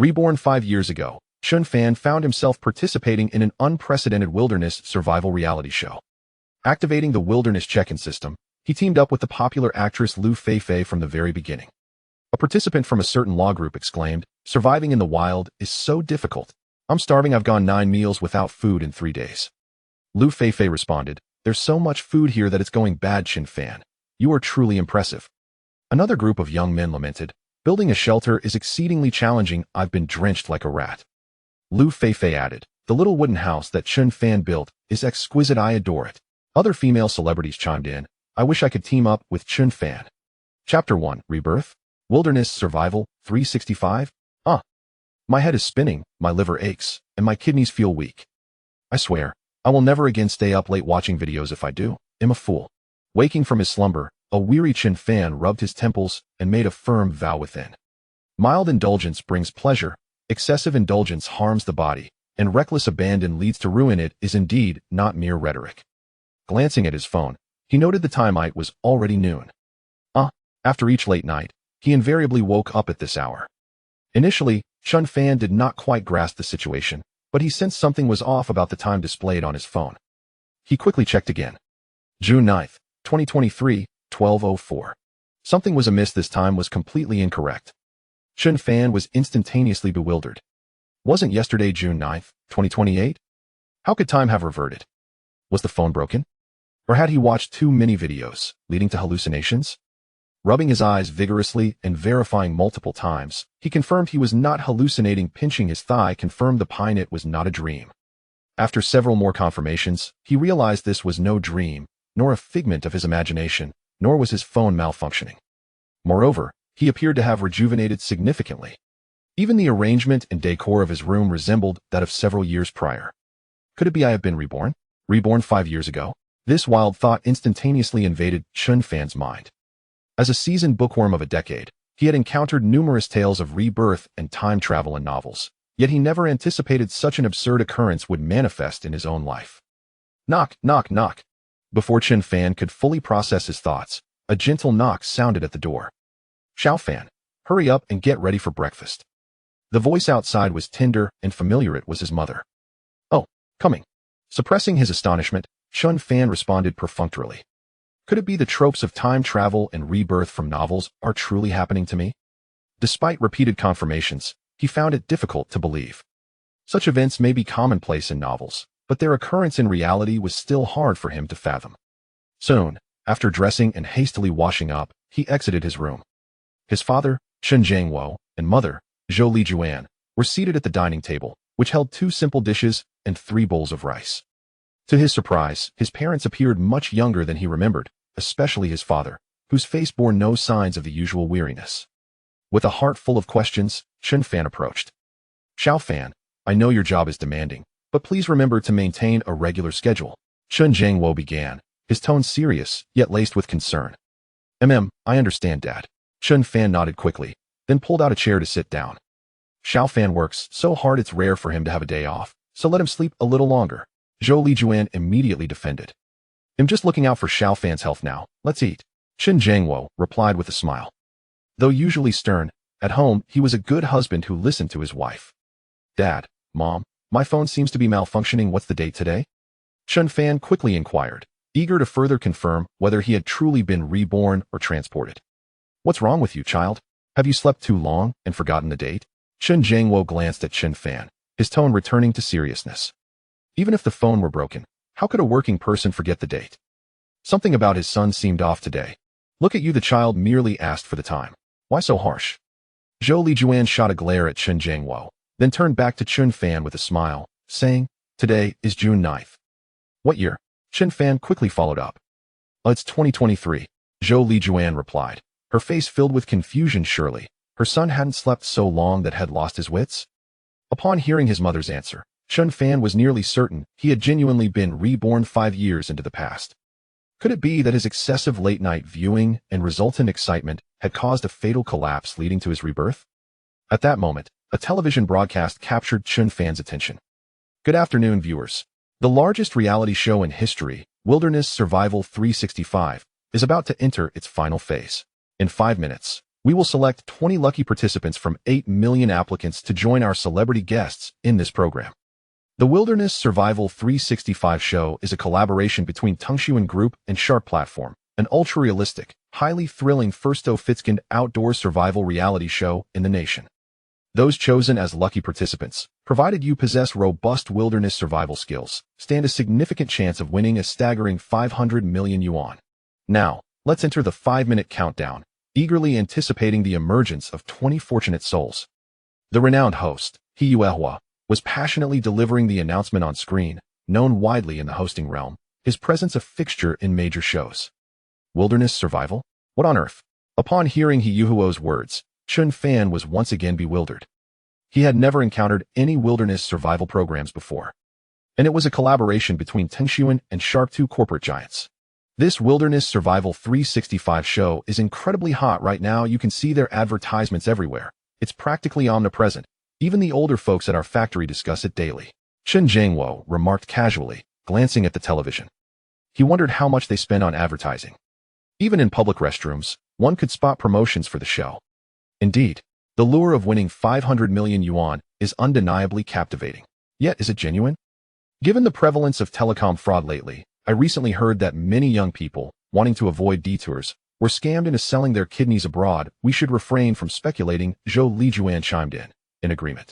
Reborn 5 years ago, Chen Fan found himself participating in an unprecedented wilderness survival reality show. Activating the wilderness check-in system, he teamed up with the popular actress Liu Feifei from the very beginning. A participant from a certain law group exclaimed, "Surviving in the wild is so difficult. I'm starving. I've gone 9 meals without food in 3 days." Liu Feifei responded, "There's so much food here that it's going bad, Chen Fan. You are truly impressive." Another group of young men lamented, "Building a shelter is exceedingly challenging. I've been drenched like a rat." Liu Feifei added, "The little wooden house that Chen Fan built is exquisite. I adore it." Other female celebrities chimed in, "I wish I could team up with Chen Fan." Chapter 1, Rebirth? Wilderness Survival, 365? My head is spinning, my liver aches, and my kidneys feel weak. I swear, I will never again stay up late watching videos. If I do, I'm a fool. Waking from his slumber, a weary Chen Fan rubbed his temples and made a firm vow within. Mild indulgence brings pleasure, excessive indulgence harms the body, and reckless abandon leads to ruin. It is indeed not mere rhetoric. Glancing at his phone, he noted the time. It was already noon. After each late night, he invariably woke up at this hour. Initially, Chen Fan did not quite grasp the situation, but he sensed something was off about the time displayed on his phone. He quickly checked again. June 9th, 2023, 12:04. Something was amiss. This time was completely incorrect. Chen Fan was instantaneously bewildered. Wasn't yesterday June 9th, 2028? How could time have reverted? Was the phone broken? Or had he watched too many videos, leading to hallucinations? Rubbing his eyes vigorously and verifying multiple times, he confirmed he was not hallucinating. Pinching his thigh confirmed the pain. It was not a dream. After several more confirmations, he realized this was no dream, nor a figment of his imagination, nor was his phone malfunctioning. Moreover, he appeared to have rejuvenated significantly. Even the arrangement and decor of his room resembled that of several years prior. Could it be I have been reborn? Reborn 5 years ago? This wild thought instantaneously invaded Chen Fan's mind. As a seasoned bookworm of a decade, he had encountered numerous tales of rebirth and time travel in novels, yet he never anticipated such an absurd occurrence would manifest in his own life. Knock, knock, knock. Before Chen Fan could fully process his thoughts, a gentle knock sounded at the door. "Xiao Fan, hurry up and get ready for breakfast." The voice outside was tender and familiar. It was his mother. "Oh, coming." Suppressing his astonishment, Chen Fan responded perfunctorily. Could it be the tropes of time travel and rebirth from novels are truly happening to me? Despite repeated confirmations, he found it difficult to believe. Such events may be commonplace in novels, but their occurrence in reality was still hard for him to fathom. Soon, after dressing and hastily washing up, he exited his room. His father, Chen Jiangwo, and mother, Zhou Lijuan, were seated at the dining table, which held 2 simple dishes and 3 bowls of rice. To his surprise, his parents appeared much younger than he remembered, especially his father, whose face bore no signs of the usual weariness. With a heart full of questions, Chen Fan approached. "Xiao Fan, I know your job is demanding, but please remember to maintain a regular schedule." Chen Jiangwo began, his tone serious, yet laced with concern. I understand, Dad." Chen Fan nodded quickly, then pulled out a chair to sit down. "Xiao Fan works so hard it's rare for him to have a day off, so let him sleep a little longer." Zhou Lijuan immediately defended. "I'm just looking out for Xiao Fan's health now. Let's eat." Chen Jiangwo replied with a smile. Though usually stern, at home he was a good husband who listened to his wife. "Dad, Mom, my phone seems to be malfunctioning. What's the date today?" Chen Fan quickly inquired, eager to further confirm whether he had truly been reborn or transported. "What's wrong with you, child? Have you slept too long and forgotten the date?" Chen Jiangwo glanced at Chen Fan, his tone returning to seriousness. Even if the phone were broken, how could a working person forget the date? Something about his son seemed off today. "Look at you, the child merely asked for the time. Why so harsh?" Zhou Lijuan shot a glare at Chen Jiangwo, then turned back to Chen Fan with a smile, saying, "Today is June 9th. "What year?" Chen Fan quickly followed up. "It's 2023, Zhou Lijuan replied, her face filled with confusion. Surely, her son hadn't slept so long that had lost his wits? Upon hearing his mother's answer, Chen Fan was nearly certain he had genuinely been reborn 5 years into the past. Could it be that his excessive late-night viewing and resultant excitement had caused a fatal collapse leading to his rebirth? At that moment, a television broadcast captured Chen Fan's attention. "Good afternoon, viewers. The largest reality show in history, Wilderness Survival 365, is about to enter its final phase. In 5 minutes, We will select 20 lucky participants from 8 million applicants to join our celebrity guests in this program. The Wilderness Survival 365 show is a collaboration between Tungshuan Group and Shark Platform, an ultra-realistic, highly thrilling first-of-its-kind outdoor survival reality show in the nation. Those chosen as lucky participants, provided you possess robust wilderness survival skills, stand a significant chance of winning a staggering 500 million yuan. Now, let's enter the 5-minute countdown, eagerly anticipating the emergence of 20 fortunate souls. The renowned host, He Yuehua, was passionately delivering the announcement on screen, known widely in the hosting realm, his presence a fixture in major shows. Wilderness survival? What on earth? Upon hearing He Yuehua's words, Chen Fan was once again bewildered. He had never encountered any wilderness survival programs before. And it was a collaboration between Tungshuan and Shark, two corporate giants. This Wilderness Survival 365 show is incredibly hot right now. You can see their advertisements everywhere. It's practically omnipresent. Even the older folks at our factory discuss it daily. Chen Jiangwo remarked casually, glancing at the television. He wondered how much they spend on advertising. Even in public restrooms, one could spot promotions for the show. Indeed, the lure of winning 500 million yuan is undeniably captivating. Yet, is it genuine? Given the prevalence of telecom fraud lately, I recently heard that many young people, wanting to avoid detours, were scammed into selling their kidneys abroad. We should refrain from speculating, Zhou Lijuan chimed in agreement.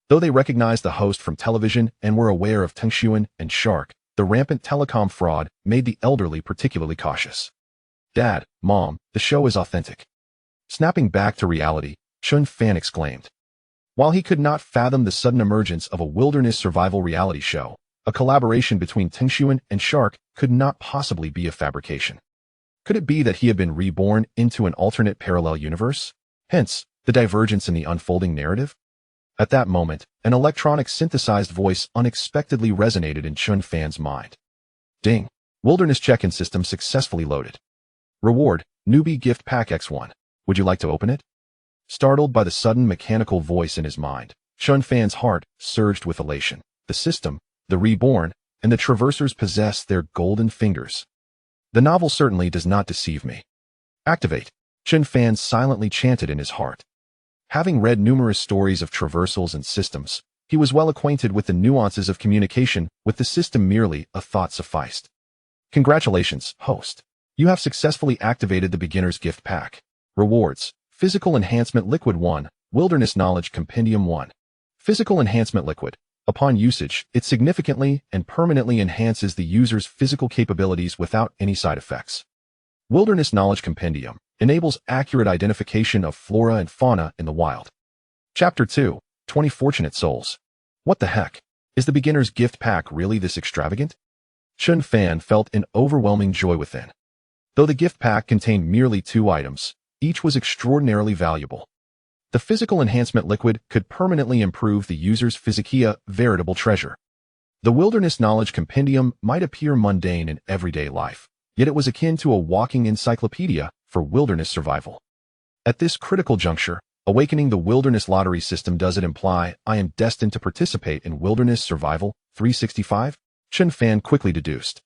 Though they recognized the host from television and were aware of Tungshuan and Shark, the rampant telecom fraud made the elderly particularly cautious. Dad, Mom, the show is authentic. Snapping back to reality, Chen Fan exclaimed. While he could not fathom the sudden emergence of a wilderness survival reality show, a collaboration between Tungshuan and Shark could not possibly be a fabrication. Could it be that he had been reborn into an alternate parallel universe? Hence, the divergence in the unfolding narrative? At that moment, an electronic synthesized voice unexpectedly resonated in Chen Fan's mind. Ding! Wilderness check-in system successfully loaded. Reward, newbie gift pack X1. Would you like to open it? Startled by the sudden mechanical voice in his mind, Chen Fan's heart surged with elation. The system, the Reborn, and the Traversers possess their golden fingers. The novel certainly does not deceive me. Activate, Chen Fan silently chanted in his heart. Having read numerous stories of traversals and systems, he was well acquainted with the nuances of communication. With the system merely a thought sufficed. Congratulations, host. You have successfully activated the beginner's gift pack. Rewards, Physical Enhancement Liquid 1, Wilderness Knowledge Compendium 1. Physical Enhancement Liquid. Upon usage, it significantly and permanently enhances the user's physical capabilities without any side effects. Wilderness Knowledge Compendium enables accurate identification of flora and fauna in the wild. Chapter 2, 20 Fortunate Souls. What the heck? Is the beginner's gift pack really this extravagant? Chen Fan felt an overwhelming joy within. Though the gift pack contained merely 2 items, each was extraordinarily valuable. The Physical Enhancement Liquid could permanently improve the user's physikia, veritable treasure. The Wilderness Knowledge Compendium might appear mundane in everyday life, yet it was akin to a walking encyclopedia for wilderness survival. At this critical juncture, awakening the Wilderness Lottery system, does it imply I am destined to participate in Wilderness Survival 365? Chen Fan quickly deduced.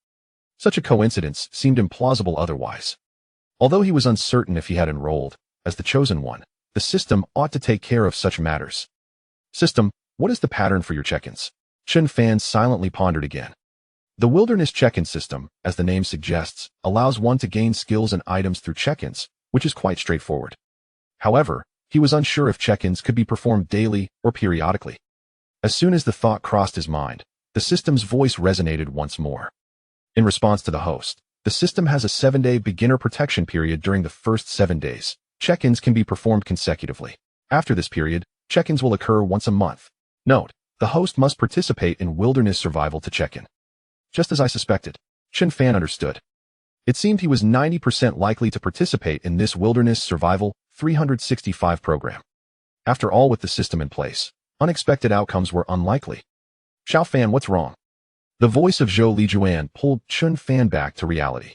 Such a coincidence seemed implausible otherwise. Although he was uncertain if he had enrolled, as the chosen one, the system ought to take care of such matters. System, what is the pattern for your check-ins? Chen Fan silently pondered again. The Wilderness check-in system, as the name suggests, allows one to gain skills and items through check-ins, which is quite straightforward. However, he was unsure if check-ins could be performed daily or periodically. As soon as the thought crossed his mind, the system's voice resonated once more. In response to the host, the system has a 7-day beginner protection period. During the first 7 days, check-ins can be performed consecutively. After this period, check-ins will occur once a month. Note, the host must participate in wilderness survival to check in. Just as I suspected, Chen Fan understood. It seemed he was 90% likely to participate in this Wilderness Survival 365 program. After all, with the system in place, unexpected outcomes were unlikely. Xiao Fan, what's wrong? The voice of Zhou Lijuan pulled Chen Fan back to reality.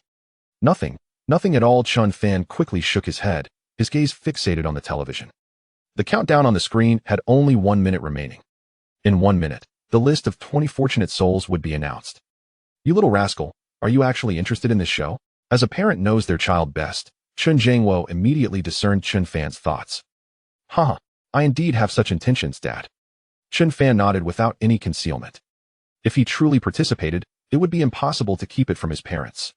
Nothing at all. Chen Fan quickly shook his head, his gaze fixated on the television. The countdown on the screen had only 1 minute remaining. In 1 minute, the list of 20 fortunate souls would be announced. You little rascal, are you actually interested in this show? As a parent knows their child best, Chen Jiangwo immediately discerned Chen Fan's thoughts. Haha, I indeed have such intentions, Dad. Chen Fan nodded without any concealment. If he truly participated, it would be impossible to keep it from his parents.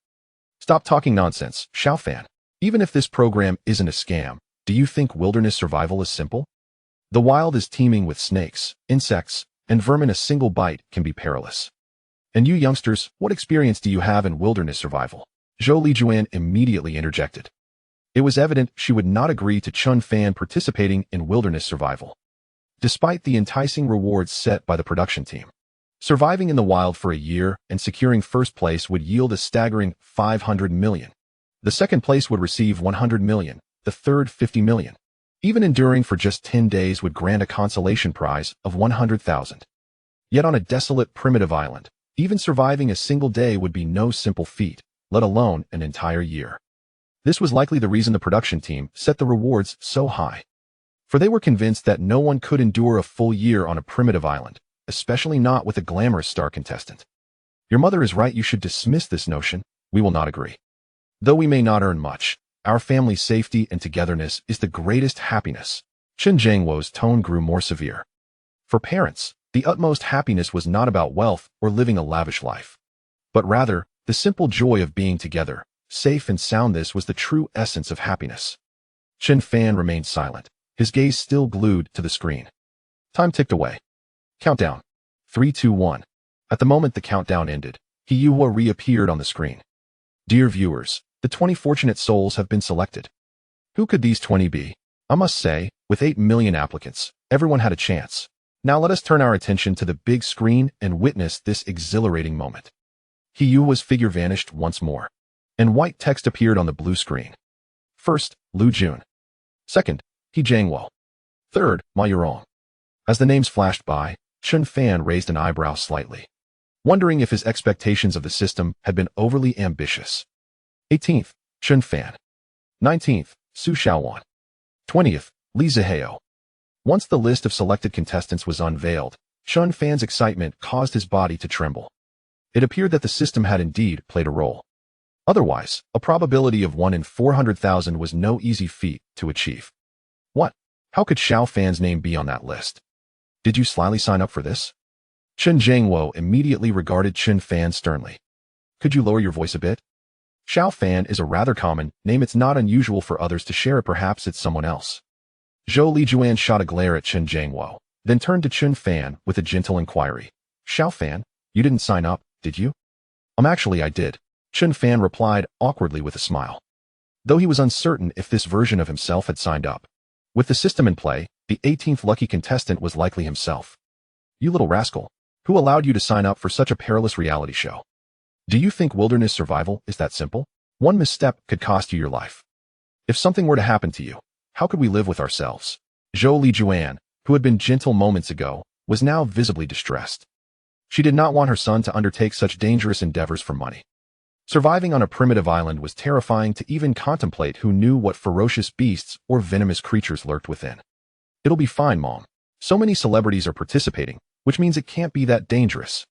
Stop talking nonsense, Xiao Fan. Even if this program isn't a scam, do you think wilderness survival is simple? The wild is teeming with snakes, insects, and vermin. A single bite can be perilous. And you youngsters, what experience do you have in wilderness survival? Zhou Lijuan immediately interjected. It was evident she would not agree to Chen Fan participating in wilderness survival, despite the enticing rewards set by the production team. Surviving in the wild for a year and securing first place would yield a staggering 500 million. The second place would receive 100 million, the third 50 million. Even enduring for just 10 days would grant a consolation prize of 100,000. Yet on a desolate primitive island, even surviving a single day would be no simple feat, let alone an entire year. This was likely the reason the production team set the rewards so high. For they were convinced that no one could endure a full year on a primitive island, especially not with a glamorous star contestant. Your mother is right, you should dismiss this notion. We will not agree. Though we may not earn much, our family's safety and togetherness is the greatest happiness. Chen Jiangwo's tone grew more severe. For parents, the utmost happiness was not about wealth or living a lavish life, but rather the simple joy of being together, safe and sound. This was the true essence of happiness. Chen Fan remained silent, his gaze still glued to the screen. Time ticked away. Countdown. 3, 2, 1. At the moment the countdown ended, He Yuhua reappeared on the screen. Dear viewers, the 20 fortunate souls have been selected. Who could these 20 be? I must say, with 8 million applicants, everyone had a chance. Now let us turn our attention to the big screen and witness this exhilarating moment. He Yuhua's figure vanished once more, and white text appeared on the blue screen. First, Lu Jun. Second, He Jiangwo. Third, Ma Yurong. As the names flashed by, Chen Fan raised an eyebrow slightly, wondering if his expectations of the system had been overly ambitious. 18th, Chen Fan. 19th, Su Xiaowan. 20th, Li Zihao. Once the list of selected contestants was unveiled, Chen Fan's excitement caused his body to tremble. It appeared that the system had indeed played a role. Otherwise, a probability of 1 in 400,000 was no easy feat to achieve. What? How could Xiao Fan's name be on that list? Did you slyly sign up for this? Chen Jiangwo immediately regarded Chen Fan sternly. Could you lower your voice a bit? Xiao Fan is a rather common name. It's not unusual for others to share it. Perhaps it's someone else. Zhou Lijuan shot a glare at Chen Jiangwo, then turned to Chen Fan with a gentle inquiry. Xiao Fan, you didn't sign up, did you? Actually I did, Chen Fan replied awkwardly with a smile. Though he was uncertain if this version of himself had signed up. With the system in play, the 18th lucky contestant was likely himself. You little rascal, who allowed you to sign up for such a perilous reality show? Do you think wilderness survival is that simple? One misstep could cost you your life. If something were to happen to you, how could we live with ourselves? Zhou Lijuan, who had been gentle moments ago, was now visibly distressed. She did not want her son to undertake such dangerous endeavors for money. Surviving on a primitive island was terrifying to even contemplate. Who knew what ferocious beasts or venomous creatures lurked within? It'll be fine, Mom. So many celebrities are participating, which means it can't be that dangerous.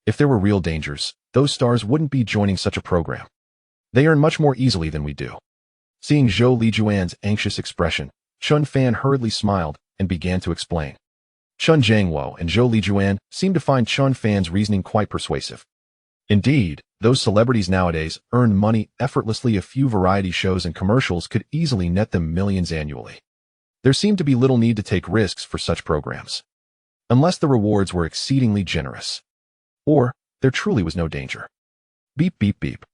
If there were real dangers, those stars wouldn't be joining such a program. They earn much more easily than we do. Seeing Zhou Lijuan's anxious expression, Chen Fan hurriedly smiled and began to explain. Chen Jiangwo and Zhou Lijuan seemed to find Chen Fan's reasoning quite persuasive. Indeed, those celebrities nowadays earn money effortlessly. A few variety shows and commercials could easily net them millions annually. There seemed to be little need to take risks for such programs, unless the rewards were exceedingly generous. Or, there truly was no danger. Beep beep beep.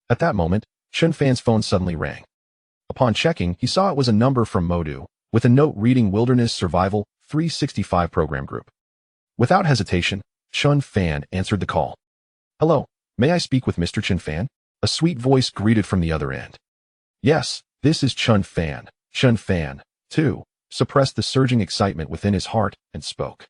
At that moment, Chen Fan's phone suddenly rang. Upon checking, he saw it was a number from Modu, with a note reading Wilderness Survival 365 Program Group. Without hesitation, Chen Fan answered the call. Hello, may I speak with Mr. Chen Fan? A sweet voice greeted from the other end. Yes, this is Chen Fan. Chen Fan, too, suppressed the surging excitement within his heart and spoke.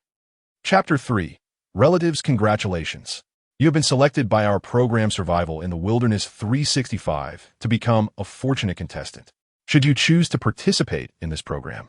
Chapter 3. Relatives, congratulations. You have been selected by our program Survival in the Wilderness 365 to become a fortunate contestant. Should you choose to participate in this program,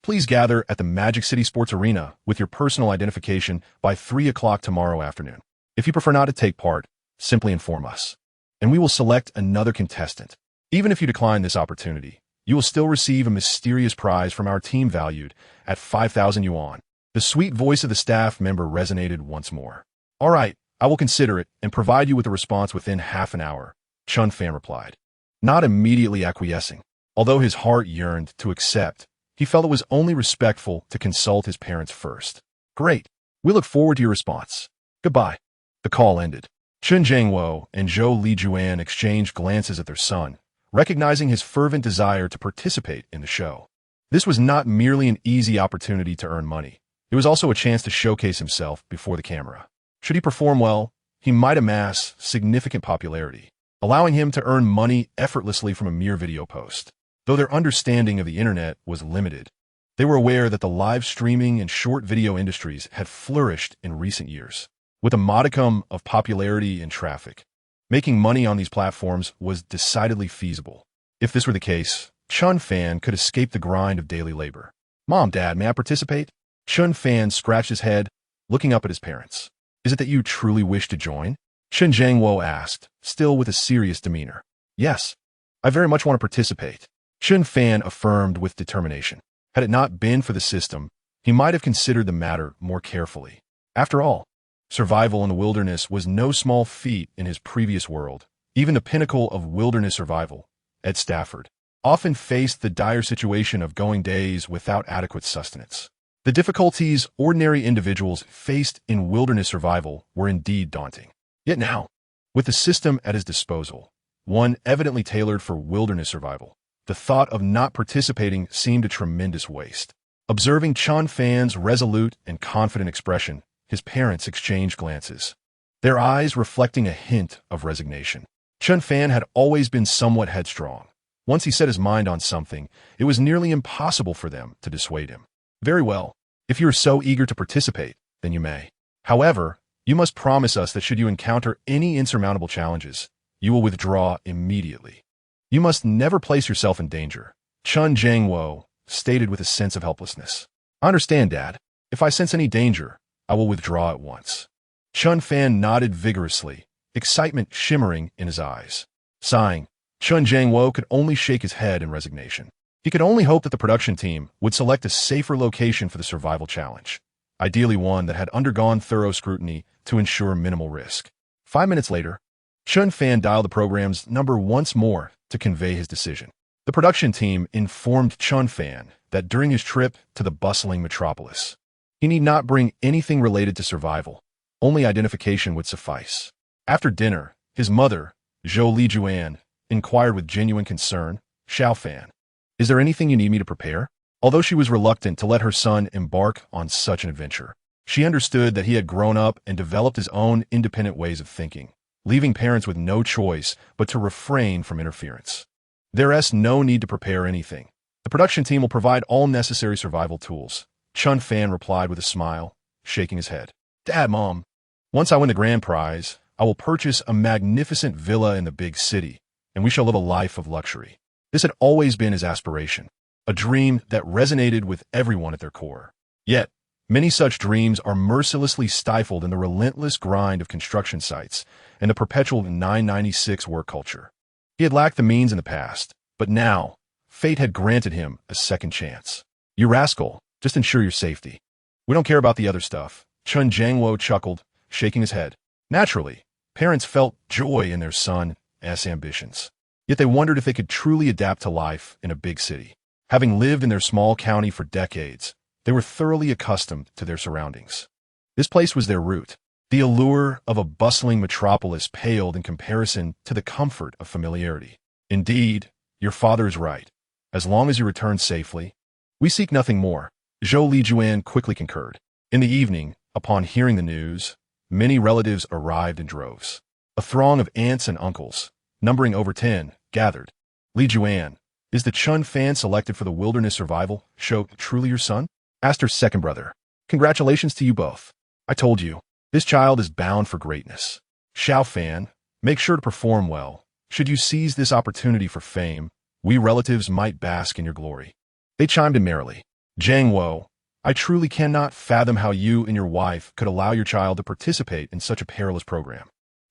please gather at the Magic City Sports Arena with your personal identification by 3 o'clock tomorrow afternoon. If you prefer not to take part, simply inform us, and we will select another contestant. Even if you decline this opportunity, you will still receive a mysterious prize from our team valued at 5,000 yuan. The sweet voice of the staff member resonated once more. All right, I will consider it and provide you with a response within half an hour, Chen Fan replied, not immediately acquiescing. Although his heart yearned to accept, he felt it was only respectful to consult his parents first. Great. We look forward to your response. Goodbye. The call ended. Chen Jiangwo and Zhou Lijuan exchanged glances at their son, recognizing his fervent desire to participate in the show. This was not merely an easy opportunity to earn money. It was also a chance to showcase himself before the camera. Should he perform well, he might amass significant popularity, allowing him to earn money effortlessly from a mere video post. Though their understanding of the internet was limited, they were aware that the live streaming and short video industries had flourished in recent years. With a modicum of popularity and traffic, making money on these platforms was decidedly feasible. If this were the case, Chen Fan could escape the grind of daily labor. Mom, Dad, may I participate? Chen Fan scratched his head, looking up at his parents. Is it that you truly wish to join? Chen Jiangwo asked, still with a serious demeanor. Yes, I very much want to participate. Chen Fan affirmed with determination. Had it not been for the system, he might have considered the matter more carefully. After all, survival in the wilderness was no small feat in his previous world. Even the pinnacle of wilderness survival, Ed Stafford, often faced the dire situation of going days without adequate sustenance. The difficulties ordinary individuals faced in wilderness survival were indeed daunting. Yet now, with the system at his disposal, one evidently tailored for wilderness survival, the thought of not participating seemed a tremendous waste. Observing Chen Fan's resolute and confident expression, his parents exchanged glances, their eyes reflecting a hint of resignation. Chen Fan had always been somewhat headstrong. Once he set his mind on something, it was nearly impossible for them to dissuade him. Very well. If you are so eager to participate, then you may. However, you must promise us that should you encounter any insurmountable challenges, you will withdraw immediately. You must never place yourself in danger, Chen Jiangwo stated with a sense of helplessness. I understand, Dad. If I sense any danger, I will withdraw at once. Chen Fan nodded vigorously, excitement shimmering in his eyes. Sighing, Chen Jiangwo could only shake his head in resignation. He could only hope that the production team would select a safer location for the survival challenge, ideally one that had undergone thorough scrutiny to ensure minimal risk. 5 minutes later, Chen Fan dialed the program's number once more to convey his decision. The production team informed Chen Fan that during his trip to the bustling metropolis, he need not bring anything related to survival. Only identification would suffice. After dinner, his mother, Zhou Lijuan, inquired with genuine concern, Xiao Fan, is there anything you need me to prepare? Although she was reluctant to let her son embark on such an adventure, she understood that he had grown up and developed his own independent ways of thinking, leaving parents with no choice but to refrain from interference. There is no need to prepare anything. The production team will provide all necessary survival tools, Chen Fan replied with a smile, shaking his head. Dad, Mom, once I win the grand prize, I will purchase a magnificent villa in the big city, and we shall live a life of luxury. This had always been his aspiration, a dream that resonated with everyone at their core. Yet, many such dreams are mercilessly stifled in the relentless grind of construction sites and the perpetual 996 work culture. He had lacked the means in the past, but now, fate had granted him a second chance. You rascal, just ensure your safety. We don't care about the other stuff, Chen Jiangwo chuckled, shaking his head. Naturally, parents felt joy in their son's ambitions. Yet they wondered if they could truly adapt to life in a big city. Having lived in their small county for decades, they were thoroughly accustomed to their surroundings. This place was their root. The allure of a bustling metropolis paled in comparison to the comfort of familiarity. Indeed, your father is right. As long as you return safely, we seek nothing more, Zhou Lijuan quickly concurred. In the evening, upon hearing the news, many relatives arrived in droves. A throng of aunts and uncles, numbering over 10, gathered. Lijuan, is the Chen Fan selected for the wilderness survival show truly your son? Asked her second brother. Congratulations to you both. I told you, this child is bound for greatness. Xiao Fan, make sure to perform well. Should you seize this opportunity for fame, we relatives might bask in your glory. They chimed in merrily. Jiangwo, I truly cannot fathom how you and your wife could allow your child to participate in such a perilous program.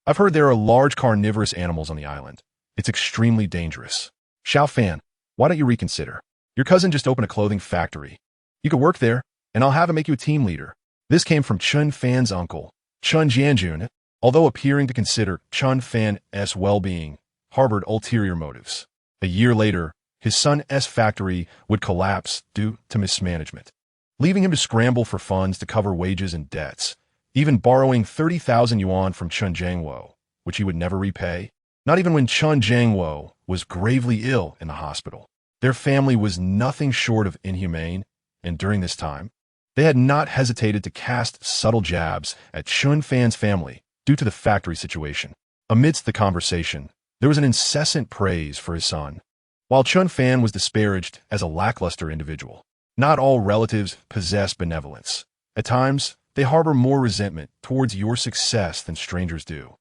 I've heard there are large carnivorous animals on the island, It's extremely dangerous. Xiao Fan, why don't you reconsider? Your cousin just opened a clothing factory. You could work there, and I'll have him make you a team leader. This came from Chen Fan's uncle, Chen Jianjun, although appearing to consider Chen Fan's well-being, harbored ulterior motives. A year later, his son's factory would collapse due to mismanagement, leaving him to scramble for funds to cover wages and debts, even borrowing 30,000 yuan from Chen Jiangwo, which he would never repay. Not even when Chen Jiangwo was gravely ill in the hospital. Their family was nothing short of inhumane, and during this time, they had not hesitated to cast subtle jabs at Chen Fan's family due to the factory situation. Amidst the conversation, there was an incessant praise for his son, while Chen Fan was disparaged as a lackluster individual. Not all relatives possess benevolence. At times, they harbor more resentment towards your success than strangers do.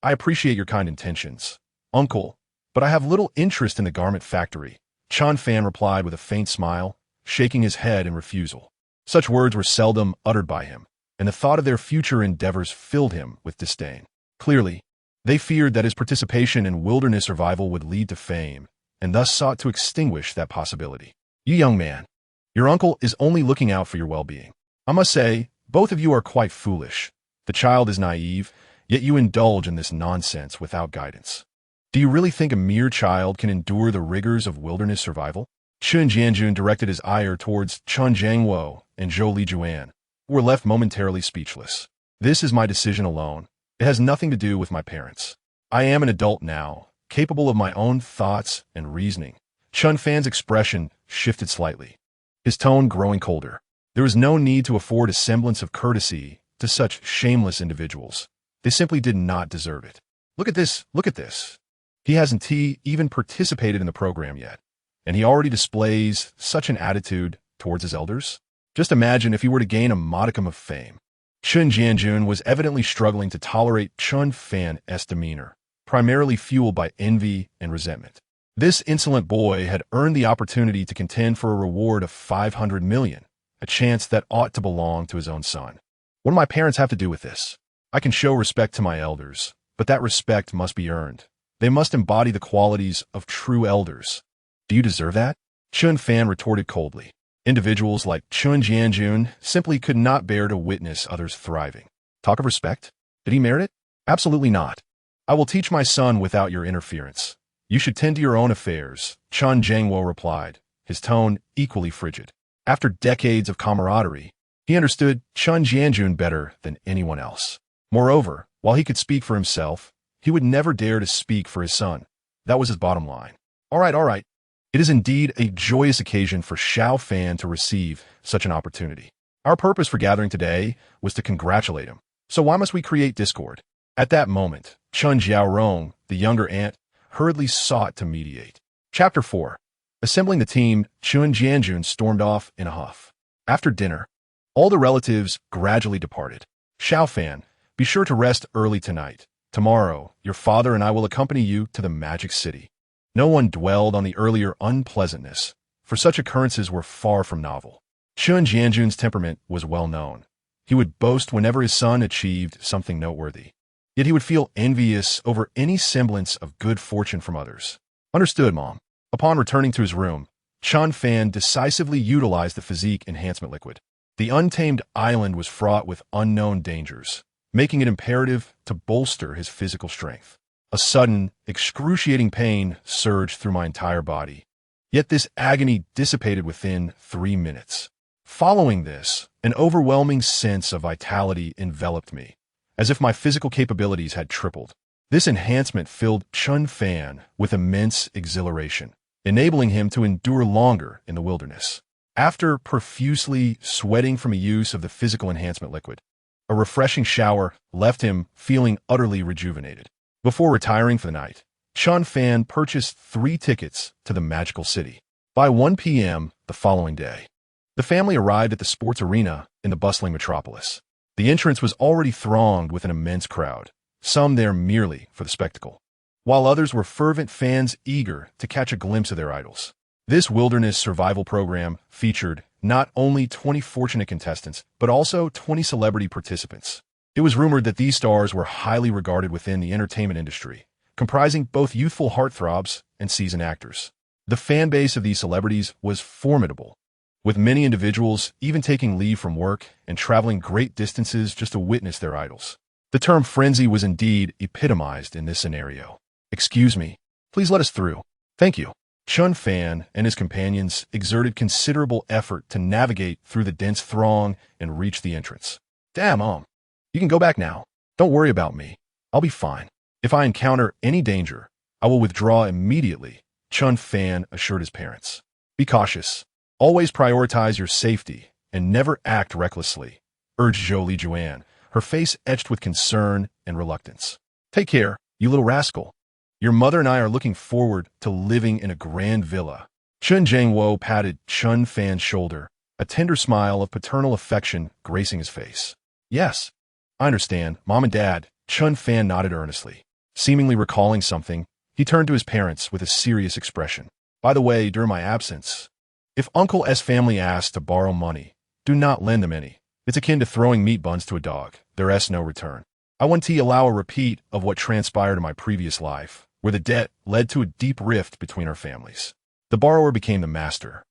I appreciate your kind intentions, uncle, but I have little interest in the garment factory, Chen Fan replied with a faint smile, shaking his head in refusal. Such words were seldom uttered by him, and the thought of their future endeavors filled him with disdain. Clearly, they feared that his participation in wilderness survival would lead to fame, and thus sought to extinguish that possibility. You young man, your uncle is only looking out for your well-being. I must say, both of you are quite foolish. The child is naive, yet you indulge in this nonsense without guidance. Do you really think a mere child can endure the rigors of wilderness survival? Chen Jianjun directed his ire towards Chen Jiangwo and Zhou Lijuan, who were left momentarily speechless. This is my decision alone. It has nothing to do with my parents. I am an adult now, capable of my own thoughts and reasoning. Chen Fan's expression shifted slightly, his tone growing colder. There was no need to afford a semblance of courtesy to such shameless individuals. They simply did not deserve it. Look at this, look at this. He hasn't even participated in the program yet, and he already displays such an attitude towards his elders. Just imagine if he were to gain a modicum of fame. Chen Jianjun was evidently struggling to tolerate Chen Fan's demeanor, primarily fueled by envy and resentment. This insolent boy had earned the opportunity to contend for a reward of 500 million, a chance that ought to belong to his own son. What do my parents have to do with this? I can show respect to my elders, but that respect must be earned. They must embody the qualities of true elders. Do you deserve that? Chen Fan retorted coldly. Individuals like Chen Jianjun simply could not bear to witness others thriving. Talk of respect? Did he merit it? Absolutely not. I will teach my son without your interference. You should tend to your own affairs, Chen Jiangwo replied, his tone equally frigid. After decades of camaraderie, he understood Chen Jianjun better than anyone else. Moreover, while he could speak for himself, he would never dare to speak for his son. That was his bottom line. All right. It is indeed a joyous occasion for Xiao Fan to receive such an opportunity. Our purpose for gathering today was to congratulate him. So why must we create discord? At that moment, Chen Jiaorong, the younger aunt, hurriedly sought to mediate. Chapter 4. Assembling the team, Chen Jianjun stormed off in a huff. After dinner, all the relatives gradually departed. Xiao Fan, be sure to rest early tonight. Tomorrow, your father and I will accompany you to the Magic City. No one dwelled on the earlier unpleasantness, for such occurrences were far from novel. Chen Jianjun's temperament was well known. He would boast whenever his son achieved something noteworthy. Yet he would feel envious over any semblance of good fortune from others. Understood, Mom. Upon returning to his room, Chen Fan decisively utilized the physique enhancement liquid. The untamed island was fraught with unknown dangers, making it imperative to bolster his physical strength. A sudden, excruciating pain surged through my entire body. Yet this agony dissipated within 3 minutes. Following this, an overwhelming sense of vitality enveloped me, as if my physical capabilities had tripled. This enhancement filled Chen Fan with immense exhilaration, enabling him to endure longer in the wilderness. After profusely sweating from a use of the physical enhancement liquid, a refreshing shower left him feeling utterly rejuvenated. Before retiring for the night, Chen Fan purchased 3 tickets to the magical city. By 1 p.m. the following day, the family arrived at the sports arena in the bustling metropolis. The entrance was already thronged with an immense crowd, some there merely for the spectacle, while others were fervent fans eager to catch a glimpse of their idols. This wilderness survival program featured not only 20 fortunate contestants, but also 20 celebrity participants. It was rumored that these stars were highly regarded within the entertainment industry, comprising both youthful heartthrobs and seasoned actors. The fan base of these celebrities was formidable, with many individuals even taking leave from work and traveling great distances just to witness their idols. The term frenzy was indeed epitomized in this scenario. "Excuse me, please let us through." "Thank you." Chen Fan and his companions exerted considerable effort to navigate through the dense throng and reach the entrance. "Damn, you can go back now. Don't worry about me. I'll be fine. If I encounter any danger, I will withdraw immediately," Chen Fan assured his parents. "Be cautious. Always prioritize your safety and never act recklessly," urged Jolie Juan, her face etched with concern and reluctance. "Take care, you little rascal. Your mother and I are looking forward to living in a grand villa." Chen Jiangwo patted Chen Fan's shoulder, a tender smile of paternal affection gracing his face. "Yes, I understand, Mom and Dad." Chen Fan nodded earnestly. Seemingly recalling something, he turned to his parents with a serious expression. "By the way, during my absence, if Uncle S family asks to borrow money, do not lend them any. It's akin to throwing meat buns to a dog. There is no return. I want to allow a repeat of what transpired in my previous life, where the debt led to a deep rift between our families. The borrower became the master,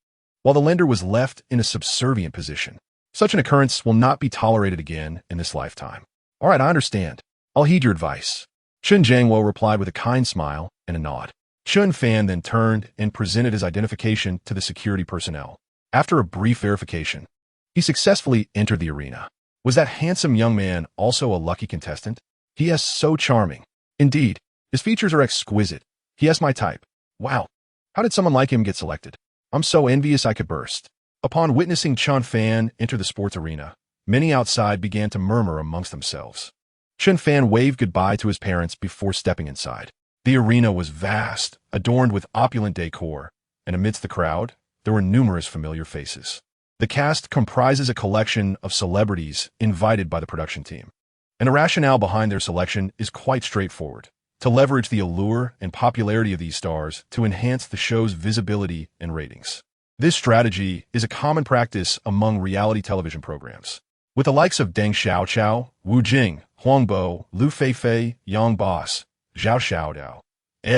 while the lender was left in a subservient position. Such an occurrence will not be tolerated again in this lifetime." "All right, I understand. I'll heed your advice," Chen Jiangwo replied with a kind smile and a nod. Chen Fan then turned and presented his identification to the security personnel. After a brief verification, he successfully entered the arena. Was that handsome young man also a lucky contestant? "He is so charming. Indeed, his features are exquisite. He is my type. Wow, how did someone like him get selected? I'm so envious I could burst." Upon witnessing Chen Fan enter the sports arena, many outside began to murmur amongst themselves. Chen Fan waved goodbye to his parents before stepping inside. The arena was vast, adorned with opulent decor, and amidst the crowd, there were numerous familiar faces. The cast comprises a collection of celebrities invited by the production team, and the rationale behind their selection is quite straightforward: to leverage the allure and popularity of these stars to enhance the show's visibility and ratings. This strategy is a common practice among reality television programs, with the likes of Deng Xiaoqiao, Wu Jing, Huang Bo, Liu Feifei, Yang Boss, Zhao Xiaodao,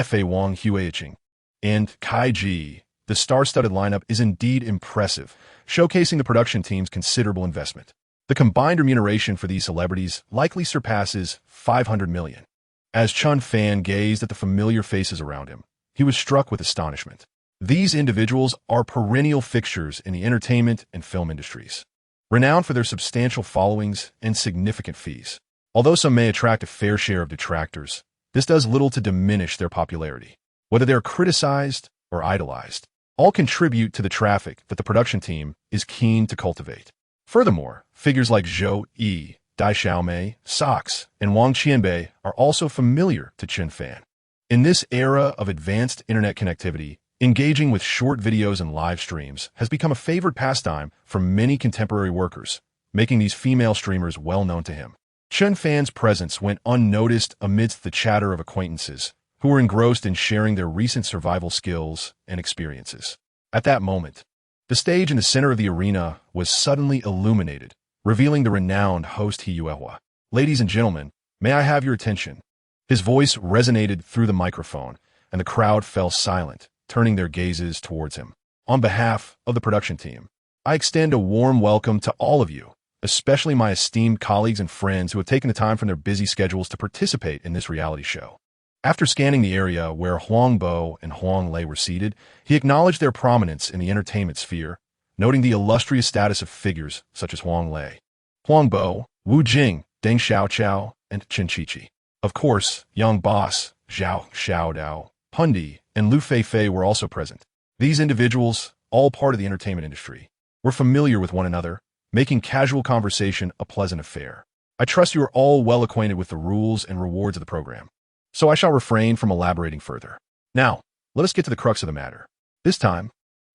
Fa Wang Huiqing, and Kai Ji. The star-studded lineup is indeed impressive, showcasing the production team's considerable investment. The combined remuneration for these celebrities likely surpasses 500 million. As Chen Fan gazed at the familiar faces around him, he was struck with astonishment. These individuals are perennial fixtures in the entertainment and film industries, renowned for their substantial followings and significant fees. Although some may attract a fair share of detractors, this does little to diminish their popularity. Whether they are criticized or idolized, all contribute to the traffic that the production team is keen to cultivate. Furthermore, figures like Zhou Yi, Dai Xiaomei, Sox, and Wang Qianbei are also familiar to Chen Fan. In this era of advanced internet connectivity, engaging with short videos and live streams has become a favored pastime for many contemporary workers, making these female streamers well known to him. Chen Fan's presence went unnoticed amidst the chatter of acquaintances who were engrossed in sharing their recent survival skills and experiences. At that moment, the stage in the center of the arena was suddenly illuminated, revealing the renowned host He Yuehua. "Ladies and gentlemen, may I have your attention?" His voice resonated through the microphone, and the crowd fell silent, turning their gazes towards him. "On behalf of the production team, I extend a warm welcome to all of you, especially my esteemed colleagues and friends who have taken the time from their busy schedules to participate in this reality show." After scanning the area where Huang Bo and Huang Lei were seated, he acknowledged their prominence in the entertainment sphere, noting the illustrious status of figures such as Huang Lei, Huang Bo, Wu Jing, Deng Xiaoqiao, and Chen Qiqi. Of course, Yang Boss, Zhao Xiaodao, Pundi, and Liu Feifei were also present. These individuals, all part of the entertainment industry, were familiar with one another, making casual conversation a pleasant affair. I trust you are all well acquainted with the rules and rewards of the program, so I shall refrain from elaborating further. Now, let us get to the crux of the matter. This time,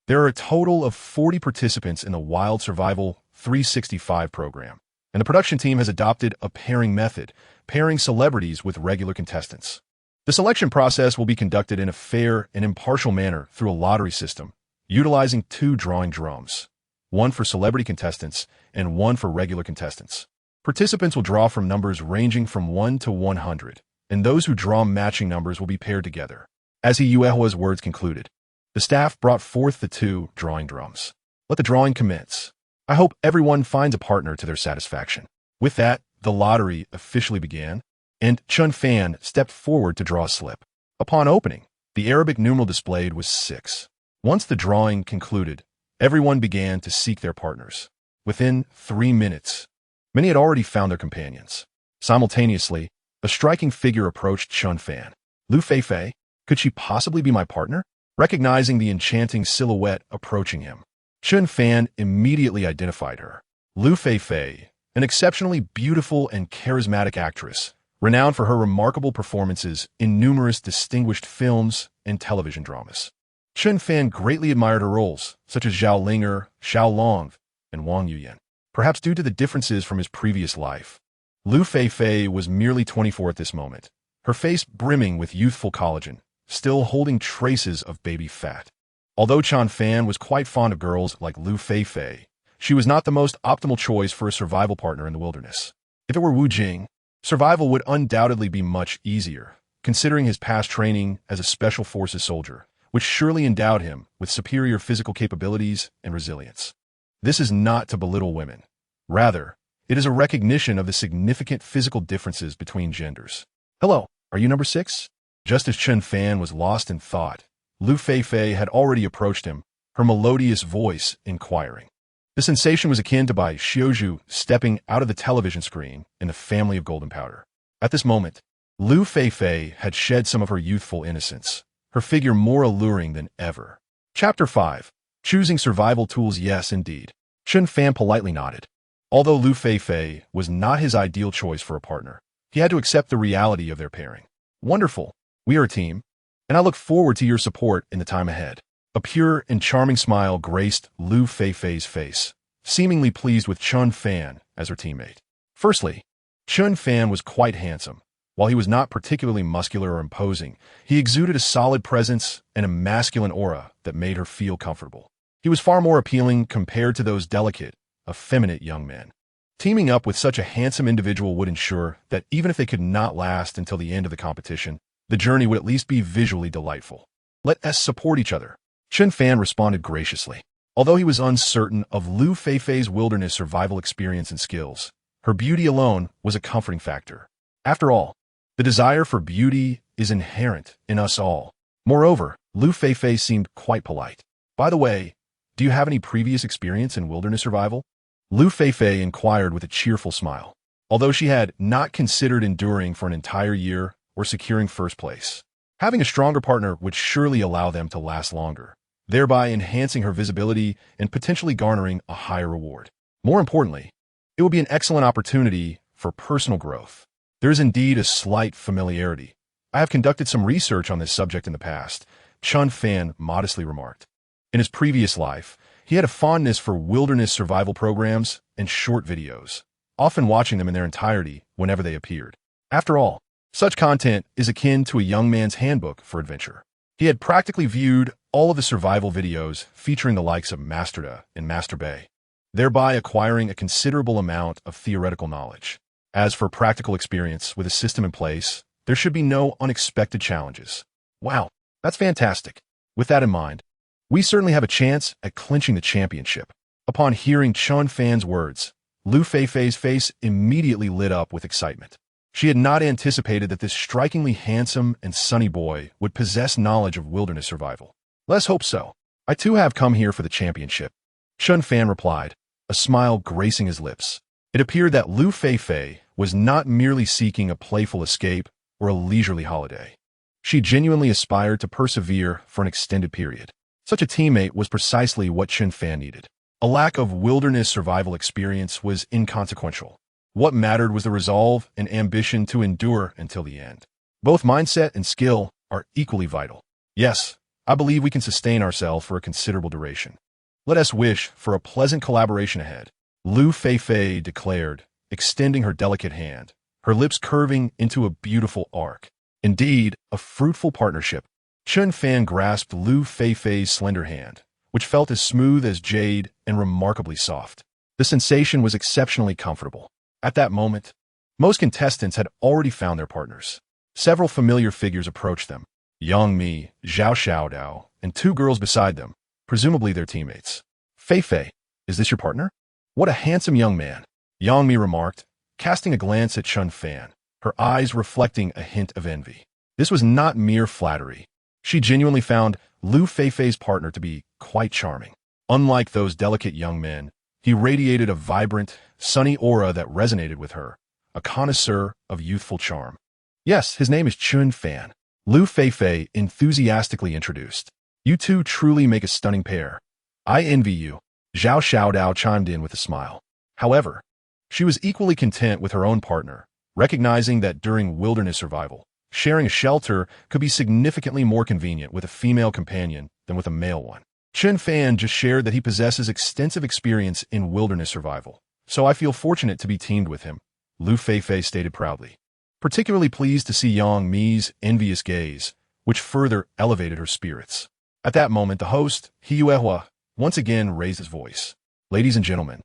there are a total of 40 participants in the Wild Survival 365 program, and the production team has adopted a pairing method, pairing celebrities with regular contestants. The selection process will be conducted in a fair and impartial manner through a lottery system, utilizing 2 drawing drums, one for celebrity contestants and one for regular contestants. Participants will draw from numbers ranging from 1 to 100, and those who draw matching numbers will be paired together. As Yuehua's words concluded, the staff brought forth the 2 drawing drums. Let the drawing commence. I hope everyone finds a partner to their satisfaction. With that, the lottery officially began, and Chen Fan stepped forward to draw a slip. Upon opening, the Arabic numeral displayed was 6. Once the drawing concluded, everyone began to seek their partners. Within 3 minutes, many had already found their companions. Simultaneously, a striking figure approached Chen Fan. Liu Feifei, could she possibly be my partner? Recognizing the enchanting silhouette approaching him, Chen Fan immediately identified her. Liu Feifei, an exceptionally beautiful and charismatic actress, renowned for her remarkable performances in numerous distinguished films and television dramas. Chen Fan greatly admired her roles, such as Zhao Linger, Xiao Long, and Wang Yuyan. Perhaps due to the differences from his previous life, Liu Feifei was merely 24 at this moment, her face brimming with youthful collagen, still holding traces of baby fat. Although Chen Fan was quite fond of girls like Liu Feifei, she was not the most optimal choice for a survival partner in the wilderness. If it were Wu Jing, survival would undoubtedly be much easier, considering his past training as a special forces soldier, which surely endowed him with superior physical capabilities and resilience. This is not to belittle women. Rather, it is a recognition of the significant physical differences between genders. Hello, are you number 6? Just as Chen Fan was lost in thought, Liu Feifei had already approached him, her melodious voice inquiring. The sensation was akin to Bai Xiuzhu stepping out of the television screen in the family of golden powder. At this moment, Liu Feifei had shed some of her youthful innocence, her figure more alluring than ever. Chapter 5. Choosing Survival Tools. Yes, indeed. Chen Fan politely nodded. Although Liu Feifei was not his ideal choice for a partner, he had to accept the reality of their pairing. Wonderful. We are a team, and I look forward to your support in the time ahead. A pure and charming smile graced Liu Feifei's face, seemingly pleased with Chen Fan as her teammate. Firstly, Chen Fan was quite handsome. While he was not particularly muscular or imposing, he exuded a solid presence and a masculine aura that made her feel comfortable. He was far more appealing compared to those delicate, effeminate young men. Teaming up with such a handsome individual would ensure that even if they could not last until the end of the competition, the journey would at least be visually delightful. Let us support each other. Chen Fan responded graciously. Although he was uncertain of Liu Feifei's wilderness survival experience and skills, her beauty alone was a comforting factor. After all, the desire for beauty is inherent in us all. Moreover, Liu Feifei seemed quite polite. By the way, do you have any previous experience in wilderness survival? Liu Feifei inquired with a cheerful smile, although she had not considered enduring for an entire year or securing first place. Having a stronger partner would surely allow them to last longer, thereby enhancing her visibility and potentially garnering a higher reward. More importantly, it would be an excellent opportunity for personal growth. There is indeed a slight familiarity. I have conducted some research on this subject in the past, Chen Fan modestly remarked. In his previous life, he had a fondness for wilderness survival programs and short videos, often watching them in their entirety whenever they appeared. After all, such content is akin to a young man's handbook for adventure. He had practically viewed all of the survival videos featuring the likes of Masterda and Master Bay, thereby acquiring a considerable amount of theoretical knowledge. As for practical experience with a system in place, there should be no unexpected challenges. Wow, that's fantastic. With that in mind, we certainly have a chance at clinching the championship. Upon hearing Chen Fan's words, Liu Feifei's face immediately lit up with excitement. She had not anticipated that this strikingly handsome and sunny boy would possess knowledge of wilderness survival. Let's hope so. I too have come here for the championship. Chen Fan replied, a smile gracing his lips. It appeared that Liu Feifei was not merely seeking a playful escape or a leisurely holiday. She genuinely aspired to persevere for an extended period. Such a teammate was precisely what Chen Fan needed. A lack of wilderness survival experience was inconsequential. What mattered was the resolve and ambition to endure until the end. Both mindset and skill are equally vital. Yes, I believe we can sustain ourselves for a considerable duration. Let us wish for a pleasant collaboration ahead, Liu Feifei declared, extending her delicate hand, her lips curving into a beautiful arc. Indeed, a fruitful partnership. Chen Fan grasped Liu Feifei's slender hand, which felt as smooth as jade and remarkably soft. The sensation was exceptionally comfortable. At that moment, most contestants had already found their partners. Several familiar figures approached them. Yang Mi, Zhao Xiaodao, and two girls beside them, presumably their teammates. Feifei, is this your partner? What a handsome young man, Yang Mi remarked, casting a glance at Chen Fan, her eyes reflecting a hint of envy. This was not mere flattery. She genuinely found Liu Feifei's partner to be quite charming. Unlike those delicate young men, he radiated a vibrant, sunny aura that resonated with her, a connoisseur of youthful charm. Yes, his name is Chen Fan, Liu Feifei enthusiastically introduced. You two truly make a stunning pair. I envy you, Zhao Xiaodao chimed in with a smile. However, she was equally content with her own partner, recognizing that during wilderness survival, sharing a shelter could be significantly more convenient with a female companion than with a male one. Chen Fan just shared that he possesses extensive experience in wilderness survival, so I feel fortunate to be teamed with him, Liu Feifei stated proudly. Particularly pleased to see Yang Mi's envious gaze, which further elevated her spirits. At that moment, the host, Hiyuehua, once again raised his voice. Ladies and gentlemen,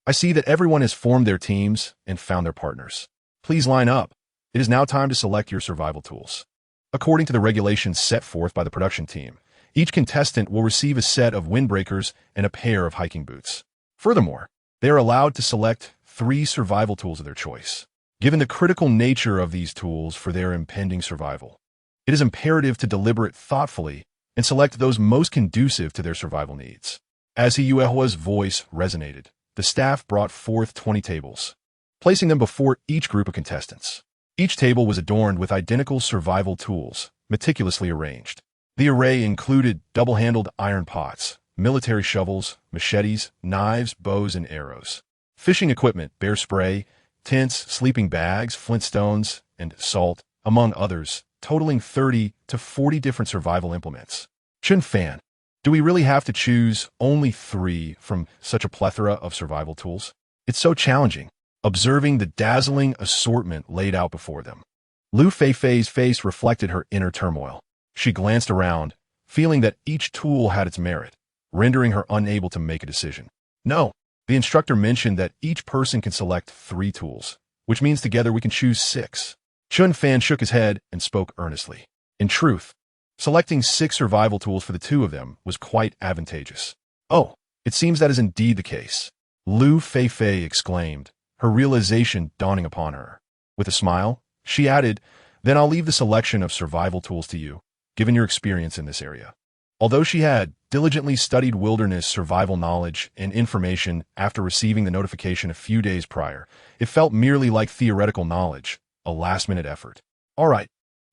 I see that everyone has formed their teams and found their partners. Please line up. It is now time to select your survival tools. According to the regulations set forth by the production team, each contestant will receive a set of windbreakers and a pair of hiking boots. Furthermore, they are allowed to select 3 survival tools of their choice. Given the critical nature of these tools for their impending survival, it is imperative to deliberate thoughtfully and select those most conducive to their survival needs. As Hiyuehua's voice resonated, the staff brought forth 20 tables, placing them before each group of contestants. Each table was adorned with identical survival tools, meticulously arranged. The array included double-handled iron pots, military shovels, machetes, knives, bows, and arrows. Fishing equipment, bear spray, tents, sleeping bags, flintstones, and salt, among others, totaling 30 to 40 different survival implements. Chen Fan, do we really have to choose only 3 from such a plethora of survival tools? It's so challenging, observing the dazzling assortment laid out before them. Liu Feifei's face reflected her inner turmoil. She glanced around, feeling that each tool had its merit, rendering her unable to make a decision. No, the instructor mentioned that each person can select 3 tools, which means together we can choose 6. Chen Fan shook his head and spoke earnestly. In truth, selecting 6 survival tools for the 2 of them was quite advantageous. Oh, it seems that is indeed the case, Liu Feifei exclaimed, her realization dawning upon her. With a smile, she added, then I'll leave the selection of survival tools to you, given your experience in this area. Although she had diligently studied wilderness survival knowledge and information after receiving the notification a few days prior, it felt merely like theoretical knowledge, a last-minute effort. All right.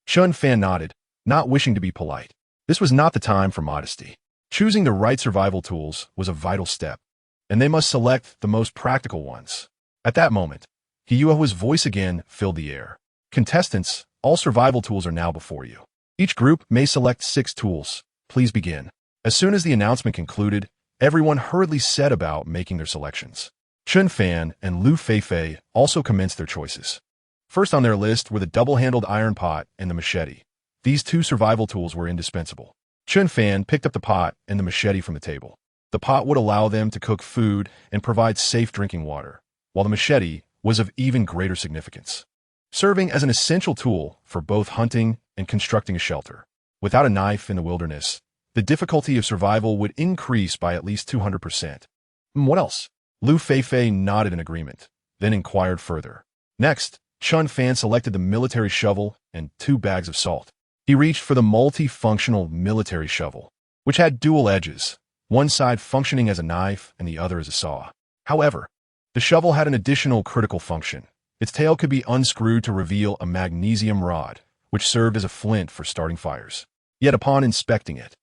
Chen Fan nodded, not wishing to be polite. This was not the time for modesty. Choosing the right survival tools was a vital step, and they must select the most practical ones. At that moment, Hiyuehua's voice again filled the air. Contestants, all survival tools are now before you. Each group may select 6 tools. Please begin. As soon as the announcement concluded, everyone hurriedly set about making their selections. Chen Fan and Liu Feifei also commenced their choices. First on their list were the double-handled iron pot and the machete. These 2 survival tools were indispensable. Chen Fan picked up the pot and the machete from the table. The pot would allow them to cook food and provide safe drinking water, while the machete was of even greater significance, serving as an essential tool for both hunting and constructing a shelter. Without a knife in the wilderness, the difficulty of survival would increase by at least 200%. What else? Liu Feifei nodded in agreement, then inquired further. Next, Chen Fan selected the military shovel and 2 bags of salt. He reached for the multifunctional military shovel, which had dual edges, one side functioning as a knife and the other as a saw. However, the shovel had an additional critical function. Its tail could be unscrewed to reveal a magnesium rod, which served as a flint for starting fires. Yet upon inspecting it,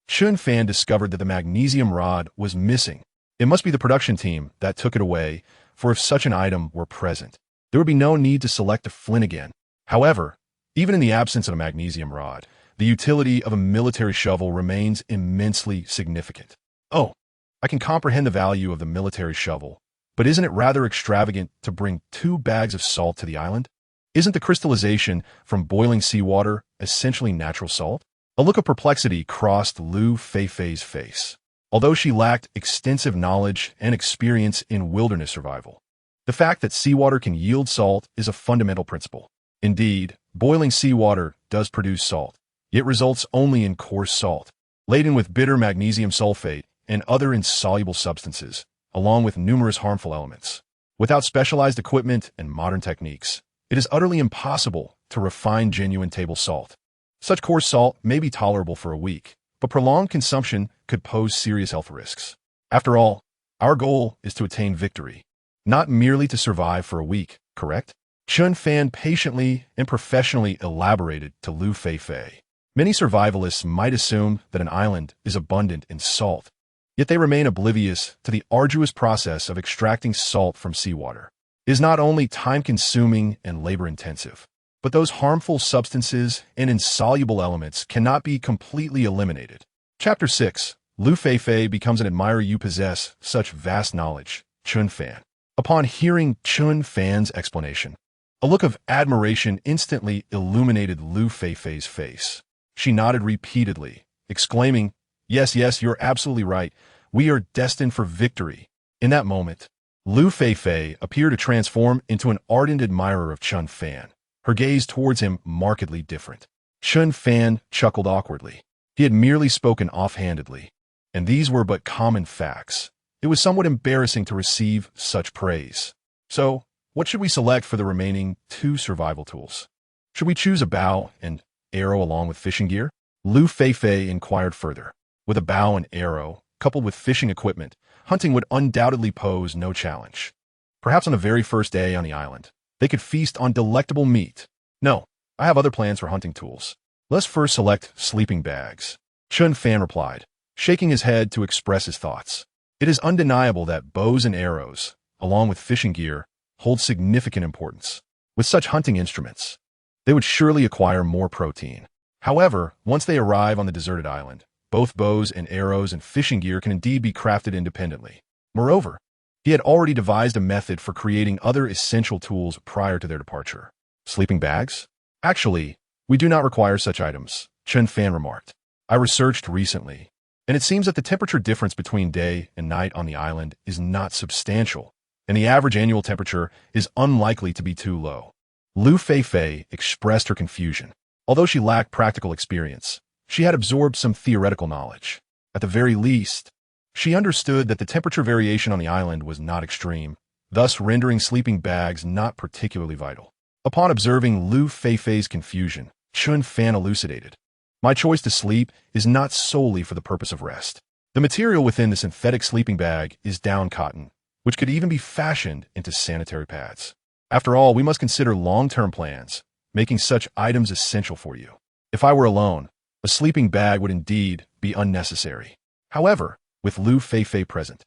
Chen Fan discovered that the magnesium rod was missing. It must be the production team that took it away, for if such an item were present, there would be no need to select a flint again. However, even in the absence of a magnesium rod, the utility of a military shovel remains immensely significant. Oh, I can comprehend the value of the military shovel, but isn't it rather extravagant to bring 2 bags of salt to the island? Isn't the crystallization from boiling seawater essentially natural salt? A look of perplexity crossed Liu Feifei's face. Although she lacked extensive knowledge and experience in wilderness survival, the fact that seawater can yield salt is a fundamental principle. Indeed, Boiling seawater does produce salt, yet results only in coarse salt, laden with bitter magnesium sulfate and other insoluble substances, along with numerous harmful elements. Without specialized equipment and modern techniques, it is utterly impossible to refine genuine table salt. Such coarse salt may be tolerable for a week, but prolonged consumption could pose serious health risks. After all, our goal is to attain victory, not merely to survive for a week, correct? Chen Fan patiently and professionally elaborated to Liu Feifei. Many survivalists might assume that an island is abundant in salt, yet they remain oblivious to the arduous process of extracting salt from seawater. It is not only time-consuming and labor-intensive, but those harmful substances and insoluble elements cannot be completely eliminated. Chapter 6. Liu Feifei becomes an admirer. You possess such vast knowledge, Chen Fan. Upon hearing Chen Fan's explanation, a look of admiration instantly illuminated Liu Feifei's face. She nodded repeatedly, exclaiming, "Yes, yes, you're absolutely right. We are destined for victory." In that moment, Liu Feifei appeared to transform into an ardent admirer of Chen Fan, her gaze towards him markedly different. Chen Fan chuckled awkwardly. He had merely spoken offhandedly, and these were but common facts. It was somewhat embarrassing to receive such praise. So, what should we select for the remaining 2 survival tools? Should we choose a bow and arrow along with fishing gear? Liu Feifei inquired further. With a bow and arrow, coupled with fishing equipment, hunting would undoubtedly pose no challenge. Perhaps on the very first day on the island, they could feast on delectable meat. No, I have other plans for hunting tools. Let's first select sleeping bags. Chen Fan replied, shaking his head to express his thoughts. It is undeniable that bows and arrows, along with fishing gear, hold significant importance. With such hunting instruments, they would surely acquire more protein. However, once they arrive on the deserted island, both bows and arrows and fishing gear can indeed be crafted independently. Moreover, he had already devised a method for creating other essential tools prior to their departure. Sleeping bags? Actually, we do not require such items, Chen Fan remarked. I researched recently, and it seems that the temperature difference between day and night on the island is not substantial, and the average annual temperature is unlikely to be too low. Liu Feifei expressed her confusion. Although she lacked practical experience, she had absorbed some theoretical knowledge. At the very least, she understood that the temperature variation on the island was not extreme, thus rendering sleeping bags not particularly vital. Upon observing Liu Feifei's confusion, Chen Fan elucidated. My choice to sleep is not solely for the purpose of rest. The material within the synthetic sleeping bag is down cotton, which could even be fashioned into sanitary pads. After all, we must consider long-term plans, making such items essential for you. If I were alone, a sleeping bag would indeed be unnecessary. However, with Liu Feifei present,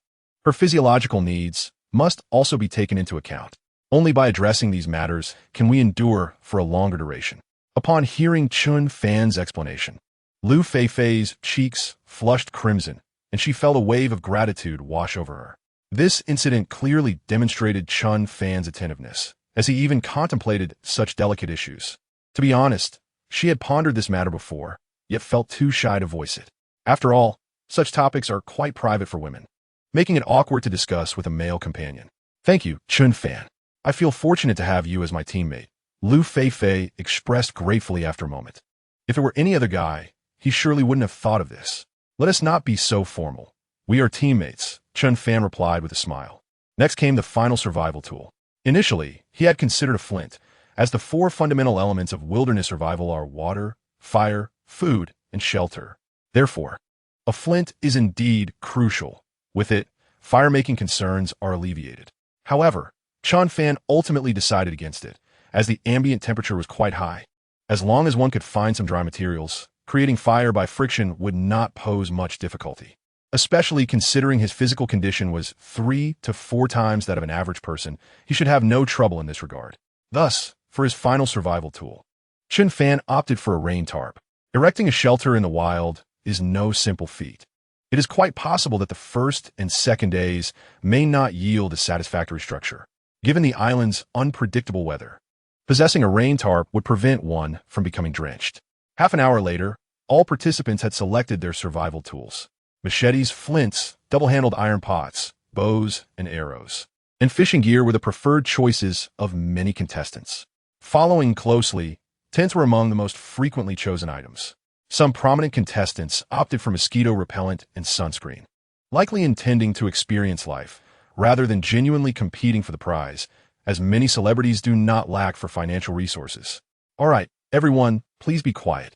her physiological needs must also be taken into account. Only by addressing these matters can we endure for a longer duration. Upon hearing Chen Fan's explanation, Liu Feifei's cheeks flushed crimson, and she felt a wave of gratitude wash over her. This incident clearly demonstrated Chen Fan's attentiveness, as he even contemplated such delicate issues. To be honest, she had pondered this matter before, yet felt too shy to voice it. After all, such topics are quite private for women, making it awkward to discuss with a male companion. Thank you, Chen Fan. I feel fortunate to have you as my teammate, Liu Feifei expressed gratefully after a moment. If it were any other guy, he surely wouldn't have thought of this. Let us not be so formal. We are teammates, Chen Fan replied with a smile. Next came the final survival tool. Initially, he had considered a flint, as the 4 fundamental elements of wilderness survival are water, fire, food, and shelter. Therefore, a flint is indeed crucial. With it, fire-making concerns are alleviated. However, Chen Fan ultimately decided against it, as the ambient temperature was quite high. As long as one could find some dry materials, creating fire by friction would not pose much difficulty. Especially considering his physical condition was 3 to 4 times that of an average person, he should have no trouble in this regard. Thus, for his final survival tool, Chen Fan opted for a rain tarp. Erecting a shelter in the wild is no simple feat. It is quite possible that the first and second days may not yield a satisfactory structure, given the island's unpredictable weather. Possessing a rain tarp would prevent one from becoming drenched. Half an hour later, all participants had selected their survival tools. Machetes, flints, double-handled iron pots, bows, and arrows, and fishing gear were the preferred choices of many contestants. Following closely, Tents were among the most frequently chosen items. Some prominent contestants opted for mosquito repellent and sunscreen, likely intending to experience life, rather than genuinely competing for the prize, as many celebrities do not lack for financial resources. All right, everyone, please be quiet.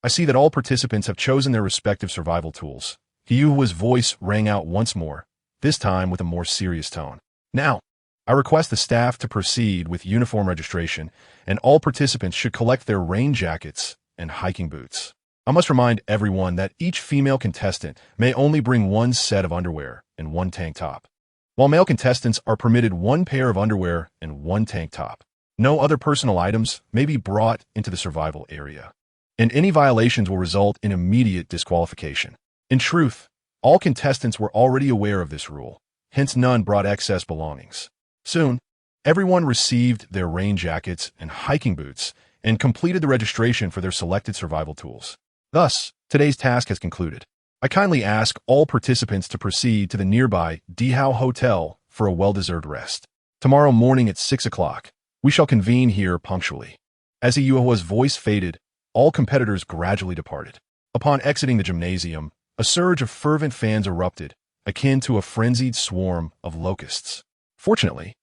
I see that all participants have chosen their respective survival tools. Yuhua's voice rang out once more, this time with a more serious tone. Now, I request the staff to proceed with uniform registration, and all participants should collect their rain jackets and hiking boots. I must remind everyone that each female contestant may only bring one set of underwear and one tank top, while male contestants are permitted one pair of underwear and one tank top. No other personal items may be brought into the survival area, and any violations will result in immediate disqualification. In truth, all contestants were already aware of this rule, hence none brought excess belongings. Soon, everyone received their rain jackets and hiking boots and completed the registration for their selected survival tools. Thus, today's task has concluded. I kindly ask all participants to proceed to the nearby Dihao Hotel for a well-deserved rest. Tomorrow morning at 6 o'clock, we shall convene here punctually. As Yuhua's voice faded, all competitors gradually departed. Upon exiting the gymnasium, a surge of fervent fans erupted, akin to a frenzied swarm of locusts. Fortunately,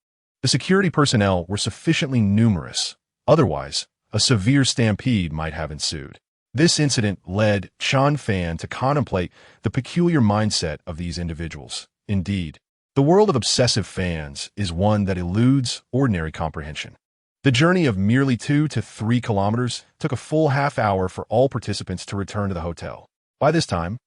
the security personnel were sufficiently numerous, otherwise, a severe stampede might have ensued. This incident led Chen Fan to contemplate the peculiar mindset of these individuals. Indeed, the world of obsessive fans is one that eludes ordinary comprehension. The journey of merely 2 to 3 kilometers took a full half hour for all participants to return to the hotel. By this time,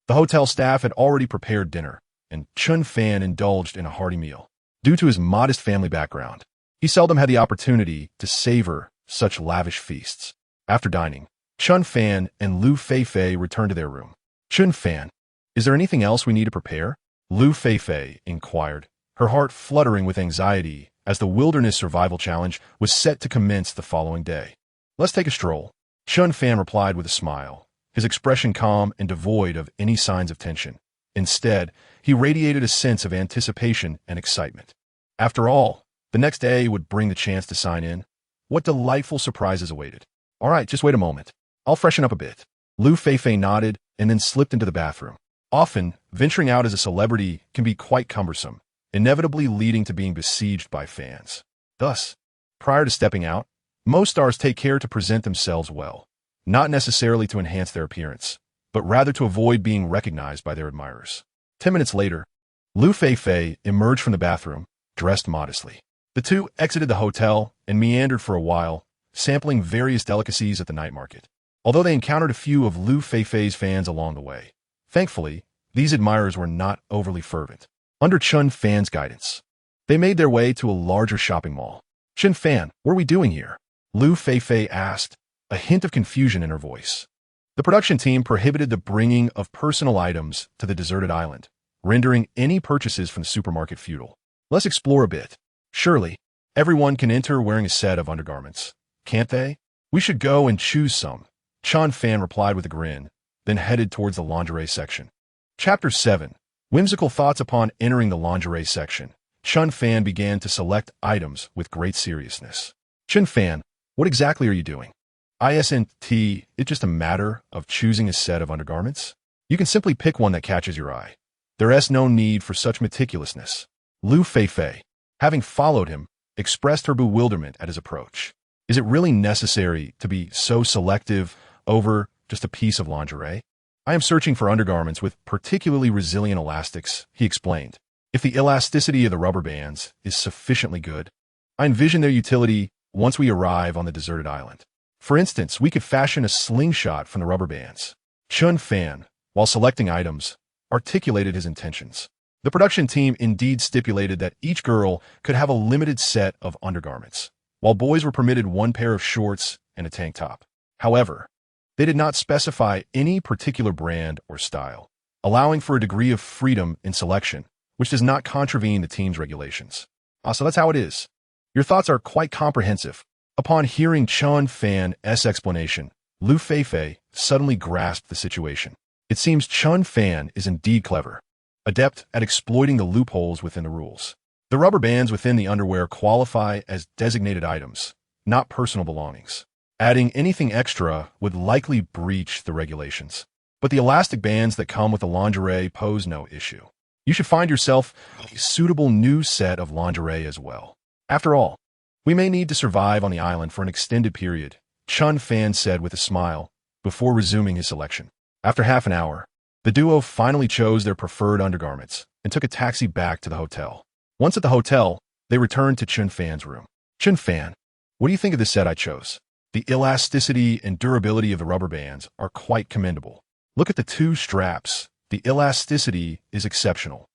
the hotel staff had already prepared dinner, and Chen Fan indulged in a hearty meal. Due to his modest family background, he seldom had the opportunity to savor such lavish feasts. After dining, Chen Fan and Liu Feifei returned to their room. Chen Fan, is there anything else we need to prepare? Liu Feifei inquired, her heart fluttering with anxiety as the wilderness survival challenge was set to commence the following day. Let's take a stroll. Chen Fan replied with a smile, his expression calm and devoid of any signs of tension. Instead, he radiated a sense of anticipation and excitement. After all, the next day would bring the chance to sign in. What delightful surprises awaited. All right, just wait a moment. I'll freshen up a bit. Liu Feifei nodded and then slipped into the bathroom. Often, venturing out as a celebrity can be quite cumbersome, inevitably leading to being besieged by fans. Thus, prior to stepping out, most stars take care to present themselves well, not necessarily to enhance their appearance, but rather to avoid being recognized by their admirers. 10 minutes later, Liu Feifei emerged from the bathroom, dressed modestly. The two exited the hotel and meandered for a while, sampling various delicacies at the night market. Although they encountered a few of Liu Feifei's fans along the way, thankfully, these admirers were not overly fervent. Under Chen Fan's guidance, they made their way to a larger shopping mall. Chen Fan, what are we doing here? Liu Feifei asked, a hint of confusion in her voice. The production team prohibited the bringing of personal items to the deserted island, rendering any purchases from the supermarket futile. Let's explore a bit. Surely, everyone can enter wearing a set of undergarments, can't they? We should go and choose some. Chen Fan replied with a grin, then headed towards the lingerie section. Chapter 7. Whimsical thoughts upon entering the lingerie section. Chen Fan began to select items with great seriousness. Chen Fan, what exactly are you doing? Isn't it just a matter of choosing a set of undergarments? You can simply pick one that catches your eye. There's no need for such meticulousness. Liu Feifei, having followed him, expressed her bewilderment at his approach. Is it really necessary to be so selective over just a piece of lingerie? I am searching for undergarments with particularly resilient elastics, he explained. If the elasticity of the rubber bands is sufficiently good, I envision their utility once we arrive on the deserted island. For instance, we could fashion a slingshot from the rubber bands. Chen Fan, while selecting items, articulated his intentions. The production team indeed stipulated that each girl could have a limited set of undergarments, while boys were permitted one pair of shorts and a tank top. However, they did not specify any particular brand or style, allowing for a degree of freedom in selection, which does not contravene the team's regulations. So that's how it is. Your thoughts are quite comprehensive. Upon hearing Chen Fan's explanation, Liu Feifei suddenly grasped the situation. It seems Chen Fan is indeed clever, adept at exploiting the loopholes within the rules. The rubber bands within the underwear qualify as designated items, not personal belongings. Adding anything extra would likely breach the regulations. But the elastic bands that come with the lingerie pose no issue. You should find yourself a suitable new set of lingerie as well. After all, we may need to survive on the island for an extended period, Chen Fan said with a smile, before resuming his selection. After half an hour, the duo finally chose their preferred undergarments and took a taxi back to the hotel. Once at the hotel, they returned to Chen Fan's room. Chen Fan, what do you think of the set I chose? The elasticity and durability of the rubber bands are quite commendable. Look at the two straps. The elasticity is exceptional.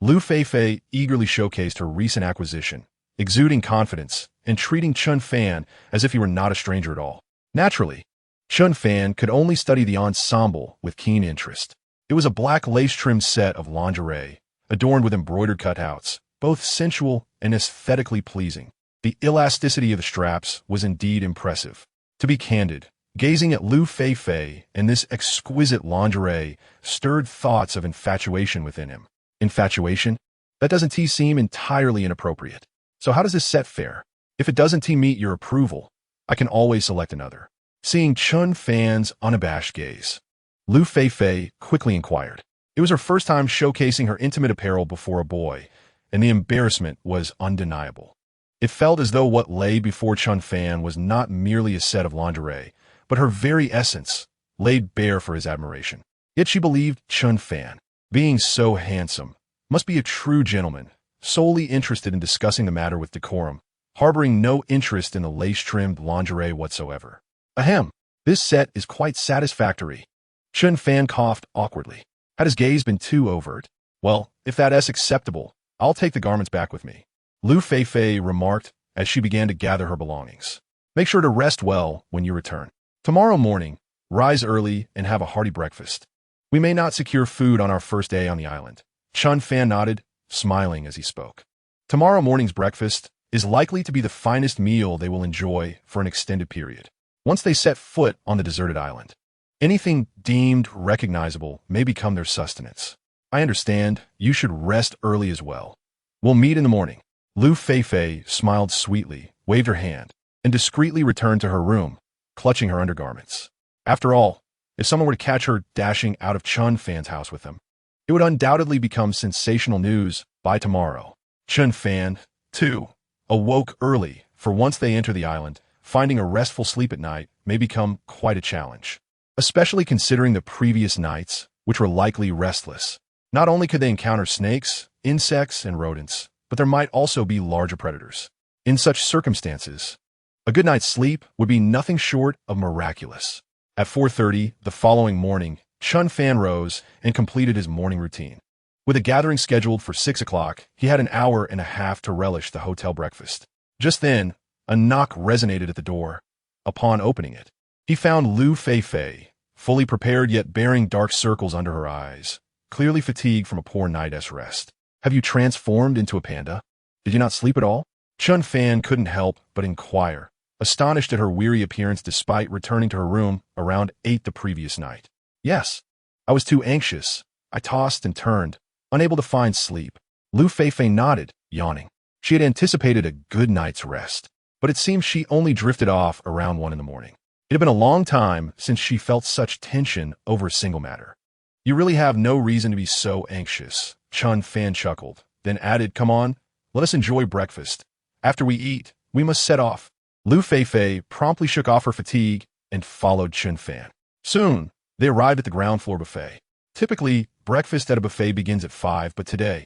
Liu Feifei eagerly showcased her recent acquisition, exuding confidence and treating Chen Fan as if he were not a stranger at all. Naturally, Chen Fan could only study the ensemble with keen interest. It was a black lace-trimmed set of lingerie, adorned with embroidered cutouts, both sensual and aesthetically pleasing. The elasticity of the straps was indeed impressive. To be candid, gazing at Liu Feifei and this exquisite lingerie stirred thoughts of infatuation within him. Infatuation? That doesn't seem entirely inappropriate. So how does this set fare? If it doesn't meet your approval, I can always select another. Seeing Chen Fan's unabashed gaze, Liu Feifei quickly inquired. It was her first time showcasing her intimate apparel before a boy, and the embarrassment was undeniable. It felt as though what lay before Chen Fan was not merely a set of lingerie, but her very essence, laid bare for his admiration. Yet she believed Chen Fan, being so handsome, must be a true gentleman, solely interested in discussing the matter with decorum, harboring no interest in the lace-trimmed lingerie whatsoever. Ahem, this set is quite satisfactory. Chen Fan coughed awkwardly. Had his gaze been too overt? Well, if that is acceptable, I'll take the garments back with me, Liu Feifei remarked as she began to gather her belongings. Make sure to rest well when you return. Tomorrow morning, rise early and have a hearty breakfast. We may not secure food on our first day on the island. Chen Fan nodded, smiling as he spoke. Tomorrow morning's breakfast is likely to be the finest meal they will enjoy for an extended period. Once they set foot on the deserted island, anything deemed recognizable may become their sustenance. I understand you should rest early as well. We'll meet in the morning. Liu Feifei smiled sweetly, waved her hand, and discreetly returned to her room, clutching her undergarments. After all, if someone were to catch her dashing out of Chen Fan's house with them, it would undoubtedly become sensational news by tomorrow. Chen Fan, too, awoke early, for once they enter the island, finding a restful sleep at night may become quite a challenge, especially considering the previous nights, which were likely restless. Not only could they encounter snakes, insects, and rodents, but there might also be larger predators. In such circumstances, a good night's sleep would be nothing short of miraculous. At 4:30 the following morning, Chen Fan rose and completed his morning routine. With a gathering scheduled for 6 o'clock, he had an hour and a half to relish the hotel breakfast. Just then, a knock resonated at the door. Upon opening it, he found Liu Feifei, fully prepared yet bearing dark circles under her eyes, clearly fatigued from a poor night's rest. Have you transformed into a panda? Did you not sleep at all? Chen Fan couldn't help but inquire, astonished at her weary appearance despite returning to her room around 8 the previous night. Yes, I was too anxious. I tossed and turned, unable to find sleep. Liu Feifei nodded, yawning. She had anticipated a good night's rest, but it seemed she only drifted off around 1 in the morning. It had been a long time since she felt such tension over a single matter. You really have no reason to be so anxious, Chen Fan chuckled, then added, come on, let us enjoy breakfast. After we eat, we must set off. Liu Feifei promptly shook off her fatigue and followed Chen Fan. Soon, they arrived at the ground floor buffet. Typically, breakfast at a buffet begins at 5, but today,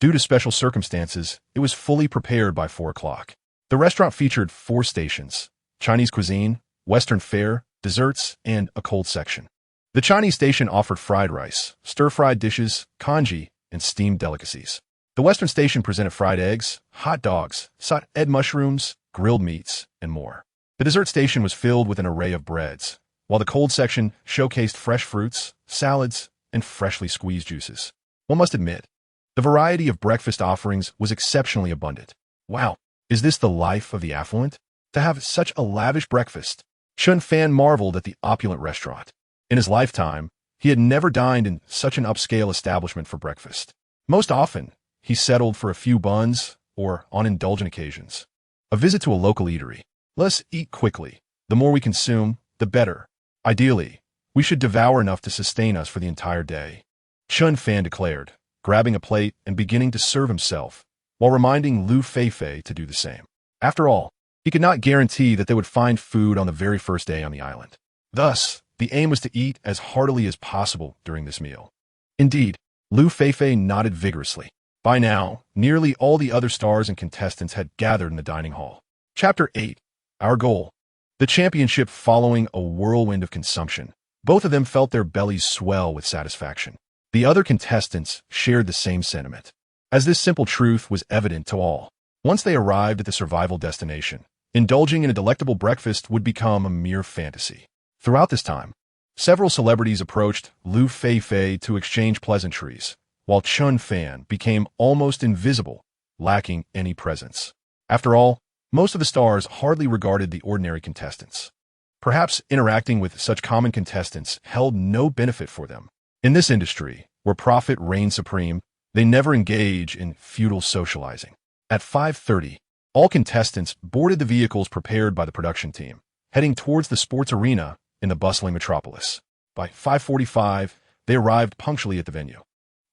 due to special circumstances, it was fully prepared by 4 o'clock. The restaurant featured 4 stations: Chinese cuisine, Western fare, desserts, and a cold section. The Chinese station offered fried rice, stir-fried dishes, congee, and steamed delicacies. The Western station presented fried eggs, hot dogs, sauteed mushrooms, grilled meats, and more. The dessert station was filled with an array of breads, while the cold section showcased fresh fruits, salads, and freshly squeezed juices. One must admit, the variety of breakfast offerings was exceptionally abundant. Wow, is this the life of the affluent? To have such a lavish breakfast? Chen Fan marveled at the opulent restaurant. In his lifetime, he had never dined in such an upscale establishment for breakfast. Most often, he settled for a few buns or, on indulgent occasions, a visit to a local eatery. Let's eat quickly, The more we consume, the better. Ideally, we should devour enough to sustain us for the entire day. Chen Fan declared, grabbing a plate and beginning to serve himself, while reminding Liu Feifei to do the same. After all, he could not guarantee that they would find food on the very first day on the island. Thus, the aim was to eat as heartily as possible during this meal. Indeed, Liu Feifei nodded vigorously. By now, nearly all the other stars and contestants had gathered in the dining hall. Chapter 8. Our Goal. The championship following a whirlwind of consumption. Both of them felt their bellies swell with satisfaction. The other contestants shared the same sentiment, as this simple truth was evident to all. Once they arrived at the survival destination, indulging in a delectable breakfast would become a mere fantasy. Throughout this time, several celebrities approached Liu Feifei to exchange pleasantries, while Chen Fan became almost invisible, lacking any presence. After all, most of the stars hardly regarded the ordinary contestants. Perhaps interacting with such common contestants held no benefit for them. In this industry, where profit reigns supreme, they never engage in futile socializing. At 5:30, all contestants boarded the vehicles prepared by the production team, heading towards the sports arena in the bustling metropolis. By 5:45, they arrived punctually at the venue.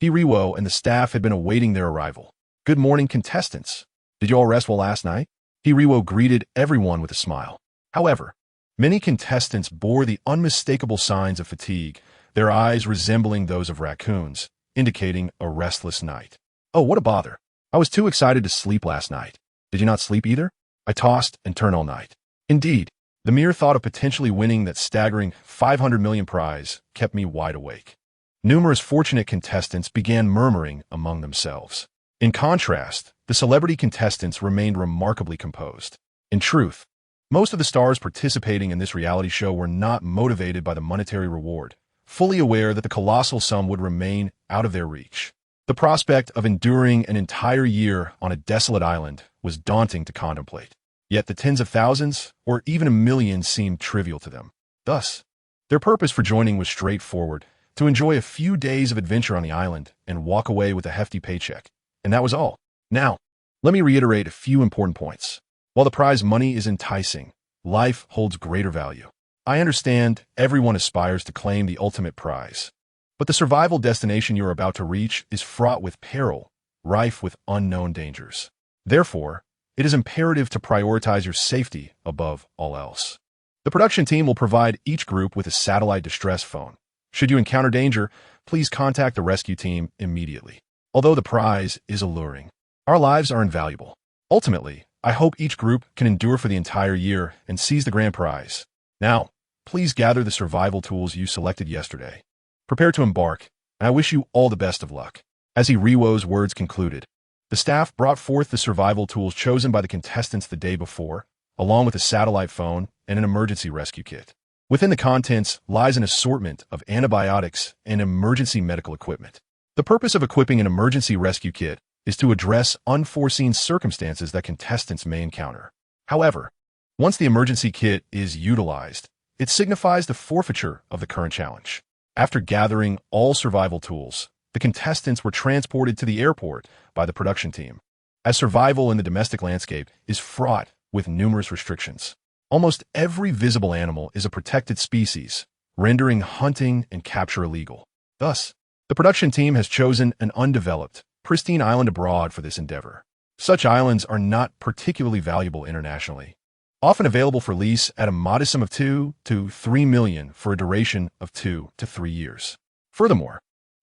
Hiriwo and the staff had been awaiting their arrival. "Good morning, contestants. Did you all rest well last night?" Hiriwo greeted everyone with a smile. However, many contestants bore the unmistakable signs of fatigue, their eyes resembling those of raccoons, indicating a restless night. "Oh, what a bother. I was too excited to sleep last night. Did you not sleep either? I tossed and turned all night." Indeed, the mere thought of potentially winning that staggering 500 million prize kept me wide awake. Numerous fortunate contestants began murmuring among themselves. In contrast, the celebrity contestants remained remarkably composed. In truth, most of the stars participating in this reality show were not motivated by the monetary reward, fully aware that the colossal sum would remain out of their reach. The prospect of enduring an entire year on a desolate island was daunting to contemplate. Yet the tens of thousands, or even a million, seemed trivial to them. Thus, their purpose for joining was straightforward: to enjoy a few days of adventure on the island and walk away with a hefty paycheck. And that was all. Now, let me reiterate a few important points. While the prize money is enticing, life holds greater value. I understand everyone aspires to claim the ultimate prize, but the survival destination you are about to reach is fraught with peril, rife with unknown dangers. Therefore, it is imperative to prioritize your safety above all else. The production team will provide each group with a satellite distress phone. Should you encounter danger, please contact the rescue team immediately. Although the prize is alluring, our lives are invaluable. Ultimately, I hope each group can endure for the entire year and seize the grand prize. Now, please gather the survival tools you selected yesterday. Prepare to embark, and I wish you all the best of luck. As Hiriwo's words concluded, the staff brought forth the survival tools chosen by the contestants the day before, along with a satellite phone and an emergency rescue kit. Within the contents lies an assortment of antibiotics and emergency medical equipment. The purpose of equipping an emergency rescue kit is to address unforeseen circumstances that contestants may encounter. However, once the emergency kit is utilized, it signifies the forfeiture of the current challenge. After gathering all survival tools, the contestants were transported to the airport by the production team. As survival in the domestic landscape is fraught with numerous restrictions, almost every visible animal is a protected species, rendering hunting and capture illegal. Thus, the production team has chosen an undeveloped, pristine island abroad for this endeavor. Such islands are not particularly valuable internationally, often available for lease at a modest sum of 2 to 3 million for a duration of 2 to 3 years. Furthermore,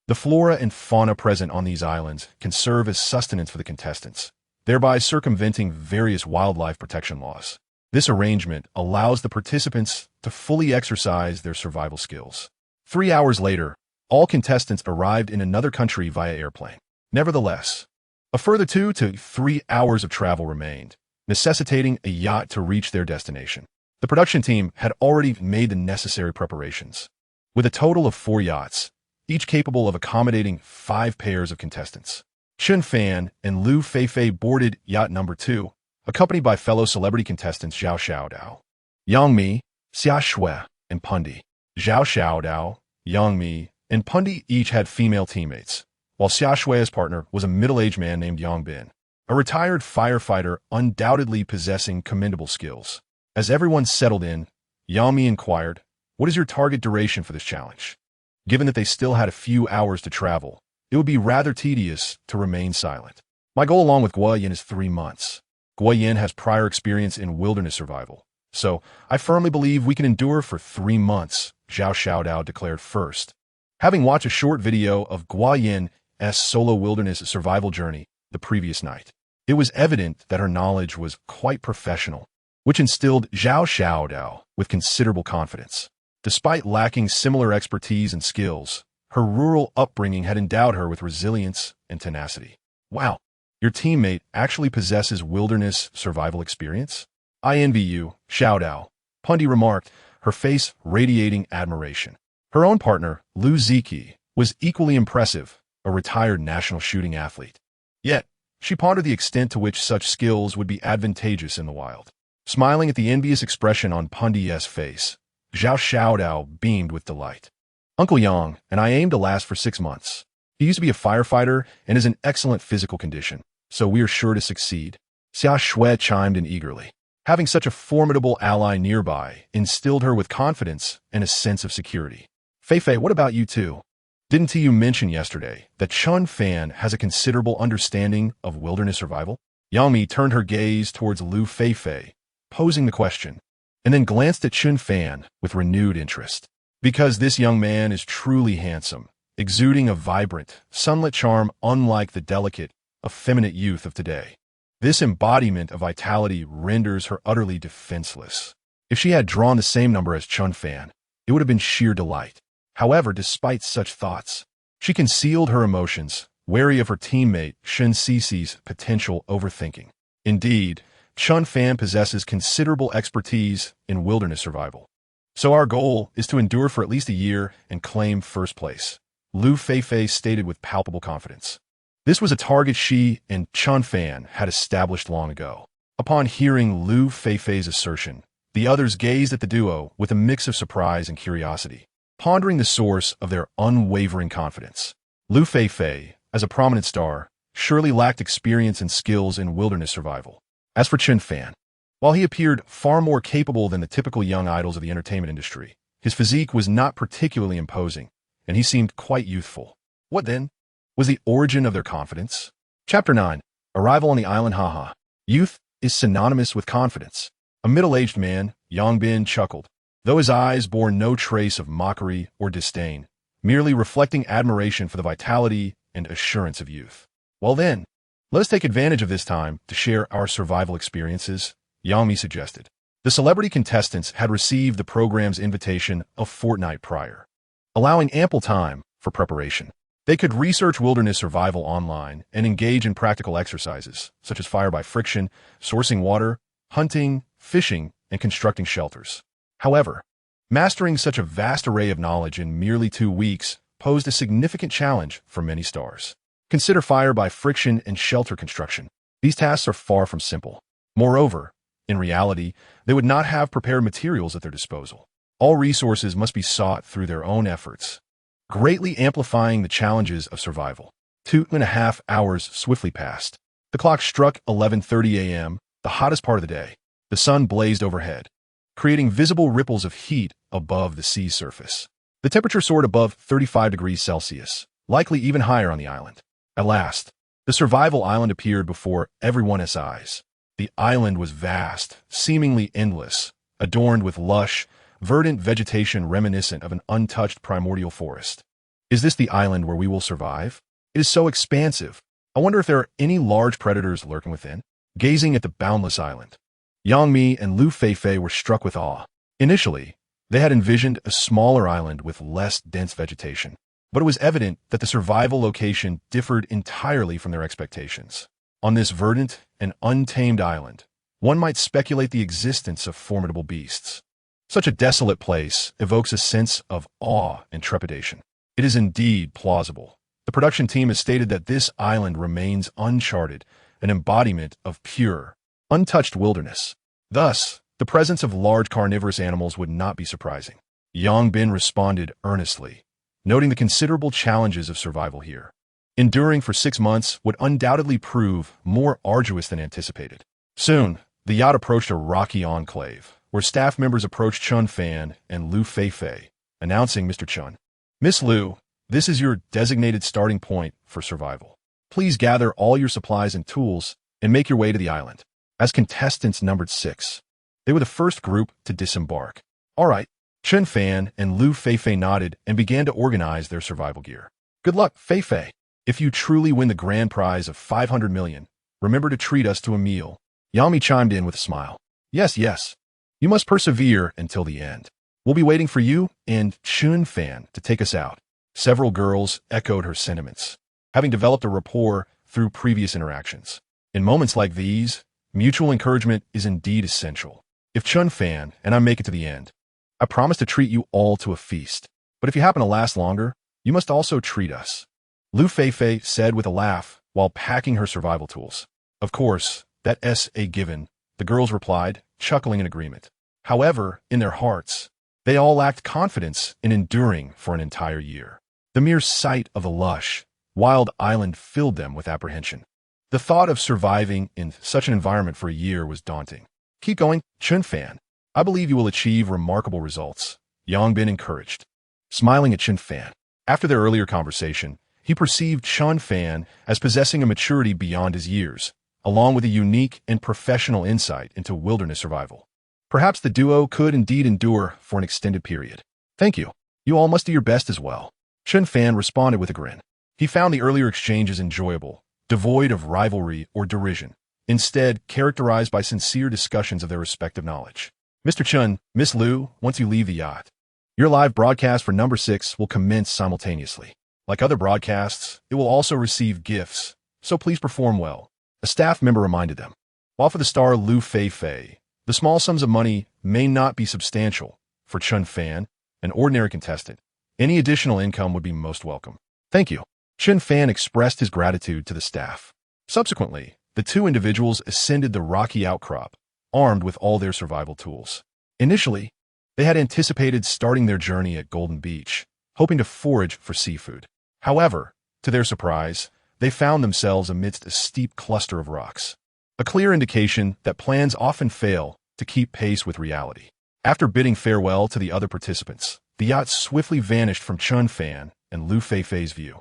the flora and fauna present on these islands can serve as sustenance for the contestants, thereby circumventing various wildlife protection laws. This arrangement allows the participants to fully exercise their survival skills. 3 hours later, all contestants arrived in another country via airplane. Nevertheless, a further 2 to 3 hours of travel remained, necessitating a yacht to reach their destination. The production team had already made the necessary preparations, with a total of 4 yachts, each capable of accommodating 5 pairs of contestants. Chen Fan and Liu Feifei boarded yacht number 2, accompanied by fellow celebrity contestants Zhao Xiaodao, Yang Mi, Xia Shui, and Pundi. Zhao Xiaodao, Yang Mi, and Pundi each had female teammates, while Xia Shui's partner was a middle-aged man named Yang Bin, a retired firefighter undoubtedly possessing commendable skills. As everyone settled in, Yang Mi inquired, "What is your target duration for this challenge?" Given that they still had a few hours to travel, it would be rather tedious to remain silent. "My goal along with Guo Yin is 3 months. Guo Yin has prior experience in wilderness survival, so I firmly believe we can endure for 3 months, Zhao Xiaodao declared first. Having watched a short video of Guo Yin's solo wilderness survival journey the previous night, it was evident that her knowledge was quite professional, which instilled Zhao Xiaodao with considerable confidence. Despite lacking similar expertise and skills, her rural upbringing had endowed her with resilience and tenacity. "Wow, your teammate actually possesses wilderness survival experience? I envy you, Xiaodao," Pundi remarked, her face radiating admiration. Her own partner, Liu Ziki, was equally impressive, a retired national shooting athlete. Yet, she pondered the extent to which such skills would be advantageous in the wild. Smiling at the envious expression on Pundi's face, Zhao Xiaodao beamed with delight. "Uncle Yang and I aim to last for 6 months. He used to be a firefighter and is in excellent physical condition, so we are sure to succeed." Xia Shui chimed in eagerly. Having such a formidable ally nearby instilled her with confidence and a sense of security. "Feifei, what about you two? Didn't you mention yesterday that Chen Fan has a considerable understanding of wilderness survival?" Yang Mi turned her gaze towards Liu Feifei, posing the question, and then glanced at Chen Fan with renewed interest. Because this young man is truly handsome, exuding a vibrant, sunlit charm unlike the delicate, effeminate youth of today. This embodiment of vitality renders her utterly defenseless. If she had drawn the same number as Chen Fan, it would have been sheer delight. However, despite such thoughts, she concealed her emotions, wary of her teammate Shen Cici's potential overthinking. Indeed, Chen Fan possesses considerable expertise in wilderness survival. "So our goal is to endure for at least a year and claim first place," Liu Feifei stated with palpable confidence. This was a target she and Chen Fan had established long ago. Upon hearing Liu Feifei's assertion, the others gazed at the duo with a mix of surprise and curiosity, pondering the source of their unwavering confidence. Liu Feifei, as a prominent star, surely lacked experience and skills in wilderness survival. As for Chen Fan, while he appeared far more capable than the typical young idols of the entertainment industry, his physique was not particularly imposing, and he seemed quite youthful. What then was the origin of their confidence? Chapter 9. Arrival on the island. Haha. Youth is synonymous with confidence. A middle-aged man, Yang Bin, chuckled, though his eyes bore no trace of mockery or disdain, merely reflecting admiration for the vitality and assurance of youth. "Well then, let us take advantage of this time to share our survival experiences," Yang Mi suggested. The celebrity contestants had received the program's invitation a fortnight prior, allowing ample time for preparation. They could research wilderness survival online and engage in practical exercises, such as fire by friction, sourcing water, hunting, fishing, and constructing shelters. However, mastering such a vast array of knowledge in merely 2 weeks posed a significant challenge for many stars. Consider fire by friction and shelter construction. These tasks are far from simple. Moreover, in reality, they would not have prepared materials at their disposal. All resources must be sought through their own efforts, greatly amplifying the challenges of survival. 2.5 hours swiftly passed. The clock struck 11:30 a.m., the hottest part of the day. The sun blazed overhead, creating visible ripples of heat above the sea surface. The temperature soared above 35 degrees Celsius, likely even higher on the island. At last, the survival island appeared before everyone's eyes. The island was vast, seemingly endless, adorned with lush, verdant vegetation reminiscent of an untouched primordial forest. "Is this the island where we will survive? It is so expansive. I wonder if there are any large predators lurking within." Gazing at the boundless island, Yang Mi and Liu Feifei were struck with awe. Initially, they had envisioned a smaller island with less dense vegetation, but it was evident that the survival location differed entirely from their expectations. On this verdant and untamed island, one might speculate the existence of formidable beasts. Such a desolate place evokes a sense of awe and trepidation. It is indeed plausible. The production team has stated that this island remains uncharted, an embodiment of pure, untouched wilderness. Thus, the presence of large carnivorous animals would not be surprising. Yang Bin responded earnestly, noting the considerable challenges of survival here. Enduring for 6 months would undoubtedly prove more arduous than anticipated. Soon, the yacht approached a rocky enclave, where staff members approached Chen Fan and Liu Feifei, announcing, "Mr. Chen, Miss Liu, this is your designated starting point for survival. Please gather all your supplies and tools and make your way to the island." As contestants numbered 6, they were the first group to disembark. All right, Chen Fan and Liu Feifei nodded and began to organize their survival gear. "Good luck, Feifei. If you truly win the grand prize of 500 million, remember to treat us to a meal." Yami chimed in with a smile. Yes. You must persevere until the end. We'll be waiting for you and Chen Fan to take us out." Several girls echoed her sentiments, having developed a rapport through previous interactions. In moments like these, mutual encouragement is indeed essential. If Chen Fan and I make it to the end, I promise to treat you all to a feast. But if you happen to last longer, you must also treat us," Liu Feifei said with a laugh while packing her survival tools. "Of course, that's a given," the girls replied, chuckling in agreement. However, in their hearts, they all lacked confidence in enduring for an entire year. The mere sight of the lush, wild island filled them with apprehension. The thought of surviving in such an environment for a year was daunting. "Keep going, Chen Fan. I believe you will achieve remarkable results," Yang Bin encouraged, smiling at Chen Fan. After their earlier conversation, he perceived Chen Fan as possessing a maturity beyond his years, along with a unique and professional insight into wilderness survival. Perhaps the duo could indeed endure for an extended period. "Thank you. You all must do your best as well," Chen Fan responded with a grin. He found the earlier exchanges enjoyable, devoid of rivalry or derision, instead characterized by sincere discussions of their respective knowledge. "Mr. Chen, Miss Liu, once you leave the yacht, your live broadcast for number 6 will commence simultaneously. Like other broadcasts, it will also receive gifts, so please perform well," a staff member reminded them. While for the star Liu Feifei, the small sums of money may not be substantial, for Chen Fan, an ordinary contestant, any additional income would be most welcome. "Thank you." Chen Fan expressed his gratitude to the staff. Subsequently, the two individuals ascended the rocky outcrop, armed with all their survival tools. Initially, they had anticipated starting their journey at Golden Beach, hoping to forage for seafood. However, to their surprise, they found themselves amidst a steep cluster of rocks, a clear indication that plans often fail to keep pace with reality. After bidding farewell to the other participants, the yacht swiftly vanished from Chen Fan and Liu Feifei's view.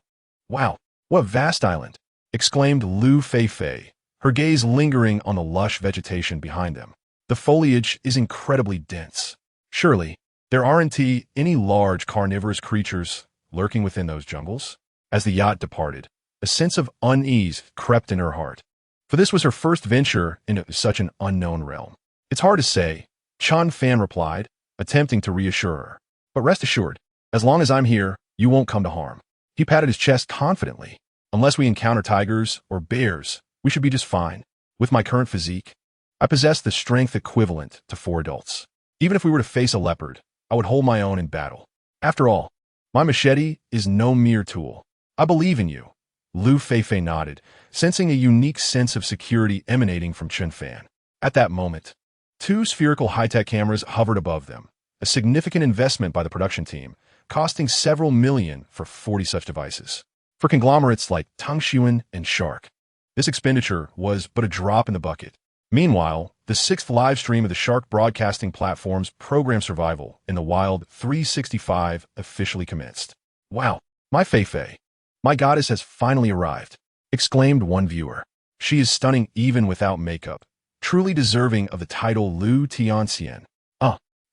"Wow, what a vast island!" exclaimed Liu Feifei, her gaze lingering on the lush vegetation behind them. "The foliage is incredibly dense. Surely, there aren't any large carnivorous creatures lurking within those jungles?" As the yacht departed, a sense of unease crept in her heart, for this was her first venture into such an unknown realm. "It's hard to say," Chen Fan replied, attempting to reassure her. "But rest assured, as long as I'm here, you won't come to harm." He patted his chest confidently. "Unless we encounter tigers or bears, we should be just fine. With my current physique, I possess the strength equivalent to 4 adults. Even if we were to face a leopard, I would hold my own in battle. After all, my machete is no mere tool. I believe in you." Liu Feifei nodded, sensing a unique sense of security emanating from Chen Fan. At that moment, 2 spherical high-tech cameras hovered above them, a significant investment by the production team, costing several million for 40 such devices. For conglomerates like Tangshuan and Shark, this expenditure was but a drop in the bucket. Meanwhile, the 6th live stream of the Shark broadcasting platform's program Survival in the Wild 365 officially commenced. "Wow, my Feifei, my goddess has finally arrived," exclaimed one viewer. "She is stunning even without makeup, truly deserving of the title Liu Tianxian.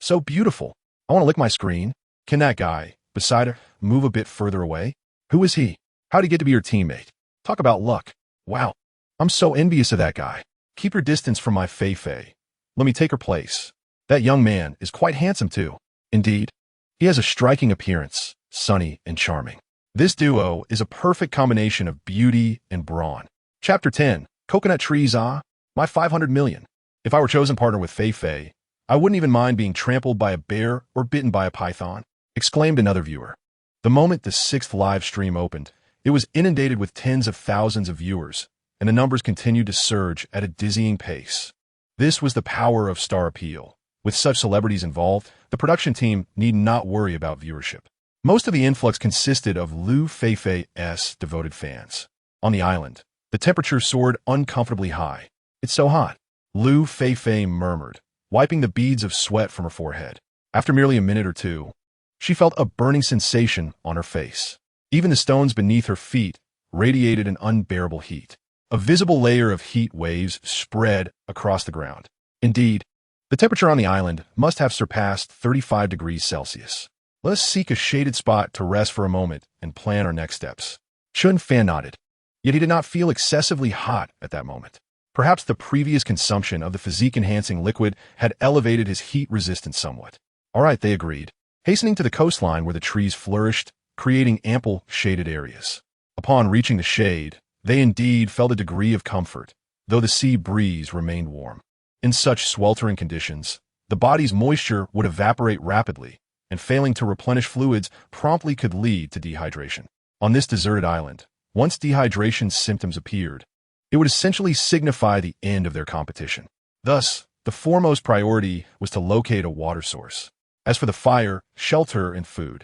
So beautiful. I want to lick my screen. Can that guy beside her move a bit further away? Who is he? How'd he get to be your teammate? Talk about luck. Wow, I'm so envious of that guy. Keep your distance from my Feifei. Let me take her place. That young man is quite handsome too. Indeed, he has a striking appearance, sunny and charming. This duo is a perfect combination of beauty and brawn." Chapter 10, Coconut Trees my 500 million. If I were chosen partner with Feifei, I wouldn't even mind being trampled by a bear or bitten by a python, exclaimed another viewer. The moment the 6th live stream opened, it was inundated with tens of thousands of viewers, and the numbers continued to surge at a dizzying pace. This was the power of star appeal. With such celebrities involved, the production team need not worry about viewership. Most of the influx consisted of Liu Feifei's devoted fans. On the island, the temperature soared uncomfortably high. "It's so hot," Liu Feifei murmured, wiping the beads of sweat from her forehead. After merely a minute or two, she felt a burning sensation on her face. Even the stones beneath her feet radiated an unbearable heat. A visible layer of heat waves spread across the ground. Indeed, the temperature on the island must have surpassed 35 degrees Celsius. Let us seek a shaded spot to rest for a moment and plan our next steps. Chen Fan nodded, yet he did not feel excessively hot at that moment. Perhaps the previous consumption of the physique-enhancing liquid had elevated his heat resistance somewhat. All right, they agreed, hastening to the coastline where the trees flourished, creating ample shaded areas. Upon reaching the shade, they indeed felt a degree of comfort, though the sea breeze remained warm. In such sweltering conditions, the body's moisture would evaporate rapidly, and failing to replenish fluids promptly could lead to dehydration. On this deserted island, once dehydration symptoms appeared, it would essentially signify the end of their competition. Thus, the foremost priority was to locate a water source. As for the fire, shelter, and food,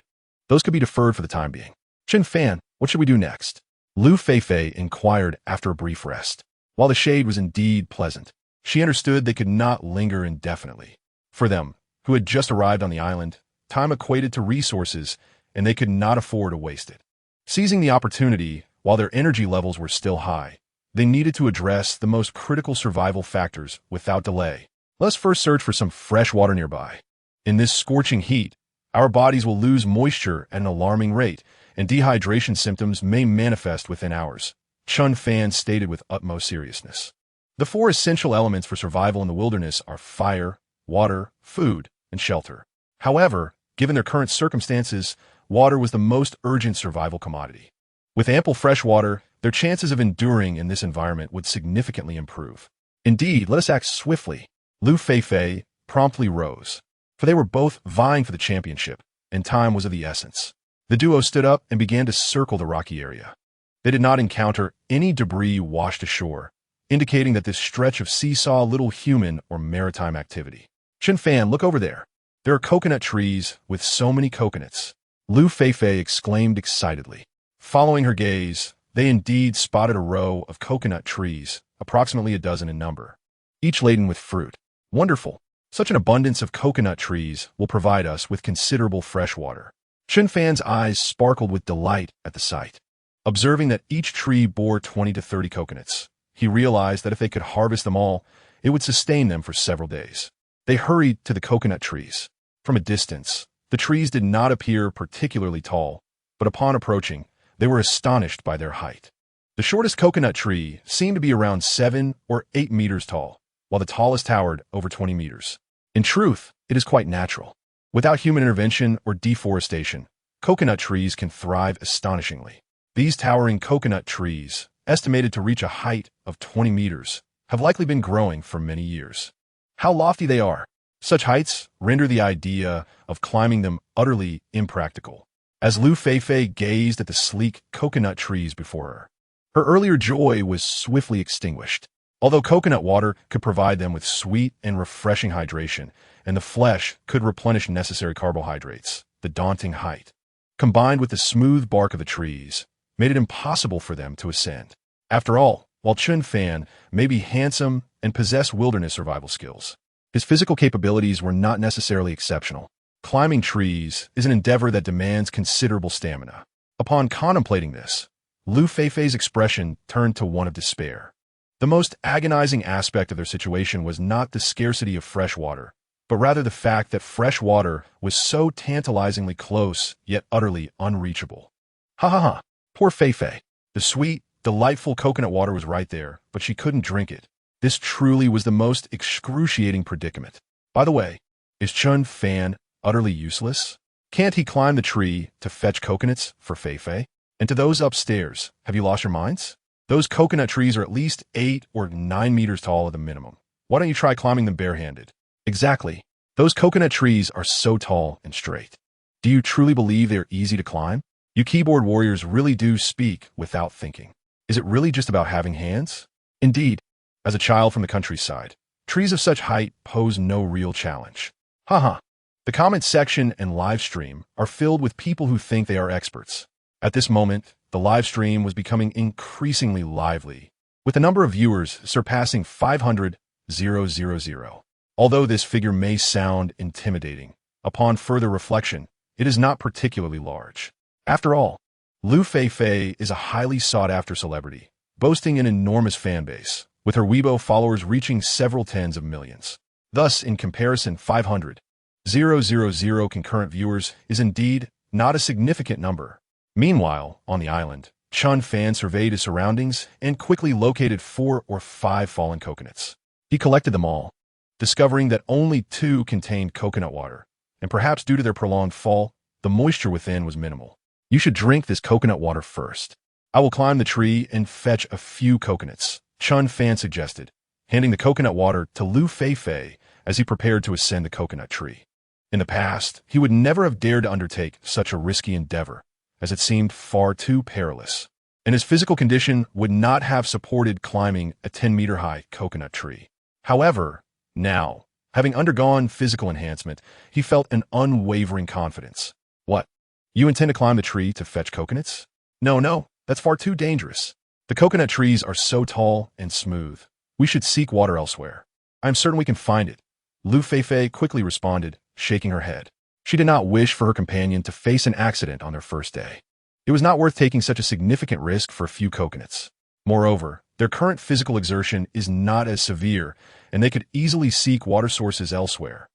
those could be deferred for the time being. Chen Fan, what should we do next? Liu Feifei inquired after a brief rest. While the shade was indeed pleasant, she understood they could not linger indefinitely. For them, who had just arrived on the island, time equated to resources, and they could not afford to waste it. Seizing the opportunity, while their energy levels were still high, they needed to address the most critical survival factors without delay. Let's first search for some fresh water nearby. In this scorching heat, our bodies will lose moisture at an alarming rate, and dehydration symptoms may manifest within hours, Chen Fan stated with utmost seriousness. The four essential elements for survival in the wilderness are fire, water, food, and shelter. However, given their current circumstances, water was the most urgent survival commodity. With ample fresh water, their chances of enduring in this environment would significantly improve. Indeed, let us act swiftly. Liu Feifei promptly rose, for they were both vying for the championship, and time was of the essence. The duo stood up and began to circle the rocky area. They did not encounter any debris washed ashore, indicating that this stretch of sea saw little human or maritime activity. Chen Fan, look over there. There are coconut trees with so many coconuts. Liu Feifei exclaimed excitedly. Following her gaze, they indeed spotted a row of coconut trees, approximately a dozen in number, each laden with fruit. Wonderful! Such an abundance of coconut trees will provide us with considerable fresh water. Chen Fan's eyes sparkled with delight at the sight. Observing that each tree bore 20 to 30 coconuts, he realized that if they could harvest them all, it would sustain them for several days. They hurried to the coconut trees. From a distance, the trees did not appear particularly tall, but upon approaching, they were astonished by their height. The shortest coconut tree seemed to be around 7 or 8 meters tall, while the tallest towered over 20 meters. In truth, it is quite natural. Without human intervention or deforestation, coconut trees can thrive astonishingly. These towering coconut trees, estimated to reach a height of 20 meters, have likely been growing for many years. How lofty they are! Such heights render the idea of climbing them utterly impractical. As Liu Feifei gazed at the sleek coconut trees before her, her earlier joy was swiftly extinguished. Although coconut water could provide them with sweet and refreshing hydration, and the flesh could replenish necessary carbohydrates, the daunting height, combined with the smooth bark of the trees, made it impossible for them to ascend. After all, while Chen Fan may be handsome and possess wilderness survival skills, his physical capabilities were not necessarily exceptional. Climbing trees is an endeavor that demands considerable stamina. Upon contemplating this, Liu Feifei's expression turned to one of despair. The most agonizing aspect of their situation was not the scarcity of fresh water, but rather the fact that fresh water was so tantalizingly close, yet utterly unreachable. Ha ha ha! Poor Feifei. The sweet, delightful coconut water was right there, but she couldn't drink it. This truly was the most excruciating predicament. By the way, is Chen Fan utterly useless? Can't he climb the tree to fetch coconuts for Feifei? And to those upstairs, have you lost your minds? Those coconut trees are at least 8 or 9 meters tall at the minimum. Why don't you try climbing them barehanded? Exactly. Those coconut trees are so tall and straight. Do you truly believe they are easy to climb? You keyboard warriors really do speak without thinking. Is it really just about having hands? Indeed, as a child from the countryside, trees of such height pose no real challenge. Haha. The comment section and live stream are filled with people who think they are experts. At this moment, the live stream was becoming increasingly lively, with the number of viewers surpassing 500,000. Although this figure may sound intimidating, upon further reflection, it is not particularly large. After all, Liu Feifei is a highly sought-after celebrity, boasting an enormous fan base, with her Weibo followers reaching several tens of millions. Thus, in comparison, 500,000 concurrent viewers is indeed not a significant number. Meanwhile, on the island, Chen Fan surveyed his surroundings and quickly located 4 or 5 fallen coconuts. He collected them all, discovering that only 2 contained coconut water, and perhaps due to their prolonged fall, the moisture within was minimal. You should drink this coconut water first. I will climb the tree and fetch a few coconuts, Chen Fan suggested, handing the coconut water to Liu Feifei as he prepared to ascend the coconut tree. In the past, he would never have dared to undertake such a risky endeavor, as it seemed far too perilous, and his physical condition would not have supported climbing a 10-meter-high coconut tree. However, now, having undergone physical enhancement, he felt an unwavering confidence. What? You intend to climb the tree to fetch coconuts? No, that's far too dangerous. The coconut trees are so tall and smooth. We should seek water elsewhere. I am certain we can find it. Liu Feifei quickly responded, shaking her head. She did not wish for her companion to face an accident on their first day. It was not worth taking such a significant risk for a few coconuts. Moreover, their current physical exertion is not as severe, and they could easily seek water sources elsewhere.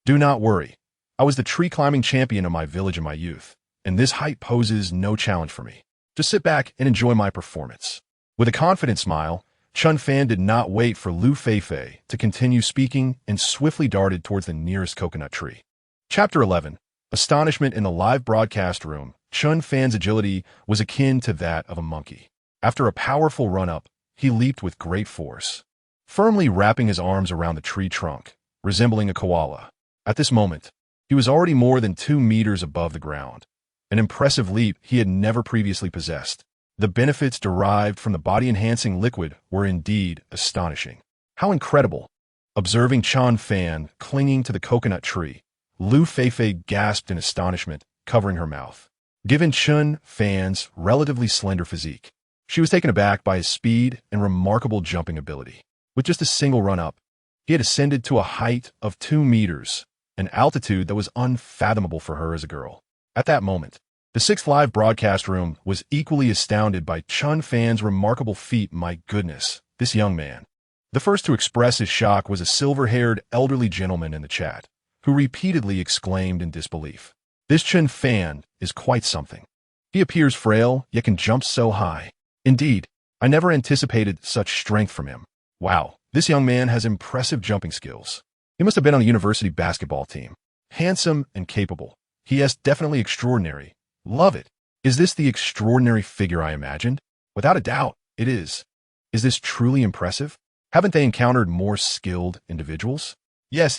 Do not worry. I was the tree-climbing champion of my village in my youth, and this height poses no challenge for me. Just sit back and enjoy my performance. With a confident smile, Chen Fan did not wait for Liu Feifei to continue speaking and swiftly darted towards the nearest coconut tree. Chapter 11. Astonishment in the live broadcast room. Chen Fan's agility was akin to that of a monkey. After a powerful run-up, he leaped with great force, firmly wrapping his arms around the tree trunk, resembling a koala. At this moment, he was already more than 2 meters above the ground, an impressive leap he had never previously possessed. The benefits derived from the body-enhancing liquid were indeed astonishing. How incredible! Observing Chen Fan clinging to the coconut tree, Liu Feifei gasped in astonishment, covering her mouth. Given Chen Fan's relatively slender physique, she was taken aback by his speed and remarkable jumping ability. With just a single run-up, he had ascended to a height of 2 meters, an altitude that was unfathomable for her as a girl. At that moment, the 6th live broadcast room was equally astounded by Chen Fan's remarkable feat. My goodness, this young man. The first to express his shock was a silver-haired elderly gentleman in the chat, who repeatedly exclaimed in disbelief. This Chen Fan is quite something. He appears frail, yet can jump so high. Indeed, I never anticipated such strength from him. Wow, this young man has impressive jumping skills. He must have been on the university basketball team. Handsome and capable. He is definitely extraordinary. Love it. Is this the extraordinary figure I imagined? Without a doubt, it is. Is this truly impressive? Haven't they encountered more skilled individuals? Yes.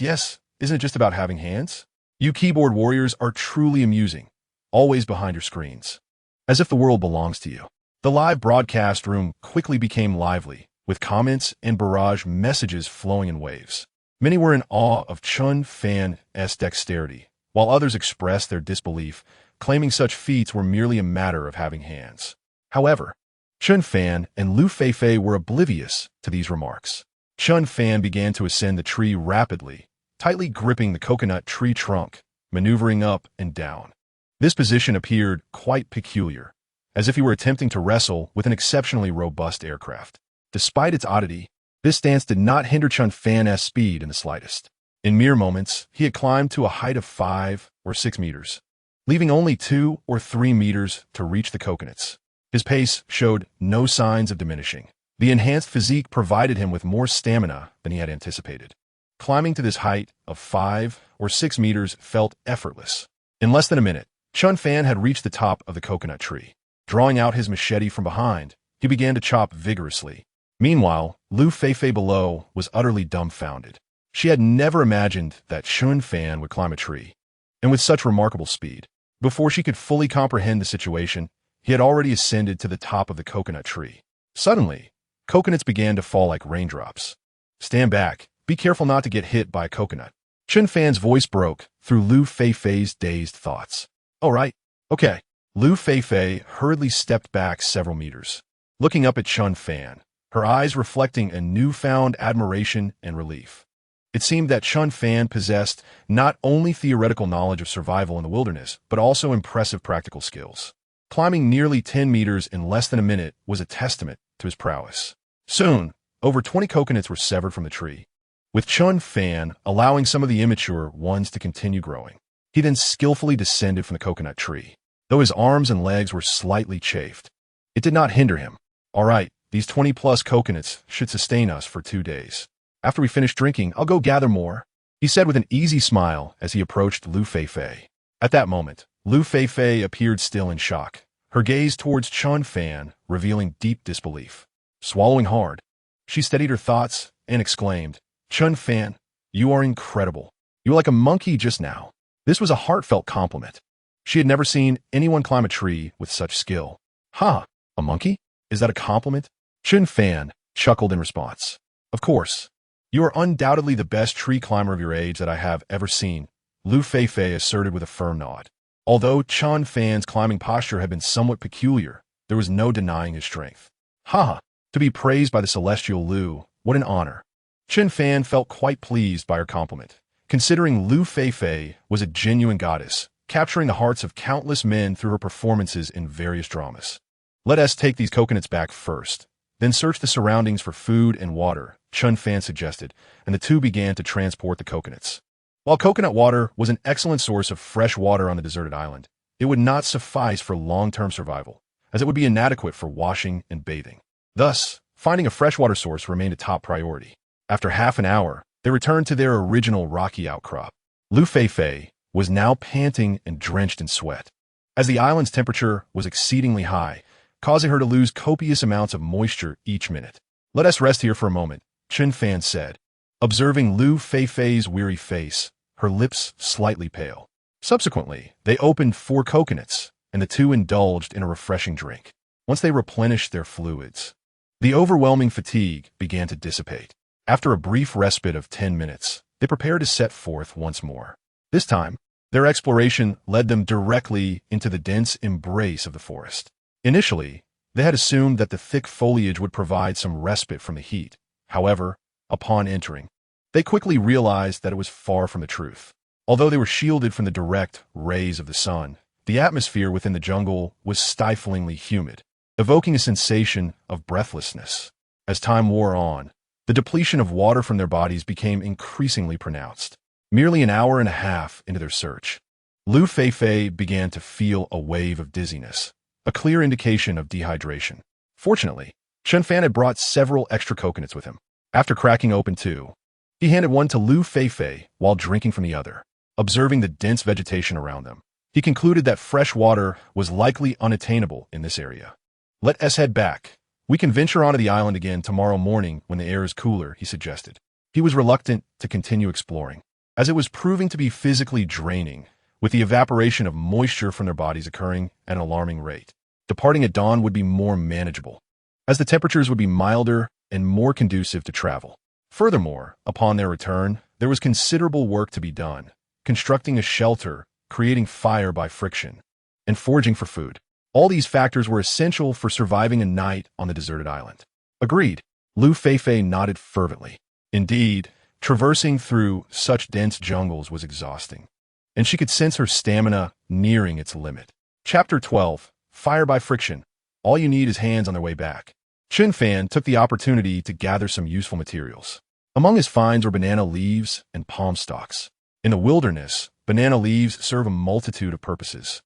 Isn't it just about having hands? You keyboard warriors are truly amusing, always behind your screens, as if the world belongs to you. The live broadcast room quickly became lively, with comments and barrage messages flowing in waves. Many were in awe of Chen Fan's dexterity, while others expressed their disbelief, claiming such feats were merely a matter of having hands. However, Chen Fan and Liu Feifei were oblivious to these remarks. Chen Fan began to ascend the tree rapidly, tightly gripping the coconut tree trunk, maneuvering up and down. This position appeared quite peculiar, as if he were attempting to wrestle with an exceptionally robust aircraft. Despite its oddity, this stance did not hinder Chen Fan's speed in the slightest. In mere moments, he had climbed to a height of 5 or 6 meters, leaving only 2 or 3 meters to reach the coconuts. His pace showed no signs of diminishing. The enhanced physique provided him with more stamina than he had anticipated. Climbing to this height of 5 or 6 meters felt effortless. In less than a minute, Chen Fan had reached the top of the coconut tree. Drawing out his machete from behind, he began to chop vigorously. Meanwhile, Liu Feifei below was utterly dumbfounded. She had never imagined that Chen Fan would climb a tree, and with such remarkable speed. Before she could fully comprehend the situation, he had already ascended to the top of the coconut tree. Suddenly, coconuts began to fall like raindrops. Stand back. Be careful not to get hit by a coconut. Chen Fan's voice broke through Liu Feifei's dazed thoughts. All right, okay. Liu Feifei hurriedly stepped back several meters, looking up at Chen Fan, her eyes reflecting a newfound admiration and relief. It seemed that Chen Fan possessed not only theoretical knowledge of survival in the wilderness, but also impressive practical skills. Climbing nearly 10 meters in less than a minute was a testament to his prowess. Soon, over 20 coconuts were severed from the tree, with Chen Fan allowing some of the immature ones to continue growing. He then skillfully descended from the coconut tree. Though his arms and legs were slightly chafed, it did not hinder him. All right, these 20-plus coconuts should sustain us for 2 days. After we finish drinking, I'll go gather more, he said with an easy smile as he approached Liu Feifei. At that moment, Liu Feifei appeared still in shock, her gaze towards Chen Fan revealing deep disbelief. Swallowing hard, she steadied her thoughts and exclaimed, "Chen Fan, you are incredible. You were like a monkey just now." This was a heartfelt compliment. She had never seen anyone climb a tree with such skill. "Ha, a monkey? Is that a compliment?" Chen Fan chuckled in response. "Of course. You are undoubtedly the best tree climber of your age that I have ever seen," Liu Feifei asserted with a firm nod. Although Chen Fan's climbing posture had been somewhat peculiar, there was no denying his strength. "Ha! To be praised by the celestial Liu, what an honor." Chen Fan felt quite pleased by her compliment, considering Liu Feifei was a genuine goddess, capturing the hearts of countless men through her performances in various dramas. "Let us take these coconuts back first, then search the surroundings for food and water," Chen Fan suggested, and the two began to transport the coconuts. While coconut water was an excellent source of fresh water on the deserted island, it would not suffice for long-term survival, as it would be inadequate for washing and bathing. Thus, finding a freshwater source remained a top priority. After half an hour, they returned to their original rocky outcrop. Liu Feifei was now panting and drenched in sweat, as the island's temperature was exceedingly high, causing her to lose copious amounts of moisture each minute. "Let us rest here for a moment," Chen Fan said, observing Liu Feifei's weary face, her lips slightly pale. Subsequently, they opened 4 coconuts, and the two indulged in a refreshing drink. Once they replenished their fluids, the overwhelming fatigue began to dissipate. After a brief respite of 10 minutes, they prepared to set forth once more. This time, their exploration led them directly into the dense embrace of the forest. Initially, they had assumed that the thick foliage would provide some respite from the heat. However, upon entering, they quickly realized that it was far from the truth. Although they were shielded from the direct rays of the sun, the atmosphere within the jungle was stiflingly humid, evoking a sensation of breathlessness. As time wore on, the depletion of water from their bodies became increasingly pronounced. Merely an hour and a half into their search, Liu Feifei began to feel a wave of dizziness, a clear indication of dehydration. Fortunately, Chen Fan had brought several extra coconuts with him. After cracking open 2, he handed one to Liu Feifei while drinking from the other. Observing the dense vegetation around them, he concluded that fresh water was likely unattainable in this area. "Let us head back. We can venture onto the island again tomorrow morning when the air is cooler," he suggested. He was reluctant to continue exploring, as it was proving to be physically draining, with the evaporation of moisture from their bodies occurring at an alarming rate. Departing at dawn would be more manageable, as the temperatures would be milder and more conducive to travel. Furthermore, upon their return, there was considerable work to be done, constructing a shelter, creating fire by friction, and foraging for food. All these factors were essential for surviving a night on the deserted island. "Agreed," Liu Feifei nodded fervently. Indeed, traversing through such dense jungles was exhausting, and she could sense her stamina nearing its limit. Chapter 12, Fire by Friction. All you need is hands on their way back. Chen Fan took the opportunity to gather some useful materials. Among his finds were banana leaves and palm stalks. In the wilderness, banana leaves serve a multitude of purposes.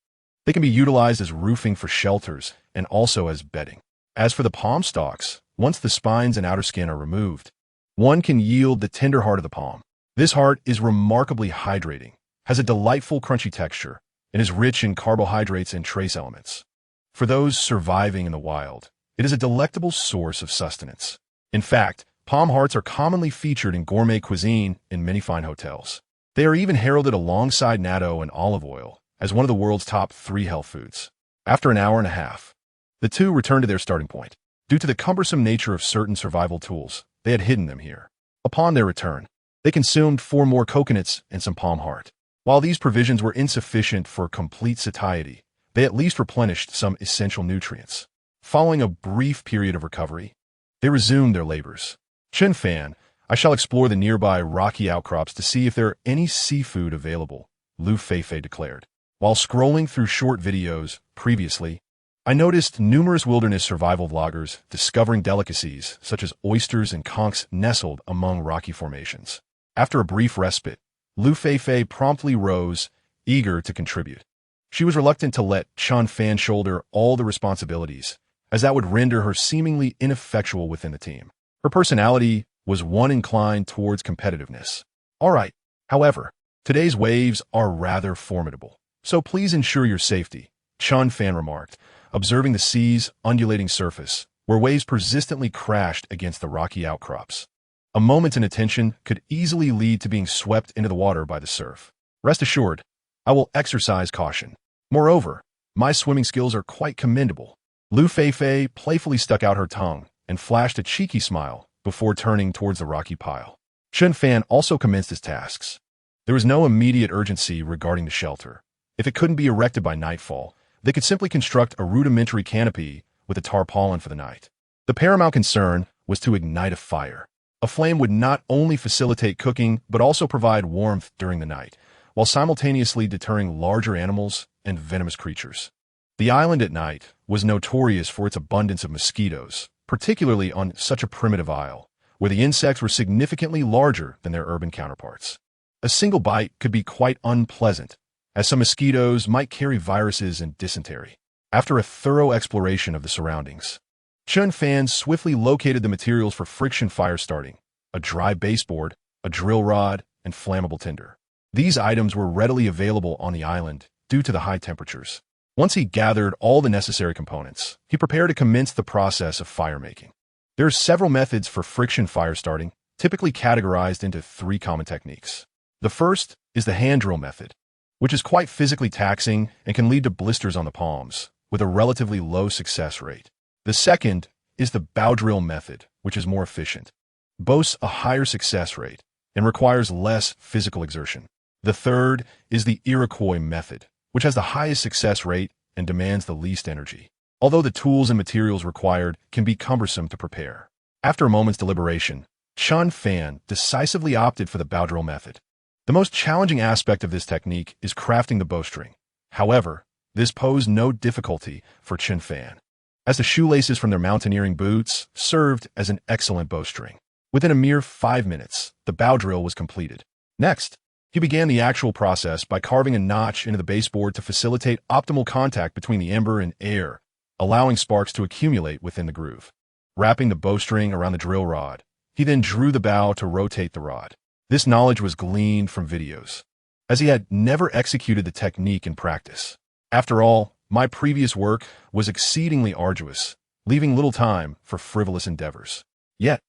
They can be utilized as roofing for shelters and also as bedding. As for the palm stalks, once the spines and outer skin are removed, one can yield the tender heart of the palm. This heart is remarkably hydrating, has a delightful crunchy texture, and is rich in carbohydrates and trace elements. For those surviving in the wild, it is a delectable source of sustenance. In fact, palm hearts are commonly featured in gourmet cuisine in many fine hotels. They are even heralded alongside natto and olive oil as one of the world's top 3 health foods. After an hour and a half, the two returned to their starting point. Due to the cumbersome nature of certain survival tools, they had hidden them here. Upon their return, they consumed 4 more coconuts and some palm heart. While these provisions were insufficient for complete satiety, they at least replenished some essential nutrients. Following a brief period of recovery, they resumed their labors. Chen Fan, I shall explore the nearby rocky outcrops to see if there are any seafood available, Liu Feifei declared. While scrolling through short videos previously, I noticed numerous wilderness survival vloggers discovering delicacies such as oysters and conchs nestled among rocky formations. After a brief respite, Liu Feifei promptly rose, eager to contribute. She was reluctant to let Chen Fan shoulder all the responsibilities, as that would render her seemingly ineffectual within the team. Her personality was one inclined towards competitiveness. All right, however, today's waves are rather formidable, so please ensure your safety, Chen Fan remarked, observing the sea's undulating surface, where waves persistently crashed against the rocky outcrops. A moment's inattention could easily lead to being swept into the water by the surf. Rest assured, I will exercise caution. Moreover, my swimming skills are quite commendable. Liu Feifei playfully stuck out her tongue and flashed a cheeky smile before turning towards the rocky pile. Chen Fan also commenced his tasks. There was no immediate urgency regarding the shelter. If it couldn't be erected by nightfall, they could simply construct a rudimentary canopy with a tarpaulin for the night. The paramount concern was to ignite a fire. A flame would not only facilitate cooking, but also provide warmth during the night, while simultaneously deterring larger animals and venomous creatures. The island at night was notorious for its abundance of mosquitoes, particularly on such a primitive isle, where the insects were significantly larger than their urban counterparts. A single bite could be quite unpleasant, as some mosquitoes might carry viruses and dysentery. After a thorough exploration of the surroundings, Chen Fan swiftly located the materials for friction fire starting: a dry baseboard, a drill rod, and flammable tinder. These items were readily available on the island due to the high temperatures. Once he gathered all the necessary components, he prepared to commence the process of firemaking. There are several methods for friction fire starting, typically categorized into 3 common techniques. The first is the hand drill method, which is quite physically taxing and can lead to blisters on the palms, with a relatively low success rate. The second is the bow drill method, which is more efficient, boasts a higher success rate, and requires less physical exertion. The third is the Iroquois method, which has the highest success rate and demands the least energy, although the tools and materials required can be cumbersome to prepare. After a moment's deliberation, Chen Fan decisively opted for the bow drill method. The most challenging aspect of this technique is crafting the bowstring. However, this posed no difficulty for Chen Fan, as the shoelaces from their mountaineering boots served as an excellent bowstring. Within a mere 5 minutes, the bow drill was completed. Next, he began the actual process by carving a notch into the baseboard to facilitate optimal contact between the ember and air, allowing sparks to accumulate within the groove. Wrapping the bowstring around the drill rod, he then drew the bow to rotate the rod. This knowledge was gleaned from videos, as he had never executed the technique in practice. After all, my previous work was exceedingly arduous, leaving little time for frivolous endeavors. Yet,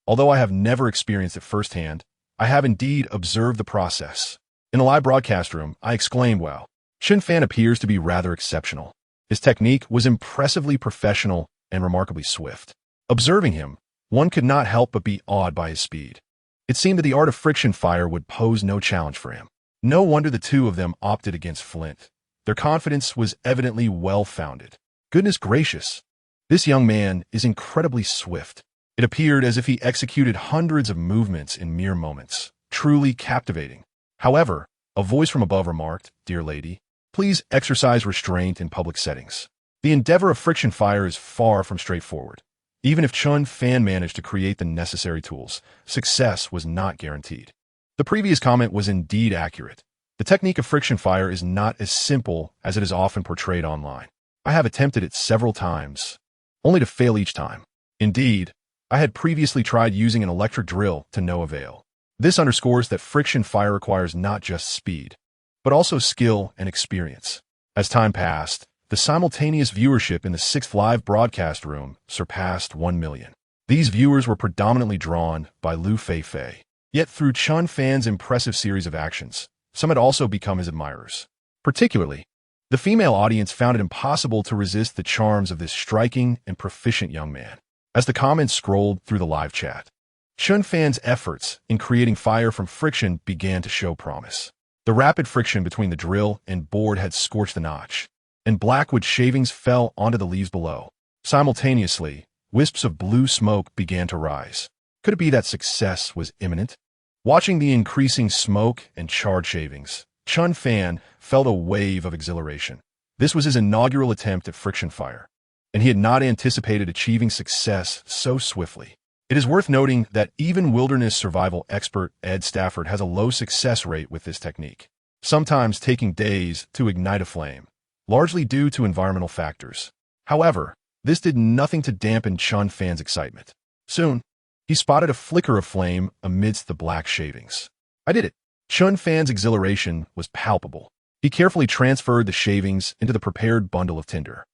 although I have never experienced it firsthand, I have indeed observed the process. In the live broadcast room, I exclaimed, "Wow, Chen Fan appears to be rather exceptional." His technique was impressively professional and remarkably swift. Observing him, one could not help but be awed by his speed. It seemed that the art of friction fire would pose no challenge for him. No wonder the two of them opted against flint. Their confidence was evidently well-founded. Goodness gracious, this young man is incredibly swift. It appeared as if he executed hundreds of movements in mere moments, truly captivating. However, a voice from above remarked, "Dear lady, please exercise restraint in public settings." The endeavor of friction fire is far from straightforward. Even if Chen Fan managed to create the necessary tools, success was not guaranteed. The previous comment was indeed accurate. The technique of friction fire is not as simple as it is often portrayed online. I have attempted it several times, only to fail each time. Indeed, I had previously tried using an electric drill to no avail. This underscores that friction fire requires not just speed, but also skill and experience. As time passed, the simultaneous viewership in the 6th live broadcast room surpassed 1 million. These viewers were predominantly drawn by Liu Feifei. Yet through Chen Fan's impressive series of actions, some had also become his admirers. Particularly, the female audience found it impossible to resist the charms of this striking and proficient young man. As the comments scrolled through the live chat, Chen Fan's efforts in creating fire from friction began to show promise. The rapid friction between the drill and board had scorched the notch, and blackwood shavings fell onto the leaves below. Simultaneously, wisps of blue smoke began to rise. Could it be that success was imminent? Watching the increasing smoke and charred shavings, Chen Fan felt a wave of exhilaration. This was his inaugural attempt at friction fire, and he had not anticipated achieving success so swiftly. It is worth noting that even wilderness survival expert Ed Stafford has a low success rate with this technique, sometimes taking days to ignite a flame, largely due to environmental factors. However, this did nothing to dampen Chen Fan's excitement. Soon, he spotted a flicker of flame amidst the black shavings. I did it. Chen Fan's exhilaration was palpable. He carefully transferred the shavings into the prepared bundle of tinder.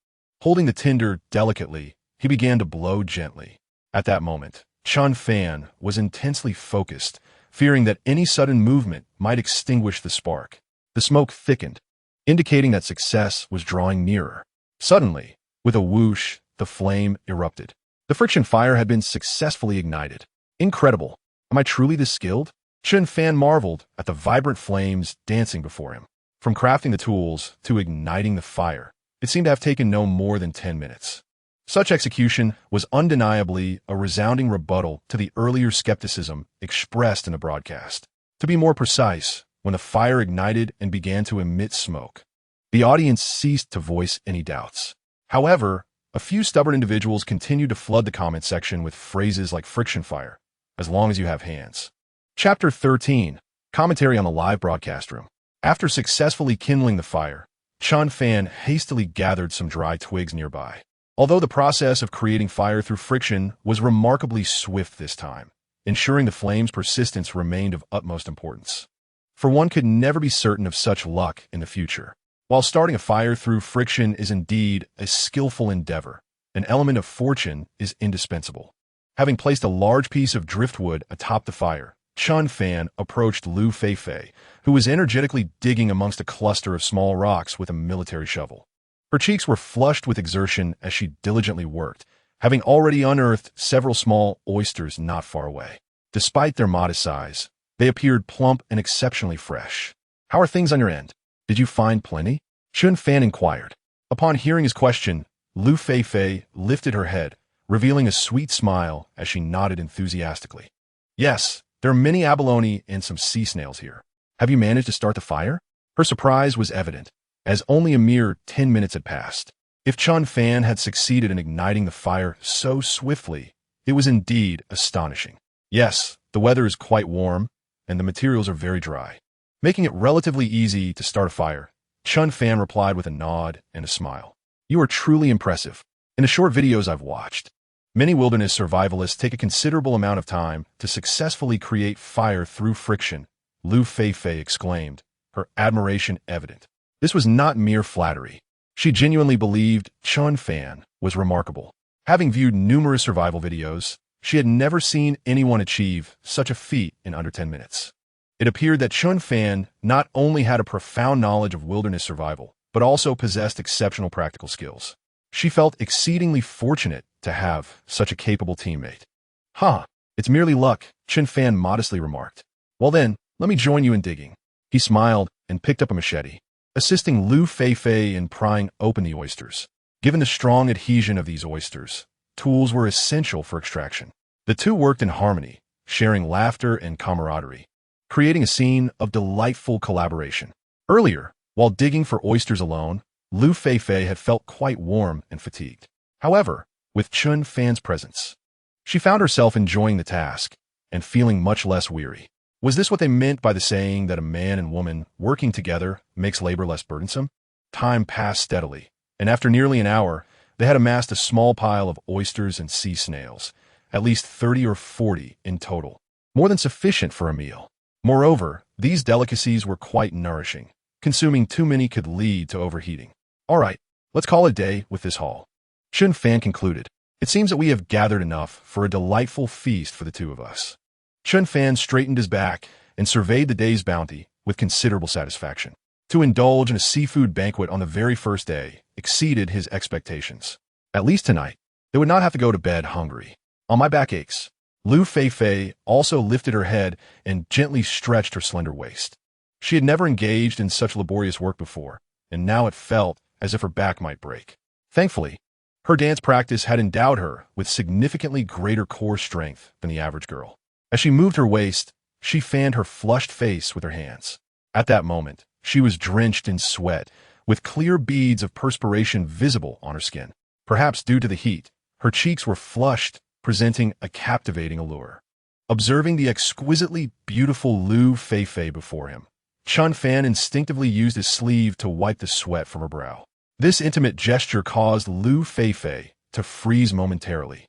Holding the tinder delicately, he began to blow gently. At that moment, Chen Fan was intensely focused, fearing that any sudden movement might extinguish the spark. The smoke thickened, indicating that success was drawing nearer. Suddenly, with a whoosh, the flame erupted. The friction fire had been successfully ignited. Incredible. Am I truly this skilled? Chen Fan marveled at the vibrant flames dancing before him. From crafting the tools to igniting the fire, it seemed to have taken no more than 10 minutes. Such execution was undeniably a resounding rebuttal to the earlier skepticism expressed in the broadcast. To be more precise, when the fire ignited and began to emit smoke, the audience ceased to voice any doubts. However, a few stubborn individuals continued to flood the comment section with phrases like friction fire, as long as you have hands. Chapter 13. Commentary on the live broadcast room. After successfully kindling the fire, Chen Fan hastily gathered some dry twigs nearby. Although the process of creating fire through friction was remarkably swift this time, ensuring the flame's persistence remained of utmost importance. For one could never be certain of such luck in the future. While starting a fire through friction is indeed a skillful endeavor, an element of fortune is indispensable. Having placed a large piece of driftwood atop the fire, Chen Fan approached Liu Feifei, who was energetically digging amongst a cluster of small rocks with a military shovel. Her cheeks were flushed with exertion as she diligently worked, having already unearthed several small oysters not far away. Despite their modest size, they appeared plump and exceptionally fresh. How are things on your end? Did you find plenty? Chen Fan inquired. Upon hearing his question, Liu Feifei lifted her head, revealing a sweet smile as she nodded enthusiastically. Yes, there are many abalone and some sea snails here. Have you managed to start the fire? Her surprise was evident, as only a mere 10 minutes had passed. If Chen Fan had succeeded in igniting the fire so swiftly, it was indeed astonishing. Yes, the weather is quite warm, and the materials are very dry, making it relatively easy to start a fire. Chen Fan replied with a nod and a smile. You are truly impressive. In the short videos I've watched, many wilderness survivalists take a considerable amount of time to successfully create fire through friction, Liu Feifei exclaimed, her admiration evident. This was not mere flattery. She genuinely believed Chen Fan was remarkable. Having viewed numerous survival videos, she had never seen anyone achieve such a feat in under 10 minutes. It appeared that Chen Fan not only had a profound knowledge of wilderness survival, but also possessed exceptional practical skills. She felt exceedingly fortunate to have such a capable teammate. It's merely luck, Chen Fan modestly remarked. Well then, let me join you in digging. He smiled and picked up a machete, assisting Liu Feifei in prying open the oysters. Given the strong adhesion of these oysters, tools were essential for extraction. The two worked in harmony, sharing laughter and camaraderie, creating a scene of delightful collaboration. Earlier, while digging for oysters alone, Liu Feifei had felt quite warm and fatigued. However, with Chen Fan's presence, she found herself enjoying the task and feeling much less weary. Was this what they meant by the saying that a man and woman working together makes labor less burdensome? Time passed steadily, and after nearly an hour, they had amassed a small pile of oysters and sea snails, at least 30 or 40 in total, more than sufficient for a meal. Moreover, these delicacies were quite nourishing. Consuming too many could lead to overheating. All right, let's call it a day with this haul. Chen Fan concluded. It seems that we have gathered enough for a delightful feast for the two of us. Chen Fan straightened his back and surveyed the day's bounty with considerable satisfaction. To indulge in a seafood banquet on the very first day exceeded his expectations. At least tonight, they would not have to go to bed hungry. On my back aches. Liu Feifei also lifted her head and gently stretched her slender waist. She had never engaged in such laborious work before, and now it felt as if her back might break. Thankfully, Her dance practice had endowed her with significantly greater core strength than the average girl. As she moved her waist, she fanned her flushed face with her hands. At that moment, she was drenched in sweat, with clear beads of perspiration visible on her skin. Perhaps due to the heat, her cheeks were flushed, presenting a captivating allure. Observing the exquisitely beautiful Liu Feifei before him, Chen Fan instinctively used his sleeve to wipe the sweat from her brow. This intimate gesture caused Liu Feifei to freeze momentarily,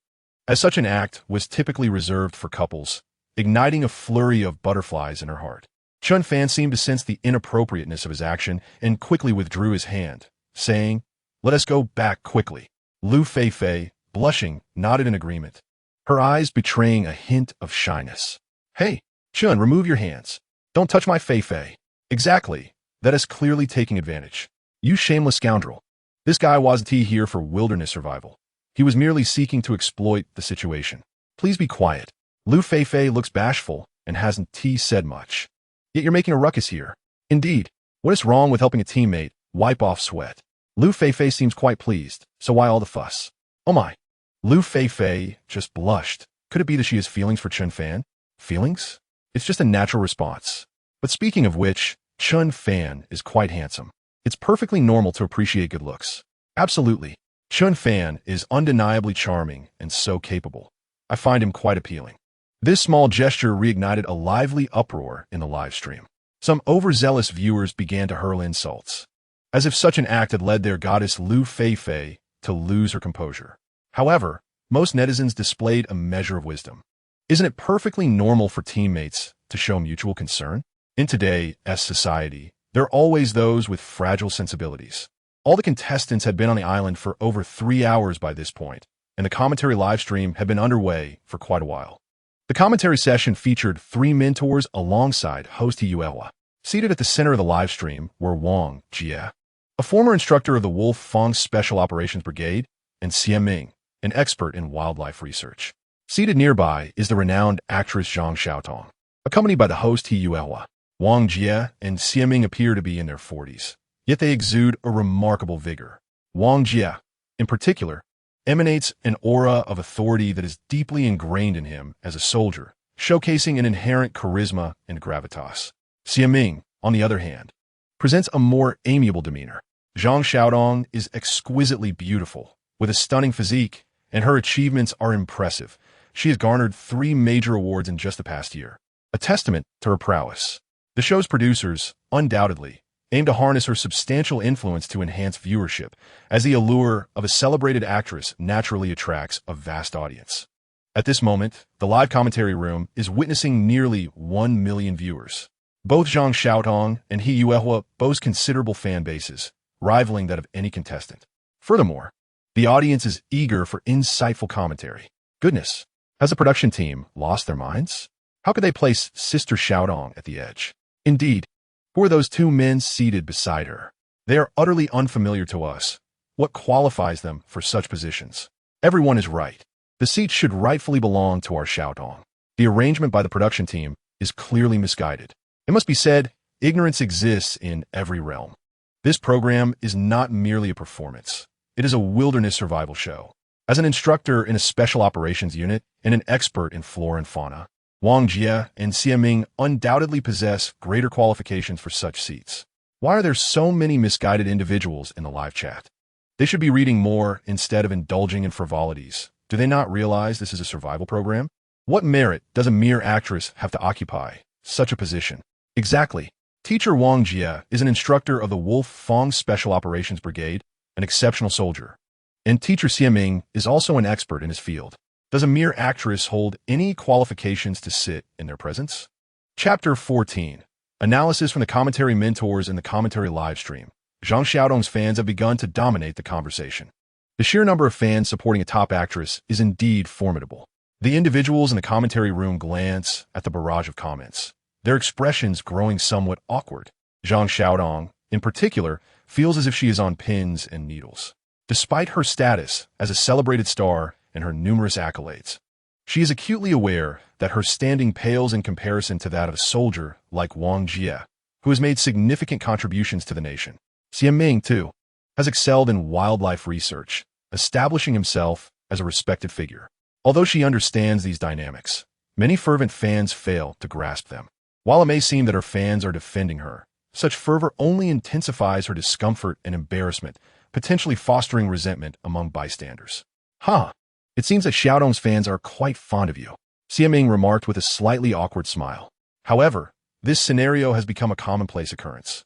as such an act was typically reserved for couples, igniting a flurry of butterflies in her heart. Chen Fan seemed to sense the inappropriateness of his action and quickly withdrew his hand, saying, "Let us go back quickly." Liu Feifei, blushing, nodded in agreement, her eyes betraying a hint of shyness. "Hey, Chen, remove your hands. Don't touch my Feifei." "Exactly. That is clearly taking advantage. You shameless scoundrel. This guy wasn't here for wilderness survival. He was merely seeking to exploit the situation. Please be quiet." Liu Feifei looks bashful and hasn't said much. "Yet you're making a ruckus here." "Indeed. What is wrong with helping a teammate wipe off sweat?" Liu Feifei seems quite pleased, so why all the fuss? "Oh my." Liu Feifei just blushed. Could it be that she has feelings for Chen Fan? Feelings? It's just a natural response. But speaking of which, Chen Fan is quite handsome. It's perfectly normal to appreciate good looks. Absolutely. Chen Fan is undeniably charming and so capable. I find him quite appealing. This small gesture reignited a lively uproar in the live stream. Some overzealous viewers began to hurl insults, as if such an act had led their goddess Liu Feifei to lose her composure. However, most netizens displayed a measure of wisdom. Isn't it perfectly normal for teammates to show mutual concern? In today's society, there are always those with fragile sensibilities. All the contestants had been on the island for over 3 hours by this point, and the commentary live stream had been underway for quite a while. The commentary session featured 3 mentors alongside host Liu Feifei. Seated at the center of the live stream were Wang Jie, a former instructor of the Wolf Fang Special Operations Brigade, and Xie Ming, an expert in wildlife research. Seated nearby is the renowned actress Zhang Xiaotong, accompanied by the host Liu Feifei. Wang Jie and Xie Ming appear to be in their 40s, yet they exude a remarkable vigor. Wang Jie, in particular, emanates an aura of authority that is deeply ingrained in him as a soldier, showcasing an inherent charisma and gravitas. Xie Ming, on the other hand, presents a more amiable demeanor. Zhang Xiaotong is exquisitely beautiful, with a stunning physique, and her achievements are impressive. She has garnered 3 major awards in just the past year, a testament to her prowess. The show's producers, undoubtedly, aim to harness her substantial influence to enhance viewership, as the allure of a celebrated actress naturally attracts a vast audience. At this moment, the live commentary room is witnessing nearly 1 million viewers. Both Zhang Xiaotong and Liu Feifei boast considerable fan bases, rivaling that of any contestant. Furthermore, the audience is eager for insightful commentary. Goodness, has the production team lost their minds? How could they place Sister Xiaotong at the edge? Indeed, who are those 2 men seated beside her? They are utterly unfamiliar to us. What qualifies them for such positions? Everyone is right. The seats should rightfully belong to our Xiaotong. The arrangement by the production team is clearly misguided. It must be said, ignorance exists in every realm. This program is not merely a performance. It is a wilderness survival show. As an instructor in a special operations unit and an expert in flora and fauna, Wang Jie and Xie Ming undoubtedly possess greater qualifications for such seats. Why are there so many misguided individuals in the live chat? They should be reading more instead of indulging in frivolities. Do they not realize this is a survival program? What merit does a mere actress have to occupy such a position? Exactly. Teacher Wang Jie is an instructor of the Wolf Fang Special Operations Brigade, an exceptional soldier. And teacher Xie Ming is also an expert in his field. Does a mere actress hold any qualifications to sit in their presence? Chapter 14. Analysis from the commentary mentors in the commentary live stream. Zhang Xiaotong's fans have begun to dominate the conversation. The sheer number of fans supporting a top actress is indeed formidable. The individuals in the commentary room glance at the barrage of comments, their expressions growing somewhat awkward. Zhang Xiaotong, in particular, feels as if she is on pins and needles. Despite her status as a celebrated star and her numerous accolades, she is acutely aware that her standing pales in comparison to that of a soldier like Wang Jie, who has made significant contributions to the nation. Xie Ming, too, has excelled in wildlife research, establishing himself as a respected figure. Although she understands these dynamics, many fervent fans fail to grasp them. While it may seem that her fans are defending her, such fervor only intensifies her discomfort and embarrassment, potentially fostering resentment among bystanders. It seems that Xiaodong's fans are quite fond of you, Xie Ming remarked with a slightly awkward smile. However, this scenario has become a commonplace occurrence,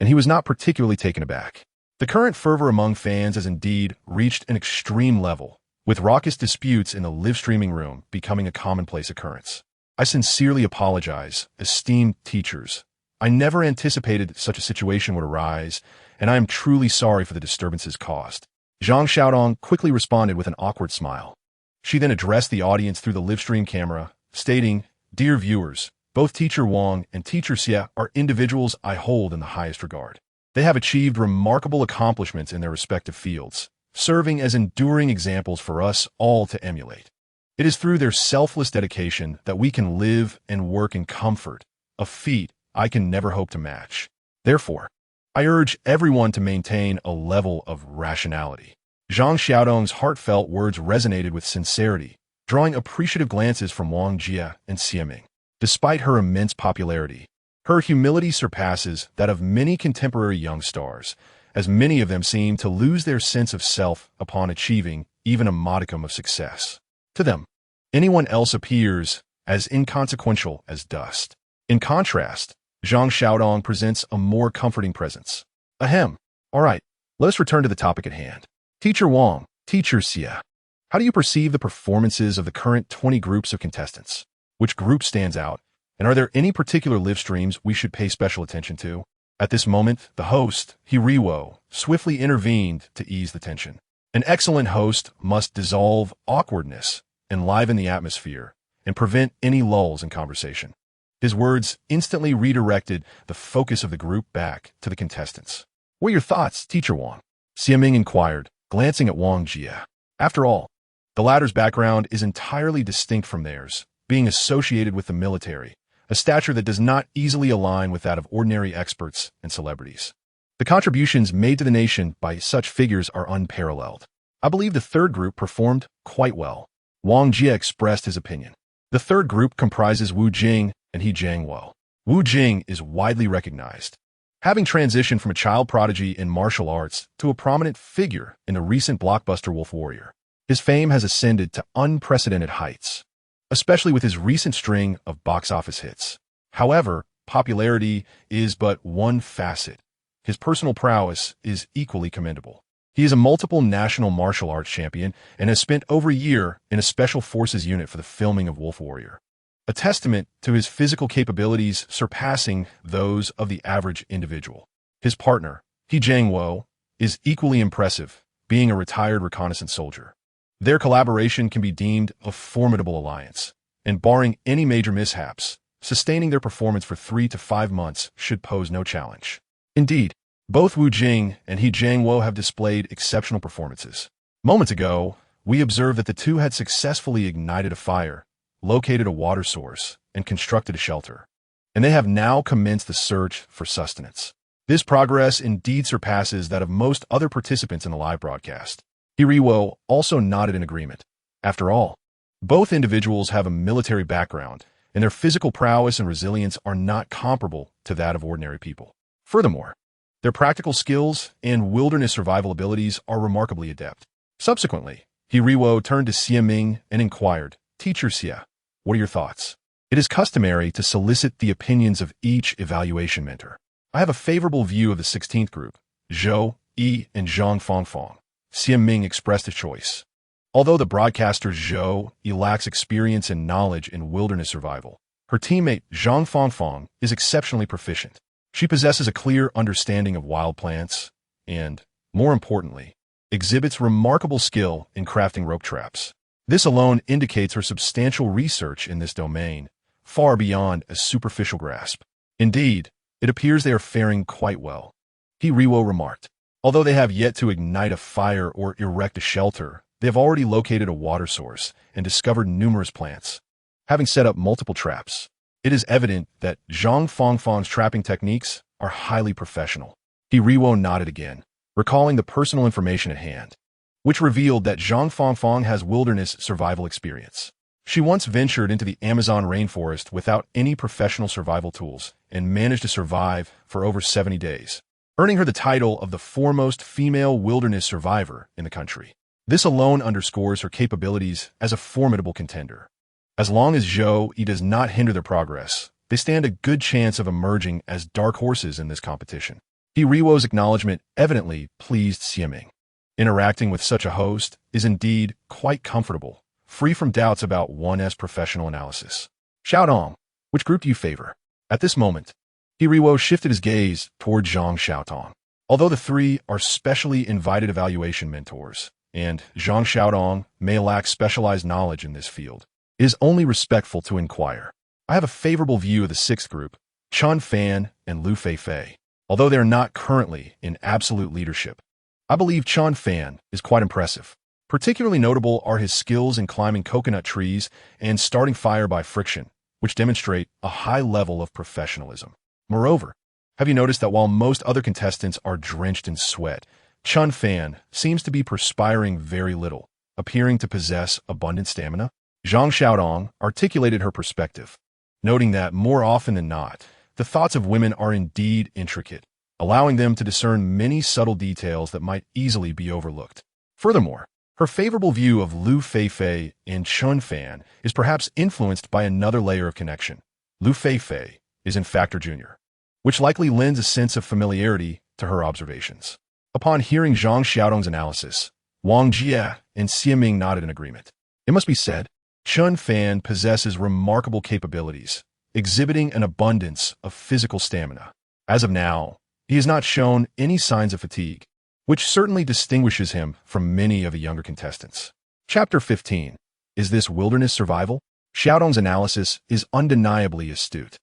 and he was not particularly taken aback. The current fervor among fans has indeed reached an extreme level, with raucous disputes in the live streaming room becoming a commonplace occurrence. I sincerely apologize, esteemed teachers. I never anticipated such a situation would arise, and I am truly sorry for the disturbances caused. Zhang Xiaodong quickly responded with an awkward smile. She then addressed the audience through the live stream camera, stating, "Dear viewers, both Teacher Wang and Teacher Xie are individuals I hold in the highest regard. They have achieved remarkable accomplishments in their respective fields, serving as enduring examples for us all to emulate. It is through their selfless dedication that we can live and work in comfort, a feat I can never hope to match. Therefore, I urge everyone to maintain a level of rationality." Zhang Xiaodong's heartfelt words resonated with sincerity, drawing appreciative glances from Wang Jie and Xie Ming. Despite her immense popularity, her humility surpasses that of many contemporary young stars, as many of them seem to lose their sense of self upon achieving even a modicum of success. To them, anyone else appears as inconsequential as dust. In contrast, Zhang Xiaodong presents a more comforting presence. Ahem. All right, let us return to the topic at hand. Teacher Wang, Teacher Xie, how do you perceive the performances of the current 20 groups of contestants? Which group stands out, and are there any particular live streams we should pay special attention to? At this moment, the host, He Riwo, swiftly intervened to ease the tension. An excellent host must dissolve awkwardness, enliven the atmosphere, and prevent any lulls in conversation. His words instantly redirected the focus of the group back to the contestants. "What are your thoughts, Teacher Wang?" Xie Ming inquired, glancing at Wang Jie. After all, the latter's background is entirely distinct from theirs, being associated with the military, a stature that does not easily align with that of ordinary experts and celebrities. The contributions made to the nation by such figures are unparalleled. I believe the third group performed quite well. Wang Jie expressed his opinion. The third group comprises Wu Jing and He Jiangwo. Wu Jing is widely recognized, having transitioned from a child prodigy in martial arts to a prominent figure in the recent blockbuster Wolf Warrior. His fame has ascended to unprecedented heights, especially with his recent string of box office hits. However, popularity is but one facet. His personal prowess is equally commendable. He is a multiple national martial arts champion and has spent over a year in a special forces unit for the filming of Wolf Warrior, a testament to his physical capabilities surpassing those of the average individual. His partner, He Jiangwo, is equally impressive, being a retired reconnaissance soldier. Their collaboration can be deemed a formidable alliance, and barring any major mishaps, sustaining their performance for 3 to 5 months should pose no challenge. Indeed, both Wu Jing and He Jiangwo have displayed exceptional performances. Moments ago, we observed that the two had successfully ignited a fire, located a water source, and constructed a shelter, and they have now commenced the search for sustenance. This progress indeed surpasses that of most other participants in the live broadcast. He Riwo also nodded in agreement. After all, both individuals have a military background, and their physical prowess and resilience are not comparable to that of ordinary people. Furthermore, their practical skills and wilderness survival abilities are remarkably adept. Subsequently, He Riwo turned to Xie Ming and inquired, "Teacher Xie, what are your thoughts?" It is customary to solicit the opinions of each evaluation mentor. I have a favorable view of the 16th group, Zhou, Yi, and Zhang Fangfang. Xie Ming expressed his choice. Although the broadcaster Zhou Yi lacks experience and knowledge in wilderness survival, her teammate Zhang Fangfang is exceptionally proficient. She possesses a clear understanding of wild plants and, more importantly, exhibits remarkable skill in crafting rope traps. This alone indicates her substantial research in this domain, far beyond a superficial grasp. Indeed, it appears they are faring quite well. He Riwo remarked. Although they have yet to ignite a fire or erect a shelter, they have already located a water source and discovered numerous plants. Having set up multiple traps, it is evident that Zhang Fangfang's trapping techniques are highly professional. He Riwo nodded again, recalling the personal information at hand. which revealed that Zhang Fangfang has wilderness survival experience. She once ventured into the Amazon rainforest without any professional survival tools and managed to survive for over 70 days, earning her the title of the foremost female wilderness survivor in the country. This alone underscores her capabilities as a formidable contender. As long as Zhou Yi does not hinder their progress, they stand a good chance of emerging as dark horses in this competition. He Riwo's acknowledgement evidently pleased Xiaming. Interacting with such a host is indeed quite comfortable, free from doubts about one's professional analysis. Xiaodong, which group do you favor? At this moment, He Riwo shifted his gaze toward Zhang Xiaotong. Although the three are specially invited evaluation mentors, and Zhang Xiaodong may lack specialized knowledge in this field, it is only respectful to inquire. I have a favorable view of the sixth group, Chen Fan and Liu Feifei. Although they are not currently in absolute leadership, I believe Chen Fan is quite impressive. Particularly notable are his skills in climbing coconut trees and starting fire by friction, which demonstrate a high level of professionalism. Moreover, have you noticed that while most other contestants are drenched in sweat, Chen Fan seems to be perspiring very little, appearing to possess abundant stamina? Zhang Xiaodong articulated her perspective, noting that more often than not, the thoughts of women are indeed intricate, allowing them to discern many subtle details that might easily be overlooked. Furthermore, her favorable view of Liu Feifei and Chen Fan is perhaps influenced by another layer of connection. Liu Feifei is in fact her junior, which likely lends a sense of familiarity to her observations. Upon hearing Zhang Xiaodong's analysis, Wang Jie and Xiaming nodded in agreement. It must be said, Chen Fan possesses remarkable capabilities, exhibiting an abundance of physical stamina. As of now, he has not shown any signs of fatigue, which certainly distinguishes him from many of the younger contestants. Chapter 15. Is this wilderness survival? Xiaodong's analysis is undeniably astute.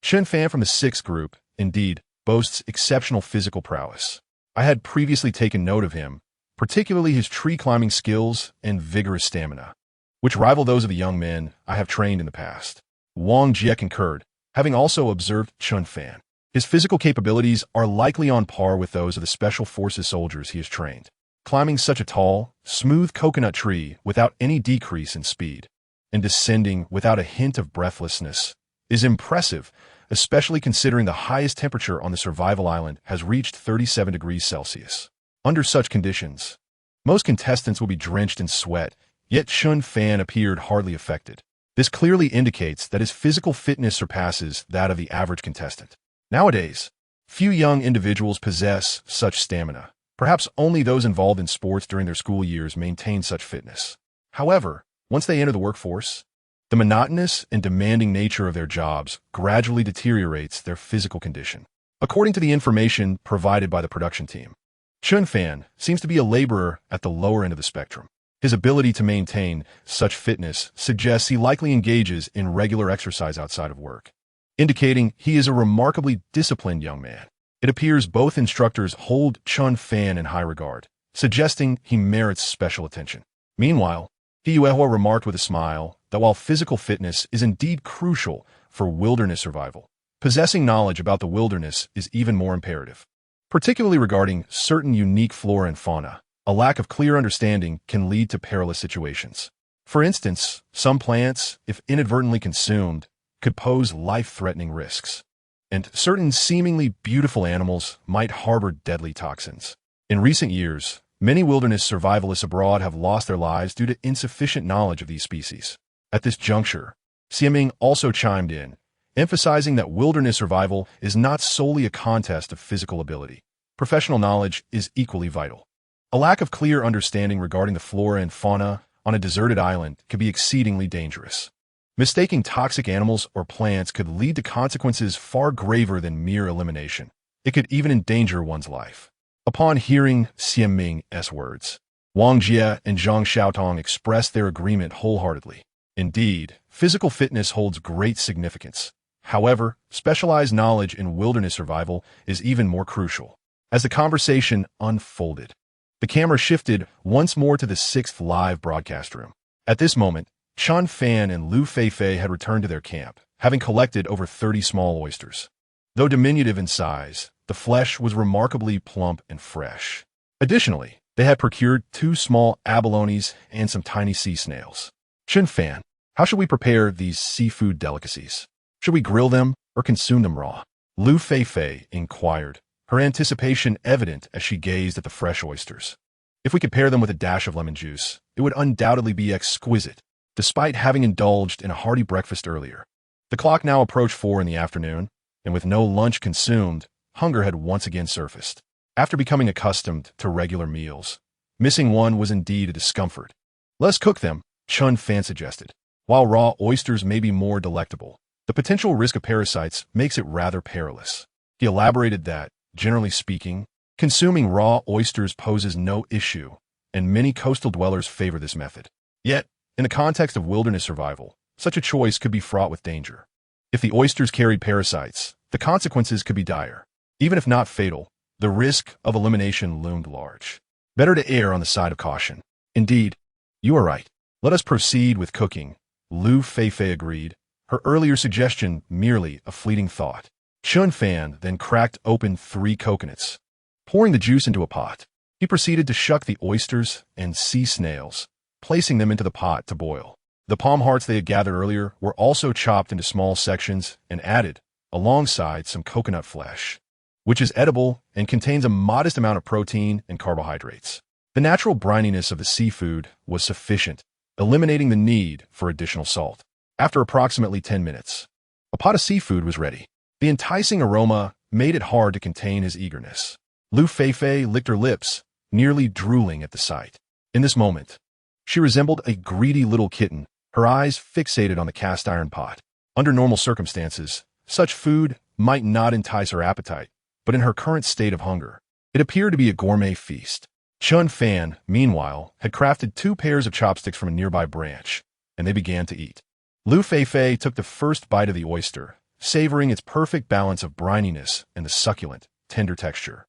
Chen Fan from the sixth group, indeed, boasts exceptional physical prowess. I had previously taken note of him, particularly his tree climbing skills and vigorous stamina, which rival those of the young men I have trained in the past. Wang Jie concurred, having also observed Chen Fan. His physical capabilities are likely on par with those of the Special Forces soldiers he has trained, climbing such a tall, smooth coconut tree without any decrease in speed, and descending without a hint of breathlessness, is impressive, especially considering the highest temperature on the survival island has reached 37 degrees Celsius. Under such conditions, most contestants will be drenched in sweat, yet Chen Fan appeared hardly affected. This clearly indicates that his physical fitness surpasses that of the average contestant. Nowadays, few young individuals possess such stamina. Perhaps only those involved in sports during their school years maintain such fitness. However, once they enter the workforce, the monotonous and demanding nature of their jobs gradually deteriorates their physical condition. According to the information provided by the production team, Chen Fan seems to be a laborer at the lower end of the spectrum. His ability to maintain such fitness suggests he likely engages in regular exercise outside of work, indicating he is a remarkably disciplined young man. It appears both instructors hold Chen Fan in high regard, suggesting he merits special attention. Meanwhile, He Yuehua remarked with a smile that while physical fitness is indeed crucial for wilderness survival, possessing knowledge about the wilderness is even more imperative, particularly regarding certain unique flora and fauna. A lack of clear understanding can lead to perilous situations. For instance, some plants, if inadvertently consumed, could pose life-threatening risks, and certain seemingly beautiful animals might harbor deadly toxins. In recent years, many wilderness survivalists abroad have lost their lives due to insufficient knowledge of these species. At this juncture, Xiaming also chimed in, emphasizing that wilderness survival is not solely a contest of physical ability. Professional knowledge is equally vital. A lack of clear understanding regarding the flora and fauna on a deserted island can be exceedingly dangerous. Mistaking toxic animals or plants could lead to consequences far graver than mere elimination. It could even endanger one's life. Upon hearing Xiaming's words, Wang Jie and Zhang Xiaotong expressed their agreement wholeheartedly. Indeed, physical fitness holds great significance. However, specialized knowledge in wilderness survival is even more crucial. As the conversation unfolded, the camera shifted once more to the sixth live broadcast room. At this moment, Chen Fan and Liu Feifei had returned to their camp, having collected over 30 small oysters. Though diminutive in size, the flesh was remarkably plump and fresh. Additionally, They had procured 2 small abalones and some tiny sea snails. Chen Fan, how should we prepare these seafood delicacies? Should we grill them or consume them raw? Liu Feifei inquired, her anticipation evident as she gazed at the fresh oysters. If we could pair them with a dash of lemon juice, it would undoubtedly be exquisite, despite having indulged in a hearty breakfast earlier. The clock now approached 4 in the afternoon, and with no lunch consumed, hunger had once again surfaced. After becoming accustomed to regular meals, missing one was indeed a discomfort. Let us cook them, Chen Fan suggested. While raw oysters may be more delectable, the potential risk of parasites makes it rather perilous. He elaborated that, generally speaking, consuming raw oysters poses no issue, and many coastal dwellers favor this method. Yet, in the context of wilderness survival, such a choice could be fraught with danger. If the oysters carried parasites, the consequences could be dire. Even if not fatal, the risk of elimination loomed large. Better to err on the side of caution. Indeed, you are right. Let us proceed with cooking, Liu Feifei agreed, her earlier suggestion merely a fleeting thought. Chen Fan then cracked open 3 coconuts. Pouring the juice into a pot, he proceeded to shuck the oysters and sea snails, placing them into the pot to boil. The palm hearts they had gathered earlier were also chopped into small sections and added, alongside some coconut flesh, which is edible and contains a modest amount of protein and carbohydrates. The natural brininess of the seafood was sufficient, eliminating the need for additional salt. After approximately 10 minutes, a pot of seafood was ready. The enticing aroma made it hard to contain his eagerness. Liu Feifei licked her lips, nearly drooling at the sight. In this moment, she resembled a greedy little kitten, her eyes fixated on the cast-iron pot. Under normal circumstances, such food might not entice her appetite, but in her current state of hunger, it appeared to be a gourmet feast. Chen Fan, meanwhile, had crafted 2 pairs of chopsticks from a nearby branch, and they began to eat. Liu Feifei took the first bite of the oyster, savoring its perfect balance of brininess and the succulent, tender texture.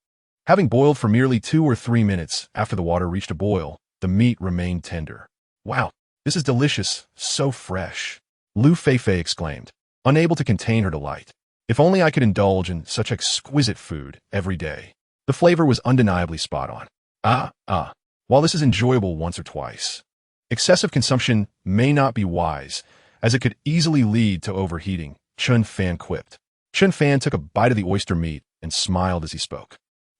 Having boiled for merely 2 or 3 minutes after the water reached a boil, the meat remained tender. Wow, this is delicious, so fresh, Liu Feifei exclaimed, unable to contain her delight. If only I could indulge in such exquisite food every day. The flavor was undeniably spot on. While this is enjoyable once or twice, excessive consumption may not be wise, as it could easily lead to overheating, Chen Fan quipped. Chen Fan took a bite of the oyster meat and smiled as he spoke.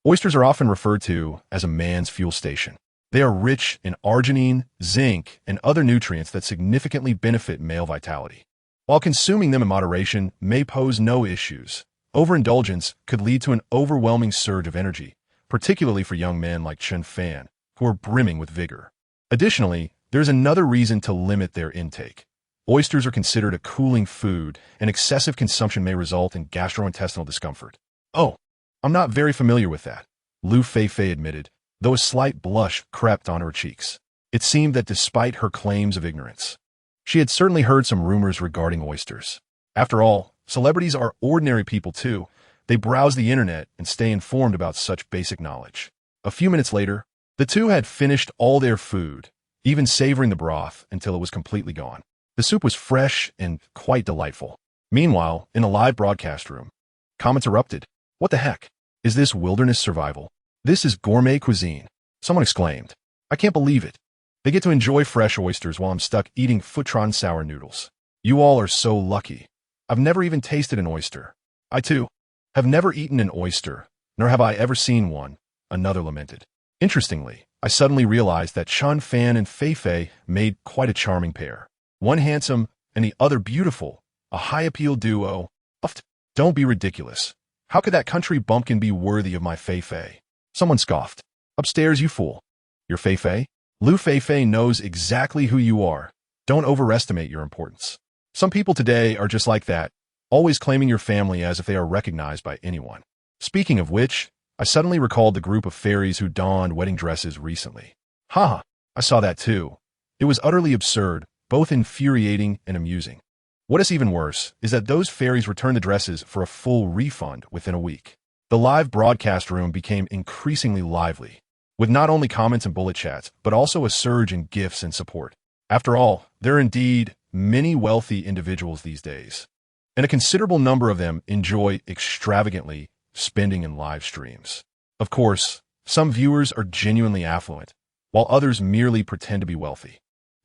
Oysters are often referred to as a man's fuel station. They are rich in arginine, zinc, and other nutrients that significantly benefit male vitality. While consuming them in moderation may pose no issues, overindulgence could lead to an overwhelming surge of energy, particularly for young men like Chen Fan, who are brimming with vigor. Additionally, there's another reason to limit their intake. Oysters are considered a cooling food, and excessive consumption may result in gastrointestinal discomfort. Oh, I'm not very familiar with that, Liu Feifei admitted, though a slight blush crept on her cheeks. It seemed that despite her claims of ignorance, she had certainly heard some rumors regarding oysters. After all, celebrities are ordinary people too. They browse the internet and stay informed about such basic knowledge. A few minutes later, the two had finished all their food, even savoring the broth until it was completely gone. The soup was fresh and quite delightful. Meanwhile, in the live broadcast room, comments erupted. What the heck? Is this wilderness survival? This is gourmet cuisine, someone exclaimed. I can't believe it. They get to enjoy fresh oysters while I'm stuck eating Futron sour noodles. You all are so lucky. I've never even tasted an oyster. I, too, have never eaten an oyster, nor have I ever seen one, another lamented. Interestingly, I suddenly realized that Chen Fan and Feifei made quite a charming pair. One handsome and the other beautiful, a high-appeal duo. Don't be ridiculous. How could that country bumpkin be worthy of my Feifei? Someone scoffed. Upstairs, you fool. You're Feifei? Liu Feifei knows exactly who you are. Don't overestimate your importance. Some people today are just like that, always claiming your family as if they are recognized by anyone. Speaking of which, I suddenly recalled the group of fairies who donned wedding dresses recently. I saw that too. It was utterly absurd, both infuriating and amusing. What is even worse is that those fairies returned the dresses for a full refund within a week. The live broadcast room became increasingly lively, with not only comments and bullet chats, but also a surge in gifts and support. After all, there are indeed many wealthy individuals these days, and a considerable number of them enjoy extravagantly spending in live streams. Of course, Some viewers are genuinely affluent, while others merely pretend to be wealthy.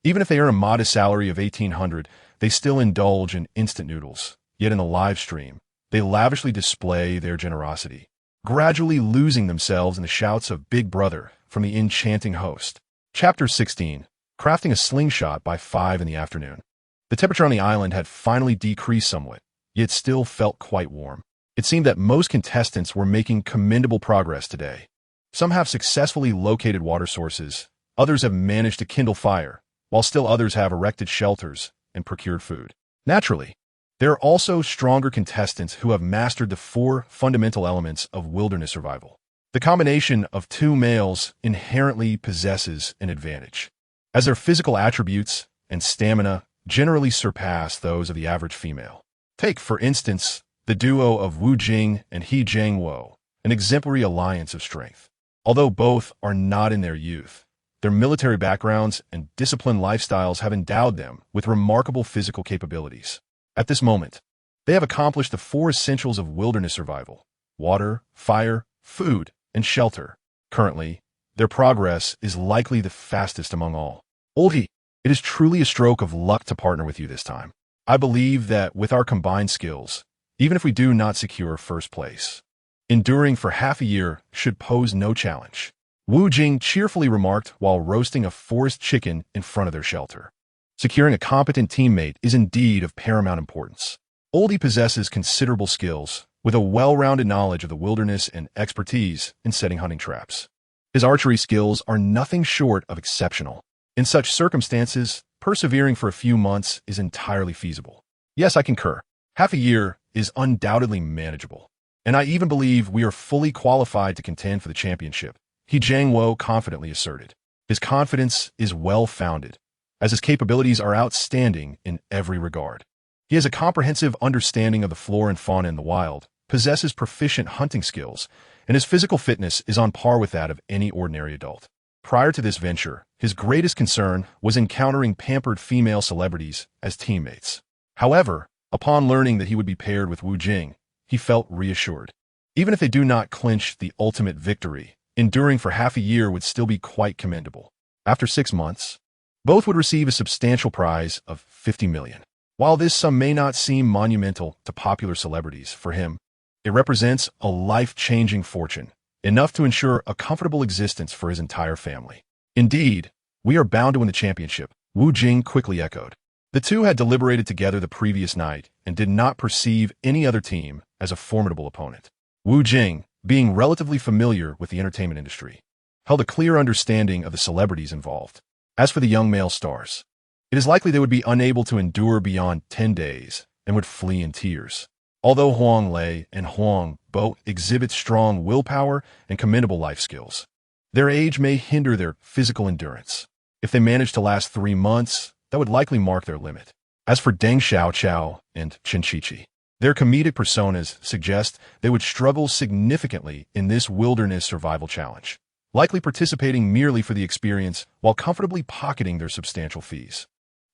Even if they earn a modest salary of $1,800, they still indulge in instant noodles. Yet in the live stream, they lavishly display their generosity, gradually losing themselves in the shouts of Big Brother from the enchanting host. Chapter 16. Crafting a slingshot by 5 in the afternoon. The temperature on the island had finally decreased somewhat, yet still felt quite warm. It seemed that most contestants were making commendable progress today. Some have successfully located water sources, others have managed to kindle fire, while still others have erected shelters and procured food. Naturally, there are also stronger contestants who have mastered the 4 fundamental elements of wilderness survival. The combination of 2 males inherently possesses an advantage, as their physical attributes and stamina generally surpass those of the average female. Take, for instance, the duo of Wu Jing and He Jiangwo, an exemplary alliance of strength. Although both are not in their youth, their military backgrounds and disciplined lifestyles have endowed them with remarkable physical capabilities. At this moment, they have accomplished the 4 essentials of wilderness survival: water, fire, food, and shelter. Currently, their progress is likely the fastest among all. Oldie, it is truly a stroke of luck to partner with you this time. I believe that with our combined skills, even if we do not secure first place, enduring for half a year should pose no challenge. Wu Jing cheerfully remarked while roasting a forest chicken in front of their shelter. Securing a competent teammate is indeed of paramount importance. Oldie possesses considerable skills, with a well-rounded knowledge of the wilderness and expertise in setting hunting traps. His archery skills are nothing short of exceptional. In such circumstances, persevering for a few months is entirely feasible. Yes, I concur. Half a year is undoubtedly manageable, and I even believe we are fully qualified to contend for the championship, He Jiangwo confidently asserted. His confidence is well-founded, as his capabilities are outstanding in every regard. He has a comprehensive understanding of the flora and fauna in the wild, possesses proficient hunting skills, and his physical fitness is on par with that of any ordinary adult. Prior to this venture, his greatest concern was encountering pampered female celebrities as teammates. However, upon learning that he would be paired with Wu Jing, he felt reassured. Even if they do not clinch the ultimate victory, enduring for half a year would still be quite commendable. After 6 months, both would receive a substantial prize of 50 million. While this sum may not seem monumental to popular celebrities, for him, it represents a life-changing fortune, enough to ensure a comfortable existence for his entire family. Indeed, we are bound to win the championship, Wu Jing quickly echoed. The two had deliberated together the previous night and did not perceive any other team as a formidable opponent. Wu Jing, being relatively familiar with the entertainment industry, held a clear understanding of the celebrities involved. As for the young male stars, it is likely they would be unable to endure beyond 10 days and would flee in tears. Although Huang Lei and Huang Bo exhibit strong willpower and commendable life skills, their age may hinder their physical endurance. If they manage to last 3 months, that would likely mark their limit. As for Deng Xiaoqiao and Chen Chichi, their comedic personas suggest they would struggle significantly in this wilderness survival challenge, likely participating merely for the experience while comfortably pocketing their substantial fees.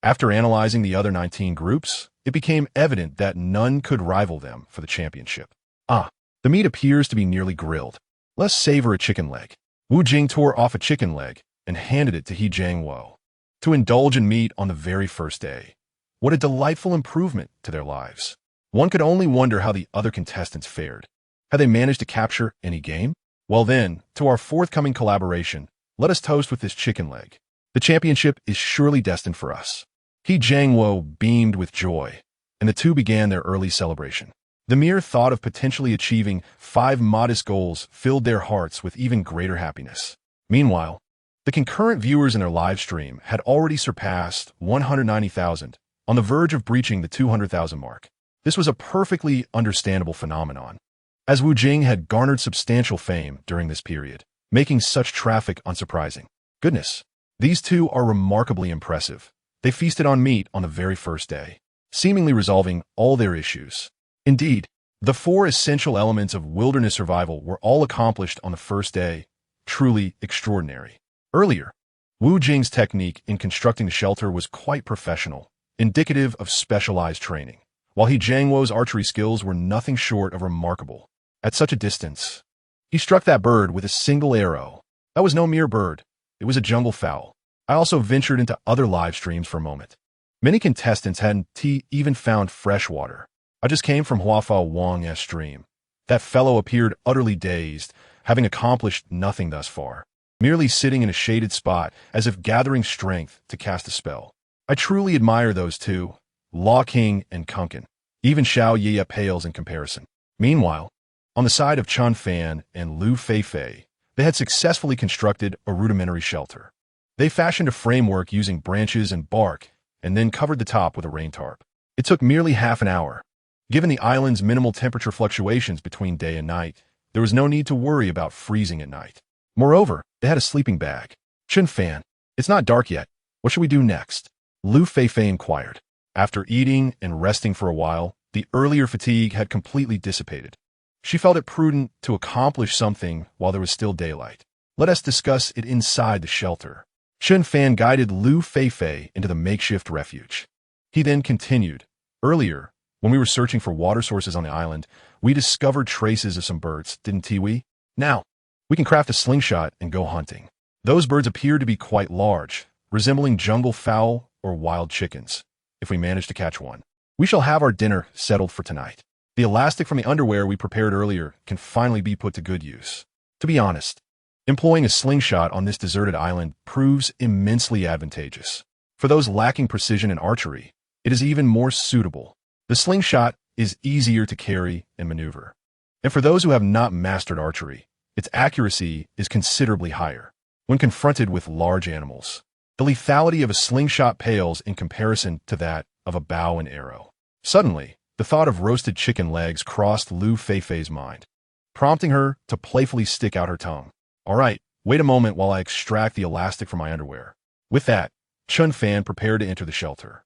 After analyzing the other 19 groups, it became evident that none could rival them for the championship. The meat appears to be nearly grilled. Let's savor a chicken leg. Wu Jing tore off a chicken leg and handed it to He Jiangwo. To indulge in meat on the very first day. What a delightful improvement to their lives. One could only wonder how the other contestants fared. Had they managed to capture any game? Well then, to our forthcoming collaboration, let us toast with this chicken leg. The championship is surely destined for us. He Jiangwo beamed with joy, and the two began their early celebration. The mere thought of potentially achieving 5 modest goals filled their hearts with even greater happiness. Meanwhile, the concurrent viewers in their live stream had already surpassed 190,000, on the verge of breaching the 200,000 mark. This was a perfectly understandable phenomenon, as Wu Jing had garnered substantial fame during this period, making such traffic unsurprising. Goodness, these two are remarkably impressive. They feasted on meat on the very first day, seemingly resolving all their issues. Indeed, the 4 essential elements of wilderness survival were all accomplished on the first day. Truly extraordinary. Earlier, Wu Jing's technique in constructing the shelter was quite professional, indicative of specialized training, while He Jiangwo's archery skills were nothing short of remarkable. At such a distance, He struck that bird with a single arrow. That was no mere bird. It was a jungle fowl. I also ventured into other live streams for a moment. Many contestants hadn't even found fresh water. I just came from Huafao Wang's stream. That fellow appeared utterly dazed, having accomplished nothing thus far, merely sitting in a shaded spot as if gathering strength to cast a spell. I truly admire those two, Law King and Kunkin. Even Xiao Ye pales in comparison. Meanwhile, on the side of Chen Fan and Liu Feifei, they had successfully constructed a rudimentary shelter. They fashioned a framework using branches and bark and then covered the top with a rain tarp. It took merely half an hour. Given the island's minimal temperature fluctuations between day and night, there was no need to worry about freezing at night. Moreover, they had a sleeping bag. Chen Fan, it's not dark yet. What should we do next? Liu Feifei inquired. After eating and resting for a while, the earlier fatigue had completely dissipated. She felt it prudent to accomplish something while there was still daylight. Let us discuss it inside the shelter. Chen Fan guided Liu Feifei into the makeshift refuge. He then continued. Earlier, when we were searching for water sources on the island, we discovered traces of some birds, didn't we? Now, we can craft a slingshot and go hunting. Those birds appear to be quite large, resembling jungle fowl or wild chickens. If we manage to catch one, we shall have our dinner settled for tonight. The elastic from the underwear we prepared earlier can finally be put to good use. To be honest, employing a slingshot on this deserted island proves immensely advantageous. For those lacking precision in archery, it is even more suitable. The slingshot is easier to carry and maneuver. And for those who have not mastered archery, its accuracy is considerably higher. When confronted with large animals, the lethality of a slingshot pales in comparison to that of a bow and arrow. Suddenly, the thought of roasted chicken legs crossed Liu Feifei's mind, prompting her to playfully stick out her tongue. All right, wait a moment while I extract the elastic from my underwear. With that, Chen Fan prepared to enter the shelter.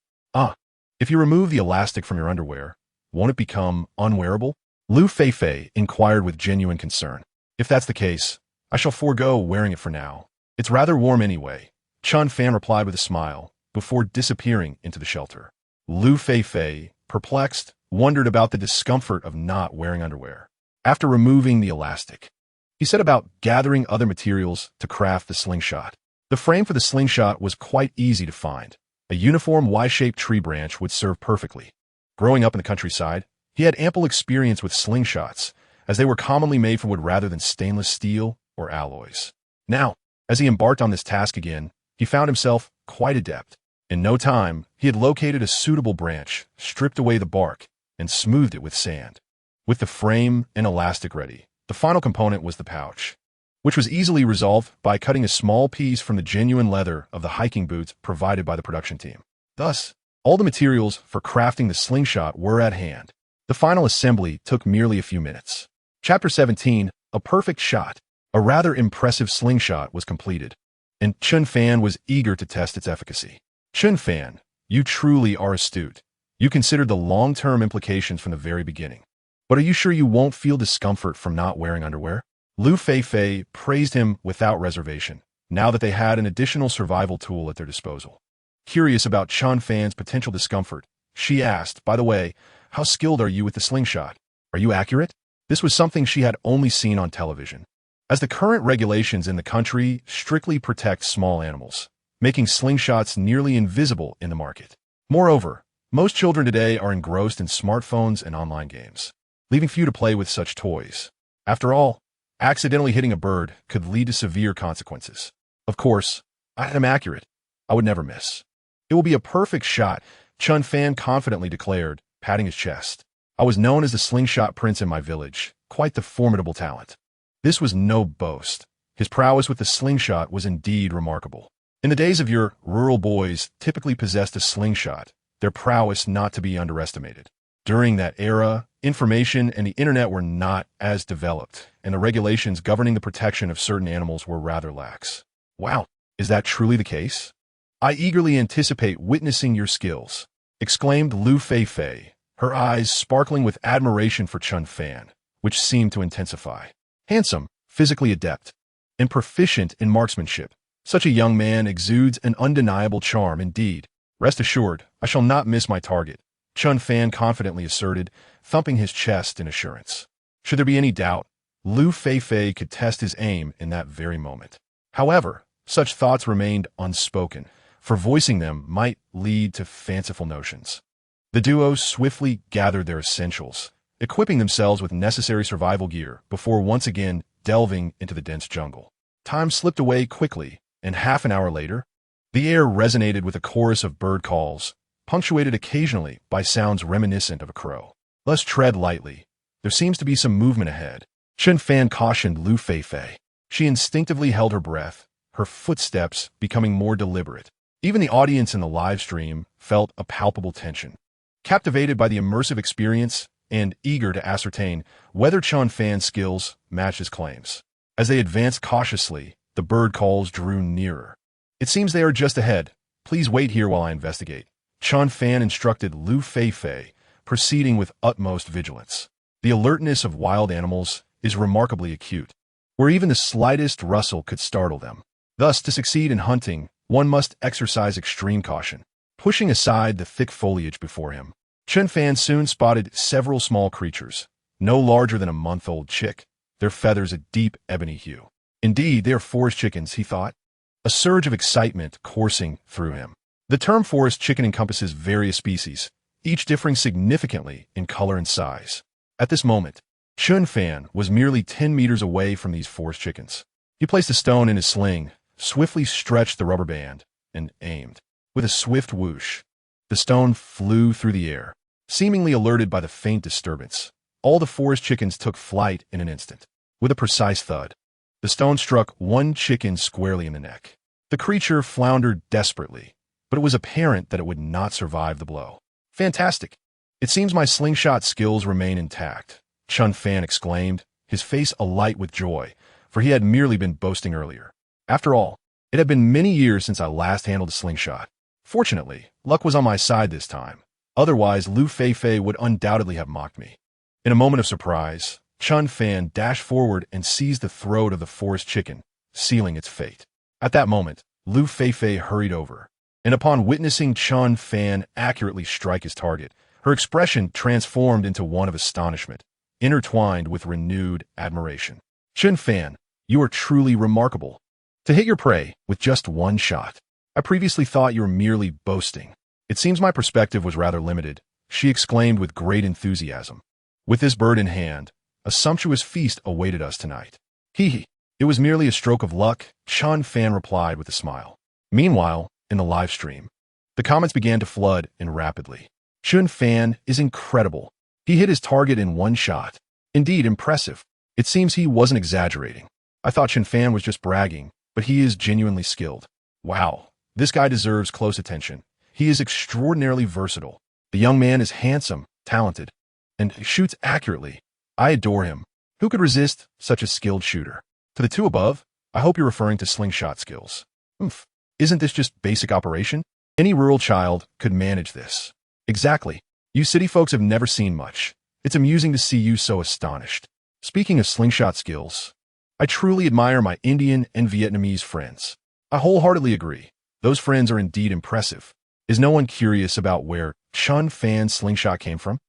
If you remove the elastic from your underwear, won't it become unwearable? Liu Feifei inquired with genuine concern. If that's the case, I shall forego wearing it for now. It's rather warm anyway, Chen Fan replied with a smile, before disappearing into the shelter. Liu Feifei, perplexed, wondered about the discomfort of not wearing underwear. After removing the elastic, he set about gathering other materials to craft the slingshot. The frame for the slingshot was quite easy to find. A uniform Y-shaped tree branch would serve perfectly. Growing up in the countryside, he had ample experience with slingshots, as they were commonly made from wood rather than stainless steel or alloys. Now, as he embarked on this task again, he found himself quite adept. In no time, he had located a suitable branch, stripped away the bark, and smoothed it with sand. With the frame and elastic ready, the final component was the pouch, which was easily resolved by cutting a small piece from the genuine leather of the hiking boots provided by the production team. Thus, all the materials for crafting the slingshot were at hand. The final assembly took merely a few minutes. Chapter 17, A Perfect Shot. A rather impressive slingshot was completed, and Chen Fan was eager to test its efficacy. Chen Fan, you truly are astute. You considered the long-term implications from the very beginning. But are you sure you won't feel discomfort from not wearing underwear? Liu Feifei praised him without reservation, now that they had an additional survival tool at their disposal. Curious about Chen Fan's potential discomfort, she asked, by the way, how skilled are you with the slingshot? Are you accurate? This was something she had only seen on television, as the current regulations in the country strictly protect small animals, making slingshots nearly invisible in the market. Moreover, most children today are engrossed in smartphones and online games, leaving few to play with such toys. After all, accidentally hitting a bird could lead to severe consequences. Of course, I am accurate. I would never miss. It will be a perfect shot, Chen Fan confidently declared, patting his chest. I was known as the slingshot prince in my village, quite the formidable talent. This was no boast. His prowess with the slingshot was indeed remarkable. In the days of your rural boys typically possessed a slingshot, their prowess not to be underestimated. During that era, information and the internet were not as developed, and the regulations governing the protection of certain animals were rather lax. Wow, is that truly the case? I eagerly anticipate witnessing your skills, exclaimed Liu Feifei, her eyes sparkling with admiration for Chen Fan, which seemed to intensify. Handsome, physically adept, and proficient in marksmanship, such a young man exudes an undeniable charm indeed. Rest assured, I shall not miss my target, Chen Fan confidently asserted, thumping his chest in assurance. Should there be any doubt, Liu Feifei could test his aim in that very moment. However, such thoughts remained unspoken, for voicing them might lead to fanciful notions. The duo swiftly gathered their essentials, equipping themselves with necessary survival gear before once again delving into the dense jungle. Time slipped away quickly, and half an hour later, the air resonated with a chorus of bird calls, punctuated occasionally by sounds reminiscent of a crow. "Let's tread lightly. There seems to be some movement ahead," Chen Fan cautioned Liu Feifei. She instinctively held her breath, her footsteps becoming more deliberate. Even the audience in the live stream felt a palpable tension. Captivated by the immersive experience and eager to ascertain whether Chen Fan's skills matched his claims. As they advanced cautiously, the bird calls drew nearer. "It seems they are just ahead. Please wait here while I investigate," Chen Fan instructed Liu Feifei, proceeding with utmost vigilance. The alertness of wild animals is remarkably acute, where even the slightest rustle could startle them. Thus, to succeed in hunting, one must exercise extreme caution. Pushing aside the thick foliage before him, Chen Fan soon spotted several small creatures, no larger than a month-old chick, their feathers a deep ebony hue. Indeed, they are forest chickens, he thought, a surge of excitement coursing through him. The term forest chicken encompasses various species, each differing significantly in color and size. At this moment, Chen Fan was merely 10 meters away from these forest chickens. He placed a stone in his sling, swiftly stretched the rubber band, and aimed. With a swift whoosh, the stone flew through the air. Seemingly alerted by the faint disturbance, all the forest chickens took flight in an instant. With a precise thud, the stone struck one chicken squarely in the neck. The creature floundered desperately, but it was apparent that it would not survive the blow. "Fantastic! It seems my slingshot skills remain intact," Chen Fan exclaimed, his face alight with joy, for he had merely been boasting earlier. "After all, it had been many years since I last handled a slingshot. Fortunately, luck was on my side this time. Otherwise, Liu Feifei would undoubtedly have mocked me." In a moment of surprise, Chen Fan dashed forward and seized the throat of the forest chicken, sealing its fate. At that moment, Liu Feifei hurried over, and upon witnessing Chen Fan accurately strike his target, her expression transformed into one of astonishment, intertwined with renewed admiration. "Chen Fan, you are truly remarkable. To hit your prey with just one shot. I previously thought you were merely boasting. It seems my perspective was rather limited," she exclaimed with great enthusiasm. "With this bird in hand, a sumptuous feast awaited us tonight." "Hee. It was merely a stroke of luck," Chen Fan replied with a smile. Meanwhile, in the live stream, the comments began to flood in rapidly. "Chen Fan is incredible. He hit his target in one shot. Indeed, impressive. It seems he wasn't exaggerating. I thought Chen Fan was just bragging, but he is genuinely skilled. Wow. This guy deserves close attention. He is extraordinarily versatile. The young man is handsome, talented, and shoots accurately. I adore him. Who could resist such a skilled shooter?" To the two above, I hope you're referring to slingshot skills. Oomph. Isn't this just basic operation? Any rural child could manage this. Exactly. You city folks have never seen much. It's amusing to see you so astonished. Speaking of slingshot skills, I truly admire my Indian and Vietnamese friends. I wholeheartedly agree. Those friends are indeed impressive. Is no one curious about where Chen Fan's slingshot came from?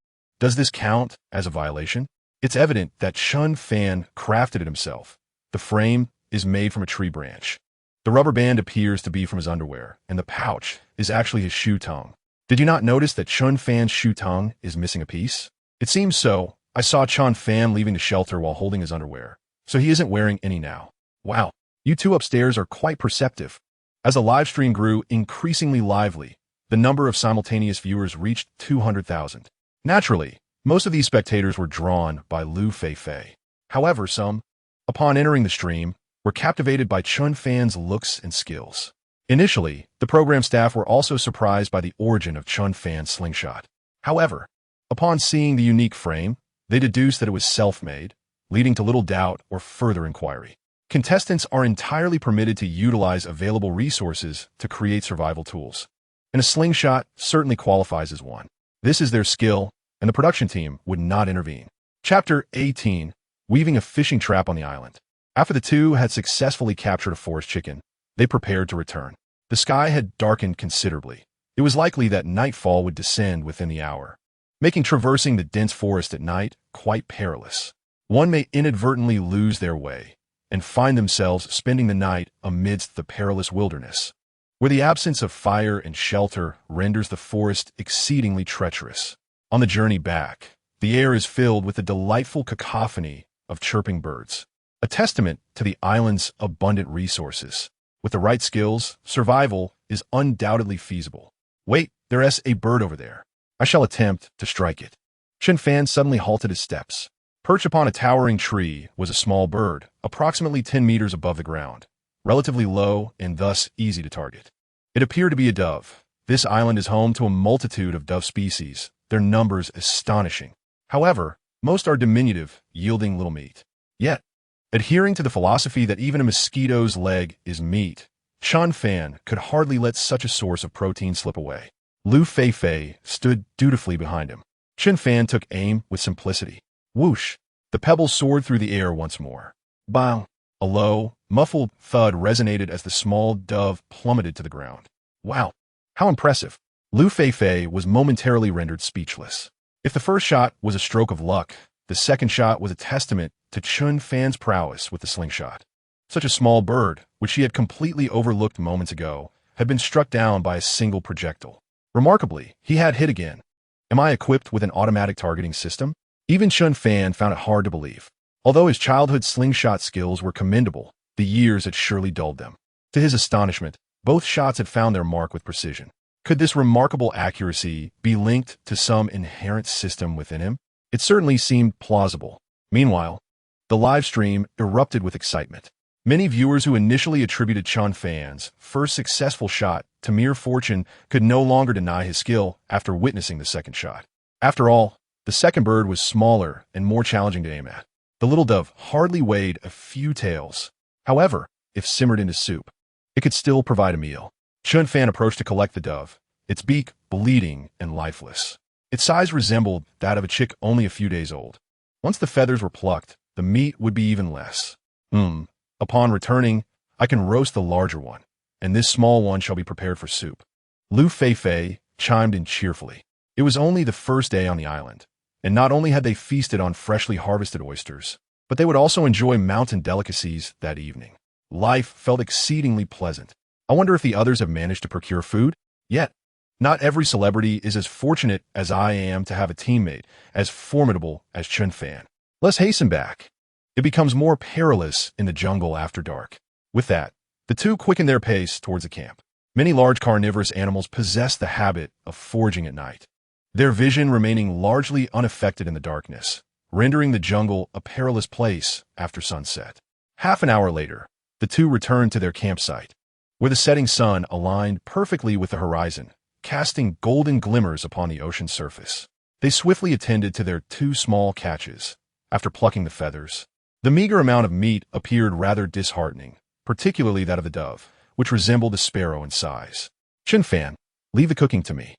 Does this count as a violation? It's evident that Chen Fan crafted it himself. The frame is made from a tree branch. The rubber band appears to be from his underwear, and the pouch is actually his shoe tongue. Did you not notice that Chen Fan's shoe tongue is missing a piece? It seems so. I saw Chen Fan leaving the shelter while holding his underwear, so he isn't wearing any now. Wow, you two upstairs are quite perceptive. As the live stream grew increasingly lively, the number of simultaneous viewers reached 200,000. Naturally, most of these spectators were drawn by Liu Feifei. However, some, upon entering the stream, were captivated by Chen Fan's looks and skills. Initially, the program staff were also surprised by the origin of Chen Fan's slingshot. However, upon seeing the unique frame, they deduced that it was self-made, leading to little doubt or further inquiry. Contestants are entirely permitted to utilize available resources to create survival tools, and a slingshot certainly qualifies as one. This is their skill, and the production team would not intervene. Chapter 18. Weaving a fishing trap on the island. After the two had successfully captured a forest chicken, they prepared to return. The sky had darkened considerably. It was likely that nightfall would descend within the hour, making traversing the dense forest at night quite perilous. one may inadvertently lose their way and find themselves spending the night amidst the perilous wilderness, where the absence of fire and shelter renders the forest exceedingly treacherous. On the journey back, the air is filled with the delightful cacophony of chirping birds, a testament to the island's abundant resources. With the right skills, survival is undoubtedly feasible. Wait, there's a bird over there. I shall attempt to strike it. Chen Fan suddenly halted his steps. Perched upon a towering tree was a small bird, approximately 10 meters above the ground, relatively low and thus easy to target. It appeared to be a dove. This island is home to a multitude of dove species, their numbers astonishing. However, most are diminutive, yielding little meat. Yet, adhering to the philosophy that even a mosquito's leg is meat, Chen Fan could hardly let such a source of protein slip away. Liu Feifei stood dutifully behind him. Chen Fan took aim with simplicity. Whoosh! The pebble soared through the air once more. Bang! A low, muffled thud resonated as the small dove plummeted to the ground. Wow! How impressive! Liu Feifei was momentarily rendered speechless. If the first shot was a stroke of luck, the second shot was a testament to Chen Fan's prowess with the slingshot. Such a small bird, which she had completely overlooked moments ago, had been struck down by a single projectile. Remarkably, he had hit again. Am I equipped with an automatic targeting system? Even Chen Fan found it hard to believe. Although his childhood slingshot skills were commendable, the years had surely dulled them. To his astonishment, both shots had found their mark with precision. Could this remarkable accuracy be linked to some inherent system within him? It certainly seemed plausible. Meanwhile, the live stream erupted with excitement. Many viewers who initially attributed Chen Fan's first successful shot to mere fortune could no longer deny his skill after witnessing the second shot. After all, the second bird was smaller and more challenging to aim at. The little dove hardly weighed a few taels. However, if simmered into soup, it could still provide a meal. Chen Fan approached to collect the dove, its beak bleeding and lifeless. Its size resembled that of a chick only a few days old. Once the feathers were plucked, the meat would be even less. Upon returning, I can roast the larger one, and this small one shall be prepared for soup. Liu Feifei chimed in cheerfully. It was only the first day on the island, and not only had they feasted on freshly harvested oysters, but they would also enjoy mountain delicacies that evening. Life felt exceedingly pleasant. I wonder if the others have managed to procure food? Yet, not every celebrity is as fortunate as I am to have a teammate as formidable as Chen Fan. Let's hasten back. It becomes more perilous in the jungle after dark. With that, the two quickened their pace towards the camp. Many large carnivorous animals possess the habit of foraging at night, their vision remaining largely unaffected in the darkness, rendering the jungle a perilous place after sunset. Half an hour later, the two returned to their campsite, where the setting sun aligned perfectly with the horizon, casting golden glimmers upon the ocean surface. They swiftly attended to their two small catches. After plucking the feathers, the meager amount of meat appeared rather disheartening, particularly that of the dove, which resembled a sparrow in size. Chen Fan, leave the cooking to me.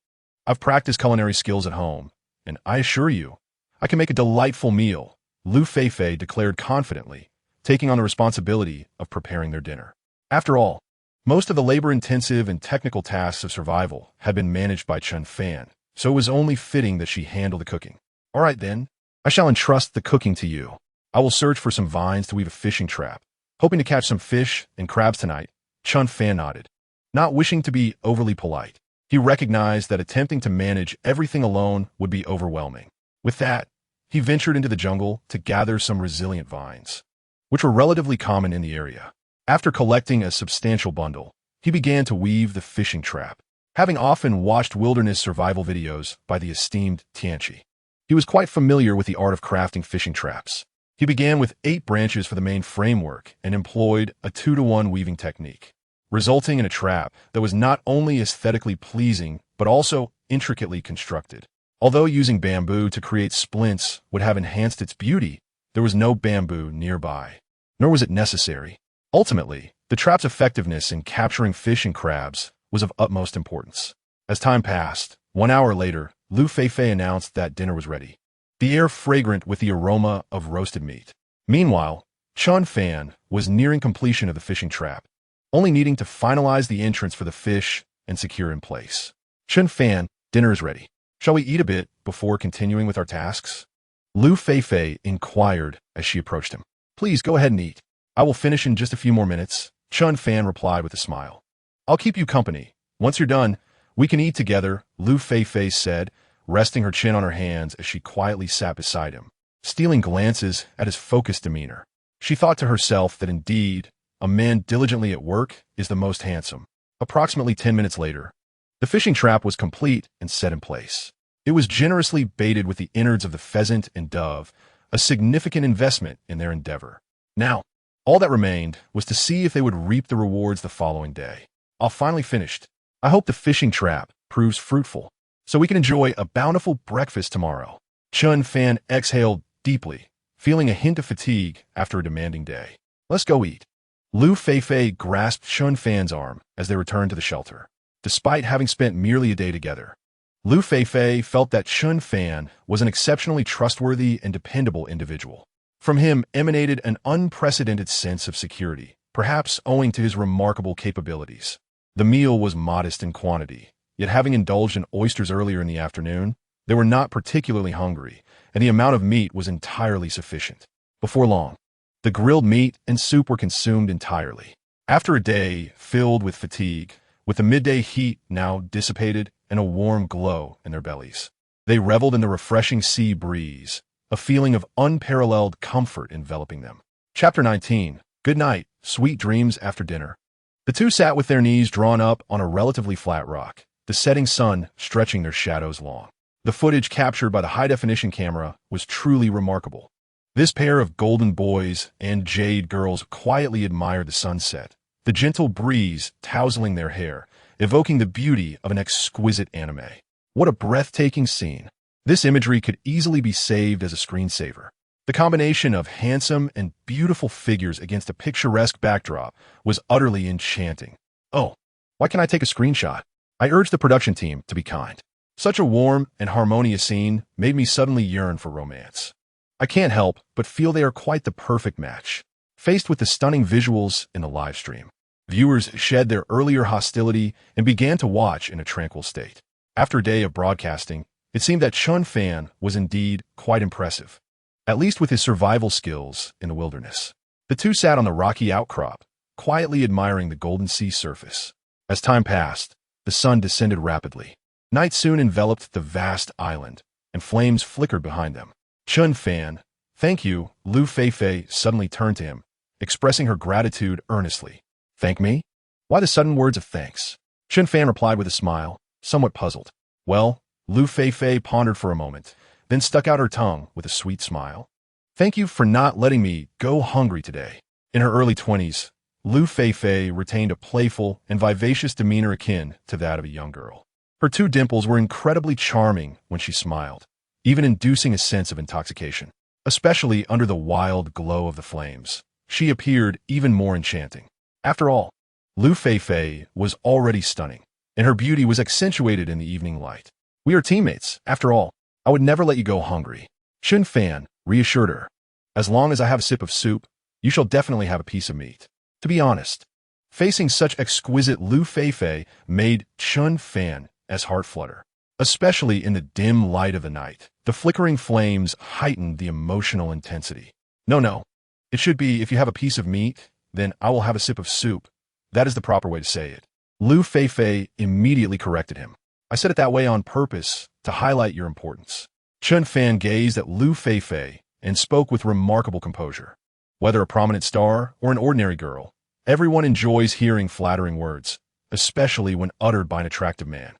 I've practiced culinary skills at home, and I assure you, I can make a delightful meal, Liu Feifei declared confidently, taking on the responsibility of preparing their dinner. After all, most of the labor-intensive and technical tasks of survival had been managed by Chen Fan, so it was only fitting that she handle the cooking. All right then, I shall entrust the cooking to you. I will search for some vines to weave a fishing trap. Hoping to catch some fish and crabs tonight, Chen Fan nodded. Not wishing to be overly polite, he recognized that attempting to manage everything alone would be overwhelming. With that, he ventured into the jungle to gather some resilient vines, which were relatively common in the area. After collecting a substantial bundle, he began to weave the fishing trap. Having often watched wilderness survival videos by the esteemed Tianchi, he was quite familiar with the art of crafting fishing traps. He began with 8 branches for the main framework and employed a 2-to-1 weaving technique, resulting in a trap that was not only aesthetically pleasing but also intricately constructed. Although using bamboo to create splints would have enhanced its beauty, there was no bamboo nearby, nor was it necessary. Ultimately, the trap's effectiveness in capturing fish and crabs was of utmost importance. As time passed, 1 hour later, Liu Feifei announced that dinner was ready, the air fragrant with the aroma of roasted meat. Meanwhile, Chen Fan was nearing completion of the fishing trap, only needing to finalize the entrance for the fish and secure in place. Chen Fan, dinner is ready. Shall we eat a bit before continuing with our tasks? Liu Feifei inquired as she approached him. Please go ahead and eat. I will finish in just a few more minutes, Chen Fan replied with a smile. I'll keep you company. Once you're done, we can eat together, Liu Feifei said, resting her chin on her hands as she quietly sat beside him, stealing glances at his focused demeanor. She thought to herself that indeed, a man diligently at work is the most handsome. Approximately 10 minutes later, the fishing trap was complete and set in place. It was generously baited with the innards of the pheasant and dove, a significant investment in their endeavor. Now, all that remained was to see if they would reap the rewards the following day. All finally finished. I hope the fishing trap proves fruitful, so we can enjoy a bountiful breakfast tomorrow. Chen Fan exhaled deeply, feeling a hint of fatigue after a demanding day. Let's go eat. Liu Feifei grasped Chen Fan's arm as they returned to the shelter. Despite having spent merely a day together, Liu Feifei felt that Chen Fan was an exceptionally trustworthy and dependable individual. From him emanated an unprecedented sense of security, perhaps owing to his remarkable capabilities. The meal was modest in quantity, yet having indulged in oysters earlier in the afternoon, they were not particularly hungry, and the amount of meat was entirely sufficient. Before long, the grilled meat and soup were consumed entirely. After a day filled with fatigue, with the midday heat now dissipated and a warm glow in their bellies, they reveled in the refreshing sea breeze, a feeling of unparalleled comfort enveloping them. Chapter 19. Good night, sweet dreams after dinner. The two sat with their knees drawn up on a relatively flat rock, the setting sun stretching their shadows long. The footage captured by the high-definition camera was truly remarkable. This pair of golden boys and jade girls quietly admired the sunset, the gentle breeze tousling their hair, evoking the beauty of an exquisite anime. What a breathtaking scene. This imagery could easily be saved as a screensaver. The combination of handsome and beautiful figures against a picturesque backdrop was utterly enchanting. Oh, why can't I take a screenshot? I urged the production team to be kind. Such a warm and harmonious scene made me suddenly yearn for romance. I can't help but feel they are quite the perfect match. Faced with the stunning visuals in the live stream, viewers shed their earlier hostility and began to watch in a tranquil state. After a day of broadcasting, it seemed that Chen Fan was indeed quite impressive, at least with his survival skills in the wilderness. The two sat on the rocky outcrop, quietly admiring the golden sea surface. As time passed, the sun descended rapidly. Night soon enveloped the vast island, and flames flickered behind them. Chen Fan, thank you, Liu Feifei suddenly turned to him, expressing her gratitude earnestly. Thank me? Why the sudden words of thanks? Chen Fan replied with a smile, somewhat puzzled. Well, Liu Feifei pondered for a moment, then stuck out her tongue with a sweet smile. Thank you for not letting me go hungry today. In her early 20s, Liu Feifei retained a playful and vivacious demeanor akin to that of a young girl. Her two dimples were incredibly charming when she smiled, even inducing a sense of intoxication. Especially under the wild glow of the flames, she appeared even more enchanting. After all, Liu Feifei was already stunning, and her beauty was accentuated in the evening light. We are teammates, after all. I would never let you go hungry. Chen Fan reassured her. As long as I have a sip of soup, you shall definitely have a piece of meat. To be honest, facing such exquisite Liu Feifei made Chen Fan as heart flutter. Especially in the dim light of the night, the flickering flames heightened the emotional intensity. No. It should be, if you have a piece of meat, then I will have a sip of soup. That is the proper way to say it. Liu Feifei immediately corrected him. I said it that way on purpose to highlight your importance. Chen Fan gazed at Liu Feifei and spoke with remarkable composure. Whether a prominent star or an ordinary girl, everyone enjoys hearing flattering words, especially when uttered by an attractive man.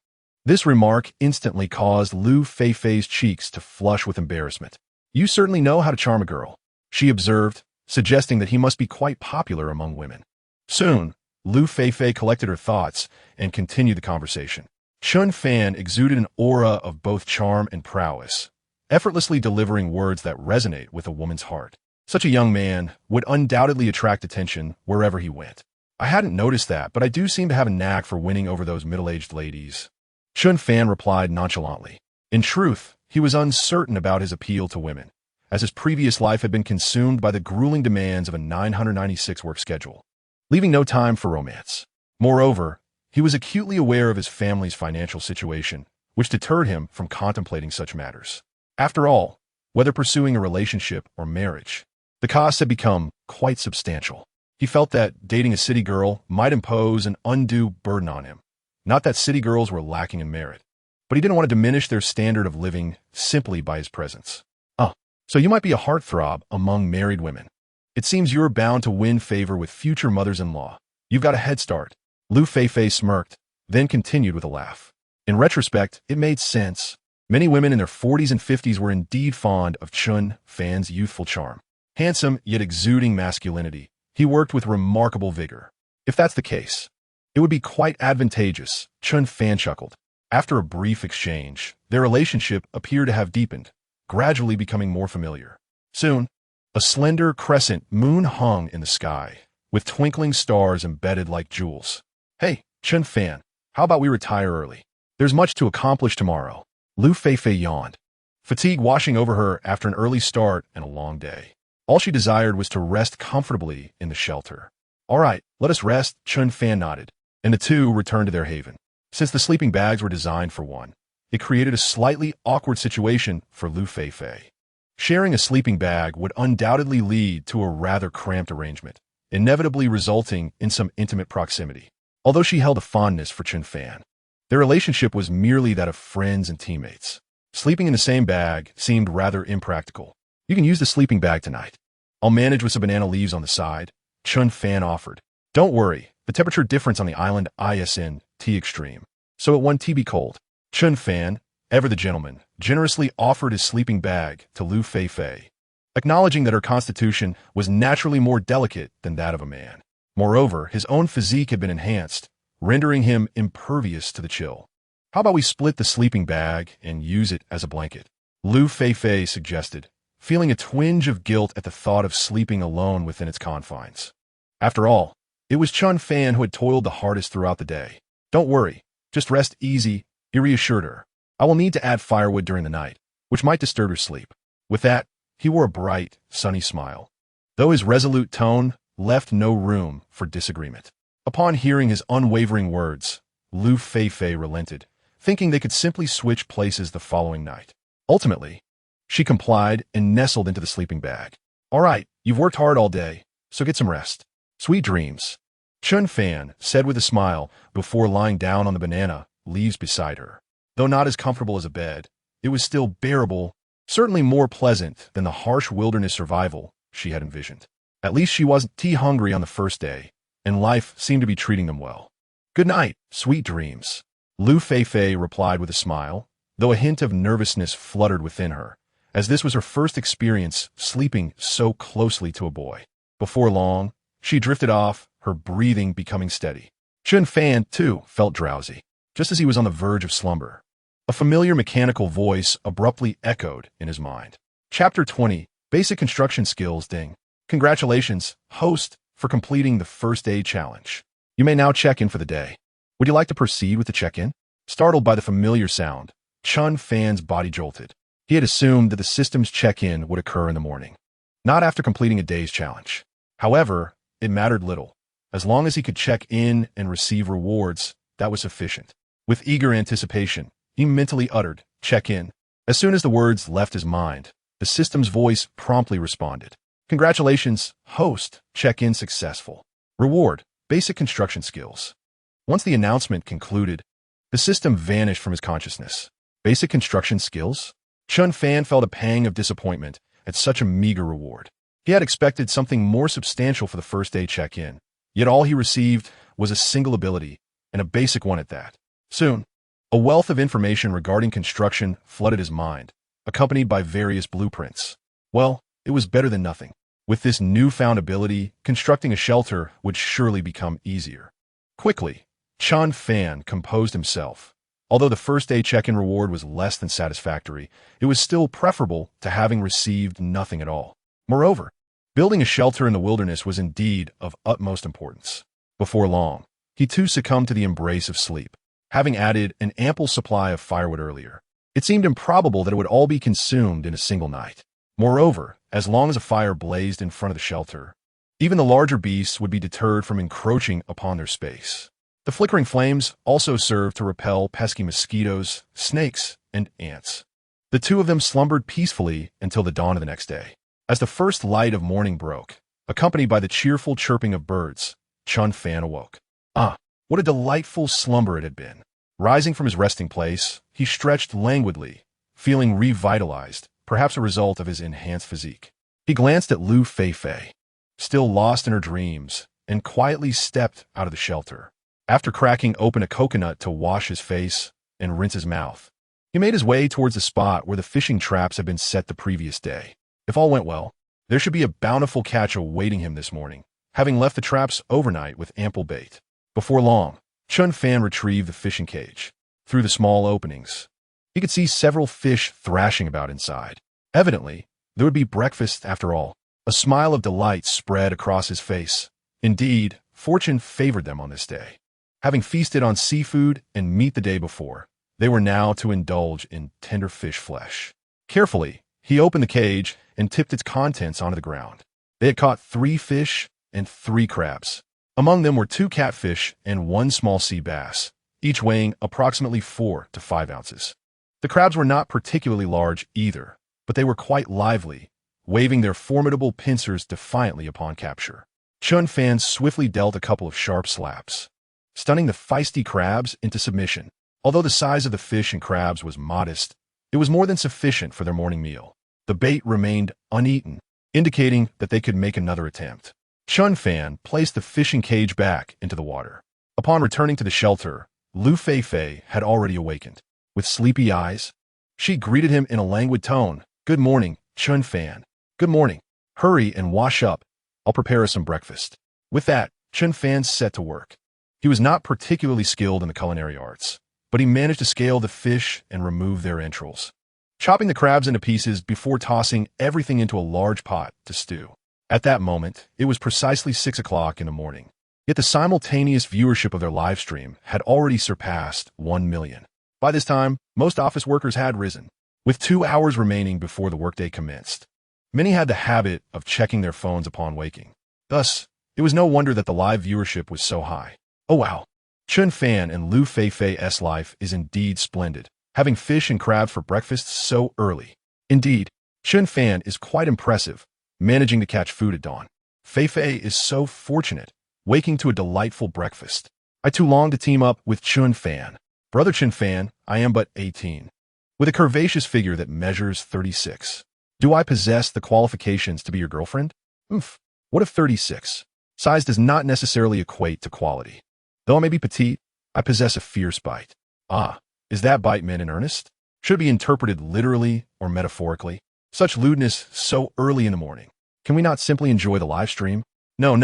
This remark instantly caused Liu Feifei's cheeks to flush with embarrassment. You certainly know how to charm a girl, she observed, suggesting that he must be quite popular among women. Soon, Liu Feifei collected her thoughts and continued the conversation. Chen Fan exuded an aura of both charm and prowess, effortlessly delivering words that resonate with a woman's heart. Such a young man would undoubtedly attract attention wherever he went. I hadn't noticed that, but I do seem to have a knack for winning over those middle-aged ladies. Chen Fan replied nonchalantly. In truth, he was uncertain about his appeal to women, as his previous life had been consumed by the grueling demands of a 996-work schedule, leaving no time for romance. Moreover, he was acutely aware of his family's financial situation, which deterred him from contemplating such matters. After all, whether pursuing a relationship or marriage. The costs had become quite substantial. He felt that dating a city girl might impose an undue burden on him. Not that city girls were lacking in merit, but he didn't want to diminish their standard of living simply by his presence. So you might be a heartthrob among married women. It seems you're bound to win favor with future mothers-in-law. You've got a head start. Liu Feifei smirked, then continued with a laugh. In retrospect, it made sense. Many women in their 40s and 50s were indeed fond of Chen Fan's youthful charm. Handsome, yet exuding masculinity, he worked with remarkable vigor. If that's the case, it would be quite advantageous, Chen Fan chuckled. After a brief exchange, their relationship appeared to have deepened, gradually becoming more familiar. Soon, a slender crescent moon hung in the sky, with twinkling stars embedded like jewels. Hey, Chen Fan, how about we retire early? There's much to accomplish tomorrow. Liu Feifei yawned, fatigue washing over her after an early start and a long day. All she desired was to rest comfortably in the shelter. All right, let us rest, Chen Fan nodded, and the two returned to their haven. Since the sleeping bags were designed for one, it created a slightly awkward situation for Liu Feifei. Sharing a sleeping bag would undoubtedly lead to a rather cramped arrangement, inevitably resulting in some intimate proximity. Although she held a fondness for Chen Fan, their relationship was merely that of friends and teammates. Sleeping in the same bag seemed rather impractical. You can use the sleeping bag tonight. I'll manage with some banana leaves on the side, Chen Fan offered. Don't worry, the temperature difference on the island isn't extreme, so it won't be cold. Chen Fan, ever the gentleman, generously offered his sleeping bag to Liu Feifei, acknowledging that her constitution was naturally more delicate than that of a man. Moreover, his own physique had been enhanced, rendering him impervious to the chill. How about we split the sleeping bag and use it as a blanket? Liu Feifei suggested, feeling a twinge of guilt at the thought of sleeping alone within its confines. After all, it was Chen Fan who had toiled the hardest throughout the day. Don't worry, just rest easy, he reassured her. I will need to add firewood during the night, which might disturb your sleep. With that, he wore a bright, sunny smile, though his resolute tone left no room for disagreement. Upon hearing his unwavering words, Liu Feifei relented, thinking they could simply switch places the following night. Ultimately, she complied and nestled into the sleeping bag. All right, you've worked hard all day, so get some rest. Sweet dreams, Chen Fan said with a smile before lying down on the banana leaves beside her. Though not as comfortable as a bed, it was still bearable, certainly more pleasant than the harsh wilderness survival she had envisioned. At least she wasn't hungry on the first day, and life seemed to be treating them well. Good night, sweet dreams, Liu Feifei replied with a smile, though a hint of nervousness fluttered within her, as this was her first experience sleeping so closely to a boy. Before long, she drifted off, her breathing becoming steady. Chen Fan, too, felt drowsy, just as he was on the verge of slumber. A familiar mechanical voice abruptly echoed in his mind. Chapter 20, Basic Construction Skills Ding. Congratulations, host, for completing the first aid challenge. You may now check in for the day. Would you like to proceed with the check-in? Startled by the familiar sound, Chen Fan's body jolted. He had assumed that the system's check-in would occur in the morning, not after completing a day's challenge. However, it mattered little. As long as he could check in and receive rewards, that was sufficient. With eager anticipation, he mentally uttered, check in. As soon as the words left his mind, the system's voice promptly responded. Congratulations, host, check-in successful. Reward, basic construction skills. Once the announcement concluded, the system vanished from his consciousness. Basic construction skills? Chen Fan felt a pang of disappointment at such a meager reward. He had expected something more substantial for the first day check-in, yet all he received was a single ability, and a basic one at that. Soon, a wealth of information regarding construction flooded his mind, accompanied by various blueprints. Well, it was better than nothing. With this newfound ability, constructing a shelter would surely become easier. Quickly, Chen Fan composed himself. Although the first day check-in reward was less than satisfactory, it was still preferable to having received nothing at all. Moreover, building a shelter in the wilderness was indeed of utmost importance. Before long, he too succumbed to the embrace of sleep. Having added an ample supply of firewood earlier, it seemed improbable that it would all be consumed in a single night. Moreover, as long as a fire blazed in front of the shelter, even the larger beasts would be deterred from encroaching upon their space. The flickering flames also served to repel pesky mosquitoes, snakes, and ants. The two of them slumbered peacefully until the dawn of the next day. As the first light of morning broke, accompanied by the cheerful chirping of birds, Chen Fan awoke. What a delightful slumber it had been. Rising from his resting place, he stretched languidly, feeling revitalized, perhaps a result of his enhanced physique. He glanced at Liu Feifei, still lost in her dreams, and quietly stepped out of the shelter. After cracking open a coconut to wash his face and rinse his mouth, he made his way towards the spot where the fishing traps had been set the previous day. If all went well, there should be a bountiful catch awaiting him this morning, having left the traps overnight with ample bait. Before long, Chen Fan retrieved the fishing cage. Through the small openings, he could see several fish thrashing about inside. Evidently, there would be breakfast after all. A smile of delight spread across his face. Indeed, fortune favored them on this day. Having feasted on seafood and meat the day before, they were now to indulge in tender fish flesh. Carefully, he opened the cage and tipped its contents onto the ground. They had caught 3 fish and 3 crabs. Among them were 2 catfish and 1 small sea bass, each weighing approximately 4 to 5 ounces. The crabs were not particularly large either, but they were quite lively, waving their formidable pincers defiantly upon capture. Chen Fan swiftly dealt a couple of sharp slaps, stunning the feisty crabs into submission. Although the size of the fish and crabs was modest, it was more than sufficient for their morning meal. The bait remained uneaten, indicating that they could make another attempt. Chen Fan placed the fishing cage back into the water. Upon returning to the shelter, Liu Feifei had already awakened. With sleepy eyes, she greeted him in a languid tone. "Good morning, Chen Fan." "Good morning. Hurry and wash up. I'll prepare us some breakfast." With that, Chen Fan set to work. He was not particularly skilled in the culinary arts, but he managed to scale the fish and remove their entrails, chopping the crabs into pieces before tossing everything into a large pot to stew. At that moment, it was precisely 6 o'clock in the morning. Yet the simultaneous viewership of their live stream had already surpassed 1 million. By this time, most office workers had risen. With 2 hours remaining before the workday commenced, many had the habit of checking their phones upon waking. Thus, it was no wonder that the live viewership was so high. Oh wow! Chen Fan and Liu Feifei's life is indeed splendid, having fish and crabs for breakfast so early. Indeed, Chen Fan is quite impressive, managing to catch food at dawn. Feifei is so fortunate, waking to a delightful breakfast. I too long to team up with Chen Fan. Brother Chen Fan, I am but 18, with a curvaceous figure that measures 36. Do I possess the qualifications to be your girlfriend? What if 36? Size does not necessarily equate to quality. Though I may be petite, I possess a fierce bite. Is that bite meant in earnest? Should it be interpreted literally or metaphorically? Such lewdness so early in the morning. Can we not simply enjoy the live stream? No.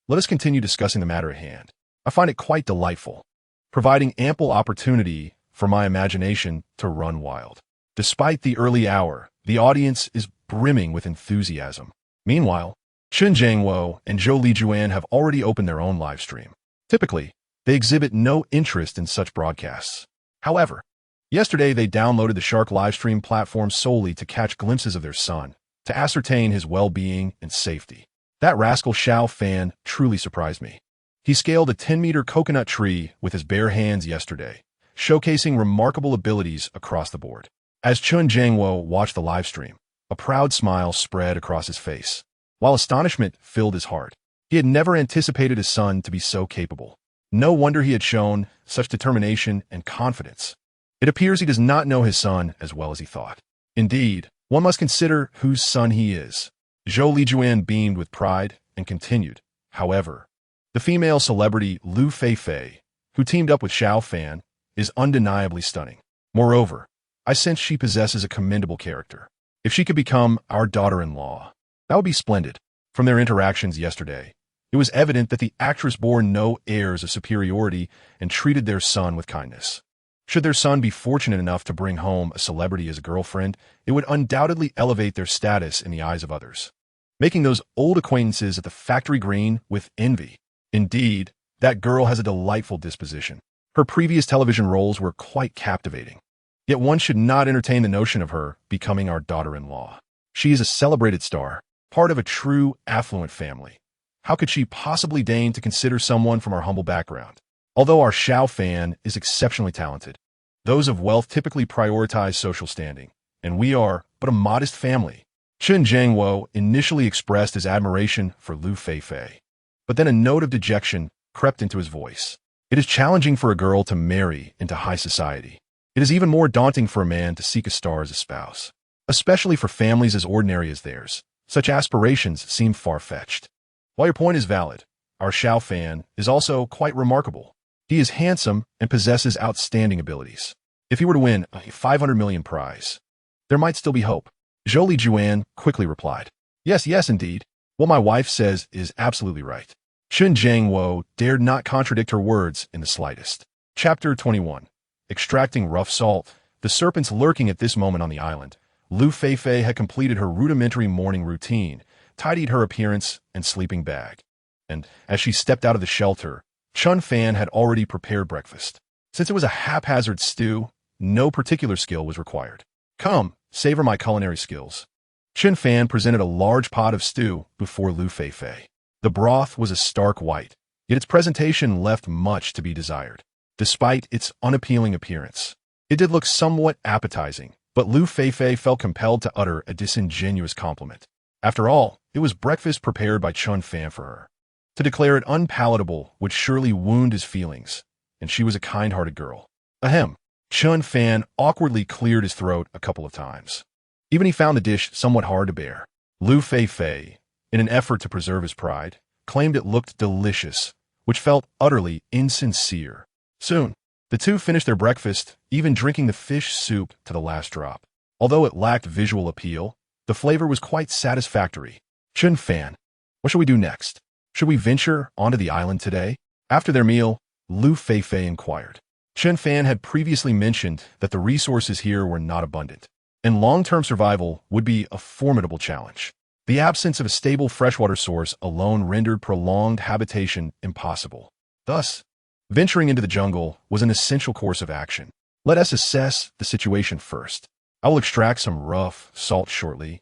Let us continue discussing the matter at hand. I find it quite delightful, providing ample opportunity for my imagination to run wild. Despite the early hour, the audience is brimming with enthusiasm. Meanwhile, Chen Jiangwo and Zhou Lijuan have already opened their own live stream. Typically, they exhibit no interest in such broadcasts. However, yesterday they downloaded the Shark livestream platform solely to catch glimpses of their son, to ascertain his well-being and safety. That rascal Xiao Fan truly surprised me. He scaled a 10-meter coconut tree with his bare hands yesterday, showcasing remarkable abilities across the board. As Chen Jiangwo watched the livestream, a proud smile spread across his face, while astonishment filled his heart. He had never anticipated his son to be so capable. No wonder he had shown such determination and confidence. It appears he does not know his son as well as he thought. Indeed, one must consider whose son he is. Zhou Lijuan beamed with pride and continued. However, the female celebrity Liu Feifei, who teamed up with Xiao Fan, is undeniably stunning. Moreover, I sense she possesses a commendable character. If she could become our daughter-in-law, that would be splendid. From their interactions yesterday, it was evident that the actress bore no airs of superiority and treated their son with kindness. Should their son be fortunate enough to bring home a celebrity as a girlfriend, it would undoubtedly elevate their status in the eyes of others, making those old acquaintances at the factory green with envy. Indeed, that girl has a delightful disposition. Her previous television roles were quite captivating. Yet one should not entertain the notion of her becoming our daughter-in-law. She is a celebrated star, part of a true affluent family. How could she possibly deign to consider someone from our humble background? Although our Xiao Fan is exceptionally talented, those of wealth typically prioritize social standing, and we are but a modest family. Chen Jiangwo initially expressed his admiration for Liu Feifei, but then a note of dejection crept into his voice. It is challenging for a girl to marry into high society. It is even more daunting for a man to seek a star as a spouse, especially for families as ordinary as theirs. Such aspirations seem far-fetched. While your point is valid, our Xiao Fan is also quite remarkable. He is handsome and possesses outstanding abilities. If he were to win a 500 million prize, there might still be hope. Zhou Lijuan quickly replied, Yes, indeed. What my wife says is absolutely right. Chen Jiangwo dared not contradict her words in the slightest. Chapter 21. Extracting rough salt. The serpents lurking at this moment on the island. Liu Feifei had completed her rudimentary morning routine, tidied her appearance and sleeping bag. And as she stepped out of the shelter, Chen Fan had already prepared breakfast. Since it was a haphazard stew, no particular skill was required. Come, savor my culinary skills. Chen Fan presented a large pot of stew before Liu Feifei. The broth was a stark white, yet its presentation left much to be desired. Despite its unappealing appearance, it did look somewhat appetizing, but Liu Feifei felt compelled to utter a disingenuous compliment. After all, it was breakfast prepared by Chen Fan for her. To declare it unpalatable would surely wound his feelings, and she was a kind-hearted girl. Ahem. Chen Fan awkwardly cleared his throat a couple of times. Even he found the dish somewhat hard to bear. Liu Feifei, in an effort to preserve his pride, claimed it looked delicious, which felt utterly insincere. Soon, the two finished their breakfast, even drinking the fish soup to the last drop. Although it lacked visual appeal, the flavor was quite satisfactory. Chen Fan, what shall we do next? Should we venture onto the island today? After their meal, Liu Feifei inquired. Chen Fan had previously mentioned that the resources here were not abundant, and long-term survival would be a formidable challenge. The absence of a stable freshwater source alone rendered prolonged habitation impossible. Thus, venturing into the jungle was an essential course of action. Let us assess the situation first. I will extract some rough salt shortly.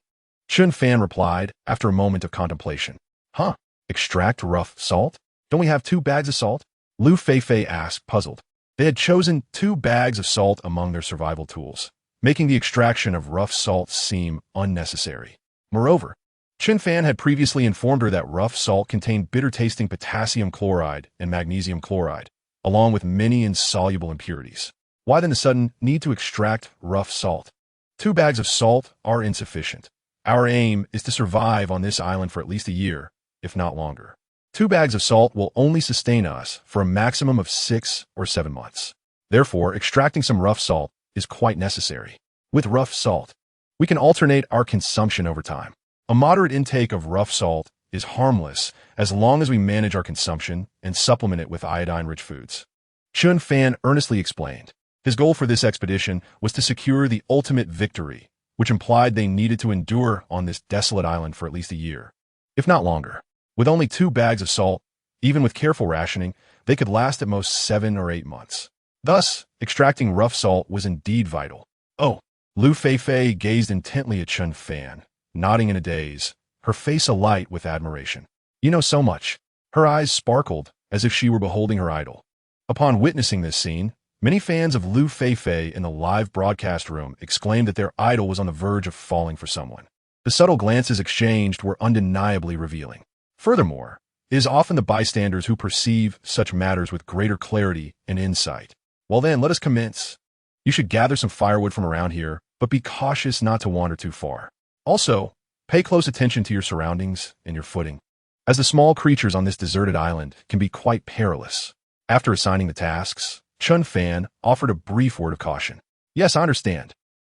Chen Fan replied after a moment of contemplation. Huh? Extract rough salt? Don't we have 2 bags of salt? Liu Feifei asked, puzzled. They had chosen 2 bags of salt among their survival tools, making the extraction of rough salt seem unnecessary. Moreover, Chen Fan had previously informed her that rough salt contained bitter-tasting potassium chloride and magnesium chloride, along with many insoluble impurities. Why then the sudden need to extract rough salt? 2 bags of salt are insufficient. Our aim is to survive on this island for at least a year, if not longer. 2 bags of salt will only sustain us for a maximum of 6 or 7 months. Therefore, extracting some rough salt is quite necessary. With rough salt, we can alternate our consumption over time. A moderate intake of rough salt is harmless as long as we manage our consumption and supplement it with iodine-rich foods. Chen Fan earnestly explained. His goal for this expedition was to secure the ultimate victory, which implied they needed to endure on this desolate island for at least a year, if not longer. With only 2 bags of salt, even with careful rationing, they could last at most 7 or 8 months. Thus, extracting rough salt was indeed vital. Oh, Liu Feifei gazed intently at Chen Fan, nodding in a daze, her face alight with admiration. You know so much. Her eyes sparkled as if she were beholding her idol. Upon witnessing this scene, many fans of Liu Feifei in the live broadcast room exclaimed that their idol was on the verge of falling for someone. The subtle glances exchanged were undeniably revealing. Furthermore, it is often the bystanders who perceive such matters with greater clarity and insight. Well then, let us commence. You should gather some firewood from around here, but be cautious not to wander too far. Also, pay close attention to your surroundings and your footing, as the small creatures on this deserted island can be quite perilous. After assigning the tasks, Chen Fan offered a brief word of caution. Yes, I understand.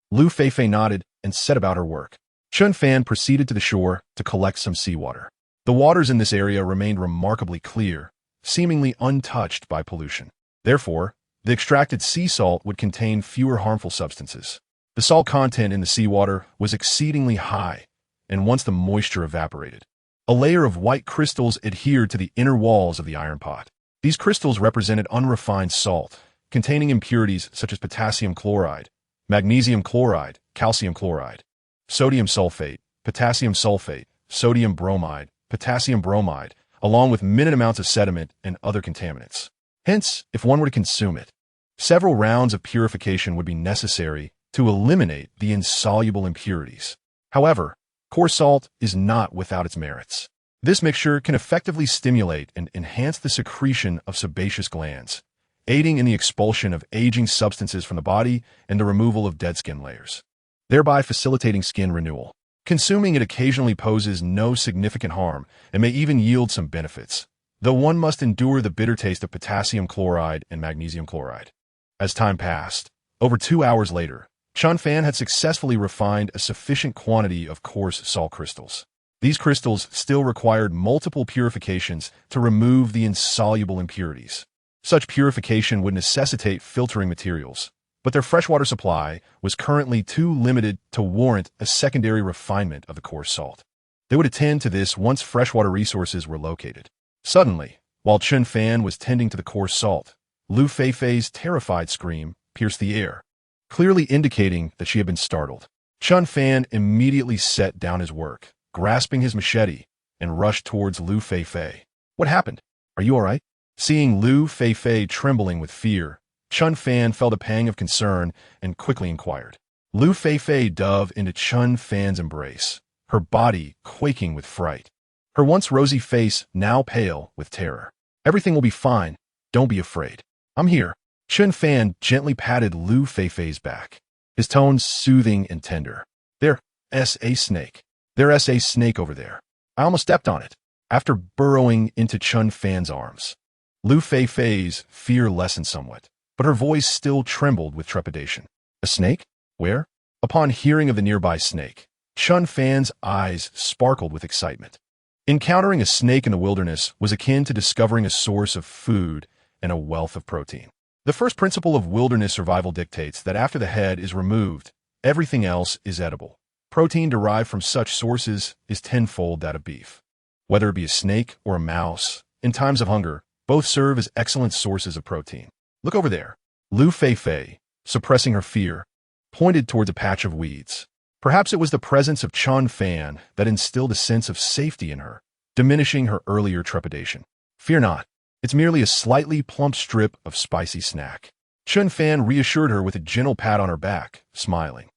Liu Feifei nodded and set about her work. Chen Fan proceeded to the shore to collect some seawater. The waters in this area remained remarkably clear, seemingly untouched by pollution. Therefore, the extracted sea salt would contain fewer harmful substances. The salt content in the seawater was exceedingly high, and once the moisture evaporated, a layer of white crystals adhered to the inner walls of the iron pot. These crystals represented unrefined salt, containing impurities such as potassium chloride, magnesium chloride, calcium chloride, sodium sulfate, potassium sulfate, sodium bromide, potassium bromide, along with minute amounts of sediment and other contaminants. Hence, if one were to consume it, several rounds of purification would be necessary to eliminate the insoluble impurities. However, coarse salt is not without its merits. This mixture can effectively stimulate and enhance the secretion of sebaceous glands, aiding in the expulsion of aging substances from the body and the removal of dead skin layers, thereby facilitating skin renewal. Consuming it occasionally poses no significant harm and may even yield some benefits, though one must endure the bitter taste of potassium chloride and magnesium chloride. As time passed, over 2 hours later, Chen Fan had successfully refined a sufficient quantity of coarse salt crystals. These crystals still required multiple purifications to remove the insoluble impurities. Such purification would necessitate filtering materials, but their freshwater supply was currently too limited to warrant a secondary refinement of the coarse salt. They would attend to this once freshwater resources were located. Suddenly, while Chen Fan was tending to the coarse salt, Liu Feifei's terrified scream pierced the air, clearly indicating that she had been startled. Chen Fan immediately set down his work, grasping his machete, and rushed towards Liu Feifei. "What happened? Are you all right?" Seeing Liu Feifei trembling with fear, Chen Fan felt a pang of concern and quickly inquired. Liu Feifei dove into Chen Fan's embrace, her body quaking with fright, her once rosy face now pale with terror. "Everything will be fine. Don't be afraid. I'm here." Chen Fan gently patted Liu Feifei's back, his tone soothing and tender. There's a snake. There's a snake over there. I almost stepped on it." After burrowing into Chen Fan's arms, Liu Feifei's fear lessened somewhat, but her voice still trembled with trepidation. "A snake? Where?" Upon hearing of the nearby snake, Chen Fan's eyes sparkled with excitement. Encountering a snake in the wilderness was akin to discovering a source of food and a wealth of protein. The first principle of wilderness survival dictates that after the head is removed, everything else is edible. Protein derived from such sources is tenfold that of beef. Whether it be a snake or a mouse, in times of hunger, both serve as excellent sources of protein. "Look over there." Liu Feifei, suppressing her fear, pointed towards a patch of weeds. Perhaps it was the presence of Chen Fan that instilled a sense of safety in her, diminishing her earlier trepidation. "Fear not. It's merely a slightly plump strip of spicy snack." Chen Fan reassured her with a gentle pat on her back, smiling.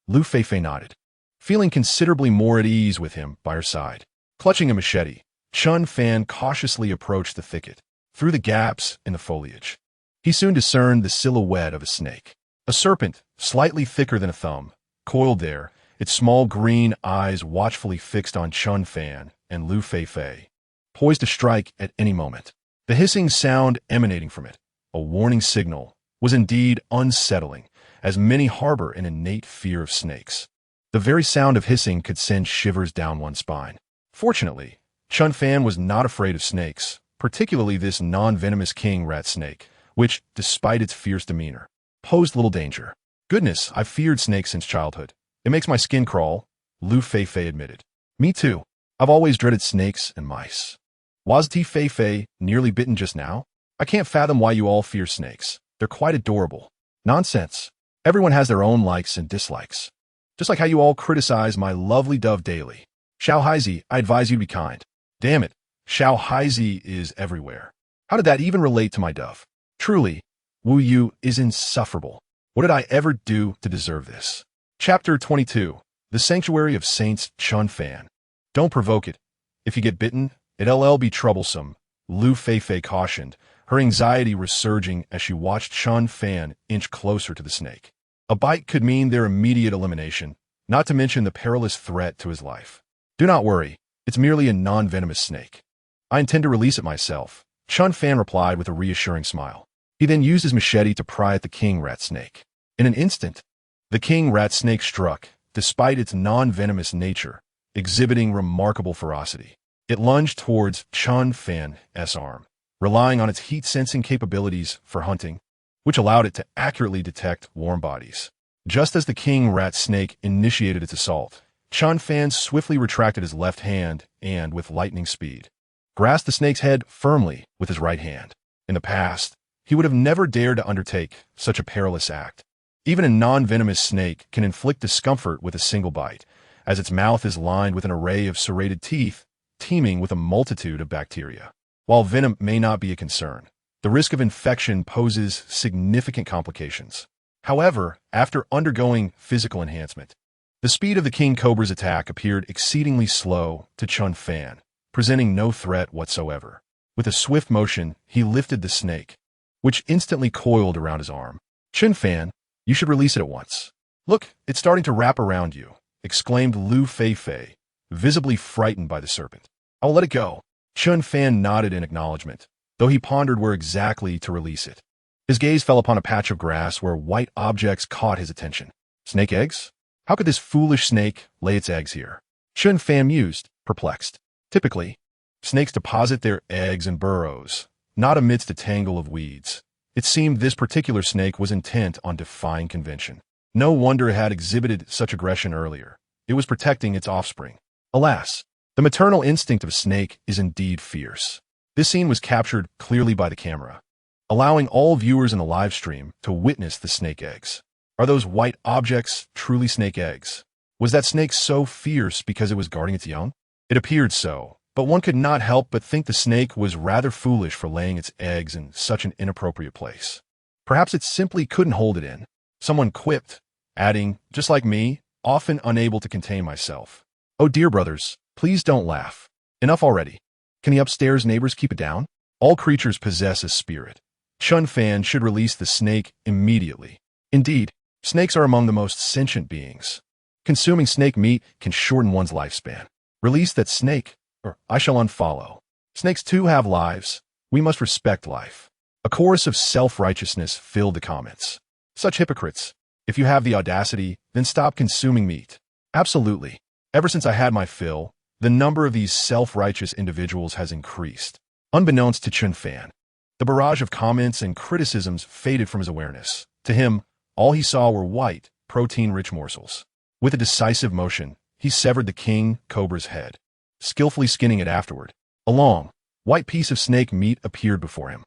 Liu Feifei nodded, feeling considerably more at ease with him by her side. Clutching a machete, Chen Fan cautiously approached the thicket, through the gaps in the foliage. He soon discerned the silhouette of a snake. A serpent, slightly thicker than a thumb, coiled there, its small green eyes watchfully fixed on Chen Fan and Liu Feifei, poised to strike at any moment. The hissing sound emanating from it, a warning signal, was indeed unsettling, as many harbor an innate fear of snakes. The very sound of hissing could send shivers down one's spine. Fortunately, Chen Fan was not afraid of snakes, particularly this non-venomous king rat snake, which, despite its fierce demeanor, posed little danger. "Goodness, I've feared snakes since childhood. It makes my skin crawl," Liu Feifei admitted. "Me too. I've always dreaded snakes and mice." "Was T. Feifei nearly bitten just now? I can't fathom why you all fear snakes. They're quite adorable." "Nonsense. Everyone has their own likes and dislikes. Just like how you all criticize my lovely dove daily. Xiao Haizi, I advise you to be kind." "Damn it, Xiao Haizi is everywhere. How did that even relate to my dove? Truly, Wu Yu is insufferable. What did I ever do to deserve this?" Chapter 22. The Sanctuary of Saints Chen Fan. "Don't provoke it. If you get bitten, it'll be troublesome," Liu Feifei cautioned, her anxiety resurging as she watched Chen Fan inch closer to the snake. A bite could mean their immediate elimination, not to mention the perilous threat to his life. "Do not worry. It's merely a non-venomous snake. I intend to release it myself," Chen Fan replied with a reassuring smile. He then used his machete to pry at the king rat snake. In an instant, the king rat snake struck, despite its non-venomous nature, exhibiting remarkable ferocity. It lunged towards Chen Fan's arm, relying on its heat-sensing capabilities for hunting, which allowed it to accurately detect warm bodies. Just as the king rat snake initiated its assault, Chen Fan swiftly retracted his left hand and, with lightning speed, grasped the snake's head firmly with his right hand. In the past, he would have never dared to undertake such a perilous act. Even a non-venomous snake can inflict discomfort with a single bite, as its mouth is lined with an array of serrated teeth, teeming with a multitude of bacteria. While venom may not be a concern, the risk of infection poses significant complications. However, after undergoing physical enhancement, the speed of the king cobra's attack appeared exceedingly slow to Chen Fan, presenting no threat whatsoever. With a swift motion, he lifted the snake, which instantly coiled around his arm. Chen Fan, you should release it at once. Look, it's starting to wrap around you, exclaimed Liu Feifei, visibly frightened by the serpent. I'll let it go. Chen Fan nodded in acknowledgement, though he pondered where exactly to release it. His gaze fell upon a patch of grass where white objects caught his attention. Snake eggs? How could this foolish snake lay its eggs here? Chen Fan mused, perplexed. Typically, snakes deposit their eggs in burrows, not amidst a tangle of weeds. It seemed this particular snake was intent on defying convention. No wonder it had exhibited such aggression earlier. It was protecting its offspring. Alas, the maternal instinct of a snake is indeed fierce. This scene was captured clearly by the camera, allowing all viewers in the live stream to witness the snake eggs. Are those white objects truly snake eggs? Was that snake so fierce because it was guarding its young? It appeared so, but one could not help but think the snake was rather foolish for laying its eggs in such an inappropriate place. Perhaps it simply couldn't hold it in. Someone quipped, adding, just like me, often unable to contain myself. Oh dear brothers, please don't laugh. Enough already. Can the upstairs neighbors keep it down? All creatures possess a spirit. Chen Fan should release the snake immediately. Indeed, snakes are among the most sentient beings. Consuming snake meat can shorten one's lifespan. Release that snake, or I shall unfollow. Snakes too have lives. We must respect life. A chorus of self-righteousness filled the comments. Such hypocrites. If you have the audacity, then stop consuming meat. Absolutely. Ever since I had my fill, the number of these self-righteous individuals has increased. Unbeknownst to Chen Fan, the barrage of comments and criticisms faded from his awareness. To him, all he saw were white, protein-rich morsels. With a decisive motion, he severed the king cobra's head, skillfully skinning it afterward. A long, white piece of snake meat appeared before him.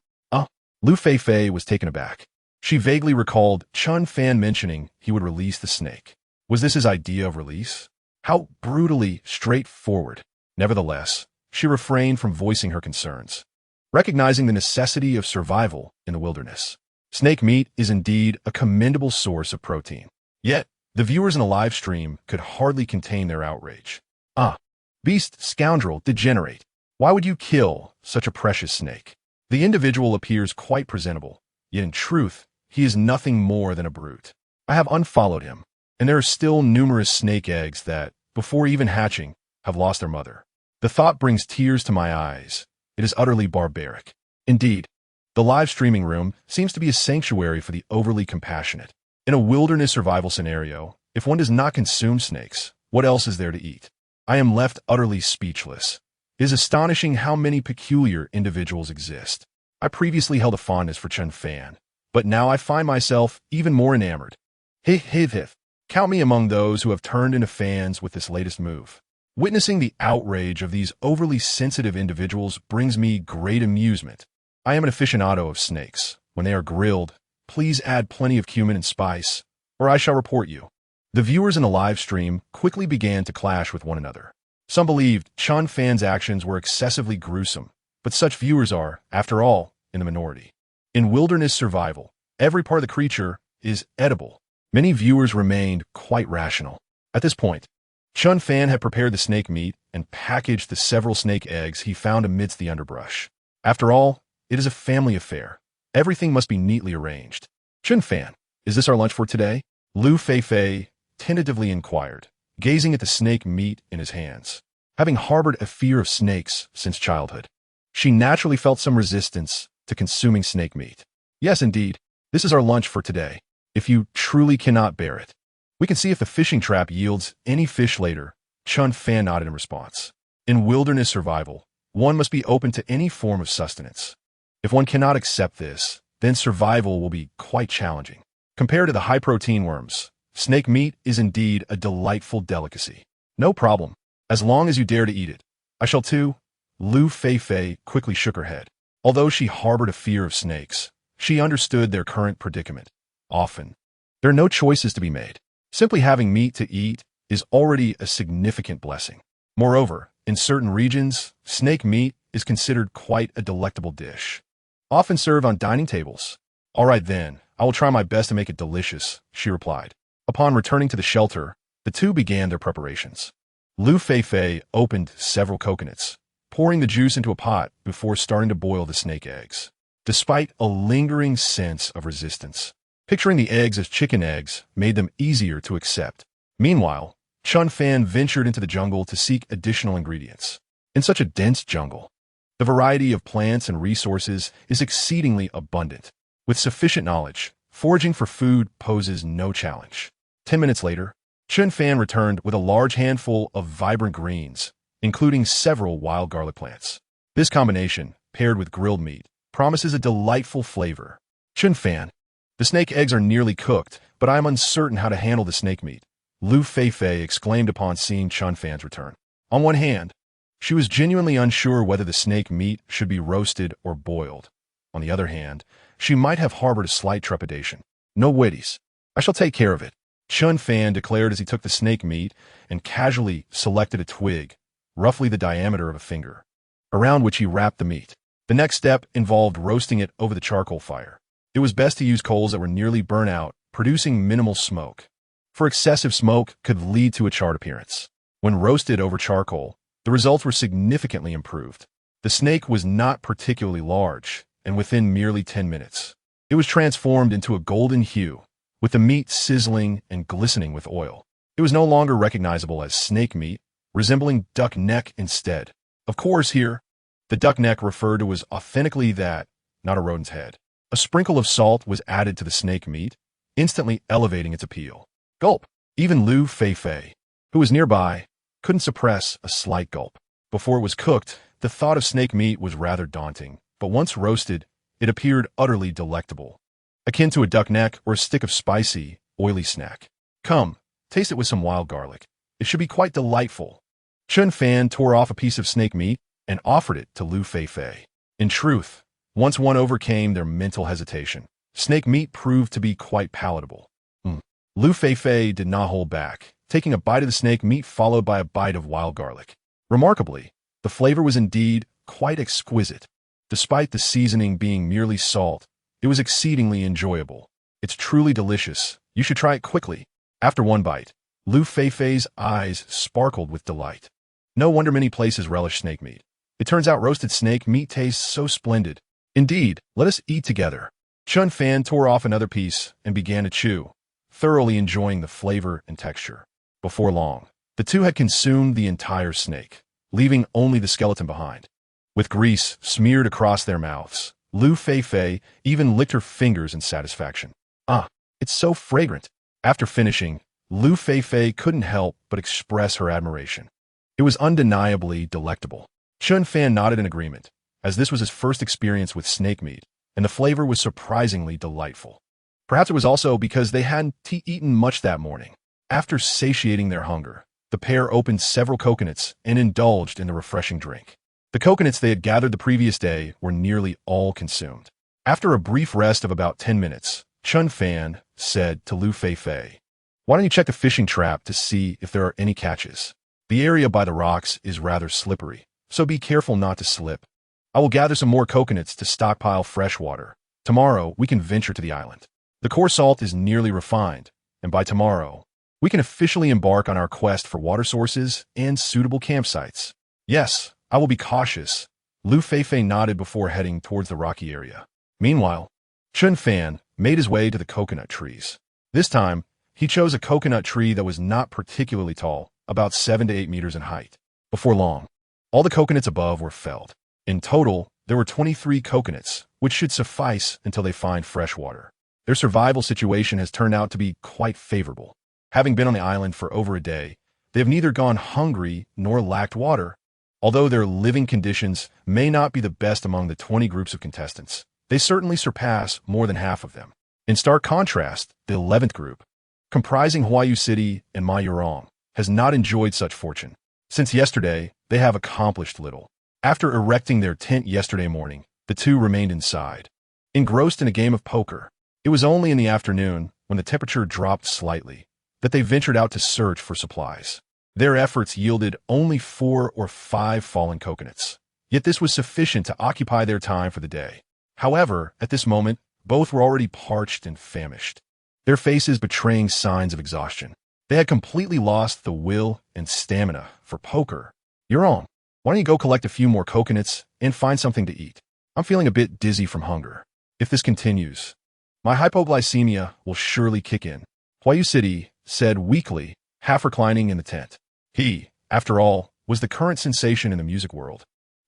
Liu Feifei was taken aback. She vaguely recalled Chen Fan mentioning he would release the snake. Was this his idea of release? How brutally straightforward. Nevertheless, she refrained from voicing her concerns, recognizing the necessity of survival in the wilderness. Snake meat is indeed a commendable source of protein. Yet, the viewers in the live stream could hardly contain their outrage. Beast, scoundrel, degenerate. Why would you kill such a precious snake? The individual appears quite presentable, yet in truth, he is nothing more than a brute. I have unfollowed him, and there are still numerous snake eggs that, before even hatching, have lost their mother. The thought brings tears to my eyes. It is utterly barbaric. Indeed, the live streaming room seems to be a sanctuary for the overly compassionate. In a wilderness survival scenario, if one does not consume snakes, what else is there to eat? I am left utterly speechless. It is astonishing how many peculiar individuals exist. I previously held a fondness for Chen Fan, but now I find myself even more enamored. Count me among those who have turned into fans with this latest move. Witnessing the outrage of these overly sensitive individuals brings me great amusement. I am an aficionado of snakes. When they are grilled, please add plenty of cumin and spice, or I shall report you. The viewers in the live stream quickly began to clash with one another. Some believed Chen Fan's actions were excessively gruesome, but such viewers are, after all, in the minority. In wilderness survival, every part of the creature is edible. Many viewers remained quite rational. At this point, Chen Fan had prepared the snake meat and packaged the several snake eggs he found amidst the underbrush. After all, it is a family affair. Everything must be neatly arranged. Chen Fan, is this our lunch for today? Liu Feifei tentatively inquired, gazing at the snake meat in his hands. Having harbored a fear of snakes since childhood, she naturally felt some resistance to consuming snake meat. Yes, indeed, this is our lunch for today. If you truly cannot bear it, we can see if the fishing trap yields any fish later. Chen Fan nodded in response. In wilderness survival, one must be open to any form of sustenance. If one cannot accept this, then survival will be quite challenging. Compared to the high-protein worms, snake meat is indeed a delightful delicacy. No problem, as long as you dare to eat it. I shall too. Liu Feifei quickly shook her head. Although she harbored a fear of snakes, she understood their current predicament. Often, there are no choices to be made. Simply having meat to eat is already a significant blessing. Moreover, in certain regions, snake meat is considered quite a delectable dish, often served on dining tables. All right then, I will try my best to make it delicious, she replied. Upon returning to the shelter, the two began their preparations. Liu Feifei opened several coconuts, pouring the juice into a pot before starting to boil the snake eggs. Despite a lingering sense of resistance, picturing the eggs as chicken eggs made them easier to accept. Meanwhile, Chen Fan ventured into the jungle to seek additional ingredients. In such a dense jungle, the variety of plants and resources is exceedingly abundant. With sufficient knowledge, foraging for food poses no challenge. 10 minutes later, Chen Fan returned with a large handful of vibrant greens, including several wild garlic plants. This combination, paired with grilled meat, promises a delightful flavor. Chen Fan, the snake eggs are nearly cooked, but I am uncertain how to handle the snake meat, Liu Feifei exclaimed upon seeing Chen Fan's return. On one hand, she was genuinely unsure whether the snake meat should be roasted or boiled. On the other hand, she might have harbored a slight trepidation. No worries. I shall take care of it, Chen Fan declared as he took the snake meat and casually selected a twig, roughly the diameter of a finger, around which he wrapped the meat. The next step involved roasting it over the charcoal fire. It was best to use coals that were nearly burnt out, producing minimal smoke, for excessive smoke could lead to a charred appearance. When roasted over charcoal, the results were significantly improved. The snake was not particularly large, and within merely 10 minutes, it was transformed into a golden hue, with the meat sizzling and glistening with oil. It was no longer recognizable as snake meat, resembling duck neck instead. Of course, here, the duck neck referred to as authentically that, not a rodent's head. A sprinkle of salt was added to the snake meat, instantly elevating its appeal. Gulp! Even Liu Feifei, who was nearby, couldn't suppress a slight gulp. Before it was cooked, the thought of snake meat was rather daunting, but once roasted, it appeared utterly delectable, akin to a duck neck or a stick of spicy, oily snack. Come, taste it with some wild garlic. It should be quite delightful. Chen Fan tore off a piece of snake meat and offered it to Liu Feifei. In truth, once one overcame their mental hesitation, snake meat proved to be quite palatable. Liu Feifei did not hold back, taking a bite of the snake meat followed by a bite of wild garlic. Remarkably, the flavor was indeed quite exquisite. Despite the seasoning being merely salt, it was exceedingly enjoyable. It's truly delicious. You should try it quickly. After one bite, Liu Feifei's eyes sparkled with delight. No wonder many places relish snake meat. It turns out roasted snake meat tastes so splendid. Indeed, let us eat together. Chen Fan tore off another piece and began to chew, thoroughly enjoying the flavor and texture. Before long, the two had consumed the entire snake, leaving only the skeleton behind. With grease smeared across their mouths, Liu Feifei even licked her fingers in satisfaction. Ah, it's so fragrant. After finishing, Liu Feifei couldn't help but express her admiration. It was undeniably delectable. Chen Fan nodded in agreement, as this was his first experience with snake meat, and the flavor was surprisingly delightful. Perhaps it was also because they hadn't eaten much that morning. After satiating their hunger, the pair opened several coconuts and indulged in the refreshing drink. The coconuts they had gathered the previous day were nearly all consumed. After a brief rest of about 10 minutes, Chen Fan said to Liu Feifei, "Why don't you check the fishing trap to see if there are any catches? The area by the rocks is rather slippery, so be careful not to slip. I will gather some more coconuts to stockpile fresh water. Tomorrow, we can venture to the island. The core salt is nearly refined, and by tomorrow, we can officially embark on our quest for water sources and suitable campsites." "Yes, I will be cautious," Liu Feifei nodded before heading towards the rocky area. Meanwhile, Chen Fan made his way to the coconut trees. This time, he chose a coconut tree that was not particularly tall, about 7 to 8 meters in height. Before long, all the coconuts above were felled. In total, there were 23 coconuts, which should suffice until they find fresh water. Their survival situation has turned out to be quite favorable. Having been on the island for over a day, they have neither gone hungry nor lacked water. Although their living conditions may not be the best among the 20 groups of contestants, they certainly surpass more than half of them. In stark contrast, the 11th group, comprising Huayu City and Mayurong, has not enjoyed such fortune. Since yesterday, they have accomplished little. After erecting their tent yesterday morning, the two remained inside, engrossed in a game of poker. It was only in the afternoon, when the temperature dropped slightly, that they ventured out to search for supplies. Their efforts yielded only 4 or 5 fallen coconuts, yet this was sufficient to occupy their time for the day. However, at this moment, Both were already parched and famished, their faces betraying signs of exhaustion. They had completely lost the will and stamina for poker. You're on. Why don't you go collect a few more coconuts and find something to eat? I'm feeling a bit dizzy from hunger. If this continues, my hypoglycemia will surely kick in, Huayu City said weakly, half reclining in the tent. He, after all, was the current sensation in the music world,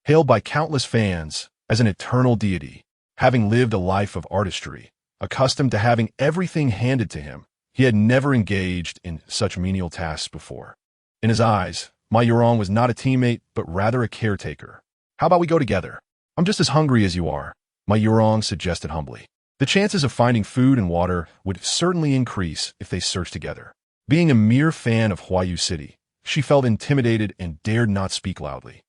hailed by countless fans as an eternal deity, having lived a life of artistry, accustomed to having everything handed to him. He had never engaged in such menial tasks before. In his eyes, Ma Yurong was not a teammate, but rather a caretaker. How about we go together? I'm just as hungry as you are, Ma Yurong suggested humbly. The chances of finding food and water would certainly increase if they searched together. Being a mere fan of Huayu City, she felt intimidated and dared not speak loudly,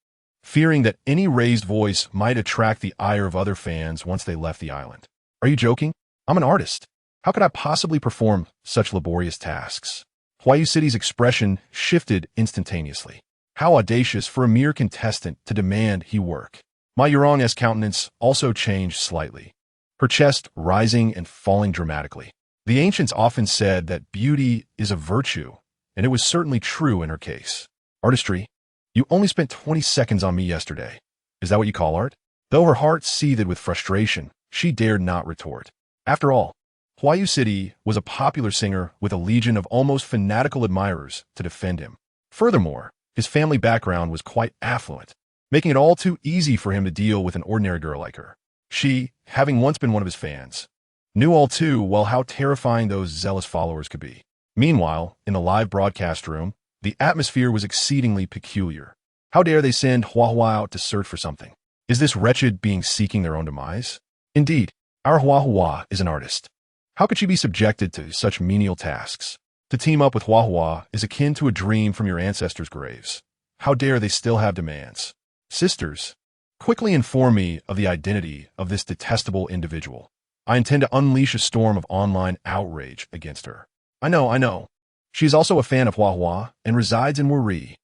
fearing that any raised voice might attract the ire of other fans once they left the island. Are you joking? I'm an artist. How could I possibly perform such laborious tasks? Huayu City's expression shifted instantaneously. How audacious for a mere contestant to demand he work. Ma Yurong's countenance also changed slightly, her chest rising and falling dramatically. The ancients often said that beauty is a virtue, and it was certainly true in her case. Artistry? You only spent 20 seconds on me yesterday. Is that what you call art? Though her heart seethed with frustration, she dared not retort. After all, Huayu City was a popular singer with a legion of almost fanatical admirers to defend him. Furthermore, his family background was quite affluent, making it all too easy for him to deal with an ordinary girl like her. She, having once been one of his fans, knew all too well how terrifying those zealous followers could be. Meanwhile, in the live broadcast room, the atmosphere was exceedingly peculiar. How dare they send Hua out to search for something? Is this wretched being seeking their own demise? Indeed, our Hua is an artist. How could she be subjected to such menial tasks? To team up with Hua is akin to a dream from your ancestors' graves. How dare they still have demands? Sisters, quickly inform me of the identity of this detestable individual. I intend to unleash a storm of online outrage against her. I know. She is also a fan of Hua and resides in Wuri.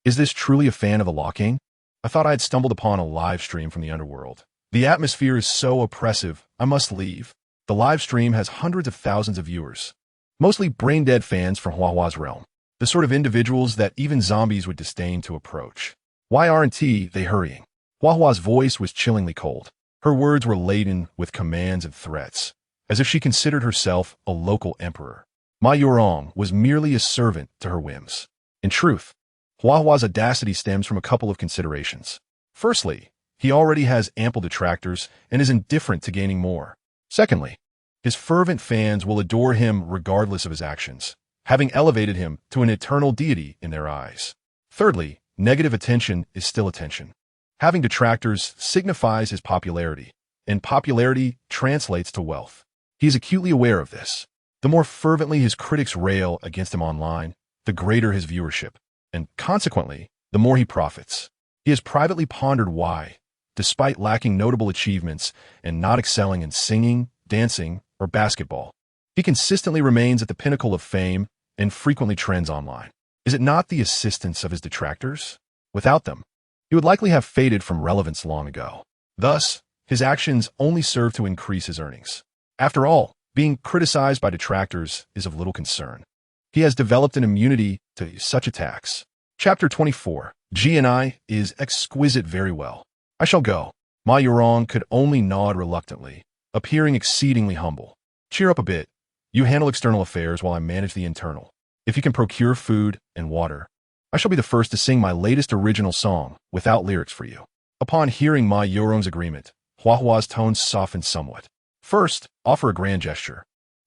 Is this truly a fan of the Law King? I thought I had stumbled upon a live stream from the underworld. The atmosphere is so oppressive, I must leave. The live stream has hundreds of thousands of viewers, mostly brain-dead fans from Hua's realm, the sort of individuals that even zombies would disdain to approach. Why aren't they hurrying? Hua's voice was chillingly cold. Her words were laden with commands and threats, as if she considered herself a local emperor. Ma Yurong was merely a servant to her whims. In truth, Hua's audacity stems from a couple of considerations. Firstly, he already has ample detractors and is indifferent to gaining more. Secondly, his fervent fans will adore him regardless of his actions, having elevated him to an eternal deity in their eyes. Thirdly, negative attention is still attention. Having detractors signifies his popularity, and popularity translates to wealth. He is acutely aware of this. The more fervently his critics rail against him online, the greater his viewership, and consequently, the more he profits. He has privately pondered why, despite lacking notable achievements and not excelling in singing, dancing, or basketball, he consistently remains at the pinnacle of fame and frequently trends online. Is it not the assistance of his detractors? Without them, he would likely have faded from relevance long ago. Thus, his actions only serve to increase his earnings. After all, being criticized by detractors is of little concern. He has developed an immunity to such attacks. Chapter 24. G&I is exquisite very well. I shall go. Ma Yurong could only nod reluctantly, appearing exceedingly humble. Cheer up a bit. You handle external affairs while I manage the internal. If you can procure food and water, I shall be the first to sing my latest original song without lyrics for you. Upon hearing Ma Yurong's agreement, Hua's tones softened somewhat. First, offer a grand gesture.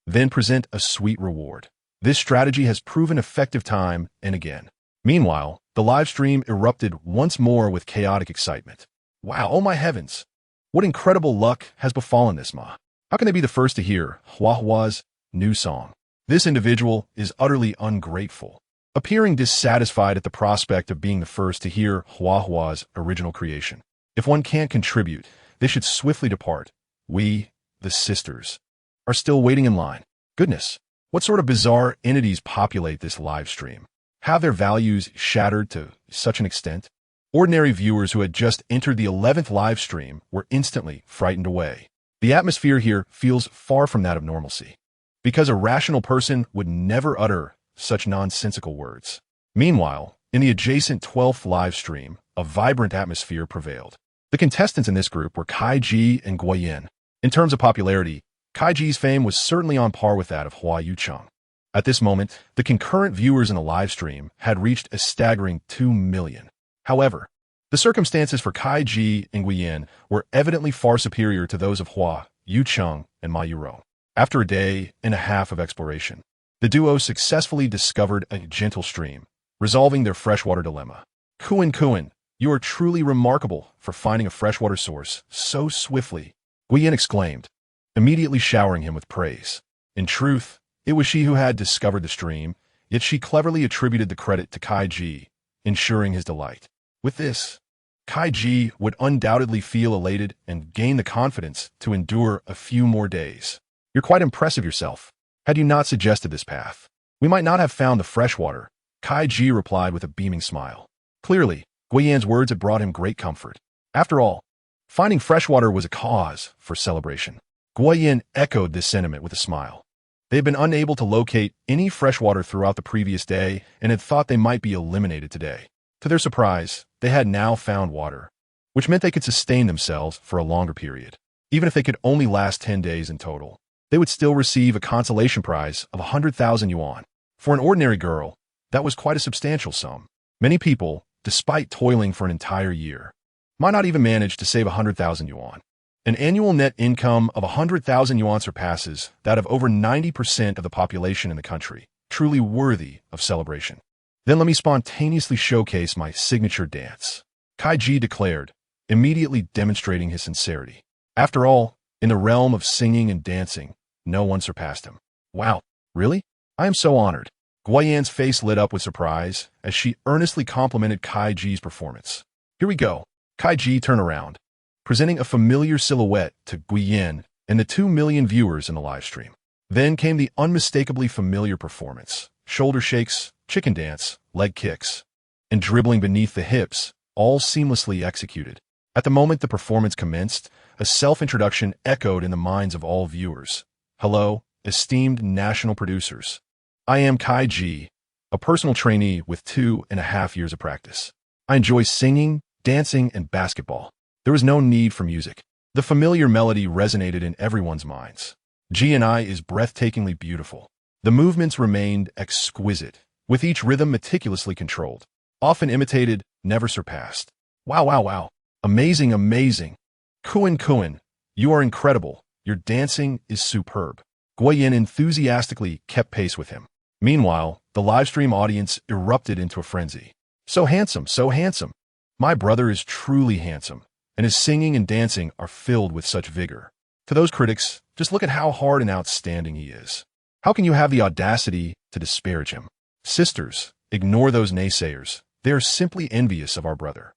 Then present a sweet reward. This strategy has proven effective time and again. Meanwhile, the live stream erupted once more with chaotic excitement. Wow, oh my heavens! What incredible luck has befallen this Ma? How can they be the first to hear Hua's new song? This individual is utterly ungrateful, appearing dissatisfied at the prospect of being the first to hear Hua's original creation. If one can't contribute, they should swiftly depart. We, the sisters, are still waiting in line. Goodness, what sort of bizarre entities populate this live stream? Have their values shattered to such an extent? Ordinary viewers who had just entered the 11th live stream were instantly frightened away. The atmosphere here feels far from that of normalcy, because a rational person would never utter such nonsensical words. Meanwhile, in the adjacent 12th live stream, a vibrant atmosphere prevailed. The contestants in this group were Kai Ji and Guo Yin. In terms of popularity, Kai Ji's fame was certainly on par with that of Hua Yucheng. At this moment, the concurrent viewers in the live stream had reached a staggering 2 million. However, the circumstances for Kai Ji and Guo Yin were evidently far superior to those of Hua Yucheng and Ma Yuro. After a day and a half of exploration, the duo successfully discovered a gentle stream, resolving their freshwater dilemma. Kuan, you are truly remarkable for finding a freshwater source so swiftly, Guo Yin exclaimed, immediately showering him with praise. In truth, it was she who had discovered the stream, yet she cleverly attributed the credit to Kai Ji, ensuring his delight. With this, Kai Ji would undoubtedly feel elated and gain the confidence to endure a few more days. You're quite impressive yourself. Had you not suggested this path, we might not have found the freshwater, Kai Ji replied with a beaming smile. Clearly, Guo Yin's words had brought him great comfort. After all, finding freshwater was a cause for celebration. Guo Yin echoed this sentiment with a smile. They had been unable to locate any freshwater throughout the previous day and had thought they might be eliminated today. To their surprise, they had now found water, which meant they could sustain themselves for a longer period. Even if they could only last 10 days in total, they would still receive a consolation prize of 100,000 yuan. For an ordinary girl, that was quite a substantial sum. Many people, despite toiling for an entire year, might not even manage to save 100,000 yuan. An annual net income of 100,000 yuan surpasses that of over 90% of the population in the country, truly worthy of celebration. Then let me spontaneously showcase my signature dance, Kai Ji declared, immediately demonstrating his sincerity. After all, in the realm of singing and dancing, no one surpassed him. Wow, really? I am so honored. Guo Yin's face lit up with surprise as she earnestly complimented Kai Ji's performance. Here we go. Kai Ji turned around, presenting a familiar silhouette to Guo Yin and the 2 million viewers in the live stream. Then came the unmistakably familiar performance. Shoulder shakes, chicken dance, leg kicks, and dribbling beneath the hips, all seamlessly executed. At the moment the performance commenced, a self-introduction echoed in the minds of all viewers. Hello, esteemed national producers. I am Kai Ji, a personal trainee with 2.5 years of practice. I enjoy singing, dancing, and basketball. There was no need for music. The familiar melody resonated in everyone's minds. G&I is breathtakingly beautiful. The movements remained exquisite, with each rhythm meticulously controlled. Often imitated, never surpassed. Wow. Amazing. Kuan, you are incredible. Your dancing is superb. Guo Yin enthusiastically kept pace with him. Meanwhile, the livestream audience erupted into a frenzy. So handsome. My brother is truly handsome, and his singing and dancing are filled with such vigor. To those critics, just look at how hard and outstanding he is. How can you have the audacity to disparage him? Sisters, ignore those naysayers. They are simply envious of our brother.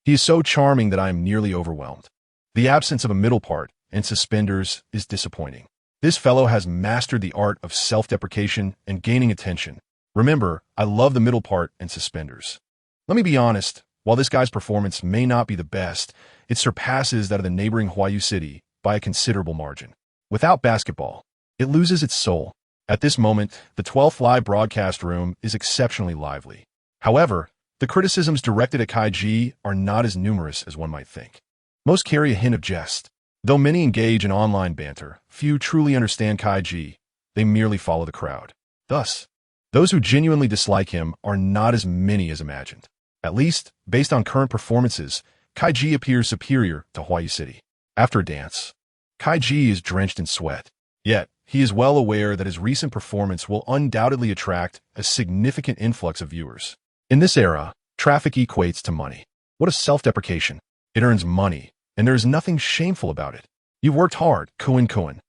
He is so charming that I am nearly overwhelmed. The absence of a middle part and suspenders is disappointing. This fellow has mastered the art of self-deprecation and gaining attention. Remember, I love the middle part and suspenders. Let me be honest, while this guy's performance may not be the best, it surpasses that of the neighboring Huayu City by a considerable margin. Without basketball, it loses its soul. At this moment, the 12th live broadcast room is exceptionally lively. However, the criticisms directed at Kai Ji are not as numerous as one might think. Most carry a hint of jest. Though many engage in online banter, few truly understand Kai Ji. They merely follow the crowd. Thus, those who genuinely dislike him are not as many as imagined. At least, based on current performances, Kai Ji appears superior to Huayu City. After a dance, Kai Ji is drenched in sweat. Yet, he is well aware that his recent performance will undoubtedly attract a significant influx of viewers. In this era, traffic equates to money. What a self-deprecation. It earns money, and there is nothing shameful about it. You've worked hard, Kuan.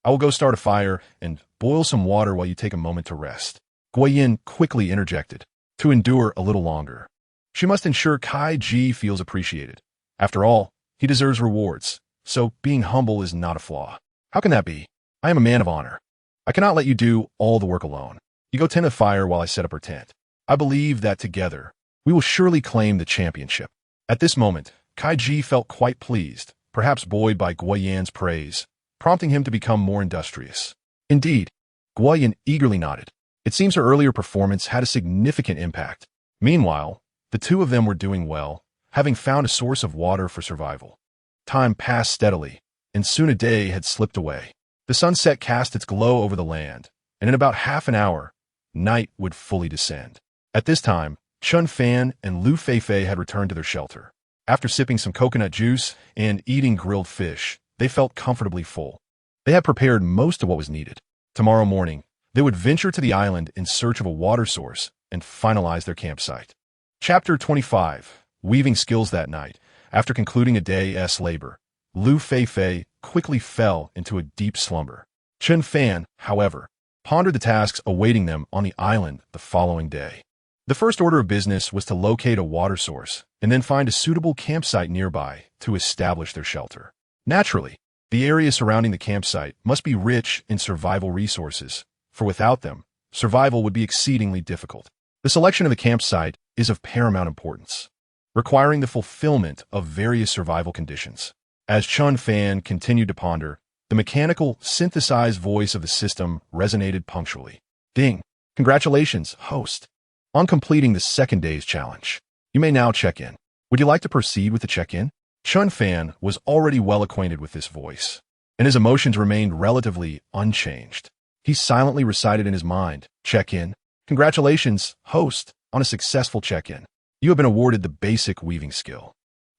I will go start a fire and boil some water while you take a moment to rest. Guo Yin quickly interjected, to endure a little longer. She must ensure Kai Ji feels appreciated. After all, he deserves rewards, so being humble is not a flaw. How can that be? I am a man of honor. I cannot let you do all the work alone. You go tend a fire while I set up our tent. I believe that together, we will surely claim the championship. At this moment, Kai Ji felt quite pleased, perhaps buoyed by Guo Yan's praise, prompting him to become more industrious. Indeed, Guo Yan eagerly nodded. It seems her earlier performance had a significant impact. Meanwhile, the two of them were doing well, having found a source of water for survival. Time passed steadily, and soon a day had slipped away. The sunset cast its glow over the land, and in about half an hour, night would fully descend. At this time, Chen Fan and Liu Feifei had returned to their shelter. After sipping some coconut juice and eating grilled fish, they felt comfortably full. They had prepared most of what was needed. Tomorrow morning, they would venture to the island in search of a water source and finalize their campsite. Chapter 25. Weaving skills that night. After concluding a day's labor, Liu Feifei quickly fell into a deep slumber. Chen Fan, however, pondered the tasks awaiting them on the island the following day. The first order of business was to locate a water source and then find a suitable campsite nearby to establish their shelter. Naturally, the area surrounding the campsite must be rich in survival resources, for without them, survival would be exceedingly difficult. The selection of the campsite is of paramount importance, requiring the fulfillment of various survival conditions. As Chen Fan continued to ponder, the mechanical, synthesized voice of the system resonated punctually. Ding! Congratulations, host, on completing the second day's challenge. You may now check in. Would you like to proceed with the check-in? Chen Fan was already well acquainted with this voice, and his emotions remained relatively unchanged. He silently recited in his mind, check-in. Congratulations, host, on a successful check-in. You have been awarded the basic weaving skill.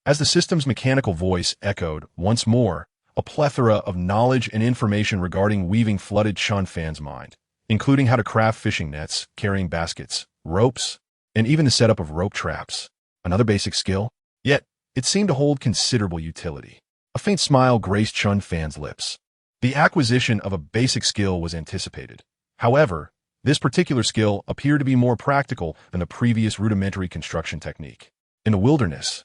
As the system's mechanical voice echoed once more, a plethora of knowledge and information regarding weaving flooded Chen Fan's mind, including how to craft fishing nets, carrying baskets, ropes, and even the setup of rope traps. Another basic skill, yet it seemed to hold considerable utility. A faint smile graced Chen Fan's lips. The acquisition of a basic skill was anticipated. However, this particular skill appeared to be more practical than the previous rudimentary construction technique. In the wilderness,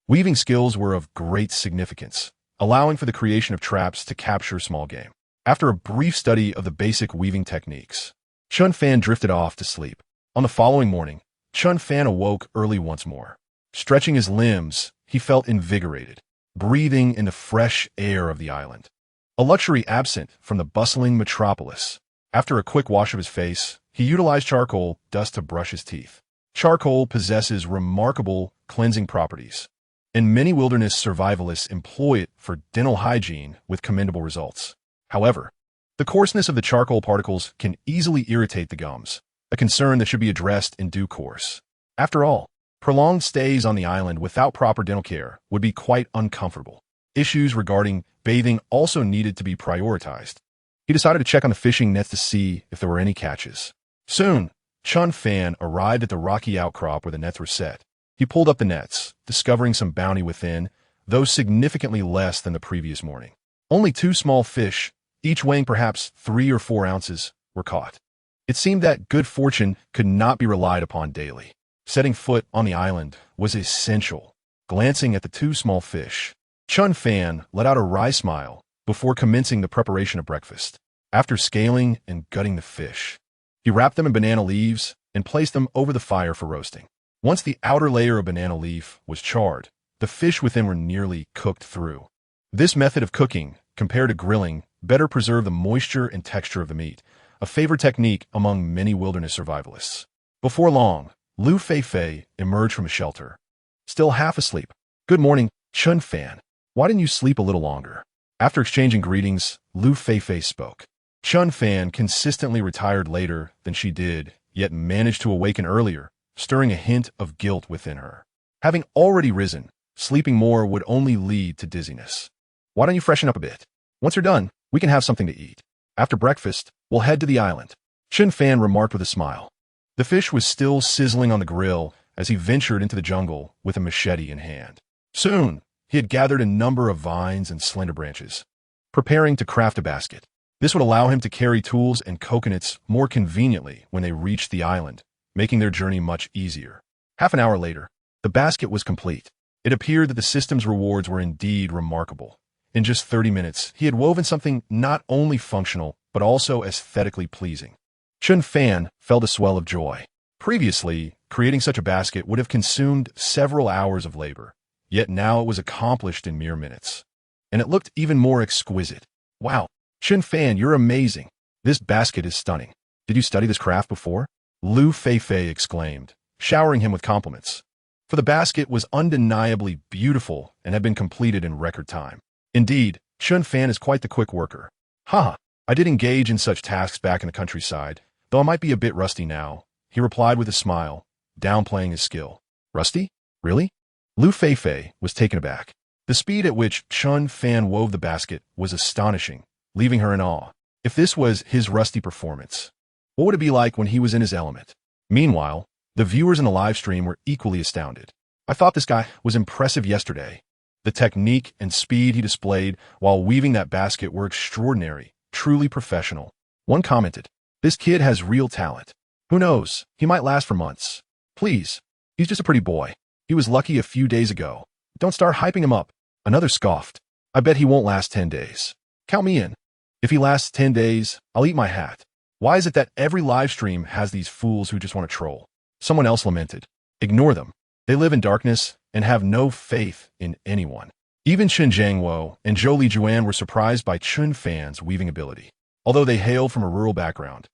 weaving skills were of great significance, allowing for the creation of traps to capture small game. After a brief study of the basic weaving techniques, Chen Fan drifted off to sleep. On the following morning, Chen Fan awoke early once more. Stretching his limbs, he felt invigorated, breathing in the fresh air of the island, a luxury absent from the bustling metropolis. After a quick wash of his face, he utilized charcoal dust to brush his teeth. Charcoal possesses remarkable cleansing properties, and many wilderness survivalists employ it for dental hygiene with commendable results. However, the coarseness of the charcoal particles can easily irritate the gums, a concern that should be addressed in due course. After all, prolonged stays on the island without proper dental care would be quite uncomfortable. Issues regarding bathing also needed to be prioritized. He decided to check on the fishing nets to see if there were any catches. Soon, Chen Fan arrived at the rocky outcrop where the nets were set. He pulled up the nets, discovering some bounty within, though significantly less than the previous morning. Only 2 small fish, each weighing perhaps 3 or 4 ounces, were caught. It seemed that good fortune could not be relied upon daily. Setting foot on the island was essential. Glancing at the 2 small fish, Chen Fan let out a wry smile before commencing the preparation of breakfast. After scaling and gutting the fish, he wrapped them in banana leaves and placed them over the fire for roasting. Once the outer layer of banana leaf was charred, the fish within were nearly cooked through. This method of cooking, compared to grilling, better preserved the moisture and texture of the meat, a favored technique among many wilderness survivalists. Before long, Liu Feifei emerged from his shelter, still half asleep. Good morning, Chen Fan. Why didn't you sleep a little longer? After exchanging greetings, Liu Feifei spoke. Chen Fan consistently retired later than she did, yet managed to awaken earlier, stirring a hint of guilt within her. Having already risen, sleeping more would only lead to dizziness. Why don't you freshen up a bit? Once you're done, we can have something to eat. After breakfast, we'll head to the island, Chen Fan remarked with a smile. The fish was still sizzling on the grill as he ventured into the jungle with a machete in hand. Soon, he had gathered a number of vines and slender branches, preparing to craft a basket. This would allow him to carry tools and coconuts more conveniently when they reached the island, making their journey much easier. Half an hour later, the basket was complete. It appeared that the system's rewards were indeed remarkable. In just 30 minutes, he had woven something not only functional, but also aesthetically pleasing. Chen Fan felt a swell of joy. Previously, creating such a basket would have consumed several hours of labor, yet now it was accomplished in mere minutes. and it looked even more exquisite. Wow, Chen Fan, you're amazing. This basket is stunning. Did you study this craft before? Liu Feifei exclaimed, showering him with compliments. For the basket was undeniably beautiful and had been completed in record time. Indeed, Chen Fan is quite the quick worker. Haha, I did engage in such tasks back in the countryside, though I might be a bit rusty now, he replied with a smile, downplaying his skill. Rusty? Really? Liu Feifei was taken aback. The speed at which Chen Fan wove the basket was astonishing, leaving her in awe. If this was his rusty performance, what would it be like when he was in his element? Meanwhile, the viewers in the live stream were equally astounded. I thought this guy was impressive yesterday. The technique and speed he displayed while weaving that basket were extraordinary, truly professional. One commented, "This kid has real talent. Who knows, he might last for months. Please, he's just a pretty boy. He was lucky a few days ago. Don't start hyping him up." Another scoffed, "I bet he won't last 10 days. Count me in. If he lasts 10 days, I'll eat my hat. Why is it that every live stream has these fools who just want to troll?" Someone else lamented, "Ignore them. They live in darkness and have no faith in anyone." Even Chen Jiangwo and Zhou Lijuan were surprised by Chen Fan's weaving ability. Although they hailed from a rural background,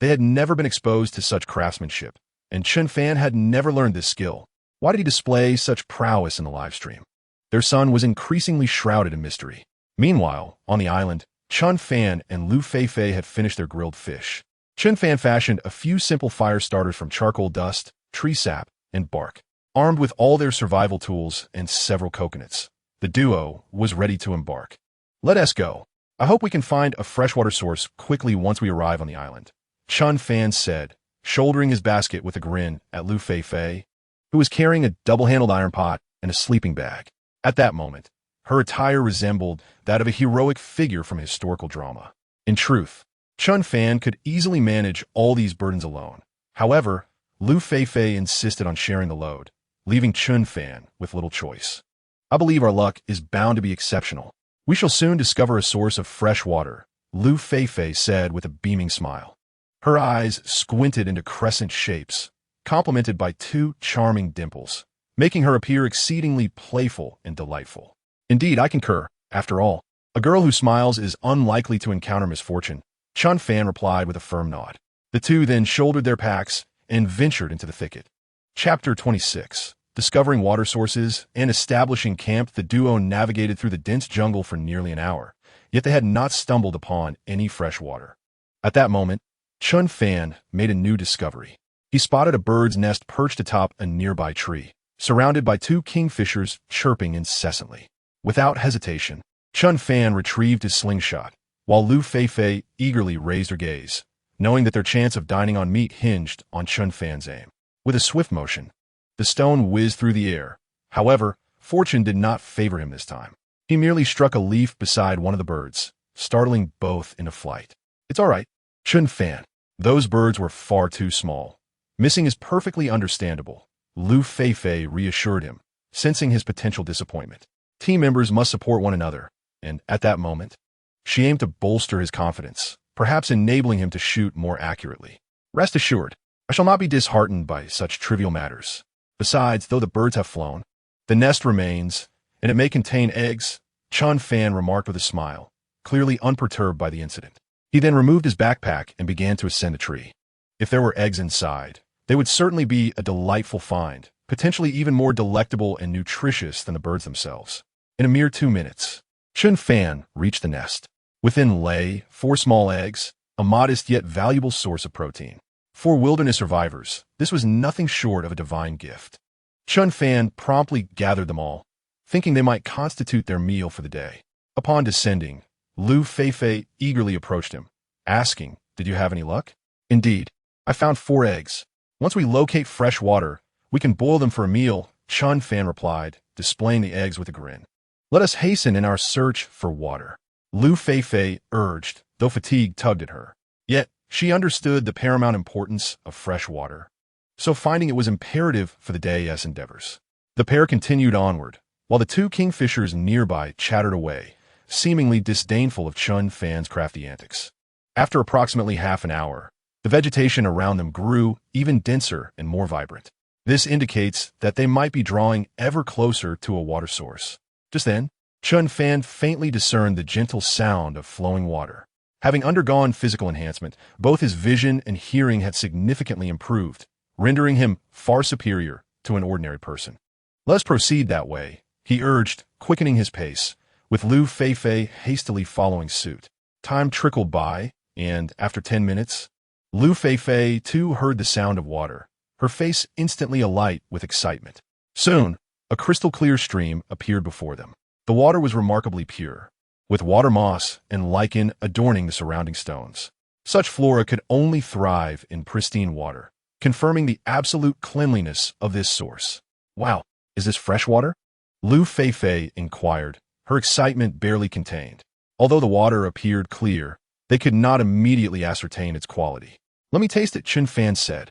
they had never been exposed to such craftsmanship, and Chen Fan had never learned this skill. Why did he display such prowess in the live stream? Their son was increasingly shrouded in mystery. Meanwhile, on the island, Chen Fan and Liu Feifei had finished their grilled fish. Chen Fan fashioned a few simple fire starters from charcoal dust, tree sap, and bark. Armed with all their survival tools and several coconuts, the duo was ready to embark. "Let us go. I hope we can find a freshwater source quickly once we arrive on the island," Chen Fan said, shouldering his basket with a grin at Liu Feifei, who was carrying a double-handled iron pot and a sleeping bag. At that moment, her attire resembled that of a heroic figure from a historical drama. In truth, Chen Fan could easily manage all these burdens alone. However, Liu Feifei insisted on sharing the load, leaving Chen Fan with little choice. "I believe our luck is bound to be exceptional. We shall soon discover a source of fresh water," Liu Feifei said with a beaming smile. Her eyes squinted into crescent shapes, complemented by two charming dimples, making her appear exceedingly playful and delightful. "Indeed, I concur. After all, a girl who smiles is unlikely to encounter misfortune," Chen Fan replied with a firm nod. The two then shouldered their packs and ventured into the thicket. Chapter 26. Discovering water sources and establishing camp, the duo navigated through the dense jungle for nearly an hour, yet they had not stumbled upon any fresh water. At that moment, Chen Fan made a new discovery. He spotted a bird's nest perched atop a nearby tree, surrounded by two kingfishers chirping incessantly. Without hesitation, Chen Fan retrieved his slingshot, while Liu Feifei eagerly raised her gaze, knowing that their chance of dining on meat hinged on Chen Fan's aim. With a swift motion, the stone whizzed through the air. However, fortune did not favor him this time. He merely struck a leaf beside one of the birds, startling both into flight. "It's all right, Chen Fan. Those birds were far too small. Missing is perfectly understandable," Liu Feifei reassured him, sensing his potential disappointment. Team members must support one another, and at that moment, she aimed to bolster his confidence, perhaps enabling him to shoot more accurately. "Rest assured, I shall not be disheartened by such trivial matters. Besides, though the birds have flown, the nest remains, and it may contain eggs," Chen Fan remarked with a smile, clearly unperturbed by the incident. He then removed his backpack and began to ascend the tree. If there were eggs inside, they would certainly be a delightful find, potentially even more delectable and nutritious than the birds themselves. In a mere 2 minutes, Chen Fan reached the nest. Within lay 4 small eggs, a modest yet valuable source of protein. For wilderness survivors, this was nothing short of a divine gift. Chen Fan promptly gathered them all, thinking they might constitute their meal for the day. Upon descending, Liu Feifei eagerly approached him, asking, "Did you have any luck?" "Indeed, I found 4 eggs. Once we locate fresh water, we can boil them for a meal," Chen Fan replied, displaying the eggs with a grin. "Let us hasten in our search for water," Liu Feifei urged, though fatigue tugged at her. Yet, she understood the paramount importance of fresh water, so finding it was imperative for the day's endeavors. The pair continued onward, while the two kingfishers nearby chattered away, seemingly disdainful of Chen Fan's crafty antics. After approximately half an hour, the vegetation around them grew even denser and more vibrant. This indicates that they might be drawing ever closer to a water source. Just then, Chen Fan faintly discerned the gentle sound of flowing water. Having undergone physical enhancement, both his vision and hearing had significantly improved, rendering him far superior to an ordinary person. "Let's proceed that way," he urged, quickening his pace, with Liu Feifei hastily following suit. Time trickled by, and after 10 minutes, Liu Feifei too heard the sound of water, her face instantly alight with excitement. Soon, a crystal-clear stream appeared before them. The water was remarkably pure, with water moss and lichen adorning the surrounding stones. Such flora could only thrive in pristine water, confirming the absolute cleanliness of this source. "Wow, is this fresh water?" Liu Feifei inquired, her excitement barely contained. Although the water appeared clear, they could not immediately ascertain its quality. "Let me taste it," Chen Fan said,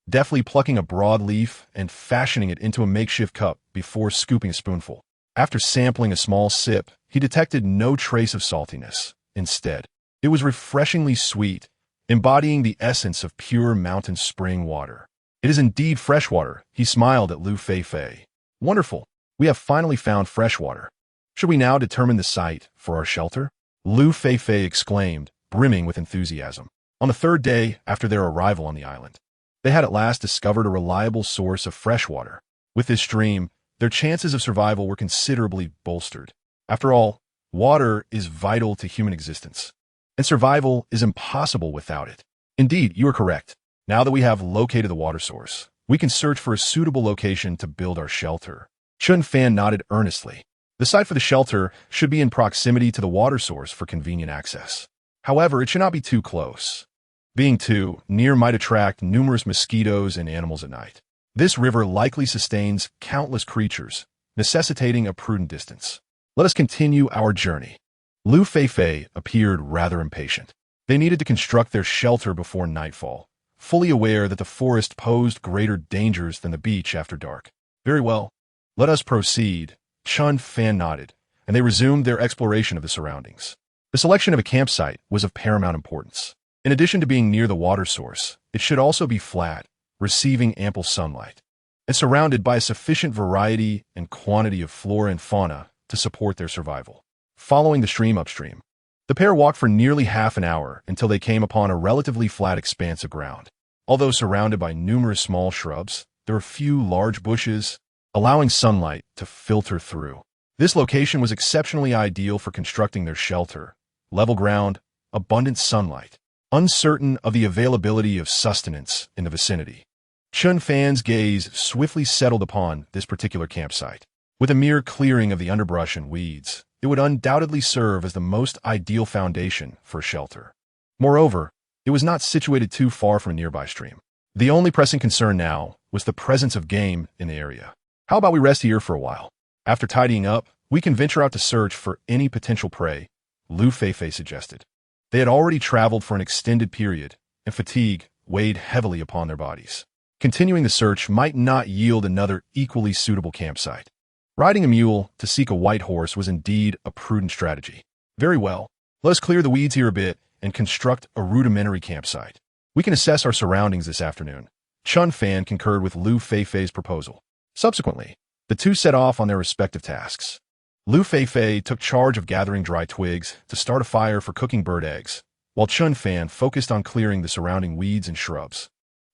deftly plucking a broad leaf and fashioning it into a makeshift cup before scooping a spoonful. After sampling a small sip, he detected no trace of saltiness. Instead, it was refreshingly sweet, embodying the essence of pure mountain spring water. "It is indeed fresh water," he smiled at Liu Feifei. "Wonderful. We have finally found fresh water. Should we now determine the site for our shelter?" Liu Feifei exclaimed, brimming with enthusiasm. On the third day after their arrival on the island, they had at last discovered a reliable source of fresh water. With this stream, their chances of survival were considerably bolstered. After all, water is vital to human existence, and survival is impossible without it. "Indeed, you are correct. Now that we have located the water source, we can search for a suitable location to build our shelter." Chen Fan nodded earnestly. The site for the shelter should be in proximity to the water source for convenient access. However, it should not be too close. Being too near might attract numerous mosquitoes and animals at night. This river likely sustains countless creatures, necessitating a prudent distance. "Let us continue our journey." Liu Feifei appeared rather impatient. They needed to construct their shelter before nightfall, fully aware that the forest posed greater dangers than the beach after dark. "Very well, let us proceed." Chen Fan nodded, and they resumed their exploration of the surroundings. The selection of a campsite was of paramount importance. In addition to being near the water source, it should also be flat, receiving ample sunlight, and surrounded by a sufficient variety and quantity of flora and fauna to support their survival. Following the stream upstream, the pair walked for nearly half an hour until they came upon a relatively flat expanse of ground. Although surrounded by numerous small shrubs, there were few large bushes, allowing sunlight to filter through. This location was exceptionally ideal for constructing their shelter. Level ground, abundant sunlight, uncertain of the availability of sustenance in the vicinity. Chen Fan's gaze swiftly settled upon this particular campsite. With a mere clearing of the underbrush and weeds, it would undoubtedly serve as the most ideal foundation for a shelter. Moreover, it was not situated too far from a nearby stream. The only pressing concern now was the presence of game in the area. "How about we rest here for a while? After tidying up, we can venture out to search for any potential prey," Liu Feifei suggested. They had already traveled for an extended period, and fatigue weighed heavily upon their bodies. Continuing the search might not yield another equally suitable campsite. Riding a mule to seek a white horse was indeed a prudent strategy. "Very well, let us clear the weeds here a bit and construct a rudimentary campsite. We can assess our surroundings this afternoon." Chen Fan concurred with Liu Feifei's proposal. Subsequently, the two set off on their respective tasks. Liu Feifei took charge of gathering dry twigs to start a fire for cooking bird eggs, while Chen Fan focused on clearing the surrounding weeds and shrubs.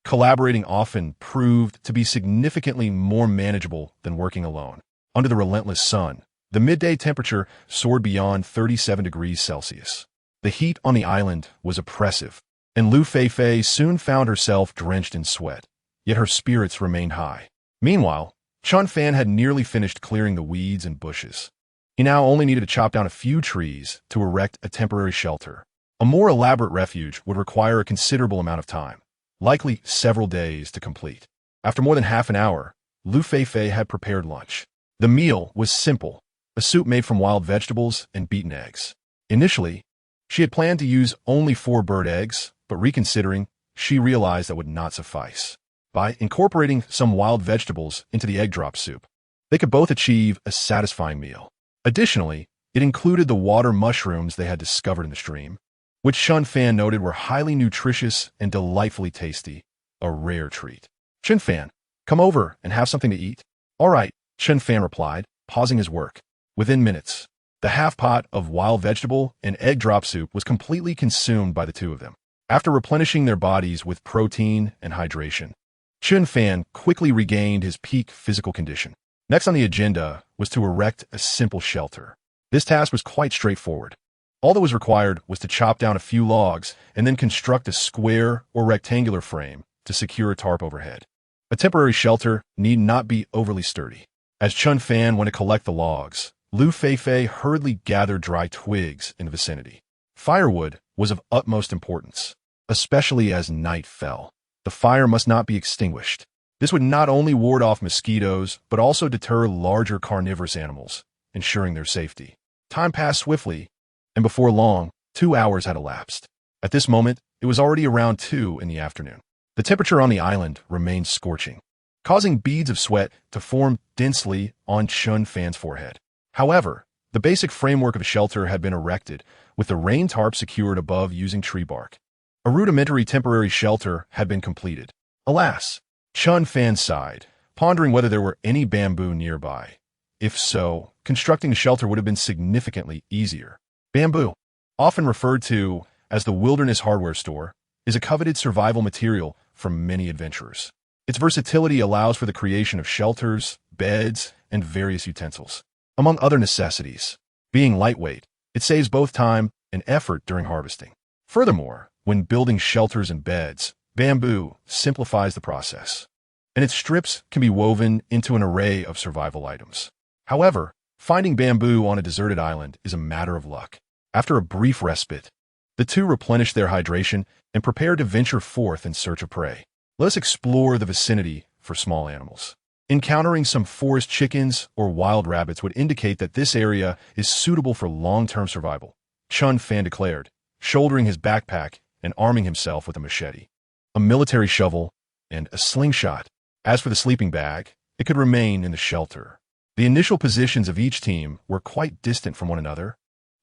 Collaborating often proved to be significantly more manageable than working alone. Under the relentless sun, the midday temperature soared beyond 37 degrees Celsius. The heat on the island was oppressive, and Liu Feifei soon found herself drenched in sweat, yet her spirits remained high. Meanwhile, Chen Fan had nearly finished clearing the weeds and bushes. He now only needed to chop down a few trees to erect a temporary shelter. A more elaborate refuge would require a considerable amount of time, likely several days to complete. After more than half an hour, Liu Feifei had prepared lunch. The meal was simple, a soup made from wild vegetables and beaten eggs. Initially, she had planned to use only 4 bird eggs, but reconsidering, she realized that would not suffice. By incorporating some wild vegetables into the egg drop soup, they could both achieve a satisfying meal. Additionally, it included the water mushrooms they had discovered in the stream, which Chen Fan noted were highly nutritious and delightfully tasty, a rare treat. "Chen Fan, come over and have something to eat." "All right," Chen Fan replied, pausing his work. Within minutes, The half-pot of wild vegetable and egg drop soup was completely consumed by the two of them. After replenishing their bodies with protein and hydration, Chen Fan quickly regained his peak physical condition. Next on the agenda was to erect a simple shelter. This task was quite straightforward. All that was required was to chop down a few logs and then construct a square or rectangular frame to secure a tarp overhead. A temporary shelter need not be overly sturdy. As Chen Fan went to collect the logs, Liu Feifei hurriedly gathered dry twigs in the vicinity. Firewood was of utmost importance, especially as night fell. The fire must not be extinguished. This would not only ward off mosquitoes, but also deter larger carnivorous animals, ensuring their safety. Time passed swiftly, and before long, 2 hours had elapsed. At this moment, it was already around 2 in the afternoon. The temperature on the island remained scorching, causing beads of sweat to form densely on Chen Fan's forehead. However, the basic framework of a shelter had been erected, with the rain tarp secured above using tree bark. A rudimentary temporary shelter had been completed. Alas, Chen Fan sighed, pondering whether there were any bamboo nearby. If so, constructing a shelter would have been significantly easier. Bamboo, often referred to as the wilderness hardware store, is a coveted survival material for many adventurers. Its versatility allows for the creation of shelters, beds, and various utensils. Among other necessities, being lightweight, it saves both time and effort during harvesting. Furthermore, when building shelters and beds, bamboo simplifies the process, and its strips can be woven into an array of survival items. However, finding bamboo on a deserted island is a matter of luck. After a brief respite, the two replenished their hydration and prepared to venture forth in search of prey. Let us explore the vicinity for small animals. Encountering some forest chickens or wild rabbits would indicate that this area is suitable for long-term survival, Chen Fan declared, shouldering his backpack and arming himself with a machete, a military shovel, and a slingshot. As for the sleeping bag, it could remain in the shelter. The initial positions of each team were quite distant from one another,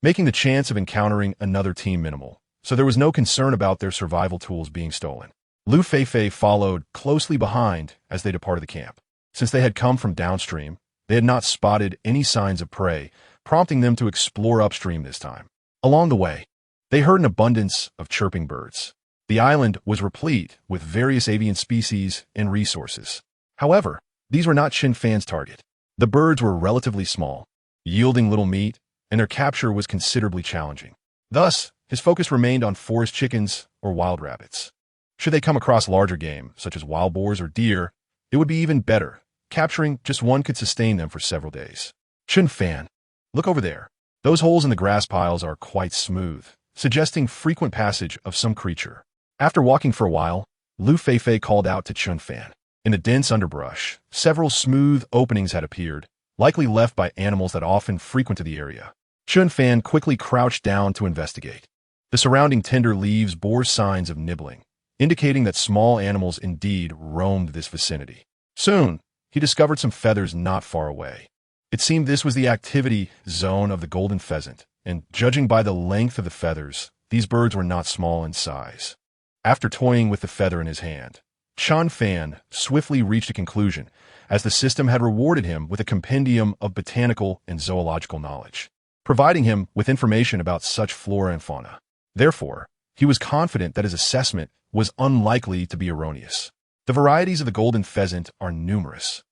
making the chance of encountering another team minimal, so there was no concern about their survival tools being stolen. Liu Feifei followed closely behind as they departed the camp. Since they had come from downstream, they had not spotted any signs of prey, prompting them to explore upstream this time. Along the way, they heard an abundance of chirping birds. The island was replete with various avian species and resources. However, these were not Chen Fan's target. The birds were relatively small, yielding little meat, and their capture was considerably challenging. Thus, his focus remained on forest chickens or wild rabbits. Should they come across larger game, such as wild boars or deer, it would be even better. Capturing just one could sustain them for several days. Chen Fan, look over there. Those holes in the grass piles are quite smooth, suggesting frequent passage of some creature. After walking for a while, Liu Feifei called out to Chen Fan. In the dense underbrush, several smooth openings had appeared, likely left by animals that often frequented the area. Chen Fan quickly crouched down to investigate. The surrounding tender leaves bore signs of nibbling, indicating that small animals indeed roamed this vicinity. Soon, he discovered some feathers not far away. It seemed this was the activity zone of the golden pheasant, and judging by the length of the feathers, these birds were not small in size. After toying with the feather in his hand, Chen Fan swiftly reached a conclusion, as the system had rewarded him with a compendium of botanical and zoological knowledge, providing him with information about such flora and fauna. Therefore, he was confident that his assessment was unlikely to be erroneous. The varieties of the golden pheasant are numerous,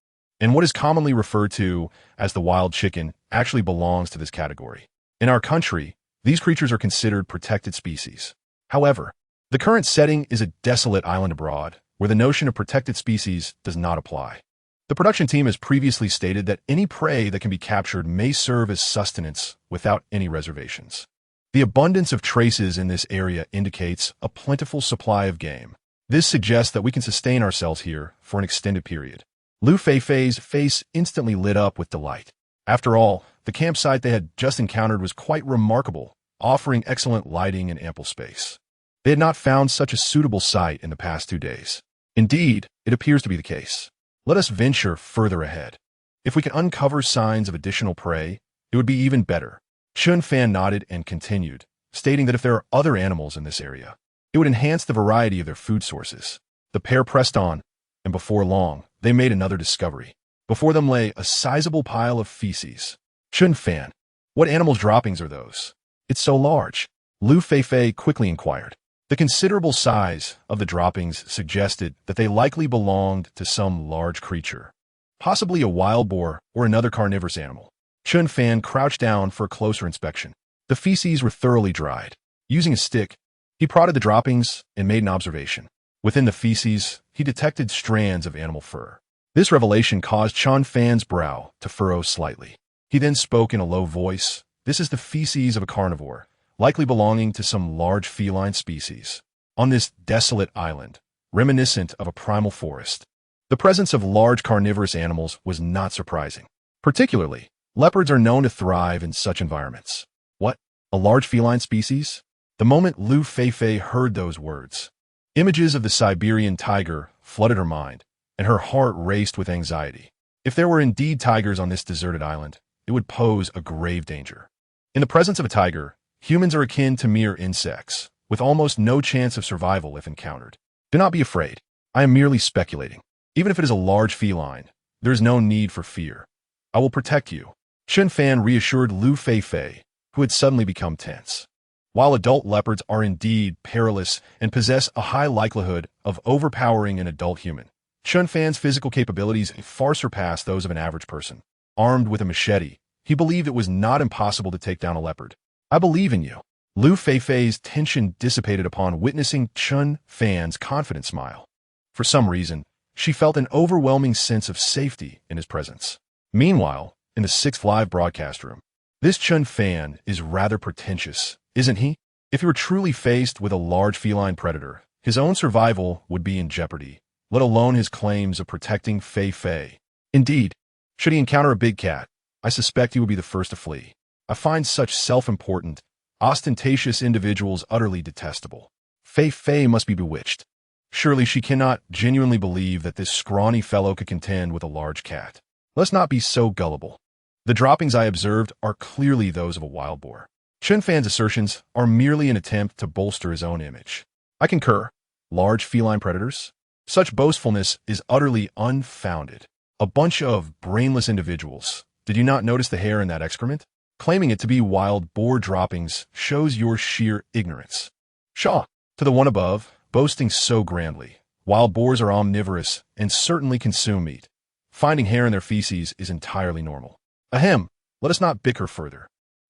and what is commonly referred to as the wild chicken actually belongs to this category. In our country, these creatures are considered protected species. However, the current setting is a desolate island abroad, where the notion of protected species does not apply. The production team has previously stated that any prey that can be captured may serve as sustenance without any reservations. The abundance of traces in this area indicates a plentiful supply of game. This suggests that we can sustain ourselves here for an extended period. Liu Feifei's face instantly lit up with delight. After all, the campsite they had just encountered was quite remarkable, offering excellent lighting and ample space. They had not found such a suitable site in the past 2 days. Indeed, it appears to be the case. Let us venture further ahead. If we can uncover signs of additional prey, it would be even better. Chen Fan nodded and continued, stating that if there are other animals in this area, it would enhance the variety of their food sources. The pair pressed on, and before long, they made another discovery. Before them lay a sizable pile of feces. Chen Fan, What animal's droppings are those? It's so large. Liu Feifei quickly inquired. The considerable size of the droppings suggested that they likely belonged to some large creature, possibly a wild boar or another carnivorous animal. Chen Fan crouched down for a closer inspection. The feces were thoroughly dried. Using a stick, he prodded the droppings and made an observation. Within the feces, he detected strands of animal fur. This revelation caused Chen Fan's brow to furrow slightly. He then spoke in a low voice. This is the feces of a carnivore, likely belonging to some large feline species. On this desolate island, reminiscent of a primal forest, the presence of large carnivorous animals was not surprising. Particularly, leopards are known to thrive in such environments. What? A large feline species? The moment Liu Feifei heard those words, images of the Siberian tiger flooded her mind, and her heart raced with anxiety. If there were indeed tigers on this deserted island, it would pose a grave danger. In the presence of a tiger, humans are akin to mere insects, with almost no chance of survival if encountered. Do not be afraid. I am merely speculating. Even if it is a large feline, there is no need for fear. I will protect you. Chen Fan reassured Liu Feifei, who had suddenly become tense. While adult leopards are indeed perilous and possess a high likelihood of overpowering an adult human, Chen Fan's physical capabilities far surpass those of an average person. Armed with a machete, he believed it was not impossible to take down a leopard. I believe in you. Liu Feifei's tension dissipated upon witnessing Chen Fan's confident smile. For some reason, she felt an overwhelming sense of safety in his presence. Meanwhile, in the 6th Live broadcast room, this Chen Fan is rather pretentious, isn't he? If he were truly faced with a large feline predator, his own survival would be in jeopardy, let alone his claims of protecting Feifei. Indeed, should he encounter a big cat, I suspect he would be the first to flee. I find such self-important, ostentatious individuals utterly detestable. Feifei must be bewitched. Surely she cannot genuinely believe that this scrawny fellow could contend with a large cat. Let's not be so gullible. The droppings I observed are clearly those of a wild boar. Chen Fan's assertions are merely an attempt to bolster his own image. I concur. Large feline predators? Such boastfulness is utterly unfounded. A bunch of brainless individuals. Did you not notice the hair in that excrement? Claiming it to be wild boar droppings shows your sheer ignorance. Shaw, to the one above, boasting so grandly. Wild boars are omnivorous and certainly consume meat. Finding hair in their feces is entirely normal. Ahem, let us not bicker further.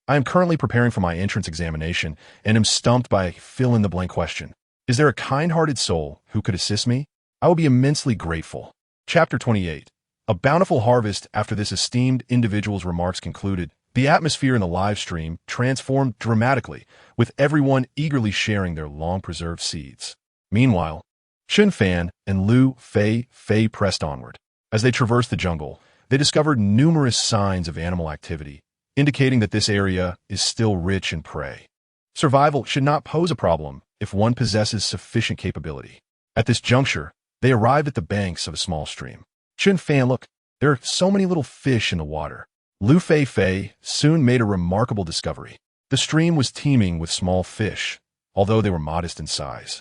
I am currently preparing for my entrance examination and am stumped by a fill-in-the-blank question. Is there a kind-hearted soul who could assist me? I will be immensely grateful. Chapter 28. A bountiful harvest. After this esteemed individual's remarks concluded, the atmosphere in the live stream transformed dramatically, with everyone eagerly sharing their long-preserved seeds. Meanwhile, Chen Fan and Liu Feifei pressed onward. As they traversed the jungle, they discovered numerous signs of animal activity, indicating that this area is still rich in prey. Survival should not pose a problem if one possesses sufficient capability. At this juncture, they arrived at the banks of a small stream. Chen Fan, look, there are so many little fish in the water. Liu Feifei soon made a remarkable discovery. The stream was teeming with small fish, although they were modest in size.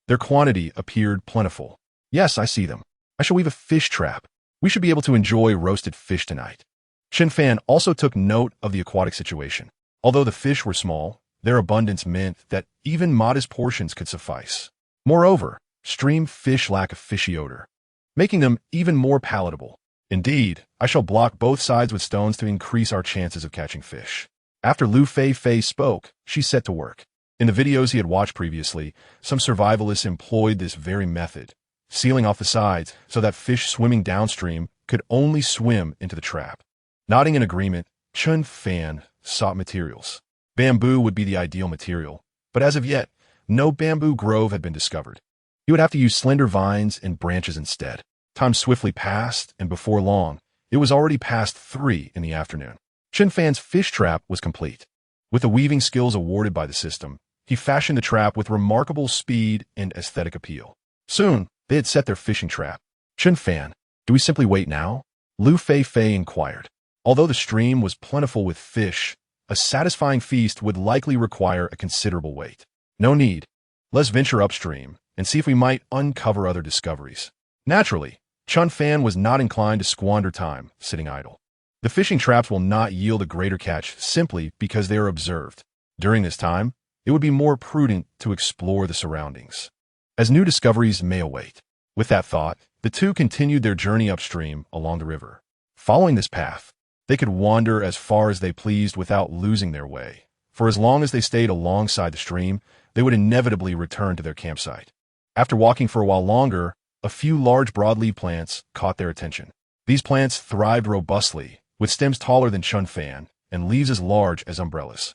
Their quantity appeared plentiful. Yes, I see them. I shall weave a fish trap. We should be able to enjoy roasted fish tonight. Chen Fan also took note of the aquatic situation. Although the fish were small, their abundance meant that even modest portions could suffice. Moreover, stream fish lack a fishy odor, making them even more palatable. Indeed, I shall block both sides with stones to increase our chances of catching fish. After Liu Feifei spoke, she set to work. In the videos he had watched previously, some survivalists employed this very method, sealing off the sides so that fish swimming downstream could only swim into the trap. Nodding in agreement, Chen Fan sought materials. Bamboo would be the ideal material, but as of yet, no bamboo grove had been discovered. He would have to use slender vines and branches instead. Time swiftly passed, and before long, it was already past 3 in the afternoon. Chen Fan's fish trap was complete. With the weaving skills awarded by the system, he fashioned the trap with remarkable speed and aesthetic appeal. Soon, they had set their fishing trap. Chen Fan, do we simply wait now? Liu Feifei inquired. Although the stream was plentiful with fish, a satisfying feast would likely require a considerable wait. No need. Let's venture upstream and see if we might uncover other discoveries. Naturally, Chen Fan was not inclined to squander time sitting idle. The fishing traps will not yield a greater catch simply because they are observed. During this time, it would be more prudent to explore the surroundings, as new discoveries may await. With that thought, the two continued their journey upstream along the river. Following this path, they could wander as far as they pleased without losing their way. For as long as they stayed alongside the stream, they would inevitably return to their campsite. After walking for a while longer, a few large broadleaf plants caught their attention. These plants thrived robustly, with stems taller than Chen Fan and leaves as large as umbrellas.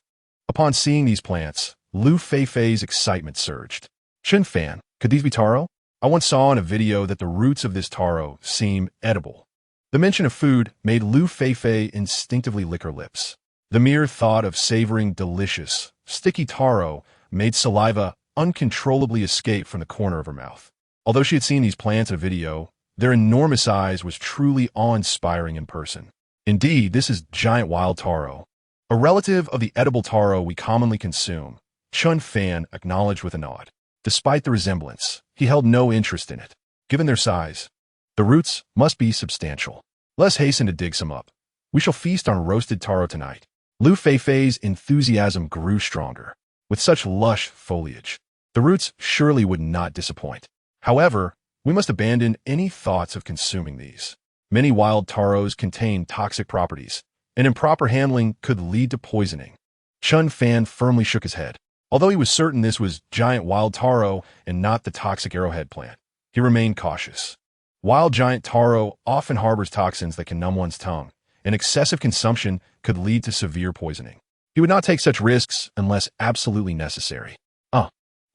Upon seeing these plants, Liu Feifei's excitement surged. Chen Fan, could these be taro? I once saw in a video that the roots of this taro seem edible. The mention of food made Liu Feifei instinctively lick her lips. The mere thought of savoring delicious, sticky taro made saliva uncontrollably escape from the corner of her mouth. Although she had seen these plants in a video, their enormous size was truly awe-inspiring in person. Indeed, this is giant wild taro, a relative of the edible taro we commonly consume. Chen Fan acknowledged with a nod. Despite the resemblance, he held no interest in it. Given their size, the roots must be substantial. Let's hasten to dig some up. We shall feast on roasted taro tonight. Liu Feifei's enthusiasm grew stronger. With such lush foliage, the roots surely would not disappoint. However, we must abandon any thoughts of consuming these. Many wild taros contain toxic properties, and improper handling could lead to poisoning. Chen Fan firmly shook his head. Although he was certain this was giant wild taro and not the toxic arrowhead plant, he remained cautious. Wild giant taro often harbors toxins that can numb one's tongue, and excessive consumption could lead to severe poisoning. He would not take such risks unless absolutely necessary.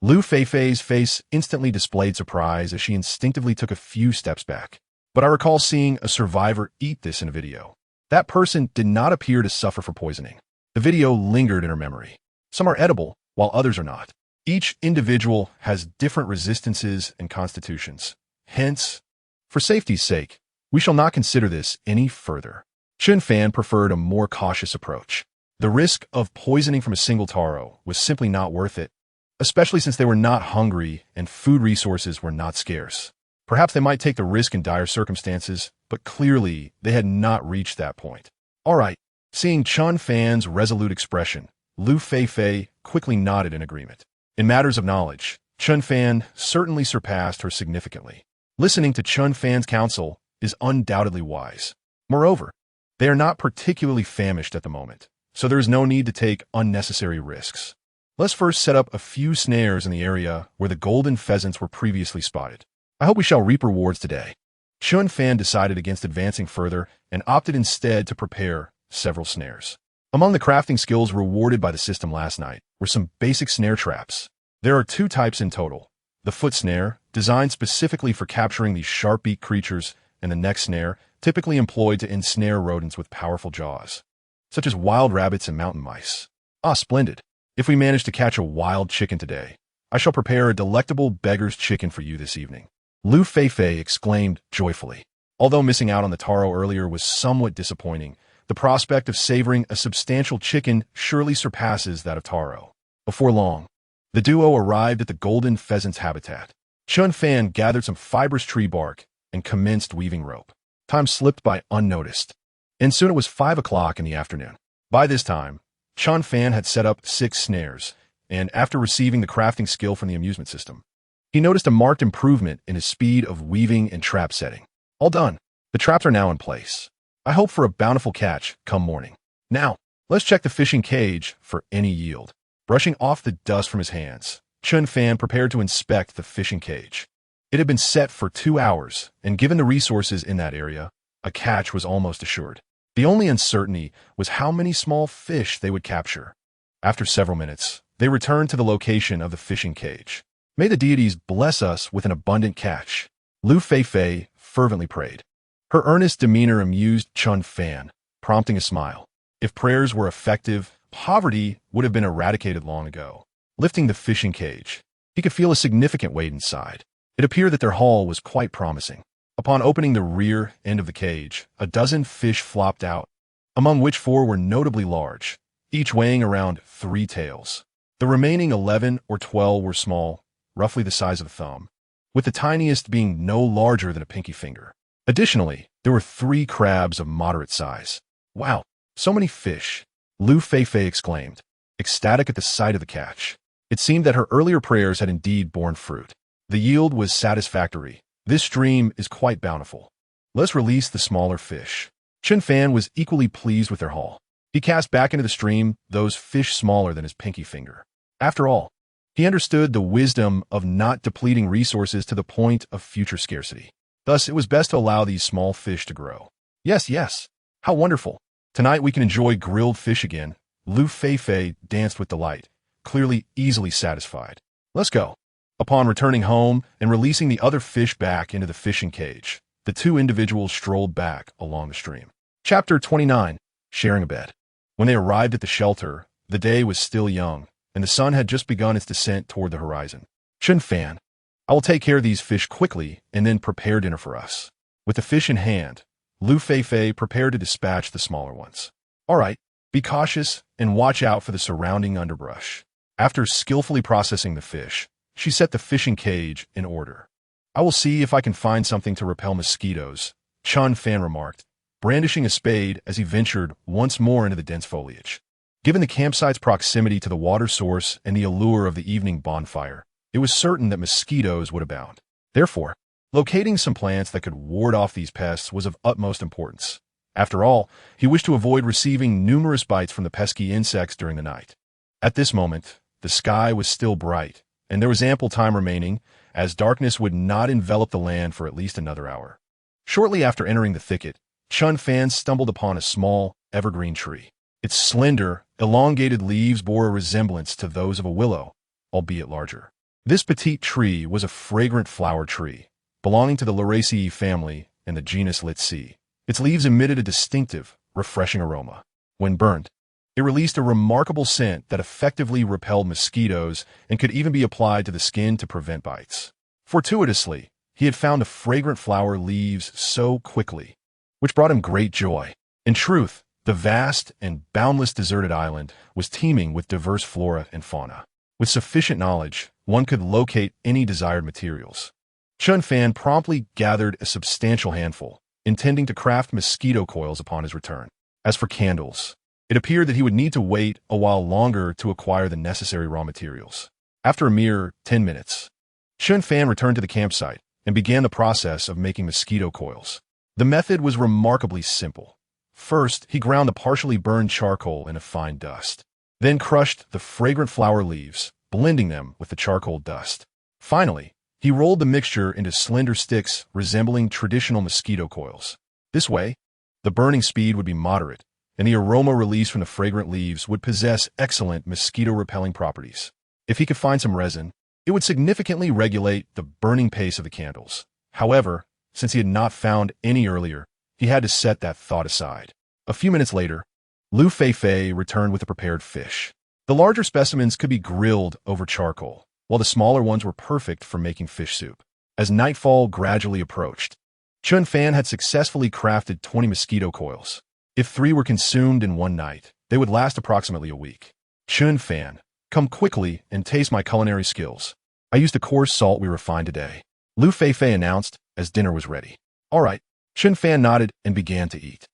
Liu Feifei's face instantly displayed surprise as she instinctively took a few steps back. But I recall seeing a survivor eat this in a video. That person did not appear to suffer from poisoning. The video lingered in her memory. Some are edible, while others are not. Each individual has different resistances and constitutions. Hence, for safety's sake, we shall not consider this any further. Chen Fan preferred a more cautious approach. The risk of poisoning from a single taro was simply not worth it, especially since they were not hungry and food resources were not scarce. Perhaps they might take the risk in dire circumstances, but clearly they had not reached that point. All right. Seeing Chen Fan's resolute expression, Liu Feifei quickly nodded in agreement. In matters of knowledge, Chen Fan certainly surpassed her significantly. Listening to Chen Fan's counsel is undoubtedly wise. Moreover, they are not particularly famished at the moment, so there is no need to take unnecessary risks. Let's first set up a few snares in the area where the golden pheasants were previously spotted. I hope we shall reap rewards today. Chen Fan decided against advancing further and opted instead to prepare several snares. Among the crafting skills rewarded by the system last night were some basic snare traps. There are two types in total. The foot snare, designed specifically for capturing these sharp-beaked creatures, and the neck snare, typically employed to ensnare rodents with powerful jaws, such as wild rabbits and mountain mice. Splendid. If we manage to catch a wild chicken today, I shall prepare a delectable beggar's chicken for you this evening. Liu Feifei exclaimed joyfully. Although missing out on the taro earlier was somewhat disappointing, the prospect of savoring a substantial chicken surely surpasses that of taro. Before long, the duo arrived at the golden pheasant's habitat. Chen Fan gathered some fibrous tree bark and commenced weaving rope. Time slipped by unnoticed, and soon it was 5 o'clock in the afternoon. By this time, Chen Fan had set up 6 snares, and after receiving the crafting skill from the amusement system, he noticed a marked improvement in his speed of weaving and trap setting. All done. The traps are now in place. I hope for a bountiful catch come morning. Now, let's check the fishing cage for any yield. Brushing off the dust from his hands, Chen Fan prepared to inspect the fishing cage. It had been set for 2 hours, and given the resources in that area, a catch was almost assured. The only uncertainty was how many small fish they would capture. After several minutes, they returned to the location of the fishing cage. May the deities bless us with an abundant catch, Liu Feifei fervently prayed. Her earnest demeanor amused Chen Fan, prompting a smile. If prayers were effective, poverty would have been eradicated long ago. Lifting the fishing cage, he could feel a significant weight inside. It appeared that their haul was quite promising. Upon opening the rear end of the cage, a dozen fish flopped out, among which 4 were notably large, each weighing around 3 taels. The remaining 11 or 12 were small, roughly the size of a thumb, with the tiniest being no larger than a pinky finger. Additionally, there were 3 crabs of moderate size. Wow, so many fish, Liu Feifei exclaimed, ecstatic at the sight of the catch. It seemed that her earlier prayers had indeed borne fruit. The yield was satisfactory. This stream is quite bountiful. Let's release the smaller fish. Chen Fan was equally pleased with their haul. He cast back into the stream those fish smaller than his pinky finger. After all, he understood the wisdom of not depleting resources to the point of future scarcity. Thus, it was best to allow these small fish to grow. Yes, yes. How wonderful. Tonight we can enjoy grilled fish again. Liu Feifei danced with delight, clearly easily satisfied. Let's go. Upon returning home and releasing the other fish back into the fishing cage, the two individuals strolled back along the stream. Chapter 29. Sharing a bed. When they arrived at the shelter, the day was still young, and the sun had just begun its descent toward the horizon. Chen Fan, I will take care of these fish quickly and then prepare dinner for us. With the fish in hand, Liu Feifei prepared to dispatch the smaller ones. All right, be cautious and watch out for the surrounding underbrush. After skillfully processing the fish, she set the fishing cage in order. I will see if I can find something to repel mosquitoes, Chen Fan remarked, brandishing a spade as he ventured once more into the dense foliage. Given the campsite's proximity to the water source and the allure of the evening bonfire, it was certain that mosquitoes would abound. Therefore, locating some plants that could ward off these pests was of utmost importance. After all, he wished to avoid receiving numerous bites from the pesky insects during the night. At this moment, the sky was still bright, and there was ample time remaining, as darkness would not envelop the land for at least another hour. Shortly after entering the thicket, Chen Fan stumbled upon a small, evergreen tree. Its slender, elongated leaves bore a resemblance to those of a willow, albeit larger. This petite tree was a fragrant flower tree, belonging to the Laraceae family and the genus Litsi. Its leaves emitted a distinctive, refreshing aroma. When burned, it released a remarkable scent that effectively repelled mosquitoes and could even be applied to the skin to prevent bites. Fortuitously, he had found the fragrant flower leaves so quickly, which brought him great joy. In truth, the vast and boundless deserted island was teeming with diverse flora and fauna. With sufficient knowledge, one could locate any desired materials. Chen Fan promptly gathered a substantial handful, intending to craft mosquito coils upon his return. As for candles, it appeared that he would need to wait a while longer to acquire the necessary raw materials. After a mere 10 minutes, Chen Fan returned to the campsite and began the process of making mosquito coils. The method was remarkably simple. First, he ground the partially burned charcoal in a fine dust, then crushed the fragrant flower leaves, blending them with the charcoal dust. Finally, he rolled the mixture into slender sticks resembling traditional mosquito coils. This way, the burning speed would be moderate, and the aroma released from the fragrant leaves would possess excellent mosquito-repelling properties. If he could find some resin, it would significantly regulate the burning pace of the candles. However, since he had not found any earlier, he had to set that thought aside. A few minutes later, Liu Feifei returned with the prepared fish. The larger specimens could be grilled over charcoal, while the smaller ones were perfect for making fish soup. As nightfall gradually approached, Chen Fan had successfully crafted 20 mosquito coils. If 3 were consumed in one night, they would last approximately a week. Chen Fan, come quickly and taste my culinary skills. I used the coarse salt we refined today, Liu Feifei announced as dinner was ready. All right, Chen Fan nodded and began to eat.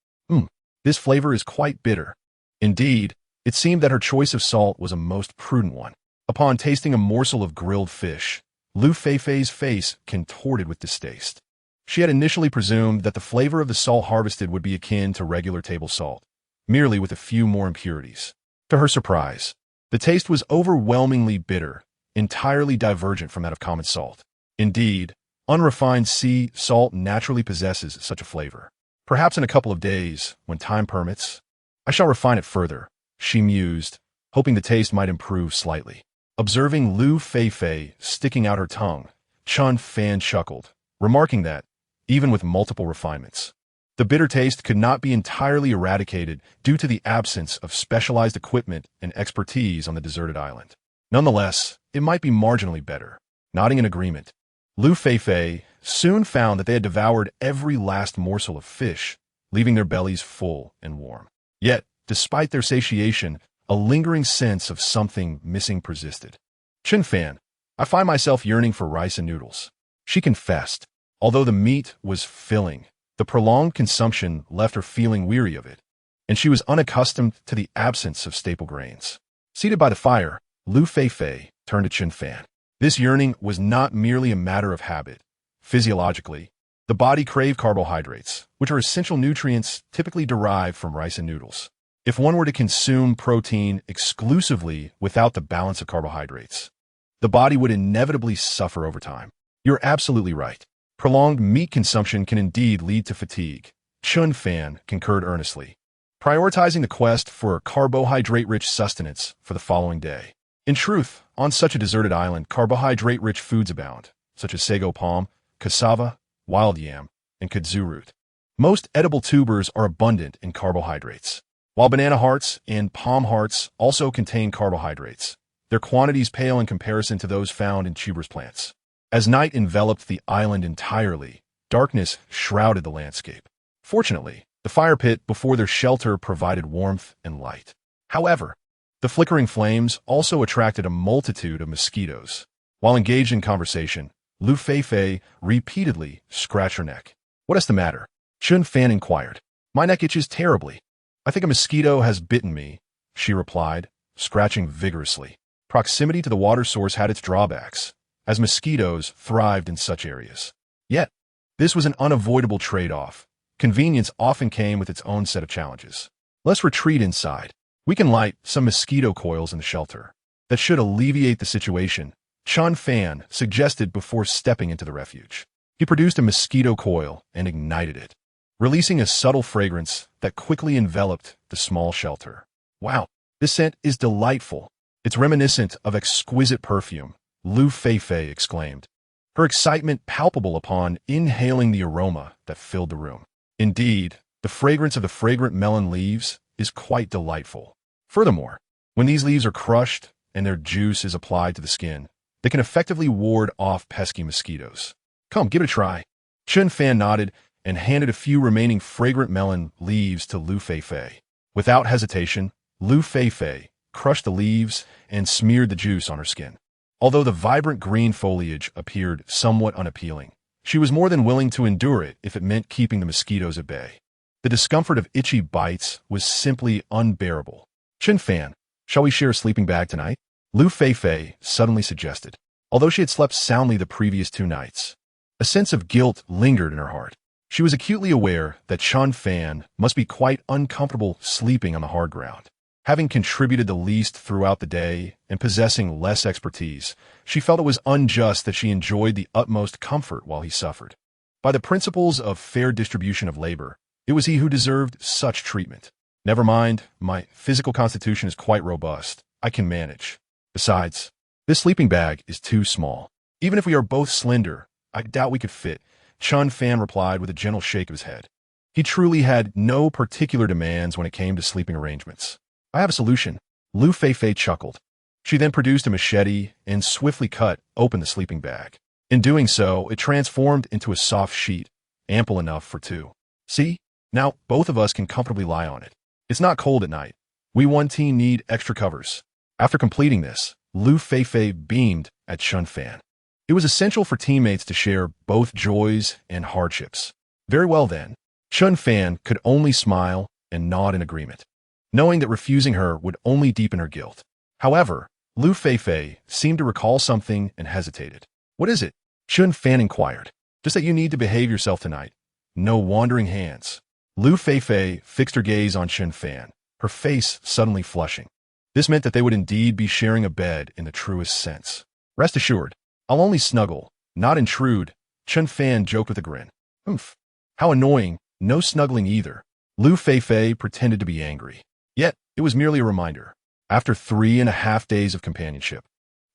This flavor is quite bitter. Indeed, it seemed that her choice of salt was a most prudent one. Upon tasting a morsel of grilled fish, Liu Feifei's face contorted with distaste. She had initially presumed that the flavor of the salt harvested would be akin to regular table salt, merely with a few more impurities. To her surprise, the taste was overwhelmingly bitter, entirely divergent from that of common salt. Indeed, unrefined sea salt naturally possesses such a flavor. Perhaps in a couple of days, when time permits, I shall refine it further, she mused, hoping the taste might improve slightly. Observing Liu Feifei sticking out her tongue, Chen Fan chuckled, remarking that, even with multiple refinements, the bitter taste could not be entirely eradicated due to the absence of specialized equipment and expertise on the deserted island. Nonetheless, it might be marginally better. Nodding in agreement, Liu Feifei soon found that they had devoured every last morsel of fish, leaving their bellies full and warm. Yet, despite their satiation, a lingering sense of something missing persisted. Chen Fan, I find myself yearning for rice and noodles, she confessed. Although the meat was filling, the prolonged consumption left her feeling weary of it. and she was unaccustomed to the absence of staple grains. Seated by the fire, Liu Feifei turned to Chen Fan. This yearning was not merely a matter of habit. Physiologically, the body craved carbohydrates, which are essential nutrients typically derived from rice and noodles. If one were to consume protein exclusively without the balance of carbohydrates, the body would inevitably suffer over time. You're absolutely right. Prolonged meat consumption can indeed lead to fatigue. Chen Fan concurred earnestly, prioritizing the quest for carbohydrate-rich sustenance for the following day. In truth, on such a deserted island, carbohydrate-rich foods abound, such as sago palm, cassava, wild yam, and kudzu root. Most edible tubers are abundant in carbohydrates, while banana hearts and palm hearts also contain carbohydrates. Their quantities pale in comparison to those found in tubers plants. As night enveloped the island entirely, darkness shrouded the landscape. Fortunately, the fire pit before their shelter provided warmth and light. However, the flickering flames also attracted a multitude of mosquitoes. While engaged in conversation, Liu Feifei repeatedly scratched her neck. "What is the matter?" Chen Fan inquired. "My neck itches terribly. I think a mosquito has bitten me," she replied, scratching vigorously. Proximity to the water source had its drawbacks, as mosquitoes thrived in such areas. Yet, this was an unavoidable trade-off. Convenience often came with its own set of challenges. "Let's retreat inside. We can light some mosquito coils in the shelter. That should alleviate the situation," Chen Fan suggested before stepping into the refuge. He produced a mosquito coil and ignited it, releasing a subtle fragrance that quickly enveloped the small shelter. "Wow, this scent is delightful. It's reminiscent of exquisite perfume," Liu Feifei exclaimed, her excitement palpable upon inhaling the aroma that filled the room. Indeed, the fragrance of the fragrant melon leaves is quite delightful. Furthermore, when these leaves are crushed and their juice is applied to the skin, they can effectively ward off pesky mosquitoes. "Come, give it a try." Chen Fan nodded and handed a few remaining fragrant melon leaves to Liu Feifei. Without hesitation, Liu Feifei crushed the leaves and smeared the juice on her skin. Although the vibrant green foliage appeared somewhat unappealing, she was more than willing to endure it if it meant keeping the mosquitoes at bay. The discomfort of itchy bites was simply unbearable. "Chen Fan, shall we share a sleeping bag tonight?" Liu Feifei suddenly suggested. Although she had slept soundly the previous 2 nights, a sense of guilt lingered in her heart. She was acutely aware that Chen Fan must be quite uncomfortable sleeping on the hard ground. Having contributed the least throughout the day and possessing less expertise, she felt it was unjust that she enjoyed the utmost comfort while he suffered. By the principles of fair distribution of labor, it was he who deserved such treatment. "Never mind, my physical constitution is quite robust. I can manage. Besides, this sleeping bag is too small. Even if we are both slender, I doubt we could fit," Chen Fan replied with a gentle shake of his head. He truly had no particular demands when it came to sleeping arrangements. "I have a solution," Liu Feifei chuckled. She then produced a machete and swiftly cut open the sleeping bag. In doing so, it transformed into a soft sheet, ample enough for 2. "See? Now both of us can comfortably lie on it. It's not cold at night. We one team need extra covers." After completing this, Liu Feifei beamed at Chen Fan. It was essential for teammates to share both joys and hardships. Very well then. Chen Fan could only smile and nod in agreement, knowing that refusing her would only deepen her guilt. However, Liu Feifei seemed to recall something and hesitated. "What is it?" Chen Fan inquired. "Just that you need to behave yourself tonight. No wandering hands." Liu Feifei fixed her gaze on Chen Fan, her face suddenly flushing. This meant that they would indeed be sharing a bed in the truest sense. "Rest assured, I'll only snuggle, not intrude," Chen Fan joked with a grin. "Oomph. How annoying, no snuggling either." Liu Feifei pretended to be angry. Yet, it was merely a reminder. After 3.5 days of companionship,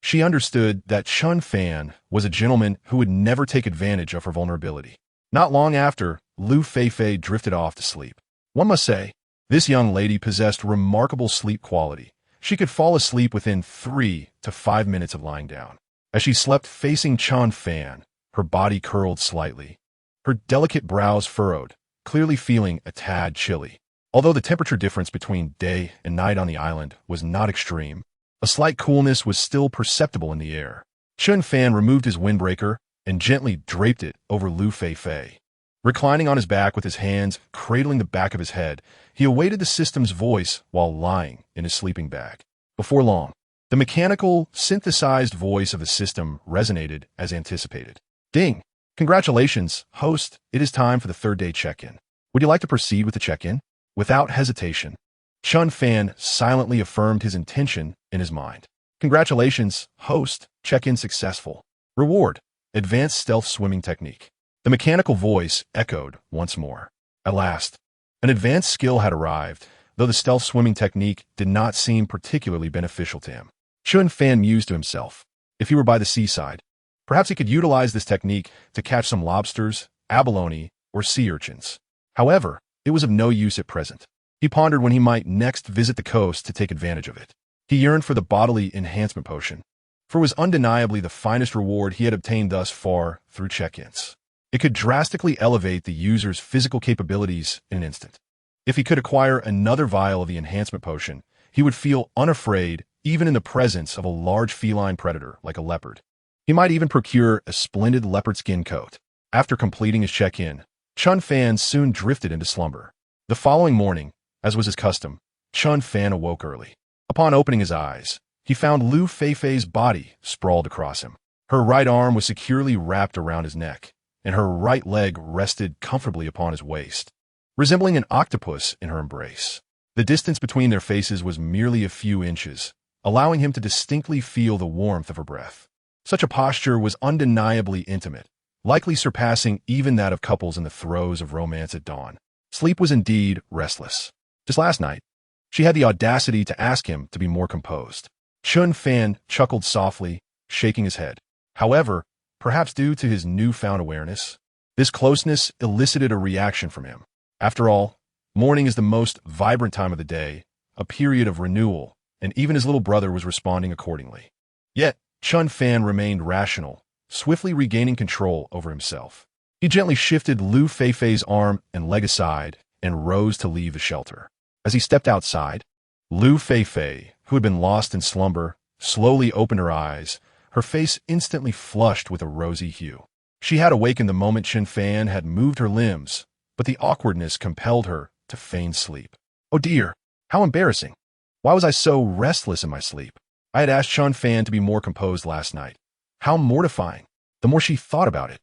she understood that Chen Fan was a gentleman who would never take advantage of her vulnerability. Not long after, Liu Feifei drifted off to sleep. One must say, this young lady possessed remarkable sleep quality. She could fall asleep within 3 to 5 minutes of lying down. As she slept facing Chen Fan, her body curled slightly, her delicate brows furrowed, clearly feeling a tad chilly. Although the temperature difference between day and night on the island was not extreme, a slight coolness was still perceptible in the air. Chen Fan removed his windbreaker and gently draped it over Liu Feifei. Reclining on his back with his hands cradling the back of his head, he awaited the system's voice while lying in his sleeping bag. Before long, the mechanical, synthesized voice of the system resonated as anticipated. Ding! Congratulations, host. It is time for the third-day check-in. Would you like to proceed with the check-in? Without hesitation, Chen Fan silently affirmed his intention in his mind. Congratulations, host. Check-in successful. Reward: advanced stealth swimming technique. The mechanical voice echoed once more. At last, an advanced skill had arrived, though the stealth swimming technique did not seem particularly beneficial to him. Chen Fan mused to himself. If he were by the seaside, perhaps he could utilize this technique to catch some lobsters, abalone, or sea urchins. However, it was of no use at present. He pondered when he might next visit the coast to take advantage of it. He yearned for the bodily enhancement potion, for it was undeniably the finest reward he had obtained thus far through check-ins. It could drastically elevate the user's physical capabilities in an instant. If he could acquire another vial of the enhancement potion, he would feel unafraid even in the presence of a large feline predator like a leopard. He might even procure a splendid leopard skin coat. After completing his check-in, Chen Fan soon drifted into slumber. The following morning, as was his custom, Chen Fan awoke early. Upon opening his eyes, he found Liu Feifei's body sprawled across him. Her right arm was securely wrapped around his neck, and her right leg rested comfortably upon his waist, resembling an octopus in her embrace. The distance between their faces was merely a few inches, allowing him to distinctly feel the warmth of her breath. Such a posture was undeniably intimate, likely surpassing even that of couples in the throes of romance at dawn. Sleep was indeed restless. Just last night, she had the audacity to ask him to be more composed. Chen Fan chuckled softly, shaking his head. However, perhaps due to his newfound awareness, this closeness elicited a reaction from him. After all, morning is the most vibrant time of the day, a period of renewal, and even his little brother was responding accordingly. Yet, Chen Fan remained rational, swiftly regaining control over himself. He gently shifted Liu Feifei's arm and leg aside and rose to leave the shelter. As he stepped outside, Liu Feifei, who had been lost in slumber, slowly opened her eyes, her face instantly flushed with a rosy hue. She had awakened the moment Chen Fan had moved her limbs, but the awkwardness compelled her to feign sleep. Oh dear, how embarrassing. Why was I so restless in my sleep? I had asked Chen Fan to be more composed last night. How mortifying. The more she thought about it,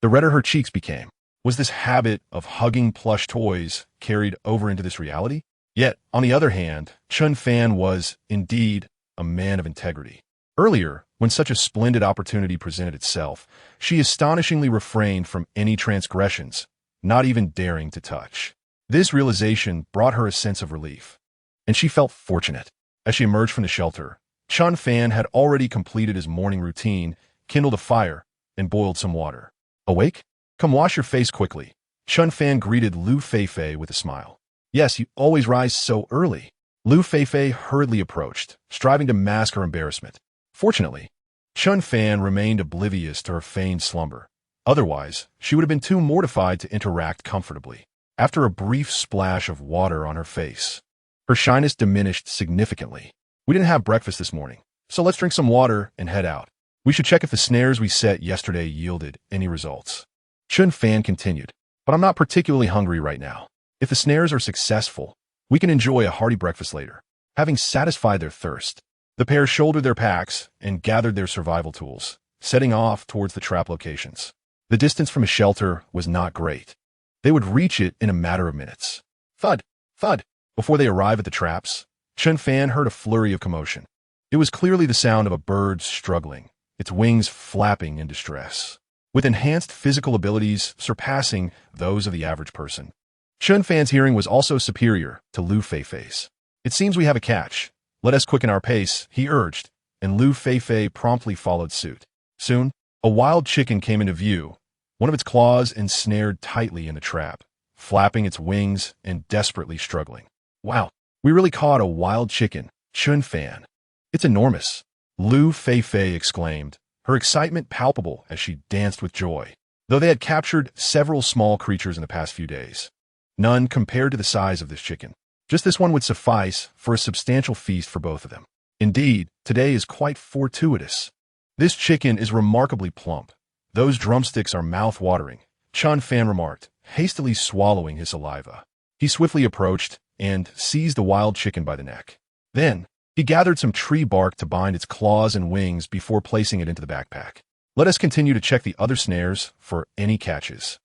the redder her cheeks became. Was this habit of hugging plush toys carried over into this reality? Yet, on the other hand, Chen Fan was, indeed, a man of integrity. Earlier, when such a splendid opportunity presented itself, she astonishingly refrained from any transgressions, not even daring to touch. This realization brought her a sense of relief, and she felt fortunate. As she emerged from the shelter, Chen Fan had already completed his morning routine, kindled a fire, and boiled some water. Awake? Come wash your face quickly. Chen Fan greeted Liu Feifei with a smile. Yes, you always rise so early. Liu Feifei hurriedly approached, striving to mask her embarrassment. Fortunately, Chen Fan remained oblivious to her feigned slumber. Otherwise, she would have been too mortified to interact comfortably. After a brief splash of water on her face, her shyness diminished significantly. We didn't have breakfast this morning, so let's drink some water and head out. We should check if the snares we set yesterday yielded any results. Chen Fan continued, but I'm not particularly hungry right now. If the snares are successful, we can enjoy a hearty breakfast later. Having satisfied their thirst, the pair shouldered their packs and gathered their survival tools, setting off towards the trap locations. The distance from a shelter was not great. They would reach it in a matter of minutes. Thud, thud. Before they arrived at the traps, Chen Fan heard a flurry of commotion. It was clearly the sound of a bird struggling, its wings flapping in distress, with enhanced physical abilities surpassing those of the average person. Chen Fan's hearing was also superior to Liu Feifei's. It seems we have a catch. Let us quicken our pace, he urged, and Liu Feifei promptly followed suit. Soon, a wild chicken came into view, one of its claws ensnared tightly in the trap, flapping its wings and desperately struggling. Wow, we really caught a wild chicken, Chen Fan. It's enormous, Liu Feifei exclaimed, her excitement palpable as she danced with joy. Though they had captured several small creatures in the past few days, none compared to the size of this chicken. Just this one would suffice for a substantial feast for both of them. Indeed, today is quite fortuitous. This chicken is remarkably plump. Those drumsticks are mouth-watering, Chen Fan remarked, hastily swallowing his saliva. He swiftly approached and seized the wild chicken by the neck. Then, he gathered some tree bark to bind its claws and wings before placing it into the backpack. Let us continue to check the other snares for any catches.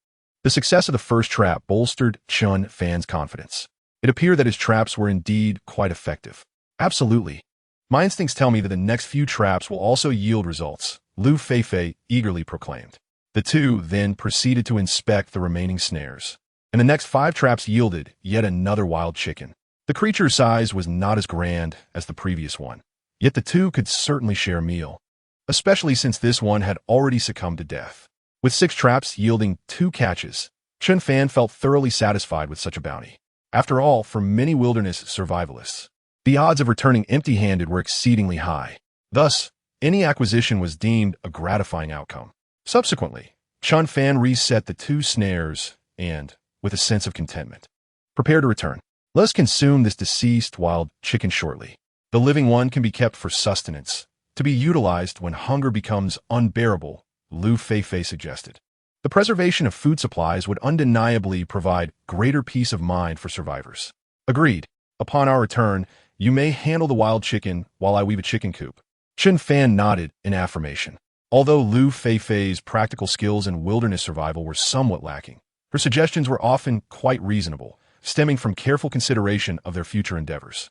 The success of the first trap bolstered Chen Fan's confidence. It appeared that his traps were indeed quite effective. Absolutely. My instincts tell me that the next few traps will also yield results, Liu Feifei eagerly proclaimed. The two then proceeded to inspect the remaining snares, and the next 5 traps yielded yet another wild chicken. The creature's size was not as grand as the previous one, yet the two could certainly share a meal, especially since this one had already succumbed to death. With 6 traps yielding 2 catches, Chen Fan felt thoroughly satisfied with such a bounty. After all, for many wilderness survivalists, the odds of returning empty-handed were exceedingly high. Thus, any acquisition was deemed a gratifying outcome. Subsequently, Chen Fan reset the 2 snares and, with a sense of contentment, prepared to return. Let us consume this deceased wild chicken shortly. The living one can be kept for sustenance, to be utilized when hunger becomes unbearable, Liu Feifei suggested. The preservation of food supplies would undeniably provide greater peace of mind for survivors. Agreed. Upon our return, you may handle the wild chicken while I weave a chicken coop. Chen Fan nodded in affirmation. Although Liu Feifei's practical skills in wilderness survival were somewhat lacking, her suggestions were often quite reasonable, stemming from careful consideration of their future endeavors.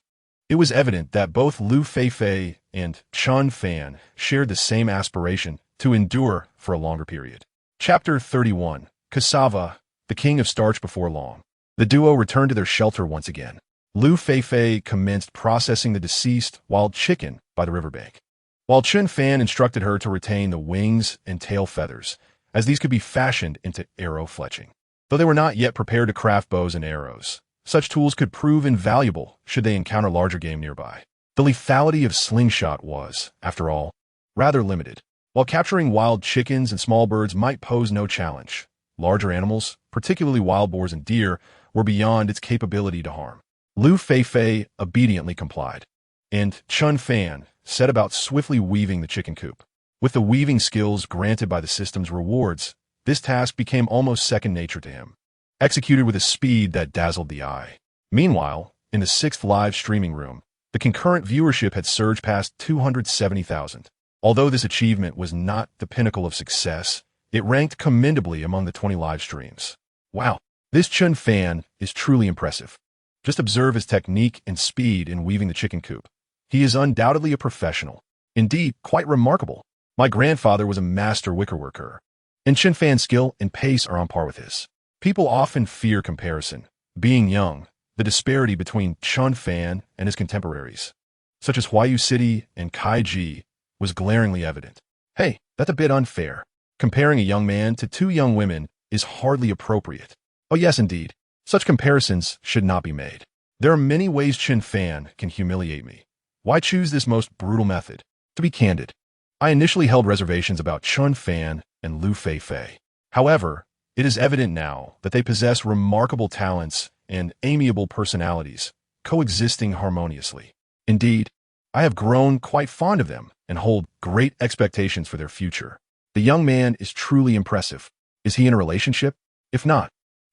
It was evident that both Liu Feifei and Chen Fan shared the same aspiration to endure for a longer period. Chapter 31. Cassava, the king of starch before long. The duo returned to their shelter once again. Liu Feifei commenced processing the deceased wild chicken by the riverbank, while Chen Fan instructed her to retain the wings and tail feathers, as these could be fashioned into arrow fletching. Though they were not yet prepared to craft bows and arrows, such tools could prove invaluable should they encounter larger game nearby. The lethality of slingshot was, after all, rather limited. While capturing wild chickens and small birds might pose no challenge, larger animals, particularly wild boars and deer, were beyond its capability to harm. Liu Feifei obediently complied, and Chen Fan set about swiftly weaving the chicken coop. With the weaving skills granted by the system's rewards, this task became almost second nature to him, executed with a speed that dazzled the eye. Meanwhile, in the 6th live streaming room, the concurrent viewership had surged past 270,000. Although this achievement was not the pinnacle of success, it ranked commendably among the 20 live streams. Wow, this Chen Fan is truly impressive. Just observe his technique and speed in weaving the chicken coop. He is undoubtedly a professional. Indeed, quite remarkable. My grandfather was a master wickerworker, and Chen Fan's skill and pace are on par with his. People often fear comparison. Being young, the disparity between Chen Fan and his contemporaries, such as Huayu City and Kaiji, was glaringly evident. Hey, that's a bit unfair. Comparing a young man to 2 young women is hardly appropriate. Oh yes, indeed. Such comparisons should not be made. There are many ways Chen Fan can humiliate me. Why choose this most brutal method? To be candid, I initially held reservations about Chen Fan and Liu Feifei. However, it is evident now that they possess remarkable talents and amiable personalities, coexisting harmoniously. Indeed, I have grown quite fond of them and hold great expectations for their future. The young man is truly impressive. Is he in a relationship? If not,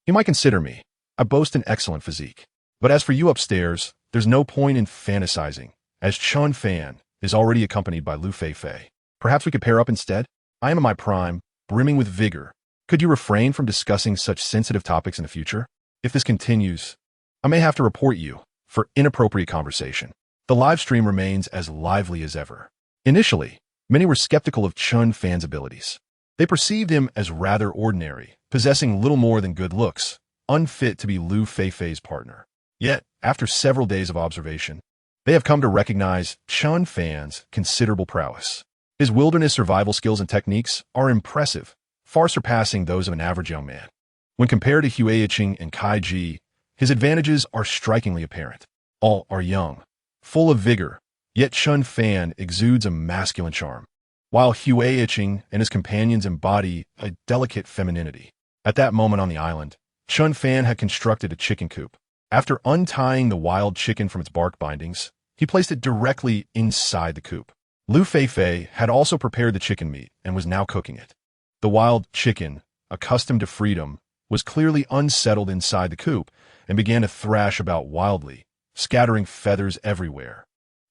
he might consider me. I boast an excellent physique. But as for you upstairs, there's no point in fantasizing, as Chen Fan is already accompanied by Liu Feifei. Perhaps we could pair up instead? I am in my prime, brimming with vigor. Could you refrain from discussing such sensitive topics in the future? If this continues, I may have to report you for inappropriate conversation. The live stream remains as lively as ever. Initially, many were skeptical of Chen Fan's abilities. They perceived him as rather ordinary, possessing little more than good looks, unfit to be Liu Feifei's partner. Yet, after several days of observation, they have come to recognize Chen Fan's considerable prowess. His wilderness survival skills and techniques are impressive, far surpassing those of an average young man. When compared to Huaiqing and Kaiji, his advantages are strikingly apparent. All are young, full of vigor, yet Chen Fan exudes a masculine charm, while Huaiqing and his companions embody a delicate femininity. At that moment on the island, Chen Fan had constructed a chicken coop. After untying the wild chicken from its bark bindings, he placed it directly inside the coop. Liu Feifei had also prepared the chicken meat and was now cooking it. The wild chicken, accustomed to freedom, was clearly unsettled inside the coop and began to thrash about wildly, scattering feathers everywhere.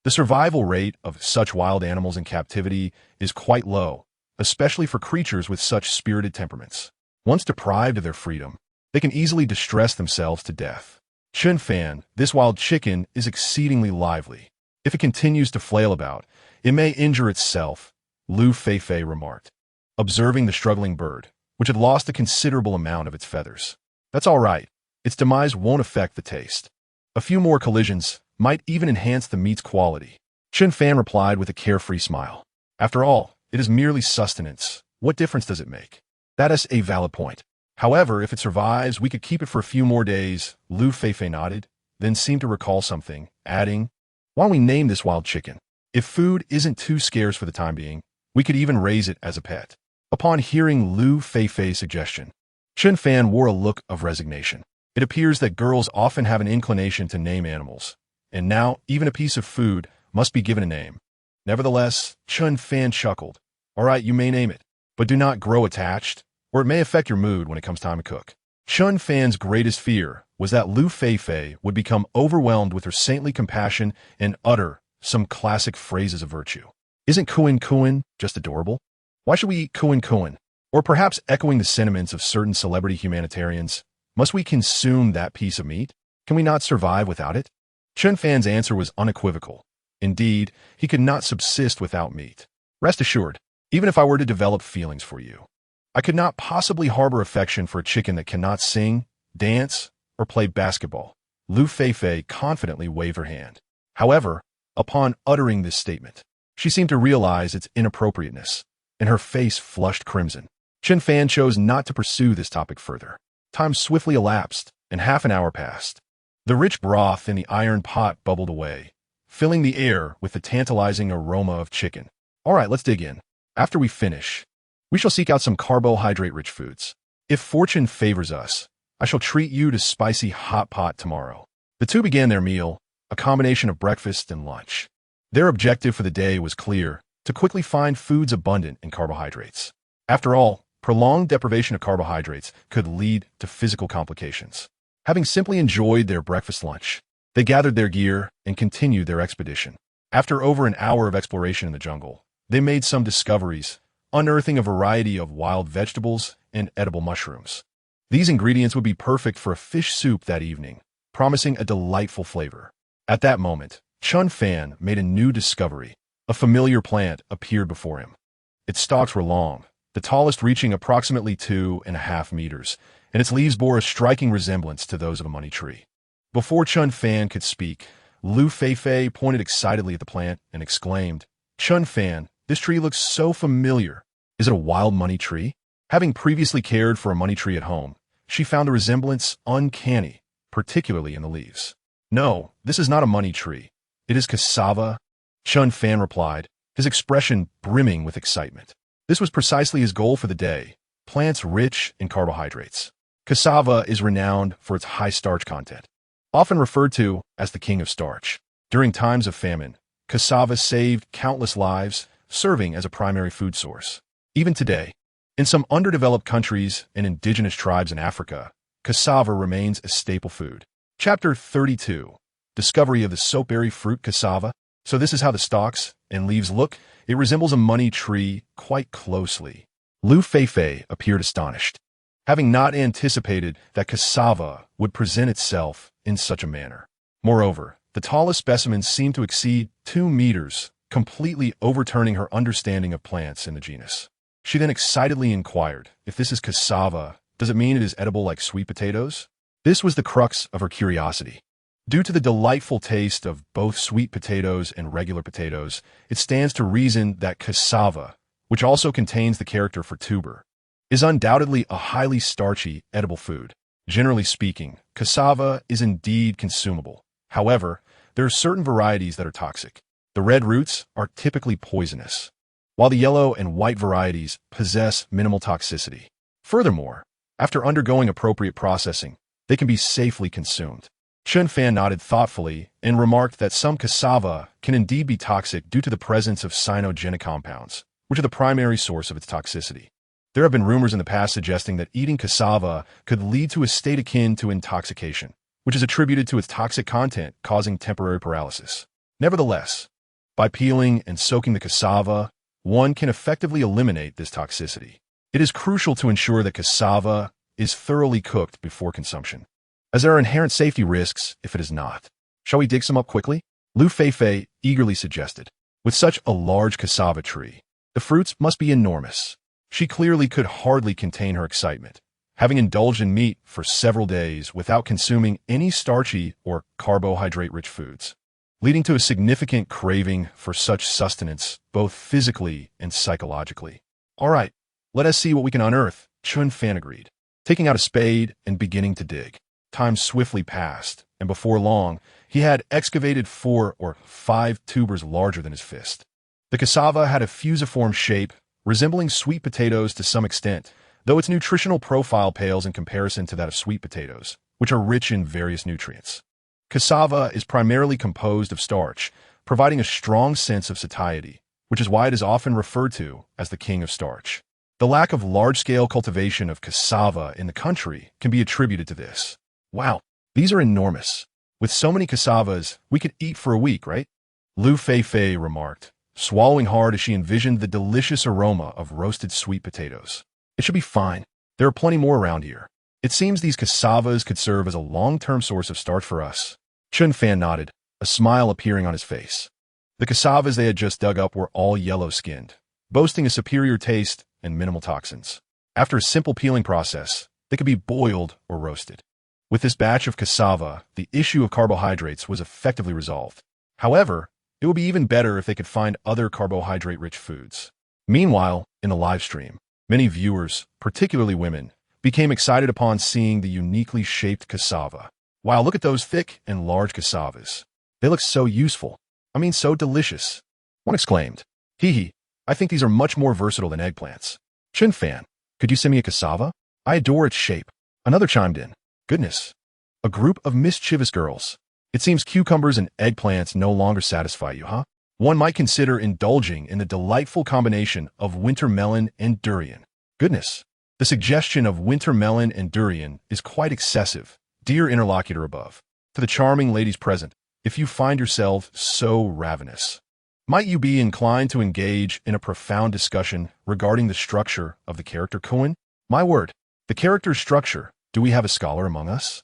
The survival rate of such wild animals in captivity is quite low, especially for creatures with such spirited temperaments. Once deprived of their freedom, they can easily distress themselves to death. Chen Fan, this wild chicken, is exceedingly lively. If it continues to flail about, it may injure itself, Liu Feifei remarked, observing the struggling bird, which had lost a considerable amount of its feathers. That's all right. Its demise won't affect the taste. A few more collisions might even enhance the meat's quality. Chen Fan replied with a carefree smile. After all, it is merely sustenance. What difference does it make? That is a valid point. However, if it survives, we could keep it for a few more days. Liu Feifei nodded, then seemed to recall something, adding, why don't we name this wild chicken? If food isn't too scarce for the time being, we could even raise it as a pet. Upon hearing Liu Feifei's suggestion, Chen Fan wore a look of resignation. It appears that girls often have an inclination to name animals, and now even a piece of food must be given a name. Nevertheless, Chen Fan chuckled. All right, you may name it, but do not grow attached, or it may affect your mood when it comes time to cook. Chen Fan's greatest fear was that Liu Feifei would become overwhelmed with her saintly compassion and utter some classic phrases of virtue. Isn't kuin kuin just adorable? Why should we eat kuin kuin? Or perhaps echoing the sentiments of certain celebrity humanitarians, must we consume that piece of meat? Can we not survive without it? Chen Fan's answer was unequivocal. Indeed, he could not subsist without meat. Rest assured, even if I were to develop feelings for you, I could not possibly harbor affection for a chicken that cannot sing, dance, or play basketball. Liu Feifei confidently waved her hand. However, upon uttering this statement, she seemed to realize its inappropriateness, and her face flushed crimson. Chen Fan chose not to pursue this topic further. Time swiftly elapsed, and half an hour passed. The rich broth in the iron pot bubbled away, filling the air with the tantalizing aroma of chicken. All right, let's dig in. After we finish, we shall seek out some carbohydrate-rich foods. If fortune favors us, I shall treat you to spicy hot pot tomorrow. The two began their meal, a combination of breakfast and lunch. Their objective for the day was clear, to quickly find foods abundant in carbohydrates. After all, prolonged deprivation of carbohydrates could lead to physical complications. Having simply enjoyed their breakfast lunch, they gathered their gear and continued their expedition. After over an hour of exploration in the jungle, they made some discoveries, unearthing a variety of wild vegetables and edible mushrooms. These ingredients would be perfect for a fish soup that evening, promising a delightful flavor. At that moment, Chen Fan made a new discovery. A familiar plant appeared before him. Its stalks were long, the tallest reaching approximately 2.5 meters, and its leaves bore a striking resemblance to those of a money tree. Before Chen Fan could speak, Liu Feifei pointed excitedly at the plant and exclaimed, Chen Fan, this tree looks so familiar. Is it a wild money tree? Having previously cared for a money tree at home, she found the resemblance uncanny, particularly in the leaves. No, this is not a money tree. It is cassava, Chen Fan replied, his expression brimming with excitement. This was precisely his goal for the day, plants rich in carbohydrates. Cassava is renowned for its high starch content, often referred to as the king of starch. During times of famine, cassava saved countless lives, serving as a primary food source. Even today, in some underdeveloped countries and indigenous tribes in Africa, cassava remains a staple food. Chapter 32. Discovery of the soapberry fruit cassava. So this is how the stalks and leaves look. It resembles a money tree quite closely. Liu Feifei appeared astonished, having not anticipated that cassava would present itself in such a manner. Moreover, the tallest specimens seemed to exceed 2 meters, completely overturning her understanding of plants in the genus. She then excitedly inquired, if this is cassava, does it mean it is edible like sweet potatoes? This was the crux of her curiosity. Due to the delightful taste of both sweet potatoes and regular potatoes, it stands to reason that cassava, which also contains the character for tuber, is undoubtedly a highly starchy, edible food. Generally speaking, cassava is indeed consumable. However, there are certain varieties that are toxic. The red roots are typically poisonous, while the yellow and white varieties possess minimal toxicity. Furthermore, after undergoing appropriate processing, they can be safely consumed. Chen Fan nodded thoughtfully and remarked that some cassava can indeed be toxic due to the presence of cyanogenic compounds, which are the primary source of its toxicity. There have been rumors in the past suggesting that eating cassava could lead to a state akin to intoxication, which is attributed to its toxic content causing temporary paralysis. Nevertheless, by peeling and soaking the cassava, one can effectively eliminate this toxicity. It is crucial to ensure that cassava is thoroughly cooked before consumption, as there are inherent safety risks if it is not. Shall we dig some up quickly? Liu Feifei eagerly suggested. With such a large cassava tree, the fruits must be enormous. She clearly could hardly contain her excitement, having indulged in meat for several days without consuming any starchy or carbohydrate-rich foods, leading to a significant craving for such sustenance, both physically and psychologically. All right, let us see what we can unearth, Chen Fan agreed, taking out a spade and beginning to dig. Time swiftly passed, and before long, he had excavated 4 or 5 tubers larger than his fist. The cassava had a fusiform shape, resembling sweet potatoes to some extent, though its nutritional profile pales in comparison to that of sweet potatoes, which are rich in various nutrients. Cassava is primarily composed of starch, providing a strong sense of satiety, which is why it is often referred to as the king of starch. The lack of large-scale cultivation of cassava in the country can be attributed to this. Wow, these are enormous. With so many cassavas, we could eat for a week, right? Liu Feifei remarked, swallowing hard as she envisioned the delicious aroma of roasted sweet potatoes. It should be fine. There are plenty more around here. It seems these cassavas could serve as a long-term source of starch for us. Chen Fan nodded, a smile appearing on his face. The cassavas they had just dug up were all yellow-skinned, boasting a superior taste and minimal toxins. After a simple peeling process, they could be boiled or roasted. With this batch of cassava, the issue of carbohydrates was effectively resolved. However, it would be even better if they could find other carbohydrate-rich foods. Meanwhile, in the live stream, many viewers, particularly women, became excited upon seeing the uniquely shaped cassava. Wow, look at those thick and large cassavas. They look so useful. So delicious. One exclaimed, hee hee, I think these are much more versatile than eggplants. Chen Fan, could you send me a cassava? I adore its shape. Another chimed in, goodness. A group of mischievous girls. It seems cucumbers and eggplants no longer satisfy you, huh? One might consider indulging in the delightful combination of winter melon and durian. Goodness, the suggestion of winter melon and durian is quite excessive, dear interlocutor above. To the charming ladies present, if you find yourself so ravenous, might you be inclined to engage in a profound discussion regarding the structure of the character koan? My word, the character's structure, do we have a scholar among us?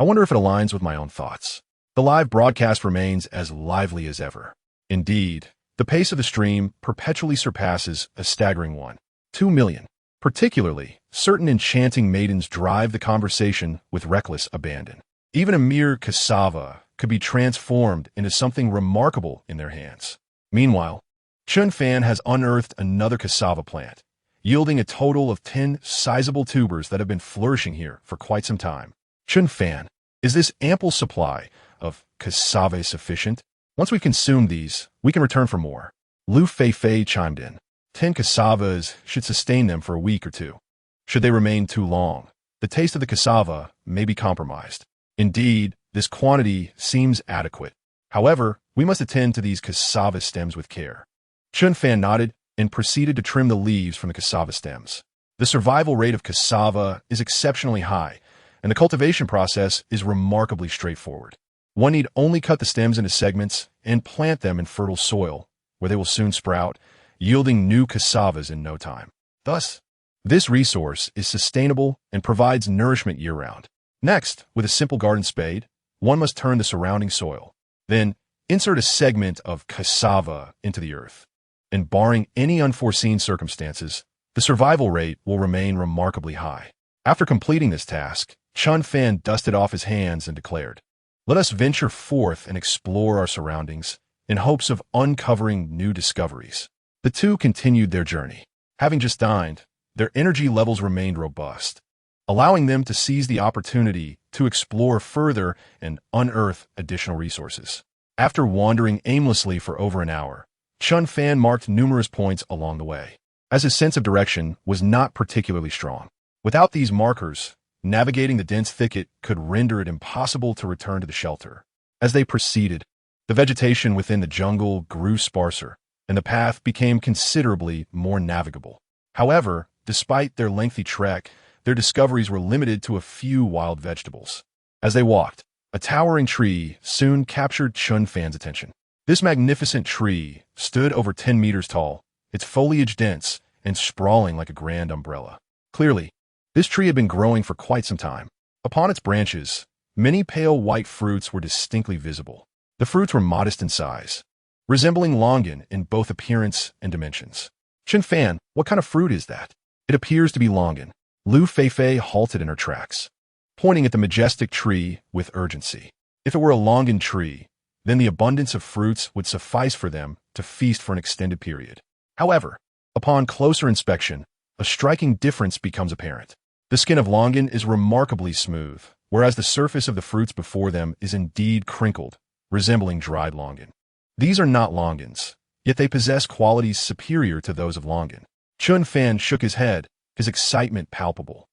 I wonder if it aligns with my own thoughts. The live broadcast remains as lively as ever. Indeed, the pace of the stream perpetually surpasses a staggering 1.2 million. Particularly, certain enchanting maidens drive the conversation with reckless abandon. Even a mere cassava could be transformed into something remarkable in their hands. Meanwhile, Chen Fan has unearthed another cassava plant, yielding a total of 10 sizable tubers that have been flourishing here for quite some time. Chen Fan, is this ample supply of cassava sufficient? Once we've consumed these, we can return for more. Liu Feifei chimed in. 10 cassavas should sustain them for a week or two. Should they remain too long, the taste of the cassava may be compromised. Indeed, this quantity seems adequate. However, we must attend to these cassava stems with care. Chen Fan nodded and proceeded to trim the leaves from the cassava stems. The survival rate of cassava is exceptionally high, and the cultivation process is remarkably straightforward. One need only cut the stems into segments and plant them in fertile soil, where they will soon sprout, yielding new cassavas in no time. Thus, this resource is sustainable and provides nourishment year-round. Next, with a simple garden spade, one must turn the surrounding soil. Then, insert a segment of cassava into the earth. And barring any unforeseen circumstances, the survival rate will remain remarkably high. After completing this task, Chen Fan dusted off his hands and declared, "Let us venture forth and explore our surroundings in hopes of uncovering new discoveries." The two continued their journey. Having just dined, their energy levels remained robust, allowing them to seize the opportunity to explore further and unearth additional resources. After wandering aimlessly for over an hour, Chen Fan marked numerous points along the way, as his sense of direction was not particularly strong. Without these markers, navigating the dense thicket could render it impossible to return to the shelter. As they proceeded, the vegetation within the jungle grew sparser, and the path became considerably more navigable. However, despite their lengthy trek, their discoveries were limited to a few wild vegetables. As they walked, a towering tree soon captured Chen Fan's attention. This magnificent tree stood over 10 meters tall, its foliage dense and sprawling like a grand umbrella. Clearly, this tree had been growing for quite some time. Upon its branches, many pale white fruits were distinctly visible. The fruits were modest in size, resembling longan in both appearance and dimensions. Chen Fan, what kind of fruit is that? It appears to be longan. Liu Feifei halted in her tracks, pointing at the majestic tree with urgency. If it were a longan tree, then the abundance of fruits would suffice for them to feast for an extended period. However, upon closer inspection, a striking difference becomes apparent. The skin of longan is remarkably smooth, whereas the surface of the fruits before them is indeed crinkled, resembling dried longan. These are not longans, yet they possess qualities superior to those of longan. Chen Fan shook his head, his excitement palpable.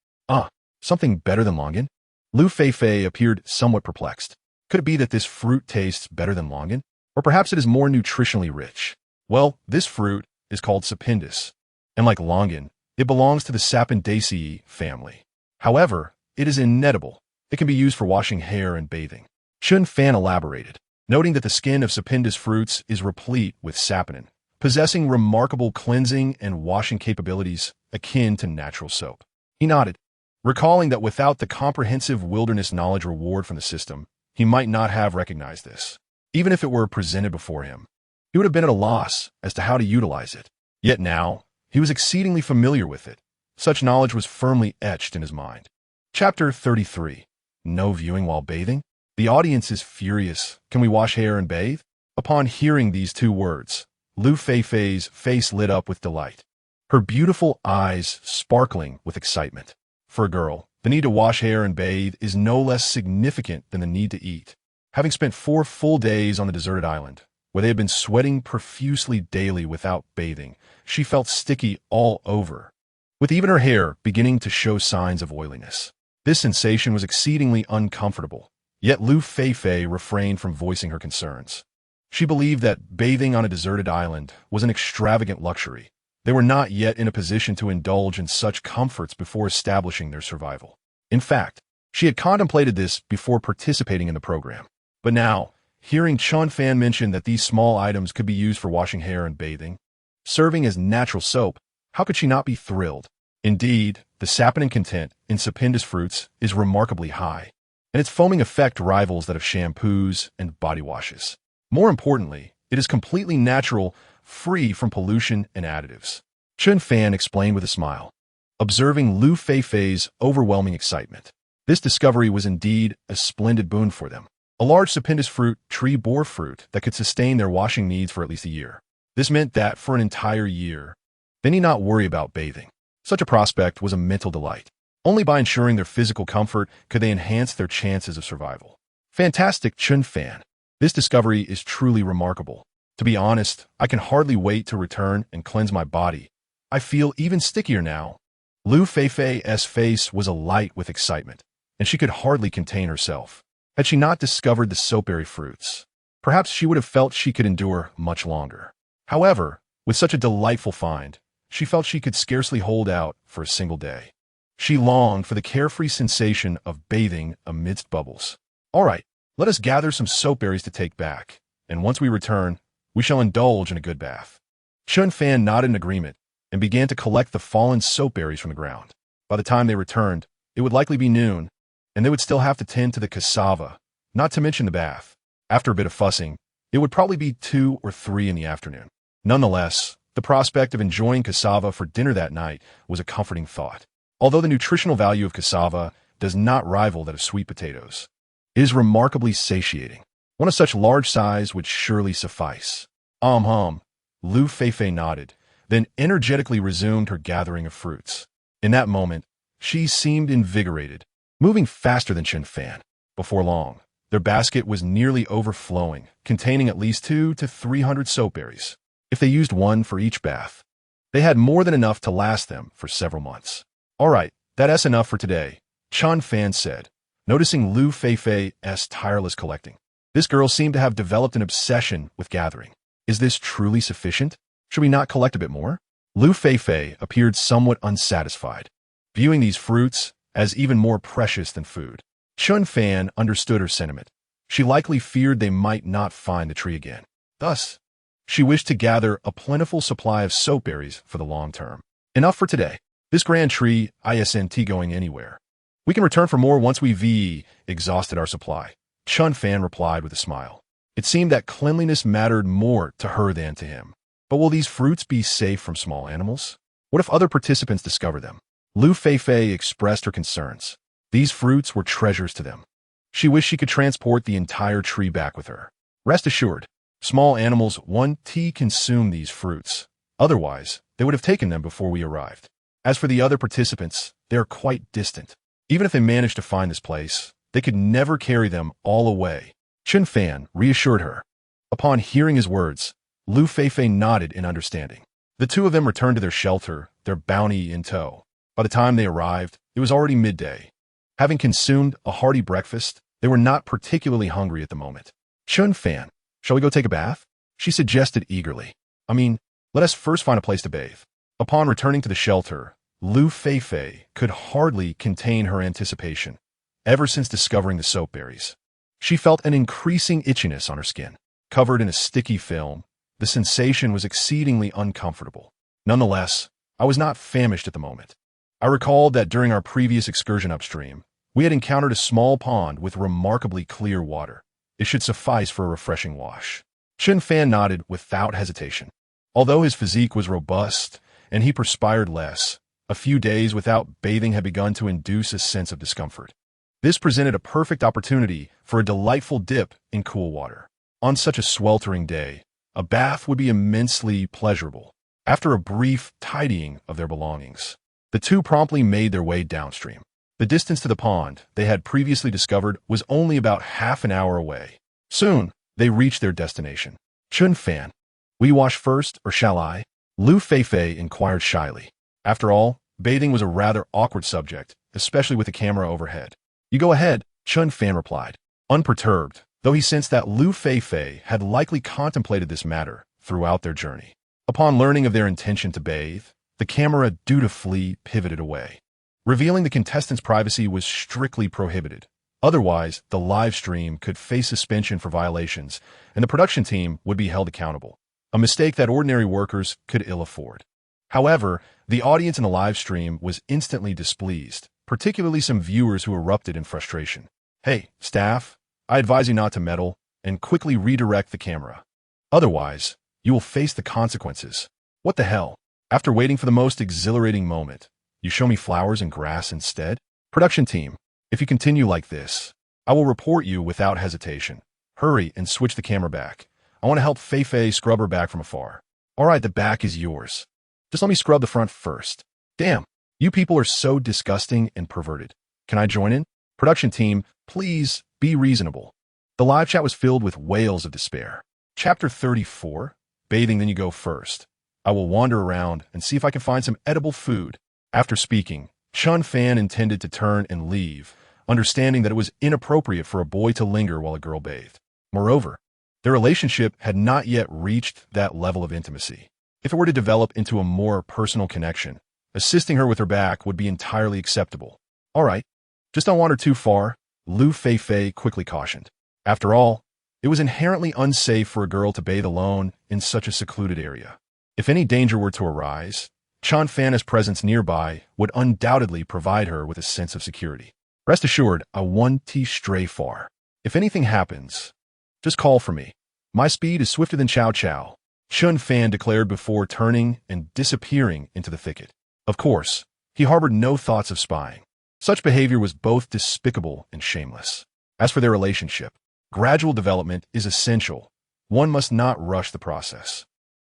Something better than longan? Liu Feifei appeared somewhat perplexed. Could it be that this fruit tastes better than longan? Or perhaps it is more nutritionally rich? Well, this fruit is called sapindus, and like longan, it belongs to the Sapindaceae family. However, it is inedible. It can be used for washing hair and bathing. Chen Fan elaborated, noting that the skin of sapindus fruits is replete with saponin, possessing remarkable cleansing and washing capabilities akin to natural soap. He nodded, recalling that without the comprehensive wilderness knowledge reward from the system, he might not have recognized this. Even if it were presented before him, he would have been at a loss as to how to utilize it. Yet now, he was exceedingly familiar with it. Such knowledge was firmly etched in his mind. Chapter 33. No viewing while bathing? The audience is furious. Can we wash hair and bathe? Upon hearing these two words, Liu Feifei's face lit up with delight, her beautiful eyes sparkling with excitement. For a girl, the need to wash hair and bathe is no less significant than the need to eat. Having spent 4 full days on the deserted island, where they had been sweating profusely daily without bathing, she felt sticky all over, with even her hair beginning to show signs of oiliness. This sensation was exceedingly uncomfortable, yet Liu Feifei refrained from voicing her concerns. She believed that bathing on a deserted island was an extravagant luxury. They were not yet in a position to indulge in such comforts before establishing their survival. In fact, she had contemplated this before participating in the program. But now, hearing Chen Fan mention that these small items could be used for washing hair and bathing, serving as natural soap, how could she not be thrilled? Indeed, the saponin content in sapindus fruits is remarkably high, and its foaming effect rivals that of shampoos and body washes. More importantly, it is completely natural, free from pollution and additives. Chen Fan explained with a smile, observing Liu Feifei's overwhelming excitement. This discovery was indeed a splendid boon for them. A large sapindus fruit tree bore fruit that could sustain their washing needs for at least a year. This meant that for an entire year, they need not worry about bathing. Such a prospect was a mental delight. Only by ensuring their physical comfort could they enhance their chances of survival. Fantastic, Chen Fan. This discovery is truly remarkable. To be honest, I can hardly wait to return and cleanse my body. I feel even stickier now. Liu Feifei's face was alight with excitement, and she could hardly contain herself. Had she not discovered the soapberry fruits, perhaps she would have felt she could endure much longer. However, with such a delightful find, she felt she could scarcely hold out for a single day. She longed for the carefree sensation of bathing amidst bubbles. All right, let us gather some soapberries to take back, and once we return, we shall indulge in a good bath. Chen Fan nodded in agreement and began to collect the fallen soapberries from the ground. By the time they returned, it would likely be noon, and they would still have to tend to the cassava, not to mention the bath. After a bit of fussing, it would probably be 2 or 3 in the afternoon. Nonetheless, the prospect of enjoying cassava for dinner that night was a comforting thought. Although the nutritional value of cassava does not rival that of sweet potatoes, it is remarkably satiating. One of such large size would surely suffice. Liu Feifei nodded, then energetically resumed her gathering of fruits. In that moment, she seemed invigorated, moving faster than Chen Fan. Before long, their basket was nearly overflowing, containing at least 200 to 300 soapberries. If they used one for each bath, they had more than enough to last them for several months. All right, that's enough for today, Chen Fan said, noticing Liu Feifei's tireless collecting. This girl seemed to have developed an obsession with gathering. Is this truly sufficient? Should we not collect a bit more? Liu Feifei appeared somewhat unsatisfied, viewing these fruits as even more precious than food. Chen Fan understood her sentiment. She likely feared they might not find the tree again. Thus, she wished to gather a plentiful supply of soap berries for the long term. Enough for today. This grand tree isn't going anywhere. We can return for more once we've exhausted our supply. Chen Fan replied with a smile. It seemed that cleanliness mattered more to her than to him. But will these fruits be safe from small animals? What if other participants discover them? Liu Feifei expressed her concerns. These fruits were treasures to them. She wished she could transport the entire tree back with her. Rest assured, small animals won't consume these fruits. Otherwise, they would have taken them before we arrived. As for the other participants, they are quite distant. Even if they managed to find this place, they could never carry them all away. Chen Fan reassured her. Upon hearing his words, Liu Feifei nodded in understanding. The two of them returned to their shelter, their bounty in tow. By the time they arrived, it was already midday. Having consumed a hearty breakfast, they were not particularly hungry at the moment. Chen Fan, shall we go take a bath? She suggested eagerly. Let us first find a place to bathe. Upon returning to the shelter, Liu Feifei could hardly contain her anticipation. Ever since discovering the soap berries, she felt an increasing itchiness on her skin. Covered in a sticky film, the sensation was exceedingly uncomfortable. Nonetheless, I was not famished at the moment. I recalled that during our previous excursion upstream, we had encountered a small pond with remarkably clear water. It should suffice for a refreshing wash. Chen Fan nodded without hesitation. Although his physique was robust and he perspired less, a few days without bathing had begun to induce a sense of discomfort. This presented a perfect opportunity for a delightful dip in cool water. On such a sweltering day, a bath would be immensely pleasurable. After a brief tidying of their belongings, the two promptly made their way downstream. The distance to the pond they had previously discovered was only about half an hour away. Soon, they reached their destination. Chen Fan, will you wash first, or shall I? Liu Feifei inquired shyly. After all, bathing was a rather awkward subject, especially with the camera overhead. You go ahead, Chen Fan replied, unperturbed, though he sensed that Liu Feifei had likely contemplated this matter throughout their journey. Upon learning of their intention to bathe, the camera dutifully pivoted away. Revealing the contestants' privacy was strictly prohibited. Otherwise, the live stream could face suspension for violations, and the production team would be held accountable, a mistake that ordinary workers could ill afford. However, the audience in the live stream was instantly displeased, particularly some viewers who erupted in frustration. Hey, staff, I advise you not to meddle and quickly redirect the camera. Otherwise, you will face the consequences. What the hell? After waiting for the most exhilarating moment, you show me flowers and grass instead? Production team, if you continue like this, I will report you without hesitation. Hurry and switch the camera back. I want to help Feifei scrub her back from afar. All right, the back is yours. Just let me scrub the front first. Damn, you people are so disgusting and perverted. Can I join in? Production team, please be reasonable. The live chat was filled with wails of despair. Chapter 34, Bathing Then You Go First. I will wander around and see if I can find some edible food. After speaking, Chen Fan intended to turn and leave, understanding that it was inappropriate for a boy to linger while a girl bathed. Moreover, their relationship had not yet reached that level of intimacy. If it were to develop into a more personal connection, assisting her with her back would be entirely acceptable. All right, just don't wander too far, Liu Feifei quickly cautioned. After all, it was inherently unsafe for a girl to bathe alone in such a secluded area. If any danger were to arise, Chen Fan's presence nearby would undoubtedly provide her with a sense of security. Rest assured, I won't stray far. If anything happens, just call for me. My speed is swifter than Chow Chow, Chen Fan declared before turning and disappearing into the thicket. Of course, he harbored no thoughts of spying. Such behavior was both despicable and shameless. As for their relationship, gradual development is essential. One must not rush the process.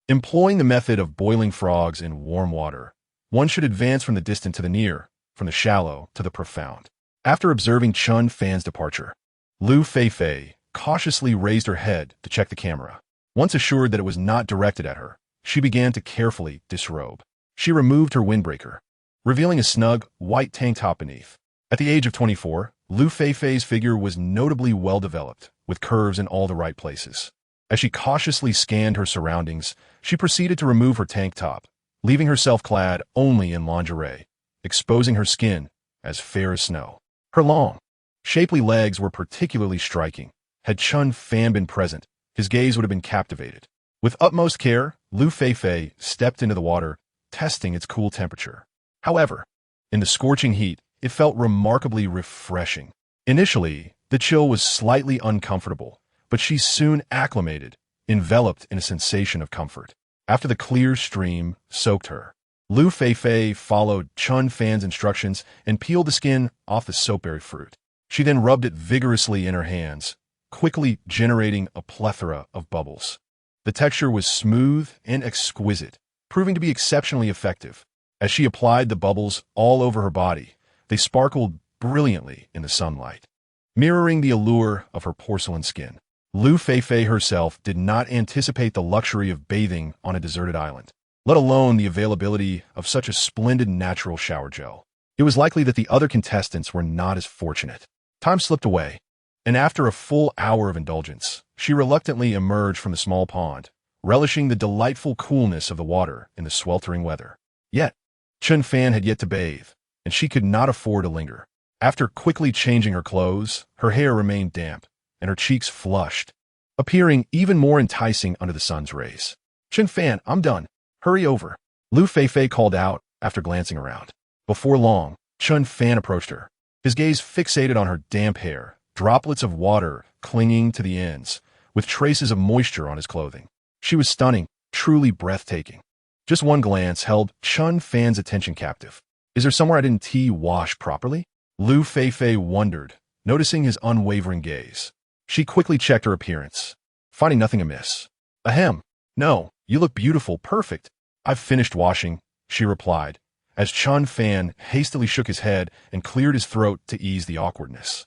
Employing the method of boiling frogs in warm water, one should advance from the distant to the near, from the shallow to the profound. After observing Chen Fan's departure, Liu Feifei cautiously raised her head to check the camera. Once assured that it was not directed at her, she began to carefully disrobe. She removed her windbreaker, revealing a snug, white tank top beneath. At the age of 24, Liu Feifei's figure was notably well-developed, with curves in all the right places. As she cautiously scanned her surroundings, she proceeded to remove her tank top, leaving herself clad only in lingerie, exposing her skin as fair as snow. Her long, shapely legs were particularly striking. Had Chen Fan been present, his gaze would have been captivated. With utmost care, Liu Feifei stepped into the water, testing its cool temperature. However, in the scorching heat, it felt remarkably refreshing. Initially, the chill was slightly uncomfortable, but she soon acclimated, enveloped in a sensation of comfort. After the clear stream soaked her, Liu Feifei followed Chen Fan's instructions and peeled the skin off the soapberry fruit. She then rubbed it vigorously in her hands, quickly generating a plethora of bubbles. The texture was smooth and exquisite, proving to be exceptionally effective. As she applied the bubbles all over her body, they sparkled brilliantly in the sunlight, mirroring the allure of her porcelain skin. Liu Feifei herself did not anticipate the luxury of bathing on a deserted island, let alone the availability of such a splendid natural shower gel. It was likely that the other contestants were not as fortunate. Time slipped away, and after a full hour of indulgence, she reluctantly emerged from the small pond, relishing the delightful coolness of the water in the sweltering weather. Yet, Chen Fan had yet to bathe, and she could not afford to linger. After quickly changing her clothes, her hair remained damp, and her cheeks flushed, appearing even more enticing under the sun's rays. "Chen Fan, I'm done. Hurry over," Liu Feifei called out after glancing around. Before long, Chen Fan approached her, his gaze fixated on her damp hair, droplets of water clinging to the ends, with traces of moisture on his clothing. She was stunning, truly breathtaking. Just one glance held Chen Fan's attention captive. "Is there somewhere I didn't wash properly?" Liu Feifei wondered, noticing his unwavering gaze. She quickly checked her appearance, finding nothing amiss. "Ahem. No, you look beautiful, perfect. I've finished washing," she replied, as Chen Fan hastily shook his head and cleared his throat to ease the awkwardness.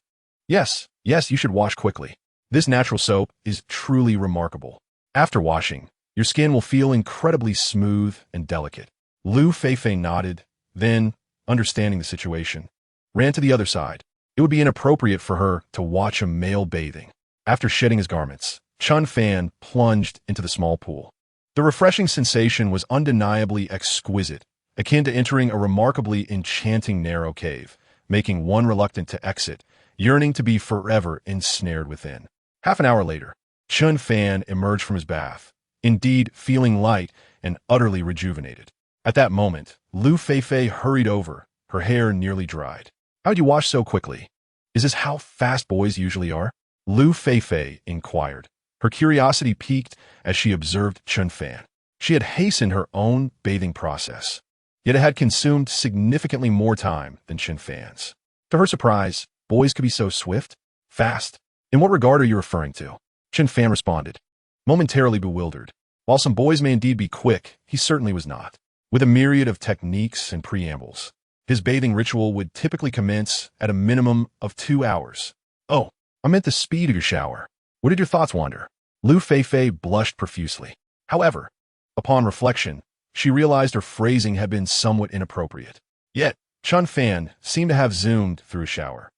Yes, you should wash quickly. This natural soap is truly remarkable. After washing, your skin will feel incredibly smooth and delicate." Liu Feifei nodded, then, understanding the situation, ran to the other side. It would be inappropriate for her to watch a male bathing. After shedding his garments, Chen Fan plunged into the small pool. The refreshing sensation was undeniably exquisite, akin to entering a remarkably enchanting narrow cave, making one reluctant to exit, yearning to be forever ensnared within. Half an hour later, Chen Fan emerged from his bath, indeed feeling light and utterly rejuvenated. At that moment, Liu Feifei hurried over, her hair nearly dried. "How'd you wash so quickly? Is this how fast boys usually are?" Liu Feifei inquired. Her curiosity piqued as she observed Chen Fan. She had hastened her own bathing process, yet it had consumed significantly more time than Chen Fan's. To her surprise, boys could be so swift, fast. "In what regard are you referring to?" Chen Fan responded, momentarily bewildered. While some boys may indeed be quick, he certainly was not. With a myriad of techniques and preambles, his bathing ritual would typically commence at a minimum of 2 hours. "Oh, I meant the speed of your shower. Where did your thoughts wander?" Liu Feifei blushed profusely. However, upon reflection, she realized her phrasing had been somewhat inappropriate. Yet, Chen Fan seemed to have zoomed through a shower.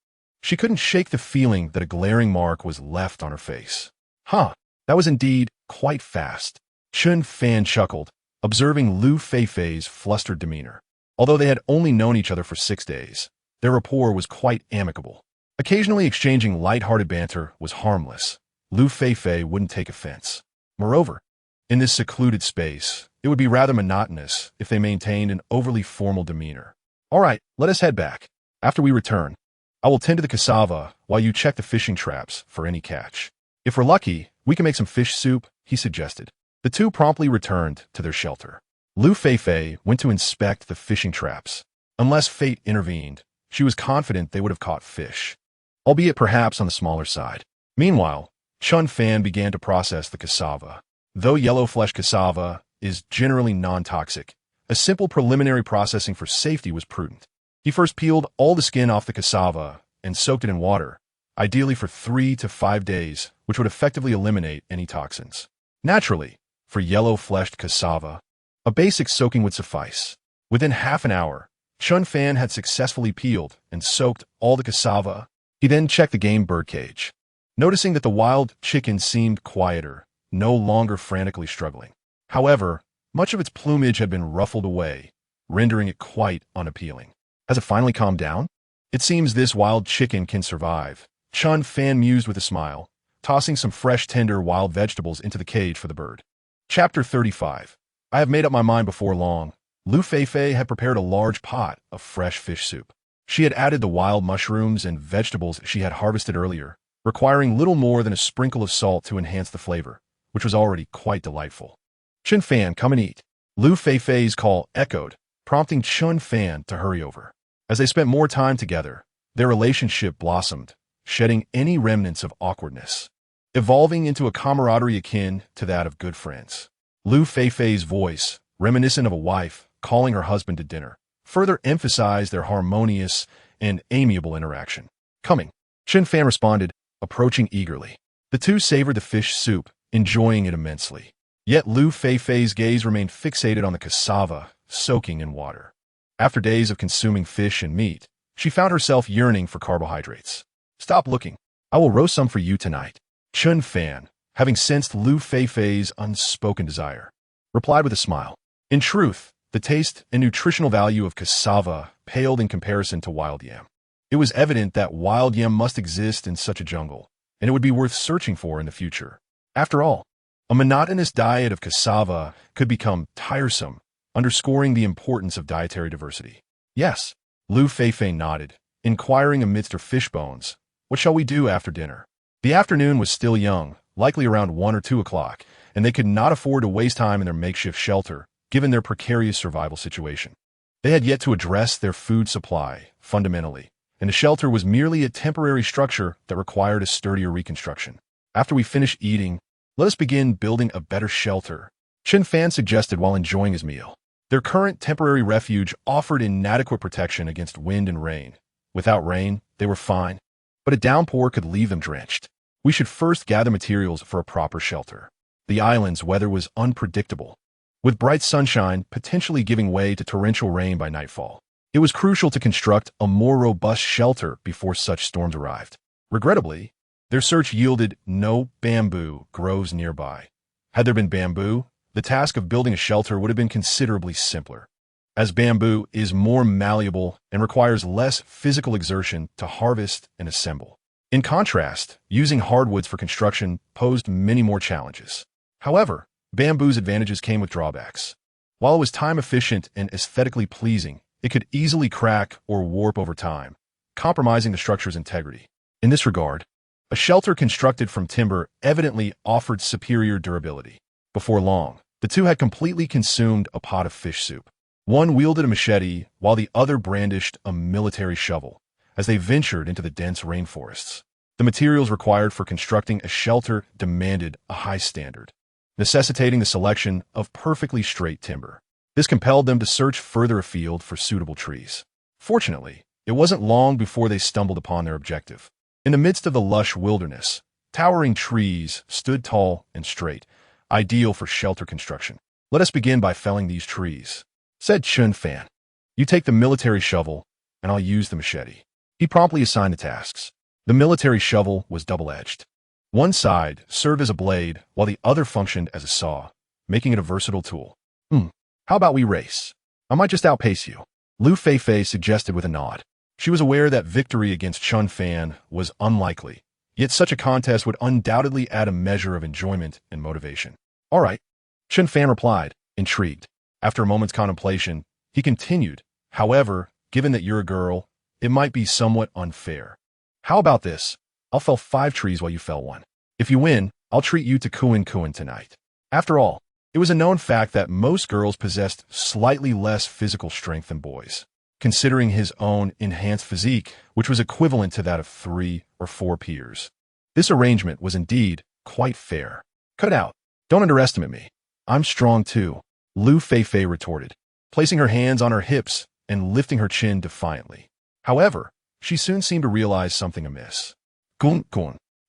She couldn't shake the feeling that a glaring mark was left on her face. That was indeed quite fast. Chen Fan chuckled, observing Liu Feifei's flustered demeanor. Although they had only known each other for 6 days, their rapport was quite amicable. Occasionally exchanging light-hearted banter was harmless. Liu Feifei wouldn't take offense. Moreover, in this secluded space, it would be rather monotonous if they maintained an overly formal demeanor. "All right, let us head back. After we return, I will tend to the cassava while you check the fishing traps for any catch. If we're lucky, we can make some fish soup," he suggested. The two promptly returned to their shelter. Liu Feifei went to inspect the fishing traps. Unless fate intervened, she was confident they would have caught fish, albeit perhaps on the smaller side. Meanwhile, Chen Fan began to process the cassava. Though yellow-flesh cassava is generally non-toxic, a simple preliminary processing for safety was prudent. He first peeled all the skin off the cassava and soaked it in water, ideally for 3 to 5 days, which would effectively eliminate any toxins. Naturally, for yellow-fleshed cassava, a basic soaking would suffice. Within half an hour, Chen Fan had successfully peeled and soaked all the cassava. He then checked the game bird cage, noticing that the wild chicken seemed quieter, no longer frantically struggling. However, Much of its plumage had been ruffled away, rendering it quite unappealing. Has it finally calmed down? It seems this wild chicken can survive, Chen Fan mused with a smile, tossing some fresh tender wild vegetables into the cage for the bird. Chapter 35. I have made up my mind before long. Liu Feifei had prepared a large pot of fresh fish soup. She had added the wild mushrooms and vegetables she had harvested earlier, requiring little more than a sprinkle of salt to enhance the flavor, which was already quite delightful. Chen Fan, come and eat. Liu Feifei's call echoed, prompting Chen Fan to hurry over. As they spent more time together, their relationship blossomed, shedding any remnants of awkwardness, evolving into a camaraderie akin to that of good friends. Liu Feifei's voice, reminiscent of a wife calling her husband to dinner, further emphasized their harmonious and amiable interaction. Coming, Chen Fan responded, approaching eagerly. The two savored the fish soup, enjoying it immensely. Yet Liu Feifei's gaze remained fixated on the cassava, soaking in water. After days of consuming fish and meat, she found herself yearning for carbohydrates. Stop looking. I will roast some for you tonight. Chen Fan, having sensed Liu Feifei's unspoken desire, replied with a smile. In truth, the taste and nutritional value of cassava paled in comparison to wild yam. It was evident that wild yam must exist in such a jungle, and it would be worth searching for in the future. After all, a monotonous diet of cassava could become tiresome, underscoring the importance of dietary diversity. Yes, Liu Feifei nodded, inquiring amidst her fish bones, what shall we do after dinner? The afternoon was still young, likely around 1 or 2 o'clock, and they could not afford to waste time in their makeshift shelter, given their precarious survival situation. They had yet to address their food supply, fundamentally, and the shelter was merely a temporary structure that required a sturdier reconstruction. After we finish eating, let us begin building a better shelter, Chen Fan suggested while enjoying his meal. Their current temporary refuge offered inadequate protection against wind and rain. Without rain, they were fine, but a downpour could leave them drenched. We should first gather materials for a proper shelter. The island's weather was unpredictable, with bright sunshine potentially giving way to torrential rain by nightfall. It was crucial to construct a more robust shelter before such storms arrived. Regrettably, their search yielded no bamboo groves nearby. Had there been bamboo, the task of building a shelter would have been considerably simpler, as bamboo is more malleable and requires less physical exertion to harvest and assemble. In contrast, using hardwoods for construction posed many more challenges. However, bamboo's advantages came with drawbacks. While it was time-efficient and aesthetically pleasing, it could easily crack or warp over time, compromising the structure's integrity. In this regard, a shelter constructed from timber evidently offered superior durability. Before long, the two had completely consumed a pot of fish soup. One wielded a machete while the other brandished a military shovel as they ventured into the dense rainforests. The materials required for constructing a shelter demanded a high standard, necessitating the selection of perfectly straight timber. This compelled them to search further afield for suitable trees. Fortunately, it wasn't long before they stumbled upon their objective. In the midst of the lush wilderness, towering trees stood tall and straight, ideal for shelter construction. Let us begin by felling these trees, said Chen Fan. You take the military shovel, and I'll use the machete. He promptly assigned the tasks. The military shovel was double-edged. One side served as a blade, while the other functioned as a saw, making it a versatile tool. How about we race? I might just outpace you, Liu Feifei suggested with a nod. She was aware that victory against Chen Fan was unlikely, yet such a contest would undoubtedly add a measure of enjoyment and motivation. All right, Chen Fan replied, intrigued. After a moment's contemplation, he continued, however, given that you're a girl, it might be somewhat unfair. How about this? I'll fell 5 trees while you fell 1. If you win, I'll treat you to kuin tonight. After all, it was a known fact that most girls possessed slightly less physical strength than boys, considering his own enhanced physique, which was equivalent to that of 3 or 4 peers. This arrangement was indeed quite fair. Cut out. Don't underestimate me. I'm strong too, Liu Feifei retorted, placing her hands on her hips and lifting her chin defiantly. However, she soon seemed to realize something amiss. Kun,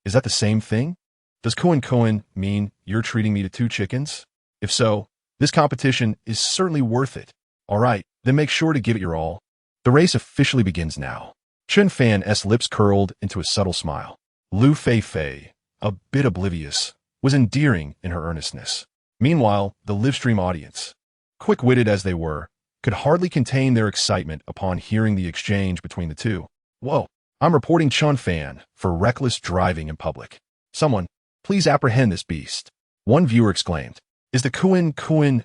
is that the same thing? Does kuin mean you're treating me to 2 chickens? If so, this competition is certainly worth it. All right, then make sure to give it your all. The race officially begins now. Chen Fan's lips curled into a subtle smile. Liu Feifei, a bit oblivious, was endearing in her earnestness. Meanwhile, the livestream audience, quick-witted as they were, could hardly contain their excitement upon hearing the exchange between the two. "Whoa, I'm reporting Chen Fan for reckless driving in public. Someone, please apprehend this beast." One viewer exclaimed. "Is the Kuin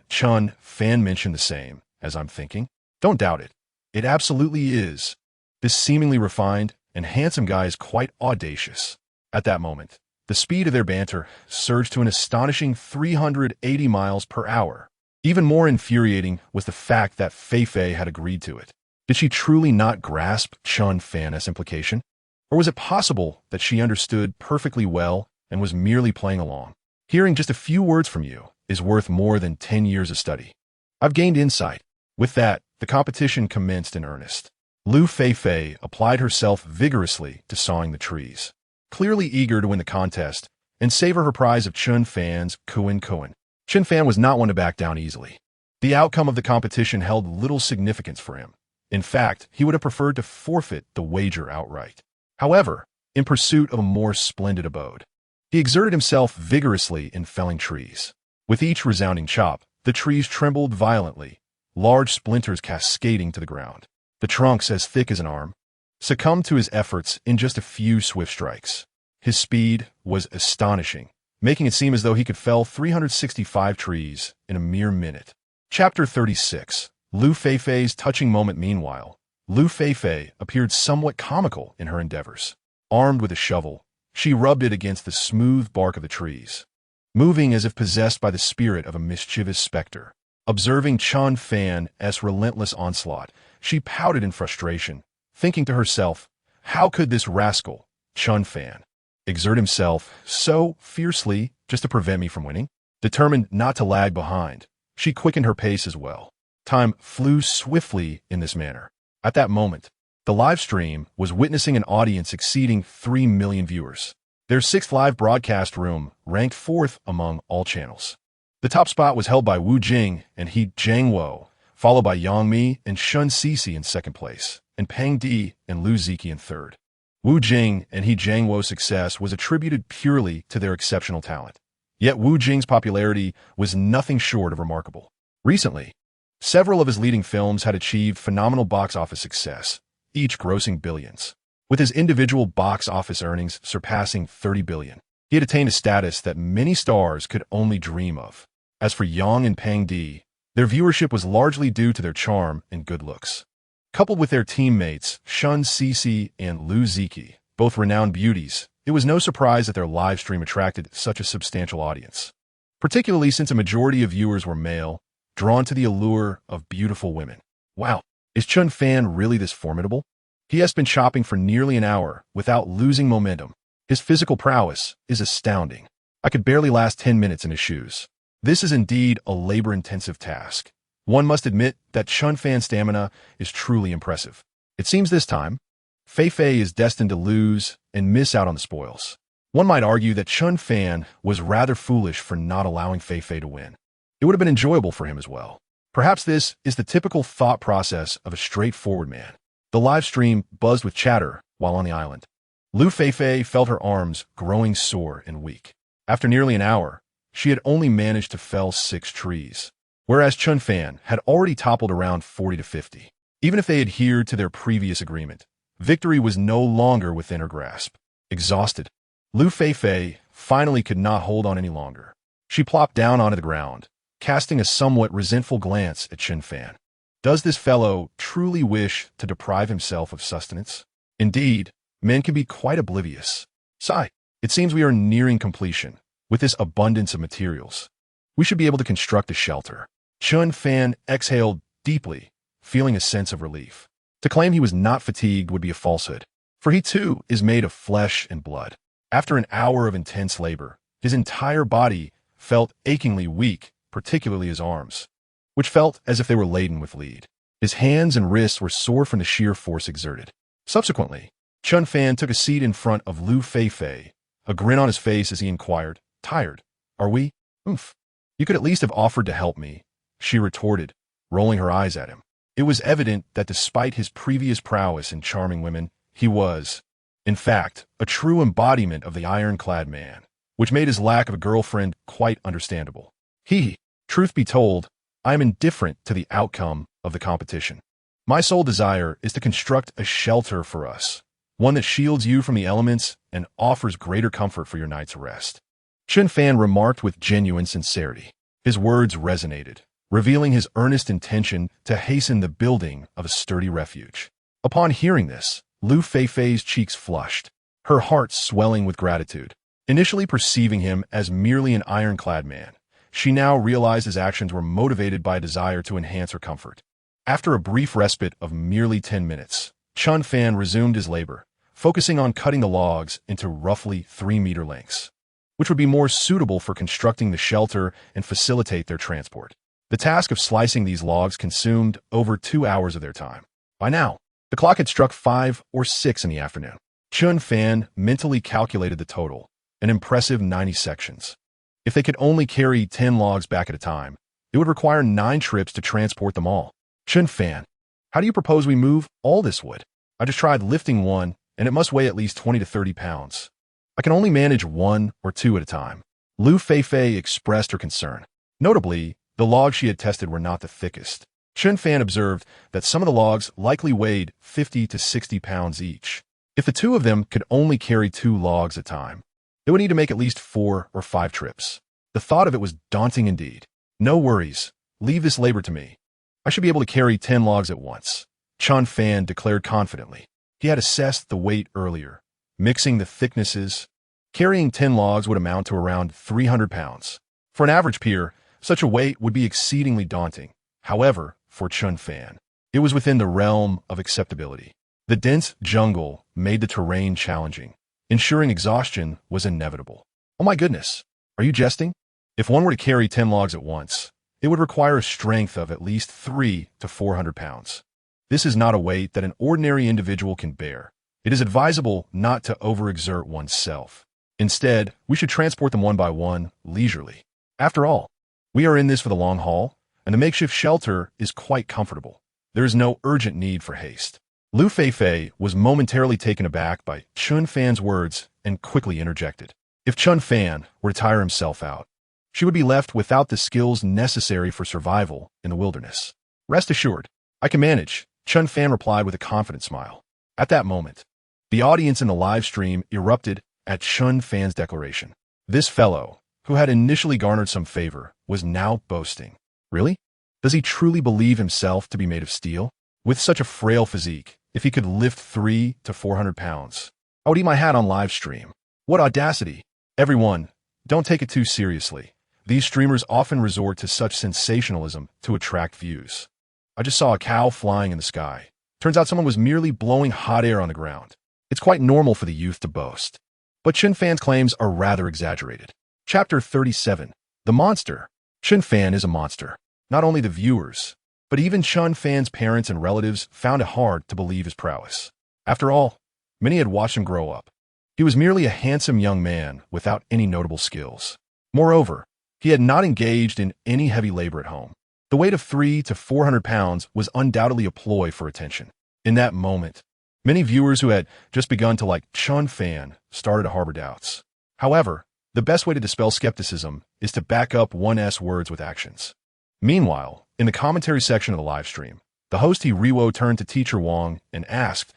Chen Fan mentioned the same as I'm thinking? Don't doubt it. It absolutely is. This seemingly refined and handsome guy is quite audacious." At that moment, the speed of their banter surged to an astonishing 380 miles per hour. Even more infuriating was the fact that Feifei had agreed to it. Did she truly not grasp Chen Fan's implication? Or was it possible that she understood perfectly well and was merely playing along? Hearing just a few words from you is worth more than 10 years of study. I've gained insight. With that, the competition commenced in earnest. Liu Feifei applied herself vigorously to sawing the trees, clearly eager to win the contest and savor her prize of Chen Fan's Kuin. Chen Fan was not one to back down easily. The outcome of the competition held little significance for him. In fact, he would have preferred to forfeit the wager outright. However, in pursuit of a more splendid abode, he exerted himself vigorously in felling trees. With each resounding chop, the trees trembled violently, large splinters cascading to the ground. The trunks, as thick as an arm, succumbed to his efforts in just a few swift strikes. His speed was astonishing, making it seem as though he could fell 365 trees in a mere minute. Chapter 36. Liu Feifei's touching moment. Meanwhile, Liu Feifei appeared somewhat comical in her endeavors. Armed with a shovel, she rubbed it against the smooth bark of the trees, moving as if possessed by the spirit of a mischievous specter. Observing Chen Fan's relentless onslaught, she pouted in frustration, thinking to herself, how could this rascal, Chen Fan, exert himself so fiercely just to prevent me from winning? Determined not to lag behind, she quickened her pace as well. Time flew swiftly in this manner. At that moment, the live stream was witnessing an audience exceeding 3 million viewers. Their sixth live broadcast room ranked fourth among all channels. The top spot was held by Wu Jing and He Jiangwo, followed by Yang Mi and Shun Sisi in second place, and Peng Di and Lu Ziki in third. Wu Jing and He Jiangwo's success was attributed purely to their exceptional talent. Yet Wu Jing's popularity was nothing short of remarkable. Recently, several of his leading films had achieved phenomenal box office success, each grossing billions. With his individual box office earnings surpassing 30 billion, he had attained a status that many stars could only dream of. As for Yang and Peng Di, their viewership was largely due to their charm and good looks. Coupled with their teammates, Shun Sisi and Lu Ziki, both renowned beauties, it was no surprise that their live stream attracted such a substantial audience, particularly since a majority of viewers were male, drawn to the allure of beautiful women. Wow, is Chen Fan really this formidable? He has been chopping for nearly an hour without losing momentum. His physical prowess is astounding. I could barely last 10 minutes in his shoes. This is indeed a labor-intensive task. One must admit that Chen Fan's stamina is truly impressive. It seems this time, Feifei is destined to lose and miss out on the spoils. One might argue that Chen Fan was rather foolish for not allowing Feifei to win. It would have been enjoyable for him as well. Perhaps this is the typical thought process of a straightforward man. The live stream buzzed with chatter while on the island. Liu Feifei felt her arms growing sore and weak. After nearly an hour, she had only managed to fell 6 trees, whereas Chen Fan had already toppled around 40 to 50. Even if they adhered to their previous agreement, victory was no longer within her grasp. Exhausted, Liu Feifei finally could not hold on any longer. She plopped down onto the ground, casting a somewhat resentful glance at Chen Fan. Does this fellow truly wish to deprive himself of sustenance? Indeed, men can be quite oblivious. Sigh, it seems we are nearing completion. With this abundance of materials, we should be able to construct a shelter. Chen Fan exhaled deeply, feeling a sense of relief. To claim he was not fatigued would be a falsehood, for he too is made of flesh and blood. After an hour of intense labor, his entire body felt achingly weak, particularly his arms, which felt as if they were laden with lead. His hands and wrists were sore from the sheer force exerted. Subsequently, Chen Fan took a seat in front of Liu Feifei, a grin on his face as he inquired, "Tired, are we?" "Oomph. You could at least have offered to help me," she retorted, rolling her eyes at him. It was evident that despite his previous prowess in charming women, he was, in fact, a true embodiment of the ironclad man, which made his lack of a girlfriend quite understandable. Truth be told, I am indifferent to the outcome of the competition. My sole desire is to construct a shelter for us, one that shields you from the elements and offers greater comfort for your night's rest. Chen Fan remarked with genuine sincerity. His words resonated, revealing his earnest intention to hasten the building of a sturdy refuge. Upon hearing this, Liu Feifei's cheeks flushed, her heart swelling with gratitude. Initially perceiving him as merely an ironclad man, she now realized his actions were motivated by a desire to enhance her comfort. After a brief respite of merely 10 minutes, Chen Fan resumed his labor, focusing on cutting the logs into roughly 3-meter lengths, which would be more suitable for constructing the shelter and facilitate their transport. The task of slicing these logs consumed over 2 hours of their time. By now, the clock had struck 5 or 6 in the afternoon. Chen Fan mentally calculated the total, an impressive 90 sections. If they could only carry 10 logs back at a time, it would require 9 trips to transport them all. Chen Fan, how do you propose we move all this wood? I just tried lifting one, and it must weigh at least 20 to 30 pounds. I can only manage 1 or 2 at a time. Liu Feifei expressed her concern. Notably, the logs she had tested were not the thickest. Chen Fan observed that some of the logs likely weighed 50 to 60 pounds each. If the two of them could only carry 2 logs at a time, they would need to make at least 4 or 5 trips. The thought of it was daunting indeed. No worries. Leave this labor to me. I should be able to carry 10 logs at once, Chen Fan declared confidently. He had assessed the weight earlier, mixing the thicknesses. Carrying 10 logs would amount to around 300 pounds. For an average peer, such a weight would be exceedingly daunting. However, for Chen Fan, it was within the realm of acceptability. The dense jungle made the terrain challenging, ensuring exhaustion was inevitable. Oh my goodness, are you jesting? If one were to carry 10 logs at once, it would require a strength of at least 300 to 400 pounds. This is not a weight that an ordinary individual can bear. It is advisable not to overexert oneself. Instead, we should transport them one by one, leisurely. After all, we are in this for the long haul, and the makeshift shelter is quite comfortable. There is no urgent need for haste. Liu Feifei was momentarily taken aback by Chen Fan's words and quickly interjected. If Chen Fan were to tire himself out, she would be left without the skills necessary for survival in the wilderness. Rest assured, I can manage, Chen Fan replied with a confident smile. At that moment, the audience in the live stream erupted at Chen Fan's declaration. This fellow, who had initially garnered some favor, was now boasting. Really? Does he truly believe himself to be made of steel? With such a frail physique, if he could lift 300 to 400 pounds, I would eat my hat on live stream. What audacity! Everyone, don't take it too seriously. These streamers often resort to such sensationalism to attract views. I just saw a cow flying in the sky. Turns out someone was merely blowing hot air on the ground. It's quite normal for the youth to boast. But Chen Fan's claims are rather exaggerated. Chapter 37. The Monster. Chen Fan is a monster. Not only the viewers, but even Chen Fan's parents and relatives found it hard to believe his prowess. After all, many had watched him grow up. He was merely a handsome young man without any notable skills. Moreover, he had not engaged in any heavy labor at home. The weight of 300 to 400 pounds was undoubtedly a ploy for attention. In that moment, many viewers who had just begun to like Chen Fan started to harbor doubts. However, the best way to dispel skepticism is to back up one's words with actions. Meanwhile, in the commentary section of the live stream, the host Riwo turned to Teacher Wang and asked,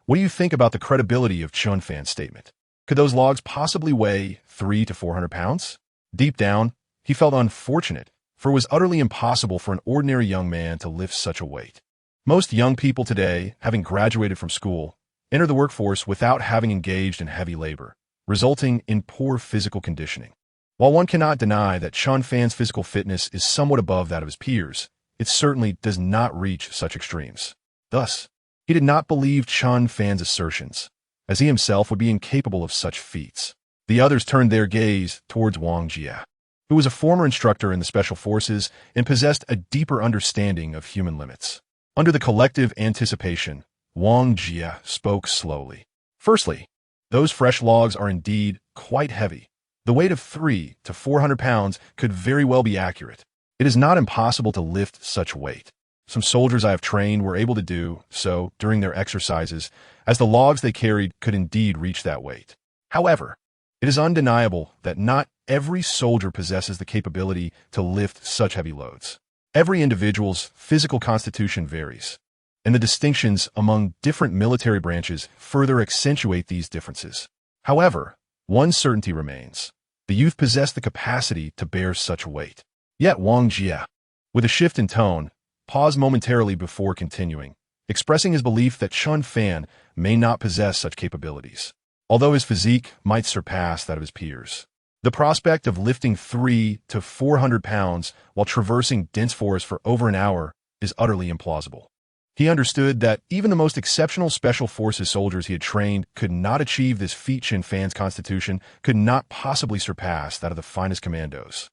"What do you think about the credibility of Chen Fan's statement? Could those logs possibly weigh 300 to 400 pounds? Deep down, he felt unfortunate, for it was utterly impossible for an ordinary young man to lift such a weight. Most young people today, having graduated from school, enter the workforce without having engaged in heavy labor, resulting in poor physical conditioning. While one cannot deny that Chen Fan's physical fitness is somewhat above that of his peers, it certainly does not reach such extremes. Thus, he did not believe Chen Fan's assertions, as he himself would be incapable of such feats. The others turned their gaze towards Wang Jia, who was a former instructor in the Special Forces and possessed a deeper understanding of human limits. Under the collective anticipation, Wang Jia spoke slowly. Firstly, those fresh logs are indeed quite heavy. The weight of 300 to 400 pounds could very well be accurate. It is not impossible to lift such weight. Some soldiers I have trained were able to do so during their exercises, as the logs they carried could indeed reach that weight. However, it It is undeniable that not every soldier possesses the capability to lift such heavy loads. Every individual's physical constitution varies, and the distinctions among different military branches further accentuate these differences. However, one certainty remains. The youth possessed the capacity to bear such weight. Yet Wang Jie, with a shift in tone, paused momentarily before continuing, expressing his belief that Chen Fan may not possess such capabilities, although his physique might surpass that of his peers. The prospect of lifting 300 to 400 pounds while traversing dense forest for over an hour is utterly implausible. He understood that even the most exceptional special forces soldiers he had trained could not achieve this feat. Chen Fan's constitution could not possibly surpass that of the finest commandos.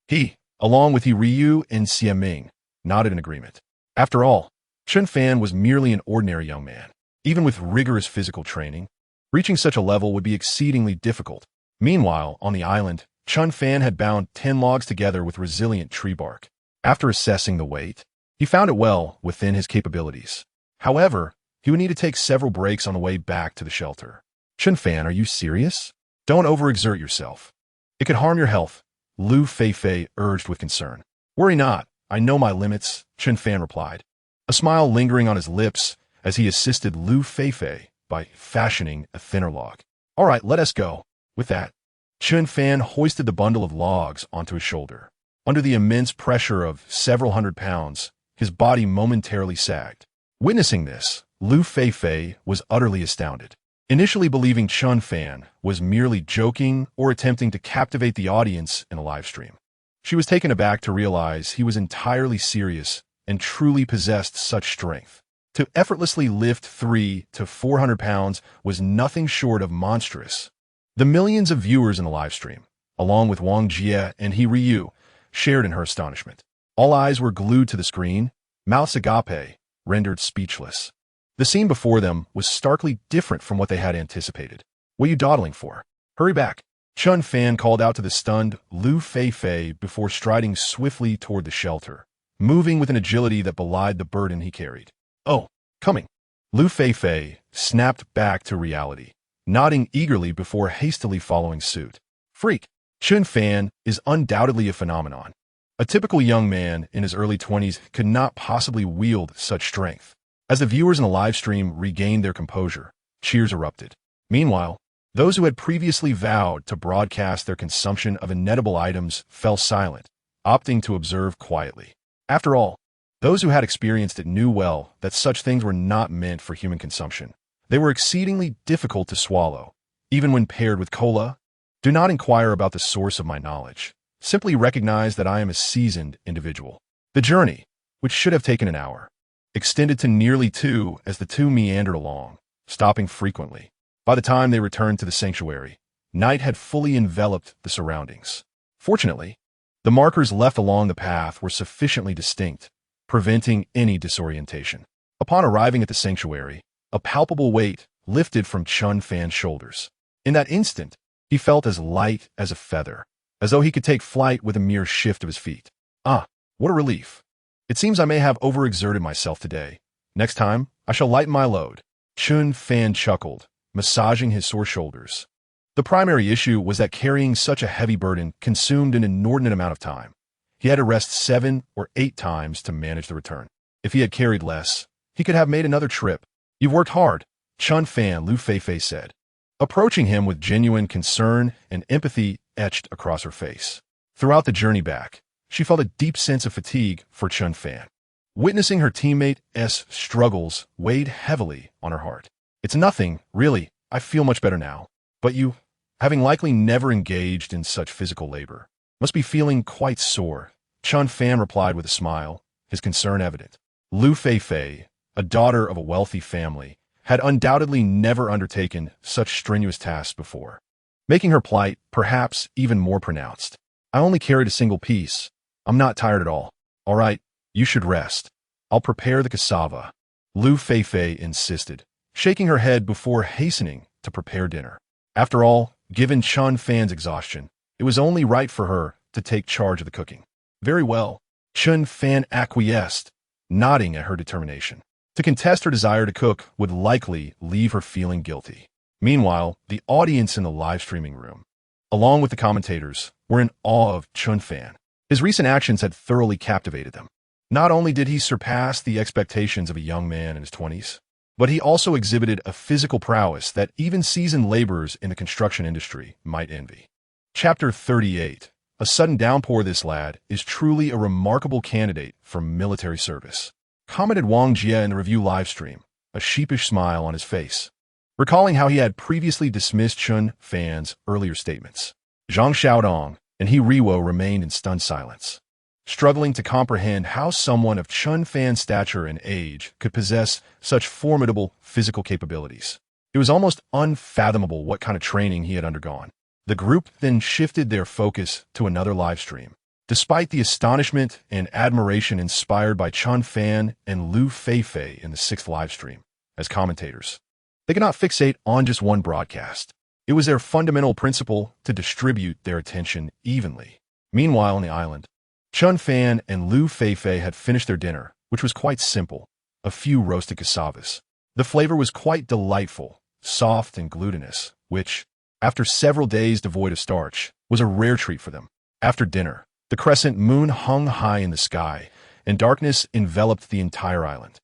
He, along with Ryu and Xiaming, nodded in agreement. After all, Chen Fan was merely an ordinary young man. Even with rigorous physical training, reaching such a level would be exceedingly difficult. Meanwhile, on the island, Chen Fan had bound 10 logs together with resilient tree bark. After assessing the weight, he found it well within his capabilities. However, he would need to take several breaks on the way back to the shelter. Chen Fan, are you serious? Don't overexert yourself. It could harm your health, Liu Feifei urged with concern. Worry not, I know my limits, Chen Fan replied, a smile lingering on his lips as he assisted Liu Feifei by fashioning a thinner log. All right, let us go. With that, Chen Fan hoisted the bundle of logs onto his shoulder. Under the immense pressure of several hundred pounds, his body momentarily sagged. Witnessing this, Liu Feifei was utterly astounded. Initially believing Chen Fan was merely joking or attempting to captivate the audience in a live stream, she was taken aback to realize he was entirely serious and truly possessed such strength. To effortlessly lift 300 to 400 pounds was nothing short of monstrous. The millions of viewers in the live stream, along with Wang Jie and Ryu, shared in her astonishment. All eyes were glued to the screen, mouths agape, rendered speechless. The scene before them was starkly different from what they had anticipated. What are you dawdling for? Hurry back. Chen Fan called out to the stunned Liu Feifei before striding swiftly toward the shelter, moving with an agility that belied the burden he carried. Oh, coming. Liu Feifei snapped back to reality, nodding eagerly before hastily following suit. Freak. Chen Fan is undoubtedly a phenomenon. A typical young man in his early 20s could not possibly wield such strength. As the viewers in the live stream regained their composure, cheers erupted. Meanwhile, those who had previously vowed to broadcast their consumption of inedible items fell silent, opting to observe quietly. After all, those who had experienced it knew well that such things were not meant for human consumption. They were exceedingly difficult to swallow, even when paired with cola. Do not inquire about the source of my knowledge. Simply recognize that I am a seasoned individual. The journey, which should have taken an hour, extended to nearly 2 as the two meandered along, stopping frequently. By the time they returned to the sanctuary, night had fully enveloped the surroundings. Fortunately, the markers left along the path were sufficiently distinct, preventing any disorientation. Upon arriving at the sanctuary, a palpable weight lifted from Chen Fan's shoulders. In that instant, he felt as light as a feather, as though he could take flight with a mere shift of his feet. Ah, what a relief. It seems I may have overexerted myself today. Next time, I shall lighten my load. Chen Fan chuckled, massaging his sore shoulders. The primary issue was that carrying such a heavy burden consumed an inordinate amount of time. He had to rest 7 or 8 times to manage the return. If he had carried less, he could have made another trip. You've worked hard, Chen Fan, Liu Feifei said, approaching him with genuine concern and empathy etched across her face. Throughout the journey back, she felt a deep sense of fatigue for Chen Fan. Witnessing her teammate's struggles weighed heavily on her heart. It's nothing, really. I feel much better now. But you, having likely never engaged in such physical labor, must be feeling quite sore, Chen Fan replied with a smile, his concern evident. Liu Feifei, a daughter of a wealthy family, had undoubtedly never undertaken such strenuous tasks before, making her plight perhaps even more pronounced. I only carried a single piece. I'm not tired at all. All right, you should rest. I'll prepare the cassava, Liu Feifei insisted, shaking her head before hastening to prepare dinner. After all, given Chen Fan's exhaustion, it was only right for her to take charge of the cooking. Very well, Chen Fan acquiesced, nodding at her determination. To contest her desire to cook would likely leave her feeling guilty. Meanwhile, the audience in the live streaming room, along with the commentators, were in awe of Chen Fan. His recent actions had thoroughly captivated them. Not only did he surpass the expectations of a young man in his 20s, but he also exhibited a physical prowess that even seasoned laborers in the construction industry might envy. Chapter 38. A sudden downpour. This lad is truly a remarkable candidate for military service, commented Wang Jie in the review livestream, a sheepish smile on his face, recalling how he had previously dismissed Chen Fan's earlier statements. Zhang Xiaodong and He Riwo remained in stunned silence, struggling to comprehend how someone of Chen Fan's stature and age could possess such formidable physical capabilities. It was almost unfathomable what kind of training he had undergone. The group then shifted their focus to another live stream. Despite the astonishment and admiration inspired by Chen Fan and Liu Feifei in the 6th live stream as commentators, they could not fixate on just one broadcast. It was their fundamental principle to distribute their attention evenly. Meanwhile, on the island, Chen Fan and Liu Feifei had finished their dinner, which was quite simple, a few roasted cassavas. The flavor was quite delightful, soft and glutinous, which, after several days devoid of starch, was a rare treat for them. After dinner, the crescent moon hung high in the sky, and darkness enveloped the entire island.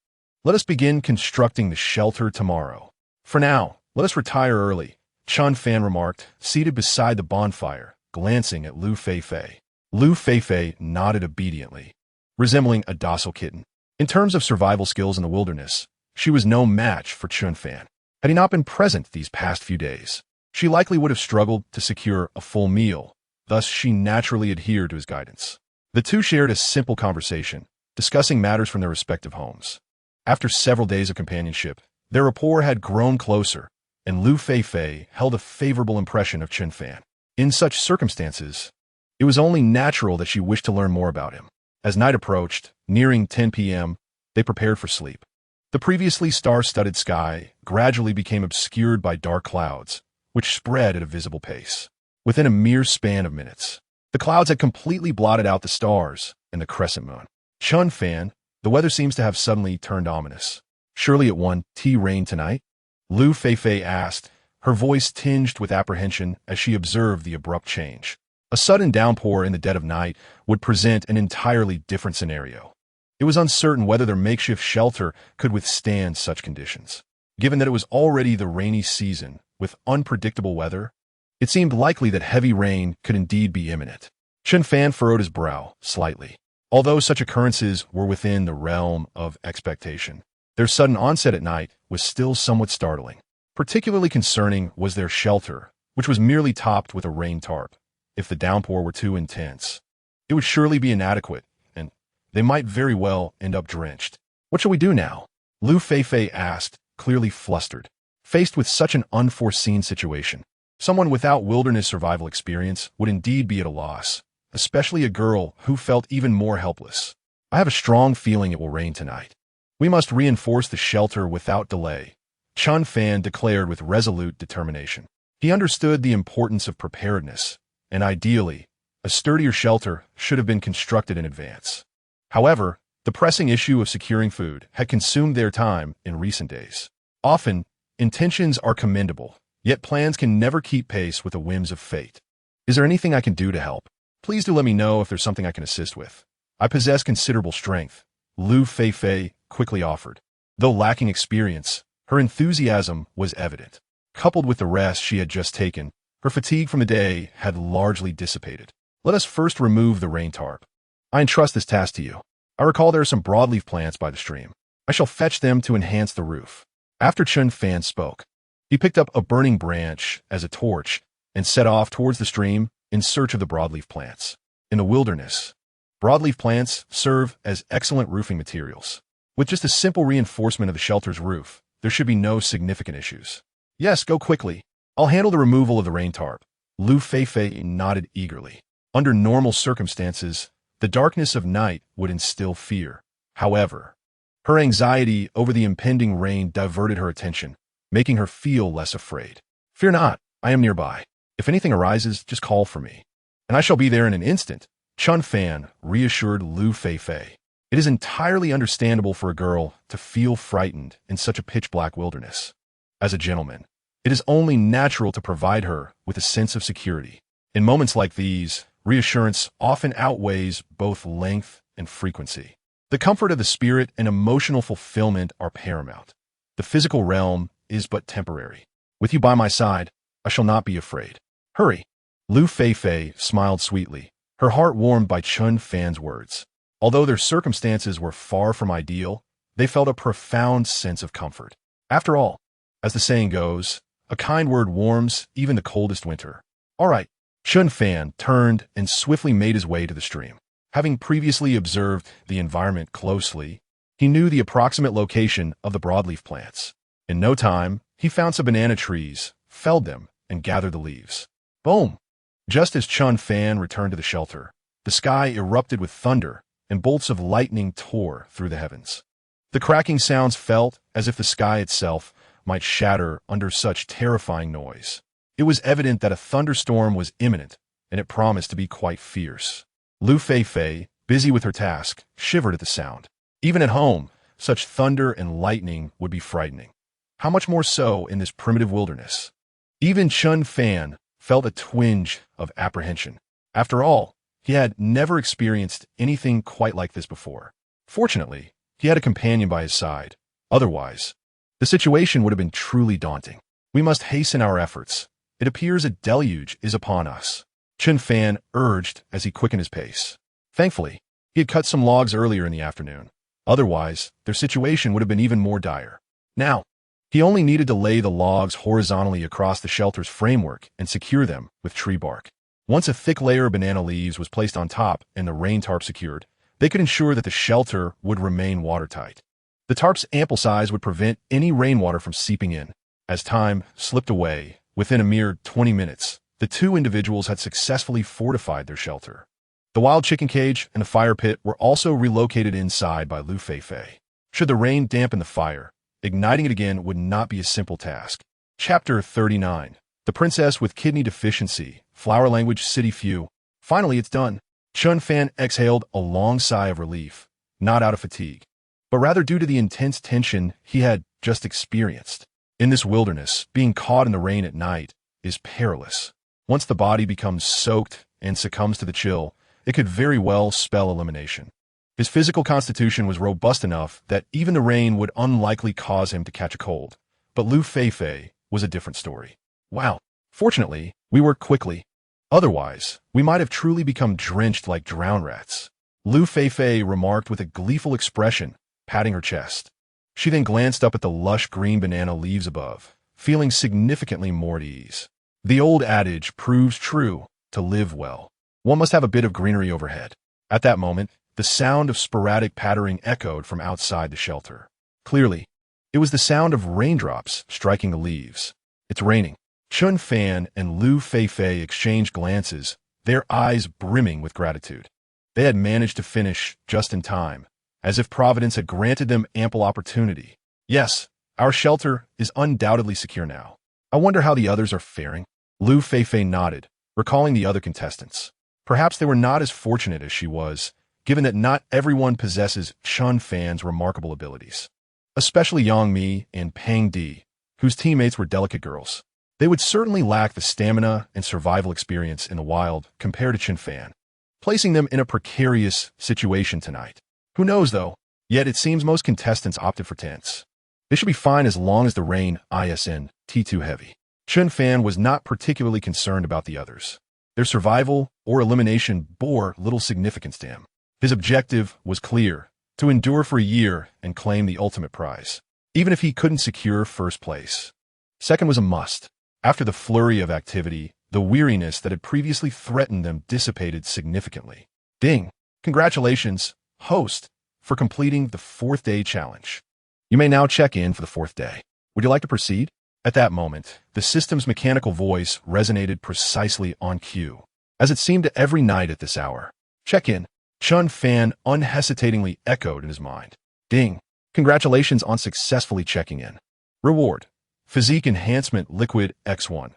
Let us begin constructing the shelter tomorrow. For now, let us retire early, Chen Fan remarked, seated beside the bonfire, glancing at Liu Feifei. Liu Feifei nodded obediently, resembling a docile kitten. In terms of survival skills in the wilderness, she was no match for Chen Fan. Had he not been present these past few days, she likely would have struggled to secure a full meal. Thus, she naturally adhered to his guidance. The two shared a simple conversation, discussing matters from their respective homes. After several days of companionship, their rapport had grown closer, and Liu Feifei held a favorable impression of Chen Fan. In such circumstances, it was only natural that she wished to learn more about him. As night approached, nearing 10 p.m., they prepared for sleep. The previously star-studded sky gradually became obscured by dark clouds, which spread at a visible pace. Within a mere span of minutes, the clouds had completely blotted out the stars and the crescent moon. Chen Fan, the weather seems to have suddenly turned ominous. Surely it won't rain tonight? Liu Feifei asked, her voice tinged with apprehension as she observed the abrupt change. A sudden downpour in the dead of night would present an entirely different scenario. It was uncertain whether their makeshift shelter could withstand such conditions. Given that it was already the rainy season, with unpredictable weather, it seemed likely that heavy rain could indeed be imminent. Chen Fan furrowed his brow slightly. Although such occurrences were within the realm of expectation, their sudden onset at night was still somewhat startling. Particularly concerning was their shelter, which was merely topped with a rain tarp. If the downpour were too intense, it would surely be inadequate, and they might very well end up drenched. What shall we do now? Liu Feifei asked, clearly flustered. Faced with such an unforeseen situation, someone without wilderness survival experience would indeed be at a loss, especially a girl who felt even more helpless. I have a strong feeling it will rain tonight. We must reinforce the shelter without delay, Chen Fan declared with resolute determination. He understood the importance of preparedness, and ideally, a sturdier shelter should have been constructed in advance. However, the pressing issue of securing food had consumed their time in recent days. Often, intentions are commendable, yet plans can never keep pace with the whims of fate. Is there anything I can do to help? Please do let me know if there's something I can assist with. I possess considerable strength, Liu Feifei quickly offered. Though lacking experience, her enthusiasm was evident. Coupled with the rest she had just taken, her fatigue from the day had largely dissipated. Let us first remove the rain tarp. I entrust this task to you. I recall there are some broadleaf plants by the stream. I shall fetch them to enhance the roof. After Chen Fan spoke, he picked up a burning branch as a torch and set off towards the stream in search of the broadleaf plants. In the wilderness, broadleaf plants serve as excellent roofing materials. With just a simple reinforcement of the shelter's roof, there should be no significant issues. Yes, go quickly. I'll handle the removal of the rain tarp. Liu Feifei nodded eagerly. Under normal circumstances, the darkness of night would instill fear. However, her anxiety over the impending rain diverted her attention, making her feel less afraid. Fear not, I am nearby. If anything arises, just call for me, and I shall be there in an instant, Chen Fan reassured Liu Feifei. It is entirely understandable for a girl to feel frightened in such a pitch-black wilderness. As a gentleman, it is only natural to provide her with a sense of security. In moments like these, reassurance often outweighs both length and frequency. The comfort of the spirit and emotional fulfillment are paramount. The physical realm is but temporary. With you by my side, I shall not be afraid. Hurry. Liu Feifei smiled sweetly, her heart warmed by Chen Fan's words. Although their circumstances were far from ideal, they felt a profound sense of comfort. After all, as the saying goes, a kind word warms even the coldest winter. All right. Chen Fan turned and swiftly made his way to the stream. Having previously observed the environment closely, he knew the approximate location of the broadleaf plants. In no time, he found some banana trees, felled them, and gathered the leaves. Boom! Just as Chen Fan returned to the shelter, the sky erupted with thunder, and bolts of lightning tore through the heavens. The cracking sounds felt as if the sky itself might shatter under such terrifying noise. It was evident that a thunderstorm was imminent, and it promised to be quite fierce. Liu Feifei, busy with her task, shivered at the sound. Even at home, such thunder and lightning would be frightening. How much more so in this primitive wilderness? Even Chen Fan felt a twinge of apprehension. After all, he had never experienced anything quite like this before. Fortunately, he had a companion by his side. Otherwise, the situation would have been truly daunting. We must hasten our efforts. It appears a deluge is upon us, Chen Fan urged as he quickened his pace. Thankfully, he had cut some logs earlier in the afternoon. Otherwise, their situation would have been even more dire. Now, he only needed to lay the logs horizontally across the shelter's framework and secure them with tree bark. Once a thick layer of banana leaves was placed on top and the rain tarp secured, they could ensure that the shelter would remain watertight. The tarp's ample size would prevent any rainwater from seeping in. As time slipped away, within a mere 20 minutes, the two individuals had successfully fortified their shelter. The wild chicken cage and the fire pit were also relocated inside by Liu Feifei. Should the rain dampen the fire, igniting it again would not be a simple task. Chapter 39. The Princess with Kidney Deficiency, Flower Language City Few. Finally, it's done. Chen Fan exhaled a long sigh of relief, not out of fatigue, but rather due to the intense tension he had just experienced. In this wilderness, being caught in the rain at night is perilous. Once the body becomes soaked and succumbs to the chill, it could very well spell elimination. His physical constitution was robust enough that even the rain would unlikely cause him to catch a cold. But Liu Feifei was a different story. Wow. Fortunately, we worked quickly. Otherwise, we might have truly become drenched like drowned rats. Liu Feifei remarked with a gleeful expression, patting her chest. She then glanced up at the lush green banana leaves above, feeling significantly more at ease. The old adage proves true: to live well, one must have a bit of greenery overhead. At that moment, the sound of sporadic pattering echoed from outside the shelter. Clearly, it was the sound of raindrops striking the leaves. It's raining. Chen Fan and Liu Feifei exchanged glances, their eyes brimming with gratitude. They had managed to finish just in time, as if Providence had granted them ample opportunity. Yes, our shelter is undoubtedly secure now. I wonder how the others are faring. Liu Feifei nodded, recalling the other contestants. Perhaps they were not as fortunate as she was, given that not everyone possesses Chen Fan's remarkable abilities. Especially Yang Mi and Pang Di, whose teammates were delicate girls. They would certainly lack the stamina and survival experience in the wild compared to Chen Fan, placing them in a precarious situation tonight. Who knows, though? Yet it seems most contestants opted for tents. They should be fine as long as the rain isn't too heavy. Chen Fan was not particularly concerned about the others. Their survival or elimination bore little significance to him. His objective was clear: to endure for a year and claim the ultimate prize, even if he couldn't secure first place. Second was a must. After the flurry of activity, the weariness that had previously threatened them dissipated significantly. Ding! Congratulations, host, for completing the 4th day challenge. You may now check in for the 4th day. Would you like to proceed? At that moment, the system's mechanical voice resonated precisely on cue, as it seemed to every night at this hour. Check in. Chen Fan unhesitatingly echoed in his mind. Ding! Congratulations on successfully checking in. Reward: Physique Enhancement Liquid X1.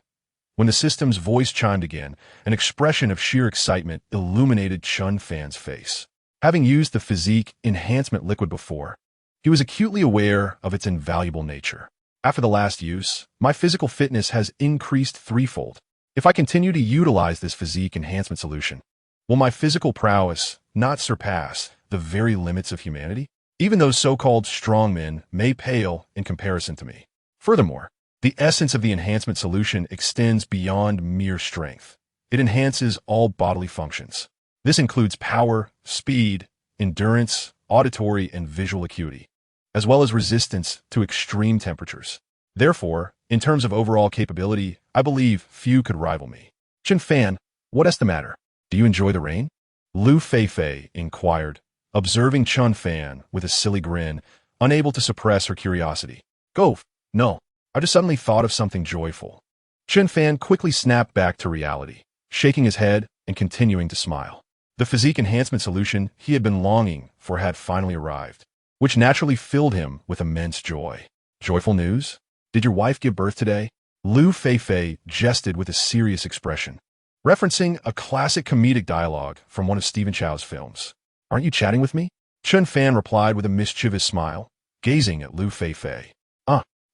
When the system's voice chimed again, an expression of sheer excitement illuminated Chen Fan's face. Having used the Physique Enhancement Liquid before, he was acutely aware of its invaluable nature. After the last use, my physical fitness has increased threefold. If I continue to utilize this physique enhancement solution, will my physical prowess not surpass the very limits of humanity? Even those so-called strong men may pale in comparison to me. Furthermore, the essence of the enhancement solution extends beyond mere strength. It enhances all bodily functions. This includes power, speed, endurance, auditory and visual acuity, as well as resistance to extreme temperatures. Therefore, in terms of overall capability, I believe few could rival me. Chen Fan, what's the matter? Do you enjoy the rain? Liu Feifei inquired, observing Chen Fan with a silly grin, unable to suppress her curiosity. Go, no, I just suddenly thought of something joyful. Chen Fan quickly snapped back to reality, shaking his head and continuing to smile. The physique enhancement solution he had been longing for had finally arrived, which naturally filled him with immense joy. Joyful news? Did your wife give birth today? Liu Feifei jested with a serious expression, referencing a classic comedic dialogue from one of Stephen Chow's films. Aren't you chatting with me? Chen Fan replied with a mischievous smile, gazing at Liu Feifei.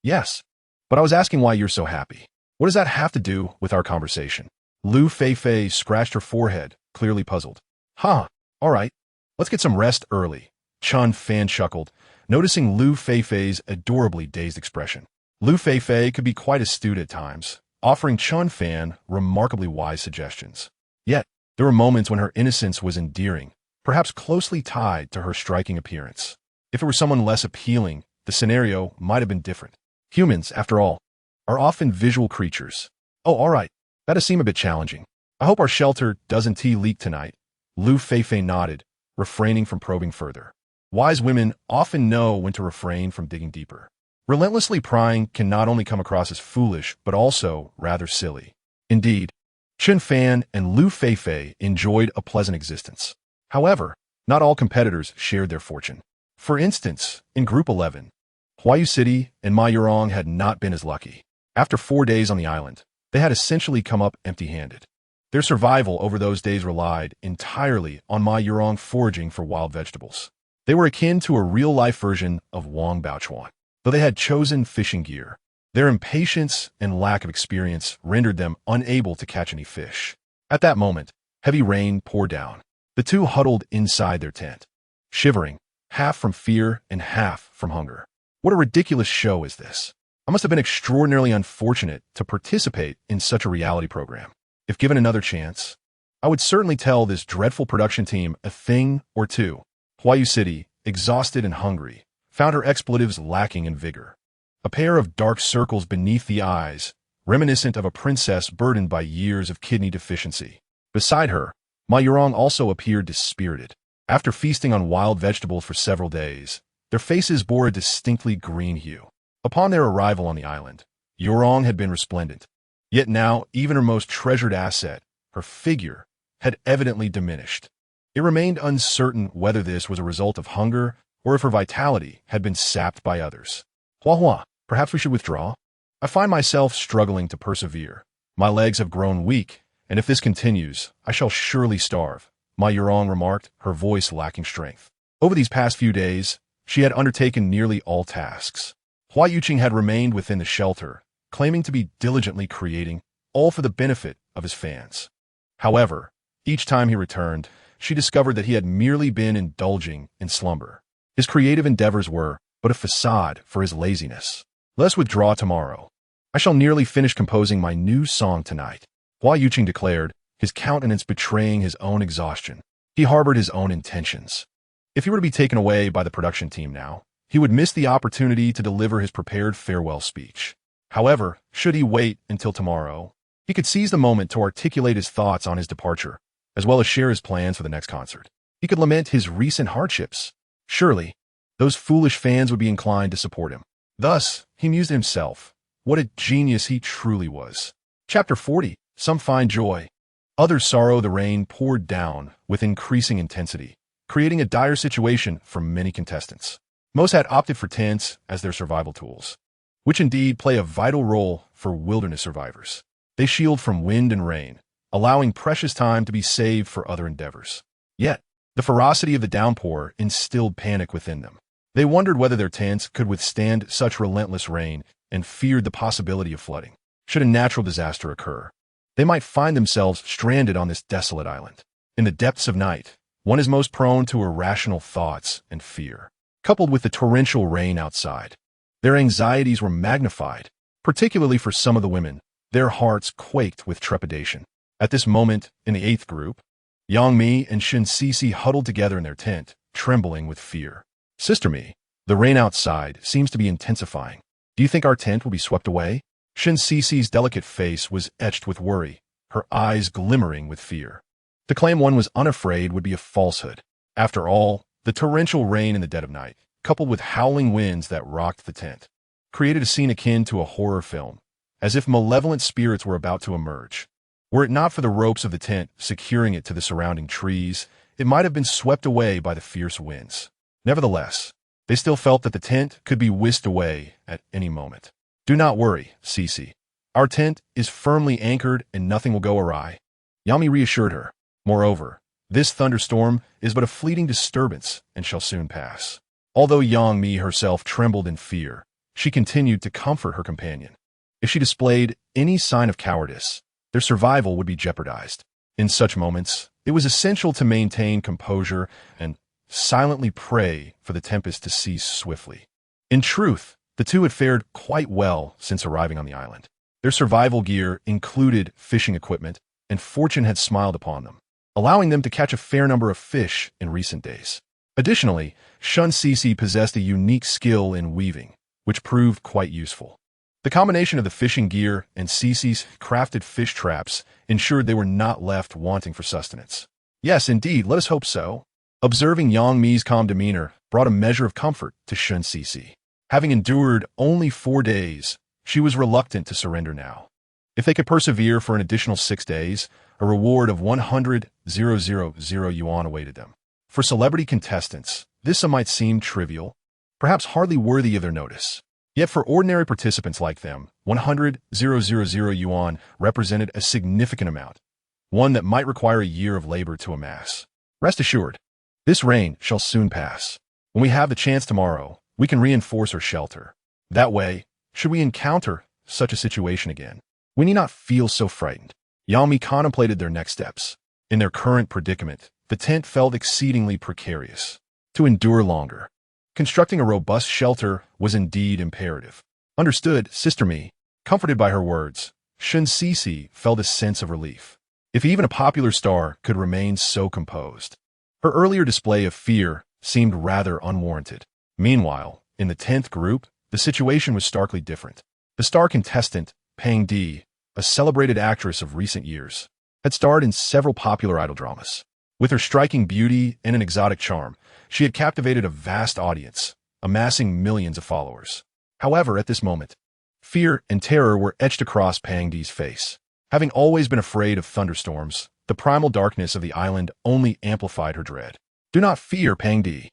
Yes, but I was asking why you're so happy. What does that have to do with our conversation? Liu Feifei scratched her forehead, clearly puzzled. All right, let's get some rest early. Chen Fan chuckled, noticing Liu Feifei's adorably dazed expression. Liu Feifei could be quite astute at times, offering Chen Fan remarkably wise suggestions. Yet, there were moments when her innocence was endearing, perhaps closely tied to her striking appearance. If it were someone less appealing, the scenario might have been different. Humans, after all, are often visual creatures. Oh, all right, that does seem a bit challenging. I hope our shelter doesn't leak tonight. Liu Feifei nodded, refraining from probing further. Wise women often know when to refrain from digging deeper. Relentlessly prying can not only come across as foolish, but also rather silly. Indeed, Chen Fan and Liu Feifei enjoyed a pleasant existence. However, not all competitors shared their fortune. For instance, in Group 11, Huayu City and Ma Yurong had not been as lucky. After 4 days on the island, they had essentially come up empty-handed. Their survival over those days relied entirely on Ma Yurong foraging for wild vegetables. They were akin to a real-life version of Wang Baochuan. Though they had chosen fishing gear, their impatience and lack of experience rendered them unable to catch any fish. At that moment, heavy rain poured down. The two huddled inside their tent, shivering, half from fear and half from hunger. What a ridiculous show is this? I must have been extraordinarily unfortunate to participate in such a reality program. If given another chance, I would certainly tell this dreadful production team a thing or two. Huayu City, exhausted and hungry, found her expletives lacking in vigor. A pair of dark circles beneath the eyes, reminiscent of a princess burdened by years of kidney deficiency. Beside her, Ma Yurong also appeared dispirited. After feasting on wild vegetables for several days, their faces bore a distinctly green hue. Upon their arrival on the island, Yurong had been resplendent. Yet now, even her most treasured asset, her figure, had evidently diminished. It remained uncertain whether this was a result of hunger or if her vitality had been sapped by others. Hua, perhaps we should withdraw? I find myself struggling to persevere. My legs have grown weak, and if this continues, I shall surely starve, Ma Yurong remarked, her voice lacking strength. Over these past few days, she had undertaken nearly all tasks. Hua Yuqing had remained within the shelter, claiming to be diligently creating, all for the benefit of his fans. However, each time he returned, she discovered that he had merely been indulging in slumber. His creative endeavors were but a facade for his laziness. Let us withdraw tomorrow. I shall nearly finish composing my new song tonight, Hua Yuqing declared, his countenance betraying his own exhaustion. He harbored his own intentions. If he were to be taken away by the production team now, he would miss the opportunity to deliver his prepared farewell speech. However, should he wait until tomorrow, he could seize the moment to articulate his thoughts on his departure, as well as share his plans for the next concert. He could lament his recent hardships. Surely, those foolish fans would be inclined to support him. Thus, he mused to himself, what a genius he truly was. Chapter 40, Some Find Joy. Others sorrow. The rain poured down with increasing intensity, creating a dire situation for many contestants. Most had opted for tents as their survival tools, which indeed play a vital role for wilderness survivors. They shield from wind and rain, allowing precious time to be saved for other endeavors. Yet, the ferocity of the downpour instilled panic within them. They wondered whether their tents could withstand such relentless rain and feared the possibility of flooding should a natural disaster occur. they might find themselves stranded on this desolate island. In the depths of night, one is most prone to irrational thoughts and fear, coupled with the torrential rain outside. Their anxieties were magnified, particularly for some of the women. Their hearts quaked with trepidation. At this moment, in the 8th group, Yang Mi and Shen Sisi huddled together in their tent, trembling with fear. Sister Mi, the rain outside seems to be intensifying. Do you think our tent will be swept away? Shen Sisi's delicate face was etched with worry, her eyes glimmering with fear. To claim one was unafraid would be a falsehood. After all, the torrential rain in the dead of night, coupled with howling winds that rocked the tent, created a scene akin to a horror film, as if malevolent spirits were about to emerge. Were it not for the ropes of the tent securing it to the surrounding trees, it might have been swept away by the fierce winds. Nevertheless, they still felt that the tent could be whisked away at any moment. Do not worry, Sisi. Our tent is firmly anchored and nothing will go awry. Yami reassured her. Moreover, this thunderstorm is but a fleeting disturbance and shall soon pass. Although Yang Mi herself trembled in fear, she continued to comfort her companion. If she displayed any sign of cowardice, their survival would be jeopardized. In such moments, it was essential to maintain composure and silently pray for the tempest to cease swiftly. In truth, the two had fared quite well since arriving on the island. Their survival gear included fishing equipment, and fortune had smiled upon them, allowing them to catch a fair number of fish in recent days. Additionally, Shen Sisi possessed a unique skill in weaving, which proved quite useful. The combination of the fishing gear and Sisi's crafted fish traps ensured they were not left wanting for sustenance. Yes, indeed, let us hope so. Observing Yang Mi's calm demeanor brought a measure of comfort to Shen Sisi. Having endured only 4 days, she was reluctant to surrender now. If they could persevere for an additional 6 days, a reward of 100,000 yuan awaited them. For celebrity contestants, this sum might seem trivial, perhaps hardly worthy of their notice. Yet for ordinary participants like them, 100,000 yuan represented a significant amount, one that might require a year of labor to amass. Rest assured, this rain shall soon pass. When we have the chance tomorrow, we can reinforce our shelter. That way, should we encounter such a situation again, we need not feel so frightened. Yang Mi contemplated their next steps. In their current predicament, the tent felt exceedingly precarious. To endure longer, constructing a robust shelter was indeed imperative. Understood, Sister Mi. Comforted by her words, Shen Sisi felt a sense of relief. If even a popular star could remain so composed. Her earlier display of fear seemed rather unwarranted. Meanwhile, in the 10th group, the situation was starkly different. The star contestant, Pang Di, a celebrated actress of recent years, had starred in several popular idol dramas. With her striking beauty and an exotic charm, she had captivated a vast audience, amassing millions of followers. However, at this moment, fear and terror were etched across Pang Di's face. Having always been afraid of thunderstorms, the primal darkness of the island only amplified her dread. Do not fear, Pang Di.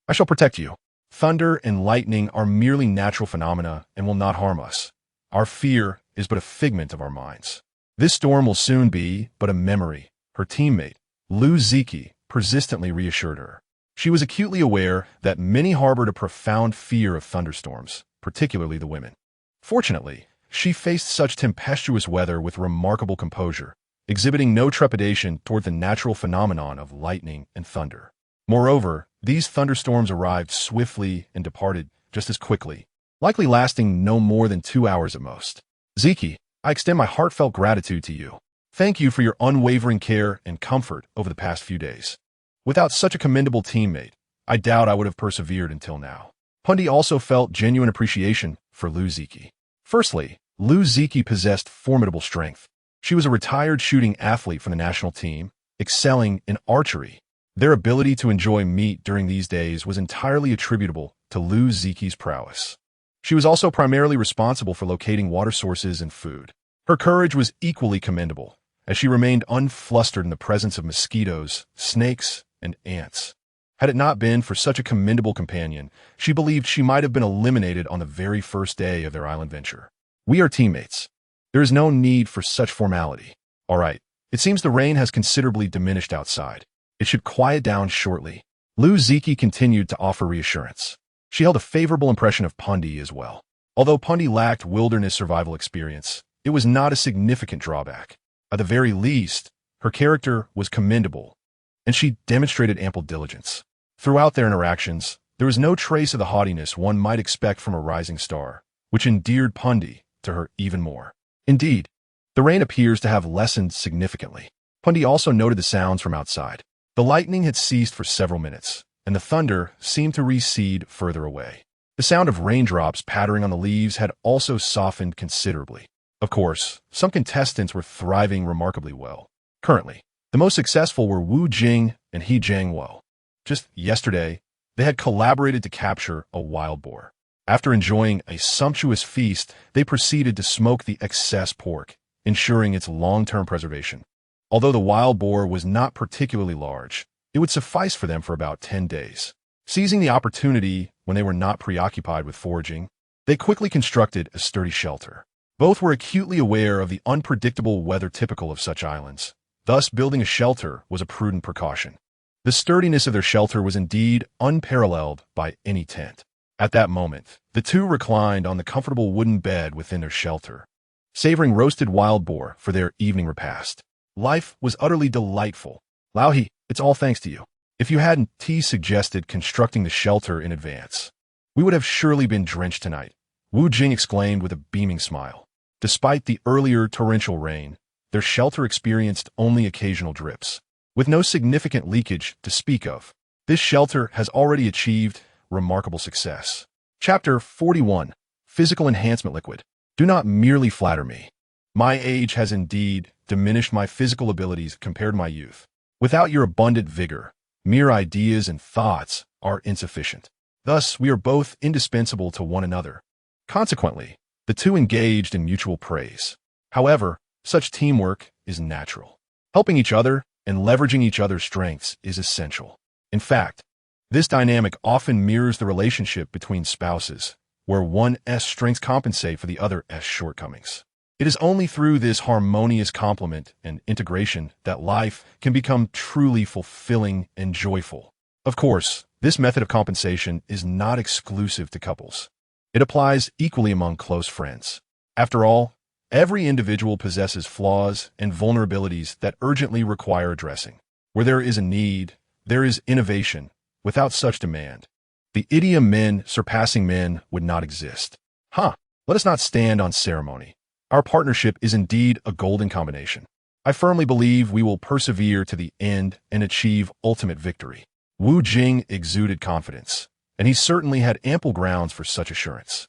I shall protect you. Thunder and lightning are merely natural phenomena and will not harm us. Our fear is but a figment of our minds. This storm will soon be but a memory, her teammate, Liu Feifei, persistently reassured her. She was acutely aware that many harbored a profound fear of thunderstorms, particularly the women. Fortunately, she faced such tempestuous weather with remarkable composure, exhibiting no trepidation toward the natural phenomenon of lightning and thunder. Moreover, these thunderstorms arrived swiftly and departed just as quickly, likely lasting no more than 2 hours at most. Ziki, I extend my heartfelt gratitude to you. Thank you for your unwavering care and comfort over the past few days. Without such a commendable teammate, I doubt I would have persevered until now. Pundi also felt genuine appreciation for Liu Feifei. Firstly, Liu Feifei possessed formidable strength. She was a retired shooting athlete for the national team, excelling in archery. Their ability to enjoy meat during these days was entirely attributable to Liu Feifei's prowess. She was also primarily responsible for locating water sources and food. Her courage was equally commendable, as she remained unflustered in the presence of mosquitoes, snakes, and ants. Had it not been for such a commendable companion, she believed she might have been eliminated on the very first day of their island venture. We are teammates. There is no need for such formality. All right, it seems the rain has considerably diminished outside. It should quiet down shortly. Liu Feifei continued to offer reassurance. She held a favorable impression of Pundi as well. Although Pundi lacked wilderness survival experience, it was not a significant drawback. At the very least, her character was commendable, and she demonstrated ample diligence. Throughout their interactions, there was no trace of the haughtiness one might expect from a rising star, which endeared Pundi to her even more. Indeed, the rain appears to have lessened significantly. Pundi also noted the sounds from outside. The lightning had ceased for several minutes, and the thunder seemed to recede further away. The sound of raindrops pattering on the leaves had also softened considerably. Of course, some contestants were thriving remarkably well. Currently, the most successful were Wu Jing and He Jiangwo. Just yesterday, they had collaborated to capture a wild boar. After enjoying a sumptuous feast, they proceeded to smoke the excess pork, ensuring its long-term preservation. Although the wild boar was not particularly large, it would suffice for them for about 10 days. Seizing the opportunity when they were not preoccupied with foraging, they quickly constructed a sturdy shelter. Both were acutely aware of the unpredictable weather typical of such islands. Thus, building a shelter was a prudent precaution. The sturdiness of their shelter was indeed unparalleled by any tent. At that moment, the two reclined on the comfortable wooden bed within their shelter, savoring roasted wild boar for their evening repast. Life was utterly delightful. Lao He, it's all thanks to you. If you hadn't suggested constructing the shelter in advance, we would have surely been drenched tonight, Wu Jing exclaimed with a beaming smile. Despite the earlier torrential rain, their shelter experienced only occasional drips. With no significant leakage to speak of, this shelter has already achieved remarkable success. Chapter 41. Physical Enhancement Liquid. Do not merely flatter me. My age has indeed diminished my physical abilities compared to my youth. Without your abundant vigor, mere ideas and thoughts are insufficient. Thus, we are both indispensable to one another. Consequently, the two engaged in mutual praise. However, such teamwork is natural. Helping each other and leveraging each other's strengths is essential. In fact, this dynamic often mirrors the relationship between spouses, where one's strengths compensate for the other's shortcomings. It is only through this harmonious complement and integration that life can become truly fulfilling and joyful. Of course, this method of compensation is not exclusive to couples. It applies equally among close friends. After all, every individual possesses flaws and vulnerabilities that urgently require addressing. Where there is a need, there is innovation. Without such demand, the idiom men surpassing men would not exist. Let us not stand on ceremony. Our partnership is indeed a golden combination. I firmly believe we will persevere to the end and achieve ultimate victory. Wu Jing exuded confidence, and he certainly had ample grounds for such assurance.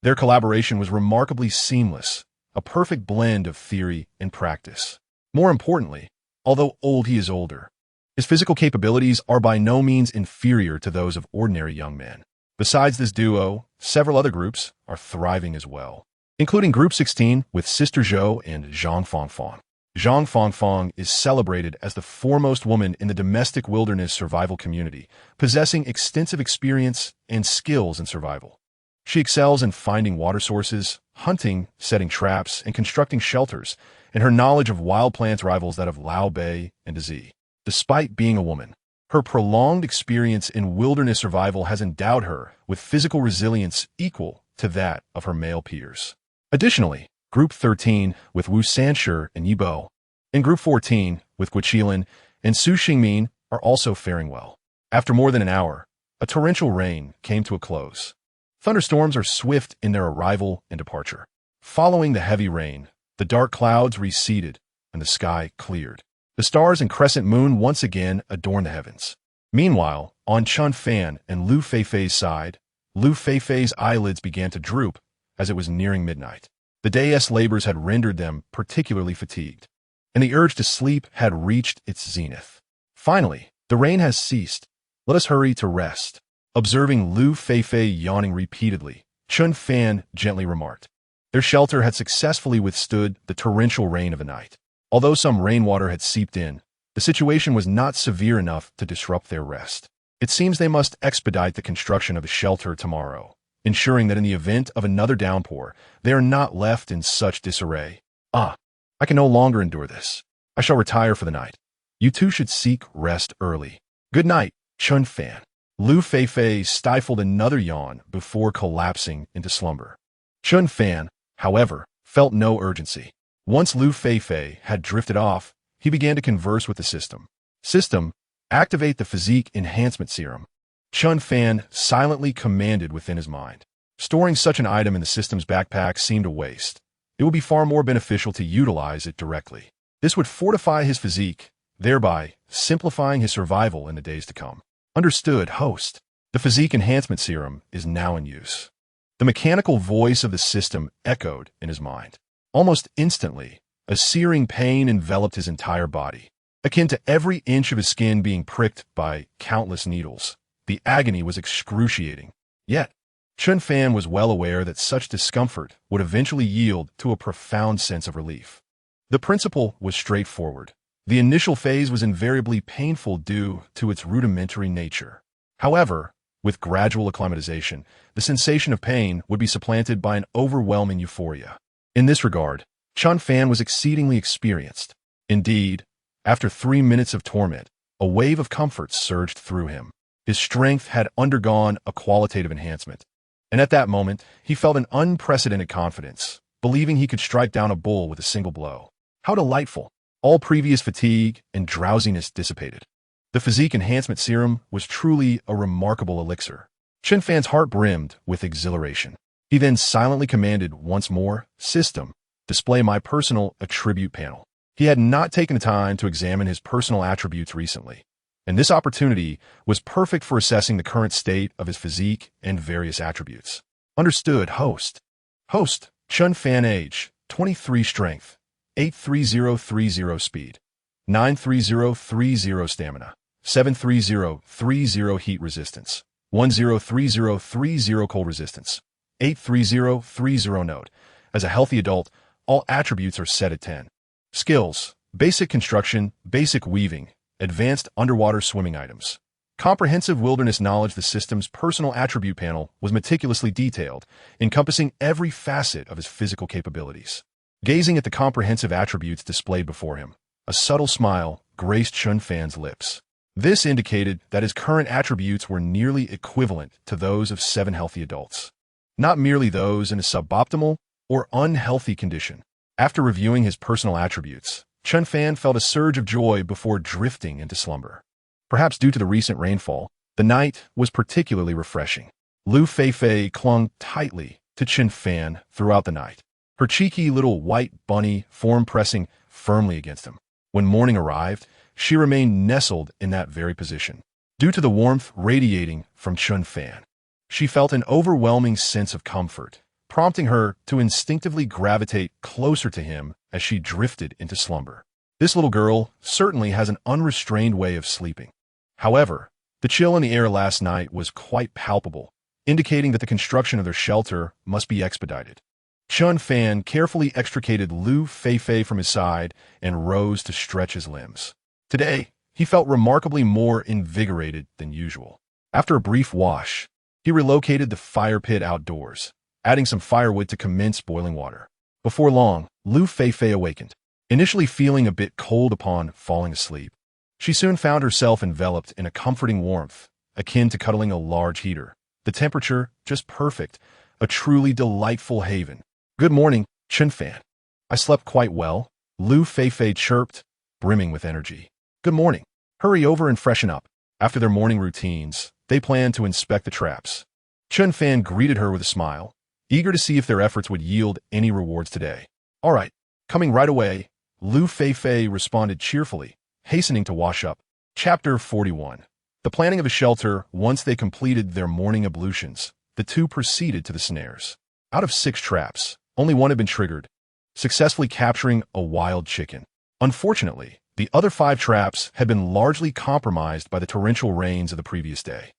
Their collaboration was remarkably seamless, a perfect blend of theory and practice. More importantly, although he is older, his physical capabilities are by no means inferior to those of ordinary young men. Besides this duo, several other groups are thriving as well, including Group 16 with Sister Zhou and Zhang Fangfang. Zhang Fangfang is celebrated as the foremost woman in the domestic wilderness survival community, possessing extensive experience and skills in survival. She excels in finding water sources, hunting, setting traps, and constructing shelters, and her knowledge of wild plants rivals that of Lao Bei and Zi. Despite being a woman, her prolonged experience in wilderness survival has endowed her with physical resilience equal to that of her male peers. Additionally, Group 13 with Wu Sanshi and Yibo, and Group 14 with Guiqilin and Su Xingmin are also faring well. After more than an hour, a torrential rain came to a close. Thunderstorms are swift in their arrival and departure. Following the heavy rain, the dark clouds receded and the sky cleared. The stars and crescent moon once again adorn the heavens. Meanwhile, on Chen Fan and Liu Feifei's side, Liu Feifei's eyelids began to droop as it was nearing midnight. The day's labors had rendered them particularly fatigued, and the urge to sleep had reached its zenith. Finally, the rain has ceased. Let us hurry to rest. Observing Liu Feifei yawning repeatedly, Chen Fan gently remarked. Their shelter had successfully withstood the torrential rain of the night. Although some rainwater had seeped in, the situation was not severe enough to disrupt their rest. It seems they must expedite the construction of the shelter tomorrow, ensuring that in the event of another downpour, they are not left in such disarray. I can no longer endure this. I shall retire for the night. You two should seek rest early. Good night, Chen Fan. Liu Feifei stifled another yawn before collapsing into slumber. Chen Fan, however, felt no urgency. Once Liu Feifei had drifted off, he began to converse with the system. System, activate the physique enhancement serum. Chen Fan silently commanded within his mind. Storing such an item in the system's backpack seemed a waste. It would be far more beneficial to utilize it directly. This would fortify his physique, thereby simplifying his survival in the days to come. Understood, host. The physique enhancement serum is now in use. The mechanical voice of the system echoed in his mind. Almost instantly, a searing pain enveloped his entire body, akin to every inch of his skin being pricked by countless needles. The agony was excruciating. Yet, Chen Fan was well aware that such discomfort would eventually yield to a profound sense of relief. The principle was straightforward. The initial phase was invariably painful due to its rudimentary nature. However, with gradual acclimatization, the sensation of pain would be supplanted by an overwhelming euphoria. In this regard, Chen Fan was exceedingly experienced. Indeed, after 3 minutes of torment, a wave of comfort surged through him. His strength had undergone a qualitative enhancement, and at that moment, he felt an unprecedented confidence, believing he could strike down a bull with a single blow. How delightful! All previous fatigue and drowsiness dissipated. The physique enhancement serum was truly a remarkable elixir. Chen Fan's heart brimmed with exhilaration. He then silently commanded once more, System, display my personal attribute panel. He had not taken the time to examine his personal attributes recently, and this opportunity was perfect for assessing the current state of his physique and various attributes. Understood, host. Host, Chen Fan age, 23 strength, 83030 speed, 93030 stamina, 73030 heat resistance, 103030 cold resistance, 83030 note. As a healthy adult, all attributes are set at 10. Skills, basic construction, basic weaving, advanced underwater swimming items. Comprehensive wilderness knowledge. The system's personal attribute panel was meticulously detailed, encompassing every facet of his physical capabilities. Gazing at the comprehensive attributes displayed before him, a subtle smile graced Chen Fan's lips. This indicated that his current attributes were nearly equivalent to those of 7 healthy adults, not merely those in a suboptimal or unhealthy condition. After reviewing his personal attributes, Chen Fan felt a surge of joy before drifting into slumber. Perhaps due to the recent rainfall, the night was particularly refreshing. Liu Feifei clung tightly to Chen Fan throughout the night, her cheeky little white bunny form pressing firmly against him. When morning arrived, she remained nestled in that very position. Due to the warmth radiating from Chen Fan, she felt an overwhelming sense of comfort, prompting her to instinctively gravitate closer to him as she drifted into slumber. This little girl certainly has an unrestrained way of sleeping. However, the chill in the air last night was quite palpable, indicating that the construction of their shelter must be expedited. Chen Fan carefully extricated Liu Feifei from his side and rose to stretch his limbs. Today, he felt remarkably more invigorated than usual. After a brief wash, he relocated the fire pit outdoors, adding some firewood to commence boiling water. Before long, Liu Feifei awakened, initially feeling a bit cold upon falling asleep. She soon found herself enveloped in a comforting warmth, akin to cuddling a large heater. The temperature just perfect, a truly delightful haven. Good morning, Chen Fan. I slept quite well, Liu Feifei chirped, brimming with energy. Good morning. Hurry over and freshen up. After their morning routines, they planned to inspect the traps. Chen Fan greeted her with a smile, eager to see if their efforts would yield any rewards today. All right, coming right away, Liu Feifei responded cheerfully, hastening to wash up. Chapter 41. The planning of a shelter. Once they completed their morning ablutions, the two proceeded to the snares. Out of 6 traps, only one had been triggered, successfully capturing a wild chicken. Unfortunately, the other 5 traps had been largely compromised by the torrential rains of the previous day.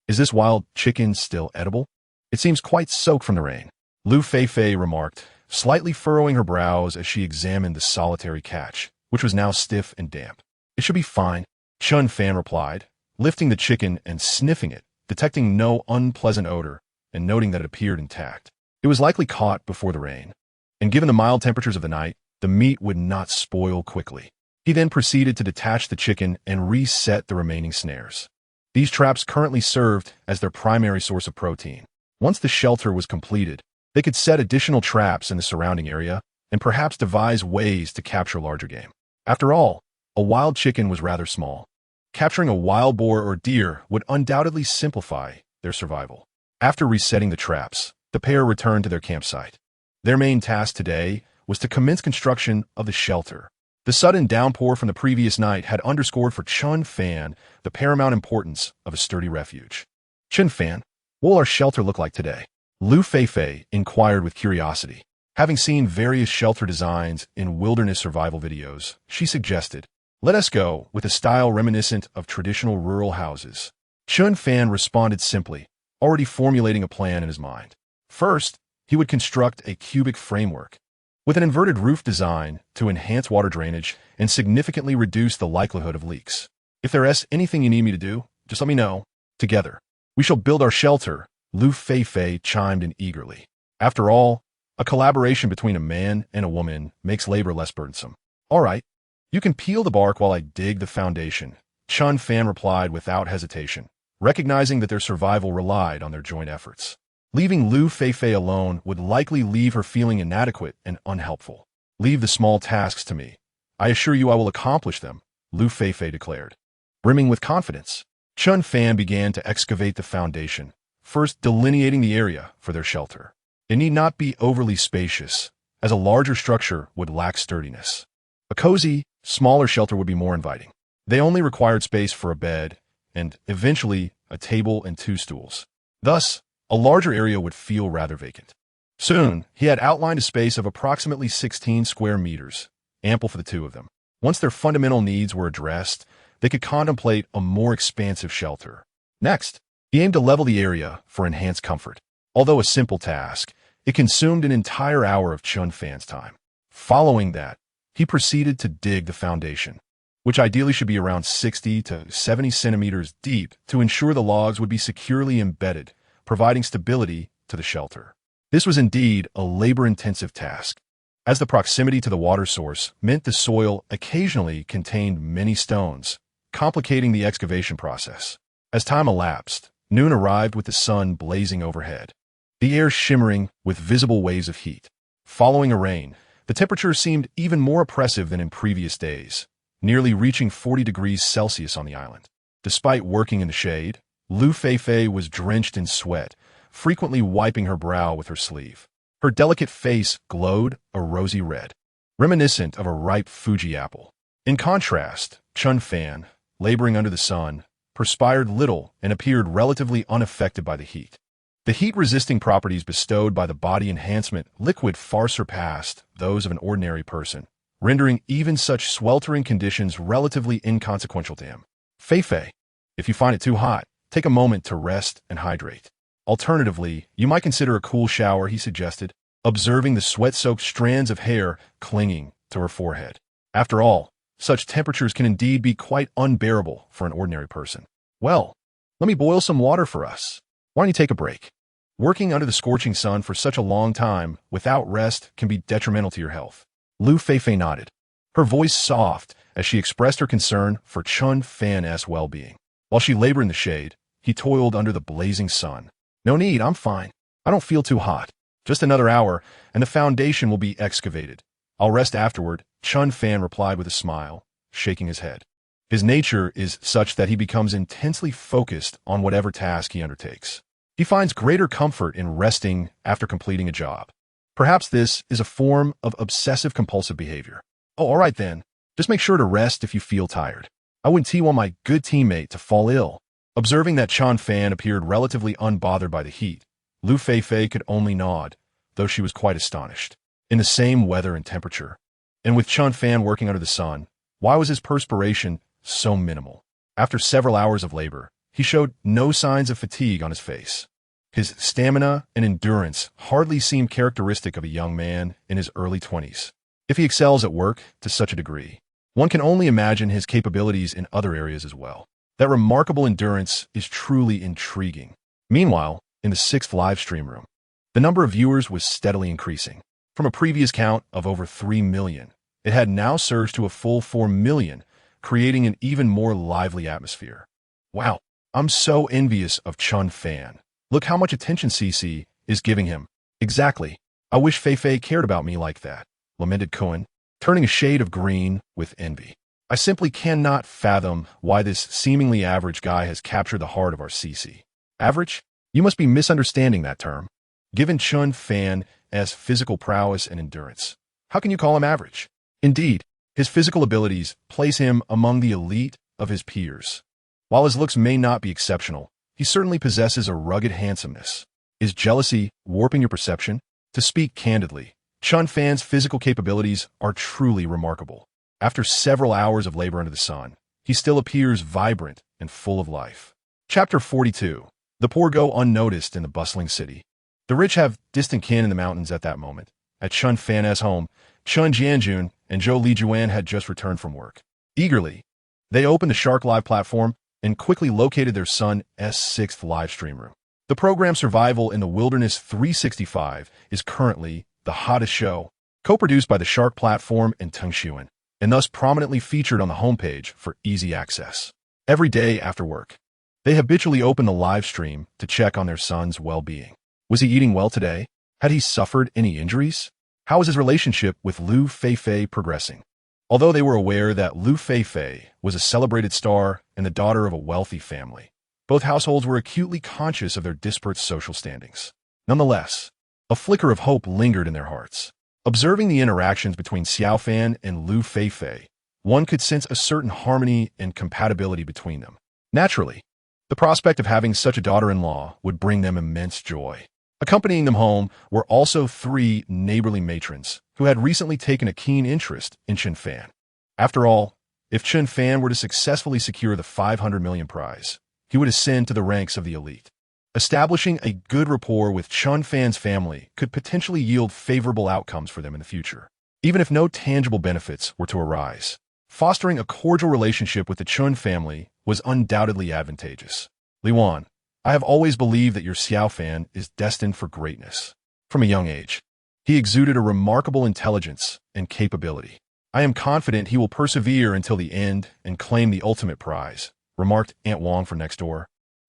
Is this wild chicken still edible? It seems quite soaked from the rain, Liu Feifei remarked, slightly furrowing her brows as she examined the solitary catch, which was now stiff and damp. It should be fine, Chen Fan replied, lifting the chicken and sniffing it, detecting no unpleasant odor and noting that it appeared intact. It was likely caught before the rain, and given the mild temperatures of the night, the meat would not spoil quickly. He then proceeded to detach the chicken and reset the remaining snares. These traps currently served as their primary source of protein. Once the shelter was completed, they could set additional traps in the surrounding area, and perhaps devise ways to capture larger game. After all, a wild chicken was rather small. Capturing a wild boar or deer would undoubtedly simplify their survival. After resetting the traps, the pair returned to their campsite. Their main task today was to commence construction of the shelter. The sudden downpour from the previous night had underscored for Chen Fan the paramount importance of a sturdy refuge. Chen Fan, what will our shelter look like today? Liu Feifei inquired with curiosity. Having seen various shelter designs in wilderness survival videos, she suggested, "Let us go with a style reminiscent of traditional rural houses." Chen Fan responded simply, already formulating a plan in his mind. First, he would construct a cubic framework with an inverted roof design to enhance water drainage and significantly reduce the likelihood of leaks. "If there is anything you need me to do, just let me know. Together, we shall build our shelter," Liu Feifei chimed in eagerly. After all, a collaboration between a man and a woman makes labor less burdensome. "All right, you can peel the bark while I dig the foundation," Chen Fan replied without hesitation, recognizing that their survival relied on their joint efforts. Leaving Liu Feifei alone would likely leave her feeling inadequate and unhelpful. "Leave the small tasks to me. I assure you I will accomplish them," Liu Feifei declared. Brimming with confidence, Chen Fan began to excavate the foundation, first delineating the area for their shelter. It need not be overly spacious, as a larger structure would lack sturdiness. A cozy, smaller shelter would be more inviting. They only required space for a bed, and eventually a table and 2 stools. Thus, a larger area would feel rather vacant. Soon, he had outlined a space of approximately 16 square meters, ample for the 2 of them. Once their fundamental needs were addressed, they could contemplate a more expansive shelter. Next, he aimed to level the area for enhanced comfort. Although a simple task, it consumed an entire hour of Chen Fan's time. Following that, he proceeded to dig the foundation, which ideally should be around 60 to 70 centimeters deep to ensure the logs would be securely embedded, providing stability to the shelter. This was indeed a labor-intensive task, as the proximity to the water source meant the soil occasionally contained many stones, complicating the excavation process. As time elapsed, noon arrived with the sun blazing overhead, the air shimmering with visible waves of heat. Following a rain, the temperature seemed even more oppressive than in previous days, nearly reaching 40 degrees Celsius on the island. Despite working in the shade, Liu Feifei was drenched in sweat, frequently wiping her brow with her sleeve. Her delicate face glowed a rosy red, reminiscent of a ripe Fuji apple. In contrast, Chen Fan, laboring under the sun, perspired little and appeared relatively unaffected by the heat. The heat-resisting properties bestowed by the body enhancement liquid far surpassed those of an ordinary person, rendering even such sweltering conditions relatively inconsequential to him. "Feifei, if you find it too hot, take a moment to rest and hydrate. Alternatively, you might consider a cool shower," he suggested, observing the sweat-soaked strands of hair clinging to her forehead. After all, such temperatures can indeed be quite unbearable for an ordinary person. "Well, let me boil some water for us. Why don't you take a break? Working under the scorching sun for such a long time without rest can be detrimental to your health." Liu Feifei nodded, her voice soft as she expressed her concern for Chen Fan's well-being. While she labored in the shade, he toiled under the blazing sun. "No need, I'm fine. I don't feel too hot. Just another hour, and the foundation will be excavated. I'll rest afterward," Chen Fan replied with a smile, shaking his head. His nature is such that he becomes intensely focused on whatever task he undertakes. He finds greater comfort in resting after completing a job. Perhaps this is a form of obsessive-compulsive behavior. "Oh, all right then. Just make sure to rest if you feel tired. I wouldn't want my good teammate to fall ill." Observing that Chen Fan appeared relatively unbothered by the heat, Liu Feifei could only nod, though she was quite astonished. In the same weather and temperature, and with Chen Fan working under the sun, why was his perspiration so minimal? After several hours of labor, he showed no signs of fatigue on his face. His stamina and endurance hardly seemed characteristic of a young man in his early 20s. If he excels at work to such a degree, one can only imagine his capabilities in other areas as well. That remarkable endurance is truly intriguing. Meanwhile, in the 6th live stream room, the number of viewers was steadily increasing. From a previous count of over 3 million, it had now surged to a full 4 million, creating an even more lively atmosphere. "Wow, I'm so envious of Chen Fan. Look how much attention CC is giving him." "Exactly. I wish Feifei cared about me like that," lamented Kuan, turning a shade of green with envy. I simply cannot fathom why this seemingly average guy has captured the heart of our CC. Average? You must be misunderstanding that term. Given Chen Fan as physical prowess and endurance, how can you call him average? Indeed, his physical abilities place him among the elite of his peers. While his looks may not be exceptional, he certainly possesses a rugged handsomeness. Is jealousy warping your perception? To speak candidly, Chen Fan's physical capabilities are truly remarkable. After several hours of labor under the sun, he still appears vibrant and full of life. Chapter 42. The poor go unnoticed in the bustling city. The rich have distant kin in the mountains at that moment. At Chen Fan's home, Chen Jianjun and Zhou Lijuan had just returned from work. Eagerly, they opened the Shark Live platform and quickly located their son's sixth live stream room. The program Survival in the Wilderness 365 is currently the hottest show, co-produced by the Shark platform and Tengshuan, and thus prominently featured on the homepage for easy access. Every day after work, they habitually open the live stream to check on their son's well-being. Was he eating well today? Had he suffered any injuries? How was his relationship with Liu Feifei progressing? Although they were aware that Liu Feifei was a celebrated star and the daughter of a wealthy family, both households were acutely conscious of their disparate social standings. Nonetheless, a flicker of hope lingered in their hearts. Observing the interactions between Xiao Fan and Liu Feifei, one could sense a certain harmony and compatibility between them. Naturally, the prospect of having such a daughter-in-law would bring them immense joy. Accompanying them home were also three neighborly matrons who had recently taken a keen interest in Chen Fan. After all, if Chen Fan were to successfully secure the 500 million prize, he would ascend to the ranks of the elite. Establishing a good rapport with Chen Fan's family could potentially yield favorable outcomes for them in the future, even if no tangible benefits were to arise. Fostering a cordial relationship with the Chen family was undoubtedly advantageous. Li Wan, I have always believed that your Xiao Fan is destined for greatness. From a young age, he exuded a remarkable intelligence and capability. I am confident he will persevere until the end and claim the ultimate prize, remarked Aunt Wang from next door,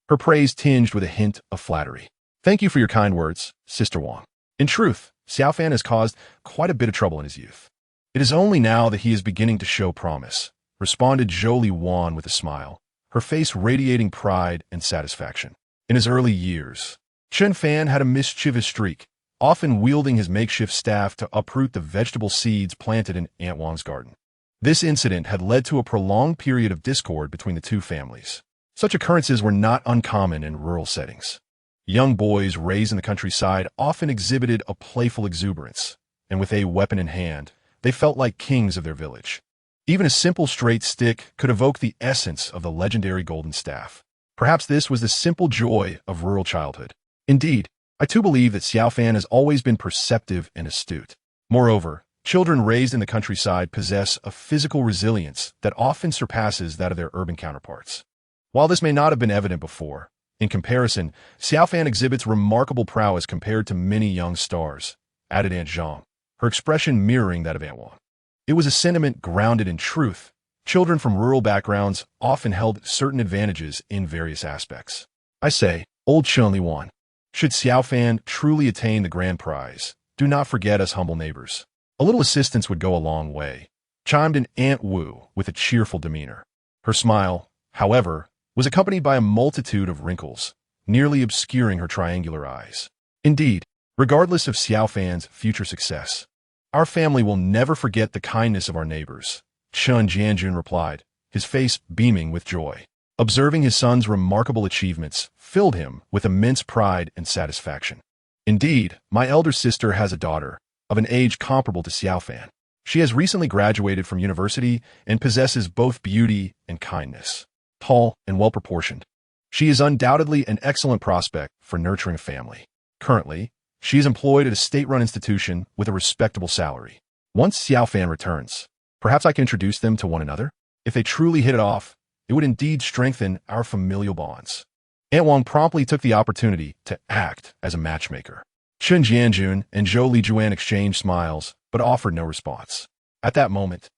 her praise tinged with a hint of flattery. Thank you for your kind words, Sister Wang. In truth, Xiao Fan has caused quite a bit of trouble in his youth. It is only now that he is beginning to show promise, responded Zhou Lijuan with a smile, her face radiating pride and satisfaction. In his early years, Chen Fan had a mischievous streak, often wielding his makeshift staff to uproot the vegetable seeds planted in Aunt Wang's garden. This incident had led to a prolonged period of discord between the two families. Such occurrences were not uncommon in rural settings. Young boys raised in the countryside often exhibited a playful exuberance, and with a weapon in hand, they felt like kings of their village. Even a simple straight stick could evoke the essence of the legendary golden staff. Perhaps this was the simple joy of rural childhood. Indeed, I too believe that Xiao Fan has always been perceptive and astute. Moreover, children raised in the countryside possess a physical resilience that often surpasses that of their urban counterparts. While this may not have been evident before, in comparison, Xiao Fan exhibits remarkable prowess compared to many young stars, added Aunt Zhang, her expression mirroring that of Aunt Wang. It was a sentiment grounded in truth. Children from rural backgrounds often held certain advantages in various aspects. I say, old Chen Liwan, should Xiao Fan truly attain the grand prize, do not forget us humble neighbors. A little assistance would go a long way, chimed in Aunt Wu with a cheerful demeanor. Her smile, however, was accompanied by a multitude of wrinkles, nearly obscuring her triangular eyes. Indeed, regardless of Xiao Fan's future success, our family will never forget the kindness of our neighbors, Chen Jianjun replied, his face beaming with joy. Observing his son's remarkable achievements filled him with immense pride and satisfaction. Indeed, my elder sister has a daughter, of an age comparable to Xiao Fan. She has recently graduated from university and possesses both beauty and kindness. Tall and well-proportioned, she is undoubtedly an excellent prospect for nurturing a family. Currently, she is employed at a state-run institution with a respectable salary. Once Xiao Fan returns, perhaps I can introduce them to one another. If they truly hit it off, it would indeed strengthen our familial bonds. Aunt Wang promptly took the opportunity to act as a matchmaker. Chen Jianjun and Zhou Lijuan exchanged smiles, but offered no response. At that moment,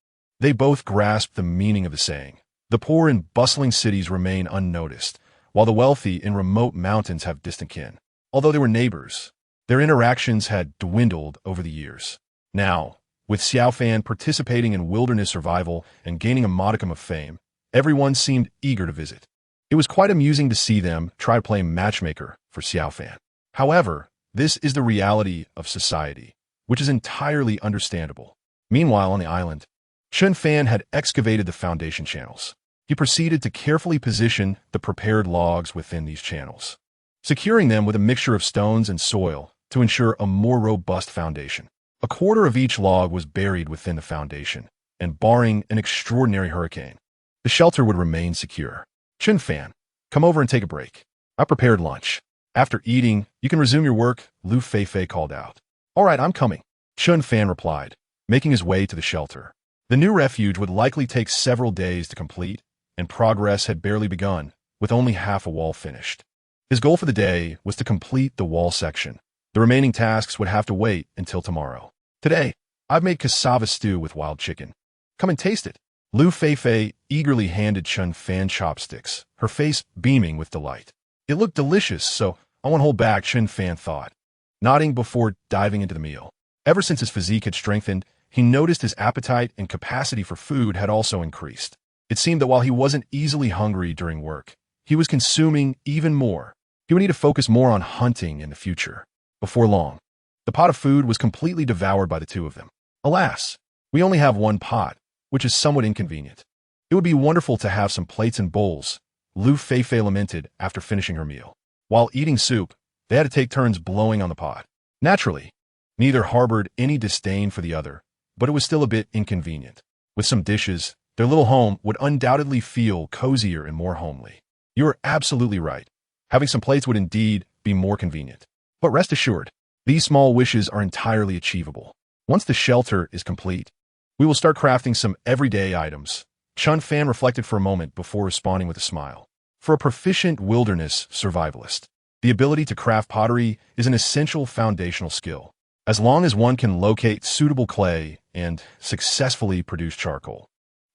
they both grasped the meaning of the saying. The poor in bustling cities remain unnoticed, while the wealthy in remote mountains have distant kin. Although they were neighbors, their interactions had dwindled over the years. Now, With Xiao Fan participating in wilderness survival and gaining a modicum of fame, everyone seemed eager to visit. It was quite amusing to see them try to play matchmaker for Xiao Fan. However, this is the reality of society, which is entirely understandable. Meanwhile, on the island, Chen Fan had excavated the foundation channels. He proceeded to carefully position the prepared logs within these channels, securing them with a mixture of stones and soil to ensure a more robust foundation. A quarter of each log was buried within the foundation, and barring an extraordinary hurricane, the shelter would remain secure. Chen Fan, come over and take a break. I prepared lunch. After eating, you can resume your work, Liu Feifei called out. All right, I'm coming, Chen Fan replied, making his way to the shelter. The new refuge would likely take several days to complete, and progress had barely begun, with only half a wall finished. His goal for the day was to complete the wall section. The remaining tasks would have to wait until tomorrow. Today, I've made cassava stew with wild chicken. Come and taste it. Liu Feifei eagerly handed Chen Fan chopsticks, her face beaming with delight. It looked delicious, so I won't hold back, Chen Fan thought, nodding before diving into the meal. Ever since his physique had strengthened, he noticed his appetite and capacity for food had also increased. It seemed that while he wasn't easily hungry during work, he was consuming even more. He would need to focus more on hunting in the future. Before long, the pot of food was completely devoured by the two of them. Alas, we only have one pot, which is somewhat inconvenient. It would be wonderful to have some plates and bowls, Liu Feifei lamented after finishing her meal. While eating soup, they had to take turns blowing on the pot. Naturally, neither harbored any disdain for the other, but it was still a bit inconvenient. With some dishes, their little home would undoubtedly feel cozier and more homely. You are absolutely right. Having some plates would indeed be more convenient. But rest assured, these small wishes are entirely achievable. Once the shelter is complete, we will start crafting some everyday items. Chen Fan reflected for a moment before responding with a smile. For a proficient wilderness survivalist, the ability to craft pottery is an essential foundational skill. As long as one can locate suitable clay and successfully produce charcoal,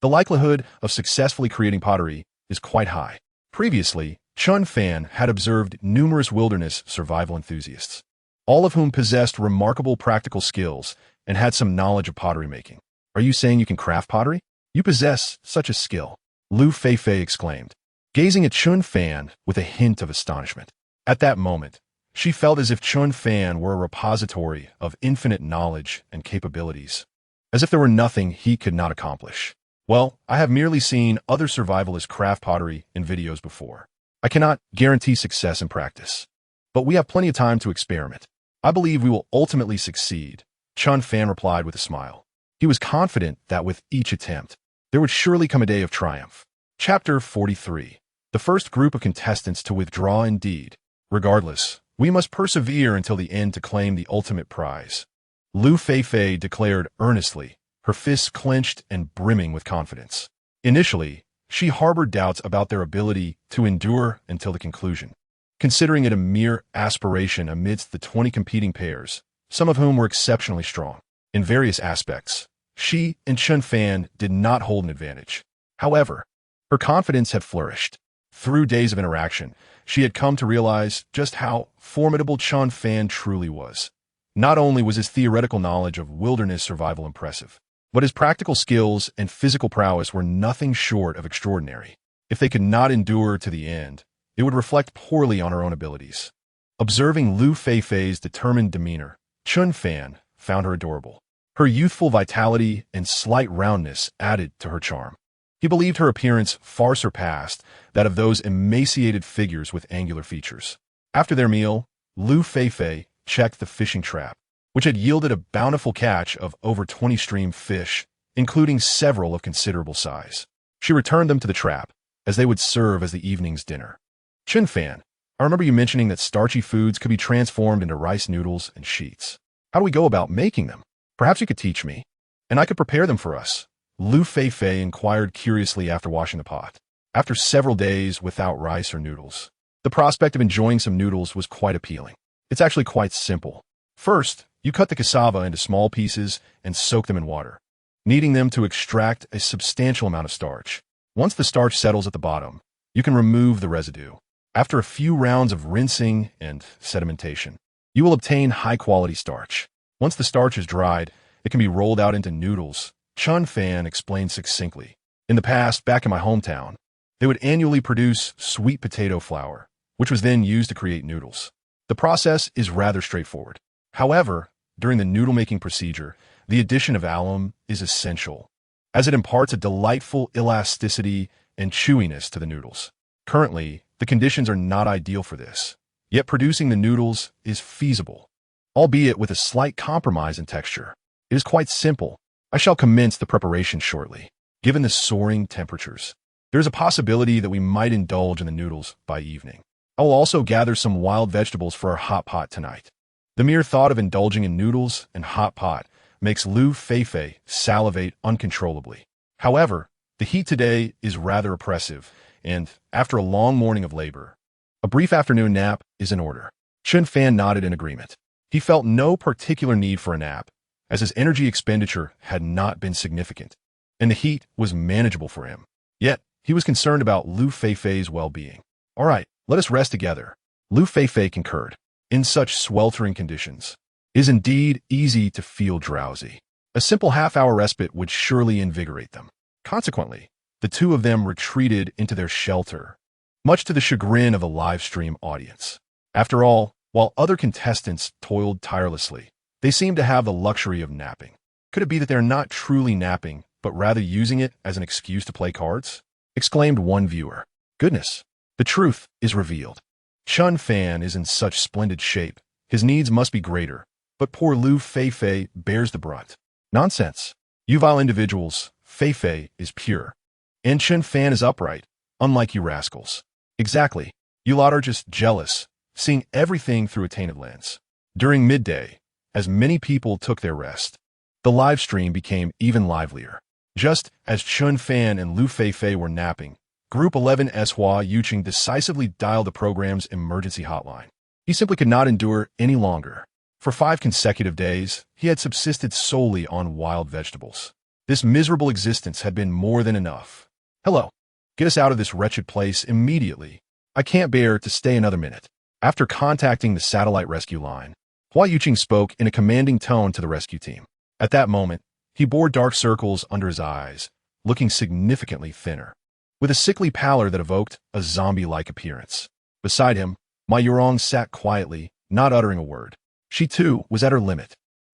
the likelihood of successfully creating pottery is quite high. Previously, Chen Fan had observed numerous wilderness survival enthusiasts, all of whom possessed remarkable practical skills and had some knowledge of pottery making. Are you saying you can craft pottery? You possess such a skill, Liu Feifei exclaimed, gazing at Chen Fan with a hint of astonishment. At that moment, she felt as if Chen Fan were a repository of infinite knowledge and capabilities, as if there were nothing he could not accomplish. Well, I have merely seen other survivalists craft pottery in videos before. I cannot guarantee success in practice, but we have plenty of time to experiment. I believe we will ultimately succeed, Chen Fan replied with a smile. He was confident that with each attempt, there would surely come a day of triumph. Chapter 43. The first group of contestants to withdraw indeed. Regardless, we must persevere until the end to claim the ultimate prize, Liu Feifei declared earnestly, her fists clenched and brimming with confidence. Initially, she harbored doubts about their ability to endure until the conclusion, considering it a mere aspiration amidst the 20 competing pairs, some of whom were exceptionally strong. In various aspects, she and Chen Fan did not hold an advantage. However, her confidence had flourished. Through days of interaction, she had come to realize just how formidable Chen Fan truly was. Not only was his theoretical knowledge of wilderness survival impressive, but his practical skills and physical prowess were nothing short of extraordinary. If they could not endure to the end, it would reflect poorly on her own abilities. Observing Liu Feifei's determined demeanor, Chen Fan found her adorable. Her youthful vitality and slight roundness added to her charm. He believed her appearance far surpassed that of those emaciated figures with angular features. After their meal, Liu Feifei checked the fishing trap, which had yielded a bountiful catch of over 20 stream fish, including several of considerable size. She returned them to the trap, as they would serve as the evening's dinner. Chen Fan, I remember you mentioning that starchy foods could be transformed into rice noodles and sheets. How do we go about making them? Perhaps you could teach me, and I could prepare them for us, Liu Feifei inquired curiously after washing the pot. After several days without rice or noodles, the prospect of enjoying some noodles was quite appealing. It's actually quite simple. First, you cut the cassava into small pieces and soak them in water, kneading them to extract a substantial amount of starch. Once the starch settles at the bottom, you can remove the residue. After a few rounds of rinsing and sedimentation, you will obtain high-quality starch. Once the starch is dried, it can be rolled out into noodles, Chen Fan explained succinctly. In the past, back in my hometown, they would annually produce sweet potato flour, which was then used to create noodles. The process is rather straightforward. However, during the noodle-making procedure, the addition of alum is essential, as it imparts a delightful elasticity and chewiness to the noodles. Currently, the conditions are not ideal for this, yet producing the noodles is feasible, albeit with a slight compromise in texture. It is quite simple. I shall commence the preparation shortly. Given the soaring temperatures, there is a possibility that we might indulge in the noodles by evening. I will also gather some wild vegetables for our hot pot tonight. The mere thought of indulging in noodles and hot pot makes Liu Feifei salivate uncontrollably. However, the heat today is rather oppressive, and after a long morning of labor, a brief afternoon nap is in order. Chen Fan nodded in agreement. He felt no particular need for a nap, as his energy expenditure had not been significant, and the heat was manageable for him. Yet, he was concerned about Liu Feifei's well-being. All right, let us rest together. Liu Feifei concurred. In such sweltering conditions, it is indeed easy to feel drowsy. A simple half-hour respite would surely invigorate them. Consequently, the two of them retreated into their shelter, much to the chagrin of the live-stream audience. After all, while other contestants toiled tirelessly, they seemed to have the luxury of napping. Could it be that they are not truly napping, but rather using it as an excuse to play cards? Exclaimed one viewer. Goodness, the truth is revealed. Chen Fan is in such splendid shape, his needs must be greater, but poor Liu Feifei bears the brunt. Nonsense. You vile individuals, Feifei is pure, and Chen Fan is upright, unlike you rascals. Exactly. You lot are just jealous, seeing everything through a tainted lens. During midday, as many people took their rest, the live stream became even livelier. Just as Chen Fan and Liu Feifei were napping, Group 11's Hua Yuqing decisively dialed the program's emergency hotline. He simply could not endure any longer. For 5 consecutive days, he had subsisted solely on wild vegetables. This miserable existence had been more than enough. Hello. Get us out of this wretched place immediately. I can't bear to stay another minute. After contacting the satellite rescue line, Hua Yuqing spoke in a commanding tone to the rescue team. At that moment, he bore dark circles under his eyes, looking significantly thinner, with a sickly pallor that evoked a zombie-like appearance. Beside him, Ma Yurong sat quietly, not uttering a word. She too was at her limit.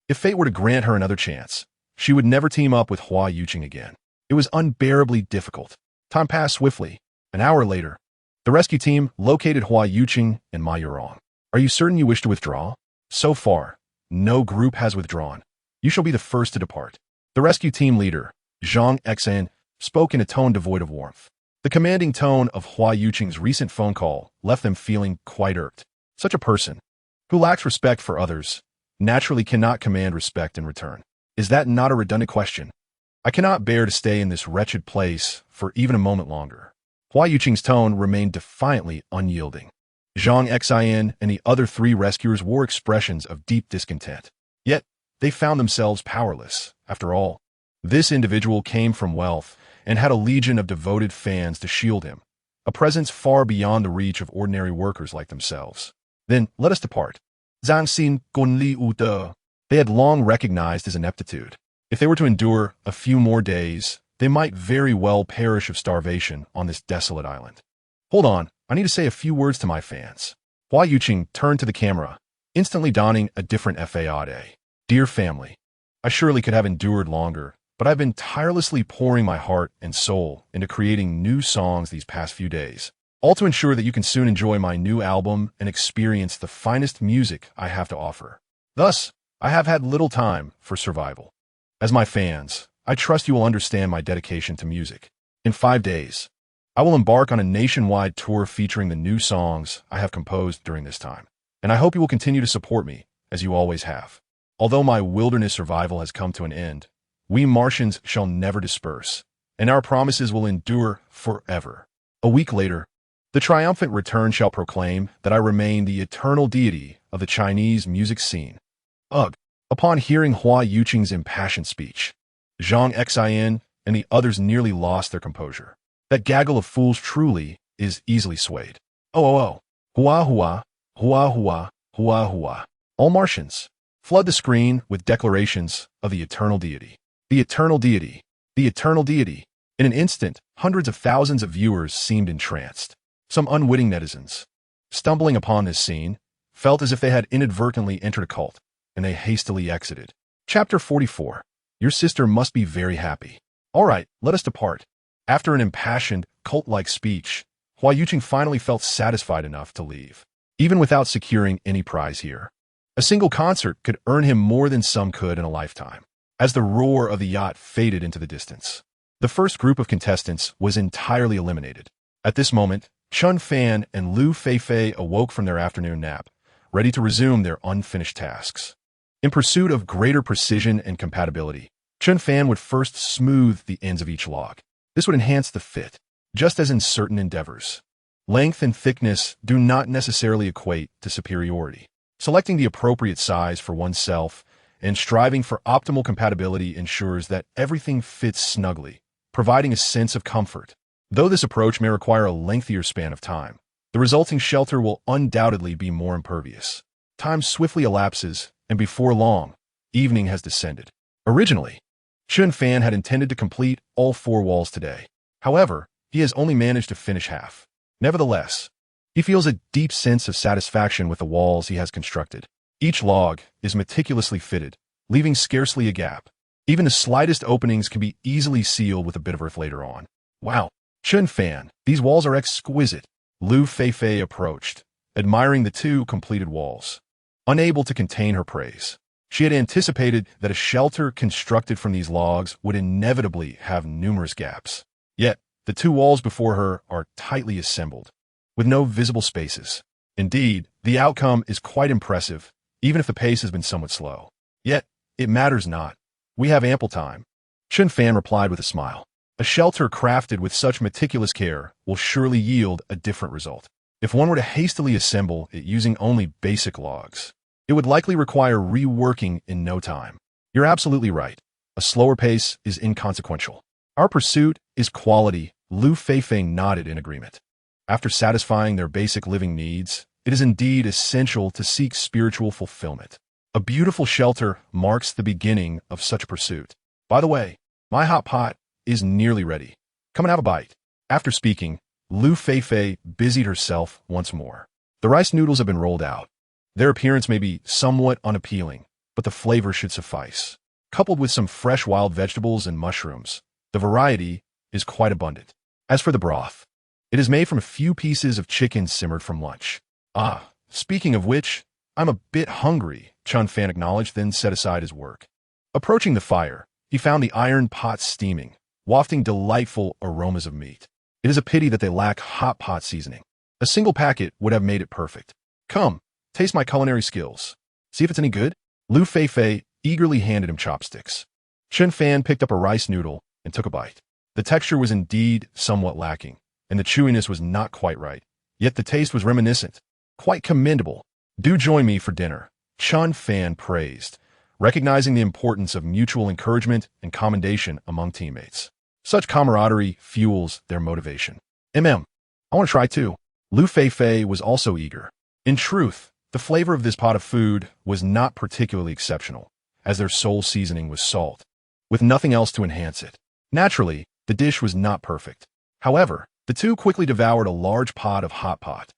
If fate were to grant her another chance, she would never team up with Hua Yuqing again. It was unbearably difficult. Time passed swiftly. An hour later, the rescue team located Hua Yuqing and Ma Yurong. Are you certain you wish to withdraw? So far, no group has withdrawn. You shall be the first to depart. The rescue team leader, Zhang Xan, spoke in a tone devoid of warmth. The commanding tone of Hua Yuqing's recent phone call left them feeling quite irked. Such a person, who lacks respect for others, naturally cannot command respect in return. Is that not a redundant question? I cannot bear to stay in this wretched place for even a moment longer. Hua Yuqing's tone remained defiantly unyielding. Zhang Xian and the other 3 rescuers wore expressions of deep discontent. Yet, they found themselves powerless. After all, this individual came from wealth and had a legion of devoted fans to shield him, a presence far beyond the reach of ordinary workers like themselves. Then let us depart. Zhang Xin Gun Li Wu De. They had long recognized his ineptitude. If they were to endure a few more days, they might very well perish of starvation on this desolate island. Hold on, I need to say a few words to my fans. Hua Yuqing turned to the camera, instantly donning a different facade. Dear family, I surely could have endured longer, but I've been tirelessly pouring my heart and soul into creating new songs these past few days, all to ensure that you can soon enjoy my new album and experience the finest music I have to offer. Thus, I have had little time for survival. As my fans, I trust you will understand my dedication to music. In 5 days, I will embark on a nationwide tour featuring the new songs I have composed during this time, and I hope you will continue to support me, as you always have. Although my wilderness survival has come to an end, we Martians shall never disperse, and our promises will endure forever. A week later, the triumphant return shall proclaim that I remain the eternal deity of the Chinese music scene. Ugh! Upon hearing Hua Yuqing's impassioned speech, Zhang Xian and the others nearly lost their composure. That gaggle of fools truly is easily swayed. Oh, hua hua, hua hua, hua hua. All Martians, flood the screen with declarations of the eternal deity. The eternal deity. The eternal deity. In an instant, hundreds of thousands of viewers seemed entranced. Some unwitting netizens, stumbling upon this scene, felt as if they had inadvertently entered a cult, and they hastily exited. Chapter 44. Your sister must be very happy. All right, let us depart. After an impassioned, cult-like speech, Hua Yuqing finally felt satisfied enough to leave, even without securing any prize here. A single concert could earn him more than some could in a lifetime. As the roar of the yacht faded into the distance, the first group of contestants was entirely eliminated. At this moment, Chen Fan and Liu Feifei awoke from their afternoon nap, ready to resume their unfinished tasks. In pursuit of greater precision and compatibility, Chen Fan would first smooth the ends of each log. This would enhance the fit, just as in certain endeavors. Length and thickness do not necessarily equate to superiority. Selecting the appropriate size for oneself and striving for optimal compatibility ensures that everything fits snugly, providing a sense of comfort. Though this approach may require a lengthier span of time, the resulting shelter will undoubtedly be more impervious. Time swiftly elapses, and before long, evening has descended. Originally, Chen Fan had intended to complete all 4 walls today. However, he has only managed to finish half. Nevertheless, he feels a deep sense of satisfaction with the walls he has constructed. Each log is meticulously fitted, leaving scarcely a gap. Even the slightest openings can be easily sealed with a bit of earth later on. Wow, Chen Fan, these walls are exquisite. Liu Feifei approached, admiring the 2 completed walls. Unable to contain her praise, she had anticipated that a shelter constructed from these logs would inevitably have numerous gaps. Yet, the 2 walls before her are tightly assembled, with no visible spaces. Indeed, the outcome is quite impressive, even if the pace has been somewhat slow. Yet, it matters not. We have ample time. Chen Fan replied with a smile. A shelter crafted with such meticulous care will surely yield a different result. If one were to hastily assemble it using only basic logs, it would likely require reworking in no time. You're absolutely right. A slower pace is inconsequential. Our pursuit is quality. Liu Feifei nodded in agreement. After satisfying their basic living needs, it is indeed essential to seek spiritual fulfillment. A beautiful shelter marks the beginning of such a pursuit. By the way, my hot pot is nearly ready. Come and have a bite. After speaking, Liu Feifei busied herself once more. The rice noodles have been rolled out. Their appearance may be somewhat unappealing, but the flavor should suffice. Coupled with some fresh wild vegetables and mushrooms, the variety is quite abundant. As for the broth, it is made from a few pieces of chicken simmered from lunch. Ah, speaking of which, I'm a bit hungry, Chen Fan acknowledged, then set aside his work. Approaching the fire, he found the iron pot steaming, wafting delightful aromas of meat. It is a pity that they lack hot pot seasoning. A single packet would have made it perfect. Come, taste my culinary skills. See if it's any good? Liu Feifei eagerly handed him chopsticks. Chen Fan picked up a rice noodle and took a bite. The texture was indeed somewhat lacking, and the chewiness was not quite right. Yet the taste was reminiscent. Quite commendable. Do join me for dinner, Chen Fan praised, recognizing the importance of mutual encouragement and commendation among teammates. Such camaraderie fuels their motivation. I want to try too. Liu Feifei was also eager. In truth, the flavor of this pot of food was not particularly exceptional, as their sole seasoning was salt, with nothing else to enhance it. Naturally, the dish was not perfect. However, the 2 quickly devoured a large pot of hot pot.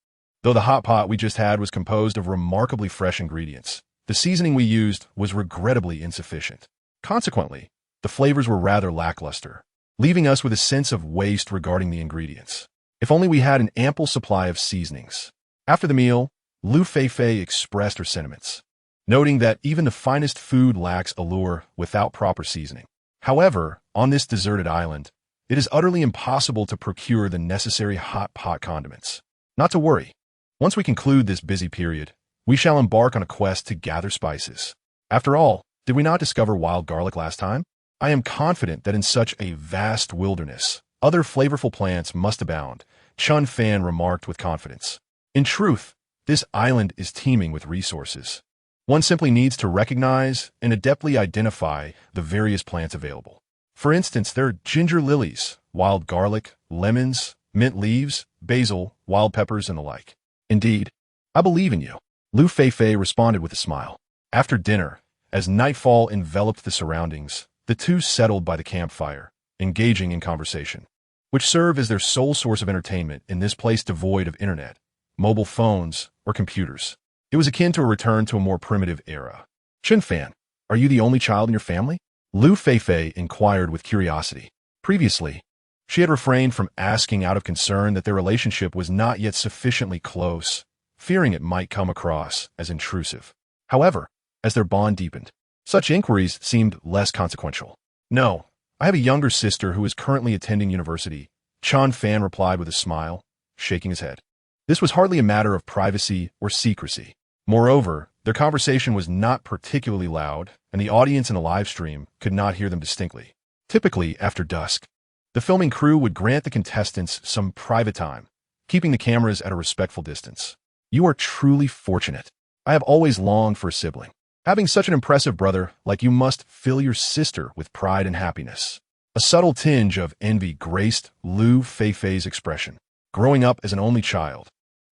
Though the hot pot we just had was composed of remarkably fresh ingredients, the seasoning we used was regrettably insufficient. Consequently, the flavors were rather lackluster, leaving us with a sense of waste regarding the ingredients. If only we had an ample supply of seasonings. After the meal, Liu Feifei expressed her sentiments, noting that even the finest food lacks allure without proper seasoning. However, on this deserted island, it is utterly impossible to procure the necessary hot pot condiments. Not to worry. Once we conclude this busy period, we shall embark on a quest to gather spices. After all, did we not discover wild garlic last time? I am confident that in such a vast wilderness, other flavorful plants must abound, Chen Fan remarked with confidence. In truth, this island is teeming with resources. One simply needs to recognize and adeptly identify the various plants available. For instance, there are ginger lilies, wild garlic, lemons, mint leaves, basil, wild peppers, and the like. Indeed, I believe in you, Liu Feifei responded with a smile. After dinner, as nightfall enveloped the surroundings, the two settled by the campfire, engaging in conversation, which served as their sole source of entertainment in this place devoid of internet, mobile phones, or computers. It was akin to a return to a more primitive era. Chen Fan, are you the only child in your family? Liu Feifei inquired with curiosity. Previously, she had refrained from asking out of concern that their relationship was not yet sufficiently close, fearing it might come across as intrusive. However, as their bond deepened, such inquiries seemed less consequential. No, I have a younger sister who is currently attending university, Chen Fan replied with a smile, shaking his head. This was hardly a matter of privacy or secrecy. Moreover, their conversation was not particularly loud, and the audience in the live stream could not hear them distinctly. Typically, after dusk, the filming crew would grant the contestants some private time, keeping the cameras at a respectful distance. You are truly fortunate. I have always longed for a sibling. Having such an impressive brother like you must fill your sister with pride and happiness. A subtle tinge of envy graced Liu Feifei's expression. Growing up as an only child,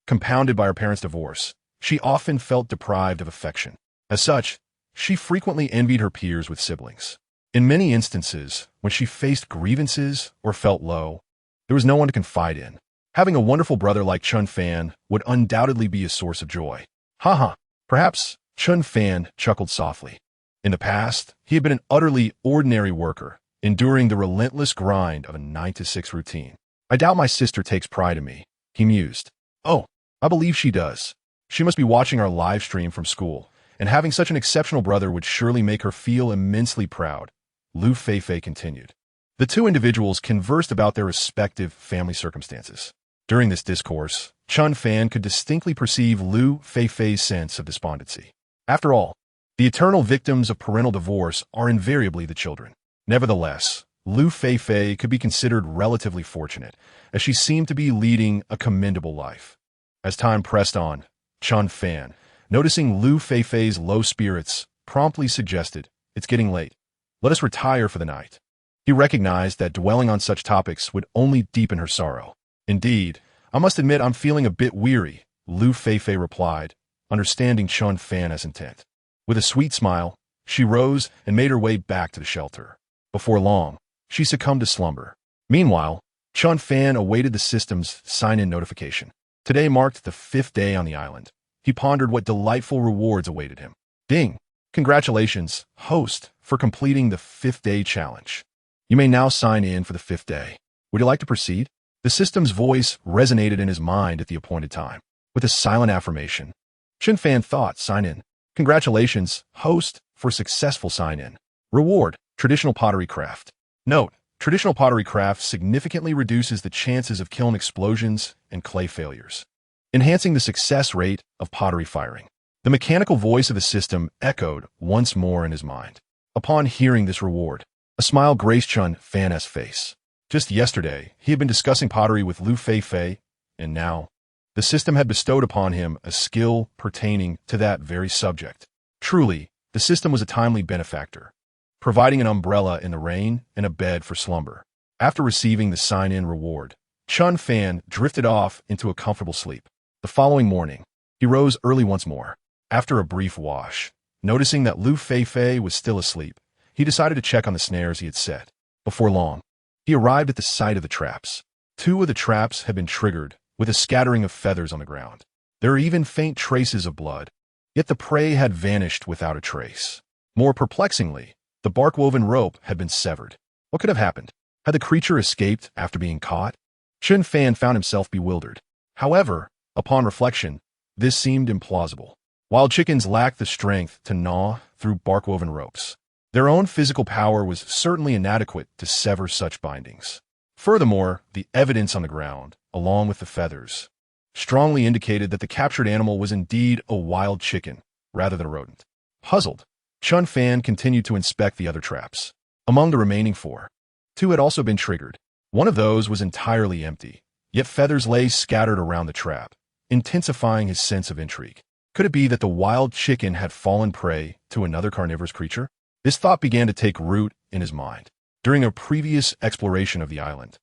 compounded by her parents' divorce, she often felt deprived of affection. As such, she frequently envied her peers with siblings. In many instances, when she faced grievances or felt low, there was no one to confide in. Having a wonderful brother like Chen Fan would undoubtedly be a source of joy. Haha, perhaps Chen Fan chuckled softly. In the past, he had been an utterly ordinary worker, enduring the relentless grind of a 9-to-6 routine. I doubt my sister takes pride in me, he mused. Oh, I believe she does. She must be watching our live stream from school, and having such an exceptional brother would surely make her feel immensely proud, Liu Feifei continued. The two individuals conversed about their respective family circumstances. During this discourse, Chen Fan could distinctly perceive Liu Feifei's sense of despondency. After all, the eternal victims of parental divorce are invariably the children. Nevertheless, Liu Feifei could be considered relatively fortunate, as she seemed to be leading a commendable life. As time pressed on, Chen Fan, noticing Liu Feifei's low spirits, promptly suggested, "It's getting late. Let us retire for the night." He recognized that dwelling on such topics would only deepen her sorrow. "Indeed, I must admit I'm feeling a bit weary," Liu Feifei replied, understanding Chen Fan's intent. With a sweet smile, she rose and made her way back to the shelter. Before long, she succumbed to slumber. Meanwhile, Chen Fan awaited the system's sign-in notification. Today marked the 5th day on the island. He pondered what delightful rewards awaited him. Ding! Congratulations, host, for completing the 5th-day challenge. You may now sign in for the 5th day. Would you like to proceed? The system's voice resonated in his mind at the appointed time. With a silent affirmation, Chen Fan thought, sign in. Congratulations, host, for successful sign-in. Reward, traditional pottery craft. Note, traditional pottery craft significantly reduces the chances of kiln explosions and clay failures, enhancing the success rate of pottery firing. The mechanical voice of the system echoed once more in his mind. Upon hearing this reward, a smile graced Chen Fan's face. Just yesterday, he had been discussing pottery with Liu Feifei, and now, the system had bestowed upon him a skill pertaining to that very subject. Truly, the system was a timely benefactor, providing an umbrella in the rain and a bed for slumber. After receiving the sign-in reward, Chen Fan drifted off into a comfortable sleep. The following morning, he rose early once more. After a brief wash, noticing that Liu Feifei was still asleep, he decided to check on the snares he had set. Before long, he arrived at the site of the traps. 2 of the traps had been triggered, with a scattering of feathers on the ground. There are even faint traces of blood, yet the prey had vanished without a trace. More perplexingly, the bark-woven rope had been severed. What could have happened? Had the creature escaped after being caught? Chen Fan found himself bewildered. However, upon reflection, this seemed implausible. Wild chickens lacked the strength to gnaw through bark-woven ropes. Their own physical power was certainly inadequate to sever such bindings. Furthermore, the evidence on the ground, along with the feathers, strongly indicated that the captured animal was indeed a wild chicken, rather than a rodent. Puzzled, Chen Fan continued to inspect the other traps. Among the remaining 4, 2 had also been triggered. One of those was entirely empty, yet feathers lay scattered around the trap, intensifying his sense of intrigue. Could it be that the wild chicken had fallen prey to another carnivorous creature? This thought began to take root in his mind. During a previous exploration of the island,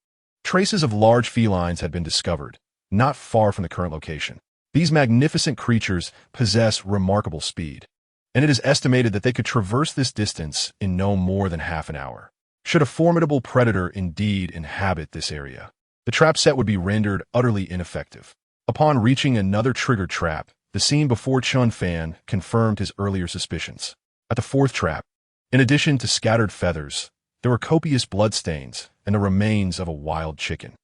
traces of large felines had been discovered, not far from the current location. These magnificent creatures possess remarkable speed. and it is estimated that they could traverse this distance in no more than half an hour. Should a formidable predator indeed inhabit this area, the trap set would be rendered utterly ineffective. Upon reaching another triggered trap, the scene before Chen Fan confirmed his earlier suspicions. At the fourth trap, in addition to scattered feathers, there were copious bloodstains and the remains of a wild chicken.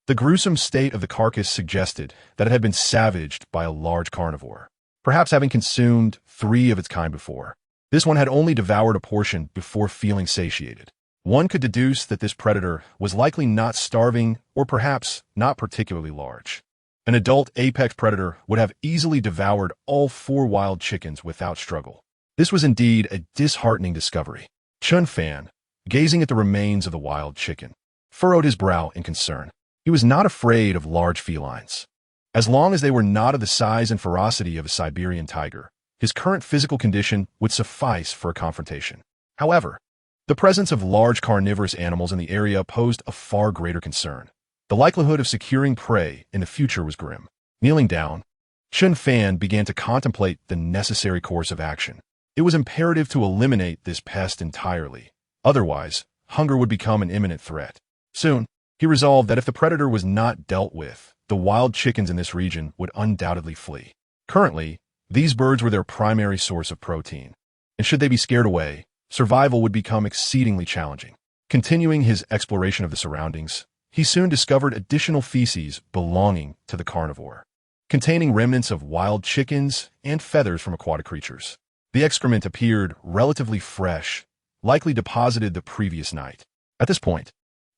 The gruesome state of the carcass suggested that it had been savaged by a large carnivore, perhaps having consumed 3 of its kind before. This one had only devoured a portion before feeling satiated. One could deduce that this predator was likely not starving or perhaps not particularly large. An adult apex predator would have easily devoured all 4 wild chickens without struggle. This was indeed a disheartening discovery. Chen Fan, gazing at the remains of the wild chicken, furrowed his brow in concern. He was not afraid of large felines. As long as they were not of the size and ferocity of a Siberian tiger, his current physical condition would suffice for a confrontation. However, the presence of large carnivorous animals in the area posed a far greater concern. The likelihood of securing prey in the future was grim. Kneeling down, Chen Fan began to contemplate the necessary course of action. It was imperative to eliminate this pest entirely. Otherwise, hunger would become an imminent threat. Soon, he resolved that if the predator was not dealt with, the wild chickens in this region would undoubtedly flee. Currently, these birds were their primary source of protein, and should they be scared away, survival would become exceedingly challenging. Continuing his exploration of the surroundings, he soon discovered additional feces belonging to the carnivore, containing remnants of wild chickens and feathers from aquatic creatures. The excrement appeared relatively fresh, likely deposited the previous night. At this point,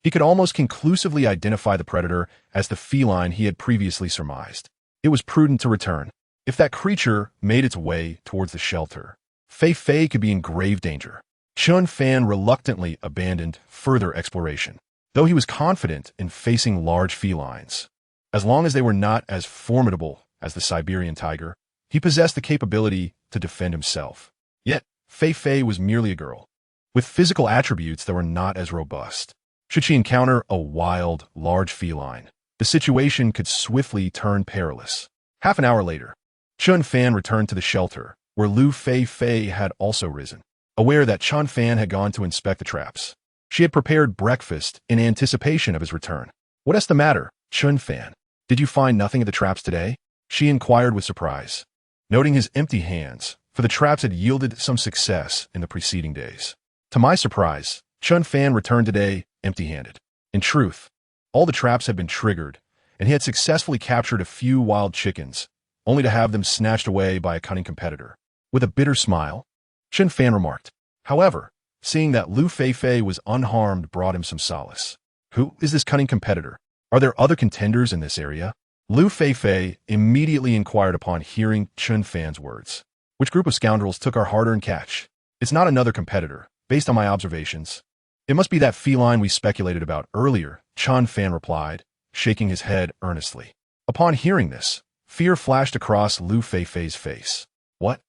he could almost conclusively identify the predator as the feline he had previously surmised. It was prudent to return. If that creature made its way towards the shelter, Feifei could be in grave danger. Chen Fan reluctantly abandoned further exploration, though he was confident in facing large felines. As long as they were not as formidable as the Siberian tiger, he possessed the capability to defend himself. Yet, Feifei was merely a girl, with physical attributes that were not as robust. Should she encounter a wild, large feline, the situation could swiftly turn perilous. Half an hour later, Chen Fan returned to the shelter, where Liu Feifei had also risen. Aware that Chen Fan had gone to inspect the traps, she had prepared breakfast in anticipation of his return. "What's the matter, Chen Fan? Did you find nothing at the traps today?" she inquired with surprise, noting his empty hands, for the traps had yielded some success in the preceding days. To my surprise, Chen Fan returned today empty-handed. In truth, all the traps had been triggered, and he had successfully captured a few wild chickens, only to have them snatched away by a cunning competitor. With a bitter smile, Chen Fan remarked. However, seeing that Liu Feifei was unharmed brought him some solace. "Who is this cunning competitor? Are there other contenders in this area?" Liu Feifei immediately inquired upon hearing Chen Fan's words. "Which group of scoundrels took our hard-earned catch? It's not another competitor, based on my observations. It must be that feline we speculated about earlier," Chen Fan replied, shaking his head earnestly. Upon hearing this, fear flashed across Liu Feifei's face. "What?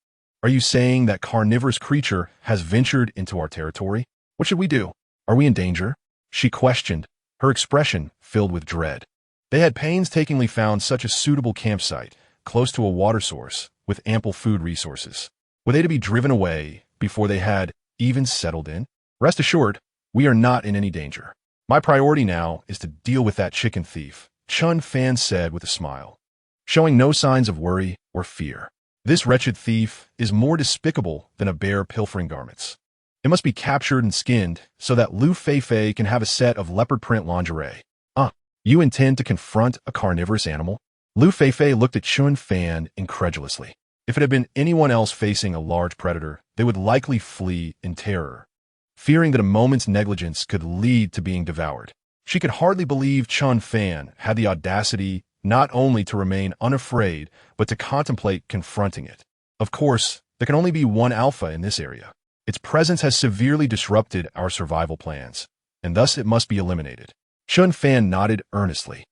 Are you saying that carnivorous creature has ventured into our territory? What should we do? Are we in danger?" she questioned, her expression filled with dread. They had painstakingly found such a suitable campsite, close to a water source, with ample food resources. Were they to be driven away before they had even settled in? "Rest assured, we are not in any danger. My priority now is to deal with that chicken thief," Chen Fan said with a smile, showing no signs of worry or fear. "This wretched thief is more despicable than a bear pilfering garments. It must be captured and skinned so that Liu Feifei can have a set of leopard print lingerie." You intend to confront a carnivorous animal?" Liu Feifei looked at Chen Fan incredulously. If it had been anyone else facing a large predator, they would likely flee in terror, fearing that a moment's negligence could lead to being devoured. She could hardly believe Chen Fan had the audacity not only to remain unafraid, but to contemplate confronting it. Of course, there can only be one alpha in this area. Its presence has severely disrupted our survival plans, and thus it must be eliminated. Chen Fan nodded earnestly,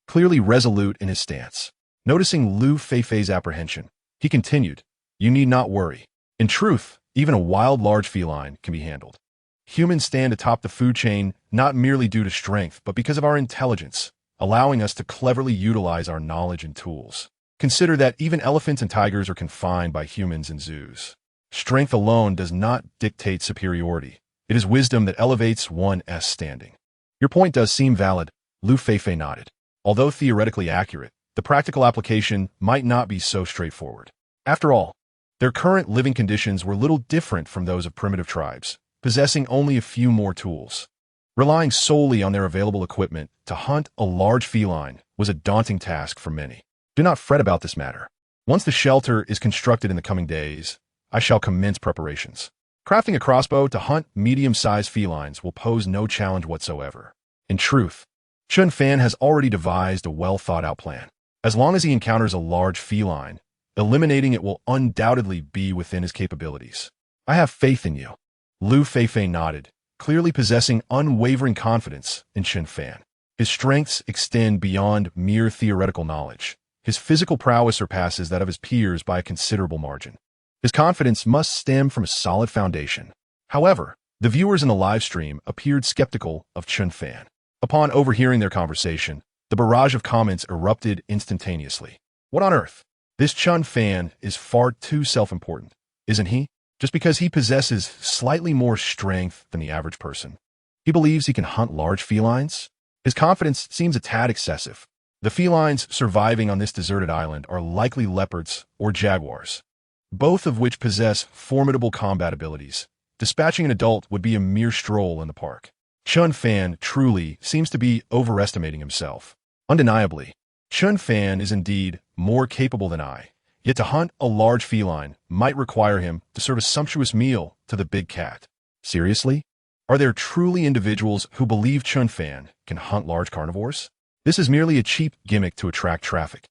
clearly resolute in his stance. Noticing Liu Feifei's apprehension, he continued, "You need not worry. In truth, even a wild large feline can be handled. Humans stand atop the food chain not merely due to strength, but because of our intelligence, allowing us to cleverly utilize our knowledge and tools. Consider that even elephants and tigers are confined by humans in zoos. Strength alone does not dictate superiority. It is wisdom that elevates one's standing. Your point does seem valid, Liu Feifei nodded. Although theoretically accurate, the practical application might not be so straightforward. After all, their current living conditions were little different from those of primitive tribes, possessing only a few more tools. Relying solely on their available equipment to hunt a large feline was a daunting task for many. Do not fret about this matter. Once the shelter is constructed in the coming days, I shall commence preparations. Crafting a crossbow to hunt medium-sized felines will pose no challenge whatsoever. In truth, Chen Fan has already devised a well-thought-out plan. As long as he encounters a large feline, eliminating it will undoubtedly be within his capabilities. I have faith in you. Liu Feifei nodded, clearly possessing unwavering confidence in Chen Fan. His strengths extend beyond mere theoretical knowledge. His physical prowess surpasses that of his peers by a considerable margin. His confidence must stem from a solid foundation. However, the viewers in the live stream appeared skeptical of Chen Fan. Upon overhearing their conversation, the barrage of comments erupted instantaneously. What on earth? This Chen Fan is far too self-important, isn't he? Just because he possesses slightly more strength than the average person. He believes he can hunt large felines? His confidence seems a tad excessive. The felines surviving on this deserted island are likely leopards or jaguars, both of which possess formidable combat abilities. Dispatching an adult would be a mere stroll in the park. Chen Fan truly seems to be overestimating himself. Undeniably, Chen Fan is indeed more capable than I, yet to hunt a large feline might require him to serve a sumptuous meal to the big cat. Seriously? Are there truly individuals who believe Chen Fan can hunt large carnivores? This is merely a cheap gimmick to attract traffic.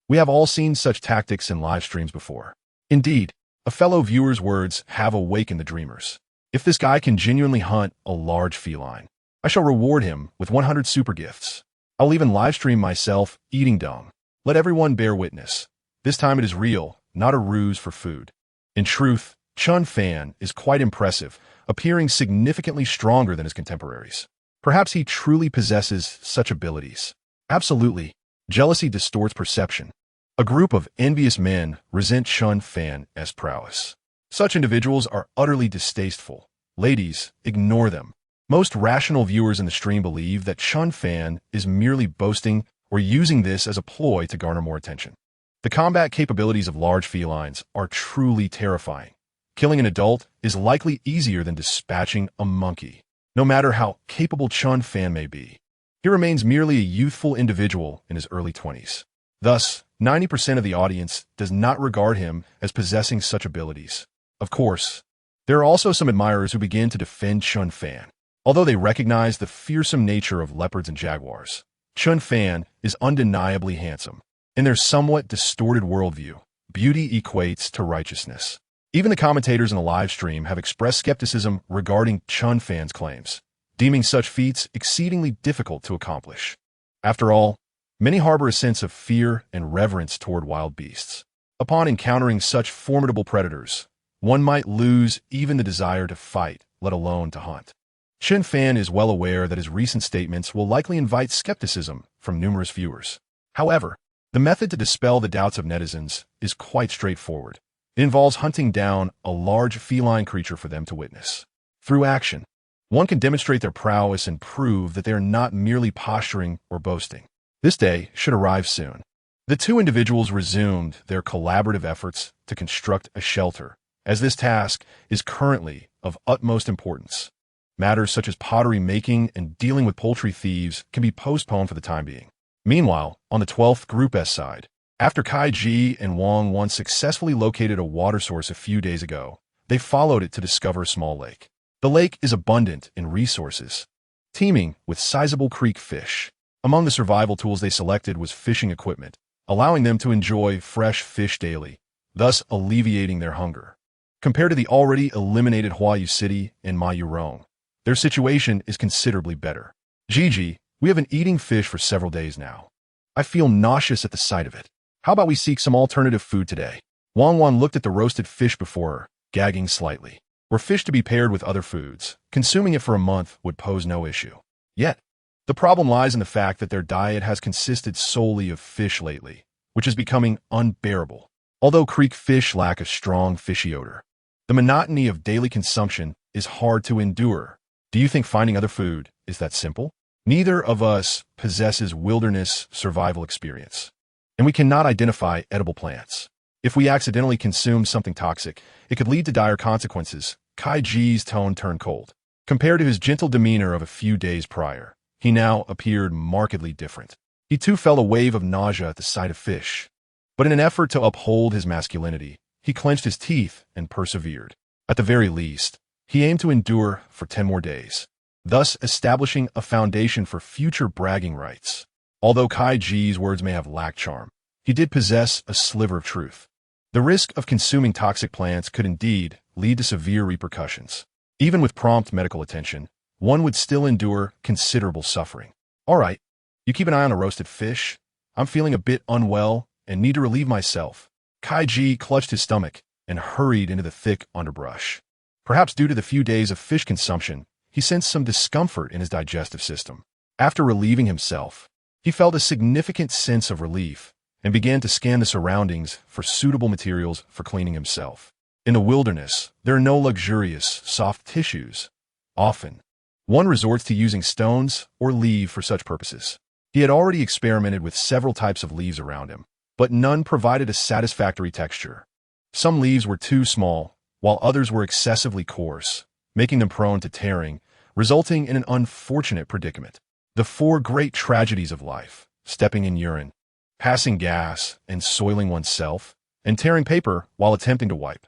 We have all seen such tactics in live streams before. Indeed, a fellow viewer's words have awakened the dreamers. If this guy can genuinely hunt a large feline, I shall reward him with 100 super gifts. I'll even live stream myself eating dung. Let everyone bear witness. This time it is real, not a ruse for food. In truth, Chen Fan is quite impressive, appearing significantly stronger than his contemporaries. Perhaps he truly possesses such abilities. Absolutely, jealousy distorts perception. A group of envious men resent Chen Fan's prowess. Such individuals are utterly distasteful. Ladies, ignore them. Most rational viewers in the stream believe that Chen Fan is merely boasting or using this as a ploy to garner more attention. The combat capabilities of large felines are truly terrifying. Killing an adult is likely easier than dispatching a monkey. No matter how capable Chen Fan may be, he remains merely a youthful individual in his early 20s. Thus, 90% of the audience does not regard him as possessing such abilities. Of course, there are also some admirers who begin to defend Chen Fan. Although they recognize the fearsome nature of leopards and jaguars, Chen Fan is undeniably handsome. In their somewhat distorted worldview, beauty equates to righteousness. Even the commentators in the live stream have expressed skepticism regarding Chen Fan's claims, deeming such feats exceedingly difficult to accomplish. After all, many harbor a sense of fear and reverence toward wild beasts. Upon encountering such formidable predators, one might lose even the desire to fight, let alone to hunt. Chen Fan is well aware that his recent statements will likely invite skepticism from numerous viewers. However, the method to dispel the doubts of netizens is quite straightforward. It involves hunting down a large feline creature for them to witness. Through action, one can demonstrate their prowess and prove that they are not merely posturing or boasting. This day should arrive soon. The two individuals resumed their collaborative efforts to construct a shelter, as this task is currently of utmost importance. Matters such as pottery making and dealing with poultry thieves can be postponed for the time being. Meanwhile, on the 12th Group S side, after Kai Ji and Wang once successfully located a water source a few days ago, they followed it to discover a small lake. The lake is abundant in resources, teeming with sizable creek fish. Among the survival tools they selected was fishing equipment, allowing them to enjoy fresh fish daily, thus alleviating their hunger. Compared to the already eliminated Huayu City and Mayurong, their situation is considerably better. Gigi, we have been eating fish for several days now. I feel nauseous at the sight of it. How about we seek some alternative food today? Wang Wan looked at the roasted fish before her, gagging slightly. Were fish to be paired with other foods, consuming it for a month would pose no issue. Yet, the problem lies in the fact that their diet has consisted solely of fish lately, which is becoming unbearable. Although creek fish lack a strong fishy odor, The monotony of daily consumption is hard to endure. Do you think finding other food is that simple? Neither of us possesses wilderness survival experience, and we cannot identify edible plants. If we accidentally consume something toxic, it could lead to dire consequences. Kai Ji's tone turned cold. Compared to his gentle demeanor of a few days prior, he now appeared markedly different. He too felt a wave of nausea at the sight of fish. But in an effort to uphold his masculinity, he clenched his teeth and persevered. At the very least, he aimed to endure for 10 more days, thus establishing a foundation for future bragging rights. Although Kai Ji's words may have lacked charm, he did possess a sliver of truth. The risk of consuming toxic plants could indeed lead to severe repercussions. Even with prompt medical attention, one would still endure considerable suffering. All right, you keep an eye on a roasted fish. I'm feeling a bit unwell and need to relieve myself. Kai Ji clutched his stomach and hurried into the thick underbrush. Perhaps due to the few days of fish consumption, he sensed some discomfort in his digestive system. After relieving himself, he felt a significant sense of relief and began to scan the surroundings for suitable materials for cleaning himself. In the wilderness, there are no luxurious, soft tissues. Often, one resorts to using stones or leaves for such purposes. He had already experimented with several types of leaves around him, but none provided a satisfactory texture. Some leaves were too small, while others were excessively coarse, making them prone to tearing, resulting in an unfortunate predicament. The four great tragedies of life, stepping in urine, passing gas and soiling oneself, and tearing paper while attempting to wipe.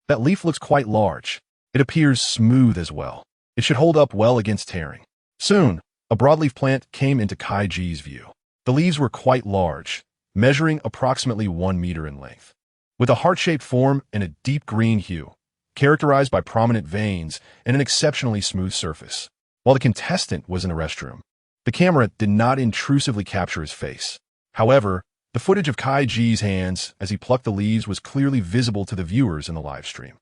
That leaf looks quite large. It appears smooth as well. It should hold up well against tearing. Soon, a broadleaf plant came into Kai Ji's view. The leaves were quite large, measuring approximately 1 meter in length, with a heart-shaped form and a deep green hue, characterized by prominent veins and an exceptionally smooth surface. While the contestant was in the restroom, the camera did not intrusively capture his face. However, the footage of Kai Ji's hands as he plucked the leaves was clearly visible to the viewers in the live stream.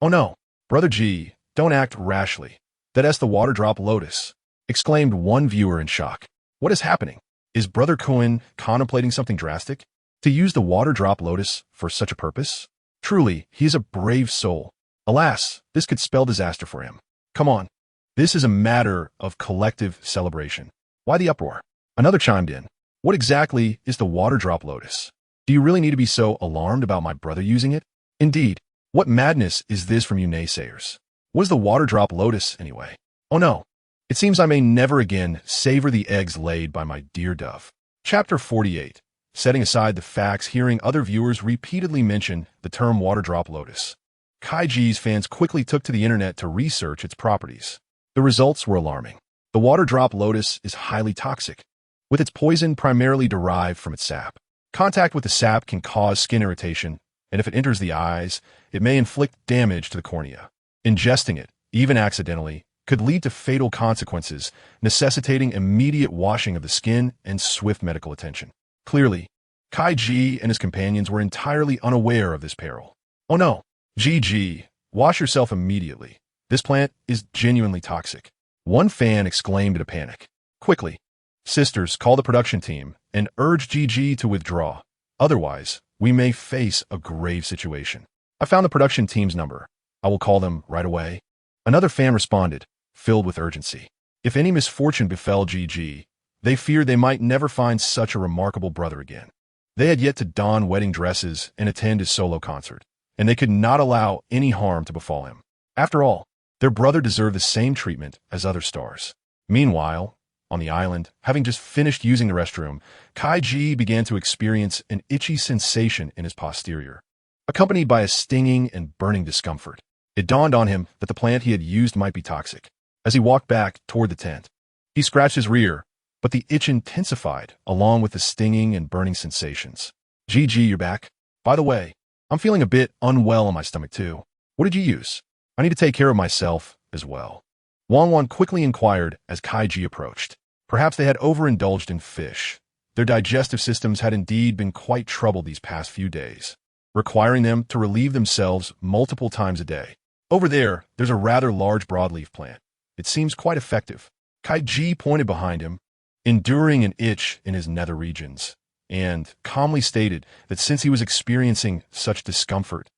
"Oh no, Brother Ji, don't act rashly. That's the water drop lotus," exclaimed one viewer in shock. "What is happening? Is Brother Cohen contemplating something drastic? To use the water drop lotus for such a purpose? Truly, he is a brave soul. Alas, this could spell disaster for him. Come on. This is a matter of collective celebration. Why the uproar?" Another chimed in. "What exactly is the water drop lotus? Do you really need to be so alarmed about my brother using it? Indeed, what madness is this from you naysayers? What is the water drop lotus anyway? Oh no, it seems I may never again savor the eggs laid by my dear dove." Chapter 48. Setting aside the facts, hearing other viewers repeatedly mention the term water drop lotus, Kai Ji's fans quickly took to the internet to research its properties. The results were alarming. The water drop lotus is highly toxic, with its poison primarily derived from its sap. Contact with the sap can cause skin irritation, and if it enters the eyes, it may inflict damage to the cornea. Ingesting it, even accidentally, could lead to fatal consequences, necessitating immediate washing of the skin and swift medical attention. Clearly, Kai Ji and his companions were entirely unaware of this peril. "Oh no, Ji, wash yourself immediately. This plant is genuinely toxic," one fan exclaimed in a panic. "Quickly, sisters, call the production team and urge Ji to withdraw. Otherwise, we may face a grave situation. I found the production team's number. I will call them right away." Another fan responded, filled with urgency. If any misfortune befell Ji, they feared they might never find such a remarkable brother again. They had yet to don wedding dresses and attend his solo concert, and they could not allow any harm to befall him. After all, their brother deserved the same treatment as other stars. Meanwhile, on the island, having just finished using the restroom, Kai Ji began to experience an itchy sensation in his posterior, accompanied by a stinging and burning discomfort. It dawned on him that the plant he had used might be toxic. As he walked back toward the tent, he scratched his rear, but the itch intensified along with the stinging and burning sensations. "Ji, you're back. By the way, I'm feeling a bit unwell in my stomach too. What did you use? I need to take care of myself as well." Wan quickly inquired as Kai Ji approached. Perhaps they had overindulged in fish. Their digestive systems had indeed been quite troubled these past few days, requiring them to relieve themselves multiple times a day. "Over there's a rather large broadleaf plant. It seems quite effective." Kai Ji pointed behind him, enduring an itch in his nether regions, and calmly stated that since he was experiencing such discomfort,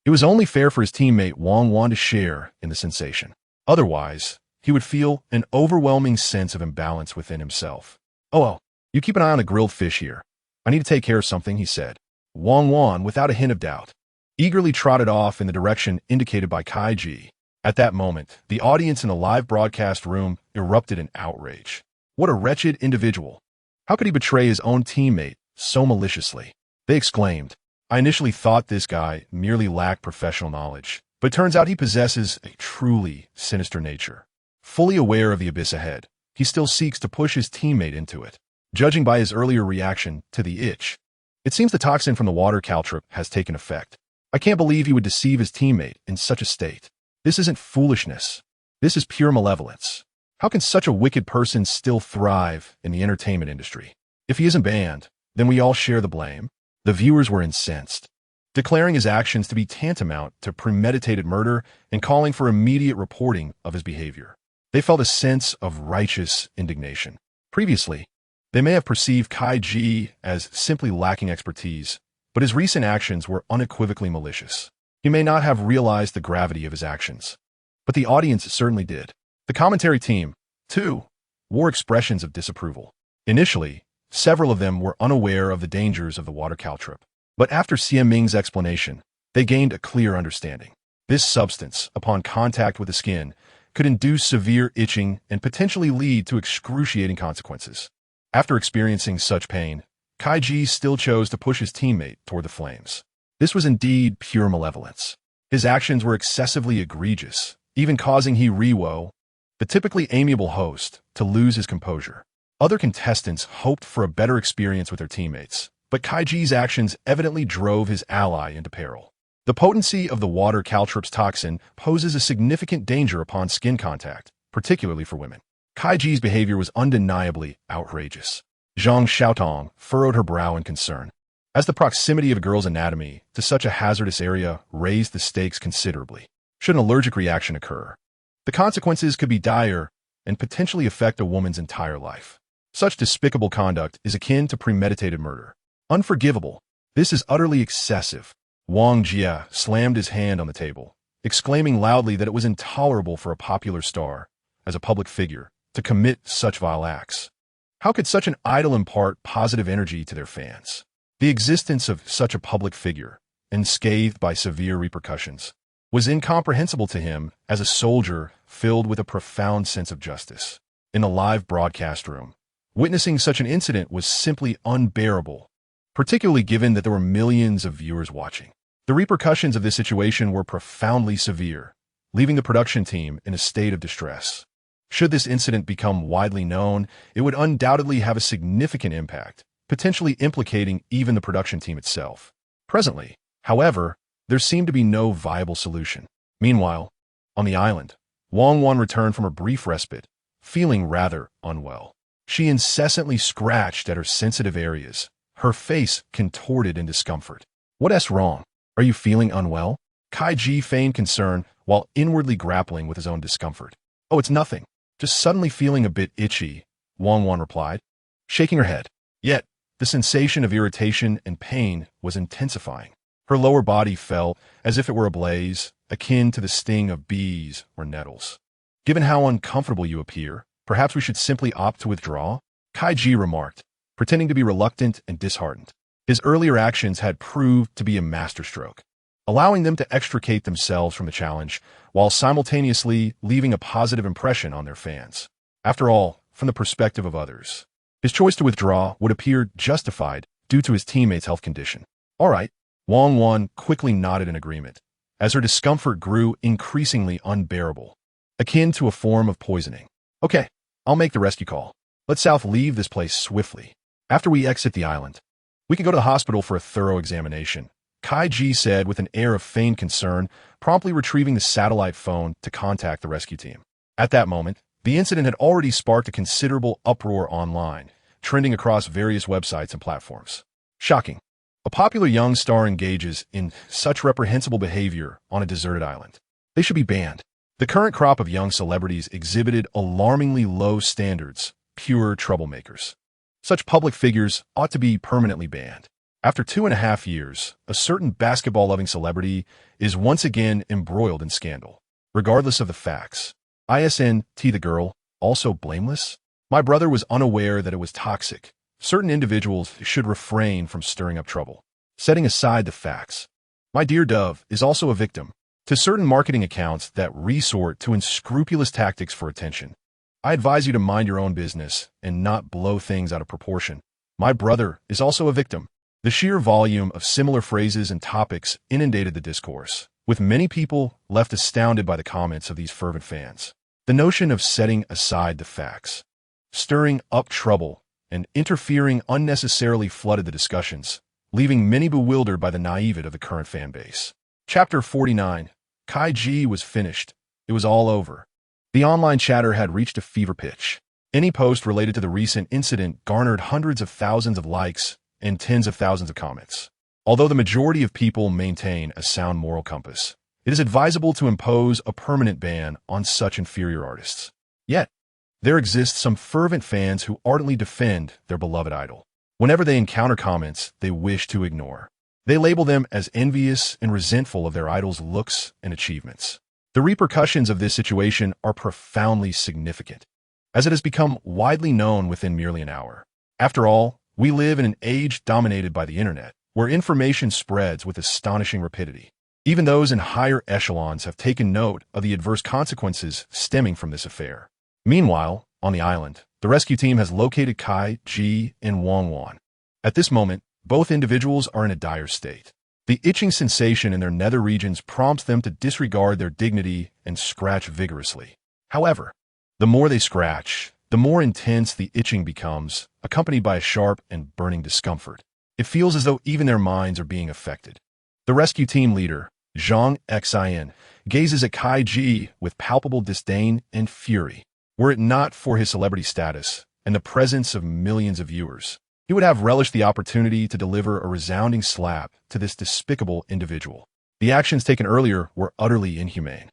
It was only fair for his teammate Wang Wan to share in the sensation. Otherwise, he would feel an overwhelming sense of imbalance within himself. "Oh well, you keep an eye on the grilled fish here. I need to take care of something," he said. Wang Wan, without a hint of doubt, eagerly trotted off in the direction indicated by Kai Ji. At that moment, the audience in the live broadcast room erupted in outrage. What a wretched individual. How could he betray his own teammate so maliciously? They exclaimed. "I initially thought this guy merely lacked professional knowledge, but turns out he possesses a truly sinister nature. Fully aware of the abyss ahead, he still seeks to push his teammate into it. Judging by his earlier reaction to the itch, it seems the toxin from the water caltrip has taken effect. I can't believe he would deceive his teammate in such a state. This isn't foolishness. This is pure malevolence. How can such a wicked person still thrive in the entertainment industry? If he isn't banned, then we all share the blame." The viewers were incensed, declaring his actions to be tantamount to premeditated murder and calling for immediate reporting of his behavior. They felt a sense of righteous indignation. Previously, they may have perceived Kai Ji as simply lacking expertise, but his recent actions were unequivocally malicious. He may not have realized the gravity of his actions, but the audience certainly did. The commentary team, too, wore expressions of disapproval. Initially, several of them were unaware of the dangers of the water caltrip, but after Xie Ming's explanation, they gained a clear understanding. This substance, upon contact with the skin, could induce severe itching and potentially lead to excruciating consequences. After experiencing such pain, Kai Ji still chose to push his teammate toward the flames. This was indeed pure malevolence. His actions were excessively egregious, even causing He Riwo, the typically amiable host, to lose his composure. Other contestants hoped for a better experience with their teammates, but Kai Ji's actions evidently drove his ally into peril. The potency of the water caltrip's toxin poses a significant danger upon skin contact, particularly for women. Kai Ji's behavior was undeniably outrageous. Zhang Xiaotong furrowed her brow in concern, as the proximity of a girl's anatomy to such a hazardous area raised the stakes considerably. Should an allergic reaction occur, the consequences could be dire and potentially affect a woman's entire life. Such despicable conduct is akin to premeditated murder. Unforgivable. This is utterly excessive. Wang Jia slammed his hand on the table, exclaiming loudly that it was intolerable for a popular star, as a public figure, to commit such vile acts. How could such an idol impart positive energy to their fans? The existence of such a public figure, unscathed by severe repercussions, was incomprehensible to him as a soldier filled with a profound sense of justice. In the live broadcast room, witnessing such an incident was simply unbearable, particularly given that there were millions of viewers watching. The repercussions of this situation were profoundly severe, leaving the production team in a state of distress. Should this incident become widely known, it would undoubtedly have a significant impact, potentially implicating even the production team itself. Presently, however, there seemed to be no viable solution. Meanwhile, on the island, Wang Wan returned from a brief respite, feeling rather unwell. She incessantly scratched at her sensitive areas, her face contorted in discomfort. "What's wrong? Are you feeling unwell?" Kai Ji feigned concern while inwardly grappling with his own discomfort. "Oh, it's nothing. Just suddenly feeling a bit itchy," Wang Wan replied, shaking her head. Yet, the sensation of irritation and pain was intensifying. Her lower body felt as if it were ablaze, akin to the sting of bees or nettles. "Given how uncomfortable you appear, perhaps we should simply opt to withdraw," Kai Ji remarked, pretending to be reluctant and disheartened. His earlier actions had proved to be a masterstroke, allowing them to extricate themselves from the challenge while simultaneously leaving a positive impression on their fans. After all, from the perspective of others, his choice to withdraw would appear justified due to his teammate's health condition. "All right," Wang Wan quickly nodded in agreement, as her discomfort grew increasingly unbearable, akin to a form of poisoning. "Okay, I'll make the rescue call. Let's South leave this place swiftly. After we exit the island, we can go to the hospital for a thorough examination," Kai Ji said with an air of feigned concern, promptly retrieving the satellite phone to contact the rescue team. At that moment, the incident had already sparked a considerable uproar online, trending across various websites and platforms. Shocking. A popular young star engages in such reprehensible behavior on a deserted island. They should be banned. The current crop of young celebrities exhibited alarmingly low standards, pure troublemakers. Such public figures ought to be permanently banned. After 2.5 years, a certain basketball-loving celebrity is once again embroiled in scandal. Regardless of the facts, isn't the girl also blameless? My brother was unaware that it was toxic. Certain individuals should refrain from stirring up trouble. Setting aside the facts, my dear Dove is also a victim to certain marketing accounts that resort to unscrupulous tactics for attention. I advise you to mind your own business and not blow things out of proportion. My brother is also a victim. The sheer volume of similar phrases and topics inundated the discourse, with many people left astounded by the comments of these fervent fans. The notion of setting aside the facts, stirring up trouble, and interfering unnecessarily flooded the discussions, leaving many bewildered by the naivete of the current fan base. Chapter 49. Kai Ji was finished. It was all over. The online chatter had reached a fever pitch. Any post related to the recent incident garnered hundreds of thousands of likes and tens of thousands of comments. Although the majority of people maintain a sound moral compass, it is advisable to impose a permanent ban on such inferior artists. Yet, there exist some fervent fans who ardently defend their beloved idol. Whenever they encounter comments they wish to ignore, they label them as envious and resentful of their idol's looks and achievements. The repercussions of this situation are profoundly significant, as it has become widely known within merely an hour. After all, we live in an age dominated by the internet, where information spreads with astonishing rapidity. Even those in higher echelons have taken note of the adverse consequences stemming from this affair. Meanwhile, on the island, the rescue team has located Kai Ji and Wang Wan. At this moment, both individuals are in a dire state. The itching sensation in their nether regions prompts them to disregard their dignity and scratch vigorously. However, the more they scratch, the more intense the itching becomes, accompanied by a sharp and burning discomfort. It feels as though even their minds are being affected. The rescue team leader, Zhang Xin, gazes at Kai Ji with palpable disdain and fury. Were it not for his celebrity status and the presence of millions of viewers, he would have relished the opportunity to deliver a resounding slap to this despicable individual. The actions taken earlier were utterly inhumane.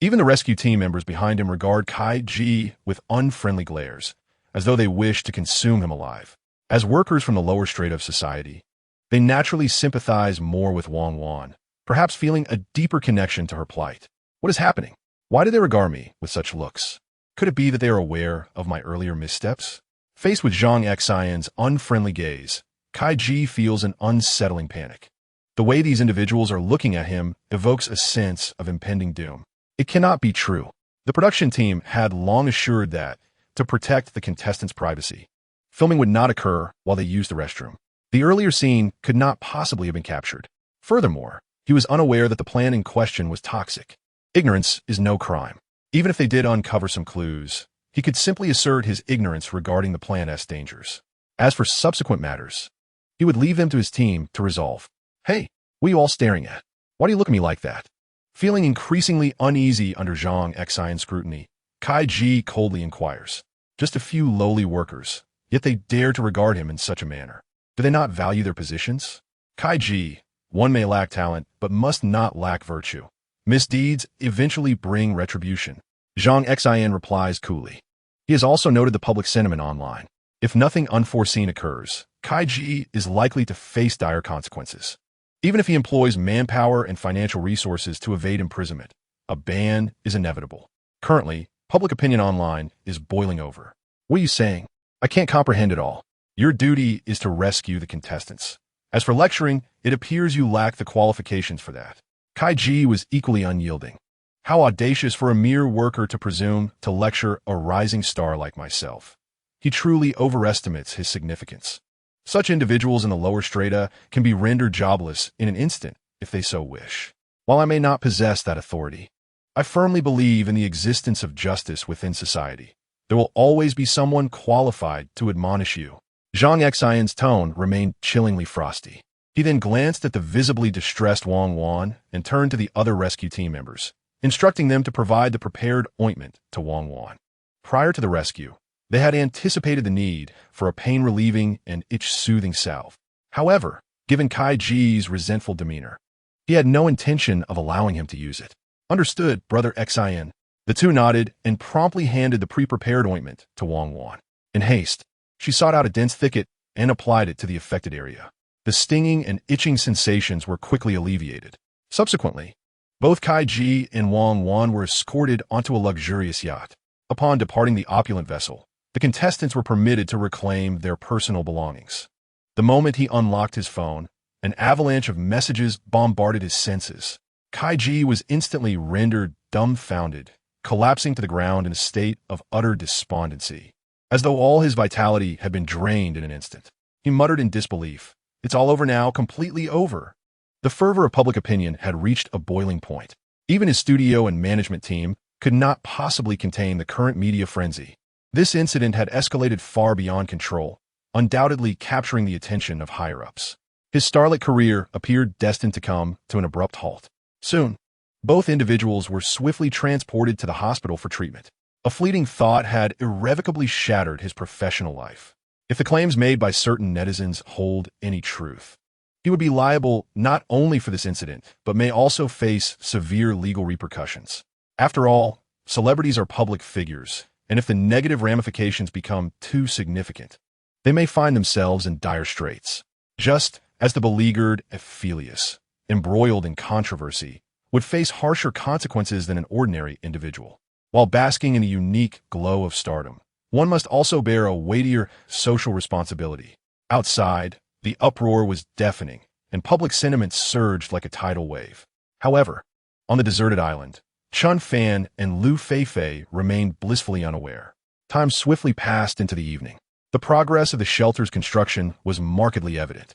Even the rescue team members behind him regard Kai Ji with unfriendly glares, as though they wish to consume him alive. As workers from the lower strata of society, they naturally sympathize more with Wang Wan, perhaps feeling a deeper connection to her plight. What is happening? Why do they regard me with such looks? Could it be that they are aware of my earlier missteps? Faced with Zhang Xin's unfriendly gaze, Kai Ji feels an unsettling panic. The way these individuals are looking at him evokes a sense of impending doom. It cannot be true. The production team had long assured that, to protect the contestants' privacy, filming would not occur while they used the restroom. The earlier scene could not possibly have been captured. Furthermore, he was unaware that the plan in question was toxic. Ignorance is no crime. Even if they did uncover some clues, he could simply assert his ignorance regarding the plan's dangers. As for subsequent matters, he would leave them to his team to resolve. Hey, what are you all staring at? Why do you look at me like that? Feeling increasingly uneasy under Zhang Xin's scrutiny, Kai Ji coldly inquires. Just a few lowly workers, yet they dare to regard him in such a manner. Do they not value their positions? Kai Ji, one may lack talent, but must not lack virtue. Misdeeds eventually bring retribution. Zhang Xin replies coolly. He has also noted the public sentiment online. If nothing unforeseen occurs, Kai Ji is likely to face dire consequences. Even if he employs manpower and financial resources to evade imprisonment, a ban is inevitable. Currently, public opinion online is boiling over. What are you saying? I can't comprehend it all. Your duty is to rescue the contestants. As for lecturing, it appears you lack the qualifications for that. Kai Ji was equally unyielding. How audacious for a mere worker to presume to lecture a rising star like myself. He truly overestimates his significance. Such individuals in the lower strata can be rendered jobless in an instant if they so wish. While I may not possess that authority, I firmly believe in the existence of justice within society. There will always be someone qualified to admonish you. Zhang Xin's tone remained chillingly frosty. He then glanced at the visibly distressed Wang Wan and turned to the other rescue team members, instructing them to provide the prepared ointment to Wang Wan. Prior to the rescue, they had anticipated the need for a pain-relieving and itch-soothing salve. However, given Kai Ji's resentful demeanor, he had no intention of allowing him to use it. Understood, Brother Xin. The two nodded and promptly handed the pre-prepared ointment to Wang Wan. In haste, she sought out a dense thicket and applied it to the affected area. The stinging and itching sensations were quickly alleviated. Subsequently, both Kai Ji and Wang Wan were escorted onto a luxurious yacht. Upon departing the opulent vessel, the contestants were permitted to reclaim their personal belongings. The moment he unlocked his phone, an avalanche of messages bombarded his senses. Kai Ji was instantly rendered dumbfounded, collapsing to the ground in a state of utter despondency, as though all his vitality had been drained in an instant. He muttered in disbelief, "It's all over now, completely over." The fervor of public opinion had reached a boiling point. Even his studio and management team could not possibly contain the current media frenzy. This incident had escalated far beyond control, undoubtedly capturing the attention of higher-ups. His starlit career appeared destined to come to an abrupt halt. Soon, both individuals were swiftly transported to the hospital for treatment. A fleeting thought had irrevocably shattered his professional life. If the claims made by certain netizens hold any truth, he would be liable not only for this incident, but may also face severe legal repercussions. After all, celebrities are public figures, and if the negative ramifications become too significant, they may find themselves in dire straits. Just as the beleaguered Aphelius, embroiled in controversy, would face harsher consequences than an ordinary individual. While basking in a unique glow of stardom, one must also bear a weightier social responsibility. Outside, the uproar was deafening, and public sentiment surged like a tidal wave. However, on the deserted island, Chen Fan and Liu Feifei remained blissfully unaware. Time swiftly passed into the evening. The progress of the shelter's construction was markedly evident.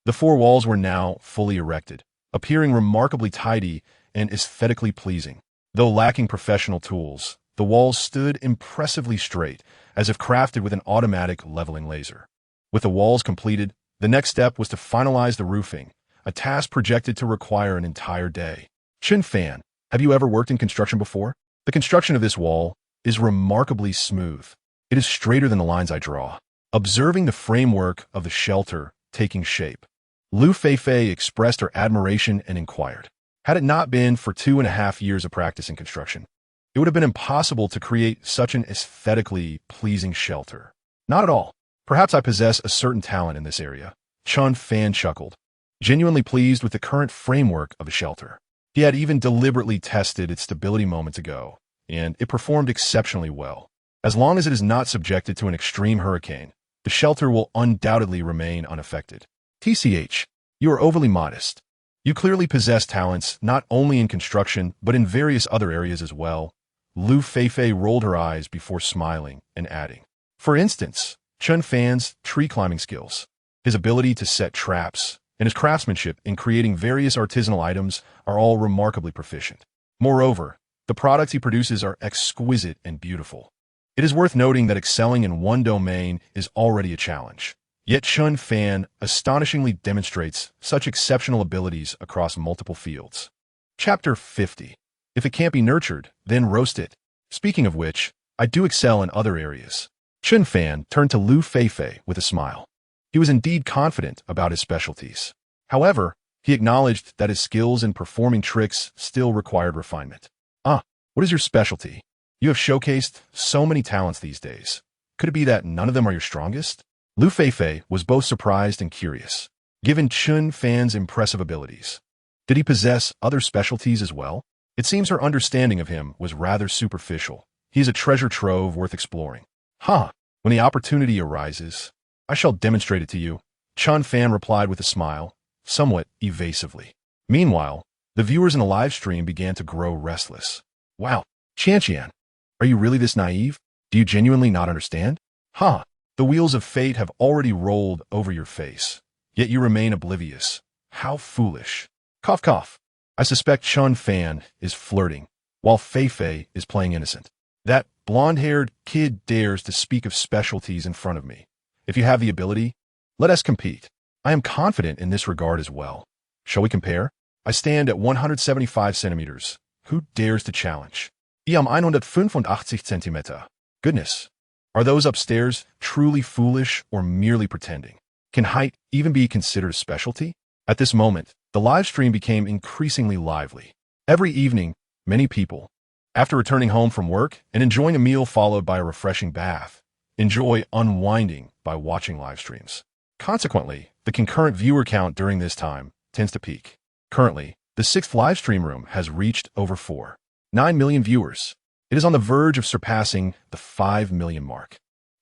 The four walls were now fully erected, appearing remarkably tidy and aesthetically pleasing. Though lacking professional tools, the walls stood impressively straight, as if crafted with an automatic leveling laser. With the walls completed, the next step was to finalize the roofing, a task projected to require an entire day. Chen Fan, have you ever worked in construction before? The construction of this wall is remarkably smooth. It is straighter than the lines I draw. Observing the framework of the shelter taking shape, Liu Feifei expressed her admiration and inquired, "Had it not been for 2.5 years of practice in construction, it would have been impossible to create such an aesthetically pleasing shelter." "Not at all. Perhaps I possess a certain talent in this area." Chen Fan chuckled, genuinely pleased with the current framework of the shelter. He had even deliberately tested its stability moments ago, and it performed exceptionally well. As long as it is not subjected to an extreme hurricane, the shelter will undoubtedly remain unaffected. TCH, you are overly modest. You clearly possess talents not only in construction, but in various other areas as well. Liu Feifei rolled her eyes before smiling and adding, "For instance, Chen Fan's tree climbing skills, his ability to set traps, and his craftsmanship in creating various artisanal items are all remarkably proficient. Moreover, the products he produces are exquisite and beautiful." It is worth noting that excelling in one domain is already a challenge. Yet Chen Fan astonishingly demonstrates such exceptional abilities across multiple fields. Chapter 50. If it can't be nurtured, then roast it. Speaking of which, I do excel in other areas. Chen Fan turned to Liu Feifei with a smile. He was indeed confident about his specialties. However, he acknowledged that his skills in performing tricks still required refinement. "Ah, what is your specialty? You have showcased so many talents these days. Could it be that none of them are your strongest?" Liu Feifei was both surprised and curious, given Chen Fan's impressive abilities. Did he possess other specialties as well? It seems her understanding of him was rather superficial. He is a treasure trove worth exploring. When the opportunity arises, I shall demonstrate it to you," Chen Fan replied with a smile, somewhat evasively. Meanwhile, the viewers in the live stream began to grow restless. "Wow, Qian, are you really this naive? Do you genuinely not understand? The wheels of fate have already rolled over your face, yet you remain oblivious. How foolish." Cough, cough. I suspect Chen Fan is flirting, while Feifei is playing innocent. That blonde-haired kid dares to speak of specialties in front of me. If you have the ability, let us compete. I am confident in this regard as well. Shall we compare? I stand at 175 centimeters. Who dares to challenge? I am 185 Zentimeter. Goodness. Are those upstairs truly foolish or merely pretending? Can height even be considered a specialty? At this moment, the live stream became increasingly lively. Every evening, many people, after returning home from work and enjoying a meal followed by a refreshing bath, enjoy unwinding by watching live streams. Consequently, the concurrent viewer count during this time tends to peak. Currently, the 6th live stream room has reached over 4.9 million viewers. It is on the verge of surpassing the 5 million mark.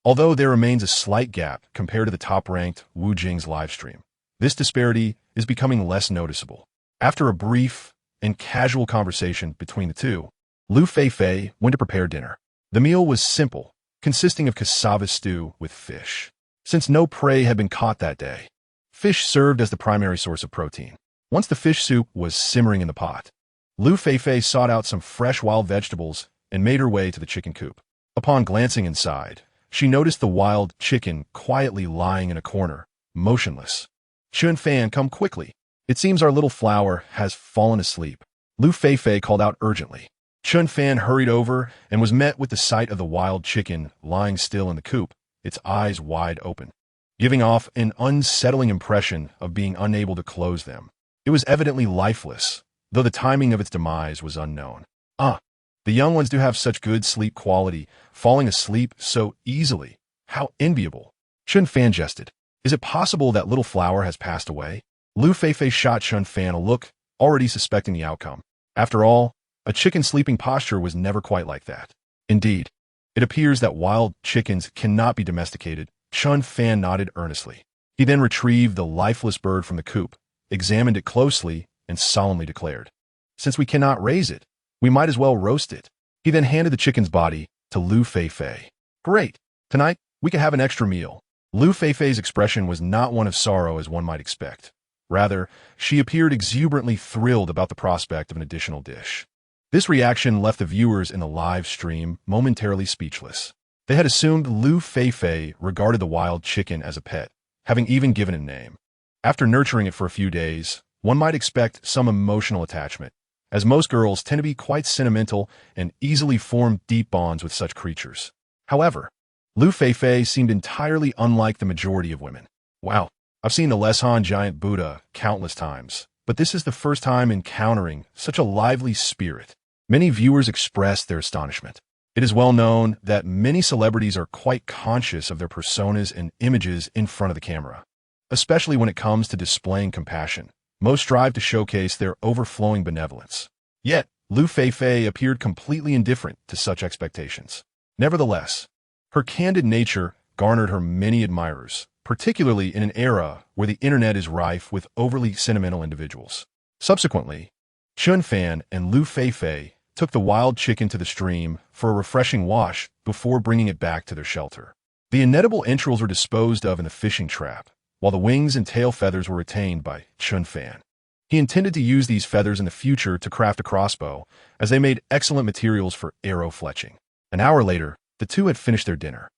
Although there remains a slight gap compared to the top-ranked Wu Jing's livestream, this disparity is becoming less noticeable. After a brief and casual conversation between the two, Liu Feifei went to prepare dinner. The meal was simple, consisting of cassava stew with fish. Since no prey had been caught that day, fish served as the primary source of protein. Once the fish soup was simmering in the pot, Liu Feifei sought out some fresh wild vegetables and made her way to the chicken coop. Upon glancing inside, she noticed the wild chicken quietly lying in a corner, motionless. "Chen Fan, come quickly. It seems our little flower has fallen asleep," Liu Feifei called out urgently. Chen Fan hurried over and was met with the sight of the wild chicken lying still in the coop, its eyes wide open, giving off an unsettling impression of being unable to close them. It was evidently lifeless, though the timing of its demise was unknown. The young ones do have such good sleep quality, falling asleep so easily. How enviable. Chen Fan jested. Is it possible that little flower has passed away? Liu Feifei shot Chen Fan a look, already suspecting the outcome. After all, a chicken's sleeping posture was never quite like that. Indeed, it appears that wild chickens cannot be domesticated. Chen Fan nodded earnestly. He then retrieved the lifeless bird from the coop, examined it closely, and solemnly declared, "Since we cannot raise it, we might as well roast it." He then handed the chicken's body to Liu Feifei. "Great! Tonight, we can have an extra meal." Liu Feifei's expression was not one of sorrow as one might expect. Rather, she appeared exuberantly thrilled about the prospect of an additional dish. This reaction left the viewers in the live stream momentarily speechless. They had assumed Liu Feifei regarded the wild chicken as a pet, having even given it a name. After nurturing it for a few days, one might expect some emotional attachment, as most girls tend to be quite sentimental and easily form deep bonds with such creatures. However, Liu Feifei seemed entirely unlike the majority of women. Wow, I've seen the Leshan giant Buddha countless times, but this is the first time encountering such a lively spirit. Many viewers expressed their astonishment. It is well known that many celebrities are quite conscious of their personas and images in front of the camera. Especially when it comes to displaying compassion, most strive to showcase their overflowing benevolence. Yet, Liu Feifei appeared completely indifferent to such expectations. Nevertheless, her candid nature garnered her many admirers, particularly in an era where the internet is rife with overly sentimental individuals. Subsequently, Chen Fan and Liu Feifei took the wild chicken to the stream for a refreshing wash before bringing it back to their shelter. The inedible entrails were disposed of in the fishing trap, while the wings and tail feathers were retained by Chen Fan. He intended to use these feathers in the future to craft a crossbow, as they made excellent materials for arrow fletching. An hour later, the two had finished their dinner.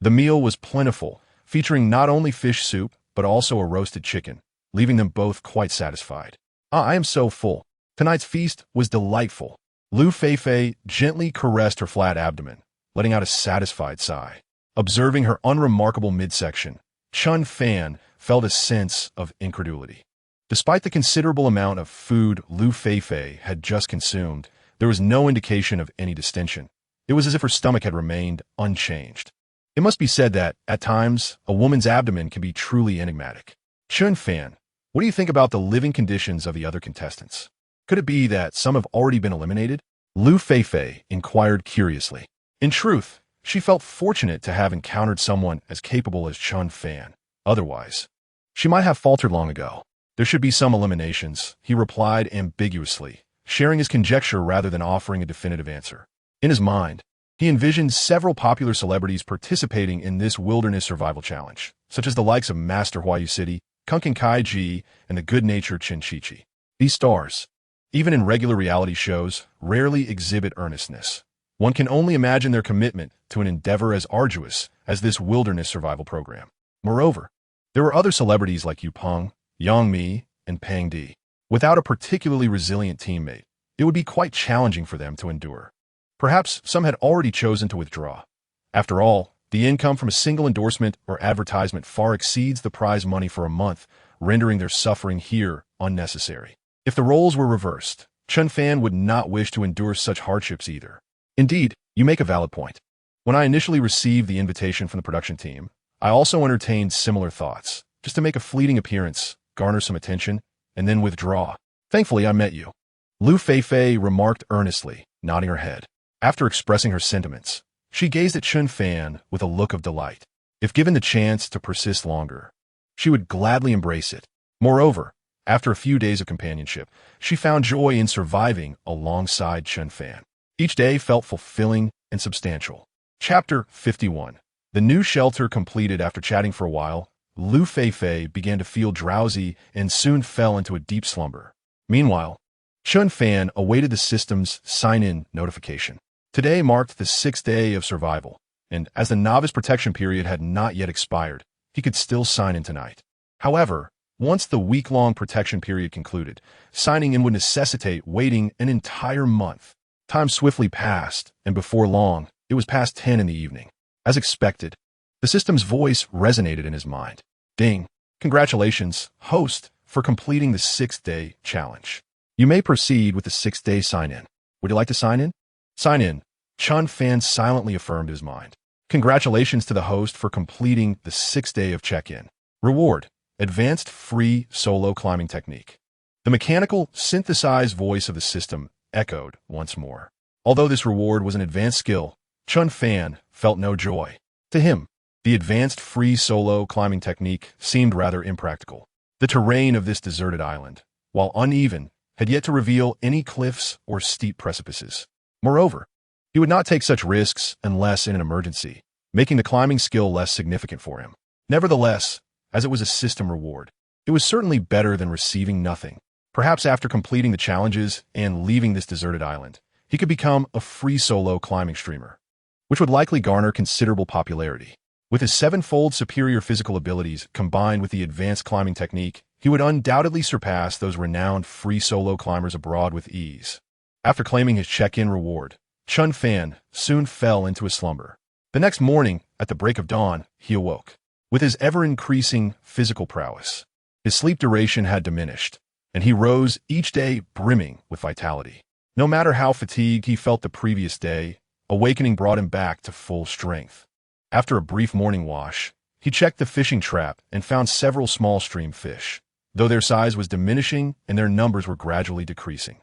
The meal was plentiful, featuring not only fish soup, but also a roasted chicken, leaving them both quite satisfied. I am so full. Tonight's feast was delightful." Liu Feifei gently caressed her flat abdomen, letting out a satisfied sigh. Observing her unremarkable midsection, Chen Fan felt a sense of incredulity. Despite the considerable amount of food Liu Feifei had just consumed, there was no indication of any distension. It was as if her stomach had remained unchanged. It must be said that, at times, a woman's abdomen can be truly enigmatic. "Chen Fan, what do you think about the living conditions of the other contestants? Could it be that some have already been eliminated?" Liu Feifei inquired curiously. In truth, she felt fortunate to have encountered someone as capable as Chen Fan. Otherwise, she might have faltered long ago. "There should be some eliminations," he replied ambiguously, sharing his conjecture rather than offering a definitive answer. In his mind, he envisioned several popular celebrities participating in this wilderness survival challenge, such as the likes of Master Huayu City, Kunkin Kai Ji, and the good-natured Chen Chichi. These stars, even in regular reality shows, rarely exhibit earnestness. One can only imagine their commitment to an endeavor as arduous as this wilderness survival program. Moreover, there were other celebrities like Yu Peng, Yang Mi, and Pang Di. Without a particularly resilient teammate, it would be quite challenging for them to endure. Perhaps some had already chosen to withdraw. After all, the income from a single endorsement or advertisement far exceeds the prize money for a month, rendering their suffering here unnecessary. If the roles were reversed, Chen Fan would not wish to endure such hardships either. Indeed, you make a valid point. When I initially received the invitation from the production team, I also entertained similar thoughts. just to make a fleeting appearance, garner some attention, and then withdraw. Thankfully, I met you. Liu Feifei remarked earnestly, nodding her head. After expressing her sentiments, she gazed at Chen Fan with a look of delight. If given the chance to persist longer, she would gladly embrace it. Moreover, after a few days of companionship, she found joy in surviving alongside Chen Fan. Each day felt fulfilling and substantial. Chapter 51. The new shelter completed. After chatting for a while, Liu Feifei began to feel drowsy and soon fell into a deep slumber. Meanwhile, Chen Fan awaited the system's sign-in notification. Today marked the 6th day of survival, and as the novice protection period had not yet expired, he could still sign in tonight. However, once the week-long protection period concluded, signing in would necessitate waiting an entire month. Time swiftly passed, and before long, it was past 10 in the evening. As expected, the system's voice resonated in his mind. Ding! Congratulations, host, for completing the 6th day challenge. You may proceed with the 6th day sign-in. Would you like to sign in? Sign in, Chen Fan silently affirmed his mind. Congratulations to the host for completing the 6th day of check-in. Reward, advanced free solo climbing technique. The mechanical, synthesized voice of the system echoed once more. Although this reward was an advanced skill, Chen Fan felt no joy. To him, the advanced free solo climbing technique seemed rather impractical. The terrain of this deserted island, while uneven, had yet to reveal any cliffs or steep precipices. Moreover, he would not take such risks unless in an emergency, making the climbing skill less significant for him. Nevertheless, as it was a system reward, it was certainly better than receiving nothing. Perhaps after completing the challenges and leaving this deserted island, he could become a free solo climbing streamer, which would likely garner considerable popularity. With his 7-fold superior physical abilities combined with the advanced climbing technique, he would undoubtedly surpass those renowned free solo climbers abroad with ease. After claiming his check-in reward, Chen Fan soon fell into a slumber. The next morning, at the break of dawn, he awoke. With his ever-increasing physical prowess, his sleep duration had diminished, and he rose each day brimming with vitality. No matter how fatigued he felt the previous day, awakening brought him back to full strength. After a brief morning wash, he checked the fishing trap and found several small stream fish, though their size was diminishing and their numbers were gradually decreasing.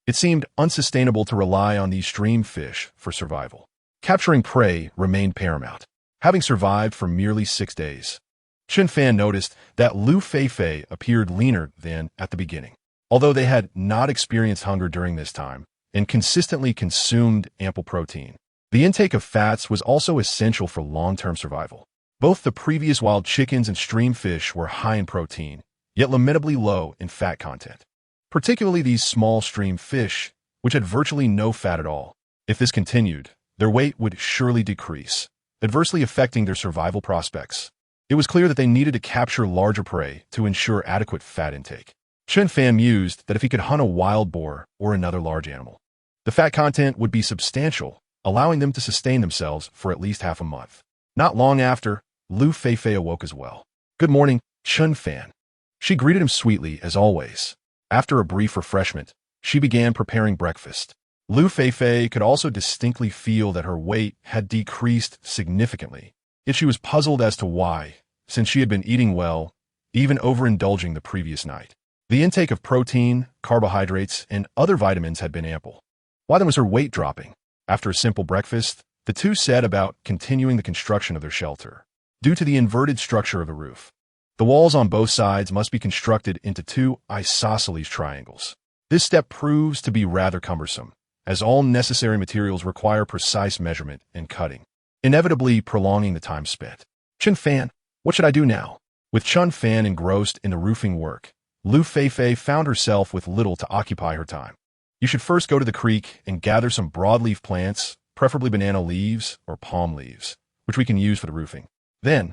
It seemed unsustainable to rely on these stream fish for survival. Capturing prey remained paramount. Having survived for merely 6 days, Chen Fan noticed that Liu Feifei appeared leaner than at the beginning. Although they had not experienced hunger during this time and consistently consumed ample protein, the intake of fats was also essential for long-term survival. Both the previous wild chickens and stream fish were high in protein, yet lamentably low in fat content. Particularly these small stream fish, which had virtually no fat at all. If this continued, their weight would surely decrease, adversely affecting their survival prospects. It was clear that they needed to capture larger prey to ensure adequate fat intake. Chen Fan mused that if he could hunt a wild boar or another large animal, the fat content would be substantial, allowing them to sustain themselves for at least half a month. Not long after, Liu Feifei awoke as well. Good morning, Chen Fan. She greeted him sweetly, as always. After a brief refreshment, she began preparing breakfast. Liu Feifei could also distinctly feel that her weight had decreased significantly, yet she was puzzled as to why, since she had been eating well, even overindulging the previous night. The intake of protein, carbohydrates, and other vitamins had been ample. Why then was her weight dropping? After a simple breakfast, the two set about continuing the construction of their shelter. Due to the inverted structure of the roof, the walls on both sides must be constructed into 2 isosceles triangles. This step proves to be rather cumbersome, as all necessary materials require precise measurement and cutting, inevitably prolonging the time spent. Chen Fan, what should I do now? With Chen Fan engrossed in the roofing work, Liu Feifei found herself with little to occupy her time. You should first go to the creek and gather some broadleaf plants, preferably banana leaves or palm leaves, which we can use for the roofing. Then,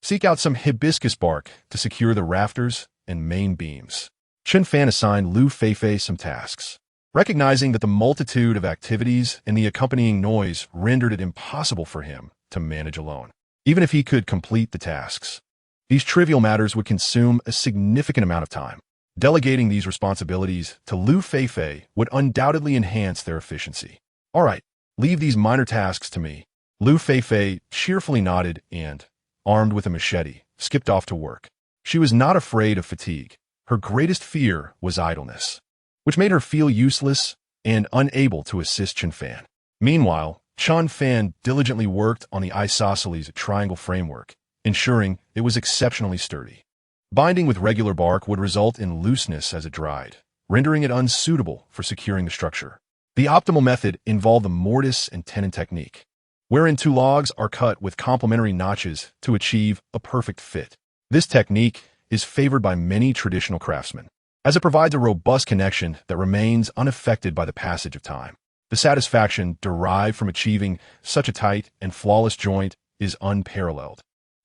seek out some hibiscus bark to secure the rafters and main beams. Chen Fan assigned Liu Feifei some tasks. Recognizing that the multitude of activities and the accompanying noise rendered it impossible for him to manage alone, even if he could complete the tasks. These trivial matters would consume a significant amount of time. Delegating these responsibilities to Liu Feifei would undoubtedly enhance their efficiency. All right, leave these minor tasks to me. Liu Feifei cheerfully nodded and, armed with a machete, skipped off to work. She was not afraid of fatigue. Her greatest fear was idleness, which made her feel useless and unable to assist Chen Fan. Meanwhile, Chen Fan diligently worked on the isosceles triangle framework, ensuring it was exceptionally sturdy. Binding with regular bark would result in looseness as it dried, rendering it unsuitable for securing the structure. The optimal method involved the mortise and tenon technique, wherein two logs are cut with complementary notches to achieve a perfect fit. This technique is favored by many traditional craftsmen, as it provides a robust connection that remains unaffected by the passage of time. The satisfaction derived from achieving such a tight and flawless joint is unparalleled,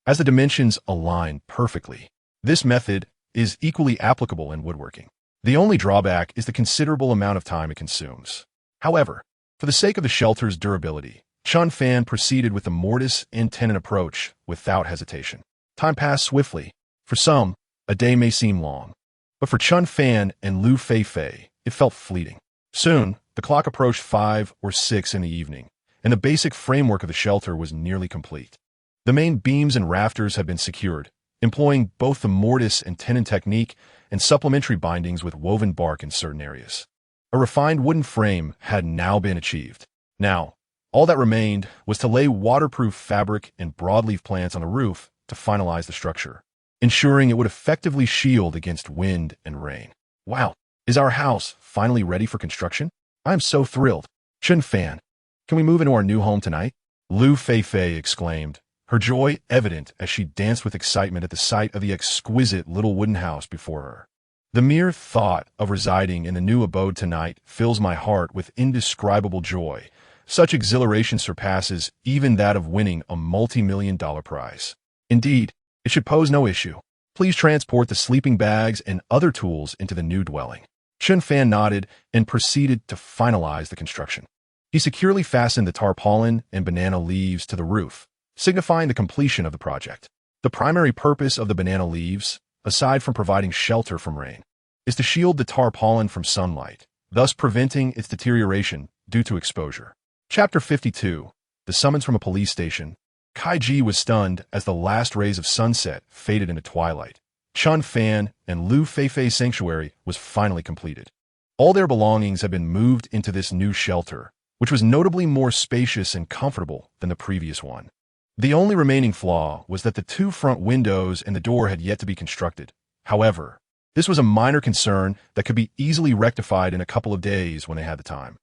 as the dimensions align perfectly. This method is equally applicable in woodworking. The only drawback is the considerable amount of time it consumes. However, for the sake of the shelter's durability, Chen Fan proceeded with the mortise and tenon approach without hesitation. Time passed swiftly. For some, a day may seem long, but for Chen Fan and Liu Feifei, it felt fleeting. Soon, the clock approached 5 or 6 in the evening, and the basic framework of the shelter was nearly complete. The main beams and rafters had been secured, employing both the mortise and tenon technique and supplementary bindings with woven bark in certain areas. A refined wooden frame had now been achieved. Now, all that remained was to lay waterproof fabric and broadleaf plants on the roof to finalize the structure, ensuring it would effectively shield against wind and rain. Wow, is our house finally ready for construction? I am so thrilled. Chen Fan, can we move into our new home tonight? Liu Feifei exclaimed, her joy evident as she danced with excitement at the sight of the exquisite little wooden house before her. The mere thought of residing in the new abode tonight fills my heart with indescribable joy. Such exhilaration surpasses even that of winning a multi-million-dollar prize. Indeed, it should pose no issue. Please transport the sleeping bags and other tools into the new dwelling. Chen Fan nodded and proceeded to finalize the construction. He securely fastened the tarpaulin and banana leaves to the roof, signifying the completion of the project. The primary purpose of the banana leaves, aside from providing shelter from rain, is to shield the tarpaulin from sunlight, thus preventing its deterioration due to exposure. Chapter 52. The Summons from a Police Station. Kaiji was stunned as the last rays of sunset faded into twilight. Chen Fan and Liu Feifei's sanctuary was finally completed. All their belongings had been moved into this new shelter, which was notably more spacious and comfortable than the previous one. The only remaining flaw was that the 2 front windows and the door had yet to be constructed. However, this was a minor concern that could be easily rectified in a couple of days when they had the time.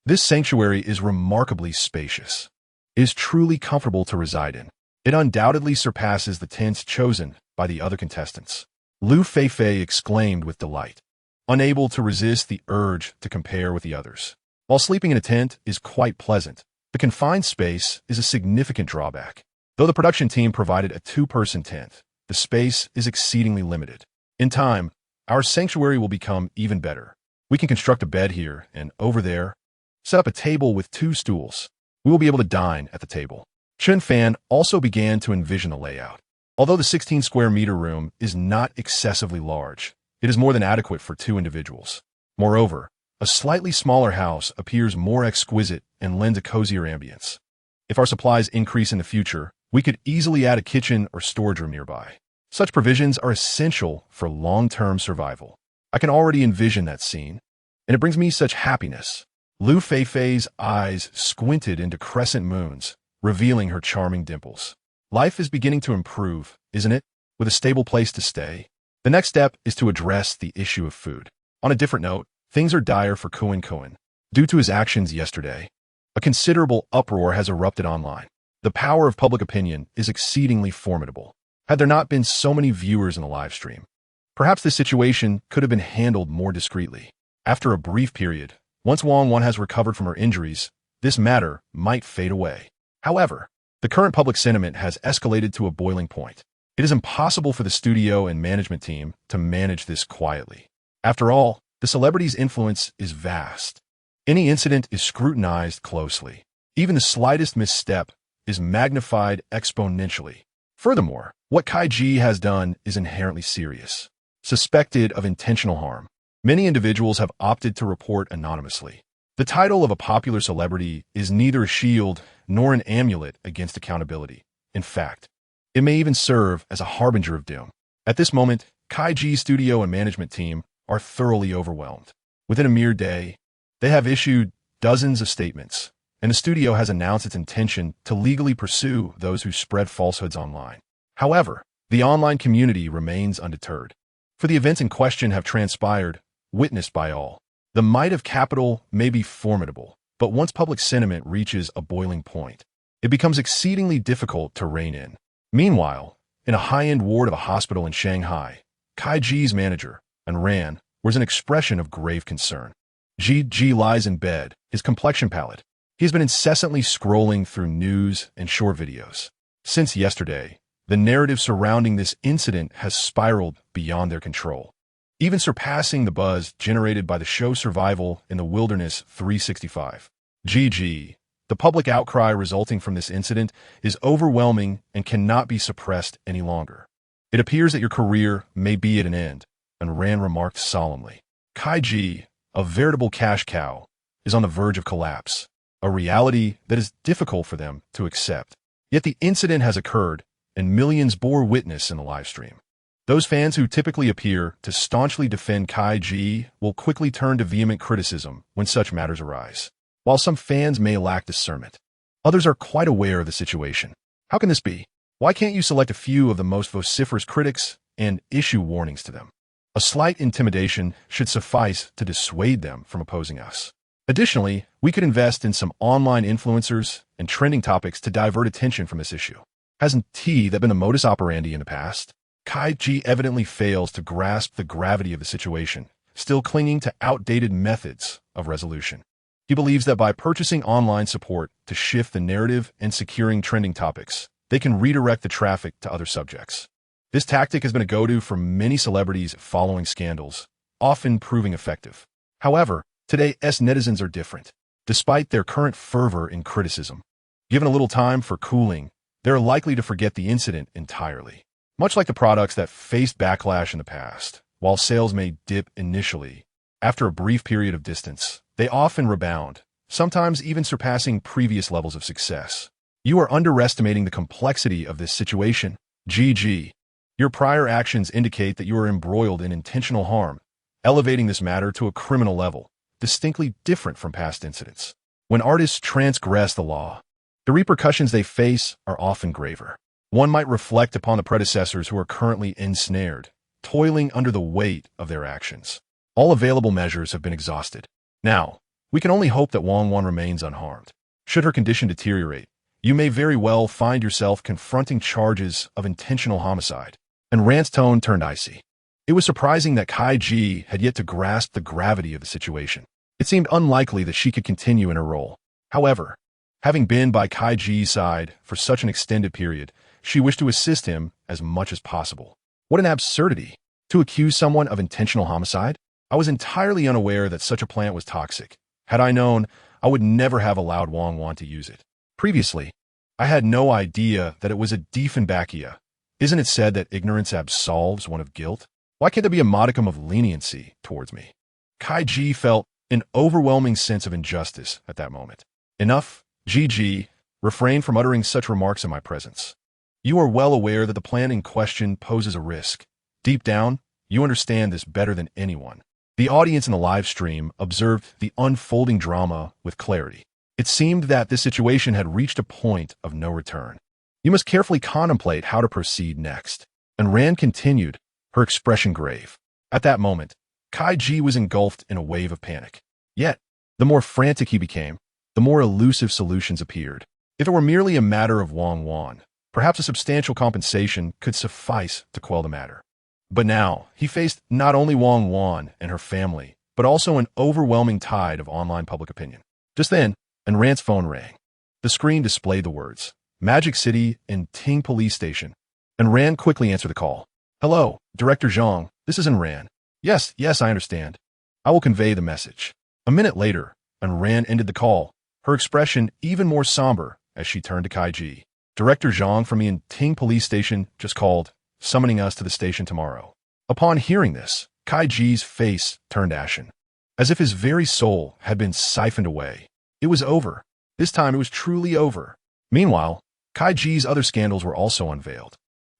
This sanctuary is remarkably spacious. It is truly comfortable to reside in. It undoubtedly surpasses the tents chosen by the other contestants. Liu Feifei exclaimed with delight, unable to resist the urge to compare with the others. While sleeping in a tent is quite pleasant, the confined space is a significant drawback. Though the production team provided a 2-person tent, the space is exceedingly limited. In time, our sanctuary will become even better. We can construct a bed here and over there, set up a table with 2 stools. We will be able to dine at the table. Chen Fan also began to envision the layout. Although the 16 square meter room is not excessively large, it is more than adequate for 2 individuals. Moreover, a slightly smaller house appears more exquisite and lends a cozier ambience. If our supplies increase in the future, we could easily add a kitchen or storage room nearby. Such provisions are essential for long-term survival. I can already envision that scene, and it brings me such happiness. Liu Feifei's eyes squinted into crescent moons, revealing her charming dimples. Life is beginning to improve, isn't it? With a stable place to stay. The next step is to address the issue of food. On a different note, things are dire for Kuan. Due to his actions yesterday, a considerable uproar has erupted online. The power of public opinion is exceedingly formidable. Had there not been so many viewers in the live stream, perhaps this situation could have been handled more discreetly. After a brief period, once Wang Wan has recovered from her injuries, this matter might fade away. However, the current public sentiment has escalated to a boiling point. It is impossible for the studio and management team to manage this quietly. After all, the celebrity's influence is vast. Any incident is scrutinized closely. Even the slightest misstep is magnified exponentially. Furthermore, what Kaiji has done is inherently serious. Suspected of intentional harm, many individuals have opted to report anonymously. The title of a popular celebrity is neither a shield nor an amulet against accountability. In fact, it may even serve as a harbinger of doom. At this moment, Kaiji's studio and management team are thoroughly overwhelmed. Within a mere day, they have issued dozens of statements, and the studio has announced its intention to legally pursue those who spread falsehoods online. However, the online community remains undeterred. For the events in question have transpired, witnessed by all. The might of capital may be formidable, but once public sentiment reaches a boiling point, it becomes exceedingly difficult to rein in. Meanwhile, in a high-end ward of a hospital in Shanghai, Kaiji's manager, Ran, was an expression of grave concern. Ji lies in bed, his complexion pallid. He has been incessantly scrolling through news and short videos. Since yesterday, the narrative surrounding this incident has spiraled beyond their control, even surpassing the buzz generated by the show Survival in the Wilderness 365. The public outcry resulting from this incident is overwhelming and cannot be suppressed any longer. It appears that your career may be at an end, and Ran remarked solemnly. Kaiji, a veritable cash cow, is on the verge of collapse, a reality that is difficult for them to accept. Yet the incident has occurred, and millions bore witness in the live stream. Those fans who typically appear to staunchly defend Kaiji will quickly turn to vehement criticism when such matters arise. While some fans may lack discernment, others are quite aware of the situation. How can this be? Why can't you select a few of the most vociferous critics and issue warnings to them? A slight intimidation should suffice to dissuade them from opposing us. Additionally, we could invest in some online influencers and trending topics to divert attention from this issue. Hasn't that been a modus operandi in the past? Kaiji evidently fails to grasp the gravity of the situation, still clinging to outdated methods of resolution. He believes that by purchasing online support to shift the narrative and securing trending topics, they can redirect the traffic to other subjects. This tactic has been a go-to for many celebrities following scandals, often proving effective. However, today's netizens are different. Despite their current fervor in criticism, given a little time for cooling, they are likely to forget the incident entirely. Much like the products that faced backlash in the past, while sales may dip initially, after a brief period of distance, they often rebound, sometimes even surpassing previous levels of success. You are underestimating the complexity of this situation. Your prior actions indicate that you are embroiled in intentional harm, elevating this matter to a criminal level, distinctly different from past incidents. When artists transgress the law, the repercussions they face are often graver. One might reflect upon the predecessors who are currently ensnared, toiling under the weight of their actions. All available measures have been exhausted. Now, we can only hope that Wang Wan remains unharmed. Should her condition deteriorate, you may very well find yourself confronting charges of intentional homicide. And Ran's tone turned icy. It was surprising that Kaiji had yet to grasp the gravity of the situation. It seemed unlikely that she could continue in her role. However, having been by Kaiji's side for such an extended period, she wished to assist him as much as possible. What an absurdity! To accuse someone of intentional homicide? I was entirely unaware that such a plant was toxic. Had I known, I would never have allowed Wang Wan to use it. Previously, I had no idea that it was a Dieffenbachia. Isn't it said that ignorance absolves one of guilt? Why can't there be a modicum of leniency towards me? Kaiji felt an overwhelming sense of injustice at that moment. Enough, refrain from uttering such remarks in my presence. You are well aware that the plan in question poses a risk. Deep down, you understand this better than anyone. The audience in the live stream observed the unfolding drama with clarity. It seemed that this situation had reached a point of no return. You must carefully contemplate how to proceed next. And Ran continued, her expression grave. At that moment, Kaiji was engulfed in a wave of panic. Yet, the more frantic he became, the more elusive solutions appeared. If it were merely a matter of Wang Wan, perhaps a substantial compensation could suffice to quell the matter. But now, he faced not only Wang Wan and her family, but also an overwhelming tide of online public opinion. Just then, Ran's phone rang. The screen displayed the words, Magic City and Ting Police Station. And Ran quickly answered the call. Hello, Director Zhang, this is Ran. Yes, I understand. I will convey the message. A minute later, Ran ended the call, her expression even more somber as she turned to Kaiji. Director Zhang from the Ting Police Station just called, summoning us to the station tomorrow. Upon hearing this, Kaiji's face turned ashen, as if his very soul had been siphoned away. It was over. This time it was truly over. Meanwhile, Kaiji's other scandals were also unveiled.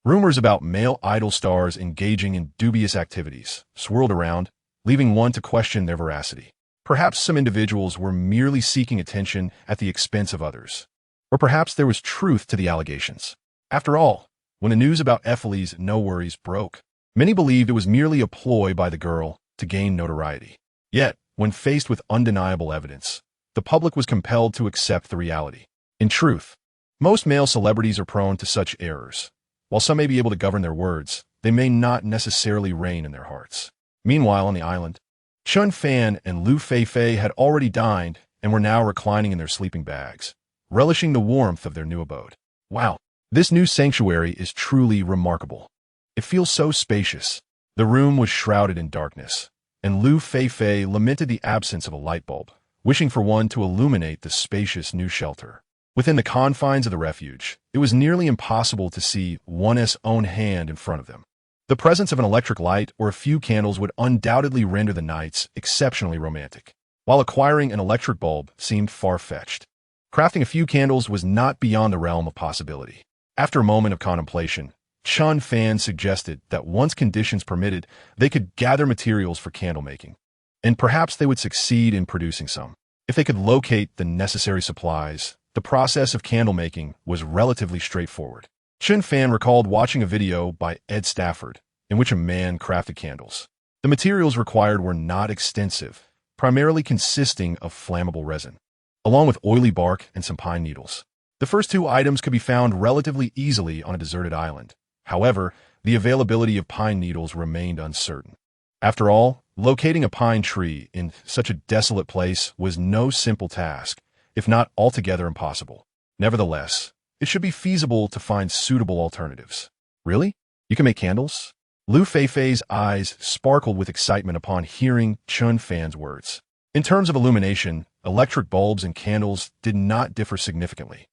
Rumors about male idol stars engaging in dubious activities swirled around, leaving one to question their veracity. Perhaps some individuals were merely seeking attention at the expense of others. Or perhaps there was truth to the allegations. After all, when the news about Ephily's no worries broke, many believed it was merely a ploy by the girl to gain notoriety. Yet, when faced with undeniable evidence, the public was compelled to accept the reality. In truth, most male celebrities are prone to such errors. While some may be able to govern their words, they may not necessarily reign in their hearts. Meanwhile, on the island, Chen Fan and Liu Feifei had already dined and were now reclining in their sleeping bags, relishing the warmth of their new abode. Wow, this new sanctuary is truly remarkable. It feels so spacious. The room was shrouded in darkness, and Liu Feifei lamented the absence of a light bulb, wishing for one to illuminate the spacious new shelter. Within the confines of the refuge, it was nearly impossible to see one's own hand in front of them. The presence of an electric light or a few candles would undoubtedly render the nights exceptionally romantic, while acquiring an electric bulb seemed far-fetched. Crafting a few candles was not beyond the realm of possibility. After a moment of contemplation, Chen Fan suggested that once conditions permitted, they could gather materials for candle making, and perhaps they would succeed in producing some. If they could locate the necessary supplies, the process of candle making was relatively straightforward. Chen Fan recalled watching a video by Ed Stafford in which a man crafted candles. The materials required were not extensive, primarily consisting of flammable resin, along with oily bark and some pine needles. The first two items could be found relatively easily on a deserted island. However, the availability of pine needles remained uncertain. After all, locating a pine tree in such a desolate place was no simple task, if not altogether impossible. Nevertheless, it should be feasible to find suitable alternatives. Really? You can make candles? Liu Feifei's eyes sparkled with excitement upon hearing Chen Fan's words. In terms of illumination, electric bulbs and candles did not differ significantly.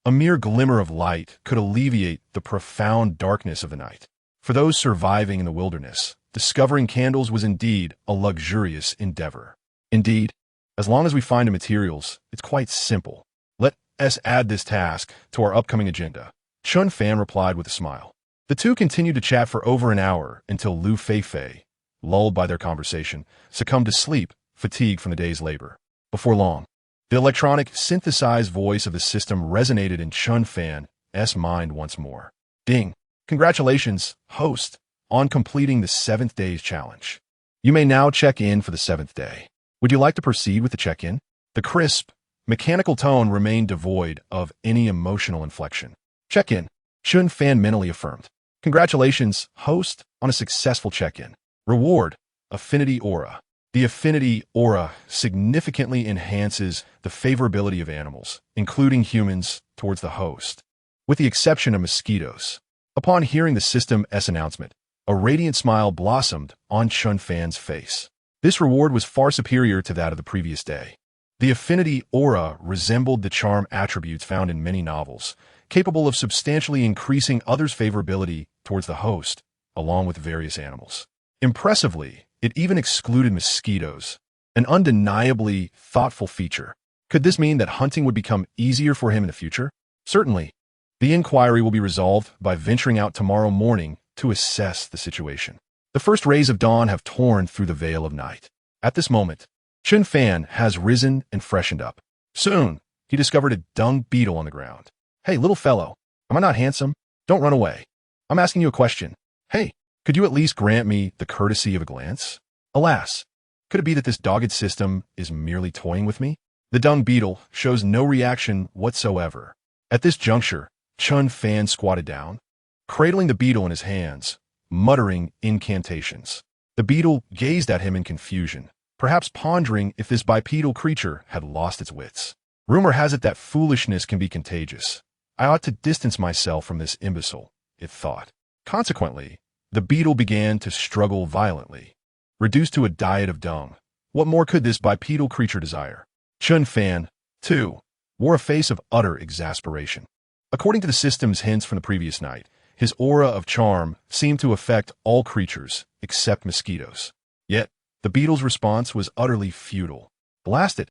A mere glimmer of light could alleviate the profound darkness of the night. For those surviving in the wilderness, discovering candles was indeed a luxurious endeavor. Indeed, as long as we find the materials, it's quite simple. Let us add this task to our upcoming agenda. Chen Fan replied with a smile. The two continued to chat for over an hour until Liu Feifei, lulled by their conversation, succumbed to sleep, fatigued from the day's labor. Before long, the electronic, synthesized voice of the system resonated in Chen Fan's mind once more. Ding! Congratulations, host, on completing the 7th day's challenge. You may now check in for the 7th day. Would you like to proceed with the check-in? The crisp, mechanical tone remained devoid of any emotional inflection. Check-in, Chen Fan mentally affirmed. Congratulations, host, on a successful check-in. Reward, Affinity Aura. The Affinity Aura significantly enhances the favorability of animals, including humans, towards the host, with the exception of mosquitoes. Upon hearing the system's announcement, a radiant smile blossomed on Chen Fan's face. This reward was far superior to that of the previous day. The Affinity Aura resembled the charm attributes found in many novels, capable of substantially increasing others' favorability towards the host, along with various animals. Impressively, it even excluded mosquitoes, an undeniably thoughtful feature. Could this mean that hunting would become easier for him in the future? Certainly. The inquiry will be resolved by venturing out tomorrow morning to assess the situation. The first rays of dawn have torn through the veil of night. At this moment, Chen Fan has risen and freshened up. Soon, he discovered a dung beetle on the ground. Hey, little fellow, am I not handsome? Don't run away. I'm asking you a question. Hey, could you at least grant me the courtesy of a glance? Alas, could it be that this dogged system is merely toying with me? The dung beetle shows no reaction whatsoever. At this juncture, Chen Fan squatted down, cradling the beetle in his hands, muttering incantations. The beetle gazed at him in confusion, perhaps pondering if this bipedal creature had lost its wits. Rumor has it that foolishness can be contagious. I ought to distance myself from this imbecile, it thought. Consequently, the beetle began to struggle violently. Reduced to a diet of dung, what more could this bipedal creature desire? Chen Fan, too, wore a face of utter exasperation. According to the system's hints from the previous night, his aura of charm seemed to affect all creatures except mosquitoes. Yet, the beetle's response was utterly futile. Blast it!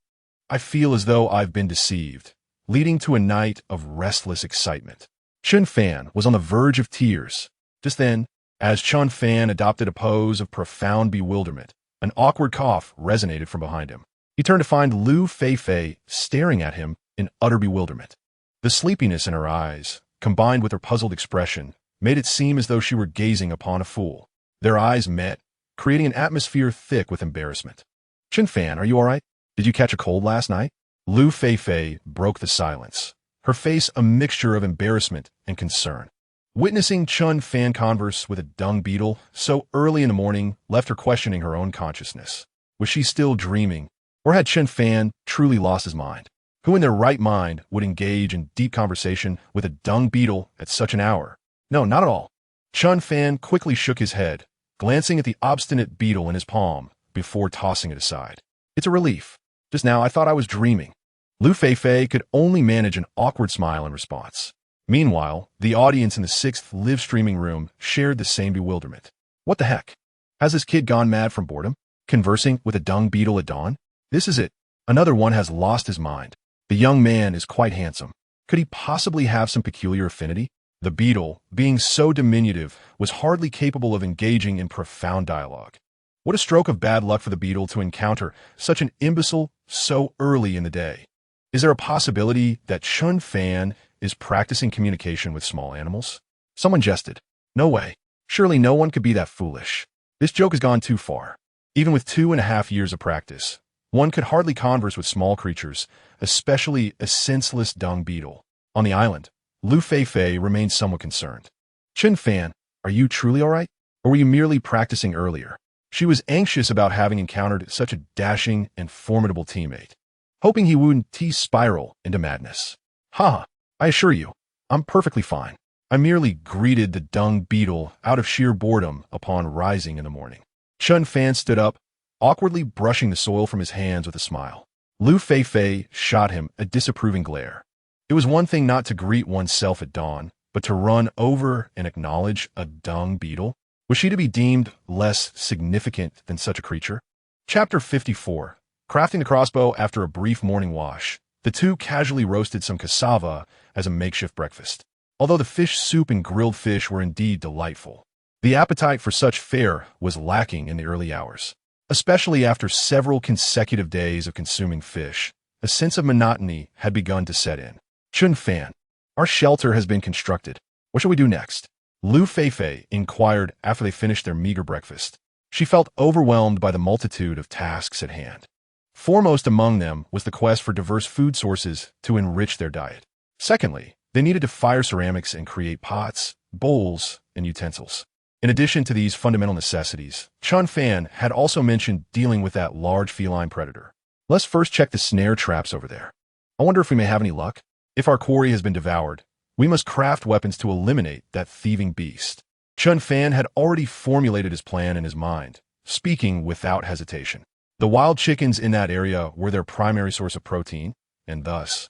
I feel as though I've been deceived, leading to a night of restless excitement. Chen Fan was on the verge of tears. Just then, as Chen Fan adopted a pose of profound bewilderment, an awkward cough resonated from behind him. He turned to find Liu Feifei staring at him in utter bewilderment. The sleepiness in her eyes, combined with her puzzled expression, made it seem as though she were gazing upon a fool. Their eyes met, creating an atmosphere thick with embarrassment. Chen Fan, are you all right? Did you catch a cold last night? Liu Feifei broke the silence, her face a mixture of embarrassment and concern. Witnessing Chen Fan converse with a dung beetle so early in the morning left her questioning her own consciousness. Was she still dreaming, or had Chen Fan truly lost his mind? Who in their right mind would engage in deep conversation with a dung beetle at such an hour? No, not at all. Chen Fan quickly shook his head, glancing at the obstinate beetle in his palm before tossing it aside. It's a relief. Just now I thought I was dreaming. Liu Feifei could only manage an awkward smile in response. Meanwhile, the audience in the 6th live streaming room shared the same bewilderment. What the heck? Has this kid gone mad from boredom? Conversing with a dung beetle at dawn? This is it. Another one has lost his mind. The young man is quite handsome. Could he possibly have some peculiar affinity? The beetle, being so diminutive, was hardly capable of engaging in profound dialogue. What a stroke of bad luck for the beetle to encounter such an imbecile so early in the day. Is there a possibility that Chen Fan is practicing communication with small animals? Someone jested. No way. Surely no one could be that foolish. This joke has gone too far. Even with 2.5 years of practice, one could hardly converse with small creatures, especially a senseless dung beetle. On the island, Liu Feifei remained somewhat concerned. Chen Fan, are you truly all right? Or were you merely practicing earlier? She was anxious about having encountered such a dashing and formidable teammate, hoping he wouldn't spiral into madness. Ha! I assure you, I'm perfectly fine. I merely greeted the dung beetle out of sheer boredom upon rising in the morning. Chen Fan stood up, awkwardly brushing the soil from his hands with a smile. Liu Feifei shot him a disapproving glare. It was one thing not to greet oneself at dawn, but to run over and acknowledge a dung beetle. Was she to be deemed less significant than such a creature? Chapter 54. Crafting the crossbow after a brief morning wash, the two casually roasted some cassava as a makeshift breakfast. Although the fish soup and grilled fish were indeed delightful, the appetite for such fare was lacking in the early hours. Especially after several consecutive days of consuming fish, a sense of monotony had begun to set in. Chen Fan, our shelter has been constructed. What shall we do next? Liu Feifei inquired after they finished their meager breakfast. She felt overwhelmed by the multitude of tasks at hand. Foremost among them was the quest for diverse food sources to enrich their diet. Secondly, they needed to fire ceramics and create pots, bowls, and utensils. In addition to these fundamental necessities, Chen Fan had also mentioned dealing with that large feline predator. Let's first check the snare traps over there. I wonder if we may have any luck. If our quarry has been devoured, we must craft weapons to eliminate that thieving beast. Chen Fan had already formulated his plan in his mind, speaking without hesitation. The wild chickens in that area were their primary source of protein, and thus,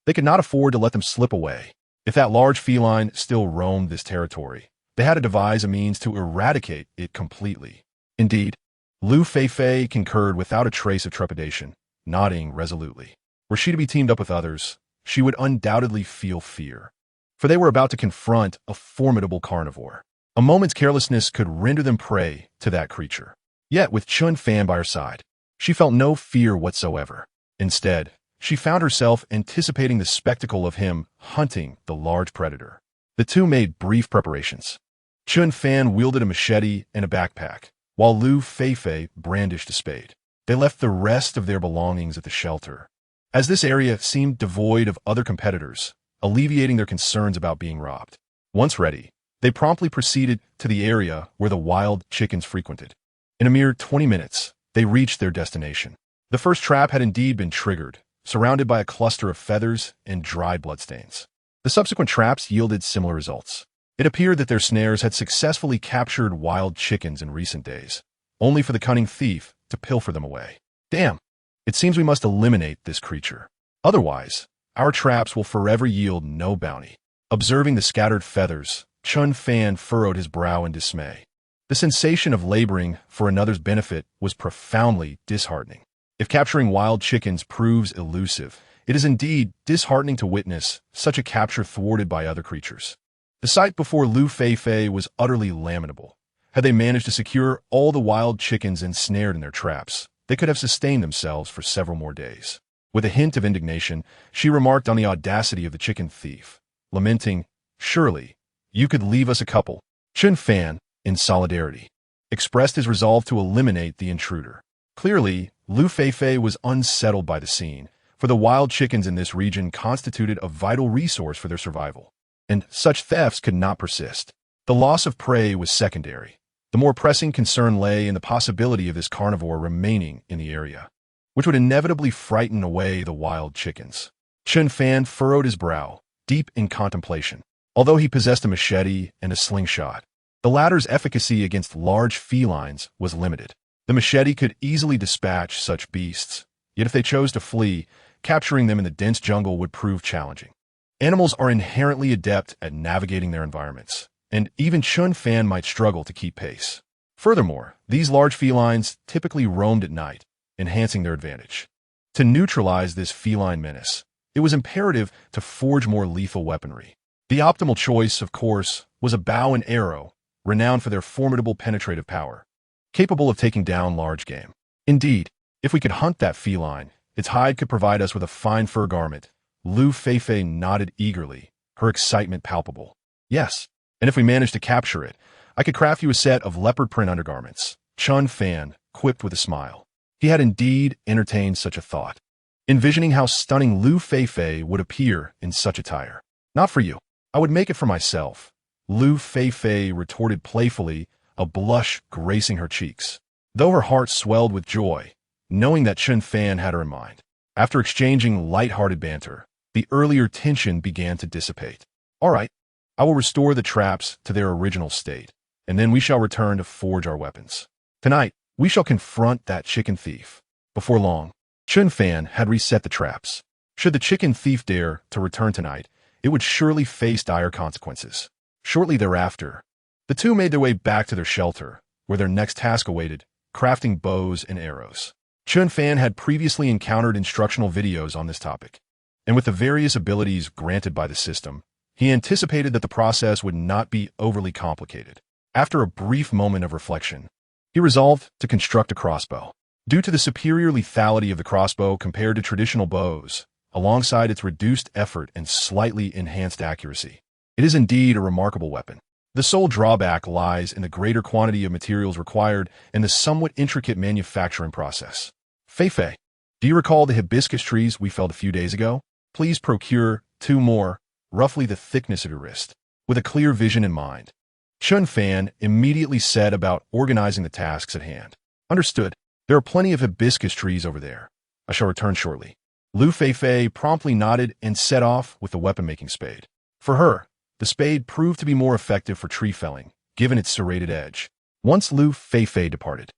they could not afford to let them slip away. If that large feline still roamed this territory, they had to devise a means to eradicate it completely. Indeed, Liu Feifei concurred without a trace of trepidation, nodding resolutely. Were she to be teamed up with others, she would undoubtedly feel fear, for they were about to confront a formidable carnivore. A moment's carelessness could render them prey to that creature. Yet, with Chen Fan by her side, she felt no fear whatsoever. Instead, she found herself anticipating the spectacle of him hunting the large predator. The two made brief preparations. Chen Fan wielded a machete and a backpack, while Liu Feifei brandished a spade. They left the rest of their belongings at the shelter, as this area seemed devoid of other competitors, alleviating their concerns about being robbed. Once ready, they promptly proceeded to the area where the wild chickens frequented. In a mere 20 minutes, they reached their destination. The first trap had indeed been triggered, surrounded by a cluster of feathers and dried bloodstains. The subsequent traps yielded similar results. It appeared that their snares had successfully captured wild chickens in recent days, only for the cunning thief to pilfer them away. Damn! It seems we must eliminate this creature. Otherwise, our traps will forever yield no bounty. Observing the scattered feathers, Chen Fan furrowed his brow in dismay. The sensation of laboring for another's benefit was profoundly disheartening. If capturing wild chickens proves elusive, it is indeed disheartening to witness such a capture thwarted by other creatures. The sight before Liu Feifei was utterly lamentable. Had they managed to secure all the wild chickens ensnared in their traps, they could have sustained themselves for several more days. With a hint of indignation, she remarked on the audacity of the chicken thief, lamenting, "Surely, you could leave us a couple." Chen Fan, in solidarity, expressed his resolve to eliminate the intruder. Clearly, Liu Feifei was unsettled by the scene, for the wild chickens in this region constituted a vital resource for their survival, and such thefts could not persist. The loss of prey was secondary. The more pressing concern lay in the possibility of this carnivore remaining in the area, which would inevitably frighten away the wild chickens. Chen Fan furrowed his brow, deep in contemplation. Although he possessed a machete and a slingshot, the latter's efficacy against large felines was limited. The machete could easily dispatch such beasts, yet if they chose to flee, capturing them in the dense jungle would prove challenging. Animals are inherently adept at navigating their environments, and even Chen Fan might struggle to keep pace. Furthermore, these large felines typically roamed at night, enhancing their advantage. To neutralize this feline menace, it was imperative to forge more lethal weaponry. The optimal choice, of course, was a bow and arrow, renowned for their formidable penetrative power, capable of taking down large game. Indeed, if we could hunt that feline, its hide could provide us with a fine fur garment. Liu Feifei nodded eagerly, her excitement palpable. Yes, and if we managed to capture it, I could craft you a set of leopard print undergarments. Chen Fan quipped with a smile. He had indeed entertained such a thought, envisioning how stunning Liu Feifei would appear in such attire. Not for you. I would make it for myself, Liu Feifei retorted playfully, a blush gracing her cheeks, though her heart swelled with joy, knowing that Chen Fan had her in mind. After exchanging light-hearted banter, the earlier tension began to dissipate. All right, I will restore the traps to their original state, and then we shall return to forge our weapons. Tonight, we shall confront that chicken thief. Before long, Chen Fan had reset the traps. Should the chicken thief dare to return tonight, it would surely face dire consequences. Shortly thereafter, the two made their way back to their shelter, where their next task awaited, crafting bows and arrows. Chen Fan had previously encountered instructional videos on this topic, and with the various abilities granted by the system, he anticipated that the process would not be overly complicated. After a brief moment of reflection, he resolved to construct a crossbow. Due to the superior lethality of the crossbow compared to traditional bows, alongside its reduced effort and slightly enhanced accuracy, it is indeed a remarkable weapon. The sole drawback lies in the greater quantity of materials required and the somewhat intricate manufacturing process. Feifei, do you recall the hibiscus trees we felled a few days ago? Please procure 2 more, roughly the thickness of your wrist. With a clear vision in mind, Chen Fan immediately set about organizing the tasks at hand. Understood. There are plenty of hibiscus trees over there. I shall return shortly. Liu Feifei promptly nodded and set off with the weapon-making spade. For her, the spade proved to be more effective for tree felling, given its serrated edge. Once Liu Feifei departed,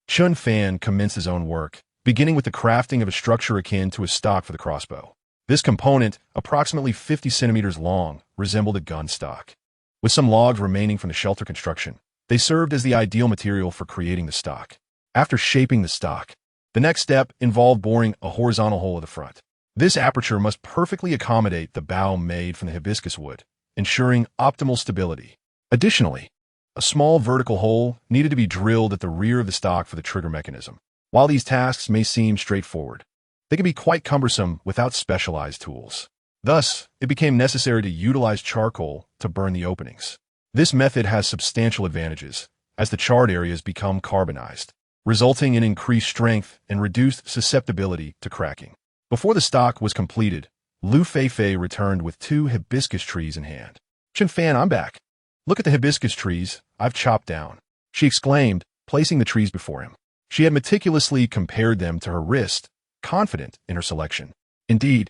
Chen Fan commenced his own work, beginning with the crafting of a structure akin to a stock for the crossbow. This component, approximately 50 centimeters long, resembled a gun stock. With some logs remaining from the shelter construction, they served as the ideal material for creating the stock. After shaping the stock, the next step involved boring a horizontal hole at the front. This aperture must perfectly accommodate the bow made from the hibiscus wood, ensuring optimal stability. Additionally, a small vertical hole needed to be drilled at the rear of the stock for the trigger mechanism. While these tasks may seem straightforward, they can be quite cumbersome without specialized tools. Thus, it became necessary to utilize charcoal to burn the openings. This method has substantial advantages, as the charred areas become carbonized, resulting in increased strength and reduced susceptibility to cracking. Before the stock was completed, Liu Feifei returned with 2 hibiscus trees in hand. Chen Fan, I'm back. Look at the hibiscus trees I've chopped down, she exclaimed, placing the trees before him. She had meticulously compared them to her wrist, confident in her selection. Indeed,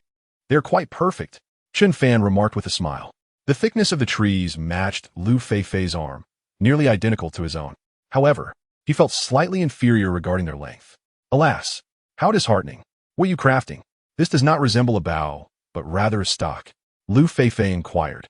they are quite perfect, Chen Fan remarked with a smile. The thickness of the trees matched Liu Feifei's arm, nearly identical to his own. However, he felt slightly inferior regarding their length. Alas, how disheartening. What are you crafting? This does not resemble a bow, but rather a stock, Liu Feifei inquired.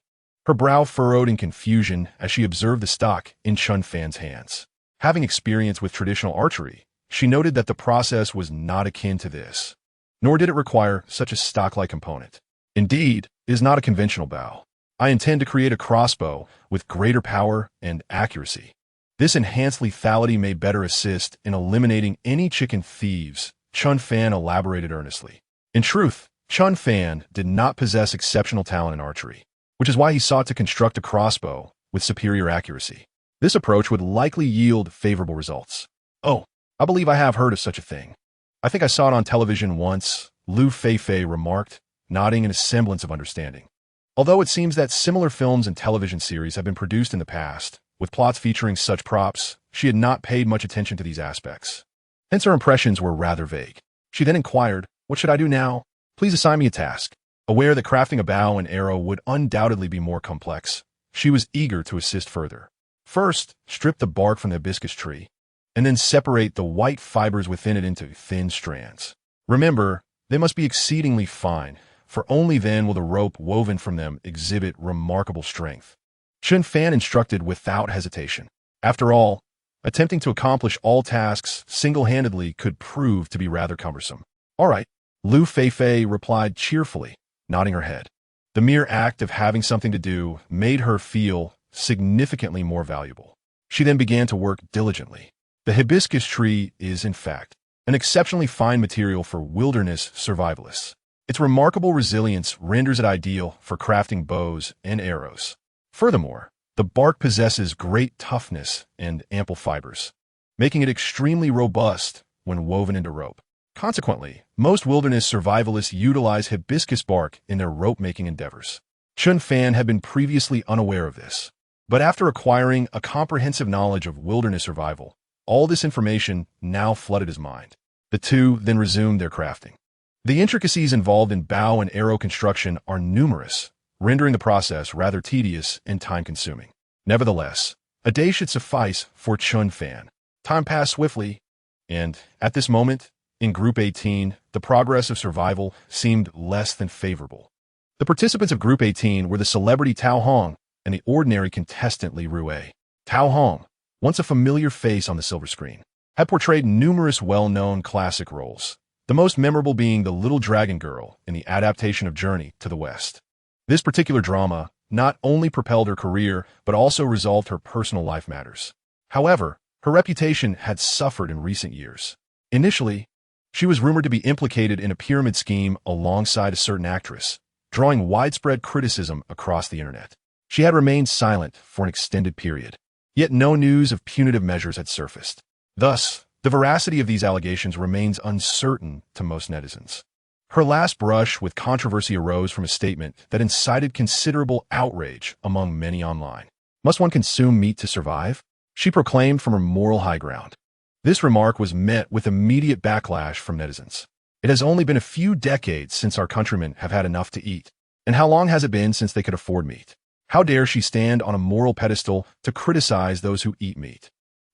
Her brow furrowed in confusion as she observed the stock in Chen Fan's hands. Having experience with traditional archery, she noted that the process was not akin to this, nor did it require such a stock-like component. Indeed, it is not a conventional bow. I intend to create a crossbow with greater power and accuracy. This enhanced lethality may better assist in eliminating any chicken thieves, Chen Fan elaborated earnestly. In truth, Chen Fan did not possess exceptional talent in archery, which is why he sought to construct a crossbow with superior accuracy. This approach would likely yield favorable results. Oh, I believe I have heard of such a thing. I think I saw it on television once, Liu Feifei remarked, nodding in a semblance of understanding. Although it seems that similar films and television series have been produced in the past, with plots featuring such props, she had not paid much attention to these aspects. Hence her impressions were rather vague. She then inquired, "What should I do now? Please assign me a task." Aware that crafting a bow and arrow would undoubtedly be more complex, she was eager to assist further. First, strip the bark from the hibiscus tree, and then separate the white fibers within it into thin strands. Remember, they must be exceedingly fine, for only then will the rope woven from them exhibit remarkable strength. Chen Fan instructed without hesitation. After all, attempting to accomplish all tasks single-handedly could prove to be rather cumbersome. "All right," Liu Feifei replied cheerfully, nodding her head. The mere act of having something to do made her feel significantly more valuable. She then began to work diligently. The hibiscus tree is, in fact, an exceptionally fine material for wilderness survivalists. Its remarkable resilience renders it ideal for crafting bows and arrows. Furthermore, the bark possesses great toughness and ample fibers, making it extremely robust when woven into rope. Consequently, most wilderness survivalists utilize hibiscus bark in their rope-making endeavors. Chen Fan had been previously unaware of this, but after acquiring a comprehensive knowledge of wilderness survival, all this information now flooded his mind. The two then resumed their crafting. The intricacies involved in bow and arrow construction are numerous, rendering the process rather tedious and time-consuming. Nevertheless, a day should suffice for Chen Fan. Time passed swiftly, and at this moment, in Group 18, the progress of survival seemed less than favorable. The participants of Group 18 were the celebrity Tao Hong and the ordinary contestant Li Rui. Tao Hong, once a familiar face on the silver screen, had portrayed numerous well-known classic roles, the most memorable being the Little Dragon Girl in the adaptation of Journey to the West. This particular drama not only propelled her career, but also resolved her personal life matters. However, her reputation had suffered in recent years. Initially, she was rumored to be implicated in a pyramid scheme alongside a certain actress, drawing widespread criticism across the internet. She had remained silent for an extended period, yet no news of punitive measures had surfaced. Thus, the veracity of these allegations remains uncertain to most netizens. Her last brush with controversy arose from a statement that incited considerable outrage among many online. "Must one consume meat to survive?" she proclaimed from her moral high ground. This remark was met with immediate backlash from netizens. It has only been a few decades since our countrymen have had enough to eat. And how long has it been since they could afford meat? How dare she stand on a moral pedestal to criticize those who eat meat?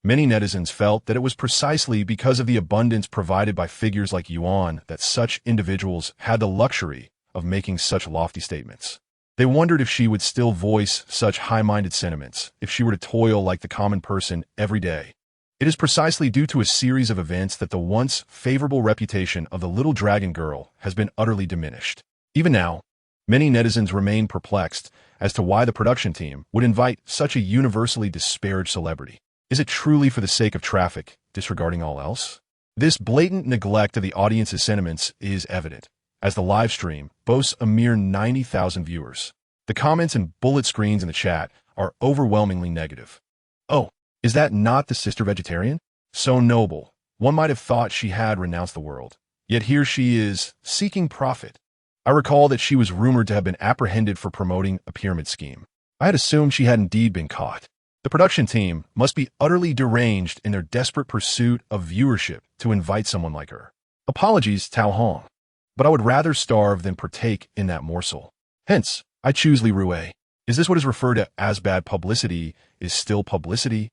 Many netizens felt that it was precisely because of the abundance provided by figures like Yuan that such individuals had the luxury of making such lofty statements. They wondered if she would still voice such high-minded sentiments, if she were to toil like the common person every day. It is precisely due to a series of events that the once favorable reputation of the Little Dragon Girl has been utterly diminished. Even now, many netizens remain perplexed as to why the production team would invite such a universally disparaged celebrity. Is it truly for the sake of traffic, disregarding all else? This blatant neglect of the audience's sentiments is evident, as the live stream boasts a mere 90,000 viewers. The comments and bullet screens in the chat are overwhelmingly negative. "Oh, is that not the sister vegetarian? So noble, one might have thought she had renounced the world. Yet here she is, seeking profit." I recall that she was rumored to have been apprehended for promoting a pyramid scheme. I had assumed she had indeed been caught. The production team must be utterly deranged in their desperate pursuit of viewership to invite someone like her. Apologies, Tao Hong, but I would rather starve than partake in that morsel. Hence, I choose Li Rui. Is this what is referred to as bad publicity is still publicity?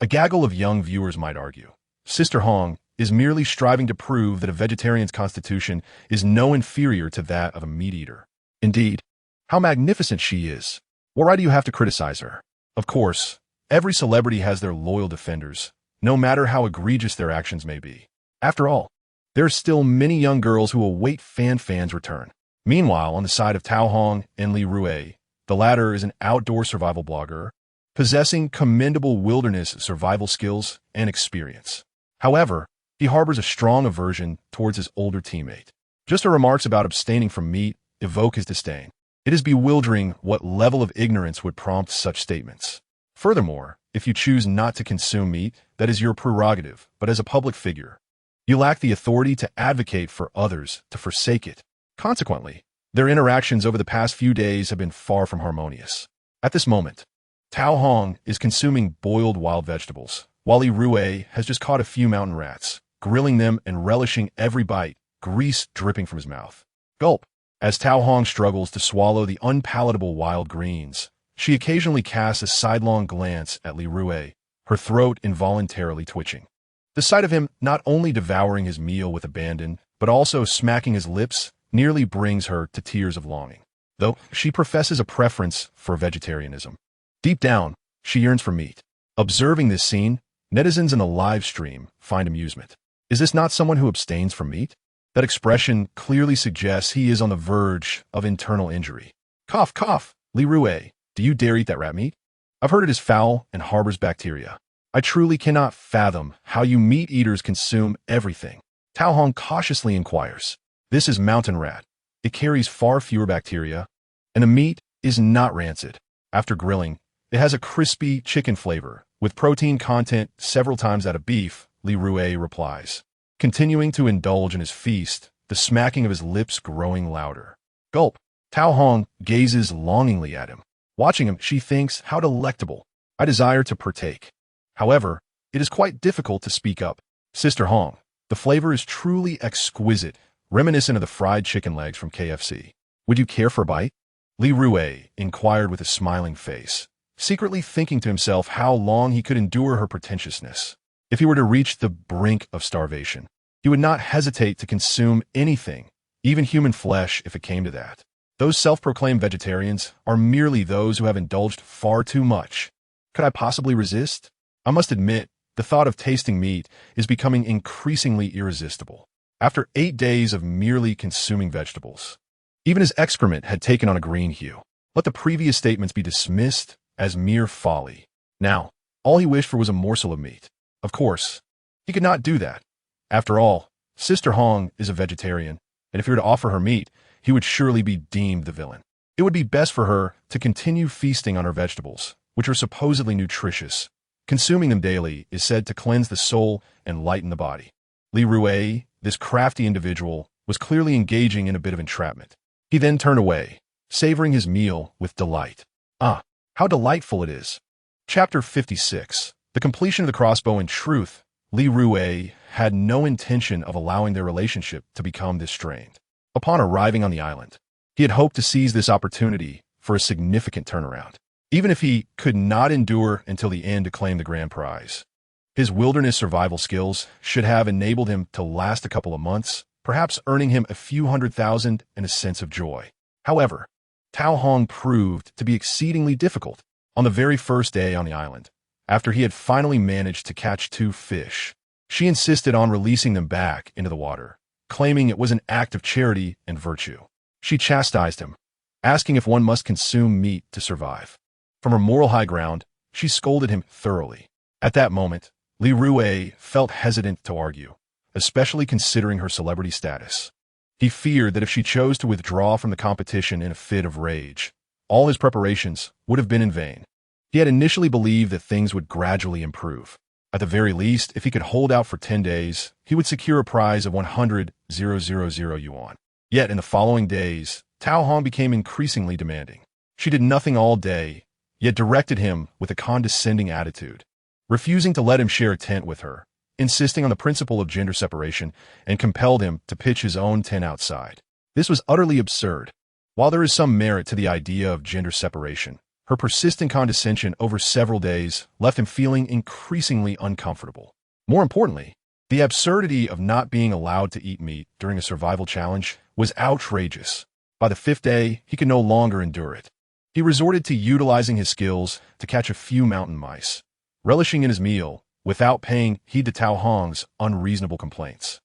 A gaggle of young viewers might argue. Sister Hong is merely striving to prove that a vegetarian's constitution is no inferior to that of a meat-eater. Indeed, how magnificent she is. What right do you have to criticize her? Of course, every celebrity has their loyal defenders, no matter how egregious their actions may be. After all, there are still many young girls who await Fan's return. Meanwhile, on the side of Tao Hong and Li Rui, The latter is an outdoor survival blogger, possessing commendable wilderness survival skills and experience. However, he harbors a strong aversion towards his older teammate. Just her remarks about abstaining from meat evoke his disdain. It is bewildering what level of ignorance would prompt such statements. Furthermore, if you choose not to consume meat, that is your prerogative, but as a public figure, you lack the authority to advocate for others to forsake it. Consequently, their interactions over the past few days have been far from harmonious. At this moment, Tao Hong is consuming boiled wild vegetables, while Li Rui has just caught a few mountain rats, grilling them and relishing every bite, grease dripping from his mouth. Gulp. As Tao Hong struggles to swallow the unpalatable wild greens, she occasionally casts a sidelong glance at Li Rui, her throat involuntarily twitching. The sight of him not only devouring his meal with abandon, but also smacking his lips nearly brings her to tears of longing. Though she professes a preference for vegetarianism, deep down, she yearns for meat. Observing this scene, netizens in the live stream find amusement. Is this not someone who abstains from meat? That expression clearly suggests he is on the verge of internal injury. Cough, cough, Li Rui, do you dare eat that rat meat? I've heard it is foul and harbors bacteria. I truly cannot fathom how you meat eaters consume everything. Tao Hong cautiously inquires. This is mountain rat. It carries far fewer bacteria, and the meat is not rancid. After grilling, it has a crispy chicken flavor, with protein content several times that of beef, Li Rui replies. Continuing to indulge in his feast, the smacking of his lips growing louder. Gulp. Tao Hong gazes longingly at him. Watching him, she thinks, how delectable. I desire to partake. However, it is quite difficult to speak up. Sister Hong, the flavor is truly exquisite, reminiscent of the fried chicken legs from KFC. Would you care for a bite? Li Rui inquired with a smiling face, secretly thinking to himself how long he could endure her pretentiousness. If he were to reach the brink of starvation, he would not hesitate to consume anything, even human flesh if it came to that. Those self-proclaimed vegetarians are merely those who have indulged far too much. Could I possibly resist? I must admit, the thought of tasting meat is becoming increasingly irresistible. After 8 days of merely consuming vegetables, even his excrement had taken on a green hue. Let the previous statements be dismissed as mere folly. Now, all he wished for was a morsel of meat. Of course, he could not do that. After all, Sister Hong is a vegetarian, and if he were to offer her meat, he would surely be deemed the villain. It would be best for her to continue feasting on her vegetables, which are supposedly nutritious. Consuming them daily is said to cleanse the soul and lighten the body. Li Rui, this crafty individual, was clearly engaging in a bit of entrapment. He then turned away, savoring his meal with delight. Ah, how delightful it is. Chapter 56. The completion of the crossbow. In truth, Li Rui had no intention of allowing their relationship to become this strained. Upon arriving on the island, he had hoped to seize this opportunity for a significant turnaround, even if he could not endure until the end to claim the grand prize. His wilderness survival skills should have enabled him to last a couple of months, perhaps earning him a few $100,000 and a sense of joy. However, Tao Hong proved to be exceedingly difficult. On the very first day on the island, after he had finally managed to catch 2 fish, she insisted on releasing them back into the water, claiming it was an act of charity and virtue. She chastised him, asking if one must consume meat to survive. From her moral high ground, she scolded him thoroughly. At that moment, Li Rui felt hesitant to argue, especially considering her celebrity status. He feared that if she chose to withdraw from the competition in a fit of rage, all his preparations would have been in vain. He had initially believed that things would gradually improve. At the very least, if he could hold out for 10 days, he would secure a prize of 100,000 yuan. Yet in the following days, Tao Hong became increasingly demanding. She did nothing all day, yet directed him with a condescending attitude, refusing to let him share a tent with her, insisting on the principle of gender separation, and compelled him to pitch his own tent outside. This was utterly absurd. While there is some merit to the idea of gender separation, her persistent condescension over several days left him feeling increasingly uncomfortable. More importantly, the absurdity of not being allowed to eat meat during a survival challenge was outrageous. By the 5th day, he could no longer endure it. He resorted to utilizing his skills to catch a few mountain mice, relishing in his meal without paying heed to Tao Hong's unreasonable complaints.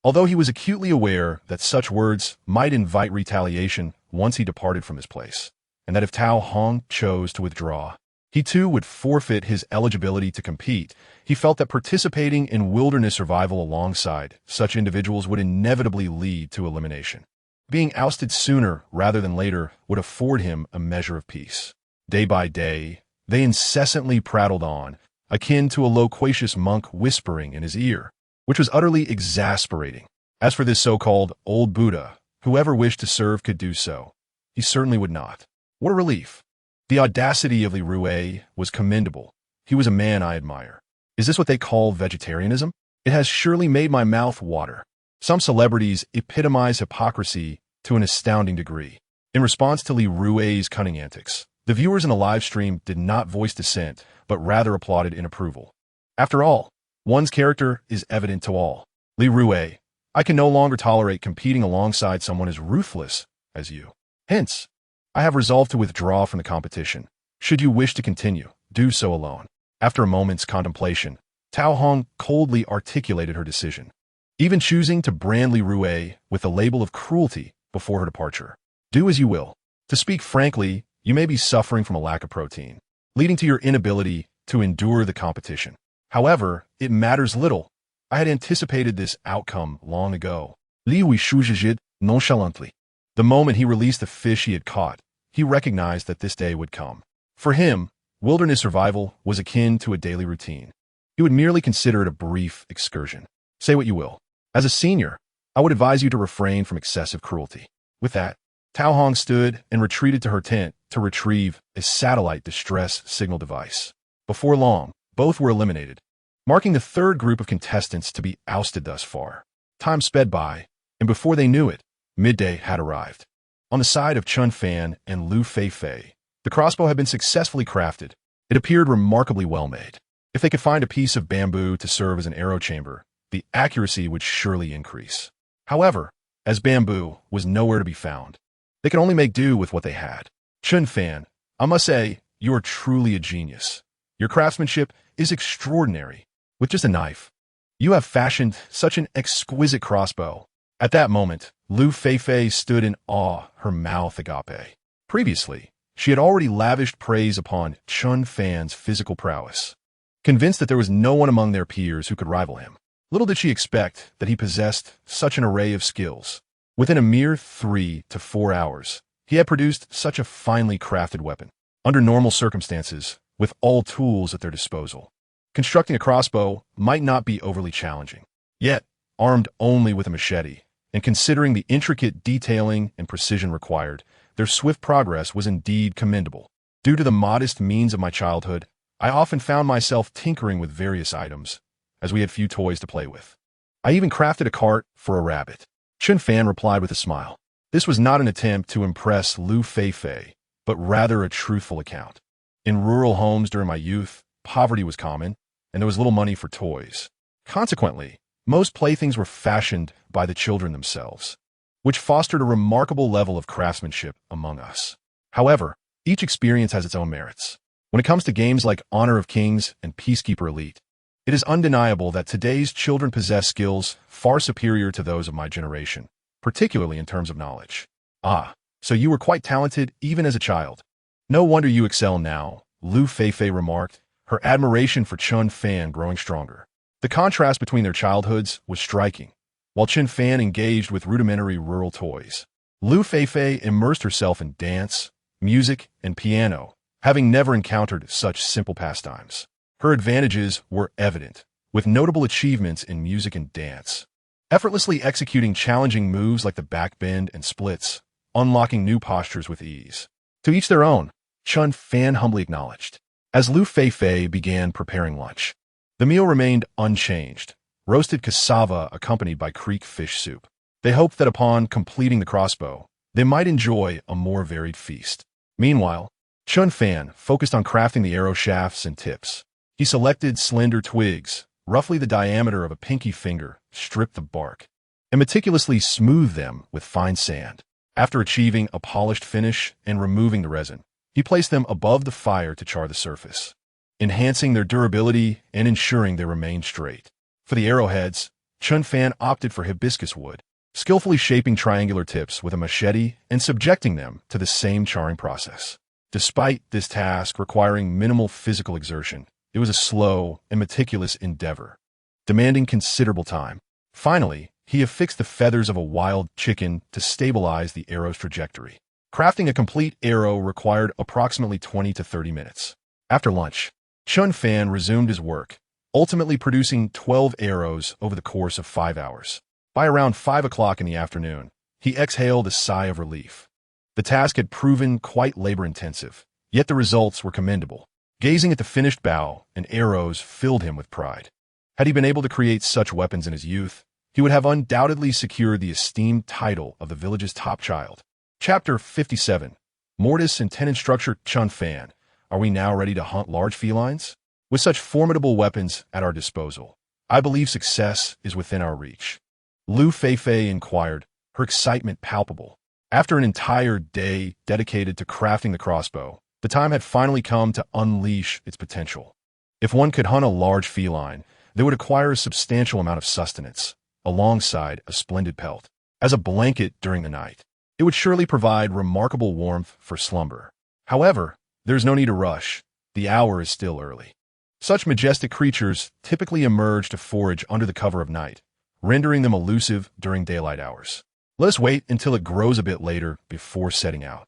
Although he was acutely aware that such words might invite retaliation once he departed from his place, and that if Tao Hong chose to withdraw, he too would forfeit his eligibility to compete. He felt that participating in wilderness survival alongside such individuals would inevitably lead to elimination. Being ousted sooner rather than later would afford him a measure of peace. Day by day, they incessantly prattled on, akin to a loquacious monk whispering in his ear, which was utterly exasperating. As for this so-called old Buddha, whoever wished to serve could do so. He certainly would not. What a relief. The audacity of Li Rui was commendable. He was a man I admire. Is this what they call vegetarianism? It has surely made my mouth water. Some celebrities epitomize hypocrisy to an astounding degree. In response to Li Rui's cunning antics, the viewers in the live stream did not voice dissent, but rather applauded in approval. After all, one's character is evident to all. Li Rui, I can no longer tolerate competing alongside someone as ruthless as you. Hence, I have resolved to withdraw from the competition. Should you wish to continue, do so alone. After a moment's contemplation, Tao Hong coldly articulated her decision, even choosing to brand Li Rui with the label of cruelty before her departure. Do as you will. To speak frankly, you may be suffering from a lack of protein, leading to your inability to endure the competition. However, it matters little. I had anticipated this outcome long ago. Liu Feifei nonchalantly. The moment he released the fish he had caught, he recognized that this day would come. For him, wilderness survival was akin to a daily routine. He would merely consider it a brief excursion. Say what you will. As a senior, I would advise you to refrain from excessive cruelty. With that, Tao Hong stood and retreated to her tent to retrieve a satellite distress signal device. Before long, both were eliminated, marking the third group of contestants to be ousted thus far. Time sped by, and before they knew it, midday had arrived. On the side of Chen Fan and Liu Feifei, the crossbow had been successfully crafted. It appeared remarkably well made. If they could find a piece of bamboo to serve as an arrow chamber, the accuracy would surely increase. However, as bamboo was nowhere to be found, they could only make do with what they had. Chen Fan, I must say, you are truly a genius. Your craftsmanship is extraordinary. With just a knife, you have fashioned such an exquisite crossbow. At that moment, Liu Feifei stood in awe, her mouth agape. Previously, she had already lavished praise upon Chen Fan's physical prowess, convinced that there was no one among their peers who could rival him. Little did she expect that he possessed such an array of skills. Within a mere 3 to 4 hours, he had produced such a finely crafted weapon. Under normal circumstances, with all tools at their disposal, constructing a crossbow might not be overly challenging. Yet, armed only with a machete, and considering the intricate detailing and precision required, their swift progress was indeed commendable. Due to the modest means of my childhood, I often found myself tinkering with various items, as we had few toys to play with. I even crafted a cart for a rabbit. Chen Fan replied with a smile. This was not an attempt to impress Liu Feifei, but rather a truthful account. In rural homes during my youth, poverty was common, and there was little money for toys. Consequently, most playthings were fashioned by the children themselves, which fostered a remarkable level of craftsmanship among us. However, each experience has its own merits. When it comes to games like Honor of Kings and Peacekeeper Elite, it is undeniable that today's children possess skills far superior to those of my generation, particularly in terms of knowledge. Ah, so you were quite talented even as a child. No wonder you excel now, Liu Feifei remarked, her admiration for Chen Fan growing stronger. The contrast between their childhoods was striking. While Chen Fan engaged with rudimentary rural toys, Liu Feifei immersed herself in dance, music, and piano, having never encountered such simple pastimes. Her advantages were evident, with notable achievements in music and dance, effortlessly executing challenging moves like the backbend and splits, unlocking new postures with ease. To each their own, Chen Fan humbly acknowledged. As Liu Feifei began preparing lunch, the meal remained unchanged, roasted cassava accompanied by creek fish soup. They hoped that upon completing the crossbow, they might enjoy a more varied feast. Meanwhile, Chen Fan focused on crafting the arrow shafts and tips. He selected slender twigs, roughly the diameter of a pinky finger, stripped the bark, and meticulously smoothed them with fine sand. After achieving a polished finish and removing the resin, he placed them above the fire to char the surface, enhancing their durability and ensuring they remained straight. For the arrowheads, Chen Fan opted for hibiscus wood, skillfully shaping triangular tips with a machete and subjecting them to the same charring process. Despite this task requiring minimal physical exertion, it was a slow and meticulous endeavor, demanding considerable time. Finally, he affixed the feathers of a wild chicken to stabilize the arrow's trajectory. Crafting a complete arrow required approximately 20 to 30 minutes. After lunch, Chen Fan resumed his work, ultimately producing 12 arrows over the course of 5 hours. By around 5 o'clock in the afternoon, he exhaled a sigh of relief. The task had proven quite labor-intensive, yet the results were commendable. Gazing at the finished bow and arrows filled him with pride. Had he been able to create such weapons in his youth, he would have undoubtedly secured the esteemed title of the village's top child. Chapter 57. Mortise and Tenon Structure. Chen Fan, are we now ready to hunt large felines? With such formidable weapons at our disposal, I believe success is within our reach. Liu Feifei inquired, her excitement palpable. After an entire day dedicated to crafting the crossbow, the time had finally come to unleash its potential. If one could hunt a large feline, they would acquire a substantial amount of sustenance, alongside a splendid pelt. As a blanket during the night, it would surely provide remarkable warmth for slumber. However, there's no need to rush. The hour is still early. Such majestic creatures typically emerge to forage under the cover of night, rendering them elusive during daylight hours. Let us wait until it grows a bit later before setting out.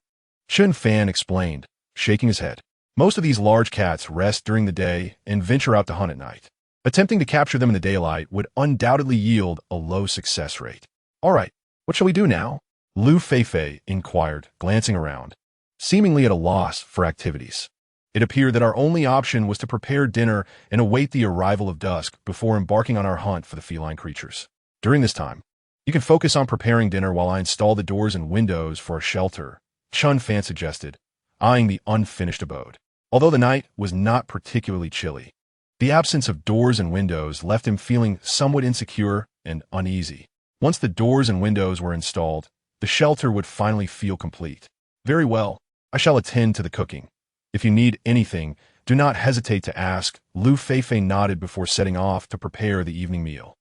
Chen Fan explained, shaking his head. Most of these large cats rest during the day and venture out to hunt at night. Attempting to capture them in the daylight would undoubtedly yield a low success rate. All right, what shall we do now? Liu Feifei inquired, glancing around, seemingly at a loss for activities. It appeared that our only option was to prepare dinner and await the arrival of dusk before embarking on our hunt for the feline creatures. During this time, you can focus on preparing dinner while I install the doors and windows for a shelter, Chen Fan suggested, eyeing the unfinished abode. Although the night was not particularly chilly, the absence of doors and windows left him feeling somewhat insecure and uneasy. Once the doors and windows were installed, the shelter would finally feel complete. Very well, I shall attend to the cooking. If you need anything, do not hesitate to ask. Liu Feifei nodded before setting off to prepare the evening meal.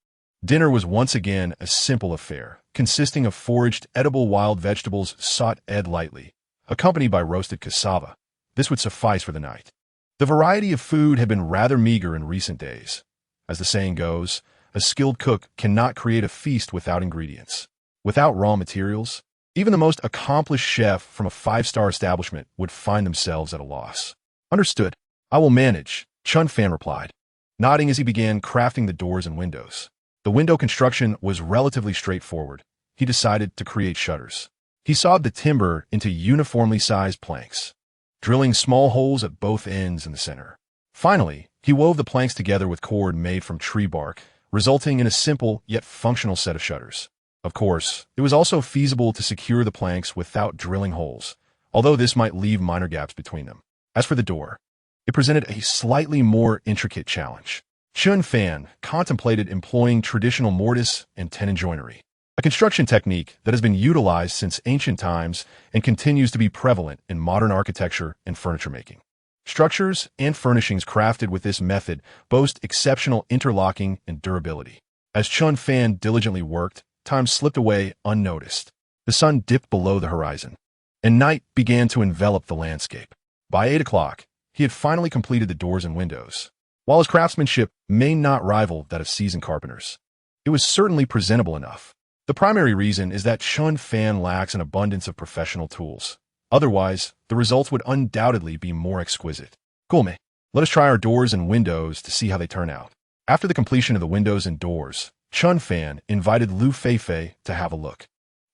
Dinner was once again a simple affair, consisting of foraged edible wild vegetables sautéed lightly, accompanied by roasted cassava. This would suffice for the night. The variety of food had been rather meager in recent days. As the saying goes, a skilled cook cannot create a feast without ingredients. Without raw materials, even the most accomplished chef from a 5-star establishment would find themselves at a loss. Understood. I will manage, Chen Fan replied, nodding as he began crafting the doors and windows. The window construction was relatively straightforward. He decided to create shutters. He sawed the timber into uniformly sized planks, drilling small holes at both ends in the center. Finally, he wove the planks together with cord made from tree bark, resulting in a simple yet functional set of shutters. Of course, it was also feasible to secure the planks without drilling holes, although this might leave minor gaps between them. As for the door, it presented a slightly more intricate challenge. Chen Fan contemplated employing traditional mortise and tenon joinery, a construction technique that has been utilized since ancient times and continues to be prevalent in modern architecture and furniture making. Structures and furnishings crafted with this method boast exceptional interlocking and durability. As Chen Fan diligently worked, time slipped away unnoticed. The sun dipped below the horizon, and night began to envelop the landscape. By 8 o'clock, he had finally completed the doors and windows. While his craftsmanship may not rival that of seasoned carpenters, it was certainly presentable enough. The primary reason is that Chen Fan lacks an abundance of professional tools. Otherwise, the results would undoubtedly be more exquisite. Cool, let us try our doors and windows to see how they turn out. After the completion of the windows and doors, Chen Fan invited Liu Feifei to have a look.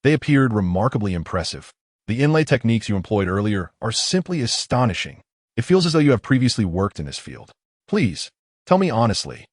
They appeared remarkably impressive. The inlay techniques you employed earlier are simply astonishing. It feels as though you have previously worked in this field. Please, tell me honestly,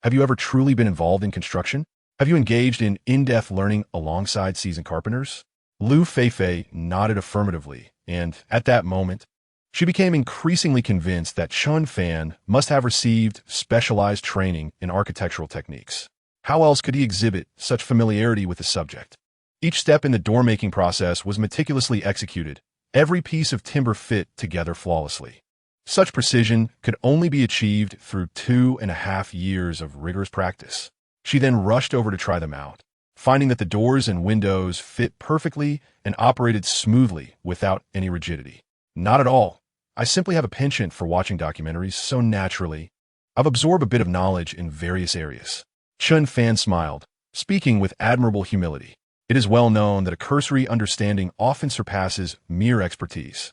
have you ever truly been involved in construction? Have you engaged in in-depth learning alongside seasoned carpenters? Liu Feifei nodded affirmatively, and at that moment, she became increasingly convinced that Chen Fan must have received specialized training in architectural techniques. How else could he exhibit such familiarity with the subject? Each step in the door-making process was meticulously executed, every piece of timber fit together flawlessly. Such precision could only be achieved through 2.5 years of rigorous practice. She then rushed over to try them out, finding that the doors and windows fit perfectly and operated smoothly without any rigidity. Not at all. I simply have a penchant for watching documentaries so naturally. I've absorbed a bit of knowledge in various areas. Chen Fan smiled, speaking with admirable humility. It is well known that a cursory understanding often surpasses mere expertise.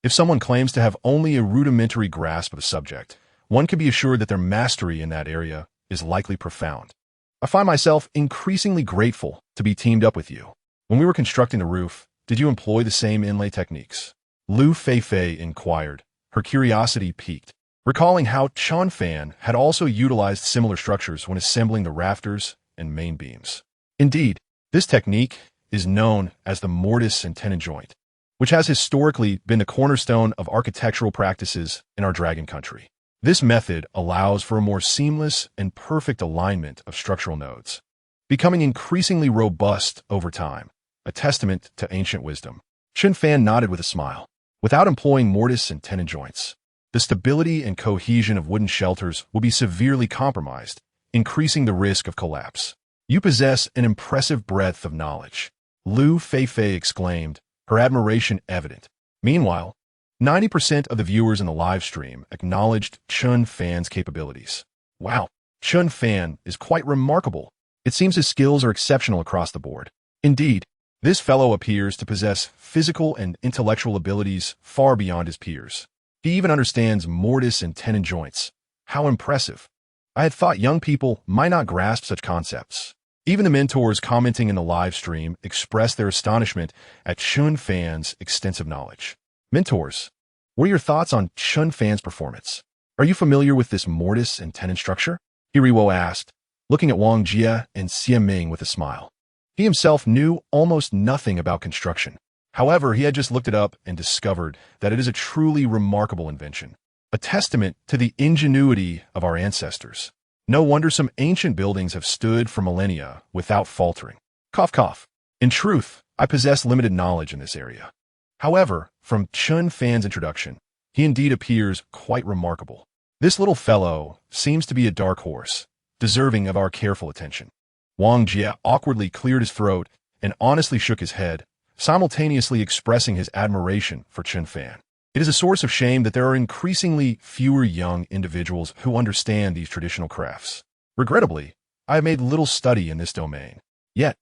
If someone claims to have only a rudimentary grasp of a subject, one can be assured that their mastery in that area is likely profound. I find myself increasingly grateful to be teamed up with you. When we were constructing the roof, did you employ the same inlay techniques? Liu Feifei inquired, her curiosity piqued, recalling how Chen Fan had also utilized similar structures when assembling the rafters and main beams. Indeed, this technique is known as the mortise and tenon joint, which has historically been the cornerstone of architectural practices in our dragon country. This method allows for a more seamless and perfect alignment of structural nodes, becoming increasingly robust over time, a testament to ancient wisdom. Chen Fan nodded with a smile. Without employing mortise and tenon joints, the stability and cohesion of wooden shelters will be severely compromised, increasing the risk of collapse. You possess an impressive breadth of knowledge, Liu Feifei exclaimed, her admiration evident. Meanwhile, 90% of the viewers in the live stream acknowledged Chen Fan's capabilities. Wow, Chen Fan is quite remarkable. It seems his skills are exceptional across the board. Indeed, this fellow appears to possess physical and intellectual abilities far beyond his peers. He even understands mortise and tenon joints. How impressive. I had thought young people might not grasp such concepts. Even the mentors commenting in the live stream expressed their astonishment at Chen Fan's extensive knowledge. Mentors, what are your thoughts on Chen Fan's performance? Are you familiar with this mortise and tenon structure? Hiriwo asked, looking at Wang Jie and Xie Ming with a smile. He himself knew almost nothing about construction. However, he had just looked it up and discovered that it is a truly remarkable invention, a testament to the ingenuity of our ancestors. No wonder some ancient buildings have stood for millennia without faltering. Cough, cough. In truth, I possess limited knowledge in this area. However, from Chen Fan's introduction, he indeed appears quite remarkable. This little fellow seems to be a dark horse, deserving of our careful attention. Wang Jie awkwardly cleared his throat and honestly shook his head, simultaneously expressing his admiration for Chen Fan. It is a source of shame that there are increasingly fewer young individuals who understand these traditional crafts. Regrettably, I have made little study in this domain. Yet,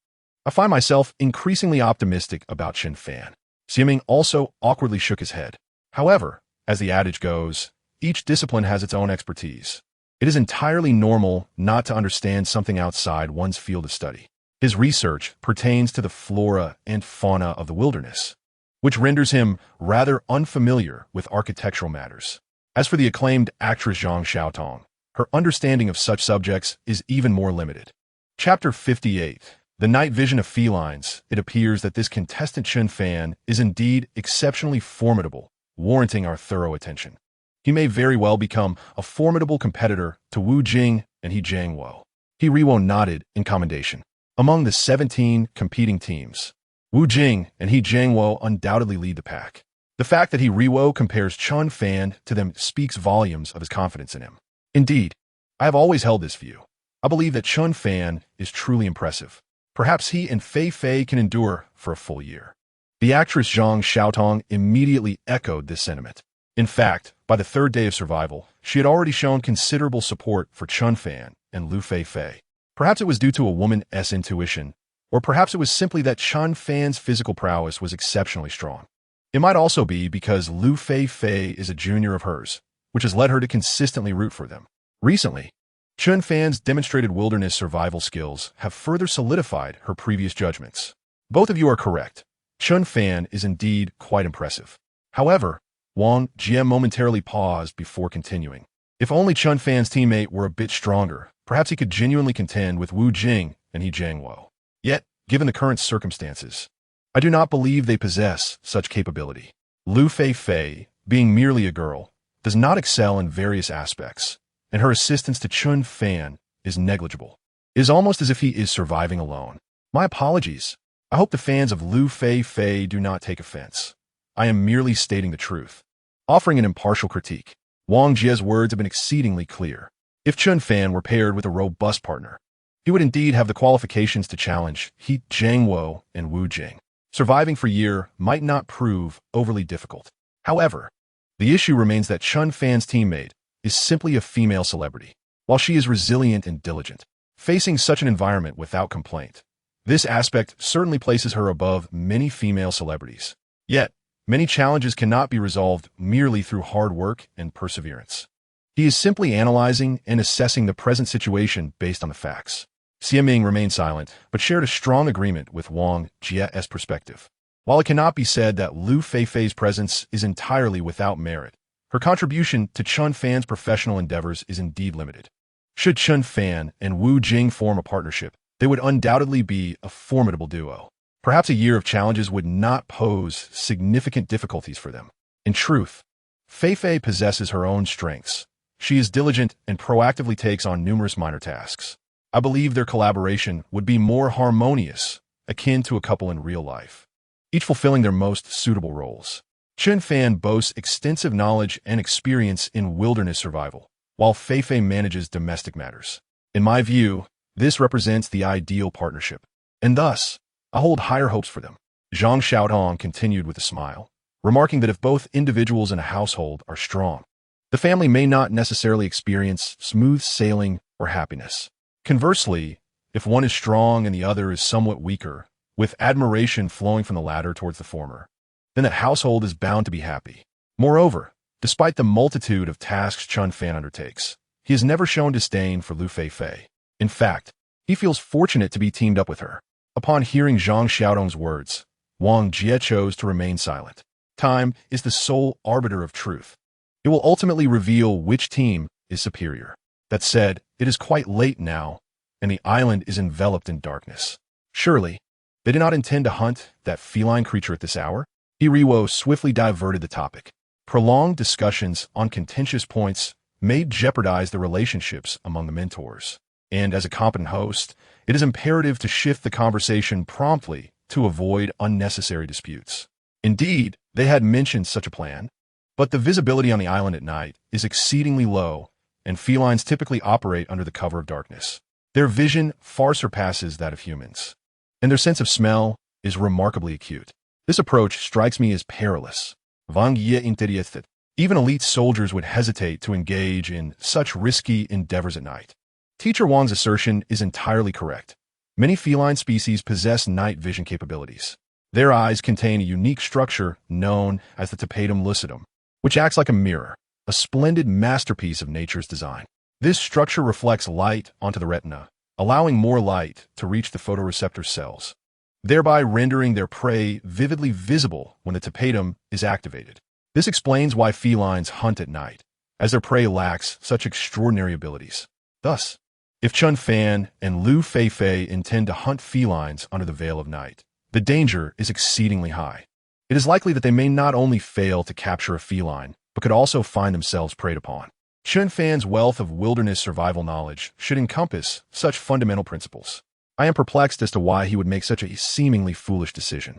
I find myself increasingly optimistic about Chen Fan. Xie Ming also awkwardly shook his head. However, as the adage goes, each discipline has its own expertise. It is entirely normal not to understand something outside one's field of study. His research pertains to the flora and fauna of the wilderness, which renders him rather unfamiliar with architectural matters. As for the acclaimed actress Zhang Xiaotong, her understanding of such subjects is even more limited. Chapter 58. The Night Vision of Felines. It appears that this contestant Chen Fan is indeed exceptionally formidable, warranting our thorough attention. He may very well become a formidable competitor to Wu Jing and He Jiangwo. He Riwo nodded in commendation. Among the 17 competing teams, Wu Jing and He Jiangwo undoubtedly lead the pack. The fact that He Riwo compares Chen Fan to them speaks volumes of his confidence in him. Indeed, I have always held this view. I believe that Chen Fan is truly impressive. Perhaps he and Feifei can endure for a full year. The actress Zhang Xiaotong immediately echoed this sentiment. In fact, by the third day of survival, she had already shown considerable support for Chen Fan and Liu Feifei. Perhaps it was due to a woman's intuition, or perhaps it was simply that Chen Fan's physical prowess was exceptionally strong. It might also be because Liu Feifei is a junior of hers, which has led her to consistently root for them. Recently, Chen Fan's demonstrated wilderness survival skills have further solidified her previous judgments. Both of you are correct. Chen Fan is indeed quite impressive. However, Wang Jie momentarily paused before continuing. If only Chen Fan's teammate were a bit stronger, perhaps he could genuinely contend with Wu Jing and He Jiangwo. Yet, given the current circumstances, I do not believe they possess such capability. Liu Feifei, being merely a girl, does not excel in various aspects, and her assistance to Chen Fan is negligible. It is almost as if he is surviving alone. My apologies. I hope the fans of Liu Feifei do not take offense. I am merely stating the truth, offering an impartial critique. Wang Jie's words have been exceedingly clear. If Chen Fan were paired with a robust partner, He would indeed have the qualifications to challenge He Jiangwo and Wu Jing. Surviving for a year might not prove overly difficult. However, the issue remains that Chen Fan's teammate is simply a female celebrity. While she is resilient and diligent, facing such an environment without complaint, this aspect certainly places her above many female celebrities. Yet, many challenges cannot be resolved merely through hard work and perseverance. He is simply analyzing and assessing the present situation based on the facts. Xiaming remained silent, but shared a strong agreement with Wang Jie's perspective. While it cannot be said that Liu Feifei's presence is entirely without merit, her contribution to Chen Fan's professional endeavors is indeed limited. Should Chen Fan and Wu Jing form a partnership, they would undoubtedly be a formidable duo. Perhaps a year of challenges would not pose significant difficulties for them. In truth, Feifei possesses her own strengths. She is diligent and proactively takes on numerous minor tasks. I believe their collaboration would be more harmonious, akin to a couple in real life, each fulfilling their most suitable roles. Chen Fan boasts extensive knowledge and experience in wilderness survival, while Feifei manages domestic matters. In my view, this represents the ideal partnership, and thus, I hold higher hopes for them. Zhang Xiaotong continued with a smile, remarking that if both individuals in a household are strong, the family may not necessarily experience smooth sailing or happiness. Conversely, if one is strong and the other is somewhat weaker, with admiration flowing from the latter towards the former, then that household is bound to be happy. Moreover, despite the multitude of tasks Chen Fan undertakes, he has never shown disdain for Liu Feifei. In fact, he feels fortunate to be teamed up with her. Upon hearing Zhang Xiaotong's words, Wang Jie chose to remain silent. Time is the sole arbiter of truth. It will ultimately reveal which team is superior. That said, it is quite late now, and the island is enveloped in darkness. Surely, they did not intend to hunt that feline creature at this hour? Iriwo swiftly diverted the topic. Prolonged discussions on contentious points may jeopardize the relationships among the mentors, and as a competent host, it is imperative to shift the conversation promptly to avoid unnecessary disputes. Indeed, they had mentioned such a plan, but the visibility on the island at night is exceedingly low, and felines typically operate under the cover of darkness. Their vision far surpasses that of humans, and their sense of smell is remarkably acute. This approach strikes me as perilous. Wang Ye interjected. Even elite soldiers would hesitate to engage in such risky endeavors at night. Teacher Wang's assertion is entirely correct. Many feline species possess night vision capabilities. Their eyes contain a unique structure known as the tapetum lucidum, which acts like a mirror, a splendid masterpiece of nature's design. This structure reflects light onto the retina, allowing more light to reach the photoreceptor cells, thereby rendering their prey vividly visible when the tapetum is activated. This explains why felines hunt at night, as their prey lacks such extraordinary abilities. Thus, if Chen Fan and Liu Feifei intend to hunt felines under the veil of night, the danger is exceedingly high. It is likely that they may not only fail to capture a feline, but could also find themselves preyed upon. Chen Fan's wealth of wilderness survival knowledge should encompass such fundamental principles. I am perplexed as to why he would make such a seemingly foolish decision.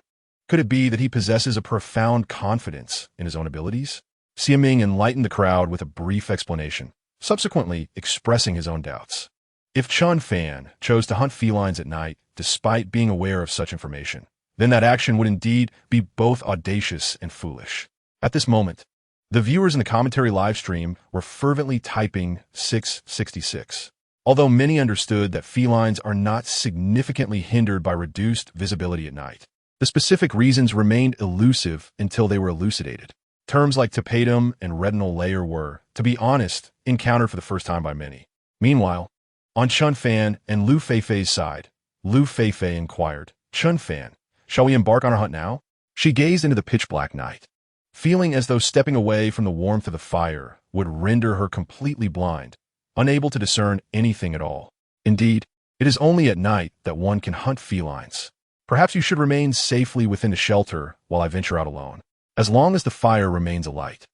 Could it be that he possesses a profound confidence in his own abilities? Xiaming enlightened the crowd with a brief explanation, subsequently expressing his own doubts. If Chen Fan chose to hunt felines at night, despite being aware of such information, then that action would indeed be both audacious and foolish. At this moment, the viewers in the commentary live stream were fervently typing 666. Although many understood that felines are not significantly hindered by reduced visibility at night, the specific reasons remained elusive until they were elucidated. Terms like tapetum and retinal layer were, to be honest, encountered for the first time by many. Meanwhile, on Chen Fan and Liu Feifei's side, Liu Feifei inquired, "Chen Fan, shall we embark on our hunt now?" She gazed into the pitch-black night, feeling as though stepping away from the warmth of the fire would render her completely blind, unable to discern anything at all. Indeed, it is only at night that one can hunt felines. Perhaps you should remain safely within the shelter while I venture out alone, as long as the fire remains alight.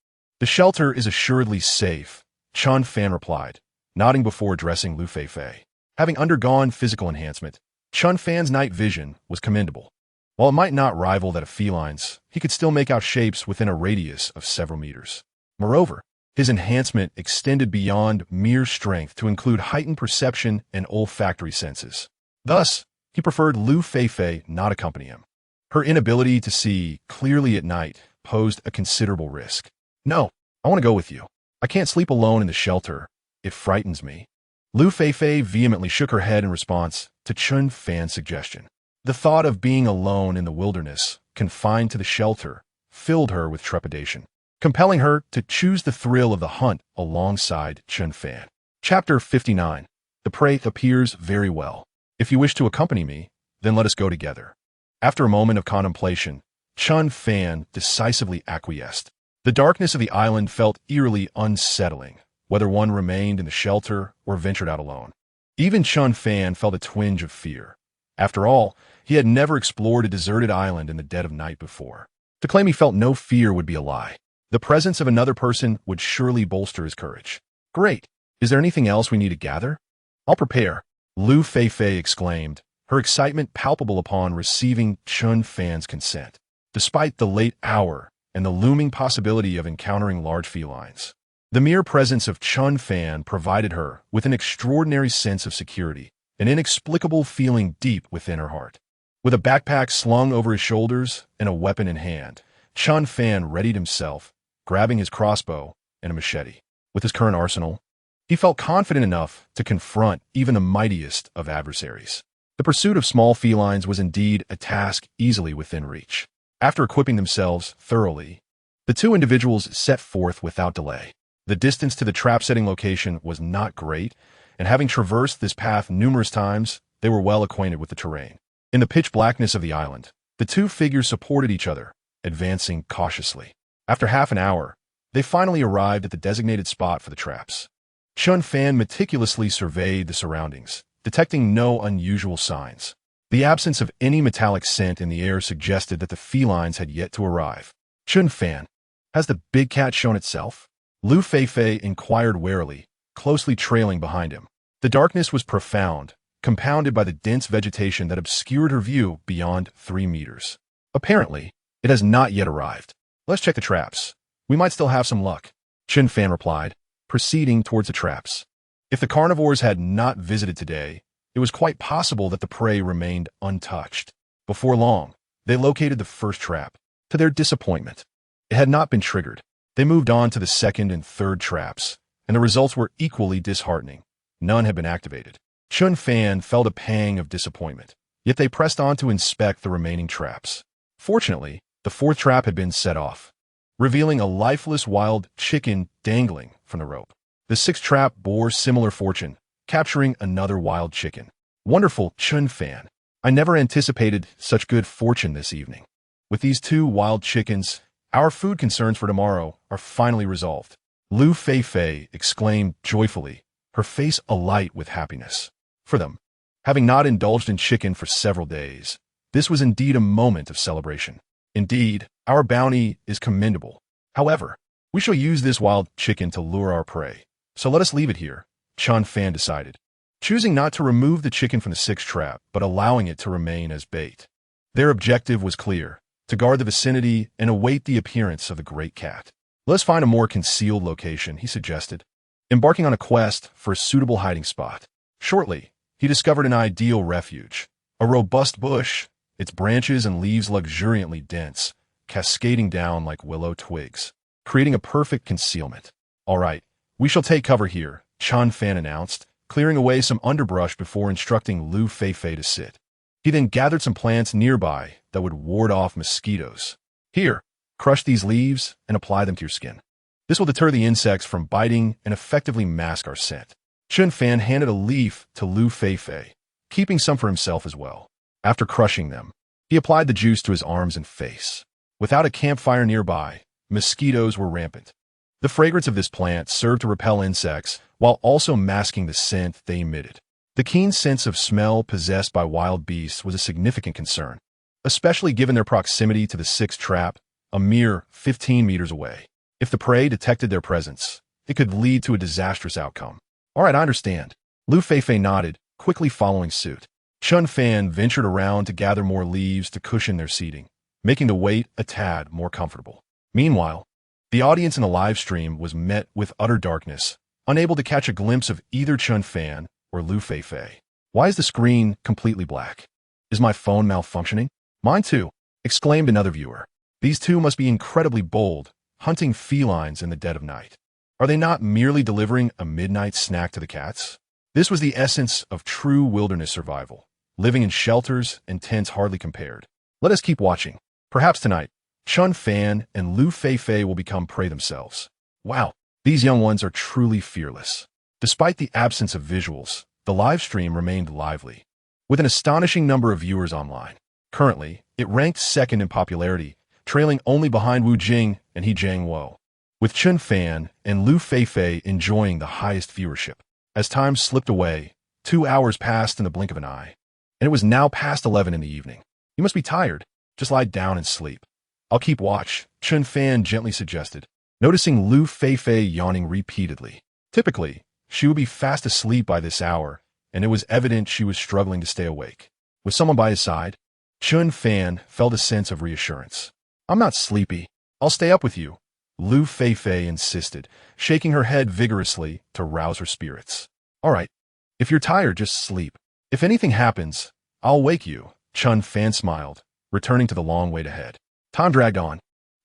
The shelter is assuredly safe, Chen Fan replied, nodding before addressing Liu Feifei. Having undergone physical enhancement, Chen Fan's night vision was commendable. While it might not rival that of felines, he could still make out shapes within a radius of several meters. Moreover, His enhancement extended beyond mere strength to include heightened perception and olfactory senses. Thus, he preferred Liu Feifei not accompany him. Her inability to see clearly at night posed a considerable risk. "No, I want to go with you. I can't sleep alone in the shelter. It frightens me." Liu Feifei vehemently shook her head in response to Chen Fan's suggestion. The thought of being alone in the wilderness, confined to the shelter, filled her with trepidation, compelling her to choose the thrill of the hunt alongside Chen Fan. Chapter 59. The prey appears very well. If you wish to accompany me, then let us go together. After a moment of contemplation, Chen Fan decisively acquiesced. The darkness of the island felt eerily unsettling, whether one remained in the shelter or ventured out alone. Even Chen Fan felt a twinge of fear. After all, he had never explored a deserted island in the dead of night before. To claim he felt no fear would be a lie. The presence of another person would surely bolster his courage. "Great. Is there anything else we need to gather?" "I'll prepare," Liu Feifei exclaimed, her excitement palpable upon receiving Chen Fan's consent, despite the late hour and the looming possibility of encountering large felines. The mere presence of Chen Fan provided her with an extraordinary sense of security, an inexplicable feeling deep within her heart. With a backpack slung over his shoulders and a weapon in hand, Chen Fan readied himself, grabbing his crossbow and a machete. With his current arsenal, he felt confident enough to confront even the mightiest of adversaries. The pursuit of small felines was indeed a task easily within reach. After equipping themselves thoroughly, the two individuals set forth without delay. The distance to the trap-setting location was not great, and having traversed this path numerous times, they were well acquainted with the terrain. In the pitch blackness of the island, the two figures supported each other, advancing cautiously. After half an hour, they finally arrived at the designated spot for the traps. Chen Fan meticulously surveyed the surroundings, detecting no unusual signs. The absence of any metallic scent in the air suggested that the felines had yet to arrive. "Chen Fan, has the big cat shown itself?" Liu Feifei inquired warily, closely trailing behind him. The darkness was profound, compounded by the dense vegetation that obscured her view beyond 3 meters. "Apparently, it has not yet arrived. Let's check the traps. We might still have some luck," Chen Fan replied, proceeding towards the traps. If the carnivores had not visited today, it was quite possible that the prey remained untouched. Before long, they located the first trap. To their disappointment, it had not been triggered. They moved on to the second and third traps, and the results were equally disheartening. None had been activated. Chen Fan felt a pang of disappointment, yet they pressed on to inspect the remaining traps. Fortunately, the fourth trap had been set off, revealing a lifeless wild chicken dangling from the rope. The sixth trap bore similar fortune, capturing another wild chicken. "Wonderful, Chen Fan. I never anticipated such good fortune this evening. With these 2 wild chickens, our food concerns for tomorrow are finally resolved," Liu Feifei exclaimed joyfully, her face alight with happiness. For them, having not indulged in chicken for several days, this was indeed a moment of celebration. "Indeed, our bounty is commendable. However, we shall use this wild chicken to lure our prey, so let us leave it here," Chen Fan decided, choosing not to remove the chicken from the sixth trap, but allowing it to remain as bait. Their objective was clear: to guard the vicinity and await the appearance of the great cat. "Let's find a more concealed location," he suggested, embarking on a quest for a suitable hiding spot. Shortly, he discovered an ideal refuge: a robust bush, its branches and leaves luxuriantly dense, cascading down like willow twigs, creating a perfect concealment. "All right, we shall take cover here," Chen Fan announced, clearing away some underbrush before instructing Liu Feifei to sit. He then gathered some plants nearby that would ward off mosquitoes. "Here, crush these leaves and apply them to your skin. This will deter the insects from biting and effectively mask our scent." Chen Fan handed a leaf to Liu Feifei, keeping some for himself as well. After crushing them, he applied the juice to his arms and face. Without a campfire nearby, mosquitoes were rampant. The fragrance of this plant served to repel insects while also masking the scent they emitted. The keen sense of smell possessed by wild beasts was a significant concern, especially given their proximity to the sixth trap, a mere 15 meters away. If the prey detected their presence, it could lead to a disastrous outcome. "All right, I understand." Liu Feifei nodded, quickly following suit. Chen Fan ventured around to gather more leaves to cushion their seating, making the wait a tad more comfortable. Meanwhile, The audience in the live stream was met with utter darkness, unable to catch a glimpse of either Chen Fan or Liu Feifei. Why is the screen completely black? Is my phone malfunctioning? Mine too, exclaimed another viewer. These two must be incredibly bold, hunting felines in the dead of night. Are they not merely delivering a midnight snack to the cats? This was the essence of true wilderness survival, living in shelters and tents hardly compared. Let us keep watching. Perhaps tonight, Chen Fan and Liu Feifei will become prey themselves. Wow, these young ones are truly fearless. Despite the absence of visuals, the live stream remained lively, with an astonishing number of viewers online. Currently, it ranked second in popularity, trailing only behind Wu Jing and He Jiangwo, with Chen Fan and Liu Feifei enjoying the highest viewership. As time slipped away, 2 hours passed in the blink of an eye, and it was now past 11 in the evening. You must be tired. Just lie down and sleep. I'll keep watch, Chen Fan gently suggested, noticing Liu Feifei yawning repeatedly. Typically, she would be fast asleep by this hour, and it was evident she was struggling to stay awake. With someone by his side, Chen Fan felt a sense of reassurance. I'm not sleepy. I'll stay up with you, Liu Feifei insisted, shaking her head vigorously to rouse her spirits. All right, if you're tired, just sleep. If anything happens, I'll wake you, Chen Fan smiled, returning to the long wait ahead. Time dragged on,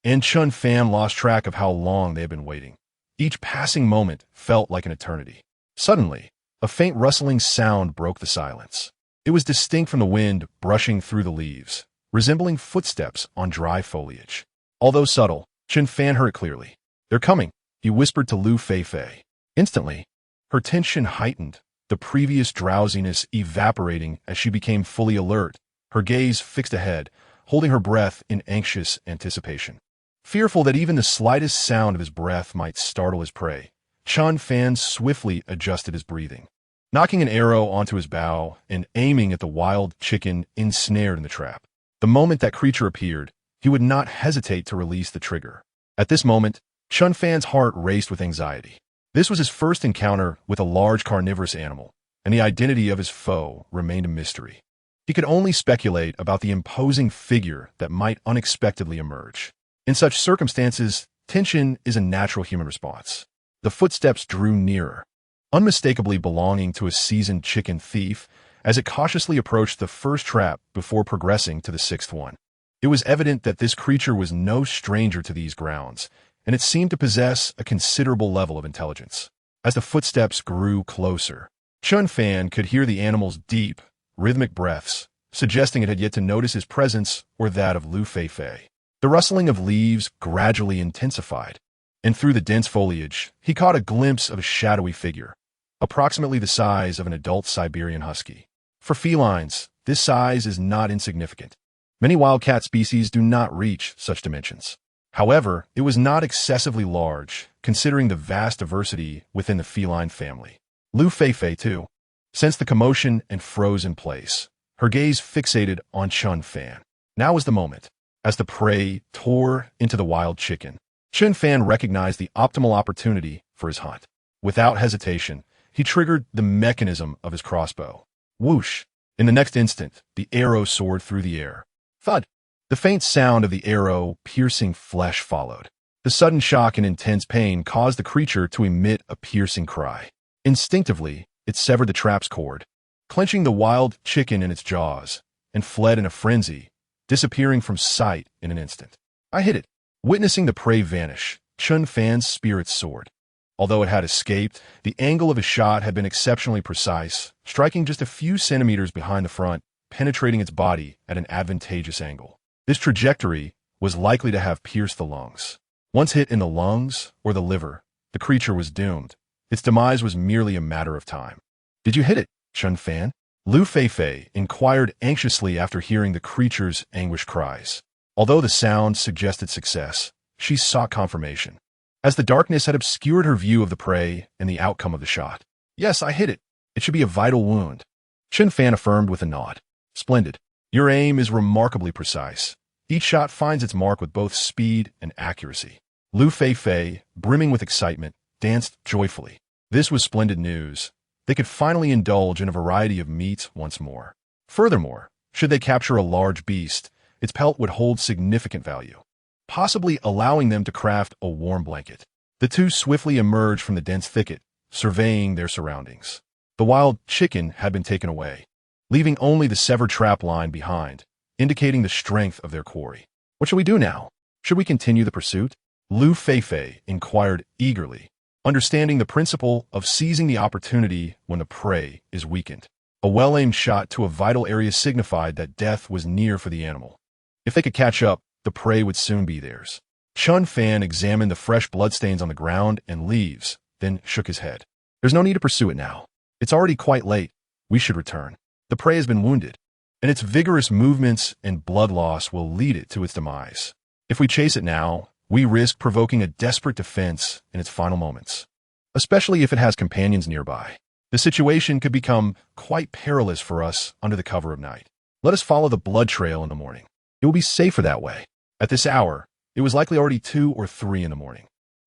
and Chen Fan lost track of how long they had been waiting. Each passing moment felt like an eternity. Suddenly, a faint rustling sound broke the silence. It was distinct from the wind brushing through the leaves, resembling footsteps on dry foliage. Although subtle, Chen Fan heard it clearly. They're coming, he whispered to Liu Feifei. Instantly, her tension heightened, the previous drowsiness evaporating as she became fully alert, her gaze fixed ahead, holding her breath in anxious anticipation. Fearful that even the slightest sound of his breath might startle his prey, Chen Fan swiftly adjusted his breathing, knocking an arrow onto his bow and aiming at the wild chicken ensnared in the trap. The moment that creature appeared, he would not hesitate to release the trigger. At this moment, Chen Fan's heart raced with anxiety. This was his first encounter with a large carnivorous animal, and the identity of his foe remained a mystery. He could only speculate about the imposing figure that might unexpectedly emerge. In such circumstances, tension is a natural human response. The footsteps drew nearer, unmistakably belonging to a seasoned chicken thief, as it cautiously approached the first trap before progressing to the sixth one. It was evident that this creature was no stranger to these grounds, and it seemed to possess a considerable level of intelligence. As the footsteps grew closer, Chen Fan could hear the animal's deep, rhythmic breaths, suggesting it had yet to notice his presence or that of Liu Feifei. The rustling of leaves gradually intensified, and through the dense foliage, he caught a glimpse of a shadowy figure, approximately the size of an adult Siberian husky. For felines, this size is not insignificant. Many wildcat species do not reach such dimensions. However, it was not excessively large, considering the vast diversity within the feline family. Liu Feifei, too, sensed the commotion and froze in place, her gaze fixated on Chen Fan. Now was the moment. As the prey tore into the wild chicken, Chen Fan recognized the optimal opportunity for his hunt. Without hesitation, he triggered the mechanism of his crossbow. Whoosh! In the next instant, the arrow soared through the air. Thud! The faint sound of the arrow piercing flesh followed. The sudden shock and intense pain caused the creature to emit a piercing cry. Instinctively, it severed the trap's cord, clenching the wild chicken in its jaws, and fled in a frenzy, disappearing from sight in an instant. I hit it. Witnessing the prey vanish, Chen Fan's spirits soared. Although it had escaped, the angle of his shot had been exceptionally precise, striking just a few centimeters behind the front, penetrating its body at an advantageous angle. This trajectory was likely to have pierced the lungs. Once hit in the lungs or the liver, the creature was doomed. Its demise was merely a matter of time. Did you hit it, Chen Fan? Liu Feifei inquired anxiously after hearing the creature's anguished cries. Although the sound suggested success, she sought confirmation, as the darkness had obscured her view of the prey and the outcome of the shot. Yes, I hit it. It should be a vital wound. Chen Fan affirmed with a nod. Splendid. Your aim is remarkably precise. Each shot finds its mark with both speed and accuracy. Liu Feifei, brimming with excitement, danced joyfully. This was splendid news. They could finally indulge in a variety of meats once more. Furthermore, should they capture a large beast, its pelt would hold significant value. possibly allowing them to craft a warm blanket. The two swiftly emerged from the dense thicket, surveying their surroundings. The wild chicken had been taken away, leaving only the severed trap line behind, indicating the strength of their quarry. What shall we do now? Should we continue the pursuit? Liu Feifei inquired eagerly, understanding the principle of seizing the opportunity when the prey is weakened. A well-aimed shot to a vital area signified that death was near for the animal. If they could catch up, the prey would soon be theirs. Chen Fan examined the fresh bloodstains on the ground and leaves, then shook his head. There's no need to pursue it now. It's already quite late. We should return. The prey has been wounded, and its vigorous movements and blood loss will lead it to its demise. If we chase it now, we risk provoking a desperate defense in its final moments, especially if it has companions nearby. The situation could become quite perilous for us under the cover of night. Let us follow the blood trail in the morning. It will be safer that way. At this hour, it was likely already 2 or 3 in the morning.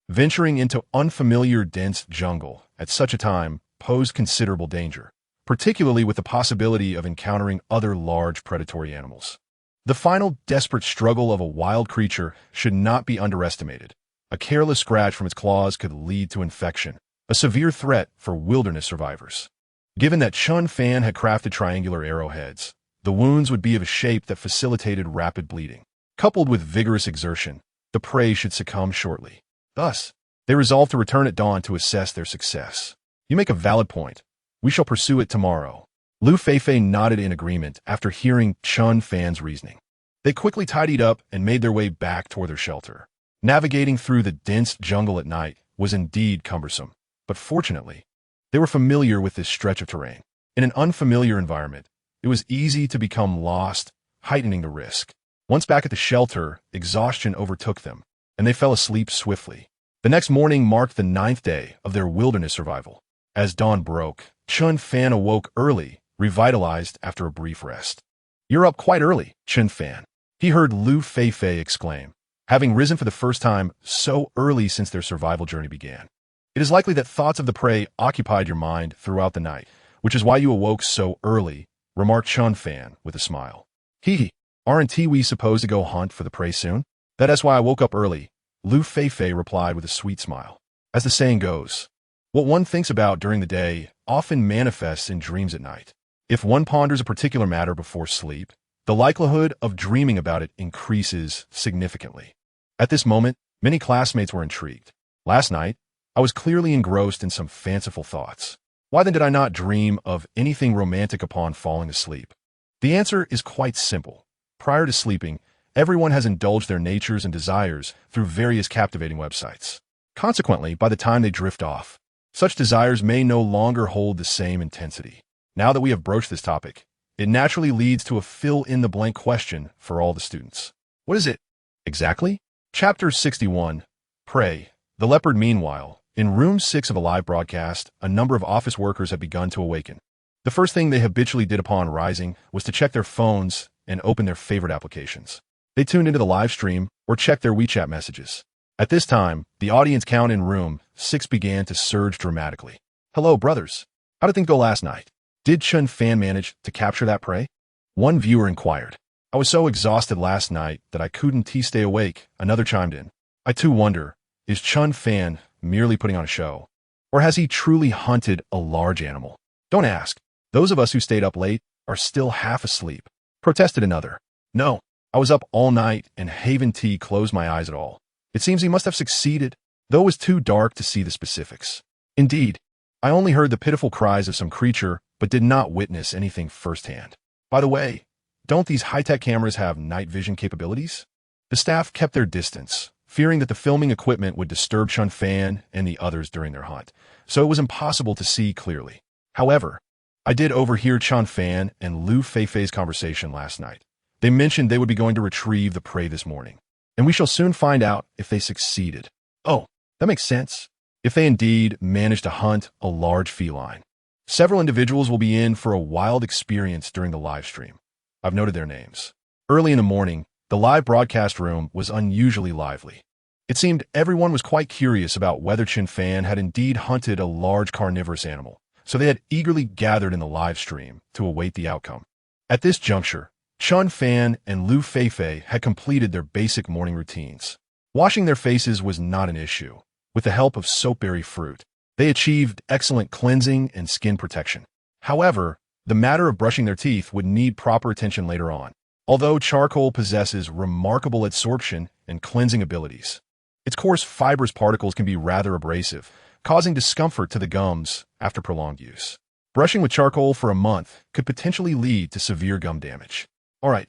Venturing into unfamiliar dense jungle at such a time posed considerable danger, particularly with the possibility of encountering other large predatory animals. The final desperate struggle of a wild creature should not be underestimated. A careless scratch from its claws could lead to infection, a severe threat for wilderness survivors. Given that Chen Fan had crafted triangular arrowheads, the wounds would be of a shape that facilitated rapid bleeding. Coupled with vigorous exertion, the prey should succumb shortly. Thus, they resolved to return at dawn to assess their success. You make a valid point. We shall pursue it tomorrow. Liu Feifei nodded in agreement after hearing Chen Fan's reasoning. They quickly tidied up and made their way back toward their shelter. Navigating through the dense jungle at night was indeed cumbersome, but fortunately, they were familiar with this stretch of terrain. In an unfamiliar environment, it was easy to become lost, heightening the risk. Once back at the shelter, exhaustion overtook them, and they fell asleep swiftly. The next morning marked the 9th day of their wilderness survival. As dawn broke, Chen Fan awoke early, revitalized after a brief rest. You're up quite early, Chen Fan, he heard Liu Feifei exclaim, having risen for the first time so early since their survival journey began. It is likely that thoughts of the prey occupied your mind throughout the night, which is why you awoke so early, remarked Chen Fan with a smile. Hee, aren't we supposed to go hunt for the prey soon? That's why I woke up early, Liu Feifei replied with a sweet smile. As the saying goes, what one thinks about during the day often manifests in dreams at night. If one ponders a particular matter before sleep, the likelihood of dreaming about it increases significantly. At this moment, many classmates were intrigued. Last night, I was clearly engrossed in some fanciful thoughts. Why then did I not dream of anything romantic upon falling asleep? The answer is quite simple. Prior to sleeping, everyone has indulged their natures and desires through various captivating websites. Consequently, by the time they drift off, such desires may no longer hold the same intensity. Now that we have broached this topic, it naturally leads to a fill-in-the-blank question for all the students. What is it? Exactly? Chapter 61, Prey. The Leopard. Meanwhile, in Room 6 of a live broadcast, a number of office workers had begun to awaken. The first thing they habitually did upon rising was to check their phones and open their favorite applications. They tuned into the live stream or checked their WeChat messages. At this time, the audience count in Room 6 began to surge dramatically. Hello, brothers. How did things go last night? Did Chen Fan manage to capture that prey? One viewer inquired. I was so exhausted last night that I couldn't stay awake, another chimed in. I too wonder, is Chen Fan merely putting on a show? Or has he truly hunted a large animal? Don't ask. Those of us who stayed up late are still half asleep, protested another. No, I was up all night and haven't closed my eyes at all. It seems he must have succeeded, though it was too dark to see the specifics. Indeed, I only heard the pitiful cries of some creature, but did not witness anything firsthand. By the way, don't these high-tech cameras have night vision capabilities? The staff kept their distance, fearing that the filming equipment would disturb Chen Fan and the others during their hunt, so it was impossible to see clearly. However, I did overhear Chen Fan and Liu Feifei's conversation last night. They mentioned they would be going to retrieve the prey this morning, and we shall soon find out if they succeeded. Oh, that makes sense. If they indeed manage to hunt a large feline. Several individuals will be in for a wild experience during the live stream. I've noted their names. Early in the morning, the live broadcast room was unusually lively. It seemed everyone was quite curious about whether Chen Fan had indeed hunted a large carnivorous animal, so they had eagerly gathered in the live stream to await the outcome. At this juncture, Chen Fan and Liu Feifei had completed their basic morning routines. Washing their faces was not an issue. With the help of soapberry fruit, they achieved excellent cleansing and skin protection. However, the matter of brushing their teeth would need proper attention later on. Although charcoal possesses remarkable absorption and cleansing abilities, its coarse fibrous particles can be rather abrasive, causing discomfort to the gums after prolonged use. Brushing with charcoal for a month could potentially lead to severe gum damage. All right,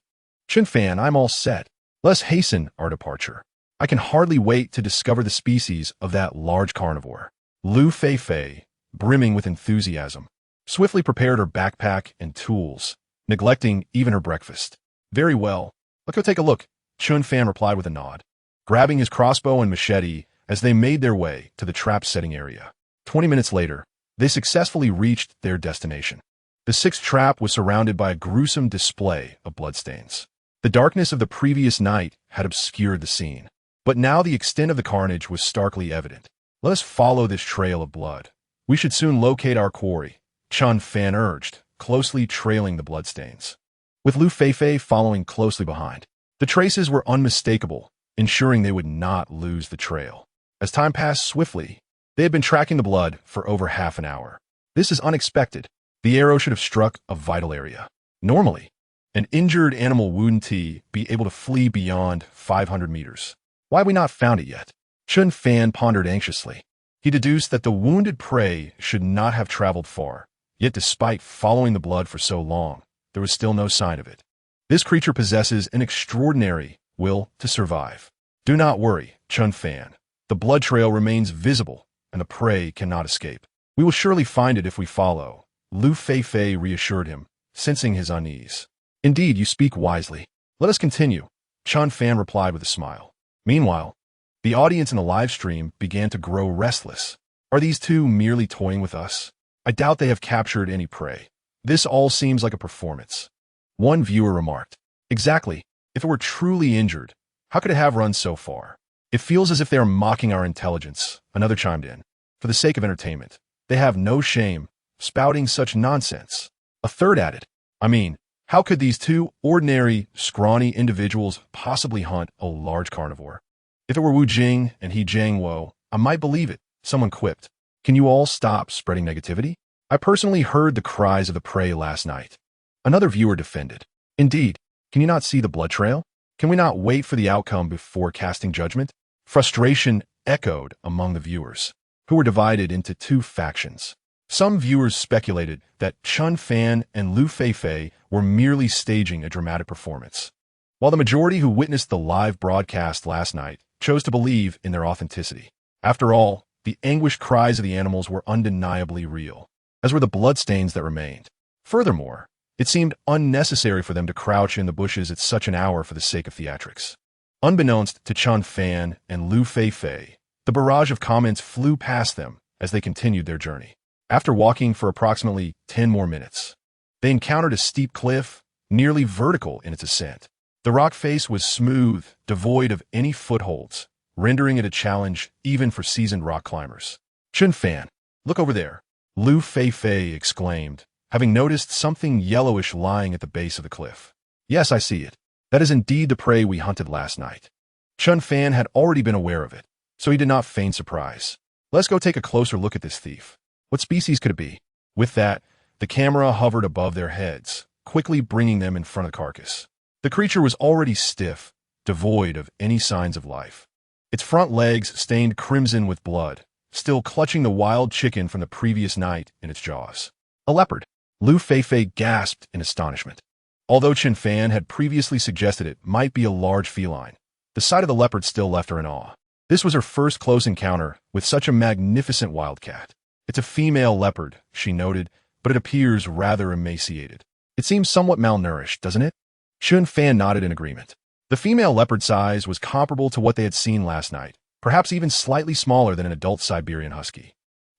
Chen Fan, I'm all set. Let's hasten our departure. I can hardly wait to discover the species of that large carnivore. Liu Feifei, brimming with enthusiasm, swiftly prepared her backpack and tools, neglecting even her breakfast. Very well. Let's go take a look, Chen Fan replied with a nod, grabbing his crossbow and machete as they made their way to the trap-setting area. 20 minutes later, they successfully reached their destination. The sixth trap was surrounded by a gruesome display of bloodstains. The darkness of the previous night had obscured the scene, but now the extent of the carnage was starkly evident. Let us follow this trail of blood. We should soon locate our quarry, Chen Fan urged, closely trailing the bloodstains, with Liu Feifei following closely behind. The traces were unmistakable, ensuring they would not lose the trail. As time passed swiftly, they had been tracking the blood for over half an hour. This is unexpected. The arrow should have struck a vital area. Normally, an injured animal wouldn't be able to flee beyond 500 meters. Why have we not found it yet? Chen Fan pondered anxiously. He deduced that the wounded prey should not have traveled far, yet despite following the blood for so long, there was still no sign of it. This creature possesses an extraordinary will to survive. Do not worry, Chen Fan. The blood trail remains visible, and the prey cannot escape. We will surely find it if we follow, Liu Feifei reassured him, sensing his unease. Indeed, you speak wisely. Let us continue, Chen Fan replied with a smile. Meanwhile, the audience in the live stream began to grow restless. Are these two merely toying with us? I doubt they have captured any prey. This all seems like a performance. One viewer remarked. Exactly. If it were truly injured, how could it have run so far? It feels as if they are mocking our intelligence, another chimed in. For the sake of entertainment, they have no shame, spouting such nonsense. A third added, I mean, how could these two ordinary, scrawny individuals possibly hunt a large carnivore? If it were Wu Jing and he Jiang Wo, I might believe it, someone quipped. Can you all stop spreading negativity? I personally heard the cries of the prey last night. Another viewer defended. Indeed, can you not see the blood trail? Can we not wait for the outcome before casting judgment? Frustration echoed among the viewers, who were divided into two factions. Some viewers speculated that Chen Fan and Liu Feifei were merely staging a dramatic performance, while the majority who witnessed the live broadcast last night chose to believe in their authenticity. After all, the anguished cries of the animals were undeniably real, as were the bloodstains that remained. Furthermore, it seemed unnecessary for them to crouch in the bushes at such an hour for the sake of theatrics. Unbeknownst to Chen Fan and Liu Feifei, the barrage of comments flew past them as they continued their journey. After walking for approximately 10 more minutes, they encountered a steep cliff, nearly vertical in its ascent. The rock face was smooth, devoid of any footholds, rendering it a challenge even for seasoned rock climbers. Chen Fan, look over there, Liu Feifei exclaimed, having noticed something yellowish lying at the base of the cliff. Yes, I see it. That is indeed the prey we hunted last night. Chen Fan had already been aware of it, so he did not feign surprise. Let's go take a closer look at this thief. What species could it be? With that, the camera hovered above their heads, quickly bringing them in front of the carcass. The creature was already stiff, devoid of any signs of life. Its front legs stained crimson with blood, still clutching the wild chicken from the previous night in its jaws. A leopard. Liu Feifei gasped in astonishment. Although Chen Fan had previously suggested it might be a large feline, the sight of the leopard still left her in awe. This was her first close encounter with such a magnificent wildcat. It's a female leopard, she noted, but it appears rather emaciated. It seems somewhat malnourished, doesn't it? Chen Fan nodded in agreement. The female leopard size was comparable to what they had seen last night, perhaps even slightly smaller than an adult Siberian husky.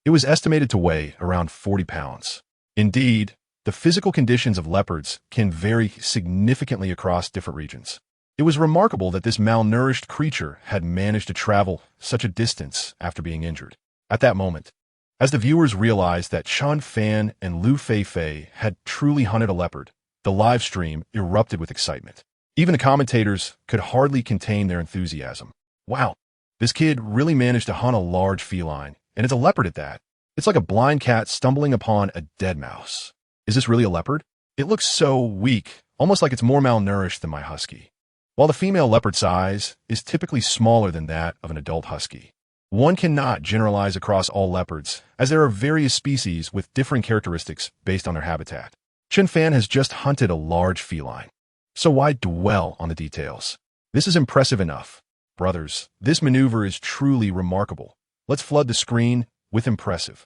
It was estimated to weigh around 40 pounds. Indeed, the physical conditions of leopards can vary significantly across different regions. It was remarkable that this malnourished creature had managed to travel such a distance after being injured. At that moment, as the viewers realized that Chen Fan and Liu Feifei had truly hunted a leopard, The live stream erupted with excitement. Even the commentators could hardly contain their enthusiasm. Wow, this kid really managed to hunt a large feline, and it's a leopard at that. It's like a blind cat stumbling upon a dead mouse. Is this really a leopard? It looks so weak, almost like it's more malnourished than my husky. While the female leopard size is typically smaller than that of an adult husky. One cannot generalize across all leopards, as there are various species with differing characteristics based on their habitat. Chen Fan has just hunted a large feline. So why dwell on the details? This is impressive enough. Brothers, this maneuver is truly remarkable. Let's flood the screen with impressive.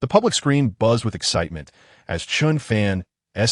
The public screen buzzed with excitement as Chen Fan's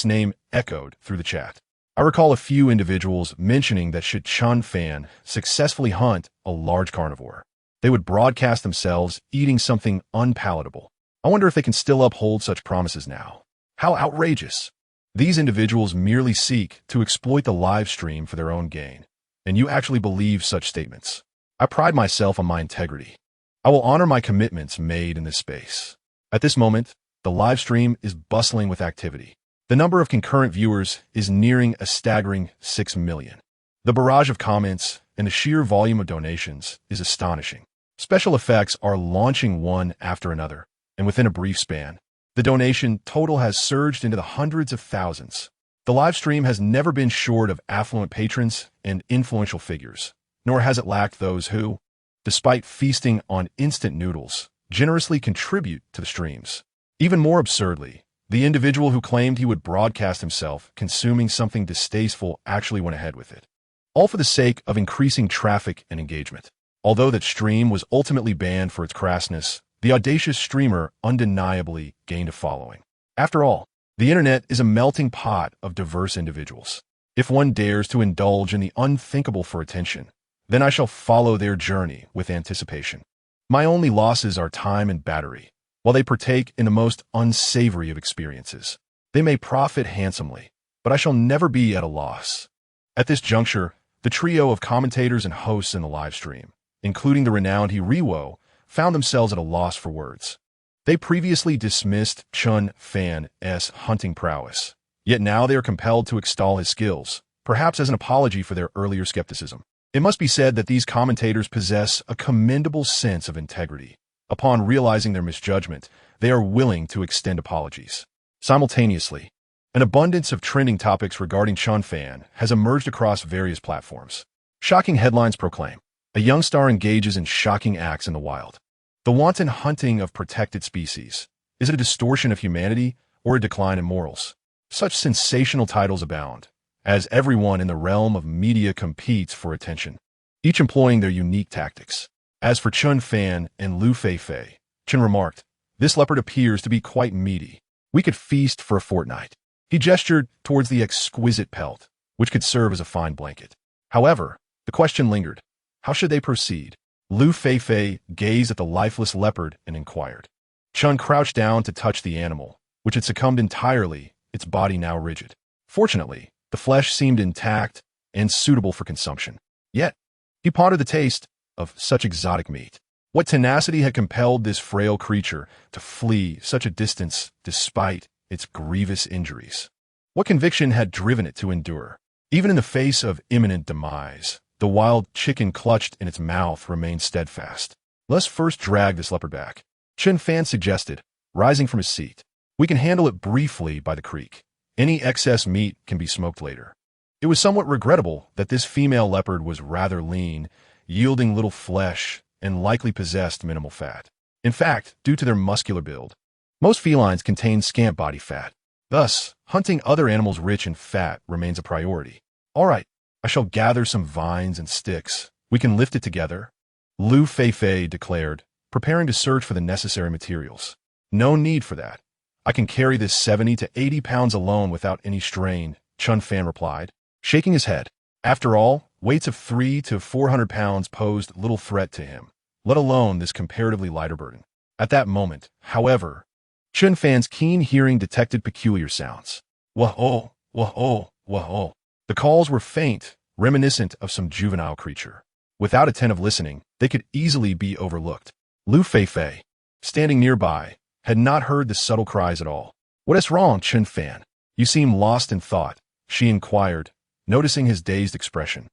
name echoed through the chat. I recall a few individuals mentioning that should Chen Fan successfully hunt a large carnivore, they would broadcast themselves eating something unpalatable. I wonder if they can still uphold such promises now. How outrageous! These individuals merely seek to exploit the live stream for their own gain, and you actually believe such statements. I pride myself on my integrity. I will honor my commitments made in this space. At this moment, the live stream is bustling with activity. The number of concurrent viewers is nearing a staggering 6 million. The barrage of comments and the sheer volume of donations is astonishing. Special effects are launching one after another, and within a brief span, the donation total has surged into the hundreds of thousands. The live stream has never been short of affluent patrons and influential figures, nor has it lacked those who, despite feasting on instant noodles, generously contribute to the streams. Even more absurdly, the individual who claimed he would broadcast himself consuming something distasteful actually went ahead with it, all for the sake of increasing traffic and engagement. Although that stream was ultimately banned for its crassness, the audacious streamer undeniably gained a following. After all, the internet is a melting pot of diverse individuals. If one dares to indulge in the unthinkable for attention, then I shall follow their journey with anticipation. My only losses are time and battery. While they partake in the most unsavory of experiences, they may profit handsomely, but I shall never be at a loss. At this juncture, the trio of commentators and hosts in the live stream, including the renowned Hiriwo, found themselves at a loss for words. They previously dismissed Chen Fan's hunting prowess, yet now they are compelled to extol his skills, perhaps as an apology for their earlier skepticism. It must be said that these commentators possess a commendable sense of integrity. Upon realizing their misjudgment, they are willing to extend apologies. Simultaneously, an abundance of trending topics regarding Chen Fan has emerged across various platforms. Shocking headlines proclaim, a young star engages in shocking acts in the wild. The wanton hunting of protected species. Is it a distortion of humanity or a decline in morals? Such sensational titles abound, as everyone in the realm of media competes for attention, each employing their unique tactics. As for Chen Fan and Liu Feifei, Chen remarked, "This leopard appears to be quite meaty. We could feast for a fortnight." He gestured towards the exquisite pelt, which could serve as a fine blanket. However, the question lingered. How should they proceed? Liu Feifei gazed at the lifeless leopard and inquired. Chen crouched down to touch the animal, which had succumbed entirely, its body now rigid. Fortunately, the flesh seemed intact and suitable for consumption. Yet, he pondered the taste of such exotic meat. What tenacity had compelled this frail creature to flee such a distance despite its grievous injuries? What conviction had driven it to endure? Even in the face of imminent demise, the wild chicken clutched in its mouth remained steadfast. Let's first drag this leopard back, Chen Fan suggested, rising from his seat. We can handle it briefly by the creek. Any excess meat can be smoked later. It was somewhat regrettable that this female leopard was rather lean, yielding little flesh, and likely possessed minimal fat. In fact, due to their muscular build, most felines contain scant body fat. Thus, hunting other animals rich in fat remains a priority. All right, I shall gather some vines and sticks. We can lift it together, Liu Feifei declared, preparing to search for the necessary materials. No need for that. I can carry this 70 to 80 pounds alone without any strain, Chen Fan replied, shaking his head. After all, weights of 300 to 400 pounds posed little threat to him, let alone this comparatively lighter burden. At that moment, however, Chen Fan's keen hearing detected peculiar sounds. Wah-oh, wah-oh, wah-oh. The calls were faint, reminiscent of some juvenile creature. Without attentive listening, they could easily be overlooked. Liu Feifei, standing nearby, had not heard the subtle cries at all. What is wrong, Chen Fan? You seem lost in thought, she inquired, noticing his dazed expression.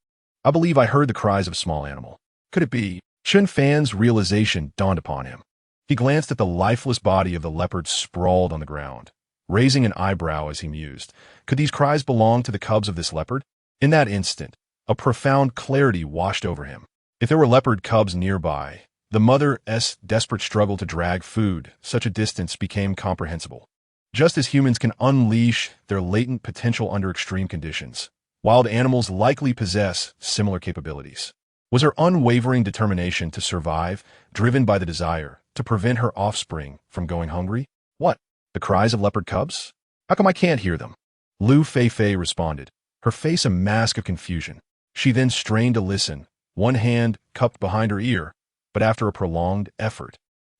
I believe I heard the cries of a small animal. Could it be? Chen Fan's realization dawned upon him. He glanced at the lifeless body of the leopard sprawled on the ground, raising an eyebrow as he mused. Could these cries belong to the cubs of this leopard? In that instant, a profound clarity washed over him. If there were leopard cubs nearby, the mother's desperate struggle to drag food such a distance became comprehensible. Just as humans can unleash their latent potential under extreme conditions, wild animals likely possess similar capabilities. Was her unwavering determination to survive driven by the desire to prevent her offspring from going hungry? What? The cries of leopard cubs? How come I can't hear them? Liu Feifei responded, her face a mask of confusion. She then strained to listen, one hand cupped behind her ear, but after a prolonged effort,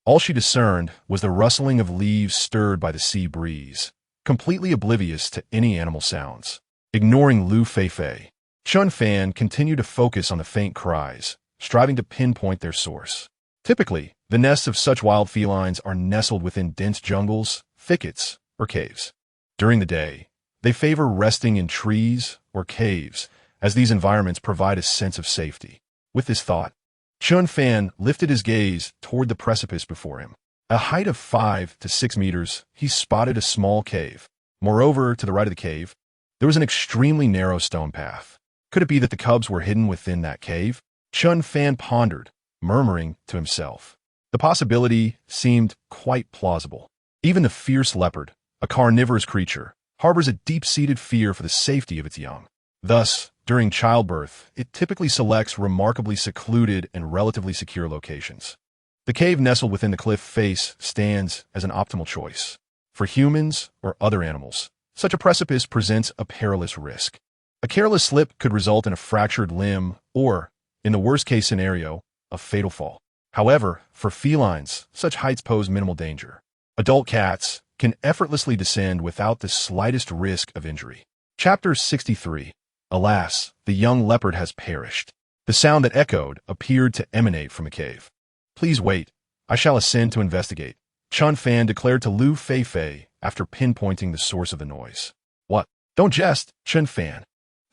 all she discerned was the rustling of leaves stirred by the sea breeze, completely oblivious to any animal sounds. Ignoring Liu Feifei, Chen Fan continued to focus on the faint cries, striving to pinpoint their source. Typically, the nests of such wild felines are nestled within dense jungles, thickets, or caves. During the day, they favor resting in trees or caves, as these environments provide a sense of safety. With this thought, Chen Fan lifted his gaze toward the precipice before him. At a height of 5 to 6 meters, he spotted a small cave. Moreover, to the right of the cave, there was an extremely narrow stone path. Could it be that the cubs were hidden within that cave? Chen Fan pondered, murmuring to himself. The possibility seemed quite plausible. Even the fierce leopard, a carnivorous creature, harbors a deep-seated fear for the safety of its young. Thus, during childbirth, it typically selects remarkably secluded and relatively secure locations. The cave nestled within the cliff face stands as an optimal choice. For humans or other animals, such a precipice presents a perilous risk. A careless slip could result in a fractured limb or, in the worst-case scenario, a fatal fall. However, for felines, such heights pose minimal danger. Adult cats can effortlessly descend without the slightest risk of injury. Chapter 63. Alas, the young leopard has perished. The sound that echoed appeared to emanate from a cave. Please wait. I shall ascend to investigate, Chen Fan declared to Liu Feifei after pinpointing the source of the noise. What? Don't jest, Chen Fan.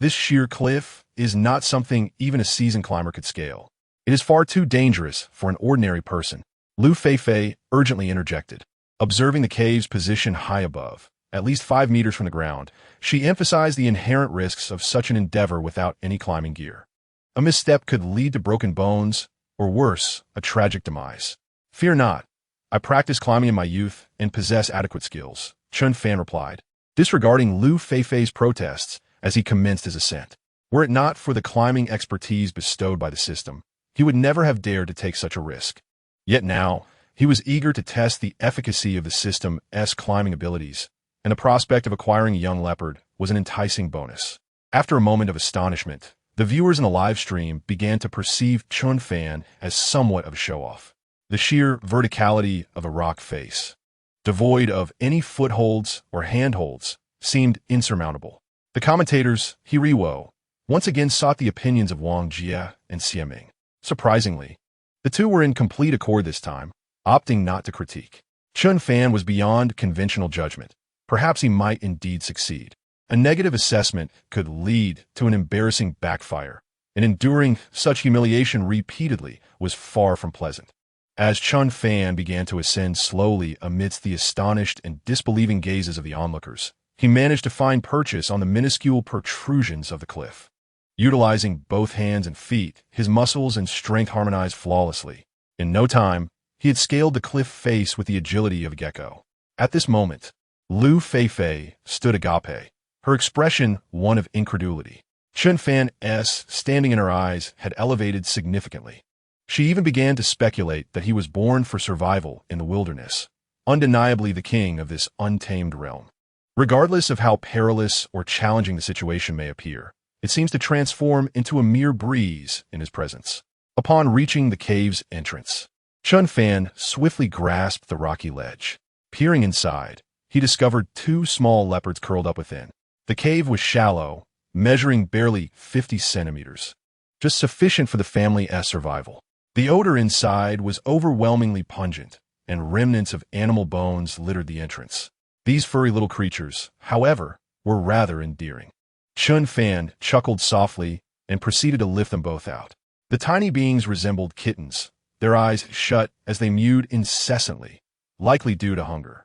This sheer cliff is not something even a seasoned climber could scale. It is far too dangerous for an ordinary person, Liu Feifei urgently interjected. Observing the cave's position high above, at least 5 meters from the ground, she emphasized the inherent risks of such an endeavor without any climbing gear. A misstep could lead to broken bones, or worse, a tragic demise. Fear not. I practiced climbing in my youth and possess adequate skills, Chen Fan replied, disregarding Liu Feifei's protests as he commenced his ascent. Were it not for the climbing expertise bestowed by the system, he would never have dared to take such a risk. Yet now, he was eager to test the efficacy of the system's climbing abilities, and the prospect of acquiring a young leopard was an enticing bonus. After a moment of astonishment, the viewers in the live stream began to perceive Chen Fan as somewhat of a show-off. The sheer verticality of a rock face, devoid of any footholds or handholds, seemed insurmountable. The commentators, He Riwo, once again sought the opinions of Wang Jie and Xiaming. Surprisingly, the two were in complete accord this time, opting not to critique. Chen Fan was beyond conventional judgment. Perhaps he might indeed succeed. A negative assessment could lead to an embarrassing backfire, and enduring such humiliation repeatedly was far from pleasant. As Chen Fan began to ascend slowly amidst the astonished and disbelieving gazes of the onlookers, he managed to find purchase on the minuscule protrusions of the cliff. Utilizing both hands and feet, his muscles and strength harmonized flawlessly. In no time, he had scaled the cliff face with the agility of a gecko. At this moment, Liu Feifei stood agape, her expression one of incredulity. Chen Fan's standing in her eyes had elevated significantly. She even began to speculate that he was born for survival in the wilderness, undeniably the king of this untamed realm. Regardless of how perilous or challenging the situation may appear, it seems to transform into a mere breeze in his presence. Upon reaching the cave's entrance, Chen Fan swiftly grasped the rocky ledge. Peering inside, he discovered 2 small leopards curled up within. The cave was shallow, measuring barely 50 centimeters, just sufficient for the family's survival. The odor inside was overwhelmingly pungent, and remnants of animal bones littered the entrance. These furry little creatures, however, were rather endearing. Chen Fan chuckled softly and proceeded to lift them both out. The tiny beings resembled kittens, their eyes shut as they mewed incessantly, likely due to hunger.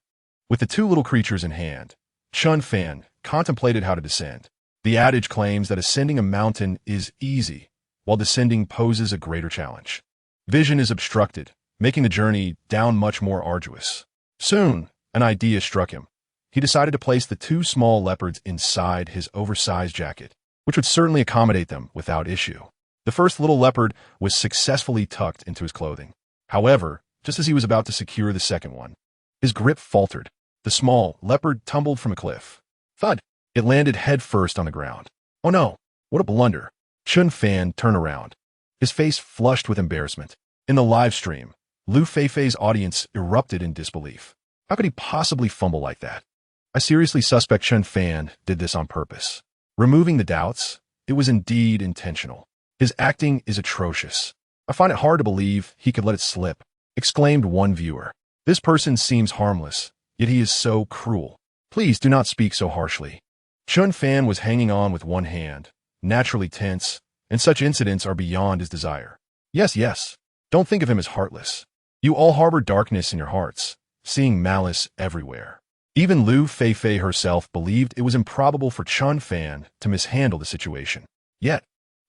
With the two little creatures in hand, Chen Fan contemplated how to descend. The adage claims that ascending a mountain is easy, while descending poses a greater challenge. Vision is obstructed, making the journey down much more arduous. Soon, an idea struck him. He decided to place the two small leopards inside his oversized jacket, which would certainly accommodate them without issue. The first little leopard was successfully tucked into his clothing. However, just as he was about to secure the second one, his grip faltered. The small leopard tumbled from a cliff. Thud! It landed head first on the ground. Oh no! What a blunder! Chen Fan turned around, his face flushed with embarrassment. In the live stream, Liu Feifei's audience erupted in disbelief. How could he possibly fumble like that? I seriously suspect Chen Fan did this on purpose. Removing the doubts, it was indeed intentional. His acting is atrocious. I find it hard to believe he could let it slip, exclaimed one viewer. This person seems harmless, yet he is so cruel. Please do not speak so harshly. Chen Fan was hanging on with one hand, naturally tense, and such incidents are beyond his desire. Yes. Don't think of him as heartless. You all harbor darkness in your hearts, seeing malice everywhere. Even Liu Feifei herself believed it was improbable for Chen Fan to mishandle the situation. Yet,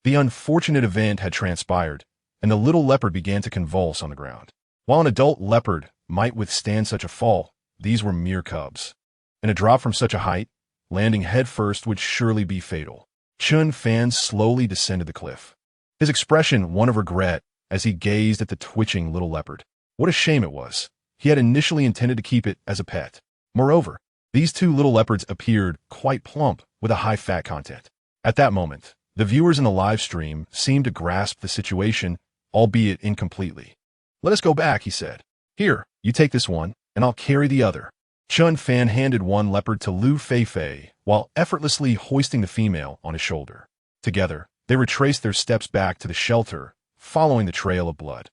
the unfortunate event had transpired, and the little leopard began to convulse on the ground. While an adult leopard might withstand such a fall, these were mere cubs. And a drop from such a height, landing headfirst, would surely be fatal. Chen Fan slowly descended the cliff, his expression one of regret as he gazed at the twitching little leopard. What a shame it was. He had initially intended to keep it as a pet. Moreover, these two little leopards appeared quite plump with a high fat content. At that moment, the viewers in the live stream seemed to grasp the situation, albeit incompletely. Let us go back, he said. Here, you take this one, and I'll carry the other. Chen Fan handed one leopard to Liu Feifei while effortlessly hoisting the female on his shoulder. Together, they retraced their steps back to the shelter, following the trail of blood.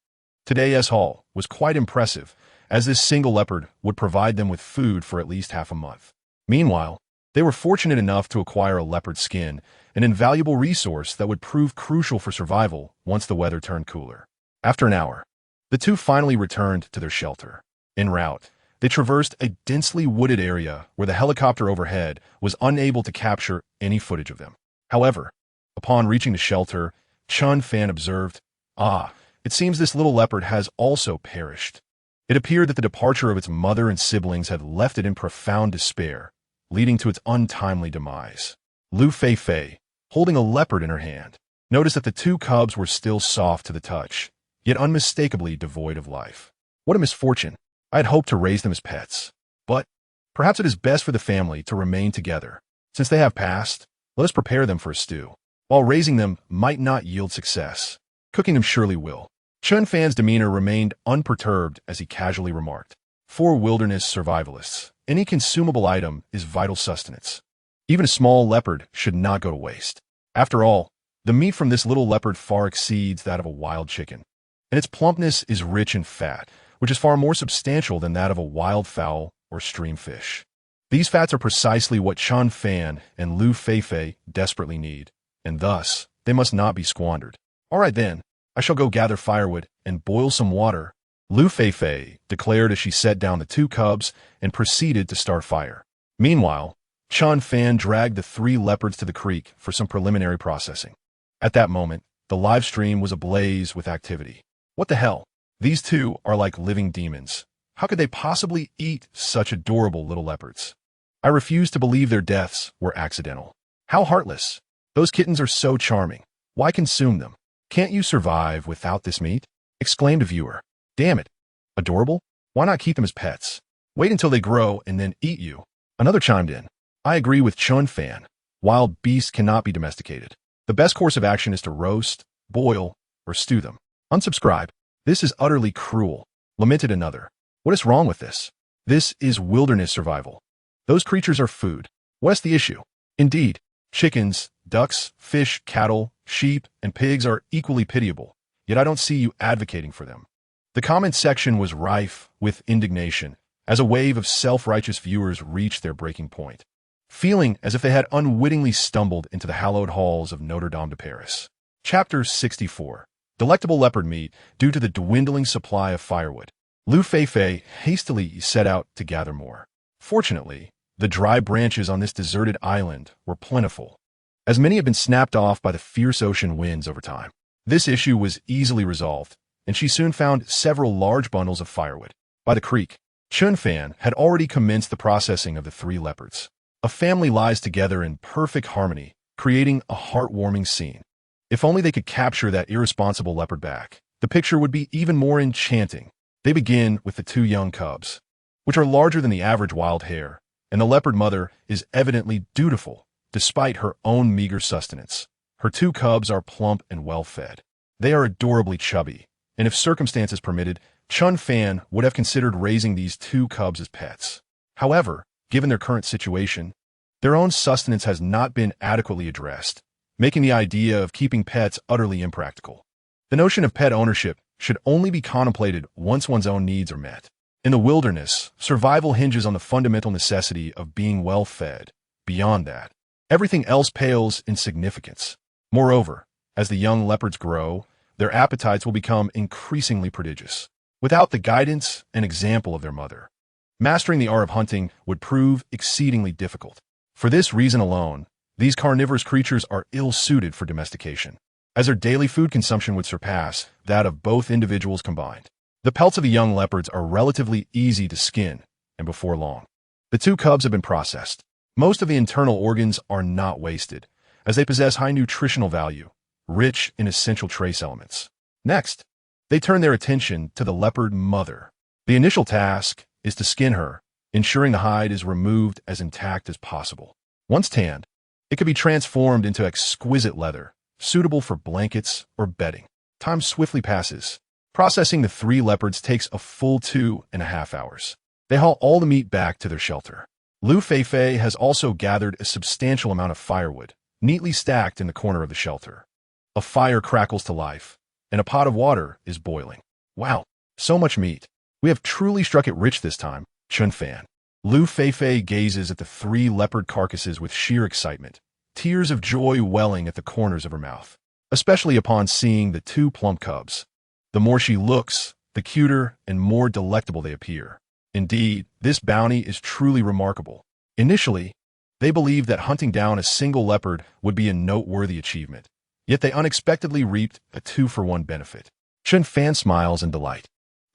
Today's haul was quite impressive, as this single leopard would provide them with food for at least half a month. Meanwhile, they were fortunate enough to acquire a leopard skin, an invaluable resource that would prove crucial for survival once the weather turned cooler. After an hour, the two finally returned to their shelter. En route, they traversed a densely wooded area where the helicopter overhead was unable to capture any footage of them. However, upon reaching the shelter, Chen Fan observed, it seems this little leopard has also perished. It appeared that the departure of its mother and siblings had left it in profound despair, leading to its untimely demise. Liu Feifei, holding a leopard in her hand, noticed that the two cubs were still soft to the touch, yet unmistakably devoid of life. What a misfortune! I had hoped to raise them as pets. But perhaps it is best for the family to remain together. Since they have passed, let us prepare them for a stew. While raising them might not yield success, cooking them surely will. Chen Fan's demeanor remained unperturbed as he casually remarked, for wilderness survivalists, any consumable item is vital sustenance. Even a small leopard should not go to waste. After all, the meat from this little leopard far exceeds that of a wild chicken, and its plumpness is rich in fat, which is far more substantial than that of a wild fowl or stream fish. These fats are precisely what Chen Fan and Liu Feifei desperately need, and thus, they must not be squandered. All right then, I shall go gather firewood and boil some water, Liu Feifei declared as she set down the two cubs and proceeded to start fire. Meanwhile, Chen Fan dragged the three leopards to the creek for some preliminary processing. At that moment, the live stream was ablaze with activity. What the hell? These two are like living demons. How could they possibly eat such adorable little leopards? I refuse to believe their deaths were accidental. How heartless. Those kittens are so charming. Why consume them? Can't you survive without this meat? Exclaimed a viewer. Damn it. Adorable? Why not keep them as pets? Wait until they grow and then eat you. Another chimed in. I agree with Chen Fan. Wild beasts cannot be domesticated. The best course of action is to roast, boil, or stew them. Unsubscribe. This is utterly cruel. Lamented another. What is wrong with this? This is wilderness survival. Those creatures are food. What's the issue? Indeed, chickens, ducks, fish, cattle, sheep, and pigs are equally pitiable, yet I don't see you advocating for them. The comment section was rife with indignation as a wave of self-righteous viewers reached their breaking point. feeling as if they had unwittingly stumbled into the hallowed halls of Notre Dame de Paris. Chapter 64. Delectable leopard meat due to the dwindling supply of firewood. Liu Feifei hastily set out to gather more. Fortunately, the dry branches on this deserted island were plentiful, as many had been snapped off by the fierce ocean winds over time. This issue was easily resolved, and she soon found several large bundles of firewood. By the creek, Chen Fan had already commenced the processing of the 3 leopards. A family lies together in perfect harmony, creating a heartwarming scene. If only they could capture that irresponsible leopard back, the picture would be even more enchanting. They begin with the 2 young cubs, which are larger than the average wild hare, and the leopard mother is evidently dutiful, despite her own meager sustenance. Her 2 cubs are plump and well-fed. They are adorably chubby, and if circumstances permitted, Chen Fan would have considered raising these 2 cubs as pets. However, given their current situation, their own sustenance has not been adequately addressed, making the idea of keeping pets utterly impractical. The notion of pet ownership should only be contemplated once one's own needs are met. In the wilderness, survival hinges on the fundamental necessity of being well-fed. Beyond that, everything else pales in significance. Moreover, as the young leopards grow, their appetites will become increasingly prodigious. Without the guidance and example of their mother, mastering the art of hunting would prove exceedingly difficult. For this reason alone, these carnivorous creatures are ill-suited for domestication, as their daily food consumption would surpass that of both individuals combined. The pelts of the young leopards are relatively easy to skin, and before long, the 2 cubs have been processed. Most of the internal organs are not wasted, as they possess high nutritional value, rich in essential trace elements. Next, they turn their attention to the leopard mother. The initial task is to skin her, ensuring the hide is removed as intact as possible. Once tanned, it could be transformed into exquisite leather, suitable for blankets or bedding. Time swiftly passes. Processing the 3 leopards takes a full 2.5 hours. They haul all the meat back to their shelter. Liu Feifei has also gathered a substantial amount of firewood, neatly stacked in the corner of the shelter. A fire crackles to life, and a pot of water is boiling. Wow, so much meat. We have truly struck it rich this time, Chen Fan. Liu Feifei gazes at the 3 leopard carcasses with sheer excitement, tears of joy welling at the corners of her mouth, especially upon seeing the 2 plump cubs. The more she looks, the cuter and more delectable they appear. Indeed, this bounty is truly remarkable. Initially, they believed that hunting down a single leopard would be a noteworthy achievement, yet they unexpectedly reaped a 2-for-1 benefit. Chen Fan smiles in delight.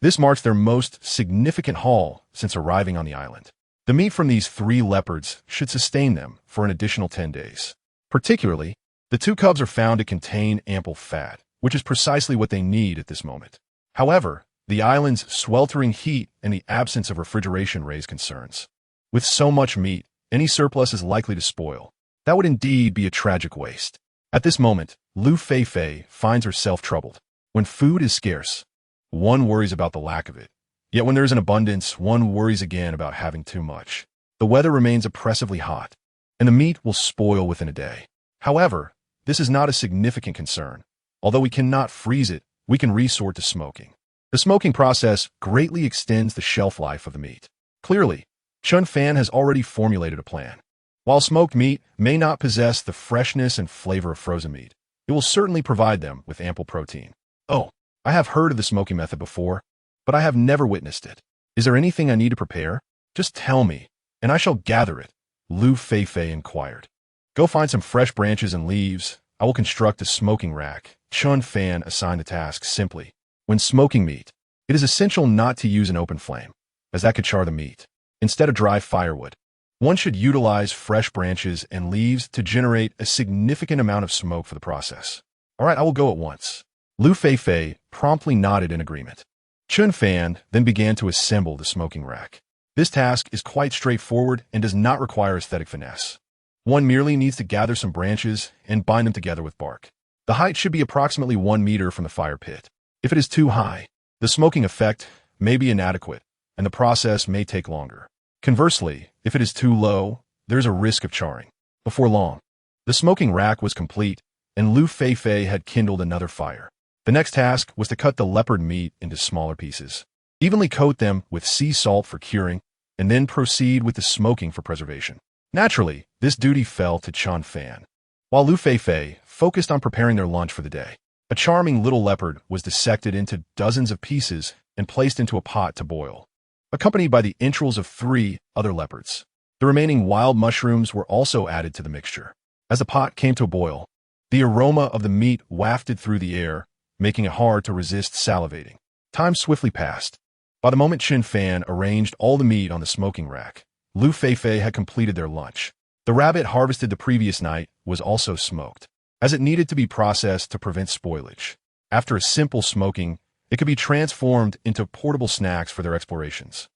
This marks their most significant haul since arriving on the island. The meat from these 3 leopards should sustain them for an additional 10 days. Particularly, the 2 cubs are found to contain ample fat, which is precisely what they need at this moment. However, the island's sweltering heat and the absence of refrigeration raise concerns. With so much meat, any surplus is likely to spoil. That would indeed be a tragic waste. At this moment, Liu Feifei finds herself troubled. When food is scarce, one worries about the lack of it. Yet when there is an abundance, one worries again about having too much. The weather remains oppressively hot, and the meat will spoil within a day. However, this is not a significant concern. Although we cannot freeze it, we can resort to smoking. The smoking process greatly extends the shelf life of the meat. Clearly, Chen Fan has already formulated a plan. While smoked meat may not possess the freshness and flavor of frozen meat, it will certainly provide them with ample protein. Oh, I have heard of the smoking method before, but I have never witnessed it. Is there anything I need to prepare? Just tell me, and I shall gather it, Liu Feifei inquired. Go find some fresh branches and leaves. I will construct a smoking rack. Chen Fan assigned the task simply. When smoking meat, it is essential not to use an open flame, as that could char the meat. Instead of dry firewood, one should utilize fresh branches and leaves to generate a significant amount of smoke for the process. All right, I will go at once. Liu Feifei promptly nodded in agreement. Chen Fan then began to assemble the smoking rack. This task is quite straightforward and does not require aesthetic finesse. One merely needs to gather some branches and bind them together with bark. The height should be approximately 1 meter from the fire pit. If it is too high, the smoking effect may be inadequate, and the process may take longer. Conversely, if it is too low, there is a risk of charring. Before long, the smoking rack was complete, and Liu Feifei had kindled another fire. The next task was to cut the leopard meat into smaller pieces. Evenly coat them with sea salt for curing, and then proceed with the smoking for preservation. Naturally, this duty fell to Chen Fan, while Liu Feifei focused on preparing their lunch for the day. A charming little leopard was dissected into dozens of pieces and placed into a pot to boil, accompanied by the entrails of 3 other leopards. The remaining wild mushrooms were also added to the mixture. As the pot came to a boil, the aroma of the meat wafted through the air, making it hard to resist salivating. Time swiftly passed. By the moment Chen Fan arranged all the meat on the smoking rack, Liu Feifei had completed their lunch. The rabbit harvested the previous night was also smoked, as it needed to be processed to prevent spoilage. After a simple smoking, it could be transformed into portable snacks for their explorations,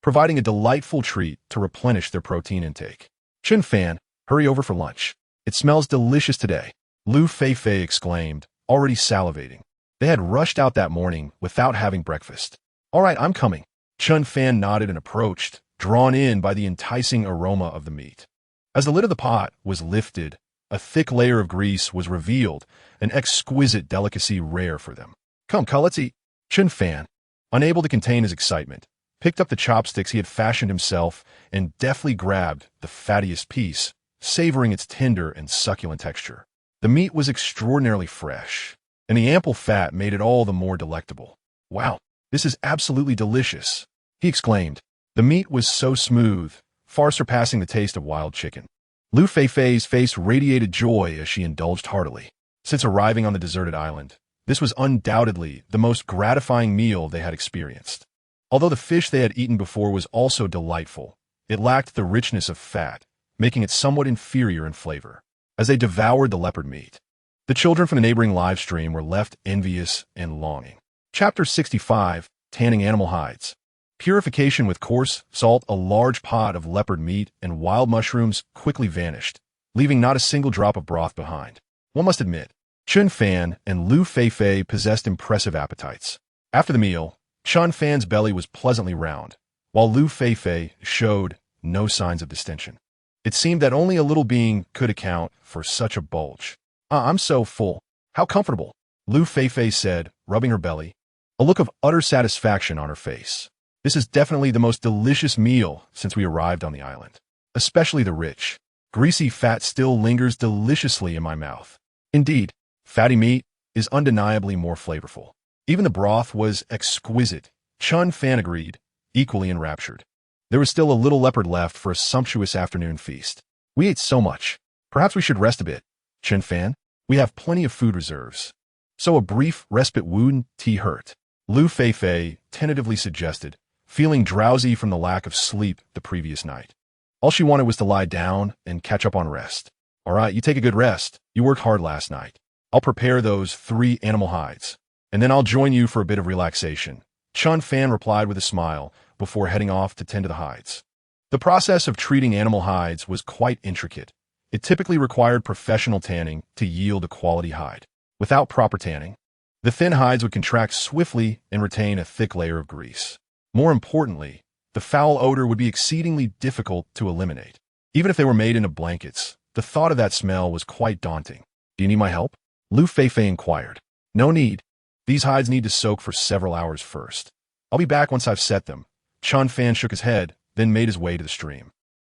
providing a delightful treat to replenish their protein intake. Chen Fan, hurry over for lunch. It smells delicious today, Liu Feifei exclaimed, already salivating. They had rushed out that morning without having breakfast. All right, I'm coming. Chen Fan nodded and approached, drawn in by the enticing aroma of the meat. As the lid of the pot was lifted, a thick layer of grease was revealed, an exquisite delicacy rare for them. Come, let's eat. Chen Fan, unable to contain his excitement, picked up the chopsticks he had fashioned himself and deftly grabbed the fattiest piece, savoring its tender and succulent texture. The meat was extraordinarily fresh, and the ample fat made it all the more delectable. Wow, this is absolutely delicious, he exclaimed. The meat was so smooth, far surpassing the taste of wild chicken. Liu Feifei's face radiated joy as she indulged heartily. Since arriving on the deserted island, this was undoubtedly the most gratifying meal they had experienced. Although the fish they had eaten before was also delightful, it lacked the richness of fat, making it somewhat inferior in flavor. As they devoured the leopard meat, the children from the neighboring live stream were left envious and longing. Chapter 65, Tanning Animal Hides. Purification with coarse salt. A large pot of leopard meat and wild mushrooms quickly vanished, leaving not a single drop of broth behind. One must admit, Chen Fan and Liu Feifei possessed impressive appetites. After the meal, Chen Fan's belly was pleasantly round, while Liu Feifei showed no signs of distension. It seemed that only a little being could account for such a bulge. I'm so full. How comfortable, Liu Feifei said, rubbing her belly, a look of utter satisfaction on her face. This is definitely the most delicious meal since we arrived on the island. Especially the rich, greasy fat still lingers deliciously in my mouth. Indeed, fatty meat is undeniably more flavorful. Even the broth was exquisite, Chen Fan agreed, equally enraptured. There was still a little leopard left for a sumptuous afternoon feast. We ate so much. Perhaps we should rest a bit. Chen Fan, we have plenty of food reserves. So a brief respite wouldn't hurt, Liu Feifei tentatively suggested, feeling drowsy from the lack of sleep the previous night. All she wanted was to lie down and catch up on rest. All right, you take a good rest. You worked hard last night. I'll prepare those 3 animal hides, and then I'll join you for a bit of relaxation. Chen Fan replied with a smile before heading off to tend to the hides. The process of treating animal hides was quite intricate. It typically required professional tanning to yield a quality hide. Without proper tanning, the thin hides would contract swiftly and retain a thick layer of grease. More importantly, the foul odor would be exceedingly difficult to eliminate. Even if they were made into blankets, the thought of that smell was quite daunting. Do you need my help? Liu Feifei inquired. No need. These hides need to soak for several hours first. I'll be back once I've set them. Chen Fan shook his head, then made his way to the stream.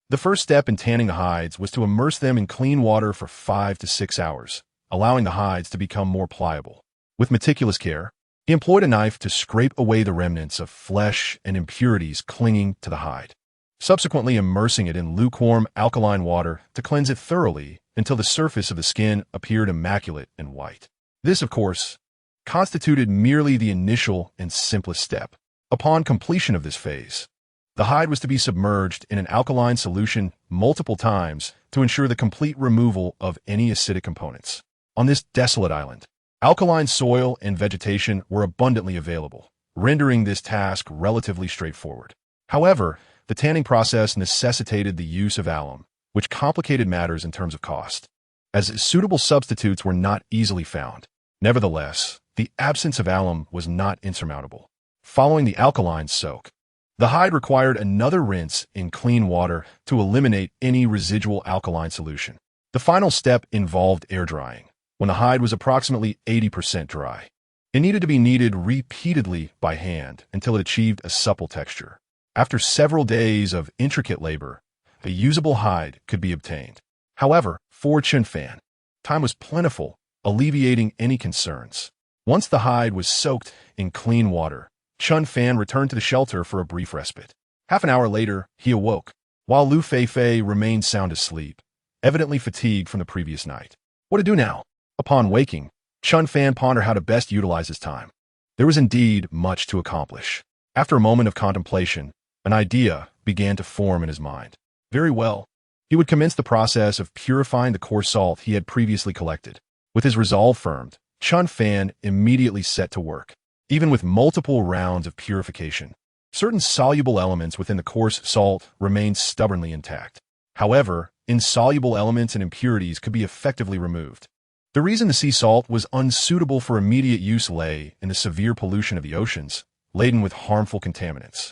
The first step in tanning the hides was to immerse them in clean water for 5 to 6 hours, allowing the hides to become more pliable. With meticulous care, he employed a knife to scrape away the remnants of flesh and impurities clinging to the hide, subsequently immersing it in lukewarm alkaline water to cleanse it thoroughly until the surface of the skin appeared immaculate and white. This, of course, constituted merely the initial and simplest step. Upon completion of this phase, the hide was to be submerged in an alkaline solution multiple times to ensure the complete removal of any acidic components. On this desolate island, alkaline soil and vegetation were abundantly available, rendering this task relatively straightforward. However, the tanning process necessitated the use of alum, which complicated matters in terms of cost, as suitable substitutes were not easily found. Nevertheless, the absence of alum was not insurmountable. Following the alkaline soak, the hide required another rinse in clean water to eliminate any residual alkaline solution. The final step involved air drying, when the hide was approximately 80% dry. It needed to be kneaded repeatedly by hand until it achieved a supple texture. After several days of intricate labor, a usable hide could be obtained. However, for Chen Fan, time was plentiful, alleviating any concerns. Once the hide was soaked in clean water, Chen Fan returned to the shelter for a brief respite. Half an hour later, he awoke, while Liu Feifei remained sound asleep, evidently fatigued from the previous night. What to do now? Upon waking, Chen Fan pondered how to best utilize his time. There was indeed much to accomplish. After a moment of contemplation, an idea began to form in his mind. Very well. He would commence the process of purifying the coarse salt he had previously collected. With his resolve firmed, Chen Fan immediately set to work. Even with multiple rounds of purification, certain soluble elements within the coarse salt remained stubbornly intact. However, insoluble elements and impurities could be effectively removed. The reason the sea salt was unsuitable for immediate use lay in the severe pollution of the oceans, laden with harmful contaminants.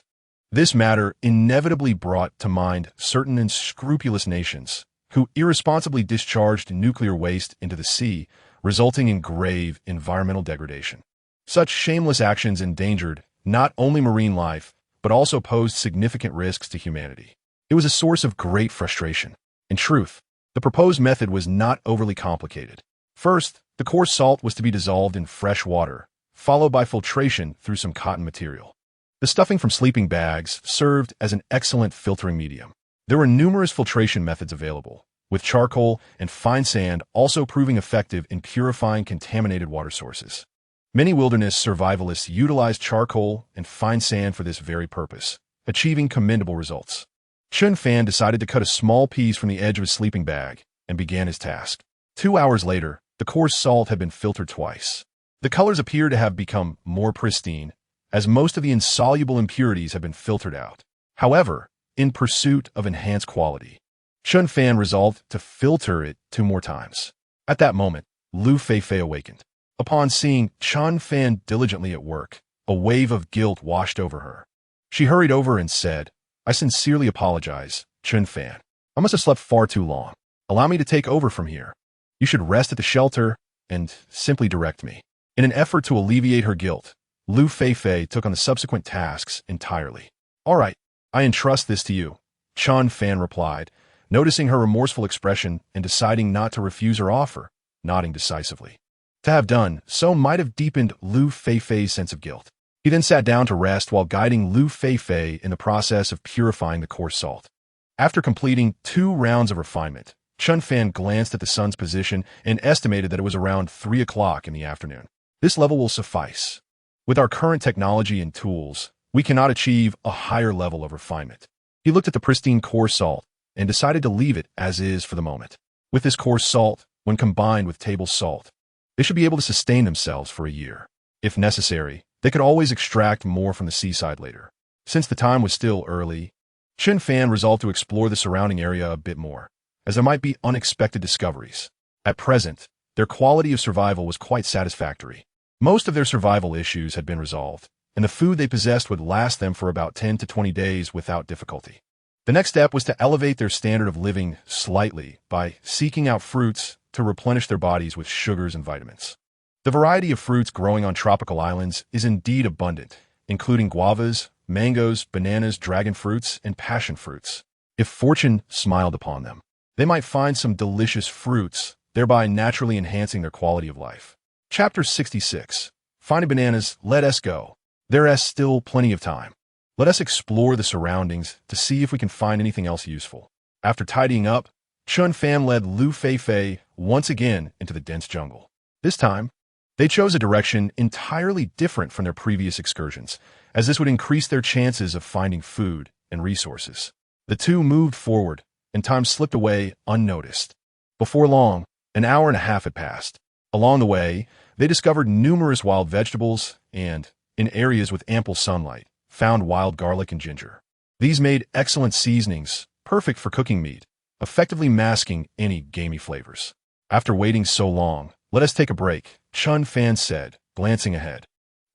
This matter inevitably brought to mind certain unscrupulous nations who irresponsibly discharged nuclear waste into the sea, resulting in grave environmental degradation. Such shameless actions endangered not only marine life, but also posed significant risks to humanity. It was a source of great frustration. In truth, the proposed method was not overly complicated. First, the coarse salt was to be dissolved in fresh water, followed by filtration through some cotton material. The stuffing from sleeping bags served as an excellent filtering medium. There were numerous filtration methods available, with charcoal and fine sand also proving effective in purifying contaminated water sources. Many wilderness survivalists utilized charcoal and fine sand for this very purpose, achieving commendable results. Chen Fan decided to cut a small piece from the edge of his sleeping bag and began his task. 2 hours later, the coarse salt had been filtered twice. The colors appear to have become more pristine, as most of the insoluble impurities have been filtered out. However, in pursuit of enhanced quality, Chen Fan resolved to filter it 2 more times. At that moment, Liu Feifei awakened. Upon seeing Chen Fan diligently at work, a wave of guilt washed over her. She hurried over and said, "I sincerely apologize, Chen Fan. I must have slept far too long. Allow me to take over from here. You should rest at the shelter and simply direct me." In an effort to alleviate her guilt, Liu Feifei took on the subsequent tasks entirely. "All right, I entrust this to you," Chen Fan replied, noticing her remorseful expression and deciding not to refuse her offer, nodding decisively. To have done so might have deepened Liu Feifei's sense of guilt. He then sat down to rest while guiding Liu Feifei in the process of purifying the coarse salt. After completing 2 rounds of refinement, Chen Fan glanced at the sun's position and estimated that it was around 3 o'clock in the afternoon. This level will suffice. With our current technology and tools, we cannot achieve a higher level of refinement. He looked at the pristine coarse salt and decided to leave it as is for the moment. With this coarse salt, when combined with table salt, they should be able to sustain themselves for a year. If necessary, they could always extract more from the seaside later. Since the time was still early, Chen Fan resolved to explore the surrounding area a bit more, as there might be unexpected discoveries. At present, their quality of survival was quite satisfactory. Most of their survival issues had been resolved, and the food they possessed would last them for about 10 to 20 days without difficulty. The next step was to elevate their standard of living slightly by seeking out fruits to replenish their bodies with sugars and vitamins. The variety of fruits growing on tropical islands is indeed abundant, including guavas, mangoes, bananas, dragon fruits, and passion fruits. If fortune smiled upon them, they might find some delicious fruits, thereby naturally enhancing their quality of life. Chapter 66. Finding bananas, let us go. There is still plenty of time. Let us explore the surroundings to see if we can find anything else useful. After tidying up, Chen Fan led Liu Feifei once again into the dense jungle. This time, they chose a direction entirely different from their previous excursions, as this would increase their chances of finding food and resources. The two moved forward, and time slipped away unnoticed. Before long, an hour and a half had passed. Along the way, they discovered numerous wild vegetables and, in areas with ample sunlight, found wild garlic and ginger. These made excellent seasonings, perfect for cooking meat, effectively masking any gamey flavors. After waiting so long, let us take a break, Chen Fan said, glancing ahead.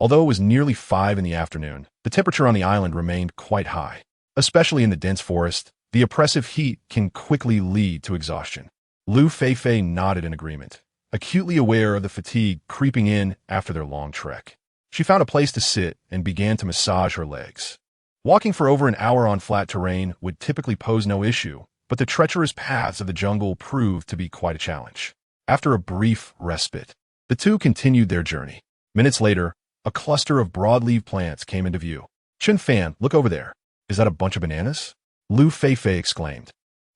Although it was nearly 5 in the afternoon, the temperature on the island remained quite high. Especially in the dense forest, the oppressive heat can quickly lead to exhaustion. Liu Feifei nodded in agreement, acutely aware of the fatigue creeping in after their long trek. She found a place to sit and began to massage her legs. Walking for over an hour on flat terrain would typically pose no issue, but the treacherous paths of the jungle proved to be quite a challenge. After a brief respite, the two continued their journey. Minutes later, a cluster of broadleaf plants came into view. Chen Fan, look over there. Is that a bunch of bananas? Liu Feifei exclaimed,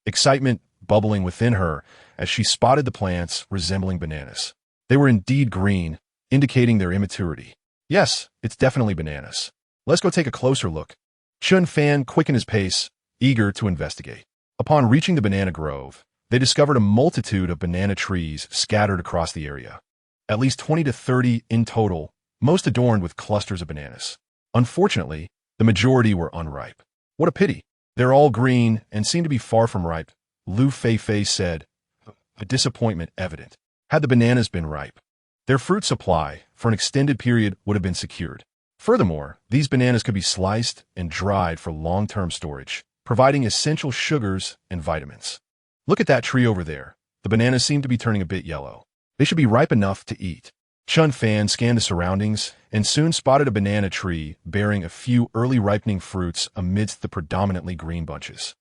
excitement bubbling within her as she spotted the plants resembling bananas. They were indeed green, indicating their immaturity. Yes, it's definitely bananas. Let's go take a closer look. Chen Fan quickened his pace, eager to investigate. Upon reaching the banana grove, they discovered a multitude of banana trees scattered across the area. At least 20 to 30 in total, most adorned with clusters of bananas. Unfortunately, the majority were unripe. What a pity. They're all green and seem to be far from ripe, Liu Feifei said, a disappointment evident. Had the bananas been ripe, their fruit supply for an extended period would have been secured. Furthermore, these bananas could be sliced and dried for long-term storage, providing essential sugars and vitamins. Look at that tree over there. The bananas seem to be turning a bit yellow. They should be ripe enough to eat. Chen Fan scanned the surroundings and soon spotted a banana tree bearing a few early ripening fruits amidst the predominantly green bunches.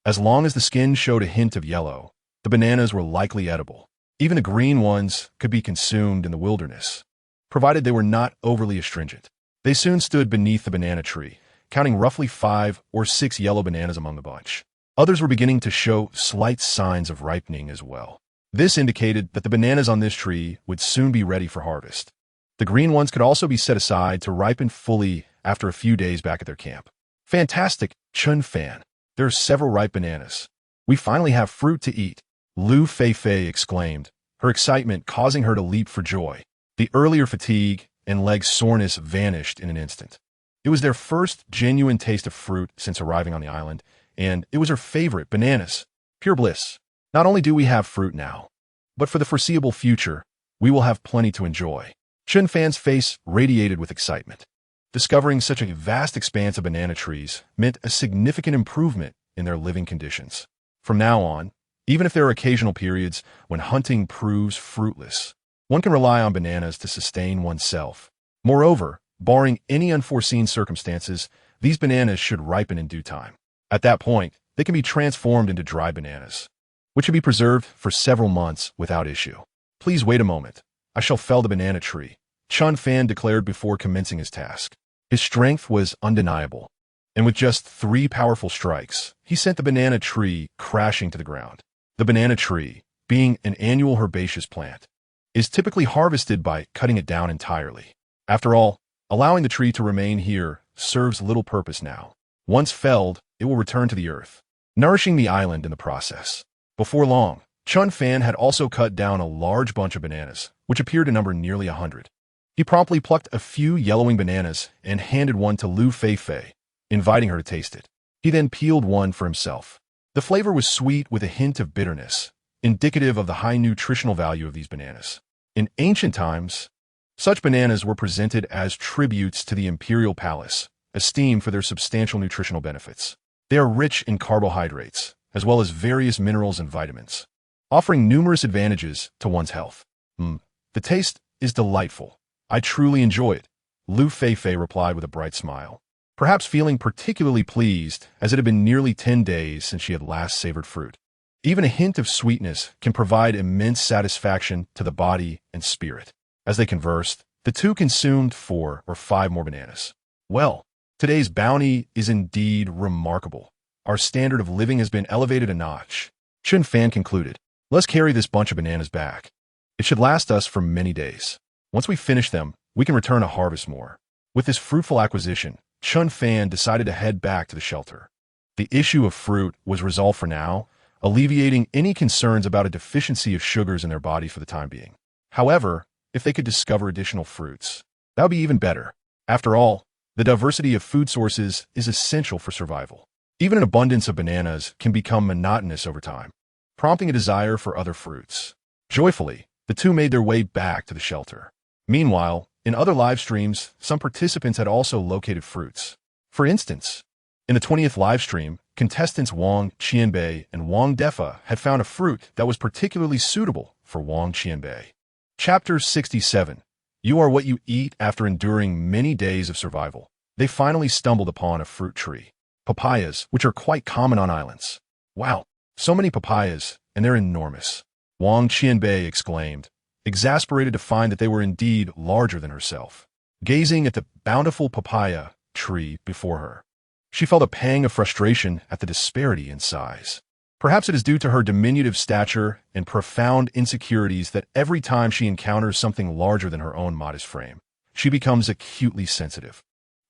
As long as the skin showed a hint of yellow, the bananas were likely edible. Even the green ones could be consumed in the wilderness, provided they were not overly astringent. They soon stood beneath the banana tree, counting roughly 5 or 6 yellow bananas among the bunch. Others were beginning to show slight signs of ripening as well. This indicated that the bananas on this tree would soon be ready for harvest. The green ones could also be set aside to ripen fully after a few days back at their camp. Fantastic, Chen Fan. There are several ripe bananas. We finally have fruit to eat, Liu Feifei exclaimed, her excitement causing her to leap for joy. The earlier fatigue and leg soreness vanished in an instant. It was their first genuine taste of fruit since arriving on the island, and it was her favorite, bananas. Pure bliss. Not only do we have fruit now, but for the foreseeable future, we will have plenty to enjoy. Chen Fan's face radiated with excitement. Discovering such a vast expanse of banana trees meant a significant improvement in their living conditions. From now on, even if there are occasional periods when hunting proves fruitless, one can rely on bananas to sustain oneself. Moreover, barring any unforeseen circumstances, these bananas should ripen in due time. At that point, they can be transformed into dry bananas, which should be preserved for several months without issue. Please wait a moment. I shall fell the banana tree, Chen Fan declared before commencing his task. His strength was undeniable, and with just 3 powerful strikes, he sent the banana tree crashing to the ground. The banana tree, being an annual herbaceous plant, is typically harvested by cutting it down entirely. After all, allowing the tree to remain here serves little purpose now. Once felled, it will return to the earth, nourishing the island in the process. Before long, Chen Fan had also cut down a large bunch of bananas, which appeared to number nearly 100. He promptly plucked a few yellowing bananas and handed one to Liu Feifei, inviting her to taste it. He then peeled one for himself. The flavor was sweet with a hint of bitterness, indicative of the high nutritional value of these bananas. In ancient times, such bananas were presented as tributes to the imperial palace, esteemed for their substantial nutritional benefits. They are rich in carbohydrates, as well as various minerals and vitamins, offering numerous advantages to one's health. The taste is delightful. I truly enjoy it, Liu Feifei replied with a bright smile, perhaps feeling particularly pleased as it had been nearly 10 days since she had last savored fruit. Even a hint of sweetness can provide immense satisfaction to the body and spirit. As they conversed, the two consumed 4 or 5 more bananas. Well, today's bounty is indeed remarkable. Our standard of living has been elevated a notch, Chen Fan concluded. Let's carry this bunch of bananas back. It should last us for many days. Once we finish them, we can return to harvest more. With this fruitful acquisition, Chen Fan decided to head back to the shelter. The issue of fruit was resolved for now, alleviating any concerns about a deficiency of sugars in their body for the time being. However, if they could discover additional fruits, that would be even better. After all, the diversity of food sources is essential for survival. Even an abundance of bananas can become monotonous over time, prompting a desire for other fruits. Joyfully, the two made their way back to the shelter. Meanwhile, in other live streams, some participants had also located fruits. For instance, in the 20th live stream, contestants Wang Qianbei and Wang Defa had found a fruit that was particularly suitable for Wang Qianbei. Chapter 67. You are what you eat after enduring many days of survival. They finally stumbled upon a fruit tree. Papayas, which are quite common on islands. Wow, so many papayas, and they're enormous. Wang Qianbei exclaimed, exasperated to find that they were indeed larger than herself. Gazing at the bountiful papaya tree before her, she felt a pang of frustration at the disparity in size. Perhaps it is due to her diminutive stature and profound insecurities that every time she encounters something larger than her own modest frame, she becomes acutely sensitive.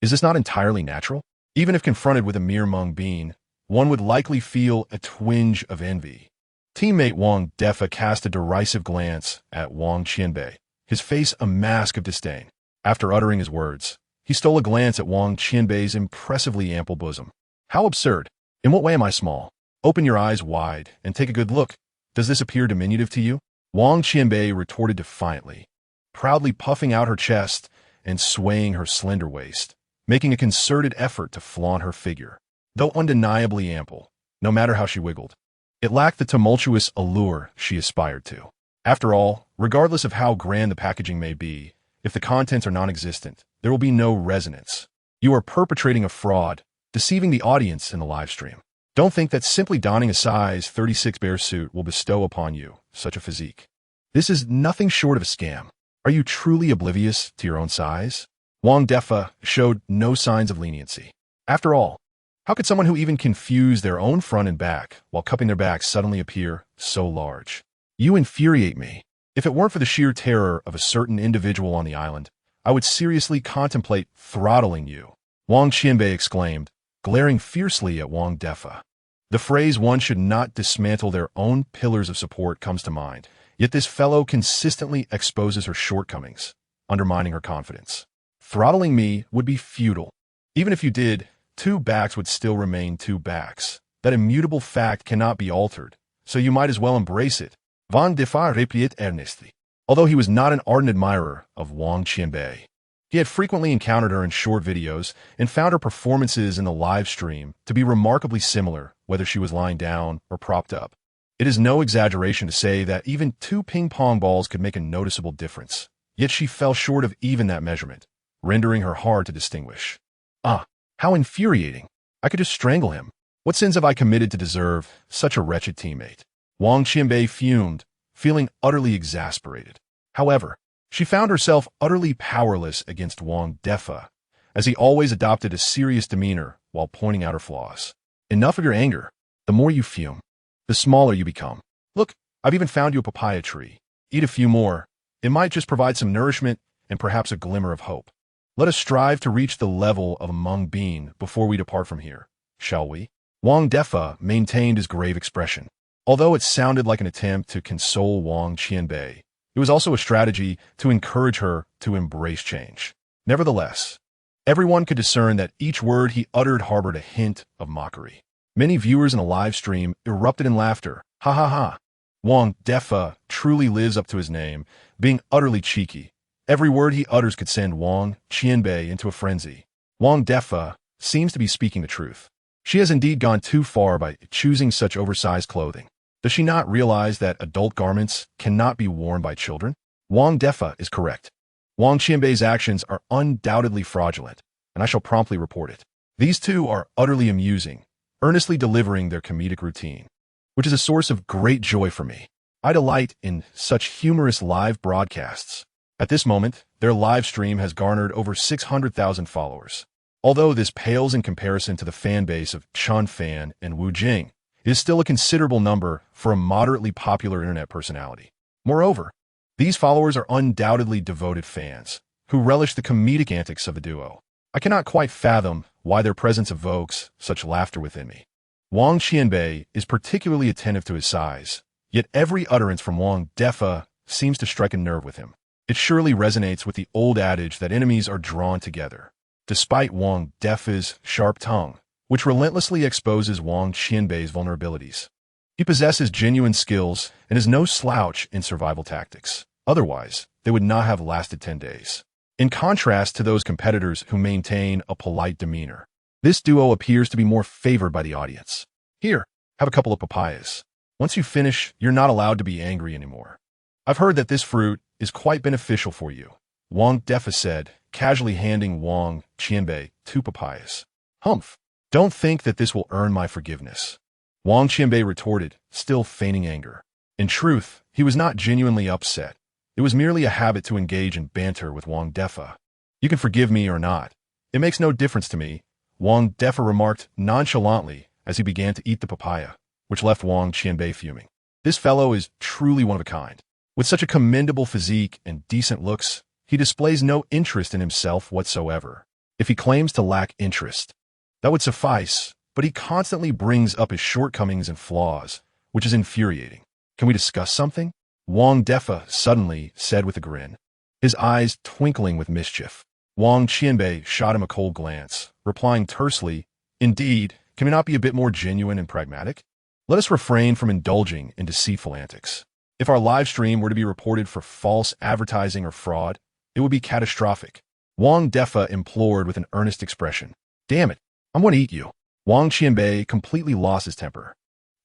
Is this not entirely natural? Even if confronted with a mere mung bean, one would likely feel a twinge of envy. Teammate Wang Defa cast a derisive glance at Wang Qianbei, his face a mask of disdain. After uttering his words, he stole a glance at Wang Qianbei's impressively ample bosom. How absurd! In what way am I small? Open your eyes wide and take a good look. Does this appear diminutive to you? Wang Qianbei retorted defiantly, proudly puffing out her chest and swaying her slender waist, making a concerted effort to flaunt her figure. Though undeniably ample, no matter how she wiggled, it lacked the tumultuous allure she aspired to. After all, regardless of how grand the packaging may be, if the contents are non-existent, there will be no resonance. You are perpetrating a fraud, deceiving the audience in the live stream. Don't think that simply donning a size 36 bear suit will bestow upon you such a physique. This is nothing short of a scam. Are you truly oblivious to your own size? Wang Defa showed no signs of leniency. After all, how could someone who even confused their own front and back while cupping their back suddenly appear so large? You infuriate me. If it weren't for the sheer terror of a certain individual on the island, I would seriously contemplate throttling you, Wang Qianbei exclaimed, glaring fiercely at Wang Defa. The phrase one should not dismantle their own pillars of support comes to mind, yet this fellow consistently exposes her shortcomings, undermining her confidence. Throttling me would be futile. Even if you did, two backs would still remain two backs. That immutable fact cannot be altered, so you might as well embrace it. Van Defa replied earnestly. Although he was not an ardent admirer of Wang Qianbei, he had frequently encountered her in short videos and found her performances in the live stream to be remarkably similar, whether she was lying down or propped up. It is no exaggeration to say that even two ping-pong balls could make a noticeable difference, yet she fell short of even that measurement, rendering her hard to distinguish. Ah, how infuriating! I could just strangle him. What sins have I committed to deserve such a wretched teammate? Wang Qianbei fumed, feeling utterly exasperated. However, she found herself utterly powerless against Wang Defa, as he always adopted a serious demeanor while pointing out her flaws. Enough of your anger. The more you fume, the smaller you become. Look, I've even found you a papaya tree. Eat a few more. It might just provide some nourishment and perhaps a glimmer of hope. Let us strive to reach the level of a mung bean before we depart from here, shall we? Wang Defa maintained his grave expression. Although it sounded like an attempt to console Wang Qianbei, it was also a strategy to encourage her to embrace change. Nevertheless, everyone could discern that each word he uttered harbored a hint of mockery. Many viewers in a live stream erupted in laughter. Ha ha ha. Wang Defa truly lives up to his name, being utterly cheeky. Every word he utters could send Wang Qianbei into a frenzy. Wang Defa seems to be speaking the truth. She has indeed gone too far by choosing such oversized clothing. Does she not realize that adult garments cannot be worn by children? Wang Defa is correct. Wang Qianbei's actions are undoubtedly fraudulent, and I shall promptly report it. These two are utterly amusing, earnestly delivering their comedic routine, which is a source of great joy for me. I delight in such humorous live broadcasts. At this moment, their live stream has garnered over 600,000 followers. Although this pales in comparison to the fan base of Chen Fan and Wu Jing, it is still a considerable number for a moderately popular internet personality. Moreover, these followers are undoubtedly devoted fans, who relish the comedic antics of the duo. I cannot quite fathom why their presence evokes such laughter within me. Wang Qianbei is particularly attentive to his size, yet every utterance from Wang Defa seems to strike a nerve with him. It surely resonates with the old adage that enemies are drawn together. Despite Wang Defa's sharp tongue, which relentlessly exposes Wang Qianbei's vulnerabilities, he possesses genuine skills and is no slouch in survival tactics. Otherwise, they would not have lasted 10 days. In contrast to those competitors who maintain a polite demeanor, this duo appears to be more favored by the audience. Here, have a couple of papayas. Once you finish, you're not allowed to be angry anymore. I've heard that this fruit is quite beneficial for you, Wang Defa said, casually handing Wang Qianbei 2 papayas. Humph. Don't think that this will earn my forgiveness. Wang Qianbei retorted, still feigning anger. In truth, he was not genuinely upset. It was merely a habit to engage in banter with Wang Defa. You can forgive me or not. It makes no difference to me, Wang Defa remarked nonchalantly as he began to eat the papaya, which left Wang Qianbei fuming. This fellow is truly one of a kind. With such a commendable physique and decent looks, he displays no interest in himself whatsoever. If he claims to lack interest, that would suffice, but he constantly brings up his shortcomings and flaws, which is infuriating. Can we discuss something? Wang Defa suddenly said with a grin, his eyes twinkling with mischief. Wang Qianbei shot him a cold glance, replying tersely, Indeed, can we not be a bit more genuine and pragmatic? Let us refrain from indulging in deceitful antics. If our live stream were to be reported for false advertising or fraud, it would be catastrophic. Wang Defa implored with an earnest expression. Damn it, I'm going to eat you. Wang Qianbei completely lost his temper.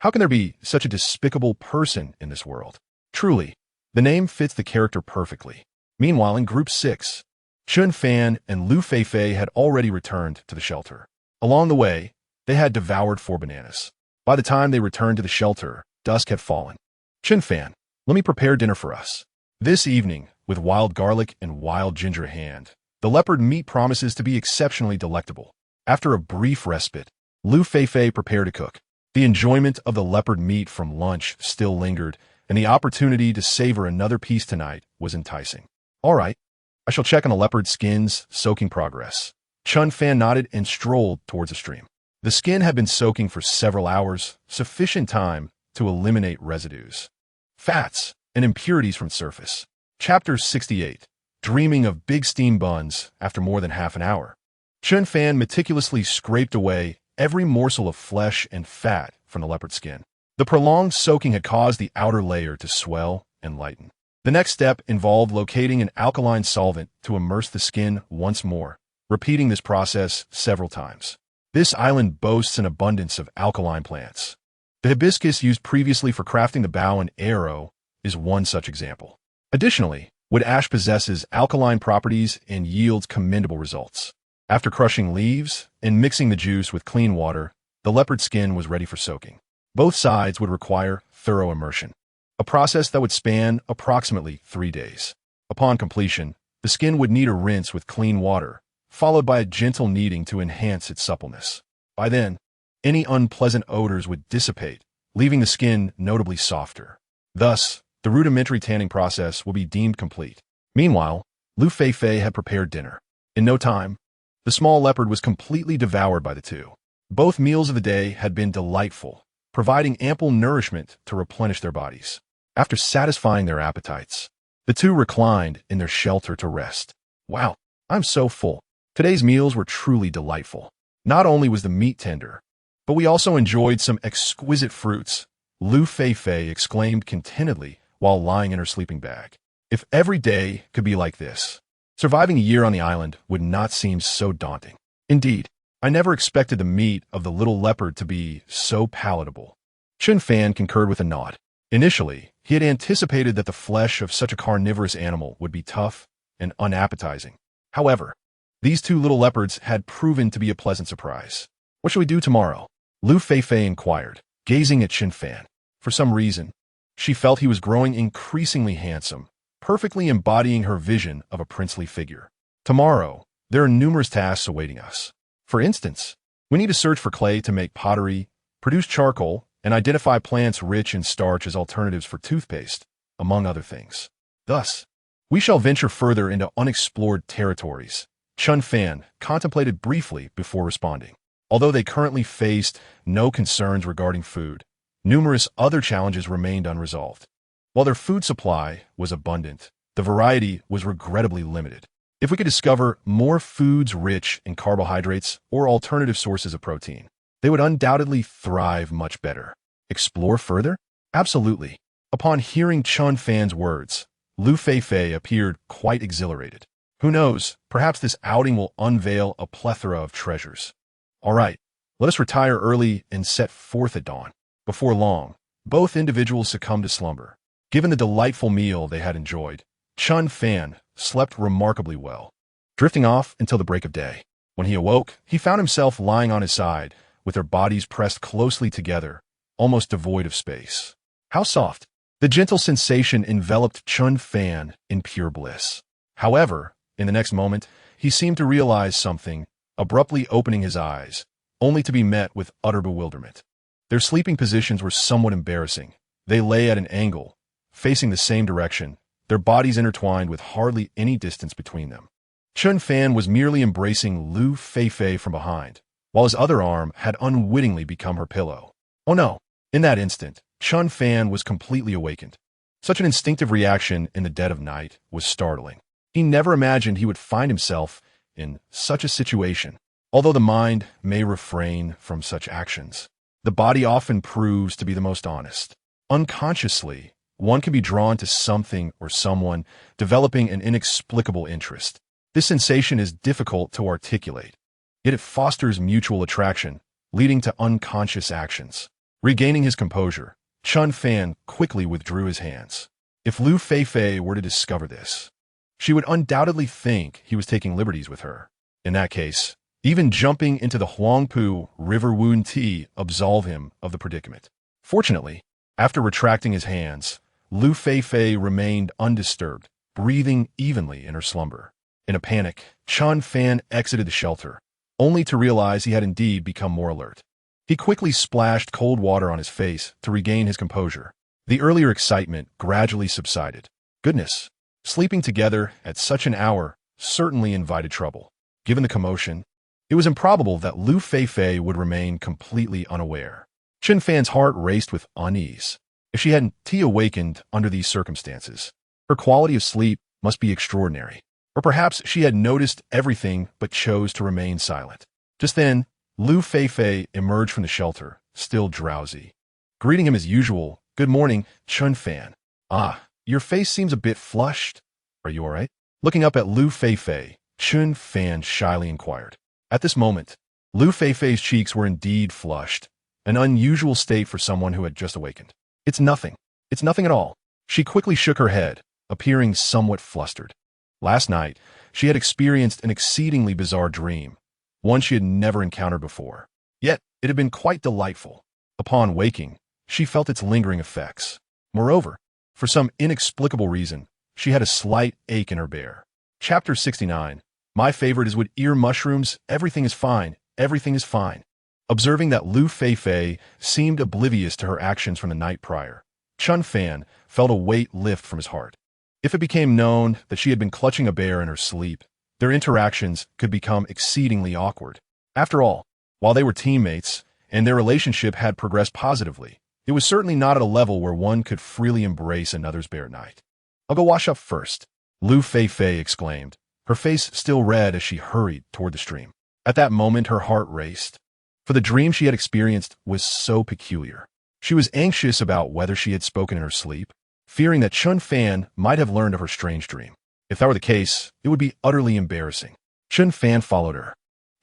How can there be such a despicable person in this world? Truly, the name fits the character perfectly. Meanwhile, in Group 6, Chen Fan and Liu Feifei had already returned to the shelter. Along the way, they had devoured 4 bananas. By the time they returned to the shelter, dusk had fallen. Chen Fan, let me prepare dinner for us. This evening, with wild garlic and wild ginger at hand, the leopard meat promises to be exceptionally delectable. After a brief respite, Liu Feifei prepared to cook. The enjoyment of the leopard meat from lunch still lingered, and the opportunity to savor another piece tonight was enticing. All right, I shall check on the leopard skin's soaking progress. Chen Fan nodded and strolled towards the stream. The skin had been soaking for several hours, sufficient time to eliminate residues, fats, and impurities from the surface. Chapter 68. Dreaming of big steam buns after more than half an hour. Chen Fan meticulously scraped away every morsel of flesh and fat from the leopard skin. The prolonged soaking had caused the outer layer to swell and lighten. The next step involved locating an alkaline solvent to immerse the skin once more, repeating this process several times. This island boasts an abundance of alkaline plants. The hibiscus used previously for crafting the bow and arrow is one such example. Additionally, wood ash possesses alkaline properties and yields commendable results. After crushing leaves and mixing the juice with clean water, the leopard skin was ready for soaking. Both sides would require thorough immersion, a process that would span approximately 3 days. Upon completion, the skin would need a rinse with clean water, followed by a gentle kneading to enhance its suppleness. By then, any unpleasant odors would dissipate, leaving the skin notably softer. Thus, the rudimentary tanning process will be deemed complete. Meanwhile, Liu Feifei had prepared dinner. In no time, the small leopard was completely devoured by the two. Both meals of the day had been delightful, providing ample nourishment to replenish their bodies. After satisfying their appetites, the two reclined in their shelter to rest. Wow, I'm so full. Today's meals were truly delightful. Not only was the meat tender, but we also enjoyed some exquisite fruits, Liu Feifei exclaimed contentedly while lying in her sleeping bag. If every day could be like this, surviving a year on the island would not seem so daunting. Indeed, I never expected the meat of the little leopard to be so palatable. Chen Fan concurred with a nod. Initially, he had anticipated that the flesh of such a carnivorous animal would be tough and unappetizing. However, these two little leopards had proven to be a pleasant surprise. What shall we do tomorrow? Liu Feifei inquired, gazing at Chen Fan. For some reason, she felt he was growing increasingly handsome, perfectly embodying her vision of a princely figure. Tomorrow, there are numerous tasks awaiting us. For instance, we need to search for clay to make pottery, produce charcoal, and identify plants rich in starch as alternatives for toothpaste, among other things. Thus, we shall venture further into unexplored territories. Chen Fan contemplated briefly before responding. Although they currently faced no concerns regarding food, numerous other challenges remained unresolved. While their food supply was abundant, the variety was regrettably limited. If we could discover more foods rich in carbohydrates or alternative sources of protein, they would undoubtedly thrive much better. Explore further? Absolutely. Upon hearing Chen Fan's words, Liu Feifei appeared quite exhilarated. Who knows, perhaps this outing will unveil a plethora of treasures. All right, let us retire early and set forth at dawn. Before long, both individuals succumbed to slumber. Given the delightful meal they had enjoyed, Chen Fan slept remarkably well. drifting off until the break of day. When he awoke, he found himself lying on his side, with their bodies pressed closely together, almost devoid of space. How soft! The gentle sensation enveloped Chen Fan in pure bliss. However, in the next moment, he seemed to realize something, abruptly opening his eyes, only to be met with utter bewilderment. Their sleeping positions were somewhat embarrassing. They lay at an angle, facing the same direction, their bodies intertwined with hardly any distance between them. Chen Fan was merely embracing Liu Feifei from behind, while his other arm had unwittingly become her pillow. Oh no! In that instant, Chen Fan was completely awakened. Such an instinctive reaction in the dead of night was startling. He never imagined he would find himself in such a situation. Although the mind may refrain from such actions, the body often proves to be the most honest. Unconsciously, one can be drawn to something or someone, developing an inexplicable interest. This sensation is difficult to articulate, yet it fosters mutual attraction, leading to unconscious actions. Regaining his composure, Chen Fan quickly withdrew his hands. If Liu Feifei were to discover this, she would undoubtedly think he was taking liberties with her. In that case, even jumping into the Huangpu River Wound Tea absolve him of the predicament. Fortunately, after retracting his hands, Liu Feifei remained undisturbed, breathing evenly in her slumber. In a panic, Chen Fan exited the shelter, only to realize he had indeed become more alert. He quickly splashed cold water on his face to regain his composure. The earlier excitement gradually subsided. Goodness, sleeping together at such an hour certainly invited trouble. Given the commotion, it was improbable that Liu Feifei would remain completely unaware. Chen Fan's heart raced with unease. If she hadn't awakened under these circumstances, her quality of sleep must be extraordinary. Or perhaps she had noticed everything but chose to remain silent. Just then, Liu Feifei emerged from the shelter, still drowsy. Greeting him as usual, "Good morning, Chen Fan. Ah, your face seems a bit flushed. Are you all right?" Looking up at Liu Feifei, Chen Fan shyly inquired. At this moment, Liu Feifei's cheeks were indeed flushed, an unusual state for someone who had just awakened. It's nothing at all." She quickly shook her head, appearing somewhat flustered. Last night, she had experienced an exceedingly bizarre dream, one she had never encountered before. Yet, it had been quite delightful. Upon waking, she felt its lingering effects. Moreover, for some inexplicable reason, she had a slight ache in her bear. Chapter 69. My favorite is with ear mushrooms. Everything is fine. Everything is fine. Observing that Liu Feifei seemed oblivious to her actions from the night prior, Chen Fan felt a weight lift from his heart. If it became known that she had been clutching a bear in her sleep, their interactions could become exceedingly awkward. After all, while they were teammates and their relationship had progressed positively, it was certainly not at a level where one could freely embrace another's bear at night. "I'll go wash up first," Liu Feifei exclaimed, her face still red as she hurried toward the stream. At that moment, her heart raced, for the dream she had experienced was so peculiar. She was anxious about whether she had spoken in her sleep, fearing that Chen Fan might have learned of her strange dream. If that were the case, it would be utterly embarrassing. Chen Fan followed her,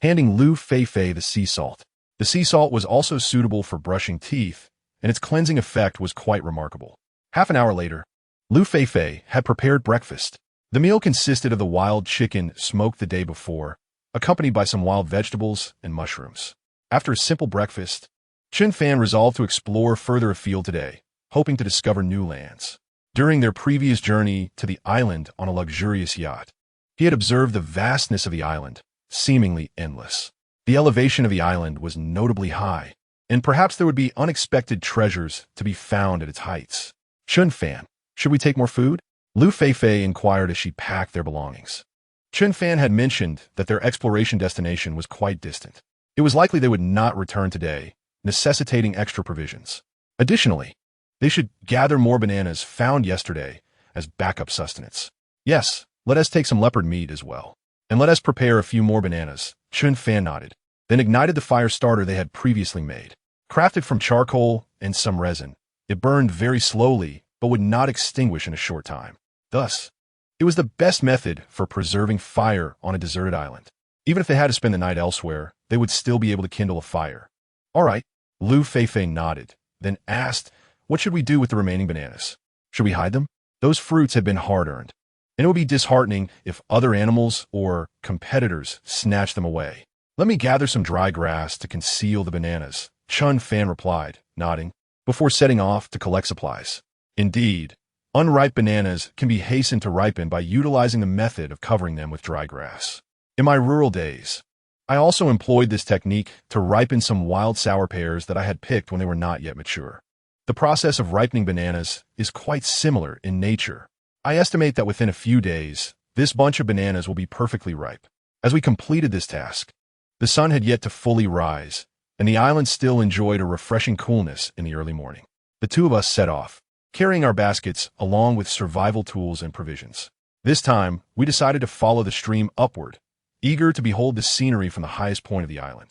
handing Liu Feifei the sea salt. The sea salt was also suitable for brushing teeth, and its cleansing effect was quite remarkable. Half an hour later, Liu Feifei had prepared breakfast. The meal consisted of the wild chicken smoked the day before, accompanied by some wild vegetables and mushrooms. After a simple breakfast, Chen Fan resolved to explore further afield today, hoping to discover new lands. During their previous journey to the island on a luxurious yacht, he had observed the vastness of the island, seemingly endless. The elevation of the island was notably high, and perhaps there would be unexpected treasures to be found at its heights. "Chen Fan, should we take more food?" Liu Feifei inquired as she packed their belongings. Chen Fan had mentioned that their exploration destination was quite distant. It was likely they would not return today, necessitating extra provisions. Additionally, they should gather more bananas found yesterday as backup sustenance. "Yes, let us take some leopard meat as well. And let us prepare a few more bananas." Chen Fan nodded, then ignited the fire starter they had previously made. Crafted from charcoal and some resin, it burned very slowly but would not extinguish in a short time. Thus, it was the best method for preserving fire on a deserted island. Even if they had to spend the night elsewhere, they would still be able to kindle a fire. "All right," Liu Feifei nodded, then asked, "What should we do with the remaining bananas? Should we hide them?" Those fruits had been hard-earned. and it would be disheartening if other animals or competitors snatched them away. Let me gather some dry grass to conceal the bananas, Chen Fan replied, nodding, before setting off to collect supplies. Indeed, unripe bananas can be hastened to ripen by utilizing the method of covering them with dry grass. In my rural days, I also employed this technique to ripen some wild sour pears that I had picked when they were not yet mature. The process of ripening bananas is quite similar in nature. I estimate that within a few days, this bunch of bananas will be perfectly ripe. As we completed this task, the sun had yet to fully rise, and the island still enjoyed a refreshing coolness in the early morning. The two of us set off, carrying our baskets along with survival tools and provisions. This time, we decided to follow the stream upward, eager to behold the scenery from the highest point of the island.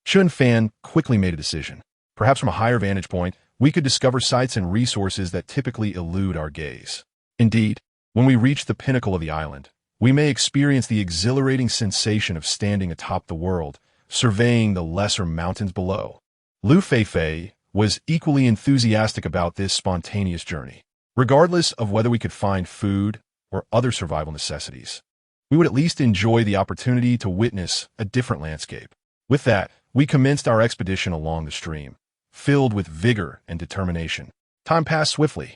Chen Fan quickly made a decision. Perhaps from a higher vantage point, we could discover sights and resources that typically elude our gaze. Indeed, when we reach the pinnacle of the island, we may experience the exhilarating sensation of standing atop the world, surveying the lesser mountains below. Liu Feifei was equally enthusiastic about this spontaneous journey. Regardless of whether we could find food or other survival necessities, we would at least enjoy the opportunity to witness a different landscape. With that, we commenced our expedition along the stream, filled with vigor and determination. Time passed swiftly.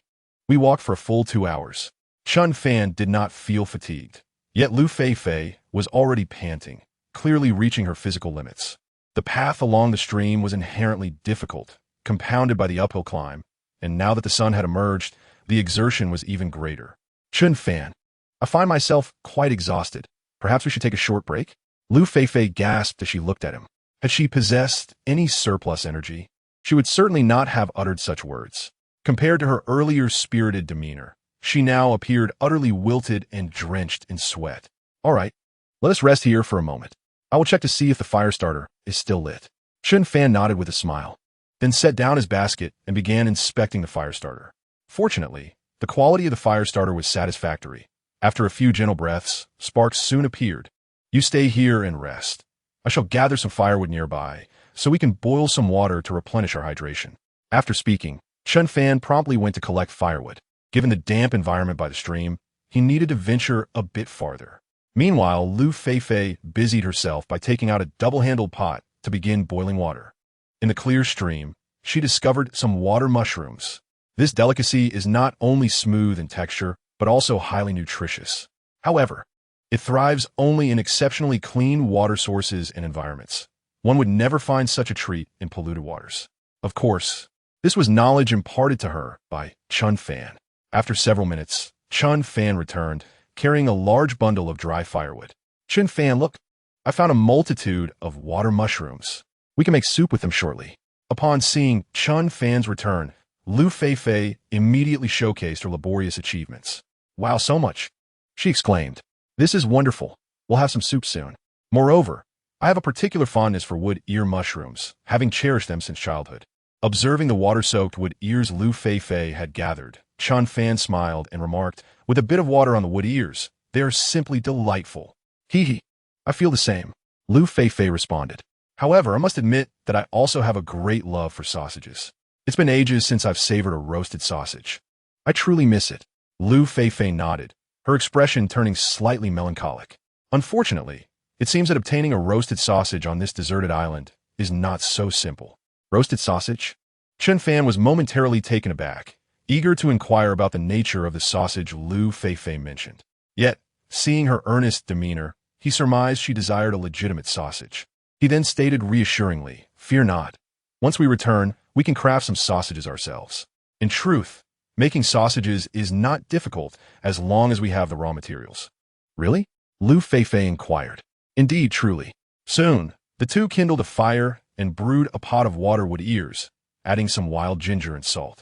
We walked for a full 2 hours. Chen Fan did not feel fatigued, yet Liu Feifei was already panting, clearly reaching her physical limits. The path along the stream was inherently difficult, compounded by the uphill climb, and now that the sun had emerged, the exertion was even greater. Chen Fan, I find myself quite exhausted. Perhaps we should take a short break? Liu Feifei gasped as she looked at him. Had she possessed any surplus energy, she would certainly not have uttered such words. Compared to her earlier spirited demeanor, she now appeared utterly wilted and drenched in sweat. All right, let us rest here for a moment. I will check to see if the fire starter is still lit. Chen Fan nodded with a smile, then set down his basket and began inspecting the fire starter. Fortunately, the quality of the fire starter was satisfactory. After a few gentle breaths, sparks soon appeared. You stay here and rest. I shall gather some firewood nearby, so we can boil some water to replenish our hydration. After speaking, Chen Fan promptly went to collect firewood. Given the damp environment by the stream, he needed to venture a bit farther. Meanwhile, Liu Feifei busied herself by taking out a double-handled pot to begin boiling water. In the clear stream, she discovered some water mushrooms. This delicacy is not only smooth in texture, but also highly nutritious. However, it thrives only in exceptionally clean water sources and environments. One would never find such a treat in polluted waters. Of course, this was knowledge imparted to her by Chen Fan. After several minutes, Chen Fan returned, carrying a large bundle of dry firewood. Chen Fan, look, I found a multitude of water mushrooms. We can make soup with them shortly. Upon seeing Chen Fan's return, Liu Feifei immediately showcased her laborious achievements. Wow, so much, she exclaimed. This is wonderful. We'll have some soup soon. Moreover, I have a particular fondness for wood ear mushrooms, having cherished them since childhood. Observing the water-soaked wood ears Liu Feifei had gathered, Chen Fan smiled and remarked, with a bit of water on the wood ears, they are simply delightful. Hee. I feel the same, Liu Feifei responded. However, I must admit that I also have a great love for sausages. It's been ages since I've savored a roasted sausage. I truly miss it. Liu Feifei nodded, her expression turning slightly melancholic. Unfortunately, it seems that obtaining a roasted sausage on this deserted island is not so simple. Roasted sausage? Chen Fan was momentarily taken aback, eager to inquire about the nature of the sausage Liu Feifei mentioned. Yet, seeing her earnest demeanor, he surmised she desired a legitimate sausage. He then stated reassuringly, "Fear not. Once we return, we can craft some sausages ourselves." In truth, making sausages is not difficult as long as we have the raw materials. Really? Liu Feifei inquired. Indeed, truly. Soon, the two kindled a fire and brewed a pot of water wood ears, adding some wild ginger and salt.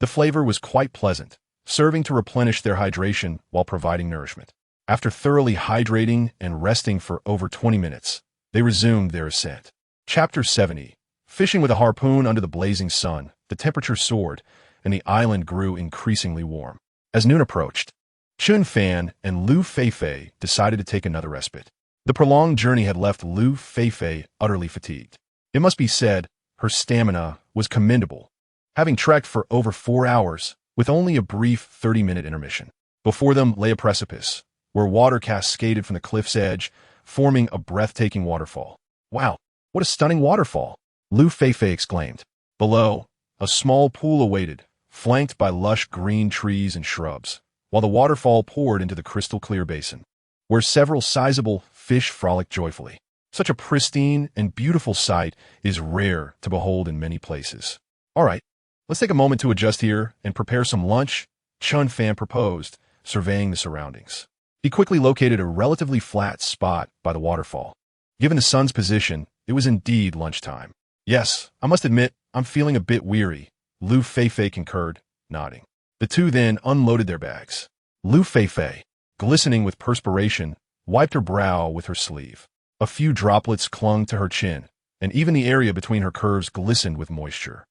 The flavor was quite pleasant, serving to replenish their hydration while providing nourishment. After thoroughly hydrating and resting for over 20 minutes, they resumed their ascent. Chapter 70. Fishing with a harpoon under the blazing sun, the temperature soared, and the island grew increasingly warm. As noon approached, Chen Fan and Liu Feifei decided to take another respite. The prolonged journey had left Liu Feifei utterly fatigued. It must be said, her stamina was commendable, having trekked for over 4 hours with only a brief 30-minute intermission. Before them lay a precipice, where water cascaded from the cliff's edge, forming a breathtaking waterfall. Wow, what a stunning waterfall! Liu Feifei exclaimed. Below, a small pool awaited, flanked by lush green trees and shrubs, while the waterfall poured into the crystal-clear basin, where several sizable fish frolicked joyfully. Such a pristine and beautiful sight is rare to behold in many places. All right, let's take a moment to adjust here and prepare some lunch, Chen Fan proposed, surveying the surroundings. He quickly located a relatively flat spot by the waterfall. Given the sun's position, it was indeed lunchtime. Yes, I must admit, I'm feeling a bit weary, Liu Feifei concurred, nodding. The two then unloaded their bags. Liu Feifei, glistening with perspiration, wiped her brow with her sleeve. A few droplets clung to her chin, and even the area between her curves glistened with moisture.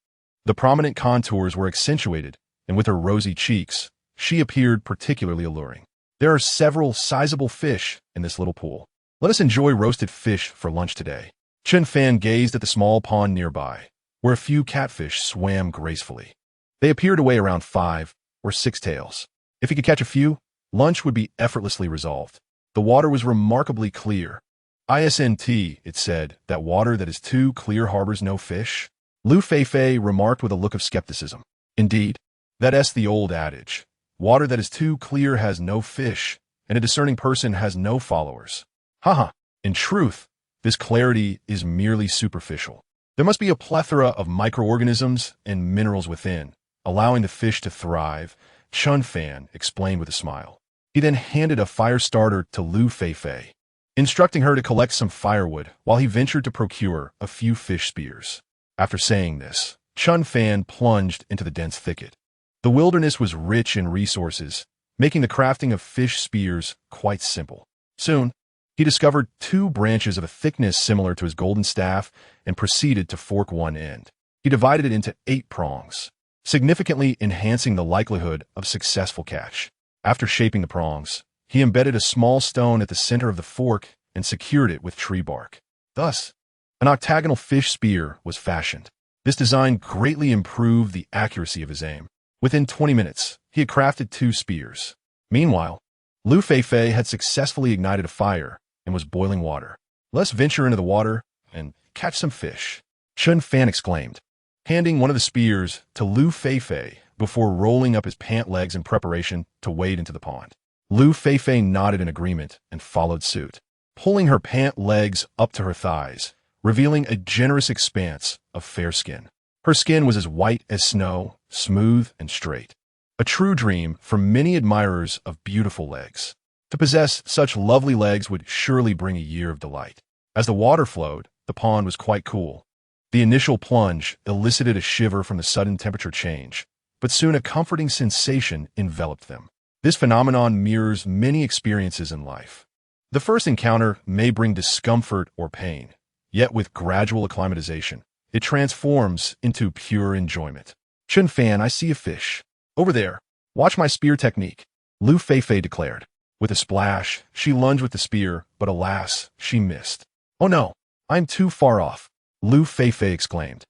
The prominent contours were accentuated, and with her rosy cheeks, she appeared particularly alluring. There are several sizable fish in this little pool. Let us enjoy roasted fish for lunch today. Chen Fan gazed at the small pond nearby, where a few catfish swam gracefully. They appeared to weigh around 5 or 6 taels. If he could catch a few, lunch would be effortlessly resolved. The water was remarkably clear. Isn't it said that water that is too clear harbors no fish? Liu Feifei remarked with a look of skepticism. Indeed, that's the old adage. Water that is too clear has no fish, and a discerning person has no followers. Haha, in truth, this clarity is merely superficial. There must be a plethora of microorganisms and minerals within, allowing the fish to thrive, Chen Fan explained with a smile. He then handed a fire starter to Liu Feifei, instructing her to collect some firewood while he ventured to procure a few fish spears. After saying this, Chen Fan plunged into the dense thicket. The wilderness was rich in resources, making the crafting of fish spears quite simple. Soon, he discovered 2 branches of a thickness similar to his golden staff and proceeded to fork one end. He divided it into 8 prongs, significantly enhancing the likelihood of successful catch. After shaping the prongs, he embedded a small stone at the center of the fork and secured it with tree bark. Thus, an octagonal fish spear was fashioned. This design greatly improved the accuracy of his aim. Within 20 minutes, he had crafted 2 spears. Meanwhile, Liu Feifei had successfully ignited a fire and was boiling water. Let's venture into the water and catch some fish, Chen Fan exclaimed, handing one of the spears to Liu Feifei before rolling up his pant legs in preparation to wade into the pond. Liu Feifei nodded in agreement and followed suit, pulling her pant legs up to her thighs, revealing a generous expanse of fair skin. Her skin was as white as snow, smooth and straight. A true dream for many admirers of beautiful legs. To possess such lovely legs would surely bring a year of delight. As the water flowed, the pond was quite cool. The initial plunge elicited a shiver from the sudden temperature change, but soon a comforting sensation enveloped them. This phenomenon mirrors many experiences in life. The first encounter may bring discomfort or pain, yet with gradual acclimatization, it transforms into pure enjoyment. Chen Fan, I see a fish. Over there. Watch my spear technique, Liu Feifei declared. With a splash, she lunged with the spear, but alas, she missed. Oh no, I'm too far off, Liu Feifei exclaimed,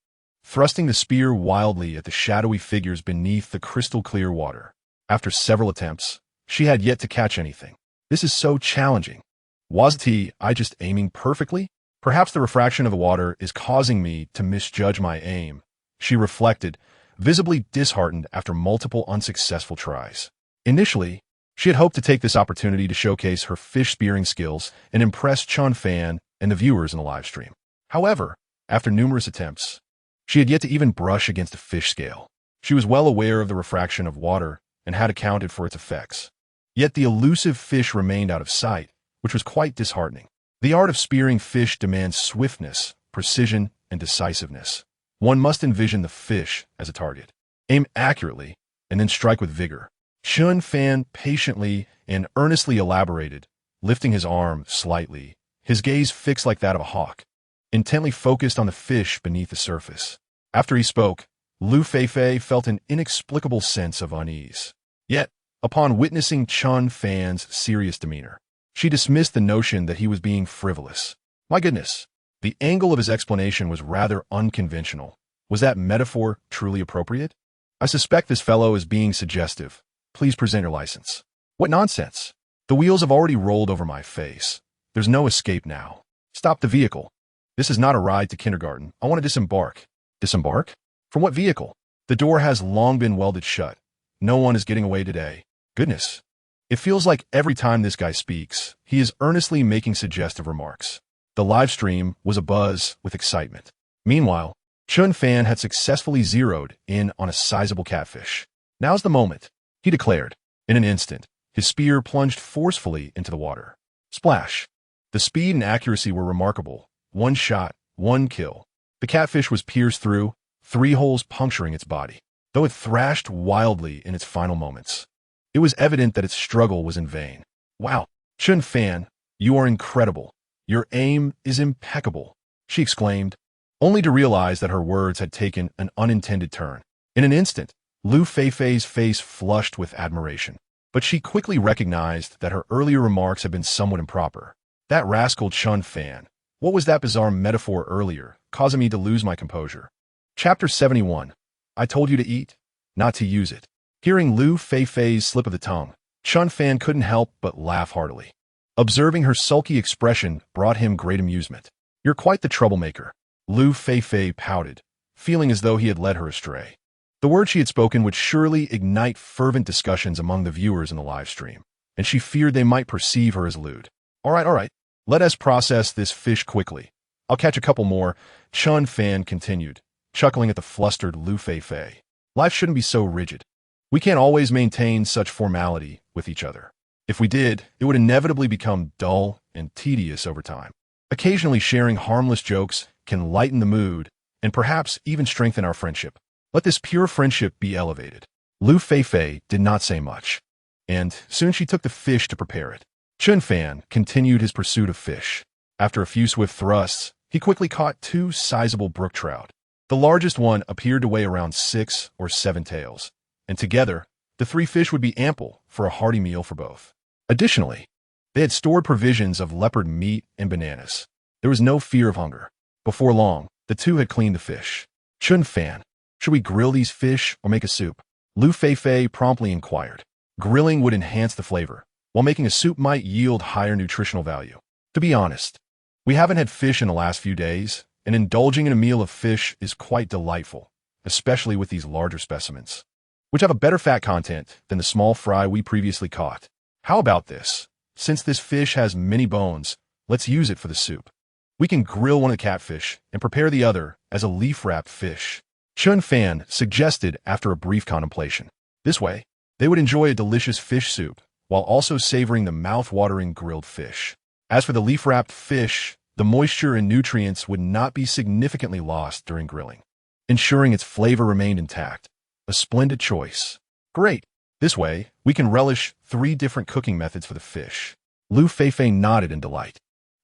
thrusting the spear wildly at the shadowy figures beneath the crystal-clear water. After several attempts, she had yet to catch anything. This is so challenging. Wasn't I just aiming perfectly? Perhaps the refraction of the water is causing me to misjudge my aim, she reflected, visibly disheartened after multiple unsuccessful tries. Initially, she had hoped to take this opportunity to showcase her fish spearing skills and impress Chen Fan and the viewers in the live stream. However, after numerous attempts, she had yet to even brush against a fish scale. She was well aware of the refraction of water and had accounted for its effects. Yet the elusive fish remained out of sight, which was quite disheartening. The art of spearing fish demands swiftness, precision, and decisiveness. One must envision the fish as a target, aim accurately, and then strike with vigor. Chen Fan patiently and earnestly elaborated, lifting his arm slightly, his gaze fixed like that of a hawk, intently focused on the fish beneath the surface. After he spoke, Liu Feifei felt an inexplicable sense of unease. Yet, upon witnessing Chen Fan's serious demeanor, she dismissed the notion that he was being frivolous. My goodness, the angle of his explanation was rather unconventional. Was that metaphor truly appropriate? I suspect this fellow is being suggestive. Please present your license. What nonsense! The wheels have already rolled over my face. There's no escape now. Stop the vehicle. This is not a ride to kindergarten. I want to disembark. Disembark? From what vehicle? The door has long been welded shut. No one is getting away today. Goodness. It feels like every time this guy speaks, he is earnestly making suggestive remarks. The live stream was abuzz with excitement. Meanwhile, Chen Fan had successfully zeroed in on a sizable catfish. Now's the moment, he declared. In an instant, his spear plunged forcefully into the water. Splash! The speed and accuracy were remarkable. One shot, one kill. The catfish was pierced through, 3 holes puncturing its body, though it thrashed wildly in its final moments. It was evident that its struggle was in vain. Wow, Chen Fan, you are incredible. Your aim is impeccable, she exclaimed, only to realize that her words had taken an unintended turn. In an instant, Liu Feifei's face flushed with admiration, but she quickly recognized that her earlier remarks had been somewhat improper. That rascal Chen Fan, what was that bizarre metaphor earlier, causing me to lose my composure? Chapter 71. I told you to eat, not to use it. Hearing Liu Feifei's slip of the tongue, Chen Fan couldn't help but laugh heartily. Observing her sulky expression brought him great amusement. You're quite the troublemaker. Liu Feifei pouted, feeling as though he had led her astray. The words she had spoken would surely ignite fervent discussions among the viewers in the live stream, and she feared they might perceive her as lewd. All right. Let us process this fish quickly. I'll catch a couple more, Chen Fan continued, chuckling at the flustered Liu Feifei. Life shouldn't be so rigid. We can't always maintain such formality with each other. If we did, it would inevitably become dull and tedious over time. Occasionally sharing harmless jokes can lighten the mood and perhaps even strengthen our friendship. Let this pure friendship be elevated. Liu Feifei did not say much, and soon she took the fish to prepare it. Chen Fan continued his pursuit of fish. After a few swift thrusts, he quickly caught 2 sizable brook trout. The largest one appeared to weigh around 6 or 7 taels, and together, the 3 fish would be ample for a hearty meal for both. Additionally, they had stored provisions of leopard meat and bananas. There was no fear of hunger. Before long, the 2 had cleaned the fish. Chen Fan, should we grill these fish or make a soup? Liu Feifei promptly inquired. Grilling would enhance the flavor, while making a soup might yield higher nutritional value. To be honest, we haven't had fish in the last few days, and indulging in a meal of fish is quite delightful, especially with these larger specimens, which have a better fat content than the small fry we previously caught. How about this? Since this fish has many bones, let's use it for the soup. We can grill one of the catfish and prepare the other as a leaf-wrapped fish, Chen Fan suggested after a brief contemplation. This way, they would enjoy a delicious fish soup while also savoring the mouth-watering grilled fish. As for the leaf-wrapped fish, the moisture and nutrients would not be significantly lost during grilling, ensuring its flavor remained intact. A splendid choice. Great. This way, we can relish 3 different cooking methods for the fish. Liu Feifei nodded in delight.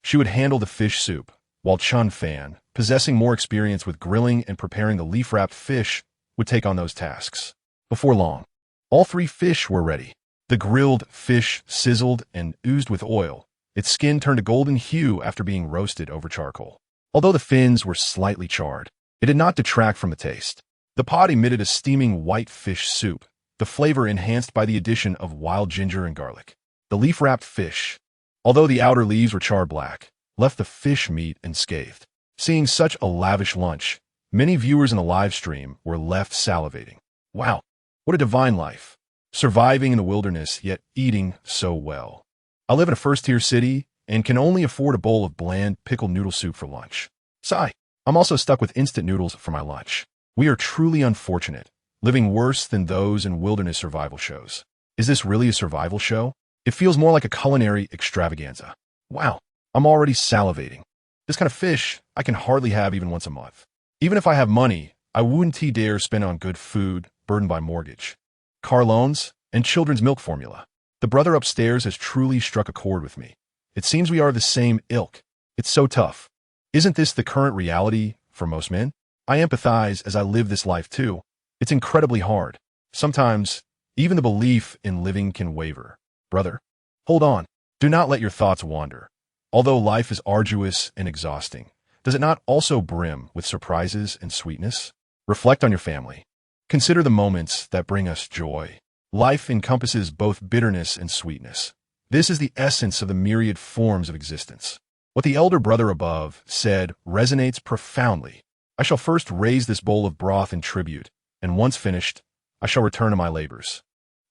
She would handle the fish soup, while Chen Fan, possessing more experience with grilling and preparing the leaf-wrapped fish, would take on those tasks. Before long, all 3 fish were ready. The grilled fish sizzled and oozed with oil. Its skin turned a golden hue after being roasted over charcoal. Although the fins were slightly charred, it did not detract from the taste. The pot emitted a steaming white fish soup, the flavor enhanced by the addition of wild ginger and garlic. The leaf-wrapped fish, although the outer leaves were charred black, left the fish meat unscathed. Seeing such a lavish lunch, many viewers in the live stream were left salivating. Wow, what a divine life. Surviving in the wilderness, yet eating so well. I live in a first-tier city and can only afford a bowl of bland pickled noodle soup for lunch. Sigh, I'm also stuck with instant noodles for my lunch. We are truly unfortunate, living worse than those in wilderness survival shows. Is this really a survival show? It feels more like a culinary extravaganza. Wow, I'm already salivating. This kind of fish I can hardly have even once a month. Even if I have money, I wouldn't dare spend on good food burdened by mortgage, car loans, and children's milk formula. The brother upstairs has truly struck a chord with me. It seems we are the same ilk. It's so tough. Isn't this the current reality for most men? I empathize as I live this life too. It's incredibly hard. Sometimes, even the belief in living can waver. Brother, hold on. Do not let your thoughts wander. Although life is arduous and exhausting, does it not also brim with surprises and sweetness? Reflect on your family. Consider the moments that bring us joy. Life encompasses both bitterness and sweetness. This is the essence of the myriad forms of existence. What the elder brother above said resonates profoundly. I shall first raise this bowl of broth in tribute, and once finished, I shall return to my labors.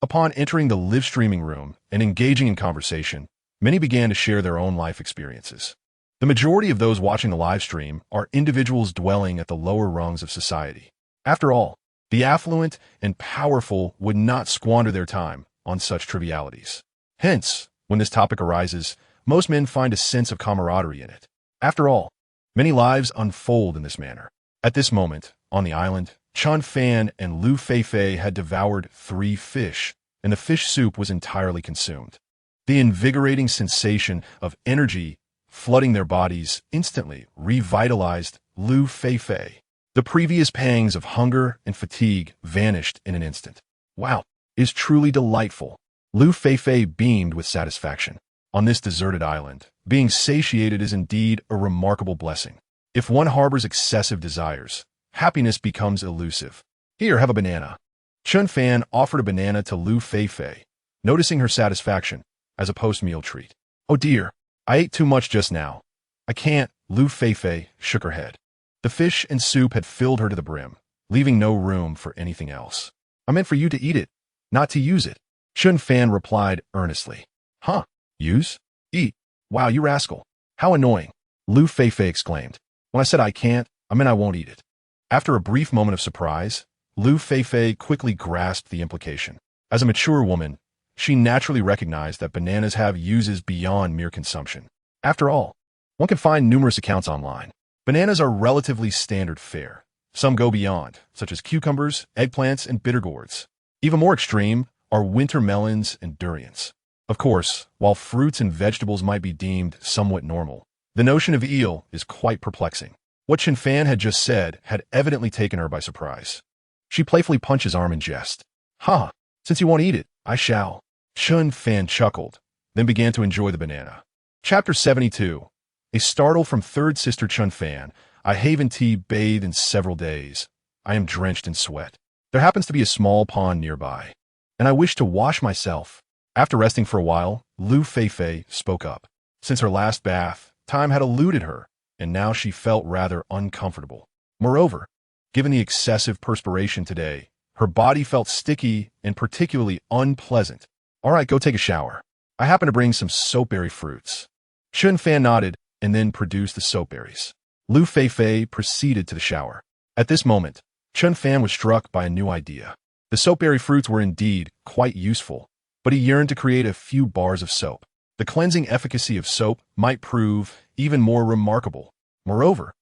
Upon entering the live streaming room and engaging in conversation, many began to share their own life experiences. The majority of those watching the live stream are individuals dwelling at the lower rungs of society. After all, the affluent and powerful would not squander their time on such trivialities. Hence, when this topic arises, most men find a sense of camaraderie in it. After all, many lives unfold in this manner. At this moment, on the island, Chen Fan and Liu Feifei had devoured 3 fish, and the fish soup was entirely consumed. The invigorating sensation of energy flooding their bodies instantly revitalized Liu Feifei. The previous pangs of hunger and fatigue vanished in an instant. Wow, is truly delightful. Liu Feifei beamed with satisfaction. On this deserted island, being satiated is indeed a remarkable blessing. If one harbors excessive desires, happiness becomes elusive. Here, have a banana. Chen Fan offered a banana to Liu Feifei, noticing her satisfaction as a post-meal treat. Oh dear, I ate too much just now. I can't. Liu Feifei shook her head. The fish and soup had filled her to the brim, leaving no room for anything else. I meant for you to eat it, not to use it. Chen Fan replied earnestly. Huh? Use? Eat? Wow, you rascal. How annoying. Liu Feifei exclaimed. When I said I can't, I meant I won't eat it. After a brief moment of surprise, Liu Feifei quickly grasped the implication. As a mature woman, she naturally recognized that bananas have uses beyond mere consumption. After all, one can find numerous accounts online. Bananas are relatively standard fare. Some go beyond, such as cucumbers, eggplants, and bitter gourds. Even more extreme are winter melons and durians. Of course, while fruits and vegetables might be deemed somewhat normal, the notion of eel is quite perplexing. What Chen Fan had just said had evidently taken her by surprise. She playfully punched his arm in jest. Ha! Since you won't eat it, I shall. Chen Fan chuckled, then began to enjoy the banana. Chapter 72. A startle from third sister Chen Fan. I haven't bathed in several days. I am drenched in sweat. There happens to be a small pond nearby, and I wish to wash myself. After resting for a while, Liu Feifei spoke up. Since her last bath, time had eluded her, and now she felt rather uncomfortable. Moreover, given the excessive perspiration today, her body felt sticky and particularly unpleasant. All right, go take a shower. I happen to bring some soapberry fruits. Chen Fan nodded and then produced the soapberries. Liu Feifei proceeded to the shower. At this moment, Chen Fan was struck by a new idea. The soapberry fruits were indeed quite useful, but he yearned to create a few bars of soap. The cleansing efficacy of soap might prove even more remarkable. Moreover,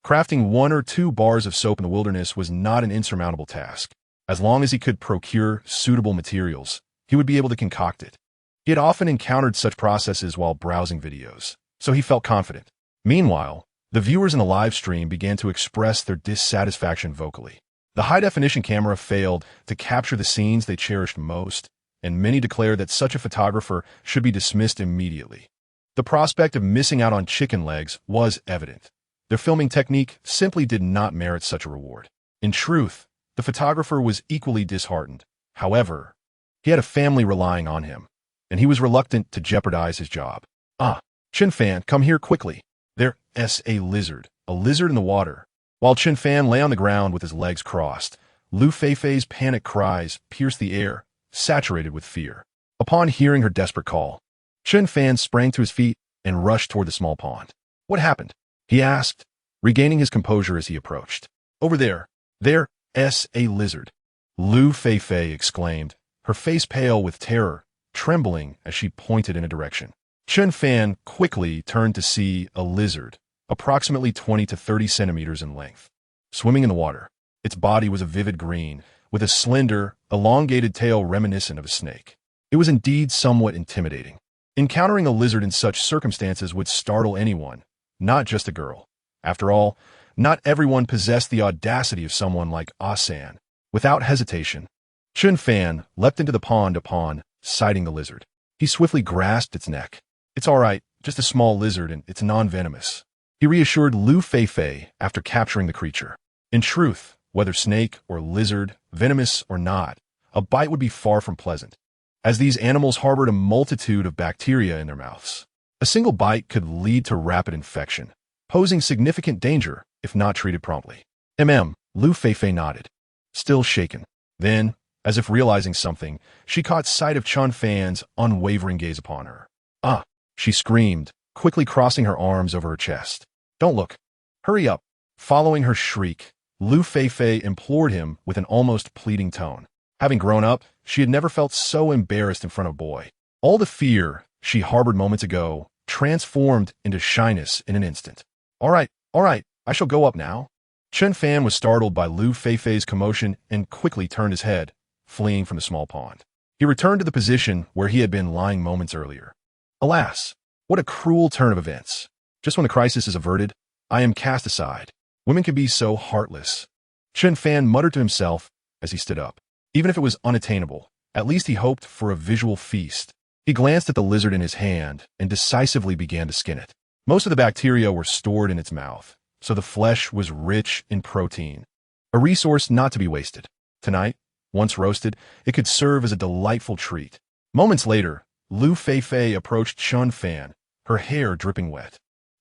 crafting 1 or 2 bars of soap in the wilderness was not an insurmountable task. As long as he could procure suitable materials, he would be able to concoct it. He had often encountered such processes while browsing videos, so he felt confident. Meanwhile, the viewers in the live stream began to express their dissatisfaction vocally. The high-definition camera failed to capture the scenes they cherished most, and many declared that such a photographer should be dismissed immediately. The prospect of missing out on chicken legs was evident. Their filming technique simply did not merit such a reward. In truth, the photographer was equally disheartened. However, he had a family relying on him, and he was reluctant to jeopardize his job. Ah, Chen Fan, come here quickly. There's a lizard in the water. While Chen Fan lay on the ground with his legs crossed, Liu Feifei's panic cries pierced the air, saturated with fear. Upon hearing her desperate call, Chen Fan sprang to his feet and rushed toward the small pond. What happened? He asked, regaining his composure as he approached. Over there's a lizard. Liu Feifei exclaimed, her face pale with terror, trembling as she pointed in a direction. Chen Fan quickly turned to see a lizard, approximately 20 to 30 centimeters in length, swimming in the water. Its body was a vivid green, with a slender, elongated tail reminiscent of a snake. It was indeed somewhat intimidating. Encountering a lizard in such circumstances would startle anyone, not just a girl. After all, not everyone possessed the audacity of someone like Asan. Without hesitation, Chen Fan leapt into the pond upon sighting the lizard. He swiftly grasped its neck. It's all right, just a small lizard and it's non-venomous. He reassured Liu Feifei after capturing the creature. In truth, whether snake or lizard, venomous or not, a bite would be far from pleasant, as these animals harbored a multitude of bacteria in their mouths. A single bite could lead to rapid infection, posing significant danger if not treated promptly. Liu Feifei nodded, still shaken. Then, as if realizing something, she caught sight of Chen Fan's unwavering gaze upon her. "Ah!" she screamed, quickly crossing her arms over her chest. "Don't look. Hurry up." Following her shriek, Liu Feifei implored him with an almost pleading tone. Having grown up, she had never felt so embarrassed in front of a boy. All the fear she harbored moments ago transformed into shyness in an instant. All right, I shall go up now." Chen Fan was startled by Liu Feifei's commotion and quickly turned his head, fleeing from the small pond. He returned to the position where he had been lying moments earlier. Alas, what a cruel turn of events. Just when the crisis is averted, I am cast aside. Women can be so heartless. Chen Fan muttered to himself as he stood up. Even if it was unattainable, at least he hoped for a visual feast. He glanced at the lizard in his hand and decisively began to skin it. Most of the bacteria were stored in its mouth, so the flesh was rich in protein, a resource not to be wasted. Tonight, once roasted, it could serve as a delightful treat. Moments later, Liu Feifei approached Chen Fan, her hair dripping wet.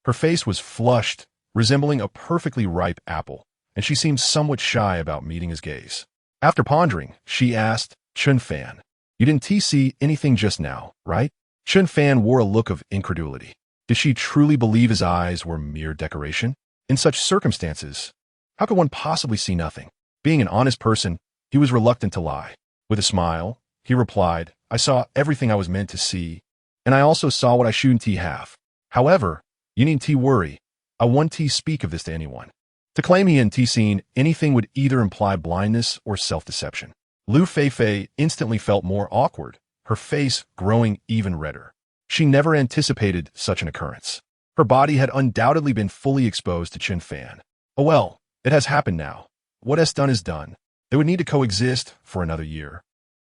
Her face was flushed, resembling a perfectly ripe apple, and she seemed somewhat shy about meeting his gaze. After pondering, she asked, "Chen Fan, you didn't see anything just now, right?" Chen Fan wore a look of incredulity. Did she truly believe his eyes were mere decoration? In such circumstances, how could one possibly see nothing? Being an honest person, he was reluctant to lie. With a smile, he replied, "I saw everything I was meant to see, and I also saw what I shouldn't have. However, you needn't worry. I won't speak of this to anyone." To claim he hadn't seen anything would either imply blindness or self-deception. Liu Feifei instantly felt more awkward, her face growing even redder. She never anticipated such an occurrence. Her body had undoubtedly been fully exposed to Chen Fan. Oh well, it has happened now. What is done is done. They would need to coexist for another year.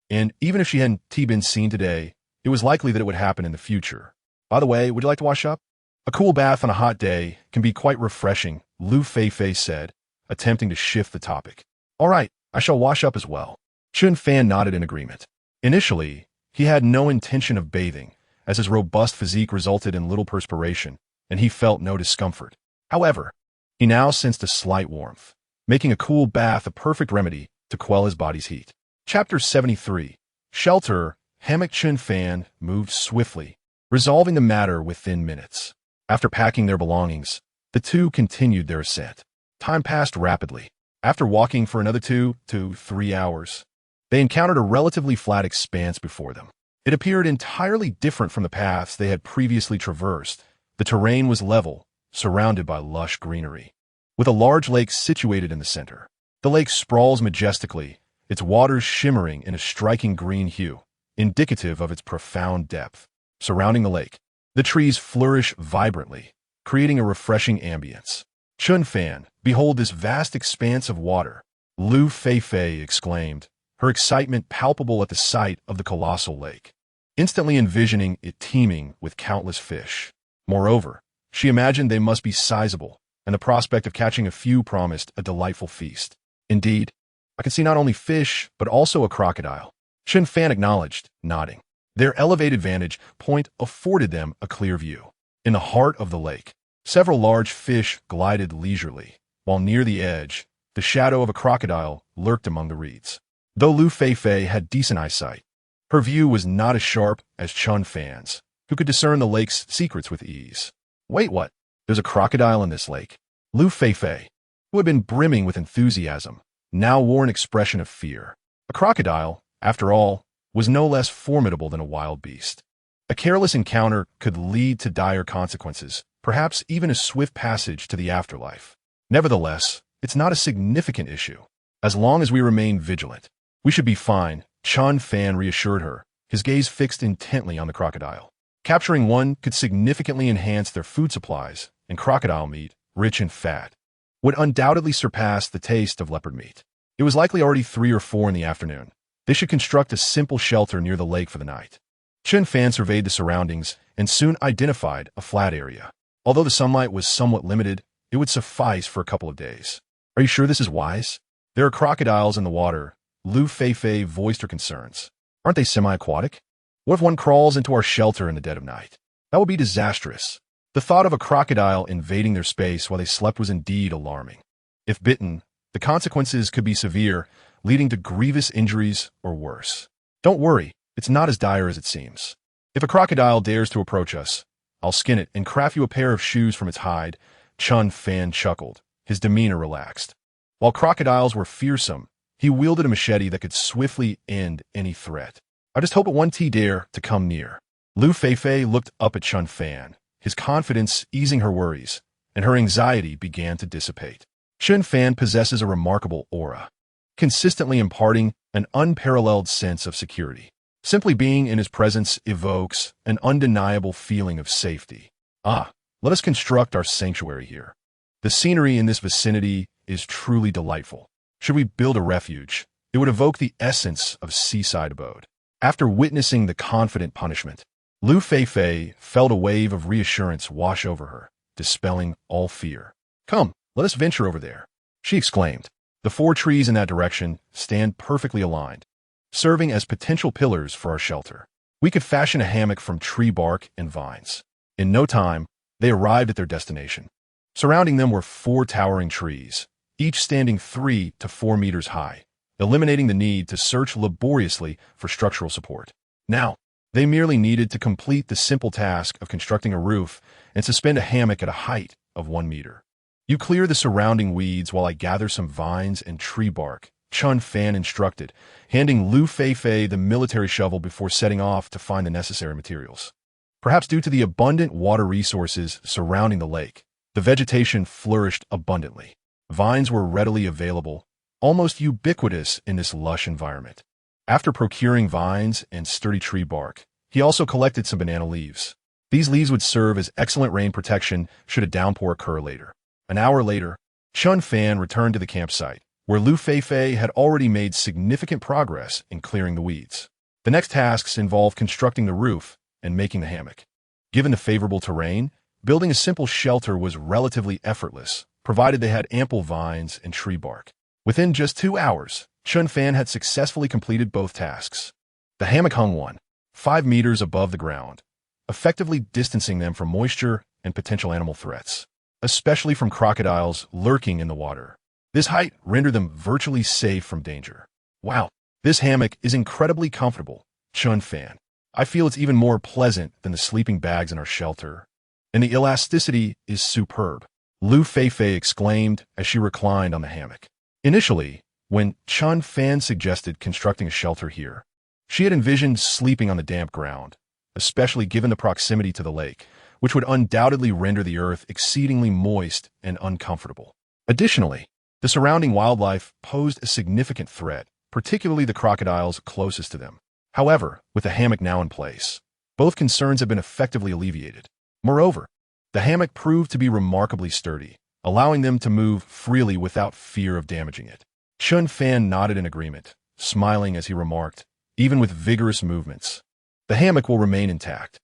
And even if she hadn't been seen today, it was likely that it would happen in the future. By the way, would you like to wash up? A cool bath on a hot day can be quite refreshing, Liu Feifei said, attempting to shift the topic. All right, I shall wash up as well. Chen Fan nodded in agreement. Initially, he had no intention of bathing, as his robust physique resulted in little perspiration, and he felt no discomfort. However, he now sensed a slight warmth, making a cool bath a perfect remedy to quell his body's heat. Chapter 73. Shelter. Hammock. Chen Fan moved swiftly, resolving the matter within minutes. After packing their belongings, the two continued their ascent. Time passed rapidly. After walking for another 2 to 3 hours, they encountered a relatively flat expanse before them. It appeared entirely different from the paths they had previously traversed. The terrain was level, surrounded by lush greenery, with a large lake situated in the center. The lake sprawls majestically, its waters shimmering in a striking green hue, indicative of its profound depth. Surrounding the lake, the trees flourish vibrantly, creating a refreshing ambience. "Chen Fan, behold this vast expanse of water," Liu Feifei exclaimed, her excitement palpable at the sight of the colossal lake, instantly envisioning it teeming with countless fish. Moreover, she imagined they must be sizable, and the prospect of catching a few promised a delightful feast. "Indeed, I can see not only fish, but also a crocodile," Chen Fan acknowledged, nodding. Their elevated vantage point afforded them a clear view. In the heart of the lake, several large fish glided leisurely, while near the edge, the shadow of a crocodile lurked among the reeds. Though Liu Feifei had decent eyesight, her view was not as sharp as Chen Fan's, who could discern the lake's secrets with ease. "Wait, what? There's a crocodile in this lake?" Liu Feifei, who had been brimming with enthusiasm, now wore an expression of fear. A crocodile, after all, was no less formidable than a wild beast. A careless encounter could lead to dire consequences, perhaps even a swift passage to the afterlife. Nevertheless, it's not a significant issue. As long as we remain vigilant, we should be fine, Chen Fan reassured her, his gaze fixed intently on the crocodile. Capturing one could significantly enhance their food supplies, and crocodile meat, rich in fat, would undoubtedly surpass the taste of leopard meat. It was likely already 3 or 4 in the afternoon. They should construct a simple shelter near the lake for the night. Chen Fan surveyed the surroundings and soon identified a flat area. Although the sunlight was somewhat limited, it would suffice for a couple of days. "Are you sure this is wise? There are crocodiles in the water," Liu Feifei voiced her concerns. Aren't they semi-aquatic? What if one crawls into our shelter in the dead of night? That would be disastrous. The thought of a crocodile invading their space while they slept was indeed alarming. If bitten, the consequences could be severe, leading to grievous injuries or worse. Don't worry, it's not as dire as it seems. If a crocodile dares to approach us, I'll skin it and craft you a pair of shoes from its hide. Chen Fan chuckled, his demeanor relaxed. While crocodiles were fearsome, he wielded a machete that could swiftly end any threat. I just hope it won't dare to come near. Liu Feifei looked up at Chen Fan, his confidence easing her worries, and her anxiety began to dissipate. Chen Fan possesses a remarkable aura, consistently imparting an unparalleled sense of security. Simply being in his presence evokes an undeniable feeling of safety. Let us construct our sanctuary here. The scenery in this vicinity is truly delightful. Should we build a refuge, it would evoke the essence of seaside abode. After witnessing the confident punishment, Liu Feifei felt a wave of reassurance wash over her, dispelling all fear. Come, let us venture over there, she exclaimed. The 4 trees in that direction stand perfectly aligned, serving as potential pillars for our shelter. We could fashion a hammock from tree bark and vines. In no time, they arrived at their destination. Surrounding them were 4 towering trees, each standing 3 to 4 meters high, eliminating the need to search laboriously for structural support. Now, they merely needed to complete the simple task of constructing a roof and suspend a hammock at a height of 1 meter. You clear the surrounding weeds while I gather some vines and tree bark, Chen Fan instructed, handing Liu Feifei the military shovel before setting off to find the necessary materials. Perhaps due to the abundant water resources surrounding the lake, the vegetation flourished abundantly. Vines were readily available, almost ubiquitous in this lush environment. After procuring vines and sturdy tree bark, he also collected some banana leaves. These leaves would serve as excellent rain protection should a downpour occur later. An hour later, Chen Fan returned to the campsite, where Liu Feifei had already made significant progress in clearing the weeds. The next tasks involved constructing the roof and making the hammock. Given the favorable terrain, building a simple shelter was relatively effortless, provided they had ample vines and tree bark. Within just 2 hours, Chen Fan had successfully completed both tasks. The hammock hung 5 meters above the ground, effectively distancing them from moisture and potential animal threats, especially from crocodiles lurking in the water. This height rendered them virtually safe from danger. Wow, this hammock is incredibly comfortable, Chen Fan. I feel it's even more pleasant than the sleeping bags in our shelter. And the elasticity is superb, Liu Feifei exclaimed as she reclined on the hammock. Initially, when Chen Fan suggested constructing a shelter here, she had envisioned sleeping on the damp ground, especially given the proximity to the lake, which would undoubtedly render the earth exceedingly moist and uncomfortable. Additionally, the surrounding wildlife posed a significant threat, particularly the crocodiles closest to them. However, with the hammock now in place, both concerns have been effectively alleviated. Moreover, the hammock proved to be remarkably sturdy, allowing them to move freely without fear of damaging it. Chen Fan nodded in agreement, smiling as he remarked, even with vigorous movements, the hammock will remain intact.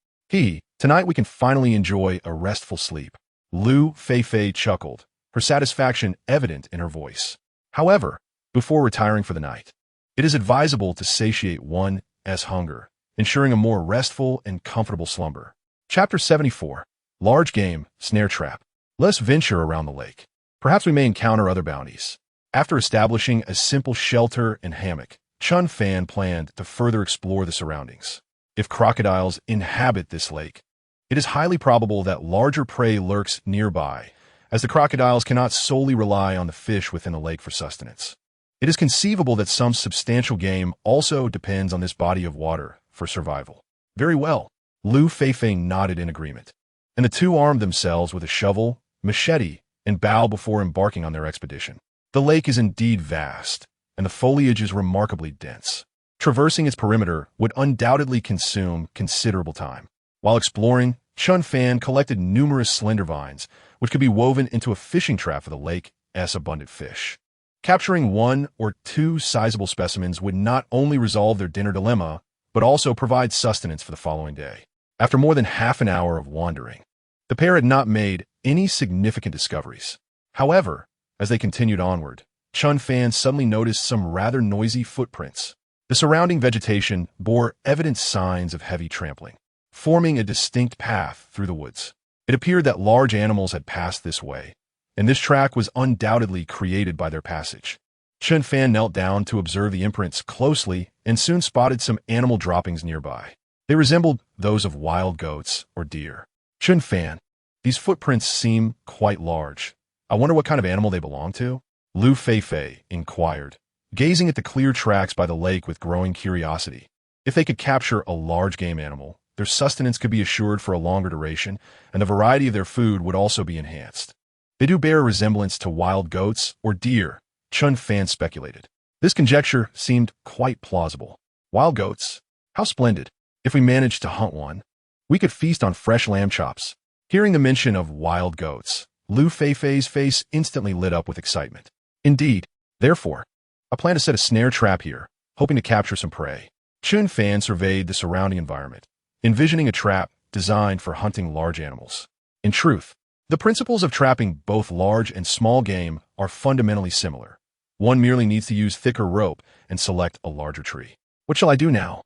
Tonight we can finally enjoy a restful sleep. Liu Feifei chuckled, her satisfaction evident in her voice. However, before retiring for the night, it is advisable to satiate one's hunger, ensuring a more restful and comfortable slumber. Chapter 74. Large Game, Snare Trap. Let us venture around the lake. Perhaps we may encounter other bounties. After establishing a simple shelter and hammock, Chen Fan planned to further explore the surroundings. If crocodiles inhabit this lake, it is highly probable that larger prey lurks nearby, as the crocodiles cannot solely rely on the fish within the lake for sustenance. It is conceivable that some substantial game also depends on this body of water for survival. Very well, Liu Feifei nodded in agreement, and the two armed themselves with a shovel, machete, and bow before embarking on their expedition. The lake is indeed vast, and the foliage is remarkably dense. Traversing its perimeter would undoubtedly consume considerable time. While exploring, Chen Fan collected numerous slender vines, which could be woven into a fishing trap for the lake's abundant fish. Capturing 1 or 2 sizable specimens would not only resolve their dinner dilemma, but also provide sustenance for the following day. After more than half an hour of wandering, the pair had not made any significant discoveries. However, as they continued onward, Chen Fan suddenly noticed some rather noisy footprints. The surrounding vegetation bore evident signs of heavy trampling, forming a distinct path through the woods. It appeared that large animals had passed this way, and this track was undoubtedly created by their passage. Chen Fan knelt down to observe the imprints closely and soon spotted some animal droppings nearby. They resembled those of wild goats or deer. Chen Fan, these footprints seem quite large. I wonder what kind of animal they belong to? Liu Feifei inquired, gazing at the clear tracks by the lake with growing curiosity. If they could capture a large game animal, their sustenance could be assured for a longer duration, and the variety of their food would also be enhanced. They do bear a resemblance to wild goats or deer, Chen Fan speculated. This conjecture seemed quite plausible. Wild goats? How splendid. If we managed to hunt one, we could feast on fresh lamb chops. Hearing the mention of wild goats, Liu Feifei's face instantly lit up with excitement. Indeed, therefore, I plan to set a snare trap here, hoping to capture some prey. Chen Fan surveyed the surrounding environment, envisioning a trap designed for hunting large animals. In truth, the principles of trapping both large and small game are fundamentally similar. One merely needs to use thicker rope and select a larger tree. What shall I do now?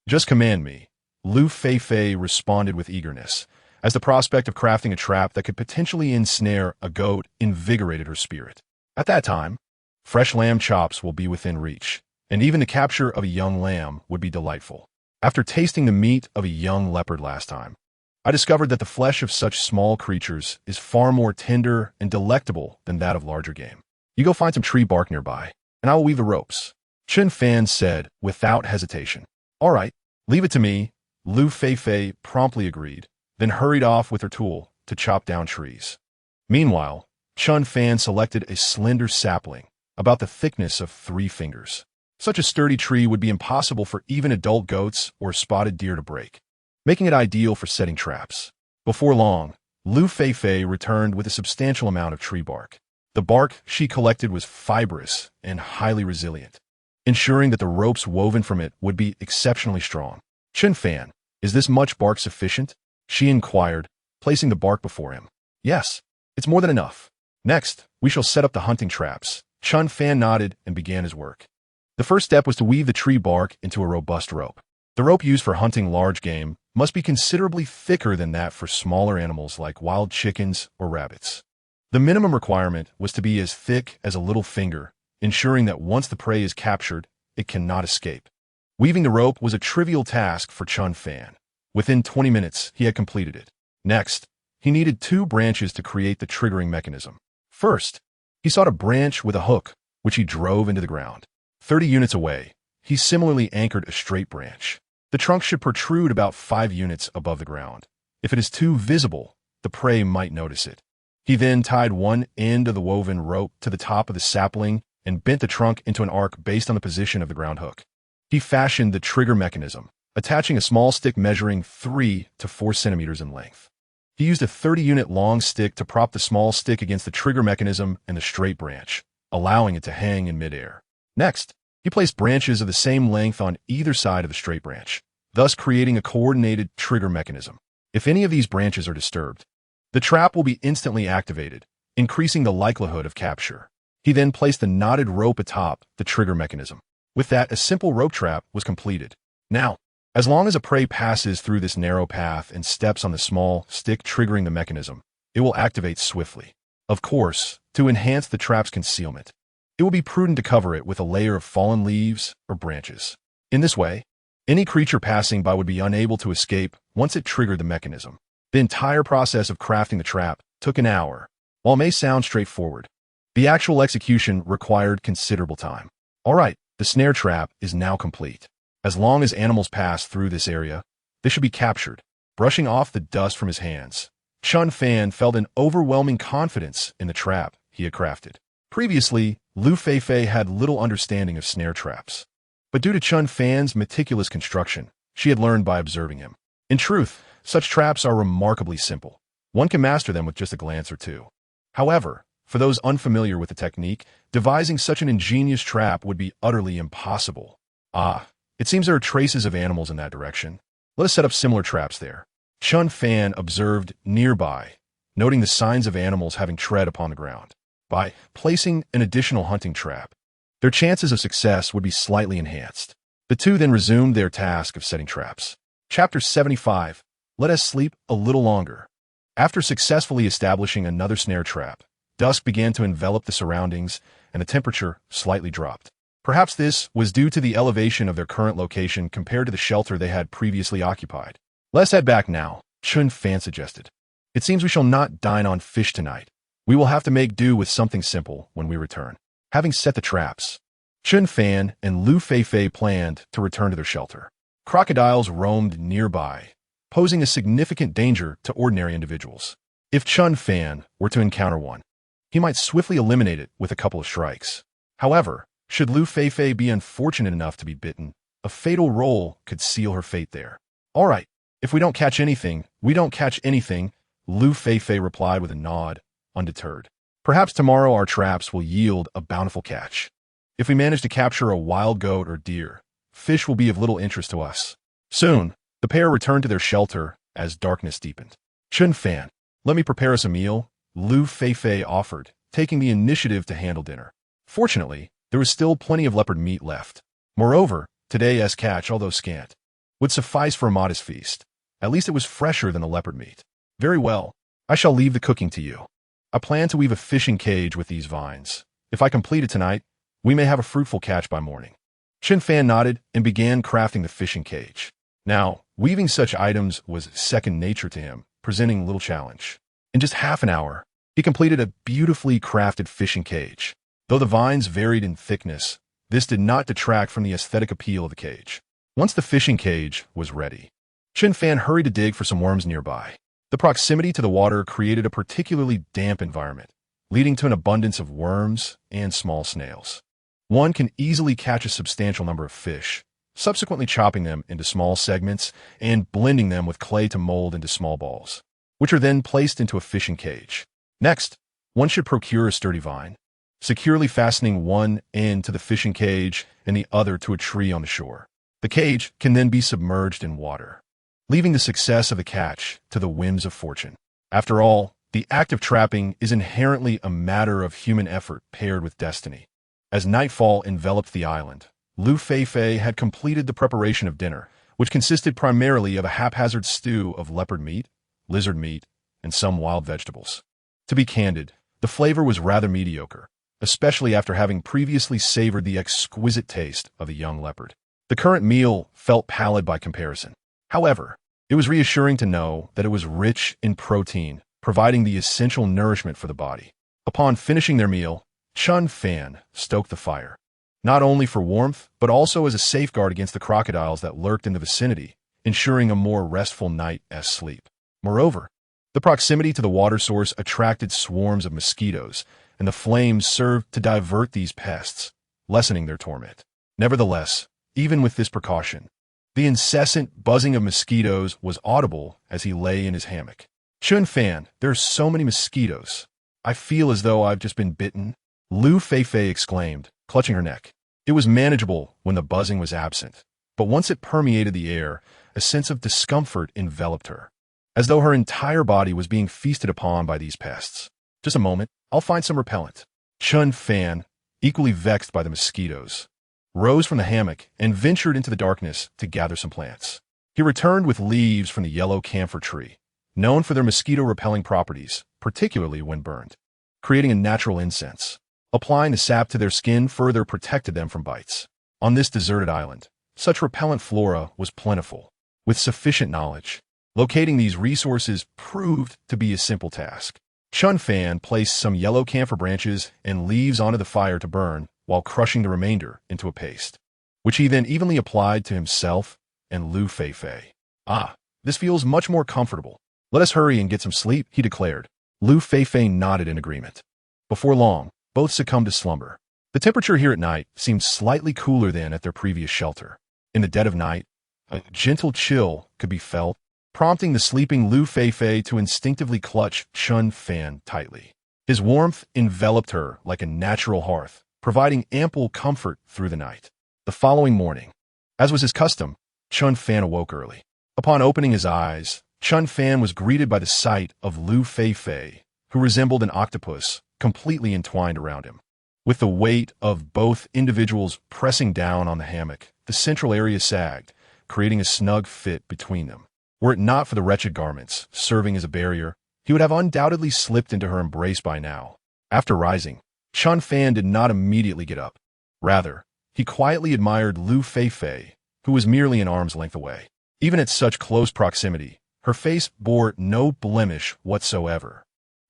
Just command me. Liu Feifei responded with eagerness, as the prospect of crafting a trap that could potentially ensnare a goat invigorated her spirit. At that time, fresh lamb chops will be within reach, and even the capture of a young lamb would be delightful. After tasting the meat of a young leopard last time, I discovered that the flesh of such small creatures is far more tender and delectable than that of larger game. You go find some tree bark nearby, and I will weave the ropes, Chen Fan said without hesitation. All right, leave it to me, Liu Feifei promptly agreed, then hurried off with her tool to chop down trees. Meanwhile, Chen Fan selected a slender sapling, about the thickness of 3 fingers. Such a sturdy tree would be impossible for even adult goats or spotted deer to break, making it ideal for setting traps. Before long, Liu Feifei returned with a substantial amount of tree bark. The bark she collected was fibrous and highly resilient, ensuring that the ropes woven from it would be exceptionally strong. Chen Fan, is this much bark sufficient? She inquired, placing the bark before him. Yes, it's more than enough. Next, we shall set up the hunting traps. Chen Fan nodded and began his work. The first step was to weave the tree bark into a robust rope. The rope used for hunting large game must be considerably thicker than that for smaller animals like wild chickens or rabbits. The minimum requirement was to be as thick as a little finger, ensuring that once the prey is captured, it cannot escape. Weaving the rope was a trivial task for Chen Fan. Within 20 minutes, he had completed it. Next, he needed 2 branches to create the triggering mechanism. First, he sought a branch with a hook, which he drove into the ground. 30 units away, he similarly anchored a straight branch. The trunk should protrude about 5 units above the ground. If it is too visible, the prey might notice it. He then tied one end of the woven rope to the top of the sapling and bent the trunk into an arc based on the position of the ground hook. He fashioned the trigger mechanism, attaching a small stick measuring 3 to 4 centimeters in length. He used a 30-unit long stick to prop the small stick against the trigger mechanism and the straight branch, allowing it to hang in midair. Next, he placed branches of the same length on either side of the straight branch, thus creating a coordinated trigger mechanism. If any of these branches are disturbed, the trap will be instantly activated, increasing the likelihood of capture. He then placed the knotted rope atop the trigger mechanism. With that, a simple rope trap was completed. Now, as long as a prey passes through this narrow path and steps on the small stick triggering the mechanism, it will activate swiftly. Of course, to enhance the trap's concealment, it will be prudent to cover it with a layer of fallen leaves or branches. In this way, any creature passing by would be unable to escape once it triggered the mechanism. The entire process of crafting the trap took an hour. While it may sound straightforward, the actual execution required considerable time. All right, the snare trap is now complete. As long as animals pass through this area, they should be captured. Brushing off the dust from his hands, Chen Fan felt an overwhelming confidence in the trap he had crafted. Previously, Liu Feifei had little understanding of snare traps, but due to Chen Fan's meticulous construction, she had learned by observing him. In truth, such traps are remarkably simple. One can master them with just a glance or 2. However, for those unfamiliar with the technique, devising such an ingenious trap would be utterly impossible. It seems there are traces of animals in that direction. Let us set up similar traps there. Chen Fan observed nearby, noting the signs of animals having tread upon the ground. By placing an additional hunting trap, their chances of success would be slightly enhanced. The two then resumed their task of setting traps. Chapter 75. Let us sleep a little longer. After successfully establishing another snare trap, dusk began to envelop the surroundings, and the temperature slightly dropped. Perhaps this was due to the elevation of their current location compared to the shelter they had previously occupied. Let's head back now, Chen Fan suggested. It seems we shall not dine on fish tonight. We will have to make do with something simple when we return. Having set the traps, Chen Fan and Liu Feifei planned to return to their shelter. Crocodiles roamed nearby, posing a significant danger to ordinary individuals. If Chen Fan were to encounter one, he might swiftly eliminate it with a couple of strikes. However, should Liu Feifei be unfortunate enough to be bitten, a fatal roll could seal her fate there. All right, if we don't catch anything, we don't catch anything, Liu Feifei replied with a nod, undeterred. Perhaps tomorrow our traps will yield a bountiful catch. If we manage to capture a wild goat or deer, fish will be of little interest to us. Soon, the pair returned to their shelter as darkness deepened. Chen Fan, let me prepare us a meal, Liu Feifei offered, taking the initiative to handle dinner. Fortunately, there was still plenty of leopard meat left. Moreover, today's catch, although scant, would suffice for a modest feast. At least it was fresher than the leopard meat. Very well, I shall leave the cooking to you. I plan to weave a fishing cage with these vines. If I complete it tonight, we may have a fruitful catch by morning. Chen Fan nodded and began crafting the fishing cage. Now, weaving such items was second nature to him, presenting little challenge. In just half an hour, he completed a beautifully crafted fishing cage. Though the vines varied in thickness, this did not detract from the aesthetic appeal of the cage. Once the fishing cage was ready, Chen Fan hurried to dig for some worms nearby. The proximity to the water created a particularly damp environment, leading to an abundance of worms and small snails. One can easily catch a substantial number of fish, subsequently chopping them into small segments and blending them with clay to mold into small balls, which are then placed into a fishing cage. Next, one should procure a sturdy vine, securely fastening one end to the fishing cage and the other to a tree on the shore. The cage can then be submerged in water, leaving the success of the catch to the whims of fortune. After all, the act of trapping is inherently a matter of human effort paired with destiny. As nightfall enveloped the island, Liu Feifei had completed the preparation of dinner, which consisted primarily of a haphazard stew of leopard meat, lizard meat, and some wild vegetables. To be candid, the flavor was rather mediocre, especially after having previously savored the exquisite taste of the young leopard. The current meal felt pallid by comparison. However, it was reassuring to know that it was rich in protein, providing the essential nourishment for the body. Upon finishing their meal, Chen Fan stoked the fire, not only for warmth, but also as a safeguard against the crocodiles that lurked in the vicinity, ensuring a more restful night's sleep. Moreover, the proximity to the water source attracted swarms of mosquitoes, and the flames served to divert these pests, lessening their torment. Nevertheless, even with this precaution, the incessant buzzing of mosquitoes was audible as he lay in his hammock. Chen Fan, there are so many mosquitoes. I feel as though I've just been bitten, Liu Feifei exclaimed, clutching her neck. It was manageable when the buzzing was absent, but once it permeated the air, a sense of discomfort enveloped her, as though her entire body was being feasted upon by these pests. Just a moment, I'll find some repellent. Chen Fan, equally vexed by the mosquitoes, rose from the hammock and ventured into the darkness to gather some plants. He returned with leaves from the yellow camphor tree, known for their mosquito-repelling properties, particularly when burned, creating a natural incense. Applying the sap to their skin further protected them from bites. On this deserted island, such repellent flora was plentiful. With sufficient knowledge, locating these resources proved to be a simple task. Chen Fan placed some yellow camphor branches and leaves onto the fire to burn while crushing the remainder into a paste, which he then evenly applied to himself and Liu Feifei. Ah, this feels much more comfortable. Let us hurry and get some sleep, he declared. Liu Feifei nodded in agreement. Before long, both succumbed to slumber. The temperature here at night seemed slightly cooler than at their previous shelter. In the dead of night, a gentle chill could be felt, prompting the sleeping Liu Feifei to instinctively clutch Chen Fan tightly. His warmth enveloped her like a natural hearth, providing ample comfort through the night. The following morning, as was his custom, Chen Fan awoke early. Upon opening his eyes, Chen Fan was greeted by the sight of Liu Feifei, who resembled an octopus completely entwined around him. With the weight of both individuals pressing down on the hammock, the central area sagged, creating a snug fit between them. Were it not for the wretched garments serving as a barrier, he would have undoubtedly slipped into her embrace by now. After rising, Chen Fan did not immediately get up. Rather, he quietly admired Liu Feifei, who was merely an arm's length away. Even at such close proximity, her face bore no blemish whatsoever.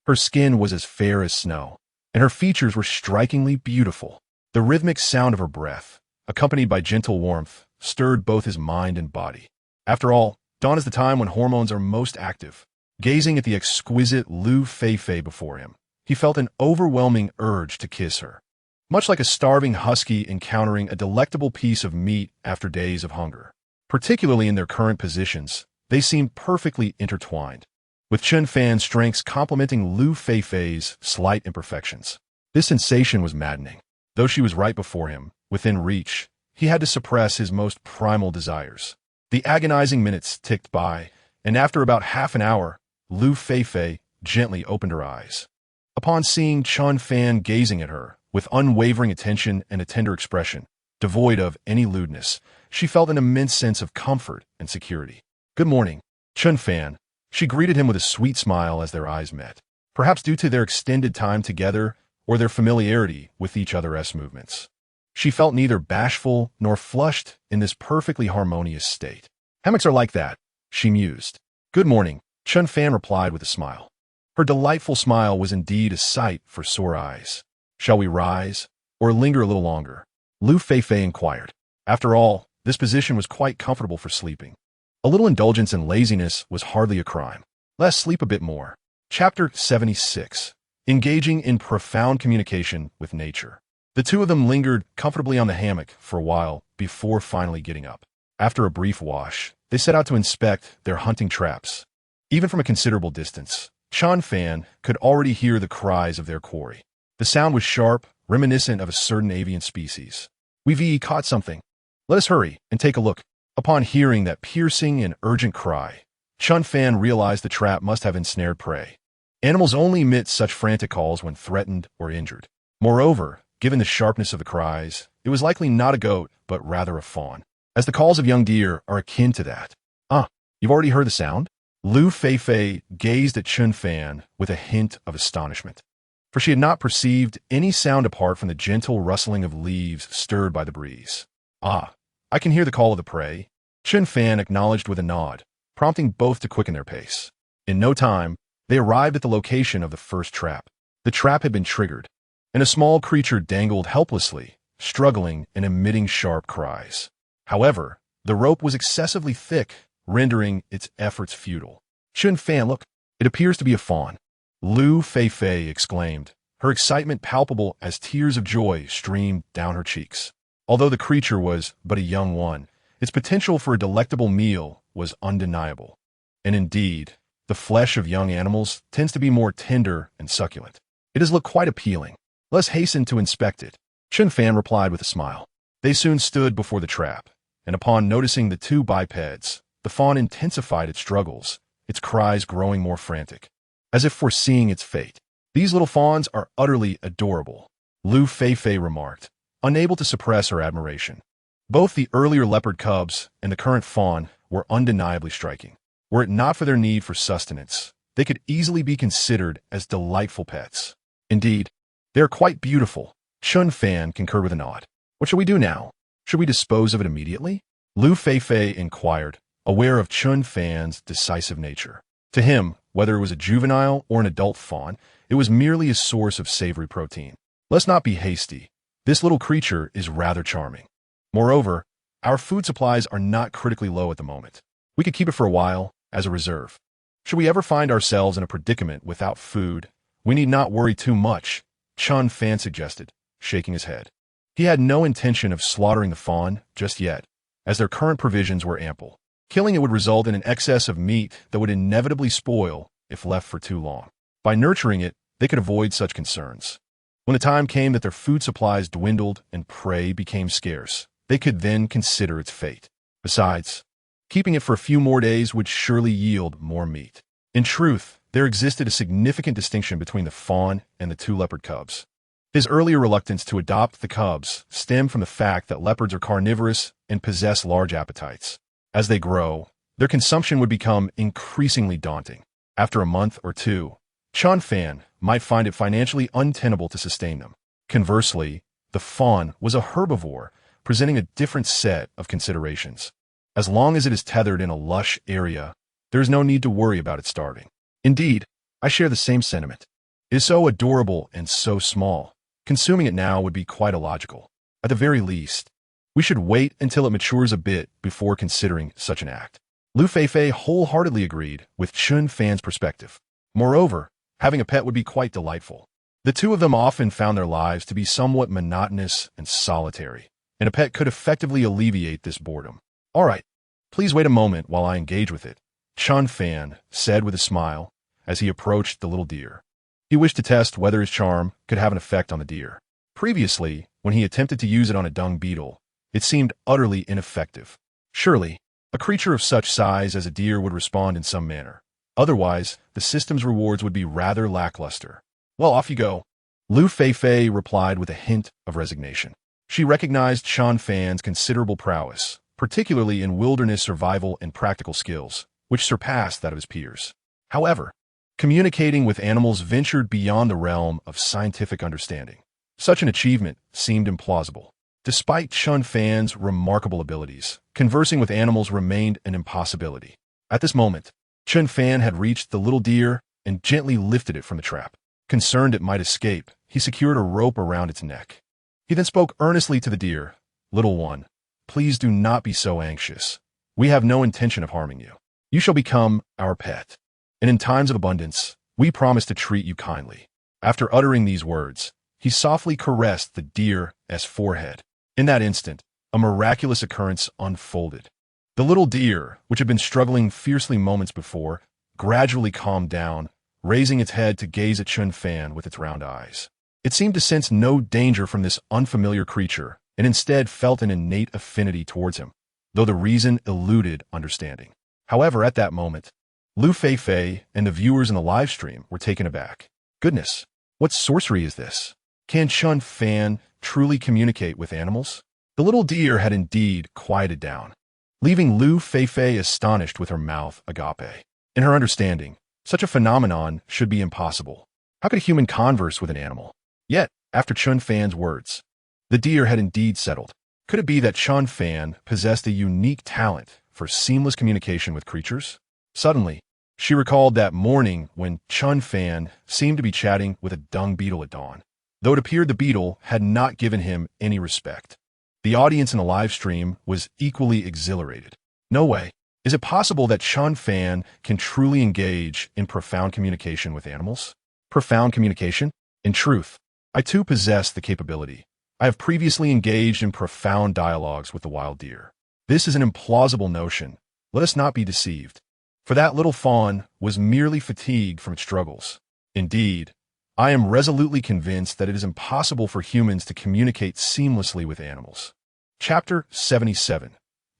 Her skin was as fair as snow, and her features were strikingly beautiful. The rhythmic sound of her breath, accompanied by gentle warmth, stirred both his mind and body. After all, dawn is the time when hormones are most active. Gazing at the exquisite Liu Feifei before him, he felt an overwhelming urge to kiss her. Much like a starving husky encountering a delectable piece of meat after days of hunger. Particularly in their current positions, they seemed perfectly intertwined, with Chen Fan's strengths complementing Liu Feifei's slight imperfections. This sensation was maddening. Though she was right before him, within reach, he had to suppress his most primal desires. The agonizing minutes ticked by, and after about half an hour, Liu Feifei gently opened her eyes. Upon seeing Chen Fan gazing at her, with unwavering attention and a tender expression, devoid of any lewdness, she felt an immense sense of comfort and security. "Good morning, Chen Fan," she greeted him with a sweet smile as their eyes met. Perhaps due to their extended time together or their familiarity with each other's movements. She felt neither bashful nor flushed in this perfectly harmonious state. "Hammocks are like that," she mused. "Good morning," Chen Fan replied with a smile. Her delightful smile was indeed a sight for sore eyes. "Shall we rise, or linger a little longer?" Liu Feifei inquired. After all, this position was quite comfortable for sleeping. A little indulgence and laziness was hardly a crime. Let's sleep a bit more. Chapter 76. Engaging in profound communication with nature. The two of them lingered comfortably on the hammock for a while before finally getting up. After a brief wash, they set out to inspect their hunting traps. Even from a considerable distance, Chen Fan could already hear the cries of their quarry. The sound was sharp, reminiscent of a certain avian species. "We've caught something. Let us hurry and take a look." Upon hearing that piercing and urgent cry, Chen Fan realized the trap must have ensnared prey. Animals only emit such frantic calls when threatened or injured. Moreover, given the sharpness of the cries, it was likely not a goat, but rather a fawn, as the calls of young deer are akin to that. "Ah, you've already heard the sound?" Liu Feifei gazed at Chen Fan with a hint of astonishment, for she had not perceived any sound apart from the gentle rustling of leaves stirred by the breeze. "Ah, I can hear the call of the prey," Chen Fan acknowledged with a nod, prompting both to quicken their pace. In no time, they arrived at the location of the first trap. The trap had been triggered, and a small creature dangled helplessly, struggling and emitting sharp cries. However, the rope was excessively thick, rendering its efforts futile. "Chen Fan, look, it appears to be a fawn," Liu Feifei exclaimed, her excitement palpable as tears of joy streamed down her cheeks. Although the creature was but a young one, its potential for a delectable meal was undeniable. And indeed, the flesh of young animals tends to be more tender and succulent. "It does look quite appealing. Let's hasten to inspect it," Chen Fan replied with a smile. They soon stood before the trap, and upon noticing the two bipeds, the fawn intensified its struggles, its cries growing more frantic, as if foreseeing its fate. "These little fawns are utterly adorable," Liu Feifei remarked, unable to suppress her admiration. Both the earlier leopard cubs and the current fawn were undeniably striking. Were it not for their need for sustenance, they could easily be considered as delightful pets. "Indeed, they are quite beautiful," Chen Fan concurred with a nod. "What shall we do now? Should we dispose of it immediately?" Liu Feifei inquired, aware of Chen Fan's decisive nature. To him, whether it was a juvenile or an adult fawn, it was merely a source of savory protein. "Let's not be hasty. This little creature is rather charming. Moreover, our food supplies are not critically low at the moment. We could keep it for a while, as a reserve. Should we ever find ourselves in a predicament without food, we need not worry too much," Chen Fan suggested, shaking his head. He had no intention of slaughtering the fawn just yet, as their current provisions were ample. Killing it would result in an excess of meat that would inevitably spoil if left for too long. By nurturing it, they could avoid such concerns. When the time came that their food supplies dwindled and prey became scarce, they could then consider its fate. Besides, keeping it for a few more days would surely yield more meat. In truth, there existed a significant distinction between the fawn and the two leopard cubs. His earlier reluctance to adopt the cubs stemmed from the fact that leopards are carnivorous and possess large appetites. As they grow, their consumption would become increasingly daunting. After a month or two, Chen Fan might find it financially untenable to sustain them. Conversely, the fawn was a herbivore, presenting a different set of considerations. As long as it is tethered in a lush area, there is no need to worry about it starving. Indeed, I share the same sentiment. It is so adorable and so small. Consuming it now would be quite illogical. At the very least, we should wait until it matures a bit before considering such an act. Liu Feifei wholeheartedly agreed with Chen Fan's perspective. Moreover, having a pet would be quite delightful. The two of them often found their lives to be somewhat monotonous and solitary, and a pet could effectively alleviate this boredom. All right, please wait a moment while I engage with it, Chen Fan said with a smile as he approached the little deer. He wished to test whether his charm could have an effect on the deer. Previously, when he attempted to use it on a dung beetle, it seemed utterly ineffective. Surely, a creature of such size as a deer would respond in some manner. Otherwise, the system's rewards would be rather lackluster. Well, off you go. Liu Feifei replied with a hint of resignation. She recognized Chen Fan's considerable prowess, particularly in wilderness survival and practical skills, which surpassed that of his peers. However, communicating with animals ventured beyond the realm of scientific understanding. Such an achievement seemed implausible. Despite Chen Fan's remarkable abilities, conversing with animals remained an impossibility. At this moment, Chen Fan had reached the little deer and gently lifted it from the trap. Concerned it might escape, he secured a rope around its neck. He then spoke earnestly to the deer. "Little one, please do not be so anxious. We have no intention of harming you. You shall become our pet. And in times of abundance, we promise to treat you kindly." After uttering these words, he softly caressed the deer's forehead. In that instant, a miraculous occurrence unfolded. The little deer, which had been struggling fiercely moments before, gradually calmed down, raising its head to gaze at Chen Fan with its round eyes. It seemed to sense no danger from this unfamiliar creature, and instead felt an innate affinity towards him, though the reason eluded understanding. However, at that moment, Liu Feifei and the viewers in the live stream were taken aback. Goodness, what sorcery is this? Can Chen Fan truly communicate with animals? The little deer had indeed quieted down, leaving Liu Feifei astonished with her mouth agape. In her understanding, such a phenomenon should be impossible. How could a human converse with an animal? Yet, after Chen Fan's words, the deer had indeed settled. Could it be that Chen Fan possessed a unique talent for seamless communication with creatures? Suddenly, she recalled that morning when Chen Fan seemed to be chatting with a dung beetle at dawn, though it appeared the beetle had not given him any respect. The audience in the live stream was equally exhilarated. No way. Is it possible that Chen Fan can truly engage in profound communication with animals? Profound communication? In truth, I too possess the capability. I have previously engaged in profound dialogues with the wild deer. This is an implausible notion. Let us not be deceived. For that little fawn was merely fatigued from its struggles. Indeed, I am resolutely convinced that it is impossible for humans to communicate seamlessly with animals. Chapter 77.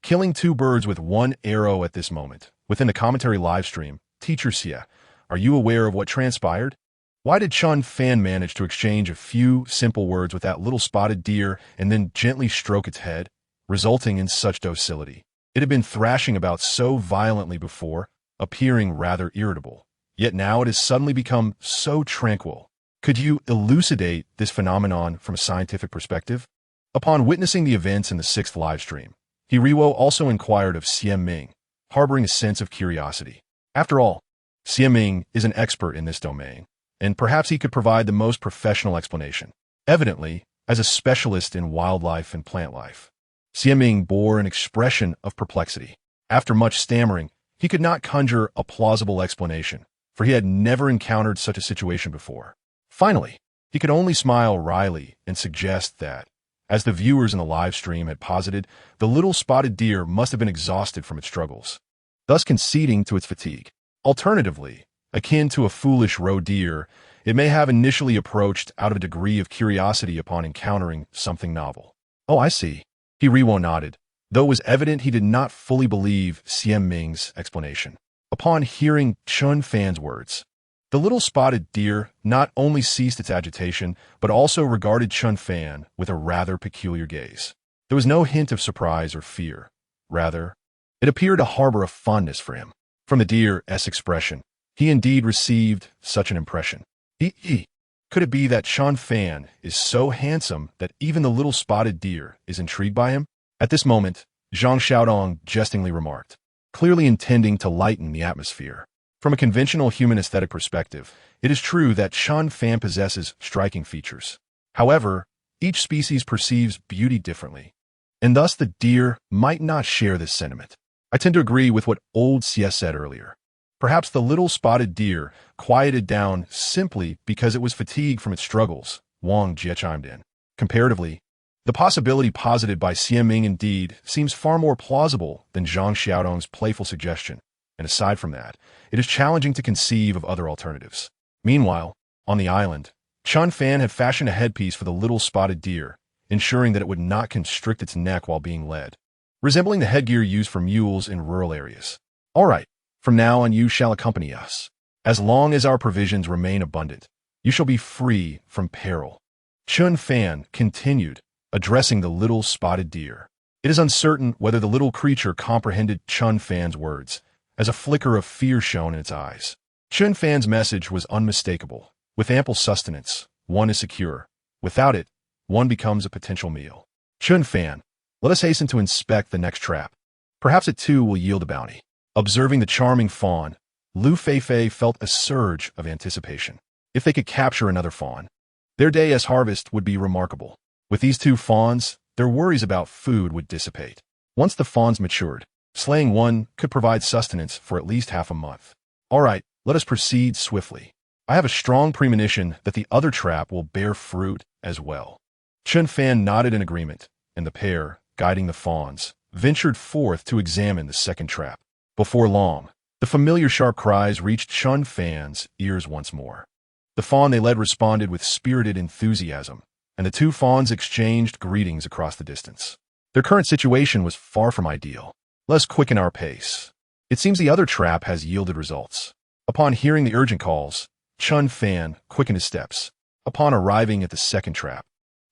Killing two birds with one arrow at this moment. Within the commentary livestream, Teacher Xie, are you aware of what transpired? Why did Chen Fan manage to exchange a few simple words with that little spotted deer and then gently stroke its head, resulting in such docility? It had been thrashing about so violently before, appearing rather irritable. Yet now it has suddenly become so tranquil. Could you elucidate this phenomenon from a scientific perspective? Upon witnessing the events in the 6th livestream, Hiriwo also inquired of Xian Ming, harboring a sense of curiosity. After all, Xian Ming is an expert in this domain, and perhaps he could provide the most professional explanation. Evidently, as a specialist in wildlife and plant life, Xian Ming bore an expression of perplexity. After much stammering, he could not conjure a plausible explanation, for he had never encountered such a situation before. Finally, he could only smile wryly and suggest that, as the viewers in the live stream had posited, the little spotted deer must have been exhausted from its struggles, thus conceding to its fatigue. Alternatively, akin to a foolish roe deer, it may have initially approached out of a degree of curiosity upon encountering something novel. Oh, I see. Hiriwo nodded, though it was evident he did not fully believe Xian Ming's explanation. Upon hearing Chen Fan's words, The little spotted deer not only ceased its agitation, but also regarded Chen Fan with a rather peculiar gaze. There was no hint of surprise or fear. Rather, it appeared to harbor a fondness for him. From the deer's expression, he indeed received such an impression. Could it be that Chen Fan is so handsome that even the little spotted deer is intrigued by him? At this moment, Zhang Xiaodong jestingly remarked, clearly intending to lighten the atmosphere. From a conventional human aesthetic perspective, it is true that Chen Fan possesses striking features. However, each species perceives beauty differently, and thus the deer might not share this sentiment. I tend to agree with what old Xie said earlier. Perhaps the little spotted deer quieted down simply because it was fatigued from its struggles, Wang Jie chimed in. Comparatively, the possibility posited by Xie Ming indeed seems far more plausible than Zhang Xiaodong's playful suggestion, and aside from that, it is challenging to conceive of other alternatives. Meanwhile, on the island, Chen Fan had fashioned a headpiece for the little spotted deer, ensuring that it would not constrict its neck while being led, resembling the headgear used for mules in rural areas. All right, from now on you shall accompany us. As long as our provisions remain abundant, you shall be free from peril. Chen Fan continued, addressing the little spotted deer. It is uncertain whether the little creature comprehended Chen Fan's words, as a flicker of fear shone in its eyes. Chen Fan's message was unmistakable. With ample sustenance, one is secure. Without it, one becomes a potential meal. Chen Fan, let us hasten to inspect the next trap. Perhaps it too will yield a bounty. Observing the charming fawn, Liu Feifei felt a surge of anticipation. If they could capture another fawn, their day as harvest would be remarkable. With these two fawns, their worries about food would dissipate. Once the fawns matured, slaying one could provide sustenance for at least half a month. All right, let us proceed swiftly. I have a strong premonition that the other trap will bear fruit as well. Chen Fan nodded in agreement, and the pair, guiding the fawns, ventured forth to examine the second trap. Before long, the familiar sharp cries reached Chen Fan's ears once more. The fawn they led responded with spirited enthusiasm, and the two fawns exchanged greetings across the distance. Their current situation was far from ideal. Let's quicken our pace. It seems the other trap has yielded results. Upon hearing the urgent calls, Chen Fan quickened his steps. Upon arriving at the second trap,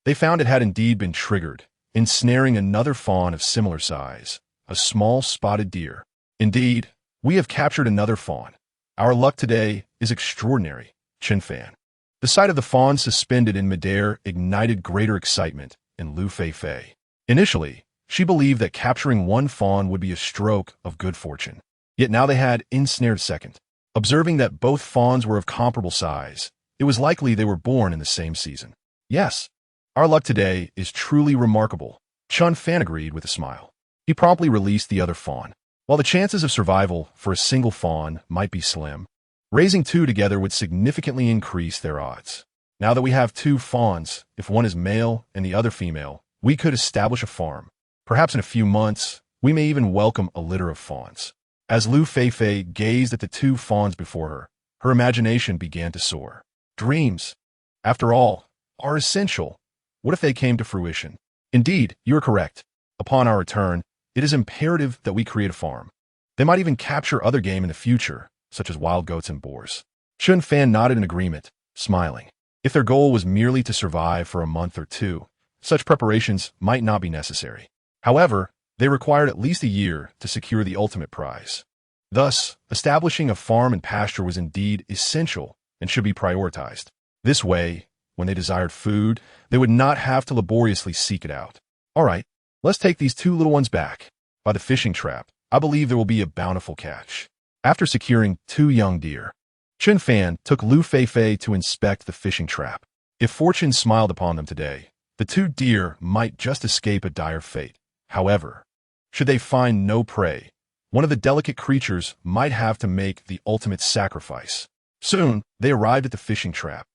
they found it had indeed been triggered, ensnaring another fawn of similar size, a small spotted deer. Indeed, we have captured another fawn. Our luck today is extraordinary, Chen Fan. The sight of the fawn suspended in midair ignited greater excitement in Liu Feifei. Initially, she believed that capturing one fawn would be a stroke of good fortune. Yet now they had ensnared a second. Observing that both fawns were of comparable size, it was likely they were born in the same season. Yes, our luck today is truly remarkable, Chen Fan agreed with a smile. He promptly released the other fawn. While the chances of survival for a single fawn might be slim, raising two together would significantly increase their odds. Now that we have two fawns, if one is male and the other female, we could establish a farm. Perhaps in a few months, we may even welcome a litter of fawns. As Liu Feifei gazed at the two fawns before her, her imagination began to soar. Dreams, after all, are essential. What if they came to fruition? Indeed, you are correct. Upon our return, it is imperative that we create a farm. They might even capture other game in the future, such as wild goats and boars. Chen Fan nodded in agreement, smiling. If their goal was merely to survive for a month or two, such preparations might not be necessary. However, they required at least a year to secure the ultimate prize. Thus, establishing a farm and pasture was indeed essential and should be prioritized. This way, when they desired food, they would not have to laboriously seek it out. All right, let's take these two little ones back. By the fishing trap, I believe there will be a bountiful catch. After securing two young deer, Chen Fan took Liu Feifei to inspect the fishing trap. If fortune smiled upon them today, the two deer might just escape a dire fate. However, should they find no prey, one of the delicate creatures might have to make the ultimate sacrifice. Soon, they arrived at the fishing trap.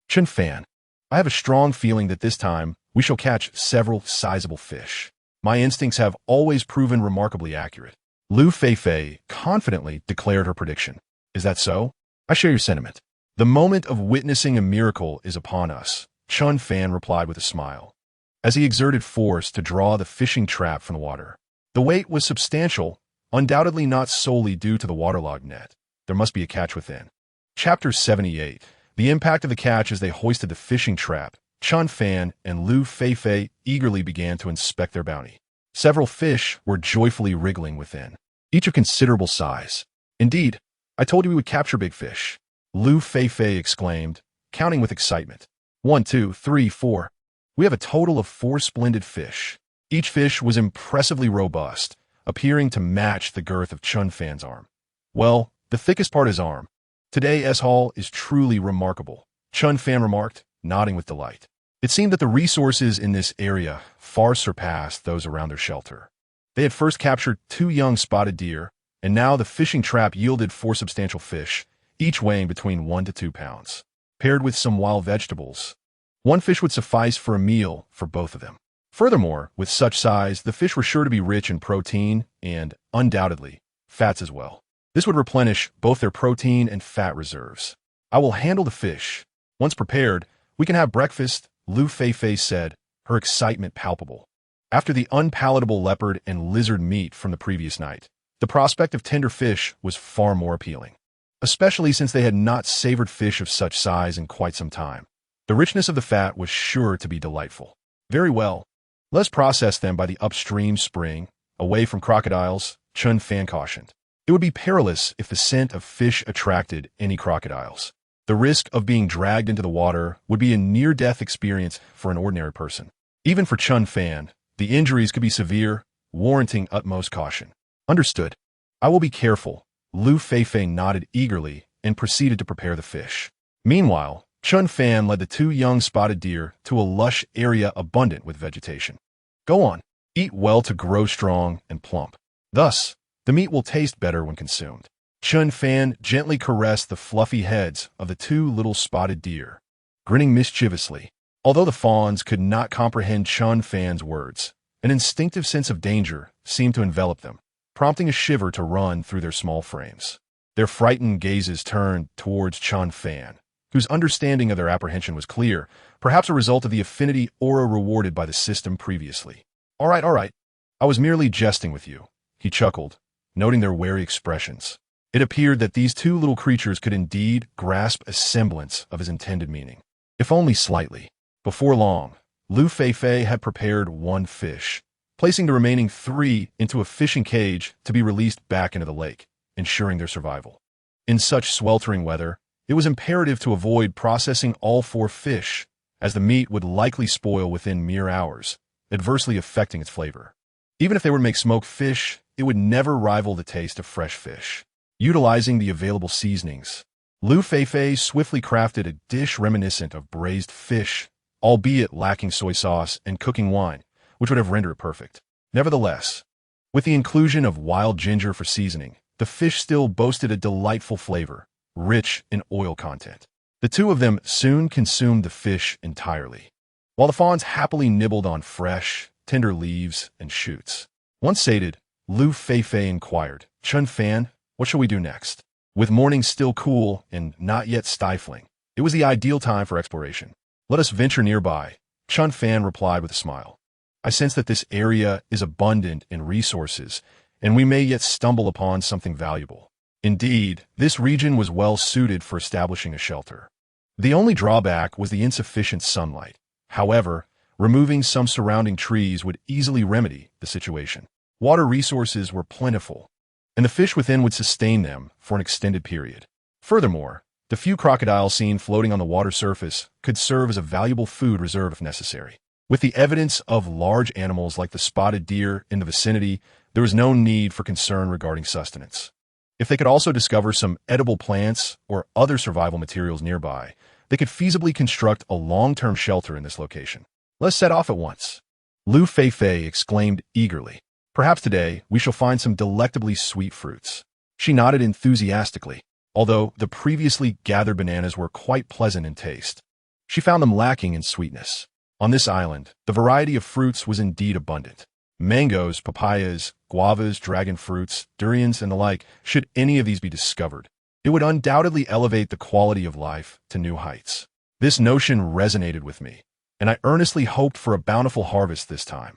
Chen Fan, I have a strong feeling that this time we shall catch several sizable fish. My instincts have always proven remarkably accurate. Liu Feifei confidently declared her prediction. Is that so? I share your sentiment. The moment of witnessing a miracle is upon us, Chen Fan replied with a smile, as he exerted force to draw the fishing trap from the water. The weight was substantial, undoubtedly not solely due to the waterlogged net. There must be a catch within. Chapter 78. The impact of the catch. As they hoisted the fishing trap, Chen Fan and Liu Feifei eagerly began to inspect their bounty. Several fish were joyfully wriggling within, each of considerable size. Indeed, I told you we would capture big fish, Liu Feifei exclaimed, counting with excitement. 1, 2, 3, 4. We have a total of 4 splendid fish. Each fish was impressively robust, appearing to match the girth of Chen Fan's arm. Well, the thickest part is arm. Today's haul is truly remarkable, Chen Fan remarked, nodding with delight. It seemed that the resources in this area far surpassed those around their shelter. They had first captured 2 young spotted deer, and now the fishing trap yielded 4 substantial fish, each weighing between 1 to 2 pounds. Paired with some wild vegetables, 1 fish would suffice for a meal for both of them. Furthermore, with such size, the fish were sure to be rich in protein and, undoubtedly, fats as well. This would replenish both their protein and fat reserves. I will handle the fish. Once prepared, we can have breakfast, Liu Feifei said, her excitement palpable. After the unpalatable leopard and lizard meat from the previous night, the prospect of tender fish was far more appealing, especially since they had not savored fish of such size in quite some time. The richness of the fat was sure to be delightful. Very well. Let's process them by the upstream spring, away from crocodiles, Chen Fan cautioned. It would be perilous if the scent of fish attracted any crocodiles. The risk of being dragged into the water would be a near-death experience for an ordinary person. Even for Chen Fan, the injuries could be severe, warranting utmost caution. Understood. I will be careful. Liu Feifei nodded eagerly and proceeded to prepare the fish. Meanwhile, Chen Fan led the 2 young spotted deer to a lush area abundant with vegetation. Go on, eat well to grow strong and plump. Thus, the meat will taste better when consumed. Chen Fan gently caressed the fluffy heads of the 2 little spotted deer, grinning mischievously. Although the fawns could not comprehend Chen Fan's words, an instinctive sense of danger seemed to envelop them, prompting a shiver to run through their small frames. Their frightened gazes turned towards Chen Fan, whose understanding of their apprehension was clear, perhaps a result of the affinity aura rewarded by the system previously. All right. I was merely jesting with you, he chuckled, noting their wary expressions. It appeared that these 2 little creatures could indeed grasp a semblance of his intended meaning, if only slightly. Before long, Liu Feifei had prepared 1 fish, placing the remaining 3 into a fishing cage to be released back into the lake, ensuring their survival. In such sweltering weather, it was imperative to avoid processing all 4 fish, as the meat would likely spoil within mere hours, adversely affecting its flavor. Even if they were to make smoked fish, it would never rival the taste of fresh fish. Utilizing the available seasonings, Liu Feifei swiftly crafted a dish reminiscent of braised fish, albeit lacking soy sauce and cooking wine, which would have rendered it perfect. Nevertheless, with the inclusion of wild ginger for seasoning, the fish still boasted a delightful flavor, rich in oil content. The 2 of them soon consumed the fish entirely, while the fawns happily nibbled on fresh, tender leaves and shoots. Once sated, Liu Feifei inquired, Chen Fan, what shall we do next? With morning still cool and not yet stifling, it was the ideal time for exploration. Let us venture nearby, Chen Fan replied with a smile. I sense that this area is abundant in resources, and we may yet stumble upon something valuable. Indeed, this region was well suited for establishing a shelter. The only drawback was the insufficient sunlight. However, removing some surrounding trees would easily remedy the situation. Water resources were plentiful, and the fish within would sustain them for an extended period. Furthermore, the few crocodiles seen floating on the water surface could serve as a valuable food reserve if necessary. With the evidence of large animals like the spotted deer in the vicinity, there was no need for concern regarding sustenance. If they could also discover some edible plants or other survival materials nearby, they could feasibly construct a long-term shelter in this location. Let's set off at once, Liu Feifei exclaimed eagerly. Perhaps today we shall find some delectably sweet fruits. She nodded enthusiastically, although the previously gathered bananas were quite pleasant in taste. She found them lacking in sweetness. On this island, the variety of fruits was indeed abundant. Mangoes, papayas, guavas, dragon fruits, durians, and the like, should any of these be discovered, it would undoubtedly elevate the quality of life to new heights. This notion resonated with me, and I earnestly hoped for a bountiful harvest this time.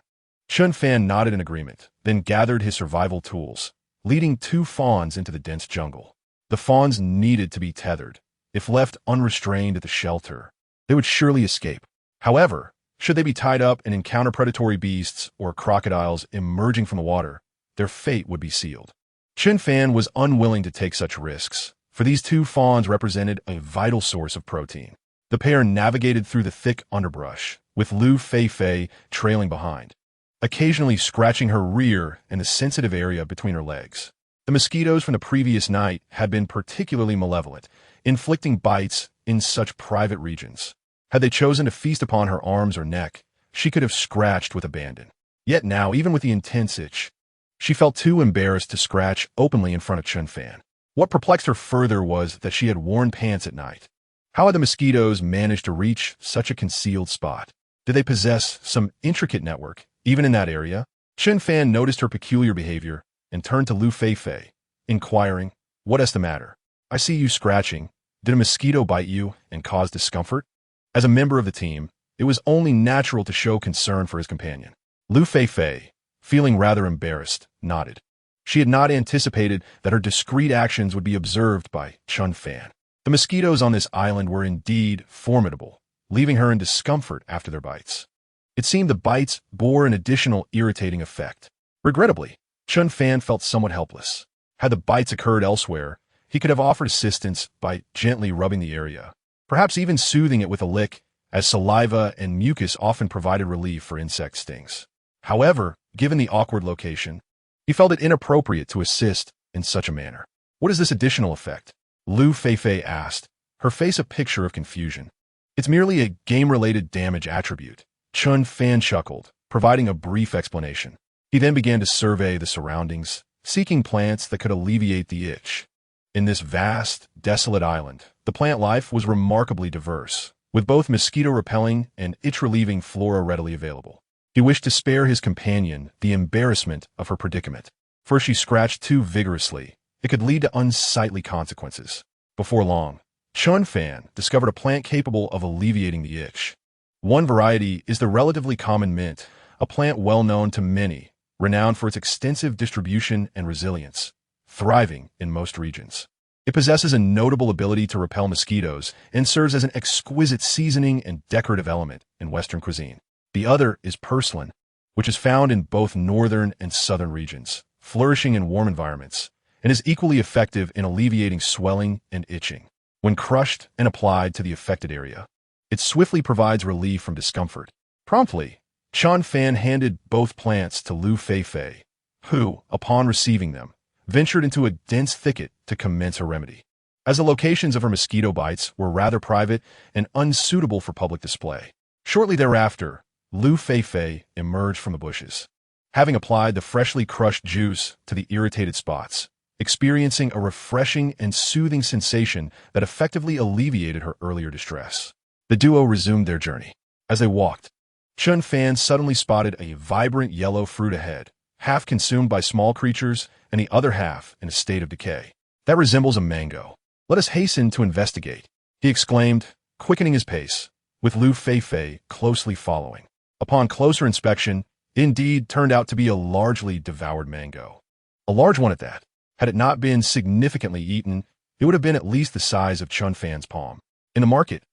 Chen Fan nodded in agreement, then gathered his survival tools, leading 2 fawns into the dense jungle. The fawns needed to be tethered, If left unrestrained at the shelter, they would surely escape. However, should they be tied up and encounter predatory beasts or crocodiles emerging from the water, their fate would be sealed. Chen Fan was unwilling to take such risks, for these two fawns represented a vital source of protein. The pair navigated through the thick underbrush, with Liu Feifei trailing behind, occasionally scratching her rear and the sensitive area between her legs. The mosquitoes from the previous night had been particularly malevolent, inflicting bites in such private regions. Had they chosen to feast upon her arms or neck, she could have scratched with abandon. Yet now, even with the intense itch, she felt too embarrassed to scratch openly in front of Chen Fan. What perplexed her further was that she had worn pants at night. How had the mosquitoes managed to reach such a concealed spot? Did they possess some intricate network, even in that area? Chen Fan noticed her peculiar behavior and turned to Liu Feifei, inquiring, "What is the matter? I see you scratching. Did a mosquito bite you and cause discomfort?" As a member of the team, it was only natural to show concern for his companion. Liu Feifei, feeling rather embarrassed, nodded. She had not anticipated that her discreet actions would be observed by Chen Fan. The mosquitoes on this island were indeed formidable, leaving her in discomfort after their bites. It seemed the bites bore an additional irritating effect. Regrettably, Chen Fan felt somewhat helpless. Had the bites occurred elsewhere, he could have offered assistance by gently rubbing the area, perhaps even soothing it with a lick, as saliva and mucus often provided relief for insect stings. However, given the awkward location, he felt it inappropriate to assist in such a manner. "What is this additional effect?" Liu Feifei asked, her face a picture of confusion. "It's merely a game-related damage attribute." Chen Fan chuckled, providing a brief explanation. He then began to survey the surroundings, seeking plants that could alleviate the itch. In this vast, desolate island, the plant life was remarkably diverse, with both mosquito-repelling and itch-relieving flora readily available. He wished to spare his companion the embarrassment of her predicament, for if she scratched too vigorously, it could lead to unsightly consequences. Before long, Chen Fan discovered a plant capable of alleviating the itch. One variety is the relatively common mint, a plant well known to many, renowned for its extensive distribution and resilience, thriving in most regions. It possesses a notable ability to repel mosquitoes and serves as an exquisite seasoning and decorative element in Western cuisine. The other is purslane, which is found in both northern and southern regions, flourishing in warm environments, and is equally effective in alleviating swelling and itching. When crushed and applied to the affected area, it swiftly provides relief from discomfort. Promptly, Chen Fan handed both plants to Liu Feifei, who, upon receiving them, ventured into a dense thicket to commence her remedy. As the locations of her mosquito bites were rather private and unsuitable for public display, shortly thereafter, Liu Feifei emerged from the bushes, having applied the freshly crushed juice to the irritated spots, experiencing a refreshing and soothing sensation that effectively alleviated her earlier distress. The duo resumed their journey. As they walked, Chen Fan suddenly spotted a vibrant yellow fruit ahead, half consumed by small creatures and the other half in a state of decay. "That resembles a mango. Let us hasten to investigate," he exclaimed, quickening his pace, with Liu Feifei closely following. Upon closer inspection, it indeed turned out to be a largely devoured mango. A large one at that. Had it not been significantly eaten, it would have been at least the size of Chen Fan's palm. In the market,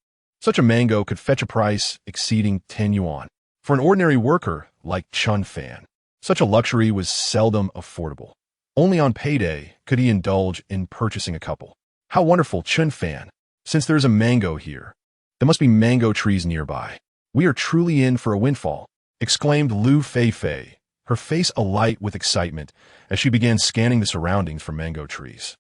such a mango could fetch a price exceeding 10 yuan. For an ordinary worker like Chen Fan, such a luxury was seldom affordable. Only on payday could he indulge in purchasing a couple. "How wonderful, Chen Fan! Since there is a mango here, there must be mango trees nearby. We are truly in for a windfall," exclaimed Liu Feifei, her face alight with excitement as she began scanning the surroundings for mango trees.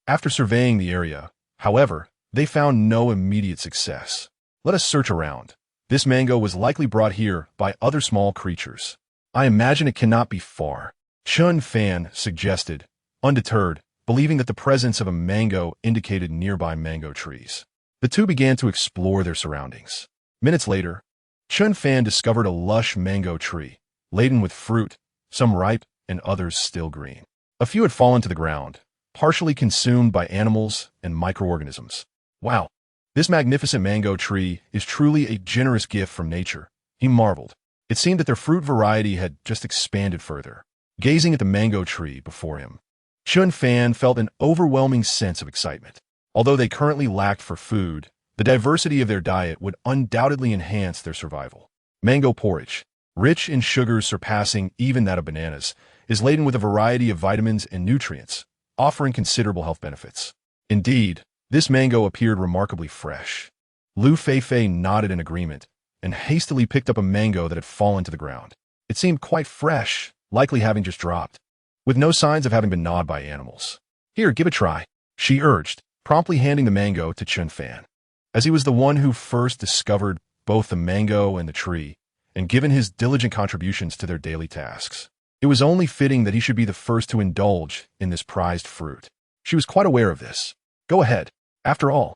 After surveying the area, however, they found no immediate success. "Let us search around. This mango was likely brought here by other small creatures. I imagine it cannot be far," Chen Fan suggested, undeterred, believing that the presence of a mango indicated nearby mango trees. The two began to explore their surroundings. Minutes later, Chen Fan discovered a lush mango tree, laden with fruit, some ripe and others still green. A few had fallen to the ground, partially consumed by animals and microorganisms. "Wow, this magnificent mango tree is truly a generous gift from nature," he marveled. It seemed that their fruit variety had just expanded further. Gazing at the mango tree before him, Chen Fan felt an overwhelming sense of excitement. Although they currently lacked for food, the diversity of their diet would undoubtedly enhance their survival. Mango porridge, rich in sugars surpassing even that of bananas, is laden with a variety of vitamins and nutrients, offering considerable health benefits. Indeed, this mango appeared remarkably fresh. Liu Feifei nodded in agreement and hastily picked up a mango that had fallen to the ground. It seemed quite fresh, likely having just dropped, with no signs of having been gnawed by animals. "Here, give it a try," she urged, promptly handing the mango to Chen Fan. As he was the one who first discovered both the mango and the tree, and given his diligent contributions to their daily tasks, it was only fitting that he should be the first to indulge in this prized fruit. She was quite aware of this. "Go ahead. After all,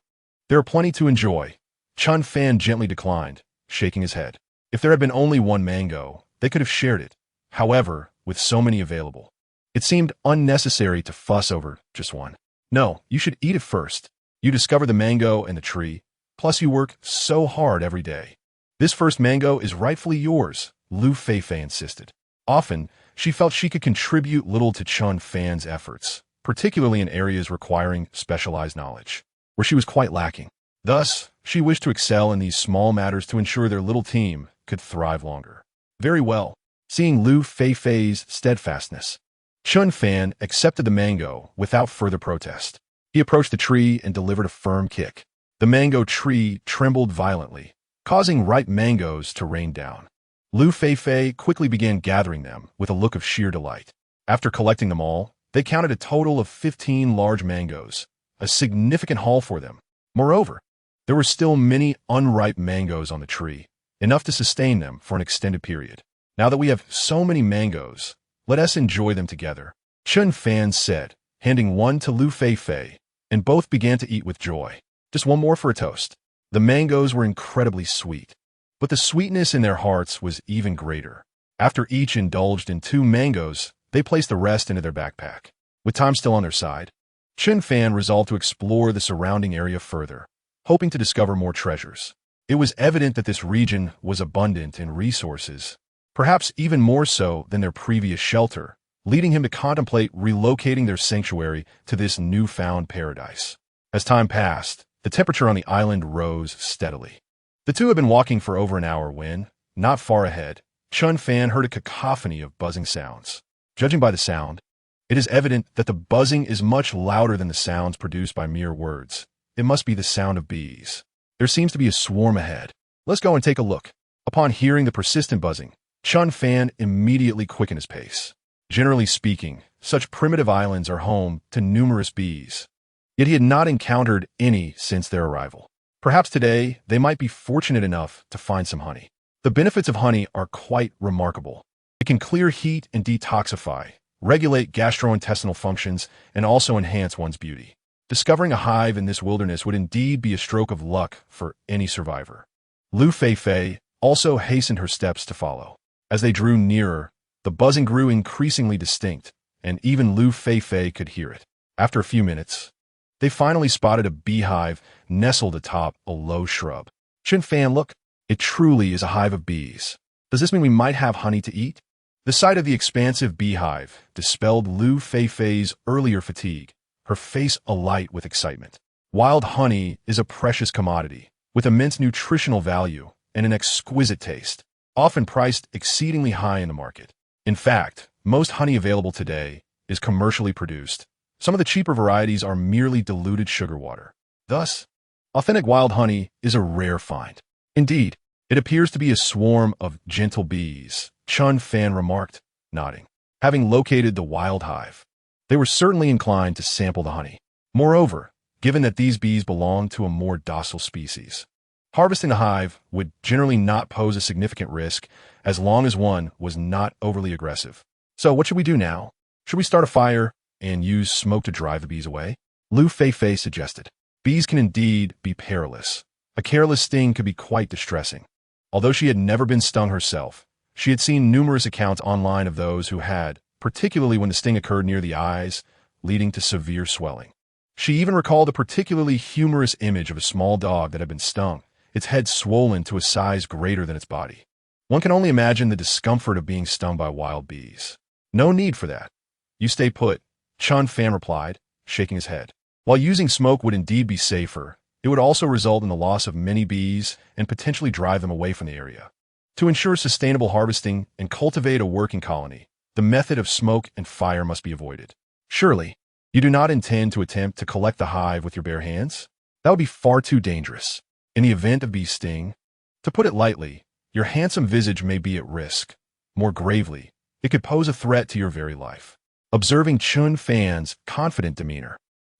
there are plenty to enjoy," Chen Fan gently declined, shaking his head. If there had been only one mango, they could have shared it. However, with so many available, it seemed unnecessary to fuss over just one. "No, you should eat it first. You discover the mango and the tree, plus you work so hard every day. This first mango is rightfully yours," Liu Feifei insisted. Often, she felt she could contribute little to Chen Fan's efforts, particularly in areas requiring specialized knowledge, where she was quite lacking. Thus, she wished to excel in these small matters to ensure their little team could thrive longer. Very well. Seeing Liu Feifei's steadfastness, Chen Fan accepted the mango without further protest. He approached the tree and delivered a firm kick. The mango tree trembled violently, causing ripe mangoes to rain down. Liu Feifei quickly began gathering them with a look of sheer delight. After collecting them all, they counted a total of 15 large mangoes, a significant haul for them. Moreover, there were still many unripe mangoes on the tree, enough to sustain them for an extended period. "Now that we have so many mangoes, let us enjoy them together," Chen Fan said, handing one to Liu Feifei, and both began to eat with joy. "Just one more for a toast." The mangoes were incredibly sweet, but the sweetness in their hearts was even greater. After each indulged in 2 mangoes, they placed the rest into their backpack. With time still on their side, Chen Fan resolved to explore the surrounding area further, hoping to discover more treasures. It was evident that this region was abundant in resources, perhaps even more so than their previous shelter, leading him to contemplate relocating their sanctuary to this newfound paradise. As time passed, the temperature on the island rose steadily. The two had been walking for over an hour when, not far ahead, Chen Fan heard a cacophony of buzzing sounds. Judging by the sound, it is evident that the buzzing is much louder than the sounds produced by mere words. It must be the sound of bees. There seems to be a swarm ahead. "Let's go and take a look." Upon hearing the persistent buzzing, Chen Fan immediately quickened his pace. Generally speaking, such primitive islands are home to numerous bees. Yet he had not encountered any since their arrival. Perhaps today they might be fortunate enough to find some honey. The benefits of honey are quite remarkable. It can clear heat and detoxify, regulate gastrointestinal functions, and also enhance one's beauty. Discovering a hive in this wilderness would indeed be a stroke of luck for any survivor. Liu Feifei also hastened her steps to follow. As they drew nearer, the buzzing grew increasingly distinct, and even Liu Feifei could hear it. After a few minutes, they finally spotted a beehive nestled atop a low shrub. "Chen Fan, look, it truly is a hive of bees. Does this mean we might have honey to eat?" The sight of the expansive beehive dispelled Liu Feifei's earlier fatigue, her face alight with excitement. Wild honey is a precious commodity, with immense nutritional value and an exquisite taste, often priced exceedingly high in the market. In fact, most honey available today is commercially produced. Some of the cheaper varieties are merely diluted sugar water. Thus, authentic wild honey is a rare find. Indeed, it appears to be a swarm of gentle bees, Chen Fan remarked, nodding. Having located the wild hive, they were certainly inclined to sample the honey. Moreover, given that these bees belong to a more docile species, harvesting the hive would generally not pose a significant risk as long as one was not overly aggressive. "So what should we do now? Should we start a fire and use smoke to drive the bees away?" Liu Feifei suggested. Bees can indeed be perilous. A careless sting could be quite distressing. Although she had never been stung herself, she had seen numerous accounts online of those who had, particularly when the sting occurred near the eyes, leading to severe swelling. She even recalled a particularly humorous image of a small dog that had been stung, its head swollen to a size greater than its body. One can only imagine the discomfort of being stung by wild bees. "No need for that. You stay put," Chen Fan replied, shaking his head. While using smoke would indeed be safer, it would also result in the loss of many bees and potentially drive them away from the area. To ensure sustainable harvesting and cultivate a working colony, the method of smoke and fire must be avoided. Surely, you do not intend to attempt to collect the hive with your bare hands? That would be far too dangerous. In the event of bee sting, to put it lightly, your handsome visage may be at risk. More gravely, it could pose a threat to your very life. Observing Chen Fan's confident demeanor,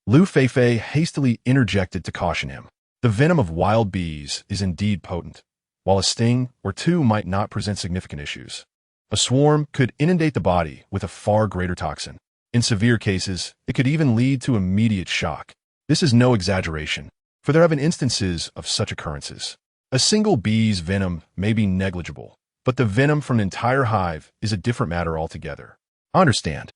Liu Feifei hastily interjected to caution him. The venom of wild bees is indeed potent, while a sting or two might not present significant issues. A swarm could inundate the body with a far greater toxin. In severe cases, it could even lead to immediate shock. This is no exaggeration, for there have been instances of such occurrences. A single bee's venom may be negligible, but the venom from an entire hive is a different matter altogether. Understand.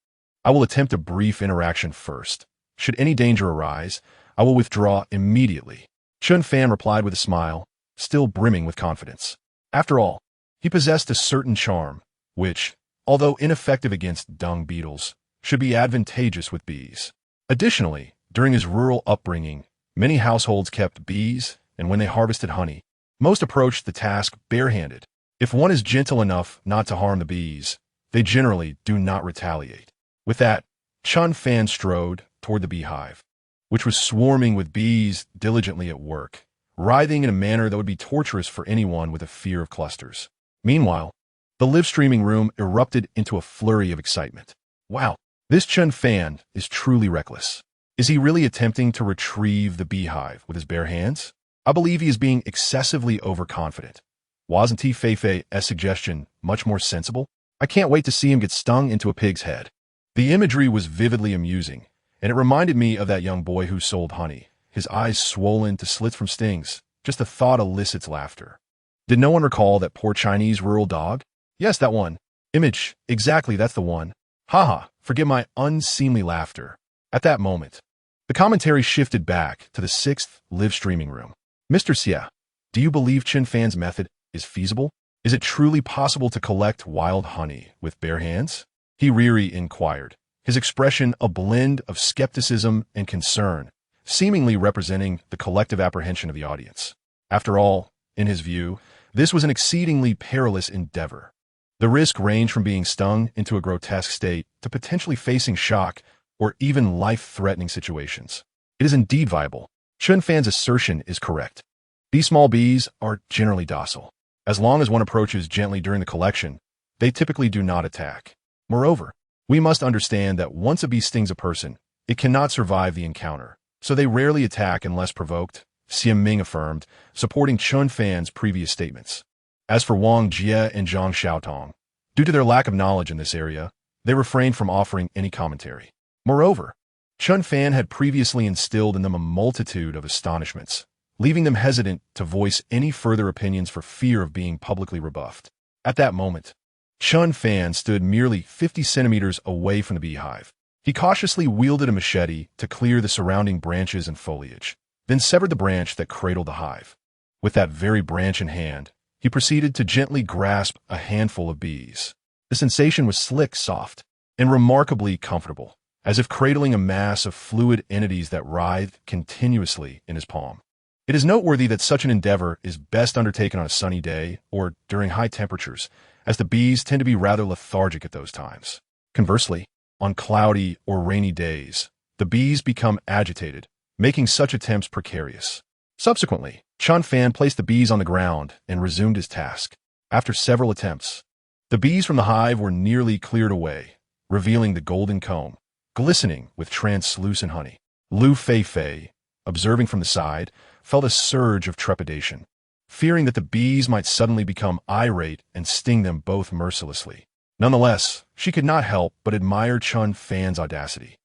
I will attempt a brief interaction first. Should any danger arise, I will withdraw immediately. Chen Fan replied with a smile, still brimming with confidence. After all, he possessed a certain charm, which, although ineffective against dung beetles, should be advantageous with bees. Additionally, during his rural upbringing, many households kept bees, and when they harvested honey, most approached the task barehanded. If one is gentle enough not to harm the bees, they generally do not retaliate. With that, Chen Fan strode toward the beehive, which was swarming with bees diligently at work, writhing in a manner that would be torturous for anyone with a fear of clusters. Meanwhile, the live streaming room erupted into a flurry of excitement. Wow, this Chen Fan is truly reckless. Is he really attempting to retrieve the beehive with his bare hands? I believe he is being excessively overconfident. Wasn't Feifei's suggestion much more sensible? I can't wait to see him get stung into a pig's head. The imagery was vividly amusing, and it reminded me of that young boy who sold honey, his eyes swollen to slits from stings. Just the thought elicits laughter. Did no one recall that poor Chinese rural dog? Yes, that one. Image, exactly, that's the one. Haha, forgive my unseemly laughter. At that moment, the commentary shifted back to the sixth live streaming room. Mr. Xia, do you believe Chen Fan's method is feasible? Is it truly possible to collect wild honey with bare hands? He inquired, his expression a blend of skepticism and concern, seemingly representing the collective apprehension of the audience. After all, in his view, this was an exceedingly perilous endeavor. The risk ranged from being stung into a grotesque state to potentially facing shock or even life-threatening situations. It is indeed viable. Chen Fan's assertion is correct. These small bees are generally docile. As long as one approaches gently during the collection, they typically do not attack. Moreover, we must understand that once a bee stings a person, it cannot survive the encounter, so they rarely attack unless provoked, Xia Ming affirmed, supporting Chen Fan's previous statements. As for Wang Jie and Zhang Xiaotong, due to their lack of knowledge in this area, they refrained from offering any commentary. Moreover, Chen Fan had previously instilled in them a multitude of astonishments, leaving them hesitant to voice any further opinions for fear of being publicly rebuffed. At that moment, Chen Fan stood merely 50 centimeters away from the beehive. He cautiously wielded a machete to clear the surrounding branches and foliage, then severed the branch that cradled the hive. With that very branch in hand, he proceeded to gently grasp a handful of bees. The sensation was slick, soft, and remarkably comfortable, as if cradling a mass of fluid entities that writhed continuously in his palm. It is noteworthy that such an endeavor is best undertaken on a sunny day or during high temperatures, as the bees tend to be rather lethargic at those times. Conversely, on cloudy or rainy days, the bees become agitated, making such attempts precarious. Subsequently, Chen Fan placed the bees on the ground and resumed his task. After several attempts, the bees from the hive were nearly cleared away, revealing the golden comb, glistening with translucent honey. Liu Feifei, observing from the side, felt a surge of trepidation, fearing that the bees might suddenly become irate and sting them both mercilessly. Nonetheless, she could not help but admire Chen Fan's audacity.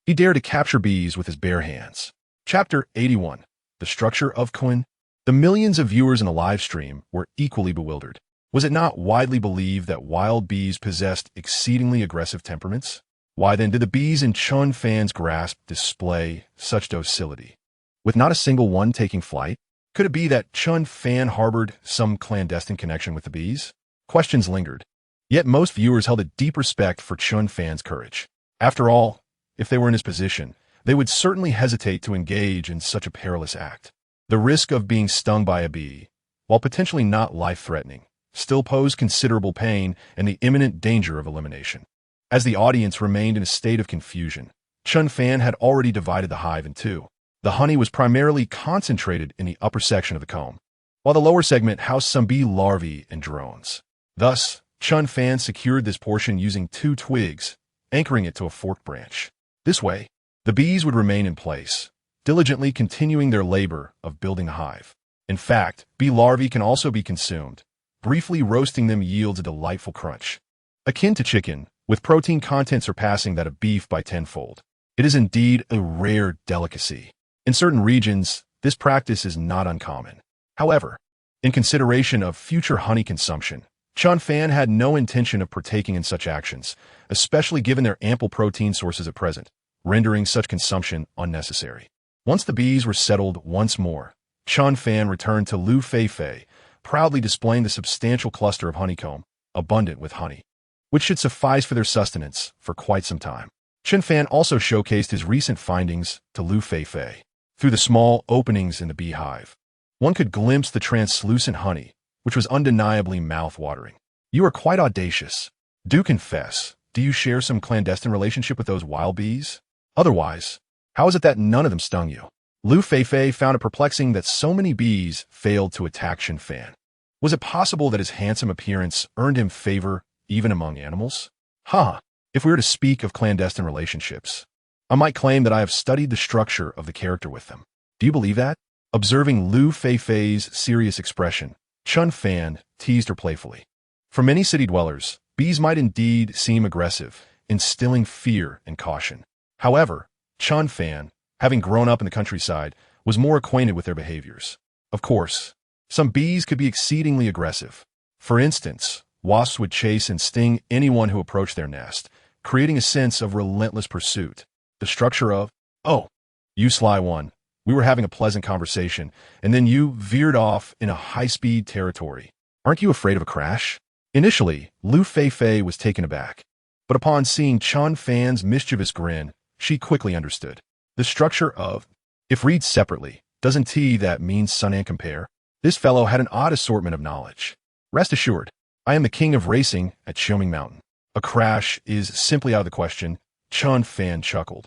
He dared to capture bees with his bare hands. Chapter 81. The Structure of Quen. The millions of viewers in the live stream were equally bewildered. Was it not widely believed that wild bees possessed exceedingly aggressive temperaments? Why then did the bees in Chen Fan's grasp display such docility, with not a single one taking flight? Could it be that Chen Fan harbored some clandestine connection with the bees? Questions lingered. Yet most viewers held a deep respect for Chen Fan's courage. After all, if they were in his position, they would certainly hesitate to engage in such a perilous act. The risk of being stung by a bee, while potentially not life-threatening, still posed considerable pain and the imminent danger of elimination. As the audience remained in a state of confusion, Chen Fan had already divided the hive in two. The honey was primarily concentrated in the upper section of the comb, while the lower segment housed some bee larvae and drones. Thus, Chen Fan secured this portion using 2 twigs, anchoring it to a forked branch. This way, the bees would remain in place, diligently continuing their labor of building a hive. In fact, bee larvae can also be consumed. Briefly roasting them yields a delightful crunch. Akin to chicken, with protein content surpassing that of beef by tenfold. It is indeed a rare delicacy. In certain regions, this practice is not uncommon. However, in consideration of future honey consumption, Chen Fan had no intention of partaking in such actions, especially given their ample protein sources at present, rendering such consumption unnecessary. Once the bees were settled once more, Chen Fan returned to Liu Feifei, proudly displaying the substantial cluster of honeycomb, abundant with honey, which should suffice for their sustenance for quite some time. Chen Fan also showcased his recent findings to Liu Feifei. Through the small openings in the beehive, one could glimpse the translucent honey, which was undeniably mouth-watering. You are quite audacious. Do confess, do you share some clandestine relationship with those wild bees? Otherwise, how is it that none of them stung you? Liu Feifei found it perplexing that so many bees failed to attack Chen Fan. Was it possible that his handsome appearance earned him favor even among animals? If we were to speak of clandestine relationships, I might claim that I have studied the structure of the character with them. Do you believe that? Observing Liu Feifei's serious expression, Chen Fan teased her playfully. For many city dwellers, bees might indeed seem aggressive, instilling fear and caution. However, Chen Fan, having grown up in the countryside, was more acquainted with their behaviors. Of course, some bees could be exceedingly aggressive. For instance, wasps would chase and sting anyone who approached their nest, creating a sense of relentless pursuit. The structure of, "Oh, you sly one, we were having a pleasant conversation, and then you veered off in a high-speed territory. Aren't you afraid of a crash?" Initially, Liu Feifei was taken aback, but upon seeing Chen Fan's mischievous grin, she quickly understood. The structure of, if read separately, doesn't that mean son and compare? This fellow had an odd assortment of knowledge. Rest assured, I am the king of racing at Xiaoming Mountain. A crash is simply out of the question, Chen Fan chuckled,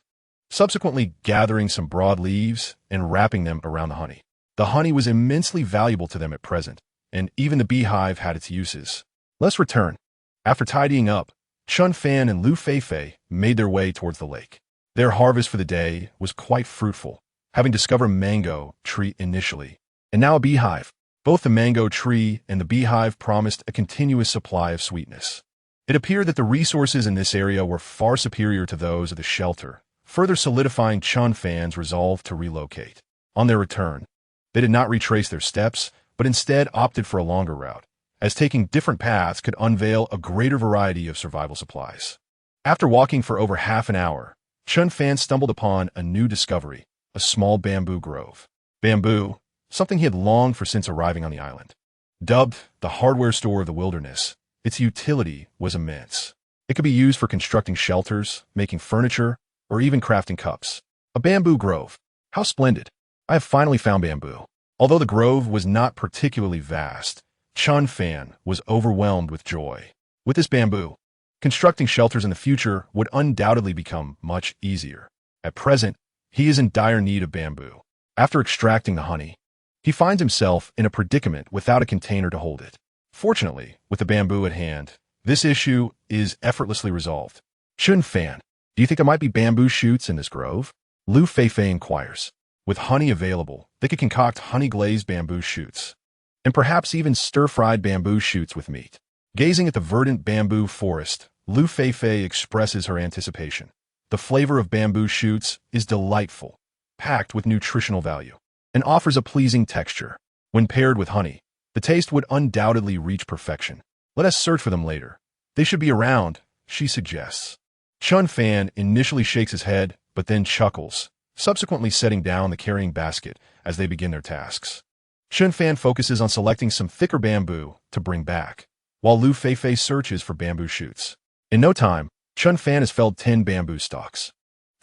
subsequently gathering some broad leaves and wrapping them around the honey. The honey was immensely valuable to them at present, and even the beehive had its uses. Let's return. After tidying up, Chen Fan and Liu Feifei made their way towards the lake. Their harvest for the day was quite fruitful, having discovered a mango tree initially, and now a beehive. Both the mango tree and the beehive promised a continuous supply of sweetness. It appeared that the resources in this area were far superior to those of the shelter, further solidifying Chen Fan's resolve to relocate. On their return, they did not retrace their steps, but instead opted for a longer route, as taking different paths could unveil a greater variety of survival supplies. After walking for over half an hour, Chen Fan stumbled upon a new discovery, a small bamboo grove. Bamboo, something he had longed for since arriving on the island. Dubbed the hardware store of the wilderness, its utility was immense. It could be used for constructing shelters, making furniture, or even crafting cups. A bamboo grove. How splendid. I have finally found bamboo. Although the grove was not particularly vast, Chen Fan was overwhelmed with joy. With this bamboo, constructing shelters in the future would undoubtedly become much easier. At present, he is in dire need of bamboo. After extracting the honey, he finds himself in a predicament without a container to hold it. Fortunately, with the bamboo at hand, this issue is effortlessly resolved. Chen Fan, do you think there might be bamboo shoots in this grove? Liu Feifei inquires. With honey available, they could concoct honey-glazed bamboo shoots, and perhaps even stir-fried bamboo shoots with meat. Gazing at the verdant bamboo forest, Liu Feifei expresses her anticipation. The flavor of bamboo shoots is delightful, packed with nutritional value, and offers a pleasing texture. When paired with honey, the taste would undoubtedly reach perfection. Let us search for them later. They should be around, she suggests. Chen Fan initially shakes his head, but then chuckles, subsequently setting down the carrying basket as they begin their tasks. Chen Fan focuses on selecting some thicker bamboo to bring back, while Liu Feifei searches for bamboo shoots. In no time, Chen Fan has felled 10 bamboo stalks.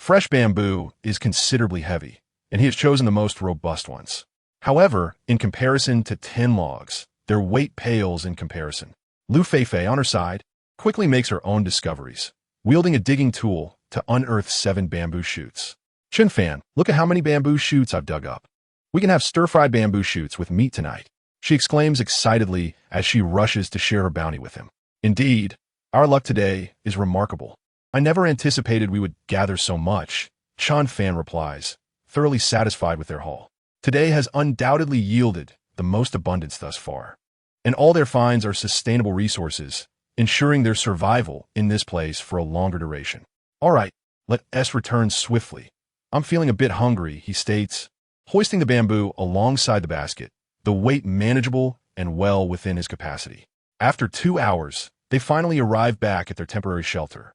Fresh bamboo is considerably heavy, and he has chosen the most robust ones. However, in comparison to 10 logs, their weight pales in comparison. Liu Feifei, on her side, quickly makes her own discoveries, wielding a digging tool to unearth 7 bamboo shoots. Chen Fan, look at how many bamboo shoots I've dug up. We can have stir-fried bamboo shoots with meat tonight, she exclaims excitedly as she rushes to share her bounty with him. Indeed, our luck today is remarkable. I never anticipated we would gather so much, Chen Fan replies, thoroughly satisfied with their haul. Today has undoubtedly yielded the most abundance thus far, and all their finds are sustainable resources, ensuring their survival in this place for a longer duration. All right, let us return swiftly. I'm feeling a bit hungry, he states, hoisting the bamboo alongside the basket, the weight manageable and well within his capacity. After 2 hours, they finally arrive back at their temporary shelter.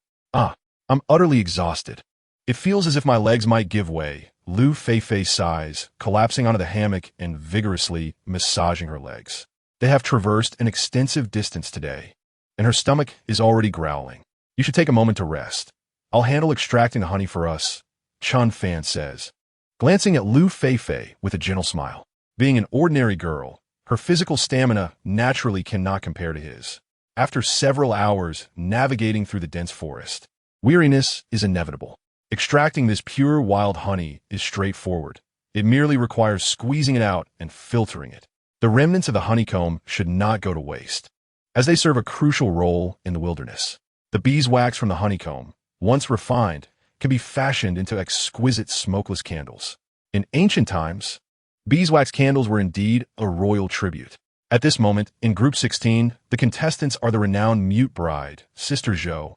I'm utterly exhausted. It feels as if my legs might give way, Liu Feifei sighs, collapsing onto the hammock and vigorously massaging her legs. They have traversed an extensive distance today, and her stomach is already growling. You should take a moment to rest. I'll handle extracting the honey for us, Chen Fan says, glancing at Liu Feifei with a gentle smile. Being an ordinary girl, her physical stamina naturally cannot compare to his. After several hours navigating through the dense forest, weariness is inevitable. Extracting this pure wild honey is straightforward. It merely requires squeezing it out and filtering it. The remnants of the honeycomb should not go to waste, as they serve a crucial role in the wilderness. The beeswax from the honeycomb, once refined, can be fashioned into exquisite smokeless candles. In ancient times, beeswax candles were indeed a royal tribute. At this moment, in Group 16, the contestants are the renowned mute bride, Sister Zhou,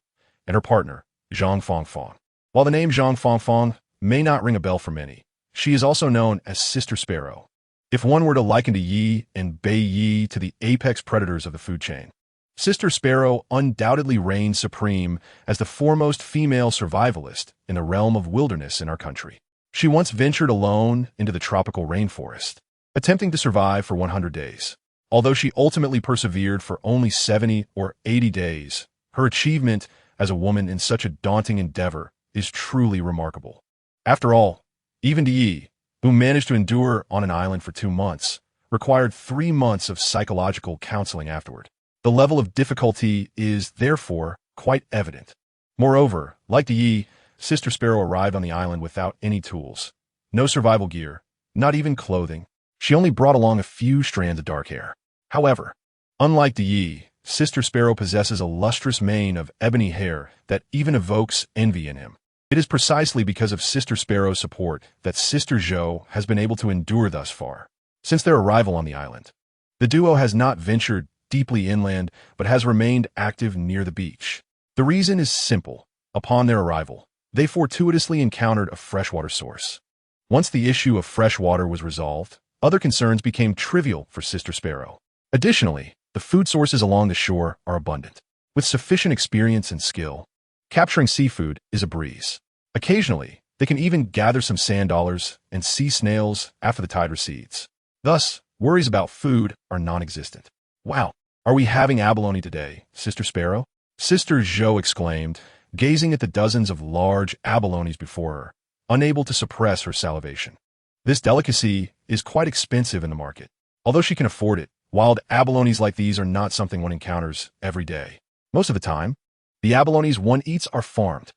and her partner, Zhang Fangfang. While the name Zhang Fangfang may not ring a bell for many, she is also known as Sister Sparrow, if one were to liken Yi and Bei Yi to the apex predators of the food chain. Sister Sparrow undoubtedly reigns supreme as the foremost female survivalist in the realm of wilderness in our country. She once ventured alone into the tropical rainforest, attempting to survive for 100 days. Although she ultimately persevered for only 70 or 80 days, her achievement as a woman in such a daunting endeavor is truly remarkable. After all, even Yi, who managed to endure on an island for 2 months, required 3 months of psychological counseling afterward. The level of difficulty is, therefore, quite evident. Moreover, like Yi, Sister Sparrow arrived on the island without any tools, no survival gear, not even clothing. She only brought along a few strands of dark hair. However, unlike Yi, Sister Sparrow possesses a lustrous mane of ebony hair that even evokes envy in him. It is precisely because of Sister Sparrow's support that Sister Zhou has been able to endure thus far. Since their arrival on the island, the duo has not ventured deeply inland but has remained active near the beach. The reason is simple. Upon their arrival, they fortuitously encountered a freshwater source. Once the issue of fresh water was resolved, other concerns became trivial for Sister Sparrow. Additionally, the food sources along the shore are abundant. With sufficient experience and skill, capturing seafood is a breeze. Occasionally, they can even gather some sand dollars and sea snails after the tide recedes. Thus, worries about food are non-existent. Wow, are we having abalone today, Sister Sparrow? Sister Zhou exclaimed, gazing at the dozens of large abalones before her, unable to suppress her salivation. This delicacy is quite expensive in the market. Although she can afford it, wild abalones like these are not something one encounters every day. Most of the time, the abalones one eats are farmed.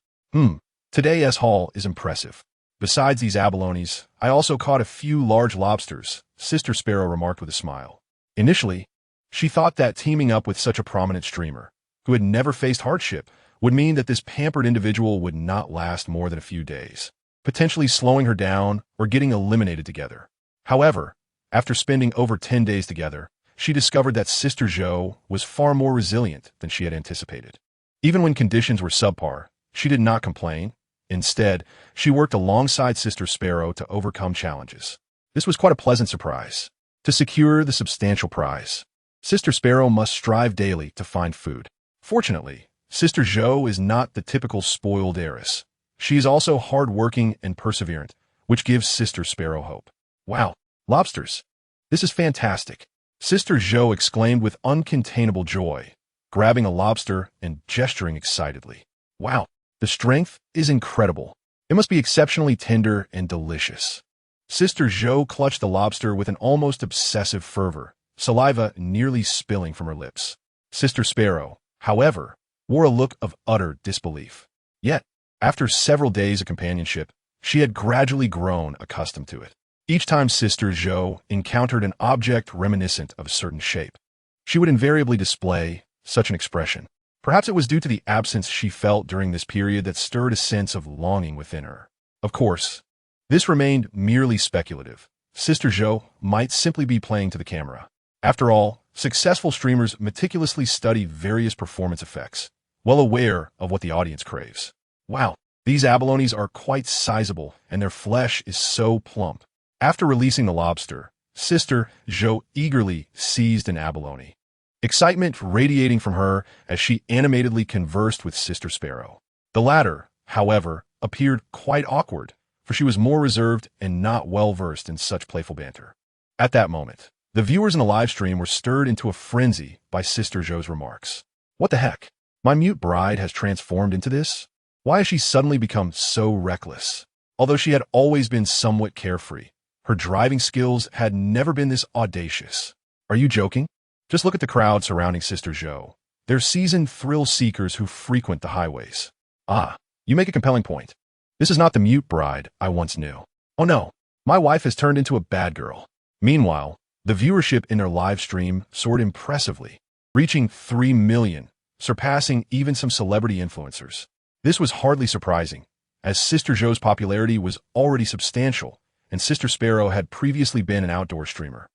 Today's haul is impressive. Besides these abalones, I also caught a few large lobsters, Sister Sparrow remarked with a smile. Initially, she thought that teaming up with such a prominent streamer, who had never faced hardship, would mean that this pampered individual would not last more than a few days, potentially slowing her down or getting eliminated together. However, after spending over 10 days together, she discovered that Sister Zhou was far more resilient than she had anticipated. Even when conditions were subpar, she did not complain. Instead, she worked alongside Sister Sparrow to overcome challenges. This was quite a pleasant surprise. To secure the substantial prize, Sister Sparrow must strive daily to find food. Fortunately, Sister Zhou is not the typical spoiled heiress. She is also hard-working and perseverant, which gives Sister Sparrow hope. Wow, lobsters! This is fantastic! Sister Zhou exclaimed with uncontainable joy, grabbing a lobster and gesturing excitedly. Wow, the strength is incredible. It must be exceptionally tender and delicious. Sister Zhou clutched the lobster with an almost obsessive fervor, saliva nearly spilling from her lips. Sister Sparrow, however, wore a look of utter disbelief. Yet, after several days of companionship, she had gradually grown accustomed to it. Each time Sister Zhou encountered an object reminiscent of a certain shape, she would invariably display such an expression. Perhaps it was due to the absence she felt during this period that stirred a sense of longing within her. Of course, this remained merely speculative. Sister Zhou might simply be playing to the camera. After all, successful streamers meticulously study various performance effects, well aware of what the audience craves. Wow, these abalones are quite sizable, and their flesh is so plump. After releasing the lobster, Sister Zhou eagerly seized an abalone, excitement radiating from her as she animatedly conversed with Sister Sparrow. The latter, however, appeared quite awkward, for she was more reserved and not well-versed in such playful banter. At that moment, the viewers in the live stream were stirred into a frenzy by Sister Zhou's remarks. What the heck? My mute bride has transformed into this? Why has she suddenly become so reckless? Although she had always been somewhat carefree, her driving skills had never been this audacious. Are you joking? Just look at the crowd surrounding Sister Zhou. They're seasoned thrill-seekers who frequent the highways. Ah, you make a compelling point. This is not the mute bride I once knew. Oh no, my wife has turned into a bad girl. Meanwhile, the viewership in their live stream soared impressively, reaching 3 million, surpassing even some celebrity influencers. This was hardly surprising, as Sister Zhou's popularity was already substantial, and Sister Sparrow had previously been an outdoor streamer,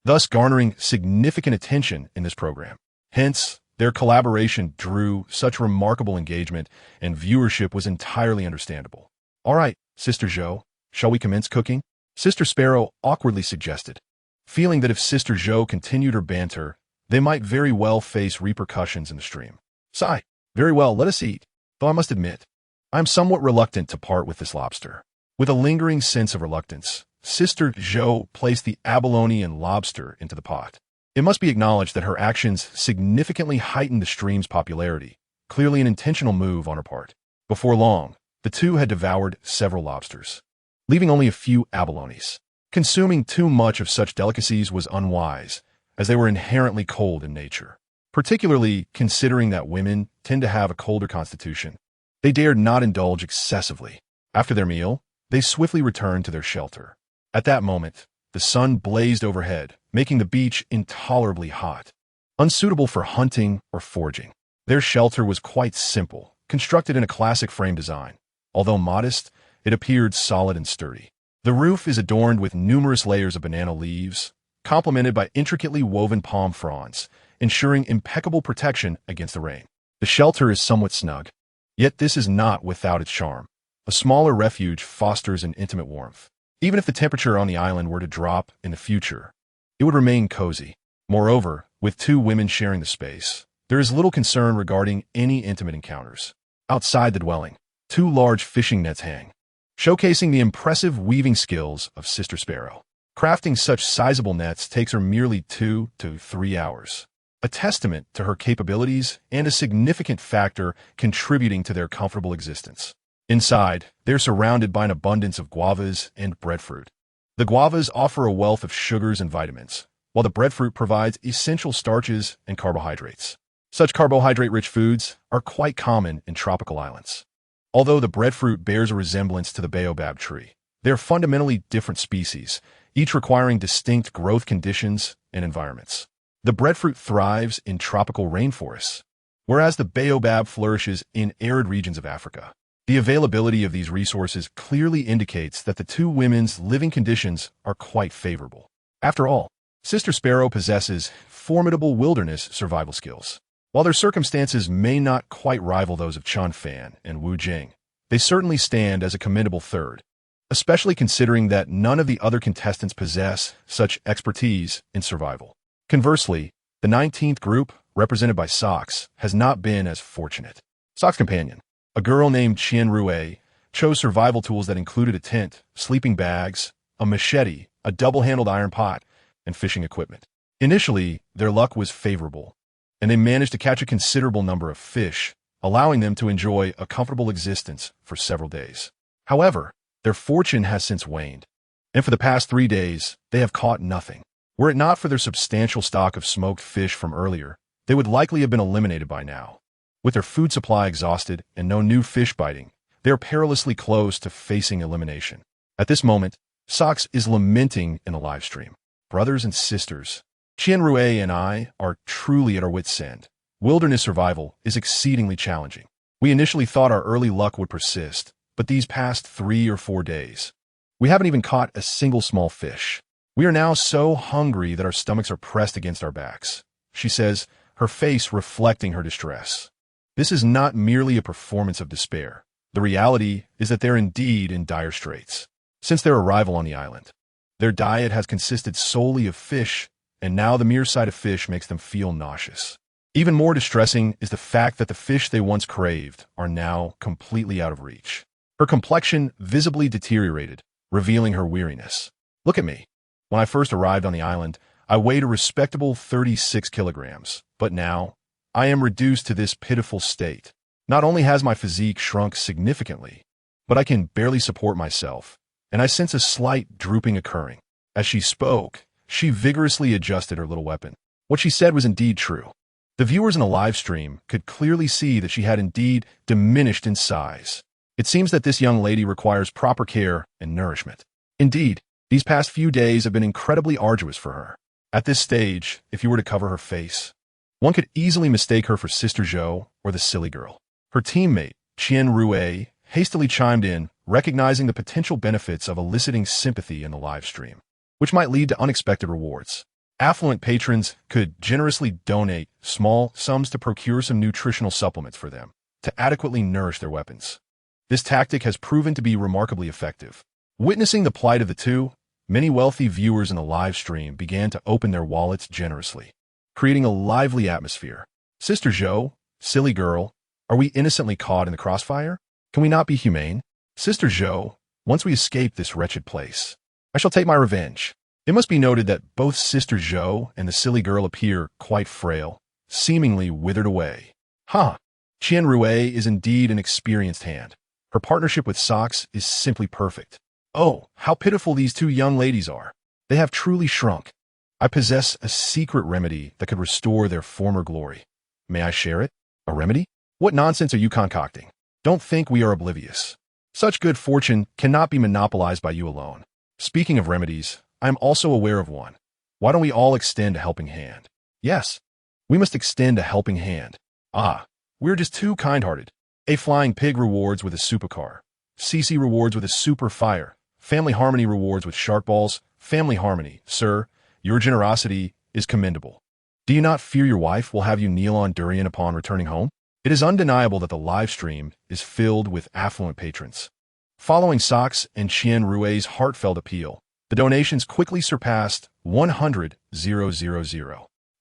thus garnering significant attention in this program. Hence, their collaboration drew such remarkable engagement, and viewership was entirely understandable. All right, Sister Zhou, shall we commence cooking? Sister Sparrow awkwardly suggested, feeling that if Sister Zhou continued her banter, they might very well face repercussions in the stream. Sigh, very well, let us eat, though I must admit, I am somewhat reluctant to part with this lobster. With a lingering sense of reluctance, Sister Zhou placed the abalone and lobster into the pot. It must be acknowledged that her actions significantly heightened the stream's popularity, clearly an intentional move on her part. Before long, the two had devoured several lobsters, leaving only a few abalones. Consuming too much of such delicacies was unwise, as they were inherently cold in nature. Particularly considering that women tend to have a colder constitution, they dared not indulge excessively. After their meal, they swiftly returned to their shelter. At that moment, the sun blazed overhead, making the beach intolerably hot, unsuitable for hunting or foraging. Their shelter was quite simple, constructed in a classic frame design. Although modest, it appeared solid and sturdy. The roof is adorned with numerous layers of banana leaves, complemented by intricately woven palm fronds, ensuring impeccable protection against the rain. The shelter is somewhat snug, yet this is not without its charm. A smaller refuge fosters an intimate warmth. Even if the temperature on the island were to drop in the future, it would remain cozy. Moreover, with two women sharing the space, there is little concern regarding any intimate encounters. Outside the dwelling, 2 large fishing nets hang, showcasing the impressive weaving skills of Sister Sparrow. Crafting such sizable nets takes her merely 2 to 3 hours, a testament to her capabilities and a significant factor contributing to their comfortable existence. Inside, they're surrounded by an abundance of guavas and breadfruit. The guavas offer a wealth of sugars and vitamins, while the breadfruit provides essential starches and carbohydrates. Such carbohydrate-rich foods are quite common in tropical islands. Although the breadfruit bears a resemblance to the baobab tree, they are fundamentally different species, each requiring distinct growth conditions and environments. The breadfruit thrives in tropical rainforests, whereas the baobab flourishes in arid regions of Africa. The availability of these resources clearly indicates that the two women's living conditions are quite favorable. After all, Sister Sparrow possesses formidable wilderness survival skills. While their circumstances may not quite rival those of Chen Fan and Wu Jing, they certainly stand as a commendable third, especially considering that none of the other contestants possess such expertise in survival. Conversely, the 19th group, represented by Socks, has not been as fortunate. Socks' companion, a girl named Qian Rui, chose survival tools that included a tent, sleeping bags, a machete, a double-handled iron pot, and fishing equipment. Initially, their luck was favorable, and they managed to catch a considerable number of fish, allowing them to enjoy a comfortable existence for several days. However, their fortune has since waned, and for the past 3 days, they have caught nothing. Were it not for their substantial stock of smoked fish from earlier, they would likely have been eliminated by now. With their food supply exhausted and no new fish biting, they are perilously close to facing elimination. At this moment, Sox is lamenting in the live stream. Brothers and sisters, Chen Rue and I are truly at our wits' end. Wilderness survival is exceedingly challenging. We initially thought our early luck would persist, but these past 3 or 4 days, we haven't even caught a single small fish. We are now so hungry that our stomachs are pressed against our backs, she says, her face reflecting her distress. This is not merely a performance of despair. The reality is that they're indeed in dire straits. Since their arrival on the island, their diet has consisted solely of fish, and now the mere sight of fish makes them feel nauseous. Even more distressing is the fact that the fish they once craved are now completely out of reach. Her complexion visibly deteriorated, revealing her weariness. Look at me. When I first arrived on the island, I weighed a respectable 36 kilograms, but now, I am reduced to this pitiful state. Not only has my physique shrunk significantly, but I can barely support myself, and I sense a slight drooping occurring. As she spoke, she vigorously adjusted her little weapon. What she said was indeed true. The viewers in the live stream could clearly see that she had indeed diminished in size. It seems that this young lady requires proper care and nourishment. Indeed, these past few days have been incredibly arduous for her. At this stage, if you were to cover her face, one could easily mistake her for Sister Zhou or the silly girl. Her teammate, Chen Rue, hastily chimed in, recognizing the potential benefits of eliciting sympathy in the live stream, which might lead to unexpected rewards. Affluent patrons could generously donate small sums to procure some nutritional supplements for them to adequately nourish their weapons. This tactic has proven to be remarkably effective. Witnessing the plight of the two, many wealthy viewers in the live stream began to open their wallets generously, creating a lively atmosphere. Sister Zhou, silly girl, are we innocently caught in the crossfire? Can we not be humane? Sister Zhou, once we escape this wretched place, I shall take my revenge. It must be noted that both Sister Zhou and the silly girl appear quite frail, seemingly withered away. Chen Rue is indeed an experienced hand. Her partnership with Sox is simply perfect. Oh, how pitiful these two young ladies are. They have truly shrunk. I possess a secret remedy that could restore their former glory. May I share it? A remedy? What nonsense are you concocting? Don't think we are oblivious. Such good fortune cannot be monopolized by you alone. Speaking of remedies, I am also aware of one. Why don't we all extend a helping hand? Yes, we must extend a helping hand. We're just too kind-hearted. A Flying Pig rewards with a supercar. CC rewards with a super fire. Family Harmony rewards with shark balls. Family Harmony, sir, your generosity is commendable. Do you not fear your wife will have you kneel on durian upon returning home? It is undeniable that the live stream is filled with affluent patrons. Following Sox and Chen Rue's heartfelt appeal, the donations quickly surpassed 100,000.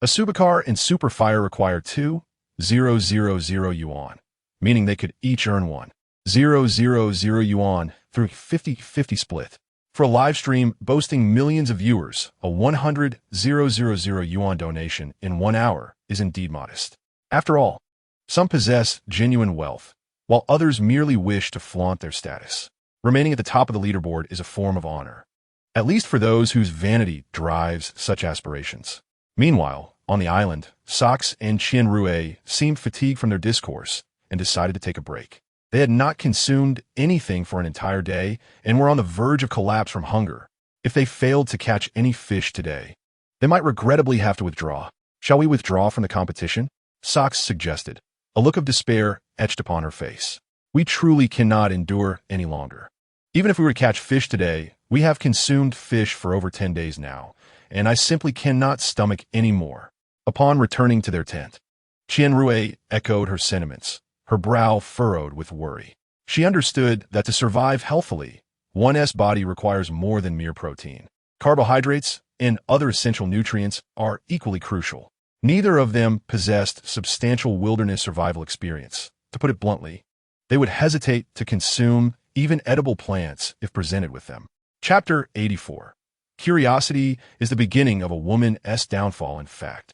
A supercar and super fire require 2,000 yuan, meaning they could each earn 1,000 yuan through 50-50 split. For a live stream boasting millions of viewers, a 100,000 yuan donation in 1 hour is indeed modest. After all, some possess genuine wealth, while others merely wish to flaunt their status. Remaining at the top of the leaderboard is a form of honor, at least for those whose vanity drives such aspirations. Meanwhile, on the island, Sox and Chen Rue seemed fatigued from their discourse and decided to take a break. They had not consumed anything for an entire day and were on the verge of collapse from hunger. If they failed to catch any fish today, they might regrettably have to withdraw. Shall we withdraw from the competition? Sox suggested, a look of despair etched upon her face. We truly cannot endure any longer. Even if we were to catch fish today, we have consumed fish for over 10 days now, and I simply cannot stomach any more. Upon returning to their tent, Chen Rue echoed her sentiments, her brow furrowed with worry. She understood that to survive healthily, one's body requires more than mere protein. Carbohydrates and other essential nutrients are equally crucial. Neither of them possessed substantial wilderness survival experience. To put it bluntly, they would hesitate to consume even edible plants if presented with them. Chapter 84. Curiosity is the beginning of a woman's downfall, in fact.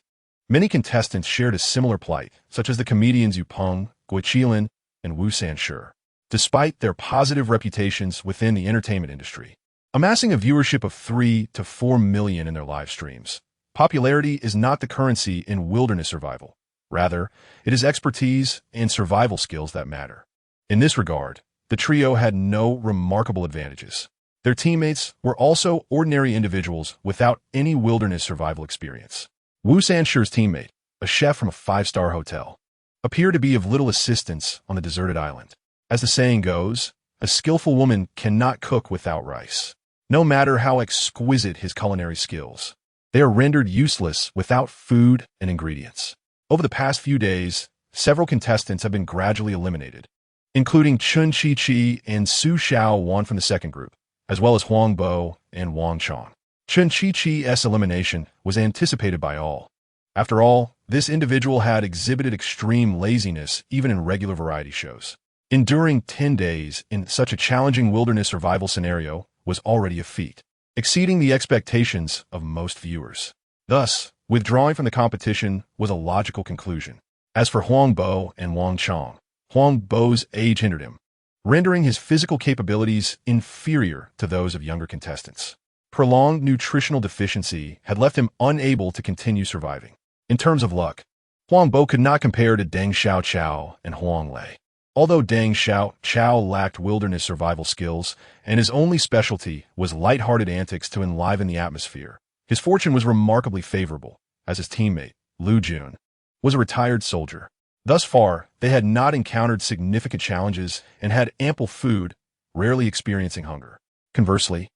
Many contestants shared a similar plight, such as the comedians Yu Peng, Gui Qilin, and Wu Sanshi. despite their positive reputations within the entertainment industry. Amassing a viewership of 3 to 4 million in their live streams, popularity is not the currency in wilderness survival. Rather, it is expertise and survival skills that matter. In this regard, the trio had no remarkable advantages. Their teammates were also ordinary individuals without any wilderness survival experience. Wu Sanshi's teammate, a chef from a 5-star hotel, appeared to be of little assistance on the deserted island. As the saying goes, a skillful woman cannot cook without rice. No matter how exquisite his culinary skills, they are rendered useless without food and ingredients. Over the past few days, several contestants have been gradually eliminated, including Chen Chi and Su Xiao Wan from the second group, as well as Huang Bo and Wang Chong. Chen Chi's elimination was anticipated by all. After all, this individual had exhibited extreme laziness even in regular variety shows. Enduring 10 days in such a challenging wilderness survival scenario was already a feat, exceeding the expectations of most viewers. Thus, withdrawing from the competition was a logical conclusion. As for Huang Bo and Wang Chong, Huang Bo's age hindered him, rendering his physical capabilities inferior to those of younger contestants. Prolonged nutritional deficiency had left him unable to continue surviving. In terms of luck, Huang Bo could not compare to Deng Xiaoqiao and Huang Lei. Although Deng Xiaoqiao lacked wilderness survival skills, and his only specialty was light-hearted antics to enliven the atmosphere, his fortune was remarkably favorable, as his teammate, Liu Jun, was a retired soldier. Thus far, they had not encountered significant challenges and had ample food, rarely experiencing hunger. Conversely,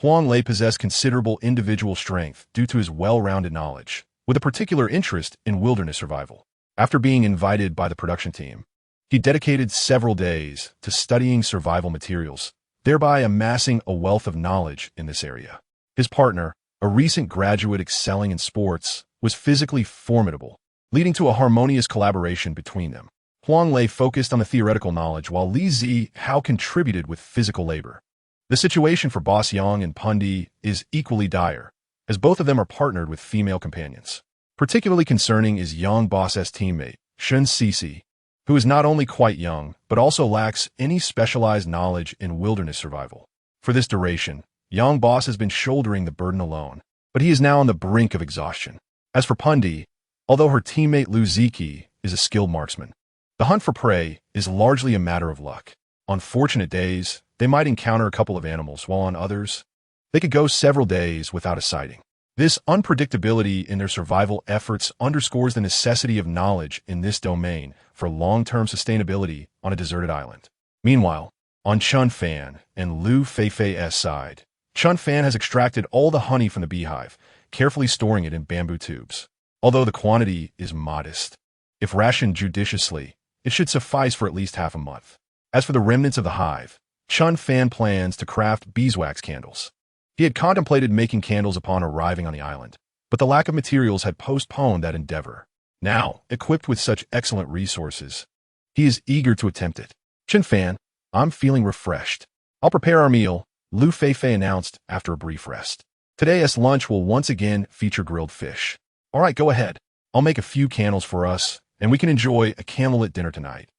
Huang Lei possessed considerable individual strength due to his well-rounded knowledge, with a particular interest in wilderness survival. After being invited by the production team, he dedicated several days to studying survival materials, thereby amassing a wealth of knowledge in this area. His partner, a recent graduate excelling in sports, was physically formidable, leading to a harmonious collaboration between them. Huang Lei focused on the theoretical knowledge while Li Zihao contributed with physical labor. The situation for Boss Yang and Pundi is equally dire, as both of them are partnered with female companions. Particularly concerning is Yang Boss's teammate, Shen Sisi, who is not only quite young, but also lacks any specialized knowledge in wilderness survival. For this duration, Yang Boss has been shouldering the burden alone, but he is now on the brink of exhaustion. As for Pundi, although her teammate Lu Ziki is a skilled marksman, the hunt for prey is largely a matter of luck. On fortunate days, they might encounter a couple of animals, while on others, they could go several days without a sighting. This unpredictability in their survival efforts underscores the necessity of knowledge in this domain for long-term sustainability on a deserted island. Meanwhile, on Chen Fan and Liu Feifei's side, Chen Fan has extracted all the honey from the beehive, carefully storing it in bamboo tubes. Although the quantity is modest, if rationed judiciously, it should suffice for at least half a month. As for the remnants of the hive, Chen Fan plans to craft beeswax candles. He had contemplated making candles upon arriving on the island, but the lack of materials had postponed that endeavor. Now, equipped with such excellent resources, he is eager to attempt it. Chen Fan, I'm feeling refreshed. I'll prepare our meal, Liu Feifei announced after a brief rest. Today's lunch will once again feature grilled fish. All right, go ahead. I'll make a few candles for us, and we can enjoy a candlelit dinner tonight.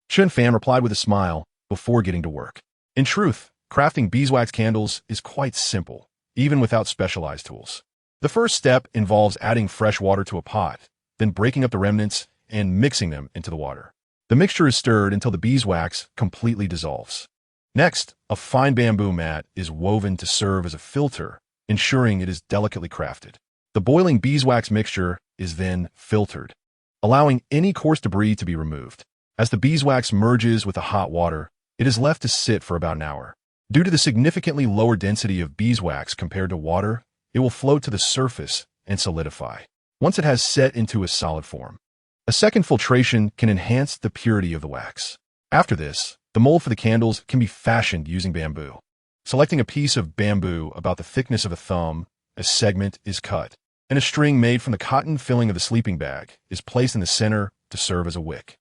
Chen Fan replied with a smile before getting to work. In truth, crafting beeswax candles is quite simple, even without specialized tools. The first step involves adding fresh water to a pot, then breaking up the remnants and mixing them into the water. The mixture is stirred until the beeswax completely dissolves. Next, a fine bamboo mat is woven to serve as a filter, ensuring it is delicately crafted. The boiling beeswax mixture is then filtered, allowing any coarse debris to be removed. As the beeswax merges with the hot water, it is left to sit for about an hour. Due to the significantly lower density of beeswax compared to water, it will float to the surface and solidify. Once it has set into a solid form, a second filtration can enhance the purity of the wax. After this, the mold for the candles can be fashioned using bamboo. Selecting a piece of bamboo about the thickness of a thumb, a segment is cut, and a string made from the cotton filling of the sleeping bag is placed in the center to serve as a wick.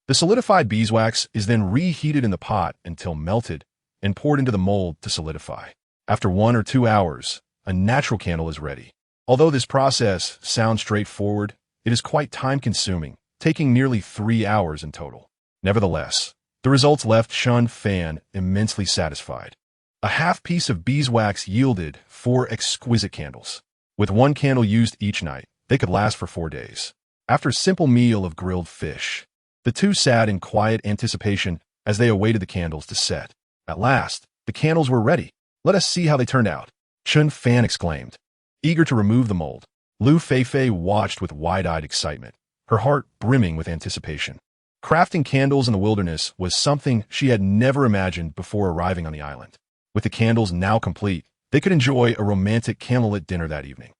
The solidified beeswax is then reheated in the pot until melted and poured into the mold to solidify. After 1 or 2 hours, a natural candle is ready. Although this process sounds straightforward, it is quite time-consuming, taking nearly 3 hours in total. Nevertheless, The results left Chen Fan immensely satisfied. A half piece of beeswax yielded 4 exquisite candles. With 1 candle used each night, they could last for 4 days. After a simple meal of grilled fish, the two sat in quiet anticipation as they awaited the candles to set. At last, the candles were ready. "Let us see how they turned out," Chen Fan exclaimed. Eager to remove the mold, Liu Feifei watched with wide-eyed excitement, her heart brimming with anticipation. Crafting candles in the wilderness was something she had never imagined before arriving on the island. With the candles now complete, they could enjoy a romantic candlelit dinner that evening.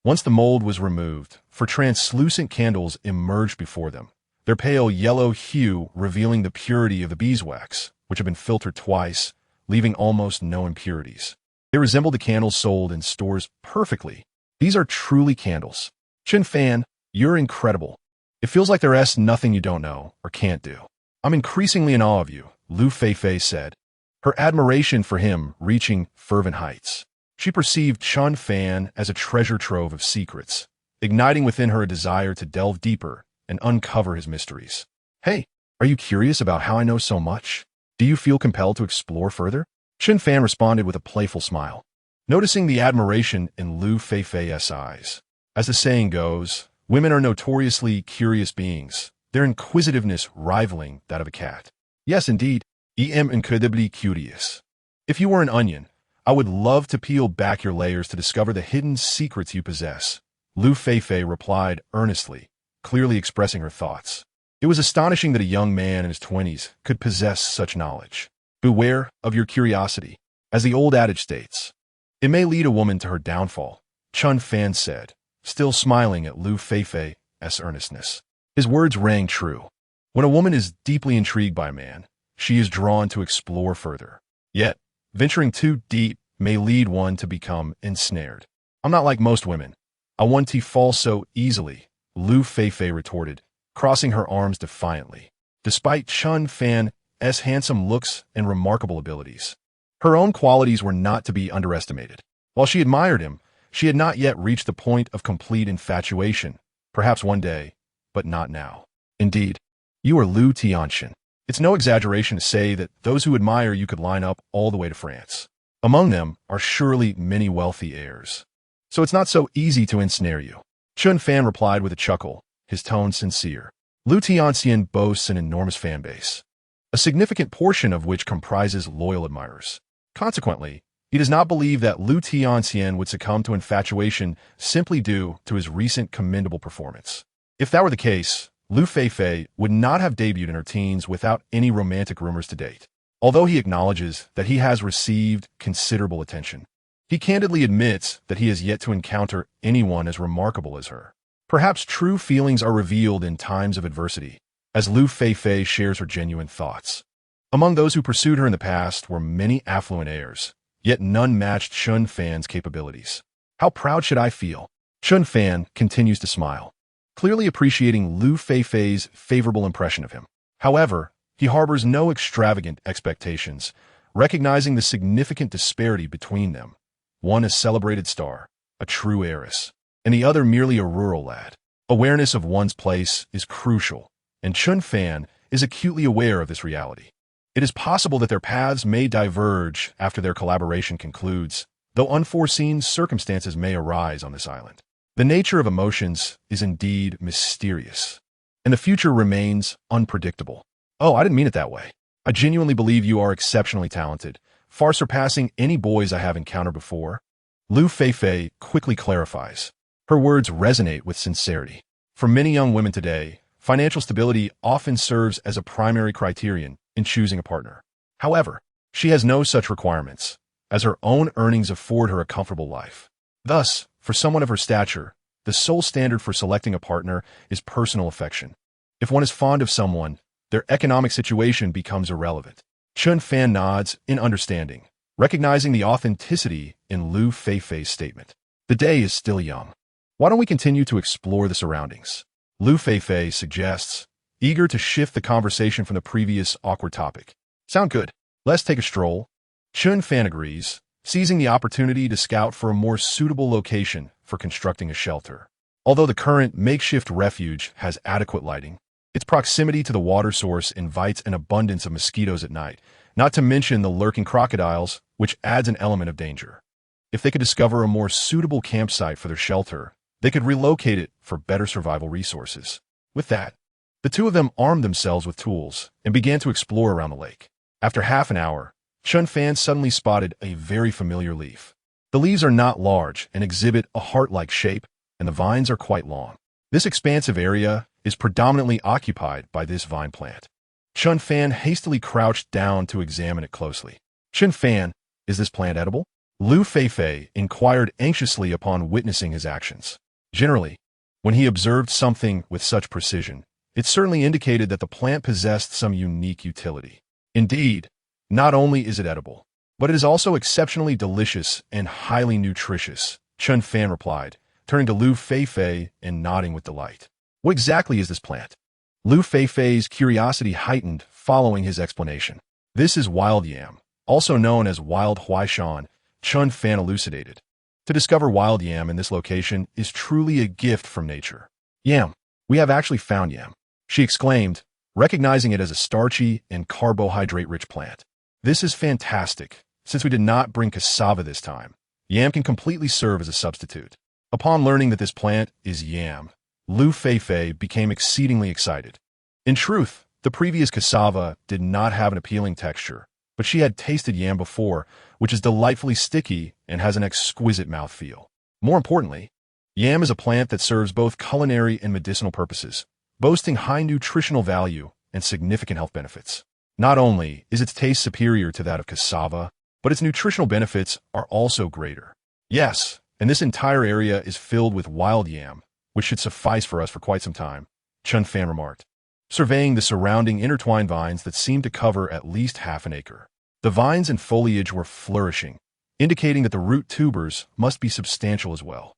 Once the mold was removed, 4 translucent candles emerged before them, their pale yellow hue revealing the purity of the beeswax, which had been filtered twice, leaving almost no impurities. They resembled the candles sold in stores perfectly. "These are truly candles. Chen Fan, you're incredible. It feels like there's nothing you don't know or can't do." "I'm increasingly in awe of you," Liu Feifei said, her admiration for him reaching fervent heights. She perceived Chen Fan as a treasure trove of secrets, igniting within her a desire to delve deeper and uncover his mysteries. "Hey, are you curious about how I know so much? Do you feel compelled to explore further?" Chen Fan responded with a playful smile, noticing the admiration in Liu Feifei's eyes. As the saying goes, women are notoriously curious beings, their inquisitiveness rivaling that of a cat. "Yes, indeed, I am incredibly curious. If you were an onion, I would love to peel back your layers to discover the hidden secrets you possess," Liu Feifei replied earnestly, clearly expressing her thoughts. It was astonishing that a young man in his 20s could possess such knowledge. "Beware of your curiosity. As the old adage states, it may lead a woman to her downfall," Chen Fan said, still smiling at Liu Feifei's earnestness. His words rang true. When a woman is deeply intrigued by a man, she is drawn to explore further. Yet, venturing too deep may lead one to become ensnared. "I'm not like most women. I want to fall so easily," Liu Feifei retorted, crossing her arms defiantly. Despite Chen Fan's handsome looks and remarkable abilities, her own qualities were not to be underestimated. While she admired him, she had not yet reached the point of complete infatuation. Perhaps one day, but not now. "Indeed, you are Liu Tianxian. It's no exaggeration to say that those who admire you could line up all the way to France. Among them are surely many wealthy heirs. So it's not so easy to ensnare you." Chen Fan replied with a chuckle, his tone sincere. Liu Tianxian boasts an enormous fan base, a significant portion of which comprises loyal admirers. Consequently, he does not believe that Liu Tianxian would succumb to infatuation simply due to his recent commendable performance. If that were the case, Liu Feifei would not have debuted in her teens without any romantic rumors to date. Although he acknowledges that he has received considerable attention, he candidly admits that he has yet to encounter anyone as remarkable as her. Perhaps true feelings are revealed in times of adversity, as Liu Feifei shares her genuine thoughts. Among those who pursued her in the past were many affluent heirs, yet none matched Chen Fan's capabilities. "How proud should I feel?" Chen Fan continues to smile, clearly appreciating Liu Feifei's favorable impression of him. However, he harbors no extravagant expectations, recognizing the significant disparity between them. One a celebrated star, a true heiress, and the other merely a rural lad. Awareness of one's place is crucial, and Chen Fan is acutely aware of this reality. It is possible that their paths may diverge after their collaboration concludes, though unforeseen circumstances may arise on this island. The nature of emotions is indeed mysterious, and the future remains unpredictable. "Oh, I didn't mean it that way. I genuinely believe you are exceptionally talented, far surpassing any boys I have encountered before," Liu Feifei quickly clarifies. Her words resonate with sincerity. For many young women today, financial stability often serves as a primary criterion in choosing a partner. However, she has no such requirements, as her own earnings afford her a comfortable life. Thus, for someone of her stature, the sole standard for selecting a partner is personal affection. If one is fond of someone, their economic situation becomes irrelevant. Chen Fan nods in understanding, recognizing the authenticity in Liu Feifei's statement. The day is still young. Why don't we continue to explore the surroundings? Liu Feifei suggests, eager to shift the conversation from the previous awkward topic. Sound good? Let's take a stroll. Chen Fan agrees, seizing the opportunity to scout for a more suitable location for constructing a shelter. Although the current makeshift refuge has adequate lighting, Its proximity to the water source invites an abundance of mosquitoes at night, not to mention the lurking crocodiles, which adds an element of danger. If they could discover a more suitable campsite for their shelter, they could relocate it for better survival resources. With that, the two of them armed themselves with tools and began to explore around the lake. After half an hour, Chen Fan suddenly spotted a very familiar leaf. The leaves are not large and exhibit a heart-like shape, and the vines are quite long. This expansive area is predominantly occupied by this vine plant. Chen Fan hastily crouched down to examine it closely. Chen Fan, is this plant edible? Liu Feifei inquired anxiously upon witnessing his actions. Generally, when he observed something with such precision, it certainly indicated that the plant possessed some unique utility. Indeed, not only is it edible, but it is also exceptionally delicious and highly nutritious, Chen Fan replied, turning to Liu Feifei and nodding with delight. What exactly is this plant? Liu Feifei's curiosity heightened following his explanation. This is wild yam, also known as wild huaishan, Chen Fan elucidated. To discover wild yam in this location is truly a gift from nature. Yam, we have actually found yam, she exclaimed, recognizing it as a starchy and carbohydrate-rich plant. This is fantastic. Since we did not bring cassava this time, yam can completely serve as a substitute. Upon learning that this plant is yam, Liu Feifei became exceedingly excited. In truth, the previous cassava did not have an appealing texture, but she had tasted yam before, which is delightfully sticky and has an exquisite mouthfeel. More importantly, yam is a plant that serves both culinary and medicinal purposes, boasting high nutritional value and significant health benefits. Not only is its taste superior to that of cassava, but its nutritional benefits are also greater. Yes, and this entire area is filled with wild yam, which should suffice for us for quite some time, Chen Fan remarked, surveying the surrounding intertwined vines that seemed to cover at least half an acre. The vines and foliage were flourishing, indicating that the root tubers must be substantial as well.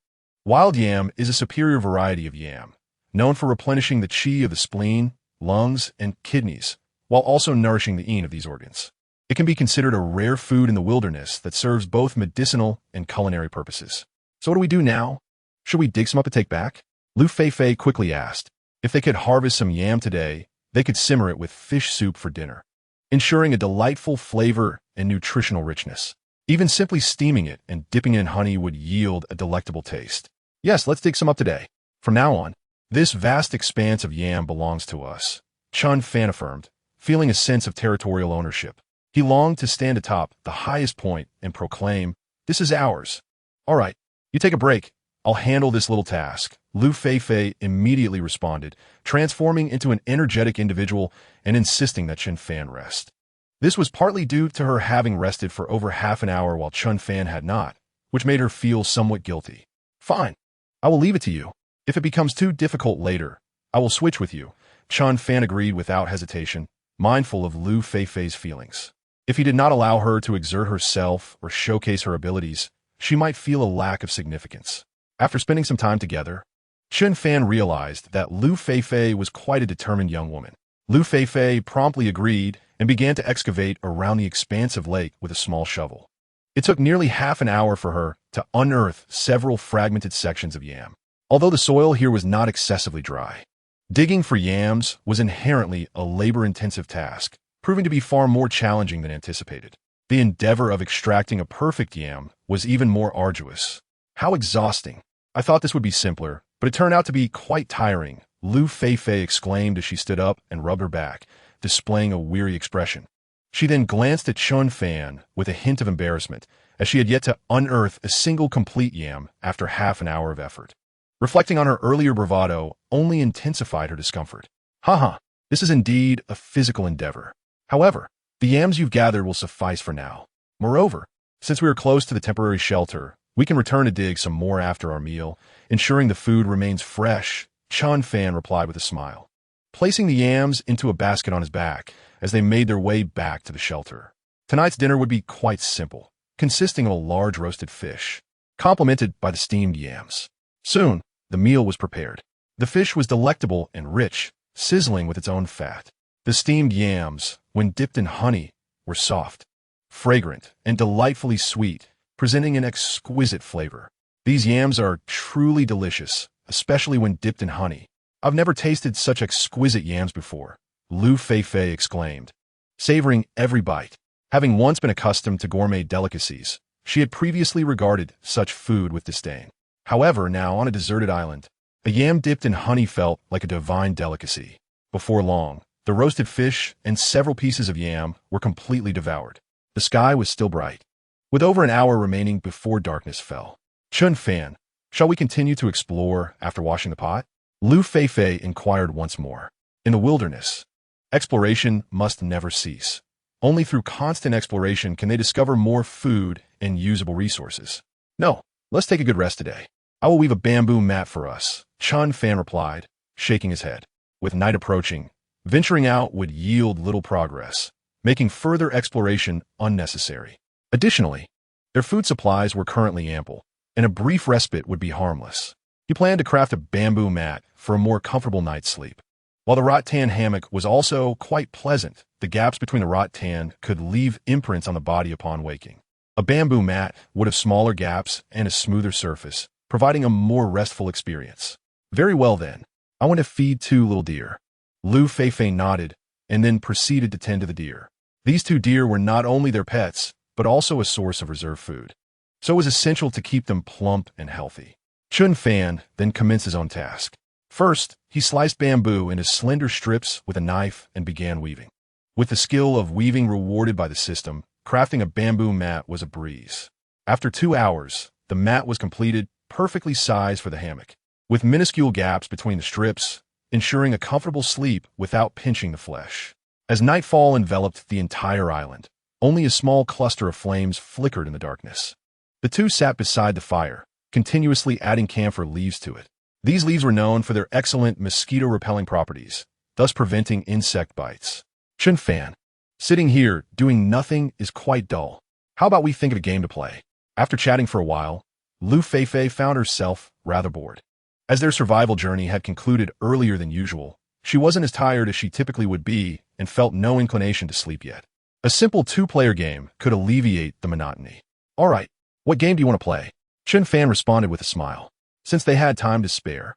Wild yam is a superior variety of yam, known for replenishing the qi of the spleen, lungs, and kidneys, while also nourishing the yin of these organs. It can be considered a rare food in the wilderness that serves both medicinal and culinary purposes. So what do we do now? Should we dig some up to take back? Liu Feifei quickly asked. If they could harvest some yam today, they could simmer it with fish soup for dinner, ensuring a delightful flavor and nutritional richness. Even simply steaming it and dipping it in honey would yield a delectable taste. Yes, let's dig some up today. From now on, this vast expanse of yam belongs to us, Chen Fan affirmed, feeling a sense of territorial ownership. He longed to stand atop the highest point and proclaim, "This is ours." "All right, you take a break. I'll handle this little task," Liu Feifei immediately responded, transforming into an energetic individual and insisting that Chen Fan rest. This was partly due to her having rested for over half an hour while Chen Fan had not, which made her feel somewhat guilty. "Fine, I will leave it to you. If it becomes too difficult later, I will switch with you," Chen Fan agreed without hesitation, mindful of Liu Feifei's feelings. If he did not allow her to exert herself or showcase her abilities, she might feel a lack of significance. After spending some time together, Chen Fan realized that Liu Feifei was quite a determined young woman. Liu Feifei promptly agreed and began to excavate around the expansive lake with a small shovel. It took nearly half an hour for her to unearth several fragmented sections of yam. Although the soil here was not excessively dry, digging for yams was inherently a labor-intensive task, proving to be far more challenging than anticipated. The endeavor of extracting a perfect yam was even more arduous. "How exhausting. I thought this would be simpler, but it turned out to be quite tiring," Liu Feifei exclaimed as she stood up and rubbed her back, displaying a weary expression. She then glanced at Chen Fan with a hint of embarrassment, as she had yet to unearth a single complete yam after half an hour of effort. Reflecting on her earlier bravado only intensified her discomfort. "Haha, this is indeed a physical endeavor. However, the yams you've gathered will suffice for now. Moreover, since we are close to the temporary shelter, we can return to dig some more after our meal, ensuring the food remains fresh," Chen Fan replied with a smile, placing the yams into a basket on his back as they made their way back to the shelter. Tonight's dinner would be quite simple, consisting of a large roasted fish, complemented by the steamed yams. Soon, the meal was prepared. The fish was delectable and rich, sizzling with its own fat. The steamed yams, when dipped in honey, were soft, fragrant, and delightfully sweet, presenting an exquisite flavor. These yams are truly delicious, especially when dipped in honey, I've never tasted such exquisite yams before, Liu Feifei exclaimed, savoring every bite. Having once been accustomed to gourmet delicacies, she had previously regarded such food with disdain. However, now on a deserted island, a yam dipped in honey felt like a divine delicacy. Before long, the roasted fish and several pieces of yam were completely devoured. The sky was still bright, with over an hour remaining before darkness fell. Chen Fan, shall we continue to explore after washing the pot? Liu Feifei inquired once more. In the wilderness, exploration must never cease. Only through constant exploration can they discover more food and usable resources. No, let's take a good rest today. I will weave a bamboo mat for us, Chen Fan replied, shaking his head. With night approaching, venturing out would yield little progress, making further exploration unnecessary. Additionally, their food supplies were currently ample, and a brief respite would be harmless. He planned to craft a bamboo mat for a more comfortable night's sleep. While the rattan hammock was also quite pleasant, the gaps between the rattan could leave imprints on the body upon waking. A bamboo mat would have smaller gaps and a smoother surface, providing a more restful experience. Very well then, I want to feed 2 little deer. Liu Feifei nodded and then proceeded to tend to the deer. These 2 deer were not only their pets, but also a source of reserve food. So it was essential to keep them plump and healthy. Chen Fan then commenced his own task. First, he sliced bamboo into slender strips with a knife and began weaving. With the skill of weaving rewarded by the system, crafting a bamboo mat was a breeze. After 2 hours, the mat was completed, perfectly sized for the hammock, with minuscule gaps between the strips, ensuring a comfortable sleep without pinching the flesh. As nightfall enveloped the entire island, only a small cluster of flames flickered in the darkness. The 2 sat beside the fire, continuously adding camphor leaves to it. These leaves were known for their excellent mosquito-repelling properties, thus preventing insect bites. Chen Fan, sitting here doing nothing is quite dull. How about we think of a game to play? After chatting for a while, Liu Feifei found herself rather bored. As their survival journey had concluded earlier than usual, she wasn't as tired as she typically would be and felt no inclination to sleep yet. A simple 2-player game could alleviate the monotony. All right, what game do you want to play? Chen Fan responded with a smile, since they had time to spare.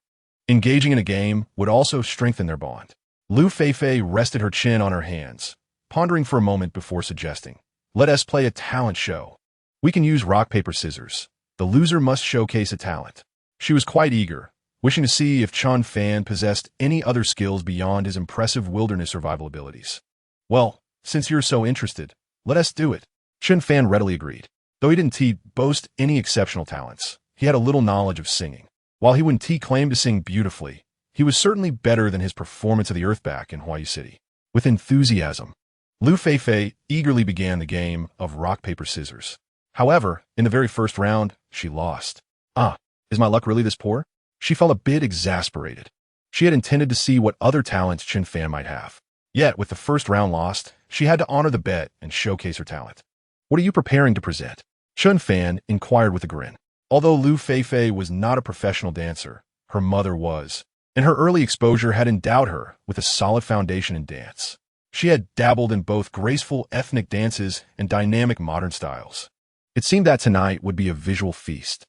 Engaging in a game would also strengthen their bond. Liu Feifei rested her chin on her hands, pondering for a moment before suggesting, let us play a talent show. We can use rock, paper, scissors. The loser must showcase a talent. She was quite eager, wishing to see if Chen Fan possessed any other skills beyond his impressive wilderness survival abilities. Well, since you're so interested, let us do it. Chen Fan readily agreed. Though he didn't boast any exceptional talents, he had a little knowledge of singing. While he wouldn't claim to sing beautifully, he was certainly better than his performance of the Earthback in Hawaii City. With enthusiasm, Liu Feifei eagerly began the game of rock, paper, scissors. However, in the very first round, she lost. Is my luck really this poor? She felt a bit exasperated. She had intended to see what other talents Chen Fan might have. Yet, with the first round lost, she had to honor the bet and showcase her talent. What are you preparing to present? Chen Fan inquired with a grin. Although Liu Feifei was not a professional dancer, her mother was, and her early exposure had endowed her with a solid foundation in dance. She had dabbled in both graceful ethnic dances and dynamic modern styles. It seemed that tonight would be a visual feast.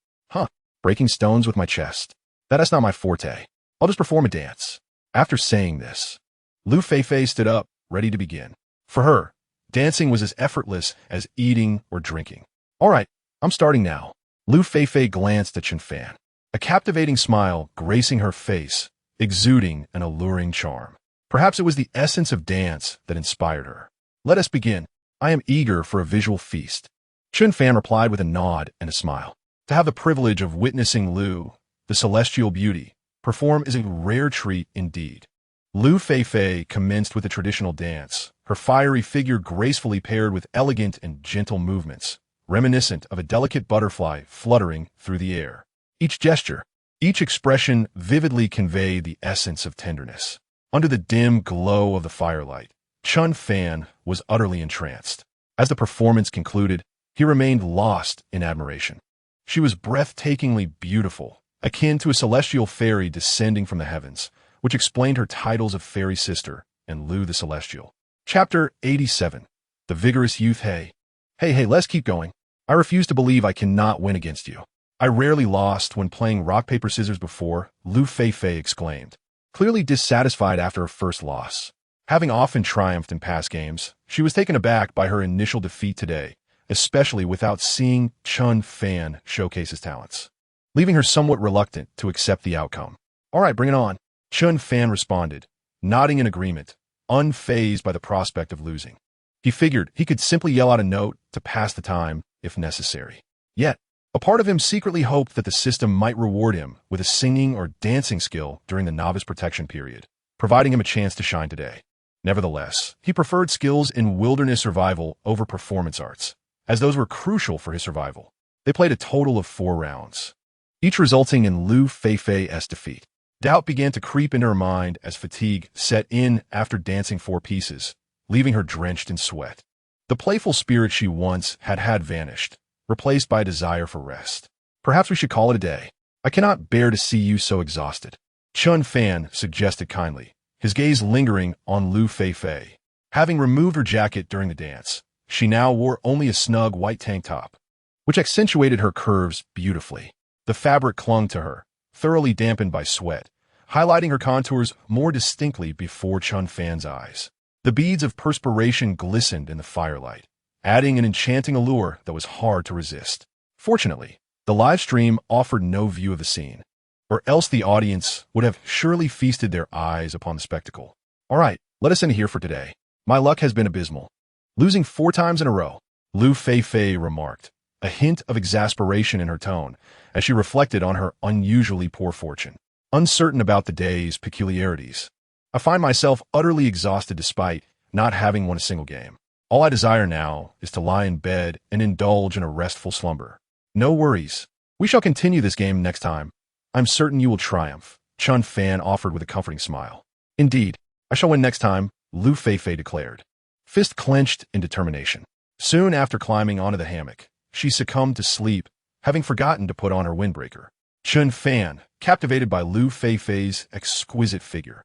Breaking stones with my chest. That's not my forte. I'll just perform a dance. After saying this, Liu Feifei stood up, ready to begin. For her, dancing was as effortless as eating or drinking. All right, I'm starting now. Liu Feifei glanced at Chen Fan, a captivating smile gracing her face, exuding an alluring charm. Perhaps it was the essence of dance that inspired her. Let us begin. I am eager for a visual feast. Chen Fan replied with a nod and a smile. To have the privilege of witnessing Liu, the celestial beauty, perform is a rare treat indeed. Liu Feifei commenced with the traditional dance, her fiery figure gracefully paired with elegant and gentle movements, reminiscent of a delicate butterfly fluttering through the air. Each gesture, each expression vividly conveyed the essence of tenderness. Under the dim glow of the firelight, Chen Fan was utterly entranced. As the performance concluded, he remained lost in admiration. She was breathtakingly beautiful, akin to a celestial fairy descending from the heavens, which explained her titles of fairy sister and Liu the Celestial. Chapter 87. The Vigorous Youth. Hey, let's keep going. I refuse to believe I cannot win against you. I rarely lost when playing rock, paper, scissors before, Liu Feifei exclaimed. clearly dissatisfied after her first loss. Having often triumphed in past games, she was taken aback by her initial defeat today, especially without seeing Chen Fan showcase his talents, leaving her somewhat reluctant to accept the outcome. "All right, bring it on," Chen Fan responded, nodding in agreement, unfazed by the prospect of losing. He figured he could simply yell out a note to pass the time if necessary. Yet, a part of him secretly hoped that the system might reward him with a singing or dancing skill during the novice protection period, providing him a chance to shine today. Nevertheless, he preferred skills in wilderness survival over performance arts, as those were crucial for his survival. They played a total of 4 rounds, each resulting in Liu Feifei's defeat. Doubt began to creep into her mind as fatigue set in after dancing 4 pieces, leaving her drenched in sweat. The playful spirit she once had vanished, replaced by a desire for rest. "Perhaps we should call it a day. I cannot bear to see you so exhausted," Chen Fan suggested kindly, his gaze lingering on Liu Feifei. Having removed her jacket during the dance, she now wore only a snug white tank top, which accentuated her curves beautifully. The fabric clung to her, thoroughly dampened by sweat, highlighting her contours more distinctly before Chen Fan's eyes. The beads of perspiration glistened in the firelight, adding an enchanting allure that was hard to resist. Fortunately, the live stream offered no view of the scene, or else the audience would have surely feasted their eyes upon the spectacle. "All right, let us end here for today. My luck has been abysmal. Losing 4 times in a row," Liu Feifei remarked, a hint of exasperation in her tone as she reflected on her unusually poor fortune. Uncertain about the day's peculiarities, "I find myself utterly exhausted despite not having won a single game. All I desire now is to lie in bed and indulge in a restful slumber." "No worries. We shall continue this game next time. I'm certain you will triumph," Chen Fan offered with a comforting smile. "Indeed, I shall win next time," Liu Feifei declared, fist clenched in determination. Soon after climbing onto the hammock, she succumbed to sleep, having forgotten to put on her windbreaker. Chen Fan, captivated by Liu Feifei's exquisite figure,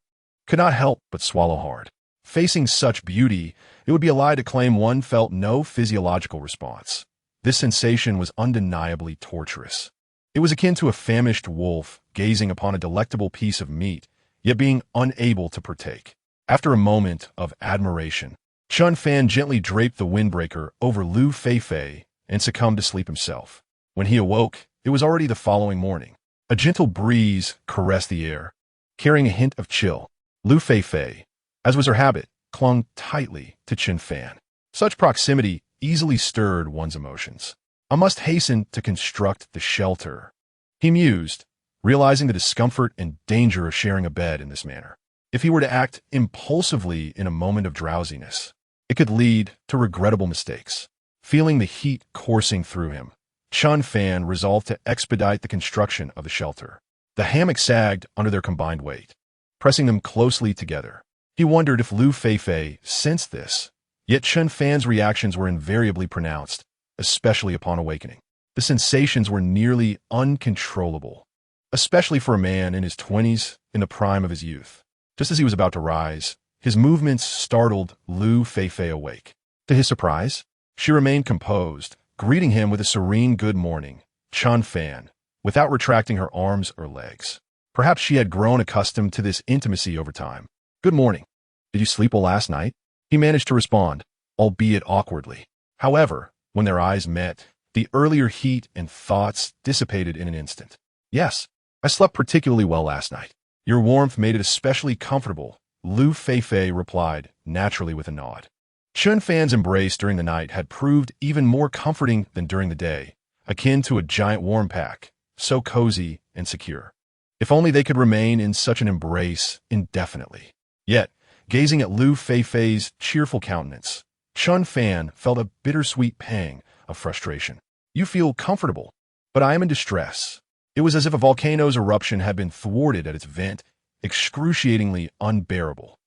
could not help but swallow hard. Facing such beauty, it would be a lie to claim one felt no physiological response. This sensation was undeniably torturous. It was akin to a famished wolf gazing upon a delectable piece of meat, yet being unable to partake. After a moment of admiration, Chen Fan gently draped the windbreaker over Liu Feifei and succumbed to sleep himself. When he awoke, it was already the following morning. A gentle breeze caressed the air, carrying a hint of chill. Liu Feifei, as was her habit, clung tightly to Chen Fan. Such proximity easily stirred one's emotions. "I must hasten to construct the shelter," he mused, realizing the discomfort and danger of sharing a bed in this manner. If he were to act impulsively in a moment of drowsiness, it could lead to regrettable mistakes. Feeling the heat coursing through him, Chen Fan resolved to expedite the construction of the shelter. The hammock sagged under their combined weight, pressing them closely together. He wondered if Liu Feifei sensed this, yet Chen Fan's reactions were invariably pronounced, especially upon awakening. The sensations were nearly uncontrollable, especially for a man in his 20s, in the prime of his youth. Just as he was about to rise, his movements startled Liu Feifei awake. To his surprise, she remained composed, greeting him with a serene good morning, Chen Fan, without retracting her arms or legs. Perhaps she had grown accustomed to this intimacy over time. "Good morning. Did you sleep well last night?" he managed to respond, albeit awkwardly. However, when their eyes met, the earlier heat and thoughts dissipated in an instant. "Yes, I slept particularly well last night. Your warmth made it especially comfortable," Liu Feifei replied, naturally with a nod. Chen Fan's embrace during the night had proved even more comforting than during the day, akin to a giant warm pack, so cozy and secure. If only they could remain in such an embrace indefinitely. Yet, gazing at Liu Feifei's cheerful countenance, Chen Fan felt a bittersweet pang of frustration. "You feel comfortable, but I am in distress." It was as if a volcano's eruption had been thwarted at its vent, excruciatingly unbearable.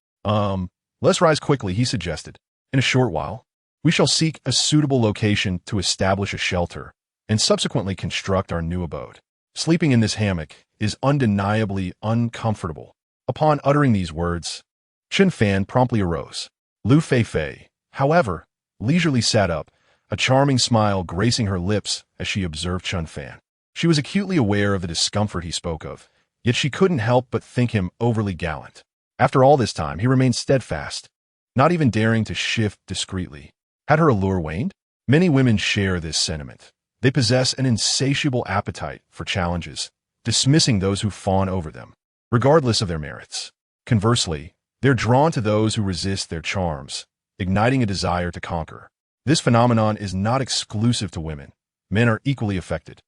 Let's rise quickly," he suggested. "In a short while, we shall seek a suitable location to establish a shelter and subsequently construct our new abode. Sleeping in this hammock is undeniably uncomfortable." Upon uttering these words, Chen Fan promptly arose. Liu Feifei, however, leisurely sat up, a charming smile gracing her lips as she observed Chen Fan. She was acutely aware of the discomfort he spoke of, Yet she couldn't help but think him overly gallant. After all this time, he remained steadfast, not even daring to shift discreetly. Had her allure waned? Many women share this sentiment. They possess an insatiable appetite for challenges, dismissing those who fawn over them, regardless of their merits. Conversely, they're drawn to those who resist their charms, igniting a desire to conquer. This phenomenon is not exclusive to women. Men are equally affected.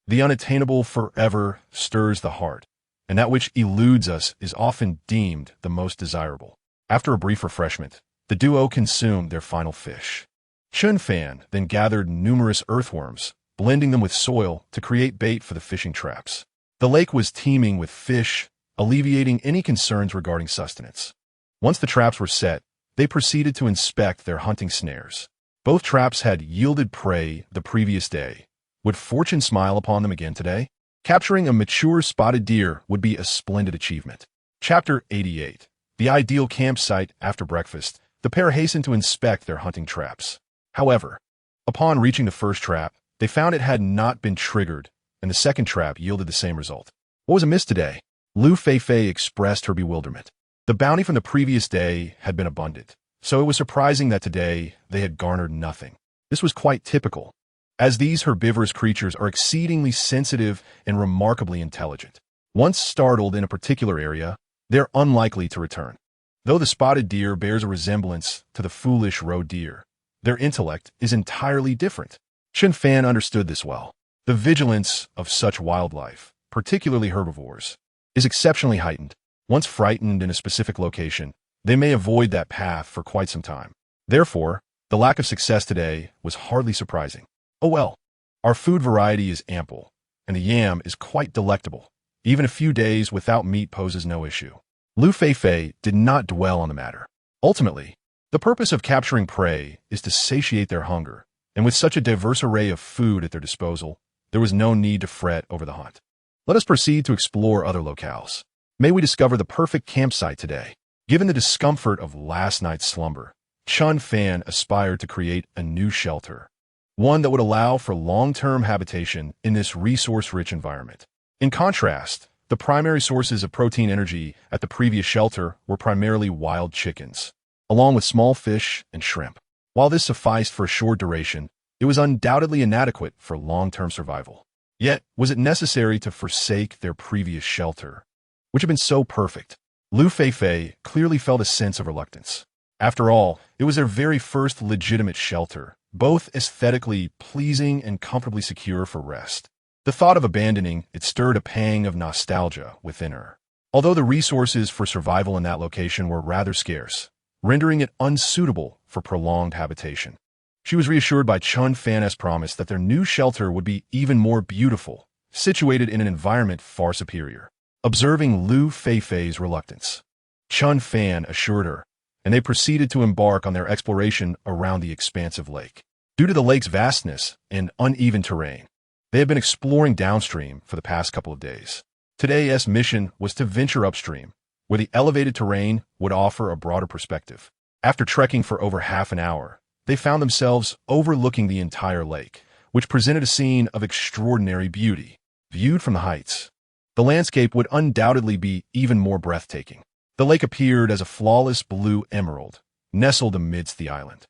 The unattainable forever stirs the heart, and that which eludes us is often deemed the most desirable. After a brief refreshment, the duo consumed their final fish. Chen Fan then gathered numerous earthworms, blending them with soil to create bait for the fishing traps. The lake was teeming with fish, alleviating any concerns regarding sustenance. Once the traps were set, they proceeded to inspect their hunting snares. Both traps had yielded prey the previous day. Would fortune smile upon them again today? Capturing a mature spotted deer would be a splendid achievement. Chapter 88. The ideal campsite. After breakfast, the pair hastened to inspect their hunting traps. However, upon reaching the first trap, they found it had not been triggered, and the second trap yielded the same result. What was amiss today? Liu Feifei expressed her bewilderment. The bounty from the previous day had been abundant, so it was surprising that today they had garnered nothing. This was quite typical, as these herbivorous creatures are exceedingly sensitive and remarkably intelligent. Once startled in a particular area, they're unlikely to return. Though the spotted deer bears a resemblance to the foolish roe deer, their intellect is entirely different. Chen Fan understood this well. The vigilance of such wildlife, particularly herbivores, is exceptionally heightened. Once frightened in a specific location, they may avoid that path for quite some time. Therefore, the lack of success today was hardly surprising. Oh well, our food variety is ample, and the yam is quite delectable. Even a few days without meat poses no issue. Liu Feifei did not dwell on the matter. Ultimately, the purpose of capturing prey is to satiate their hunger, and with such a diverse array of food at their disposal, there was no need to fret over the hunt. Let us proceed to explore other locales. May we discover the perfect campsite today. Given the discomfort of last night's slumber, Chen Fan aspired to create a new shelter, one that would allow for long-term habitation in this resource-rich environment. In contrast, the primary sources of protein energy at the previous shelter were primarily wild chickens, along with small fish and shrimp. While this sufficed for a short duration, it was undoubtedly inadequate for long-term survival. Yet, was it necessary to forsake their previous shelter, which had been so perfect? Liu Feifei clearly felt a sense of reluctance. After all, it was their very first legitimate shelter, both aesthetically pleasing and comfortably secure for rest. The thought of abandoning it stirred a pang of nostalgia within her. Although the resources for survival in that location were rather scarce, rendering it unsuitable for prolonged habitation, she was reassured by Chen Fan's promise that their new shelter would be even more beautiful, situated in an environment far superior. Observing Liu Feifei's reluctance, Chen Fan assured her, and they proceeded to embark on their exploration around the expansive lake. Due to the lake's vastness and uneven terrain, they had been exploring downstream for the past couple of days. Today's mission was to venture upstream, where the elevated terrain would offer a broader perspective. After trekking for over half an hour, they found themselves overlooking the entire lake, which presented a scene of extraordinary beauty. Viewed from the heights, the landscape would undoubtedly be even more breathtaking. The lake appeared as a flawless blue emerald, nestled amidst the island.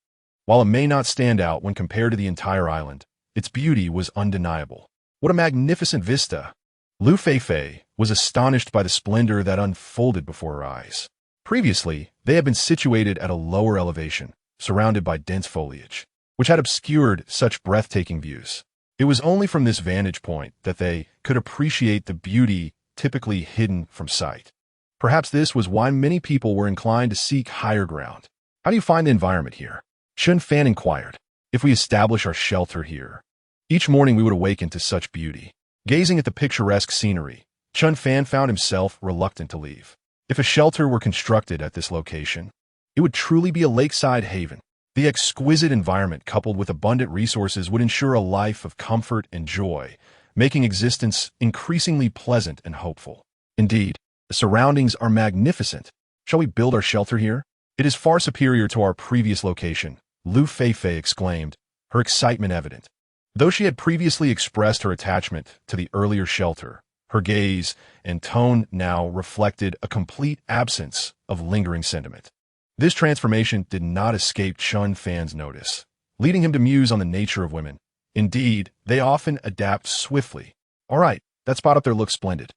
While it may not stand out when compared to the entire island, its beauty was undeniable. What a magnificent vista! Liu Feifei was astonished by the splendor that unfolded before her eyes. Previously, they had been situated at a lower elevation, surrounded by dense foliage, which had obscured such breathtaking views. It was only from this vantage point that they could appreciate the beauty typically hidden from sight. Perhaps this was why many people were inclined to seek higher ground. How do you find the environment here? Chen Fan inquired. If we establish our shelter here, each morning we would awaken to such beauty. Gazing at the picturesque scenery, Chen Fan found himself reluctant to leave. If a shelter were constructed at this location, it would truly be a lakeside haven. The exquisite environment coupled with abundant resources would ensure a life of comfort and joy, making existence increasingly pleasant and hopeful. Indeed, the surroundings are magnificent. Shall we build our shelter here? It is far superior to our previous location, Liu Feifei exclaimed, her excitement evident. Though she had previously expressed her attachment to the earlier shelter, Her gaze and tone now reflected a complete absence of lingering sentiment. This transformation did not escape Chen Fan's notice, leading him to muse on the nature of women. Indeed, they often adapt swiftly. All right, that spot up there looks splendid.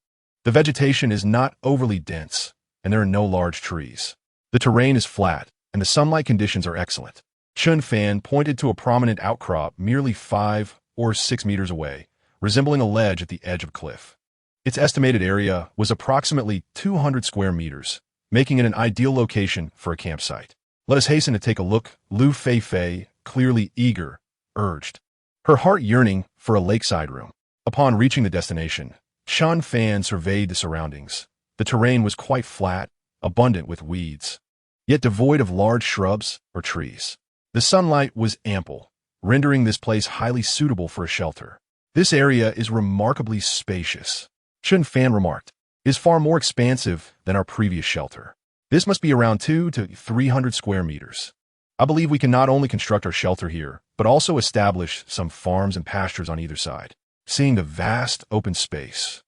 The vegetation is not overly dense, and there are no large trees. The terrain is flat, and the sunlight conditions are excellent. Chen Fan pointed to a prominent outcrop merely 5 or 6 meters away, resembling a ledge at the edge of a cliff. Its estimated area was approximately 200 square meters, making it an ideal location for a campsite. Let us hasten to take a look, Liu Feifei, clearly eager, urged, her heart yearning for a lakeside room. Upon reaching the destination, Chen Fan surveyed the surroundings. The terrain was quite flat, abundant with weeds, yet devoid of large shrubs or trees. The sunlight was ample, rendering this place highly suitable for a shelter. This area is remarkably spacious, Chen Fan remarked. It is far more expansive than our previous shelter. This must be around 200 to 300 square meters. I believe we can not only construct our shelter here, but also establish some farms and pastures on either side. Seeing the vast open space,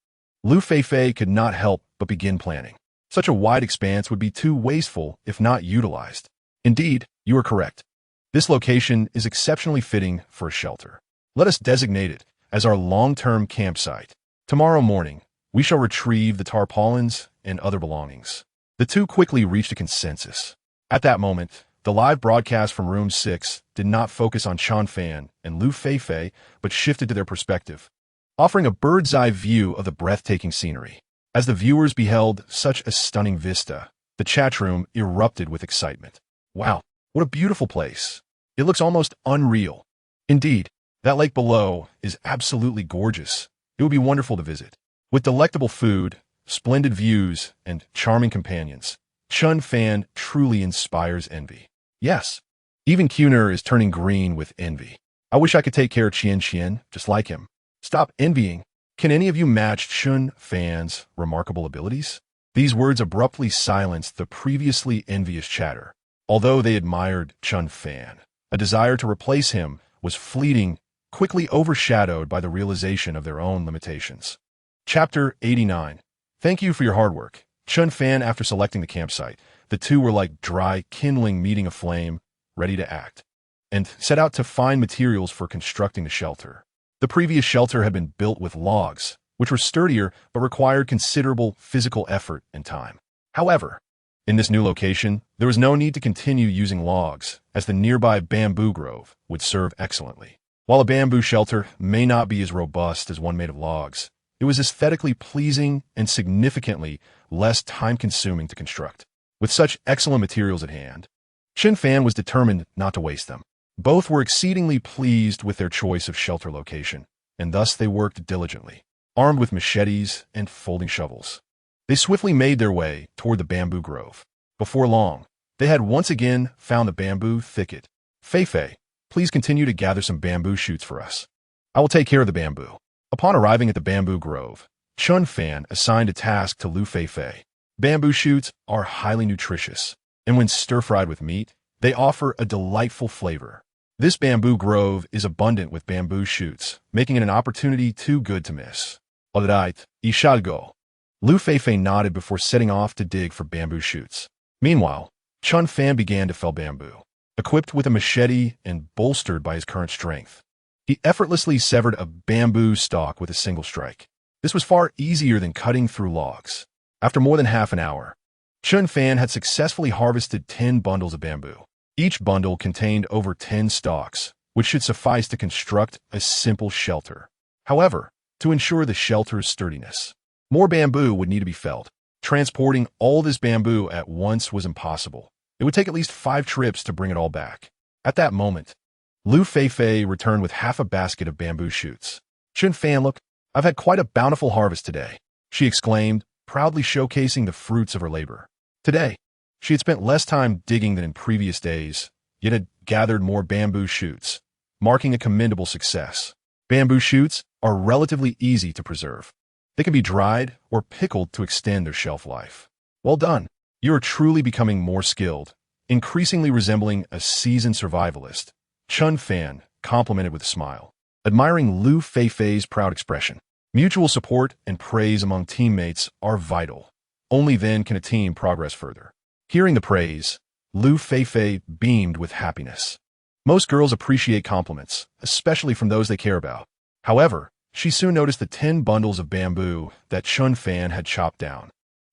Liu Feifei could not help but begin planning. Such a wide expanse would be too wasteful if not utilized. Indeed, you are correct. This location is exceptionally fitting for a shelter. Let us designate it as our long-term campsite. Tomorrow morning, we shall retrieve the tarpaulins and other belongings. The two quickly reached a consensus. At that moment, the live broadcast from Room 6 did not focus on Chen Fan and Liu Feifei, but shifted to their perspective, offering a bird's-eye view of the breathtaking scenery. As the viewers beheld such a stunning vista, the chat room erupted with excitement. Wow, what a beautiful place. It looks almost unreal. Indeed, that lake below is absolutely gorgeous. It would be wonderful to visit. With delectable food, splendid views, and charming companions, Chen Fan truly inspires envy. Yes, even Kuner is turning green with envy. I wish I could take care of Qian just like him. Stop envying. Can any of you match Chen Fan's remarkable abilities? These words abruptly silenced the previously envious chatter. Although they admired Chen Fan, a desire to replace him was fleeting, quickly overshadowed by the realization of their own limitations. Chapter 89. Thank you for your hard work. Chen Fan, after selecting the campsite, the two were like dry kindling meeting a flame, ready to act, and set out to find materials for constructing the shelter. The previous shelter had been built with logs, which were sturdier but required considerable physical effort and time. However, in this new location, there was no need to continue using logs, as the nearby bamboo grove would serve excellently. While a bamboo shelter may not be as robust as one made of logs, it was aesthetically pleasing and significantly less time-consuming to construct. With such excellent materials at hand, Chen Fan was determined not to waste them. Both were exceedingly pleased with their choice of shelter location, and thus they worked diligently, armed with machetes and folding shovels. They swiftly made their way toward the bamboo grove. Before long, they had once again found the bamboo thicket. Feifei, please continue to gather some bamboo shoots for us. I will take care of the bamboo. Upon arriving at the bamboo grove, Chen Fan assigned a task to Liu Feifei. Bamboo shoots are highly nutritious, and when stir-fried with meat, they offer a delightful flavor. This bamboo grove is abundant with bamboo shoots, making it an opportunity too good to miss. All right, I shall go. Liu Feifei nodded before setting off to dig for bamboo shoots. Meanwhile, Chen Fan began to fell bamboo. Equipped with a machete and bolstered by his current strength, he effortlessly severed a bamboo stalk with a single strike. This was far easier than cutting through logs. After more than half an hour, Chen Fan had successfully harvested 10 bundles of bamboo. Each bundle contained over 10 stalks, which should suffice to construct a simple shelter. However, to ensure the shelter's sturdiness, more bamboo would need to be felled. Transporting all this bamboo at once was impossible. It would take at least 5 trips to bring it all back. At that moment, Liu Feifei returned with half a basket of bamboo shoots. Chen Fan, look, I've had quite a bountiful harvest today, she exclaimed, proudly showcasing the fruits of her labor. Today, she had spent less time digging than in previous days, yet had gathered more bamboo shoots, marking a commendable success. Bamboo shoots are relatively easy to preserve. They can be dried or pickled to extend their shelf life. Well done. You are truly becoming more skilled, increasingly resembling a seasoned survivalist, Chen Fan complimented with a smile, admiring Liu Feifei's proud expression. Mutual support and praise among teammates are vital. Only then can a team progress further. Hearing the praise, Liu Feifei beamed with happiness. Most girls appreciate compliments, especially from those they care about. However, she soon noticed the 10 bundles of bamboo that Chen Fan had chopped down.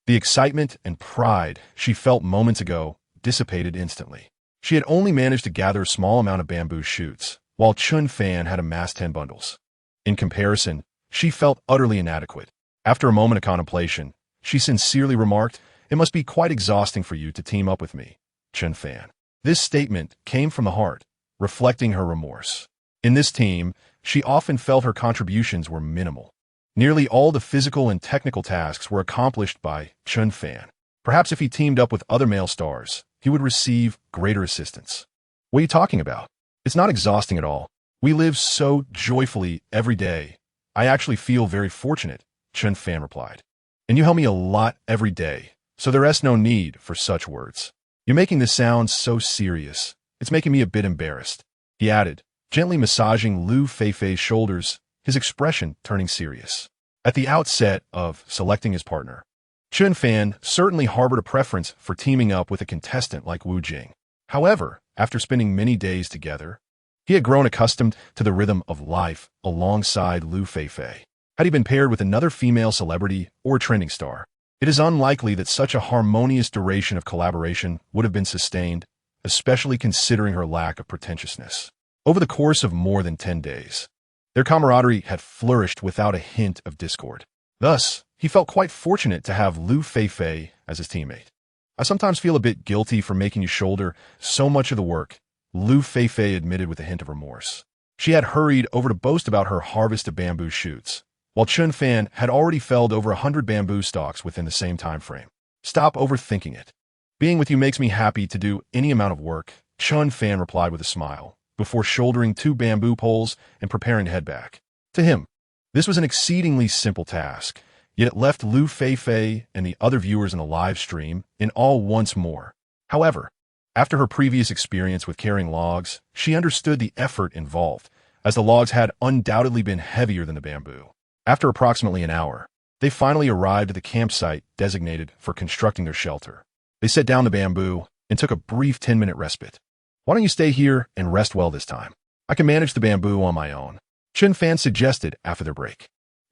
The excitement and pride she felt moments ago dissipated instantly. She had only managed to gather a small amount of bamboo shoots, while Chen Fan had amassed 10 bundles. In comparison, she felt utterly inadequate. After a moment of contemplation, she sincerely remarked, "It must be quite exhausting for you to team up with me, Chen Fan." This statement came from the heart, reflecting her remorse. In this team, she often felt her contributions were minimal. Nearly all the physical and technical tasks were accomplished by Chen Fan. Perhaps if he teamed up with other male stars, he would receive greater assistance. What are you talking about? It's not exhausting at all. We live so joyfully every day. I actually feel very fortunate, Chen Fan replied. And you help me a lot every day, so there is no need for such words. You're making this sound so serious. It's making me a bit embarrassed, he added, gently massaging Liu Feifei's shoulders, his expression turning serious. At the outset of selecting his partner, Chen Fan certainly harbored a preference for teaming up with a contestant like Wu Jing. However, after spending many days together, he had grown accustomed to the rhythm of life alongside Liu Feifei. Had he been paired with another female celebrity or a trending star, it is unlikely that such a harmonious duration of collaboration would have been sustained, especially considering her lack of pretentiousness. Over the course of more than 10 days, their camaraderie had flourished without a hint of discord. Thus, he felt quite fortunate to have Liu Feifei as his teammate. I sometimes feel a bit guilty for making you shoulder so much of the work, Liu Feifei admitted with a hint of remorse. She had hurried over to boast about her harvest of bamboo shoots, while Chen Fan had already felled over 100 bamboo stalks within the same time frame. Stop overthinking it. Being with you makes me happy to do any amount of work, Chen Fan replied with a smile, before shouldering 2 bamboo poles and preparing to head back. To him, this was an exceedingly simple task, yet it left Liu Feifei and the other viewers in the live stream in awe once more. However, after her previous experience with carrying logs, she understood the effort involved, as the logs had undoubtedly been heavier than the bamboo. After approximately an hour, they finally arrived at the campsite designated for constructing their shelter. They set down the bamboo and took a brief 10-minute respite. "Why don't you stay here and rest well this time? I can manage the bamboo on my own," Chen Fan suggested after their break.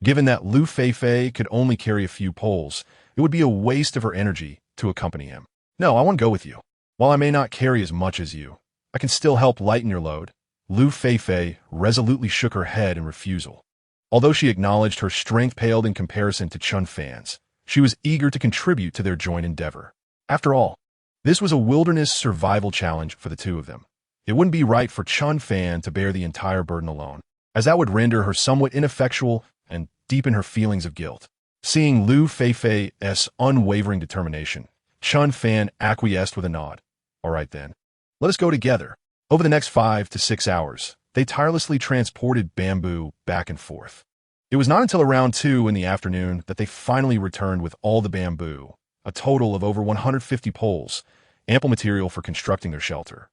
Given that Liu Feifei could only carry a few poles, it would be a waste of her energy to accompany him. "No, I won't go with you. While I may not carry as much as you, I can still help lighten your load." Liu Feifei resolutely shook her head in refusal. Although she acknowledged her strength paled in comparison to Chen Fan's, she was eager to contribute to their joint endeavor. After all, this was a wilderness survival challenge for the two of them. It wouldn't be right for Chen Fan to bear the entire burden alone, as that would render her somewhat ineffectual and deepen her feelings of guilt. Seeing Liu Feifei's unwavering determination, Chen Fan acquiesced with a nod. "All right then, let us go together." Over the next 5 to 6 hours, they tirelessly transported bamboo back and forth. It was not until around 2 in the afternoon that they finally returned with all the bamboo, a total of over 150 poles, ample material for constructing their shelter.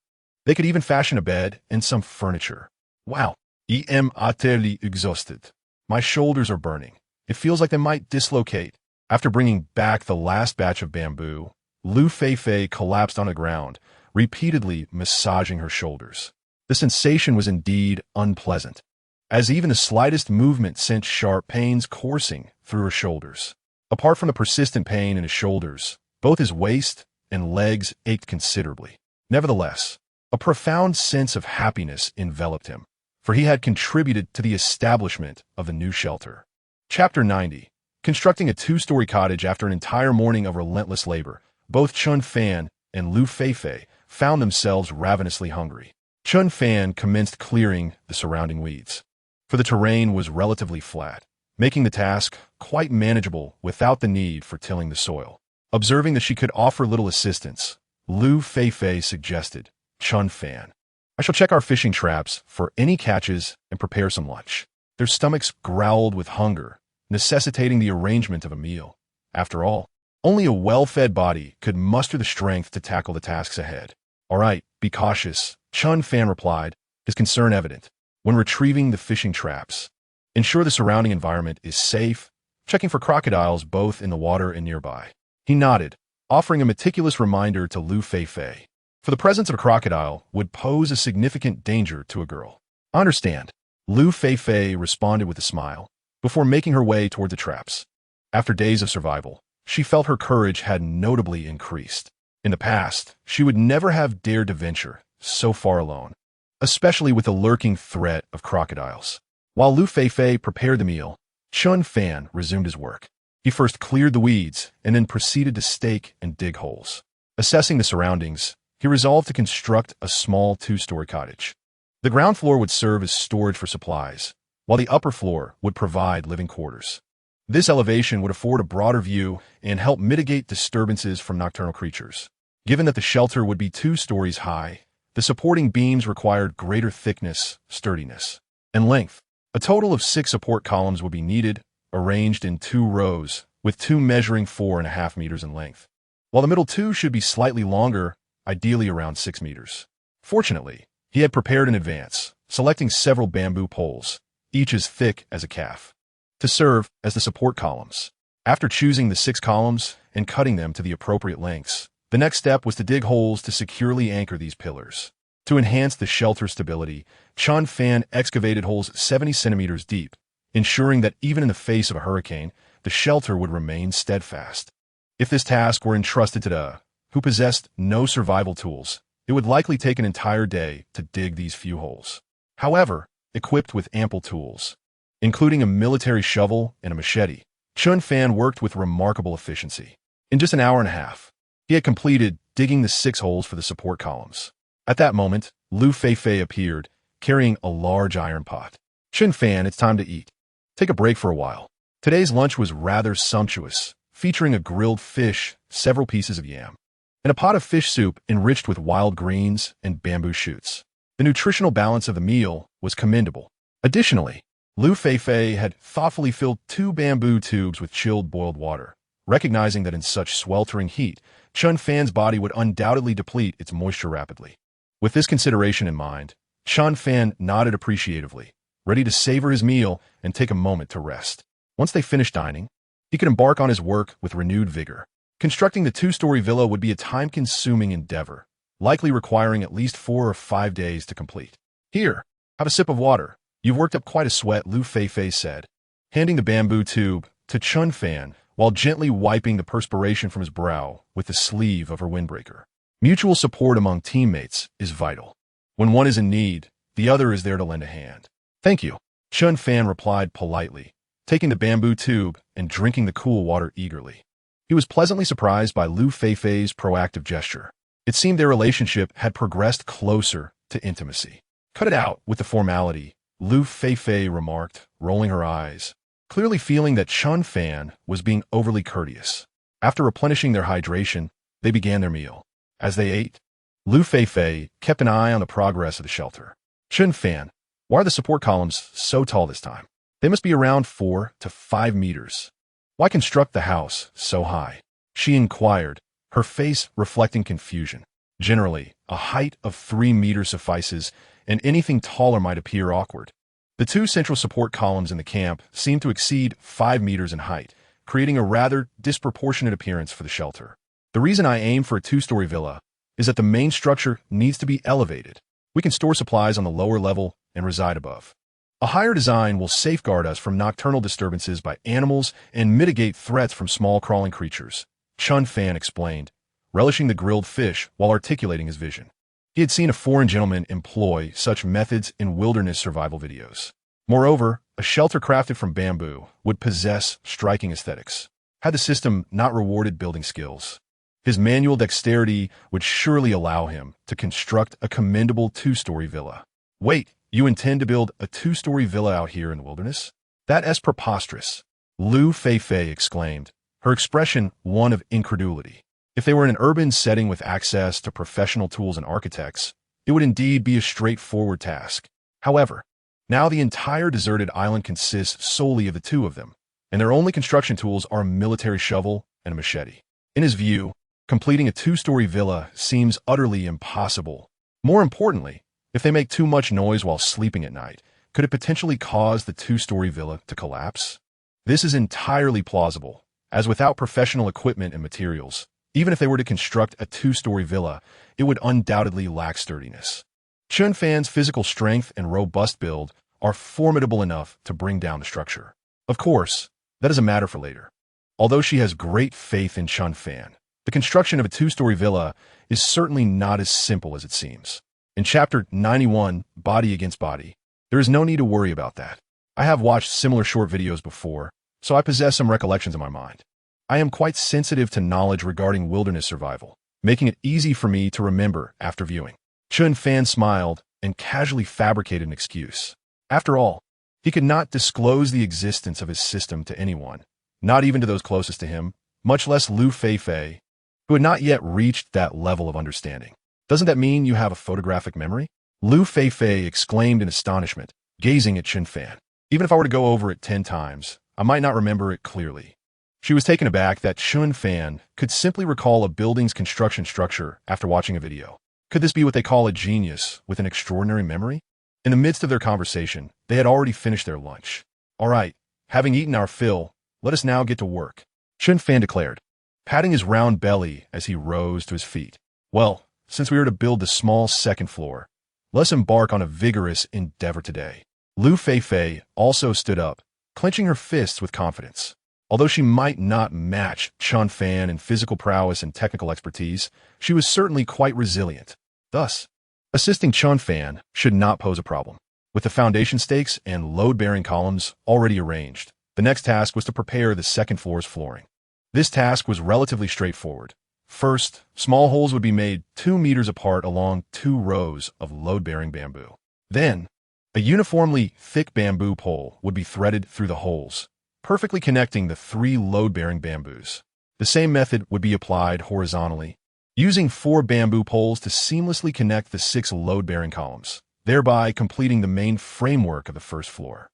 They could even fashion a bed and some furniture. "Wow, I am utterly exhausted. My shoulders are burning. It feels like they might dislocate." After bringing back the last batch of bamboo, Liu Feifei collapsed on the ground, repeatedly massaging her shoulders. The sensation was indeed unpleasant, as even the slightest movement sent sharp pains coursing through her shoulders. Apart from the persistent pain in his shoulders, both his waist and legs ached considerably. Nevertheless, a profound sense of happiness enveloped him, for he had contributed to the establishment of the new shelter. Chapter 90. Constructing a 2-story cottage after an entire morning of relentless labor, both Chen Fan and Liu Feifei found themselves ravenously hungry. Chen Fan commenced clearing the surrounding weeds, for the terrain was relatively flat, making the task quite manageable without the need for tilling the soil. Observing that she could offer little assistance, Liu Feifei suggested, "Chen Fan, I shall check our fishing traps for any catches and prepare some lunch." Their stomachs growled with hunger, necessitating the arrangement of a meal. After all, only a well-fed body could muster the strength to tackle the tasks ahead. "All right, be cautious," Chen Fan replied, his concern evident. When retrieving the fishing traps, Ensure the surrounding environment is safe, checking for crocodiles both in the water and nearby. He nodded, offering a meticulous reminder to Liu Feifei. For the presence of a crocodile would pose a significant danger to a girl. I understand. Liu Feifei responded with a smile, before making her way toward the traps. After days of survival, she felt her courage had notably increased. In the past, she would never have dared to venture so far alone, especially with the lurking threat of crocodiles. While Liu Feifei prepared the meal, Chen Fan resumed his work. He first cleared the weeds and then proceeded to stake and dig holes. Assessing the surroundings, he resolved to construct a small two-story cottage. The ground floor would serve as storage for supplies, while the upper floor would provide living quarters. This elevation would afford a broader view and help mitigate disturbances from nocturnal creatures. Given that the shelter would be 2 stories high, the supporting beams required greater thickness, sturdiness, and length. A total of 6 support columns would be needed, arranged in 2 rows, with 2 measuring 4.5 meters in length, while the middle 2 should be slightly longer, ideally around 6 meters. Fortunately, he had prepared in advance, selecting several bamboo poles, each as thick as a calf, to serve as the support columns. After choosing the 6 columns and cutting them to the appropriate lengths, the next step was to dig holes to securely anchor these pillars. To enhance the shelter's stability, Chen Fan excavated holes 70 centimeters deep, ensuring that even in the face of a hurricane, the shelter would remain steadfast. If this task were entrusted to the who possessed no survival tools, it would likely take an entire day to dig these few holes. However, equipped with ample tools, including a military shovel and a machete, Chen Fan worked with remarkable efficiency. In just an hour and a half, he had completed digging the 6 holes for the support columns. At that moment, Liu Feifei appeared, carrying a large iron pot. Chen Fan, it's time to eat. Take a break for a while. Today's lunch was rather sumptuous, featuring a grilled fish, several pieces of yam, and a pot of fish soup enriched with wild greens and bamboo shoots. The nutritional balance of the meal was commendable. Additionally, Liu Feifei had thoughtfully filled 2 bamboo tubes with chilled boiled water, recognizing that in such sweltering heat, Chen Fan's body would undoubtedly deplete its moisture rapidly. With this consideration in mind, Chen Fan nodded appreciatively, ready to savor his meal and take a moment to rest. Once they finished dining, he could embark on his work with renewed vigor. Constructing the 2-story villa would be a time-consuming endeavor, likely requiring at least 4 or 5 days to complete. Here, have a sip of water. You've worked up quite a sweat, Liu Feifei said, handing the bamboo tube to Chen Fan while gently wiping the perspiration from his brow with the sleeve of her windbreaker. Mutual support among teammates is vital. When one is in need, the other is there to lend a hand. Thank you, Chen Fan replied politely, taking the bamboo tube and drinking the cool water eagerly. He was pleasantly surprised by Liu Feifei's proactive gesture. It seemed their relationship had progressed closer to intimacy. Cut it out with the formality, Liu Feifei remarked, rolling her eyes, clearly feeling that Chen Fan was being overly courteous. After replenishing their hydration, they began their meal. As they ate, Liu Feifei kept an eye on the progress of the shelter. Chen Fan, why are the support columns so tall this time? They must be around 4 to 5 meters. Why construct the house so high? She inquired, her face reflecting confusion. Generally, a height of 3 meters suffices, and anything taller might appear awkward. The 2 central support columns in the camp seemed to exceed 5 meters in height, creating a rather disproportionate appearance for the shelter. The reason I aim for a 2-story villa is that the main structure needs to be elevated. We can store supplies on the lower level and reside above. A higher design will safeguard us from nocturnal disturbances by animals and mitigate threats from small crawling creatures, Chen Fan explained, relishing the grilled fish while articulating his vision. He had seen a foreign gentleman employ such methods in wilderness survival videos. Moreover, a shelter crafted from bamboo would possess striking aesthetics. Had the system not rewarded building skills, his manual dexterity would surely allow him to construct a commendable 2-story villa. Wait, you intend to build a 2-story villa out here in the wilderness? That's preposterous, Liu Feifei exclaimed, her expression one of incredulity. If they were in an urban setting with access to professional tools and architects, it would indeed be a straightforward task. However, now the entire deserted island consists solely of the 2 of them, and their only construction tools are a military shovel and a machete. In his view, completing a 2-story villa seems utterly impossible. More importantly, if they make too much noise while sleeping at night, could it potentially cause the two-story villa to collapse? This is entirely plausible, as without professional equipment and materials, even if they were to construct a two-story villa, it would undoubtedly lack sturdiness. Chen Fan's physical strength and robust build are formidable enough to bring down the structure. Of course, that is a matter for later. Although she has great faith in Chen Fan, the construction of a two-story villa is certainly not as simple as it seems. In Chapter 91, Body Against Body, there is no need to worry about that. I have watched similar short videos before, so I possess some recollections in my mind. I am quite sensitive to knowledge regarding wilderness survival, making it easy for me to remember after viewing. Chen Fan smiled and casually fabricated an excuse. After all, he could not disclose the existence of his system to anyone, not even to those closest to him, much less Liu Feifei, who had not yet reached that level of understanding. Doesn't that mean you have a photographic memory? Liu Feifei exclaimed in astonishment, gazing at Chen Fan. Even if I were to go over it 10 times, I might not remember it clearly. She was taken aback that Chen Fan could simply recall a building's construction structure after watching a video. Could this be what they call a genius with an extraordinary memory? In the midst of their conversation, they had already finished their lunch. All right, having eaten our fill, let us now get to work, Chen Fan declared, patting his round belly as he rose to his feet. Well, since we are to build the small second floor, let's embark on a vigorous endeavor today. Liu Feifei also stood up, clenching her fists with confidence. Although she might not match Chen Fan in physical prowess and technical expertise, she was certainly quite resilient. Thus, assisting Chen Fan should not pose a problem. With the foundation stakes and load-bearing columns already arranged, the next task was to prepare the second floor's flooring. This task was relatively straightforward. First, small holes would be made 2 meters apart along 2 rows of load-bearing bamboo. Then, a uniformly thick bamboo pole would be threaded through the holes, perfectly connecting the 3 load-bearing bamboos. The same method would be applied horizontally, using 4 bamboo poles to seamlessly connect the 6 load-bearing columns, thereby completing the main framework of the first floor.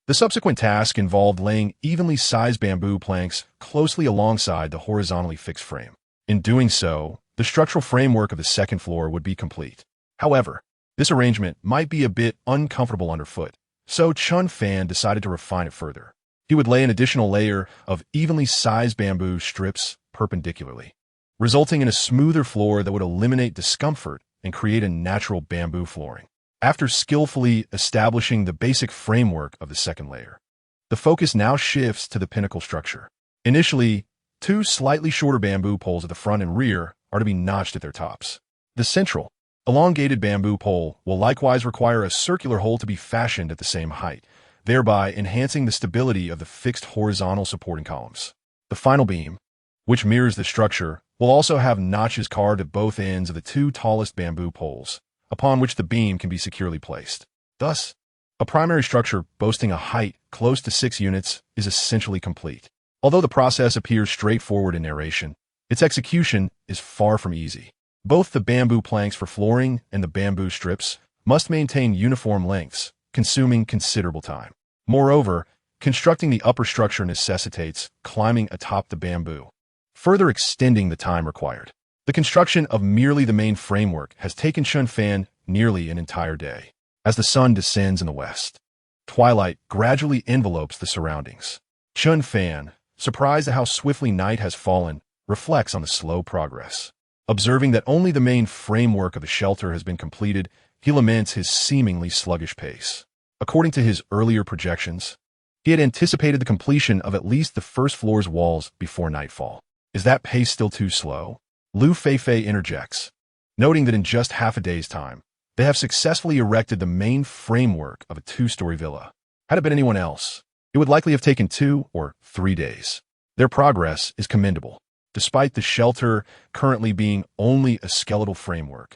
The subsequent task involved laying evenly sized bamboo planks closely alongside the horizontally fixed frame. In doing so, the structural framework of the second floor would be complete. However, this arrangement might be a bit uncomfortable underfoot, so Chen Fan decided to refine it further. He would lay an additional layer of evenly sized bamboo strips perpendicularly, resulting in a smoother floor that would eliminate discomfort and create a natural bamboo flooring. After skillfully establishing the basic framework of the second layer, the focus now shifts to the pinnacle structure. Initially, 2 slightly shorter bamboo poles at the front and rear are to be notched at their tops. The central, elongated bamboo pole will likewise require a circular hole to be fashioned at the same height, thereby enhancing the stability of the fixed horizontal supporting columns. The final beam, which mirrors the structure, will also have notches carved at both ends of the 2 tallest bamboo poles, upon which the beam can be securely placed. Thus, a primary structure boasting a height close to 6 units is essentially complete. Although the process appears straightforward in narration, its execution is far from easy. Both the bamboo planks for flooring and the bamboo strips must maintain uniform lengths, consuming considerable time. Moreover, constructing the upper structure necessitates climbing atop the bamboo, further extending the time required. The construction of merely the main framework has taken Chen Fan nearly an entire day. As the sun descends in the west, twilight gradually envelopes the surroundings. Chen Fan, surprised at how swiftly night has fallen, reflects on the slow progress. Observing that only the main framework of the shelter has been completed, he laments his seemingly sluggish pace. According to his earlier projections, he had anticipated the completion of at least the first floor's walls before nightfall. Is that pace still too slow? Liu Feifei interjects, noting that in just half a day's time, they have successfully erected the main framework of a 2-story villa. Had it been anyone else, it would likely have taken 2 or 3 days. Their progress is commendable. Despite the shelter currently being only a skeletal framework,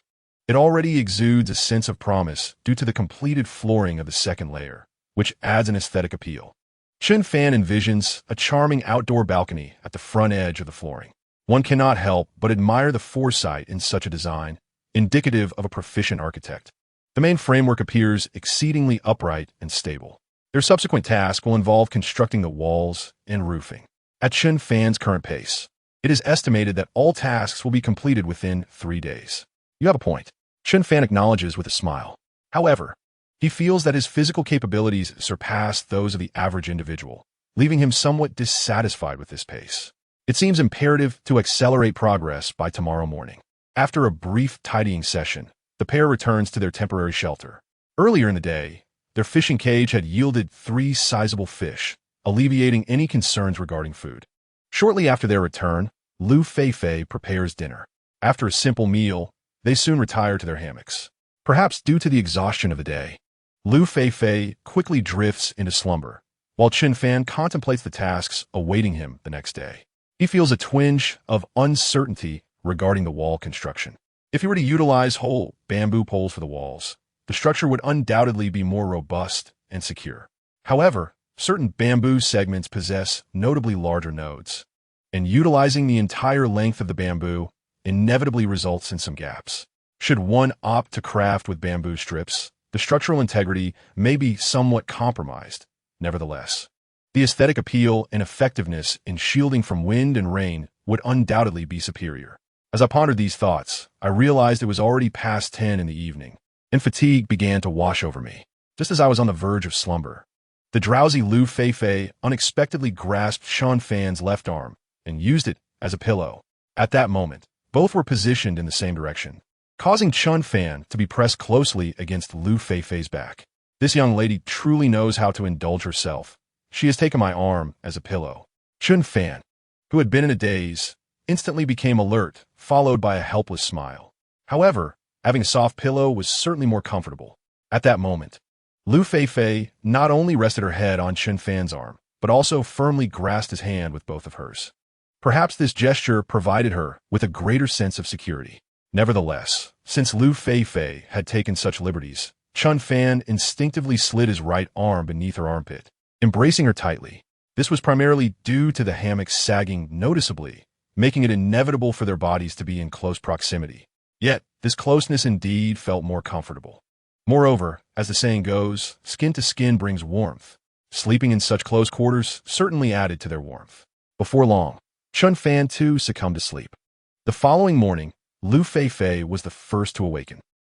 it already exudes a sense of promise due to the completed flooring of the second layer, which adds an aesthetic appeal. Chen Fan envisions a charming outdoor balcony at the front edge of the flooring. One cannot help but admire the foresight in such a design, indicative of a proficient architect. The main framework appears exceedingly upright and stable. Their subsequent task will involve constructing the walls and roofing. At Chen Fan's current pace, it is estimated that all tasks will be completed within 3 days. You have a point, Chen Fan acknowledges with a smile. However, He feels that his physical capabilities surpass those of the average individual, leaving him somewhat dissatisfied with this pace. It seems imperative to accelerate progress by tomorrow morning. After a brief tidying session, the pair returns to their temporary shelter. Earlier in the day, their fishing cage had yielded 3 sizable fish, alleviating any concerns regarding food. Shortly after their return, Liu Feifei prepares dinner. After a simple meal, they soon retire to their hammocks. Perhaps due to the exhaustion of the day, Liu Feifei quickly drifts into slumber, while Chen Fan contemplates the tasks awaiting him the next day. He feels a twinge of uncertainty regarding the wall construction. If he were to utilize whole bamboo poles for the walls, the structure would undoubtedly be more robust and secure. However, certain bamboo segments possess notably larger nodes, and utilizing the entire length of the bamboo inevitably results in some gaps. Should one opt to craft with bamboo strips, the structural integrity may be somewhat compromised. Nevertheless, the aesthetic appeal and effectiveness in shielding from wind and rain would undoubtedly be superior. As I pondered these thoughts, I realized it was already past 10 in the evening, and fatigue began to wash over me. Just as I was on the verge of slumber, the drowsy Liu Feifei unexpectedly grasped Chen Fan's left arm and used it as a pillow. At that moment, both were positioned in the same direction, causing Chen Fan to be pressed closely against Liu Feifei's back. This young lady truly knows how to indulge herself. She has taken my arm as a pillow. Chen Fan, who had been in a daze, instantly became alert, followed by a helpless smile. However, having a soft pillow was certainly more comfortable. At that moment, Liu Feifei not only rested her head on Chen Fan's arm, but also firmly grasped his hand with both of hers. Perhaps this gesture provided her with a greater sense of security. Nevertheless, since Liu Feifei had taken such liberties, Chen Fan instinctively slid his right arm beneath her armpit, embracing her tightly. This was primarily due to the hammock sagging noticeably, making it inevitable for their bodies to be in close proximity. Yet, this closeness indeed felt more comfortable. Moreover, as the saying goes, skin to skin brings warmth. Sleeping in such close quarters certainly added to their warmth. Before long, Chen Fan too succumbed to sleep. The following morning, Liu Feifei was the first to awaken.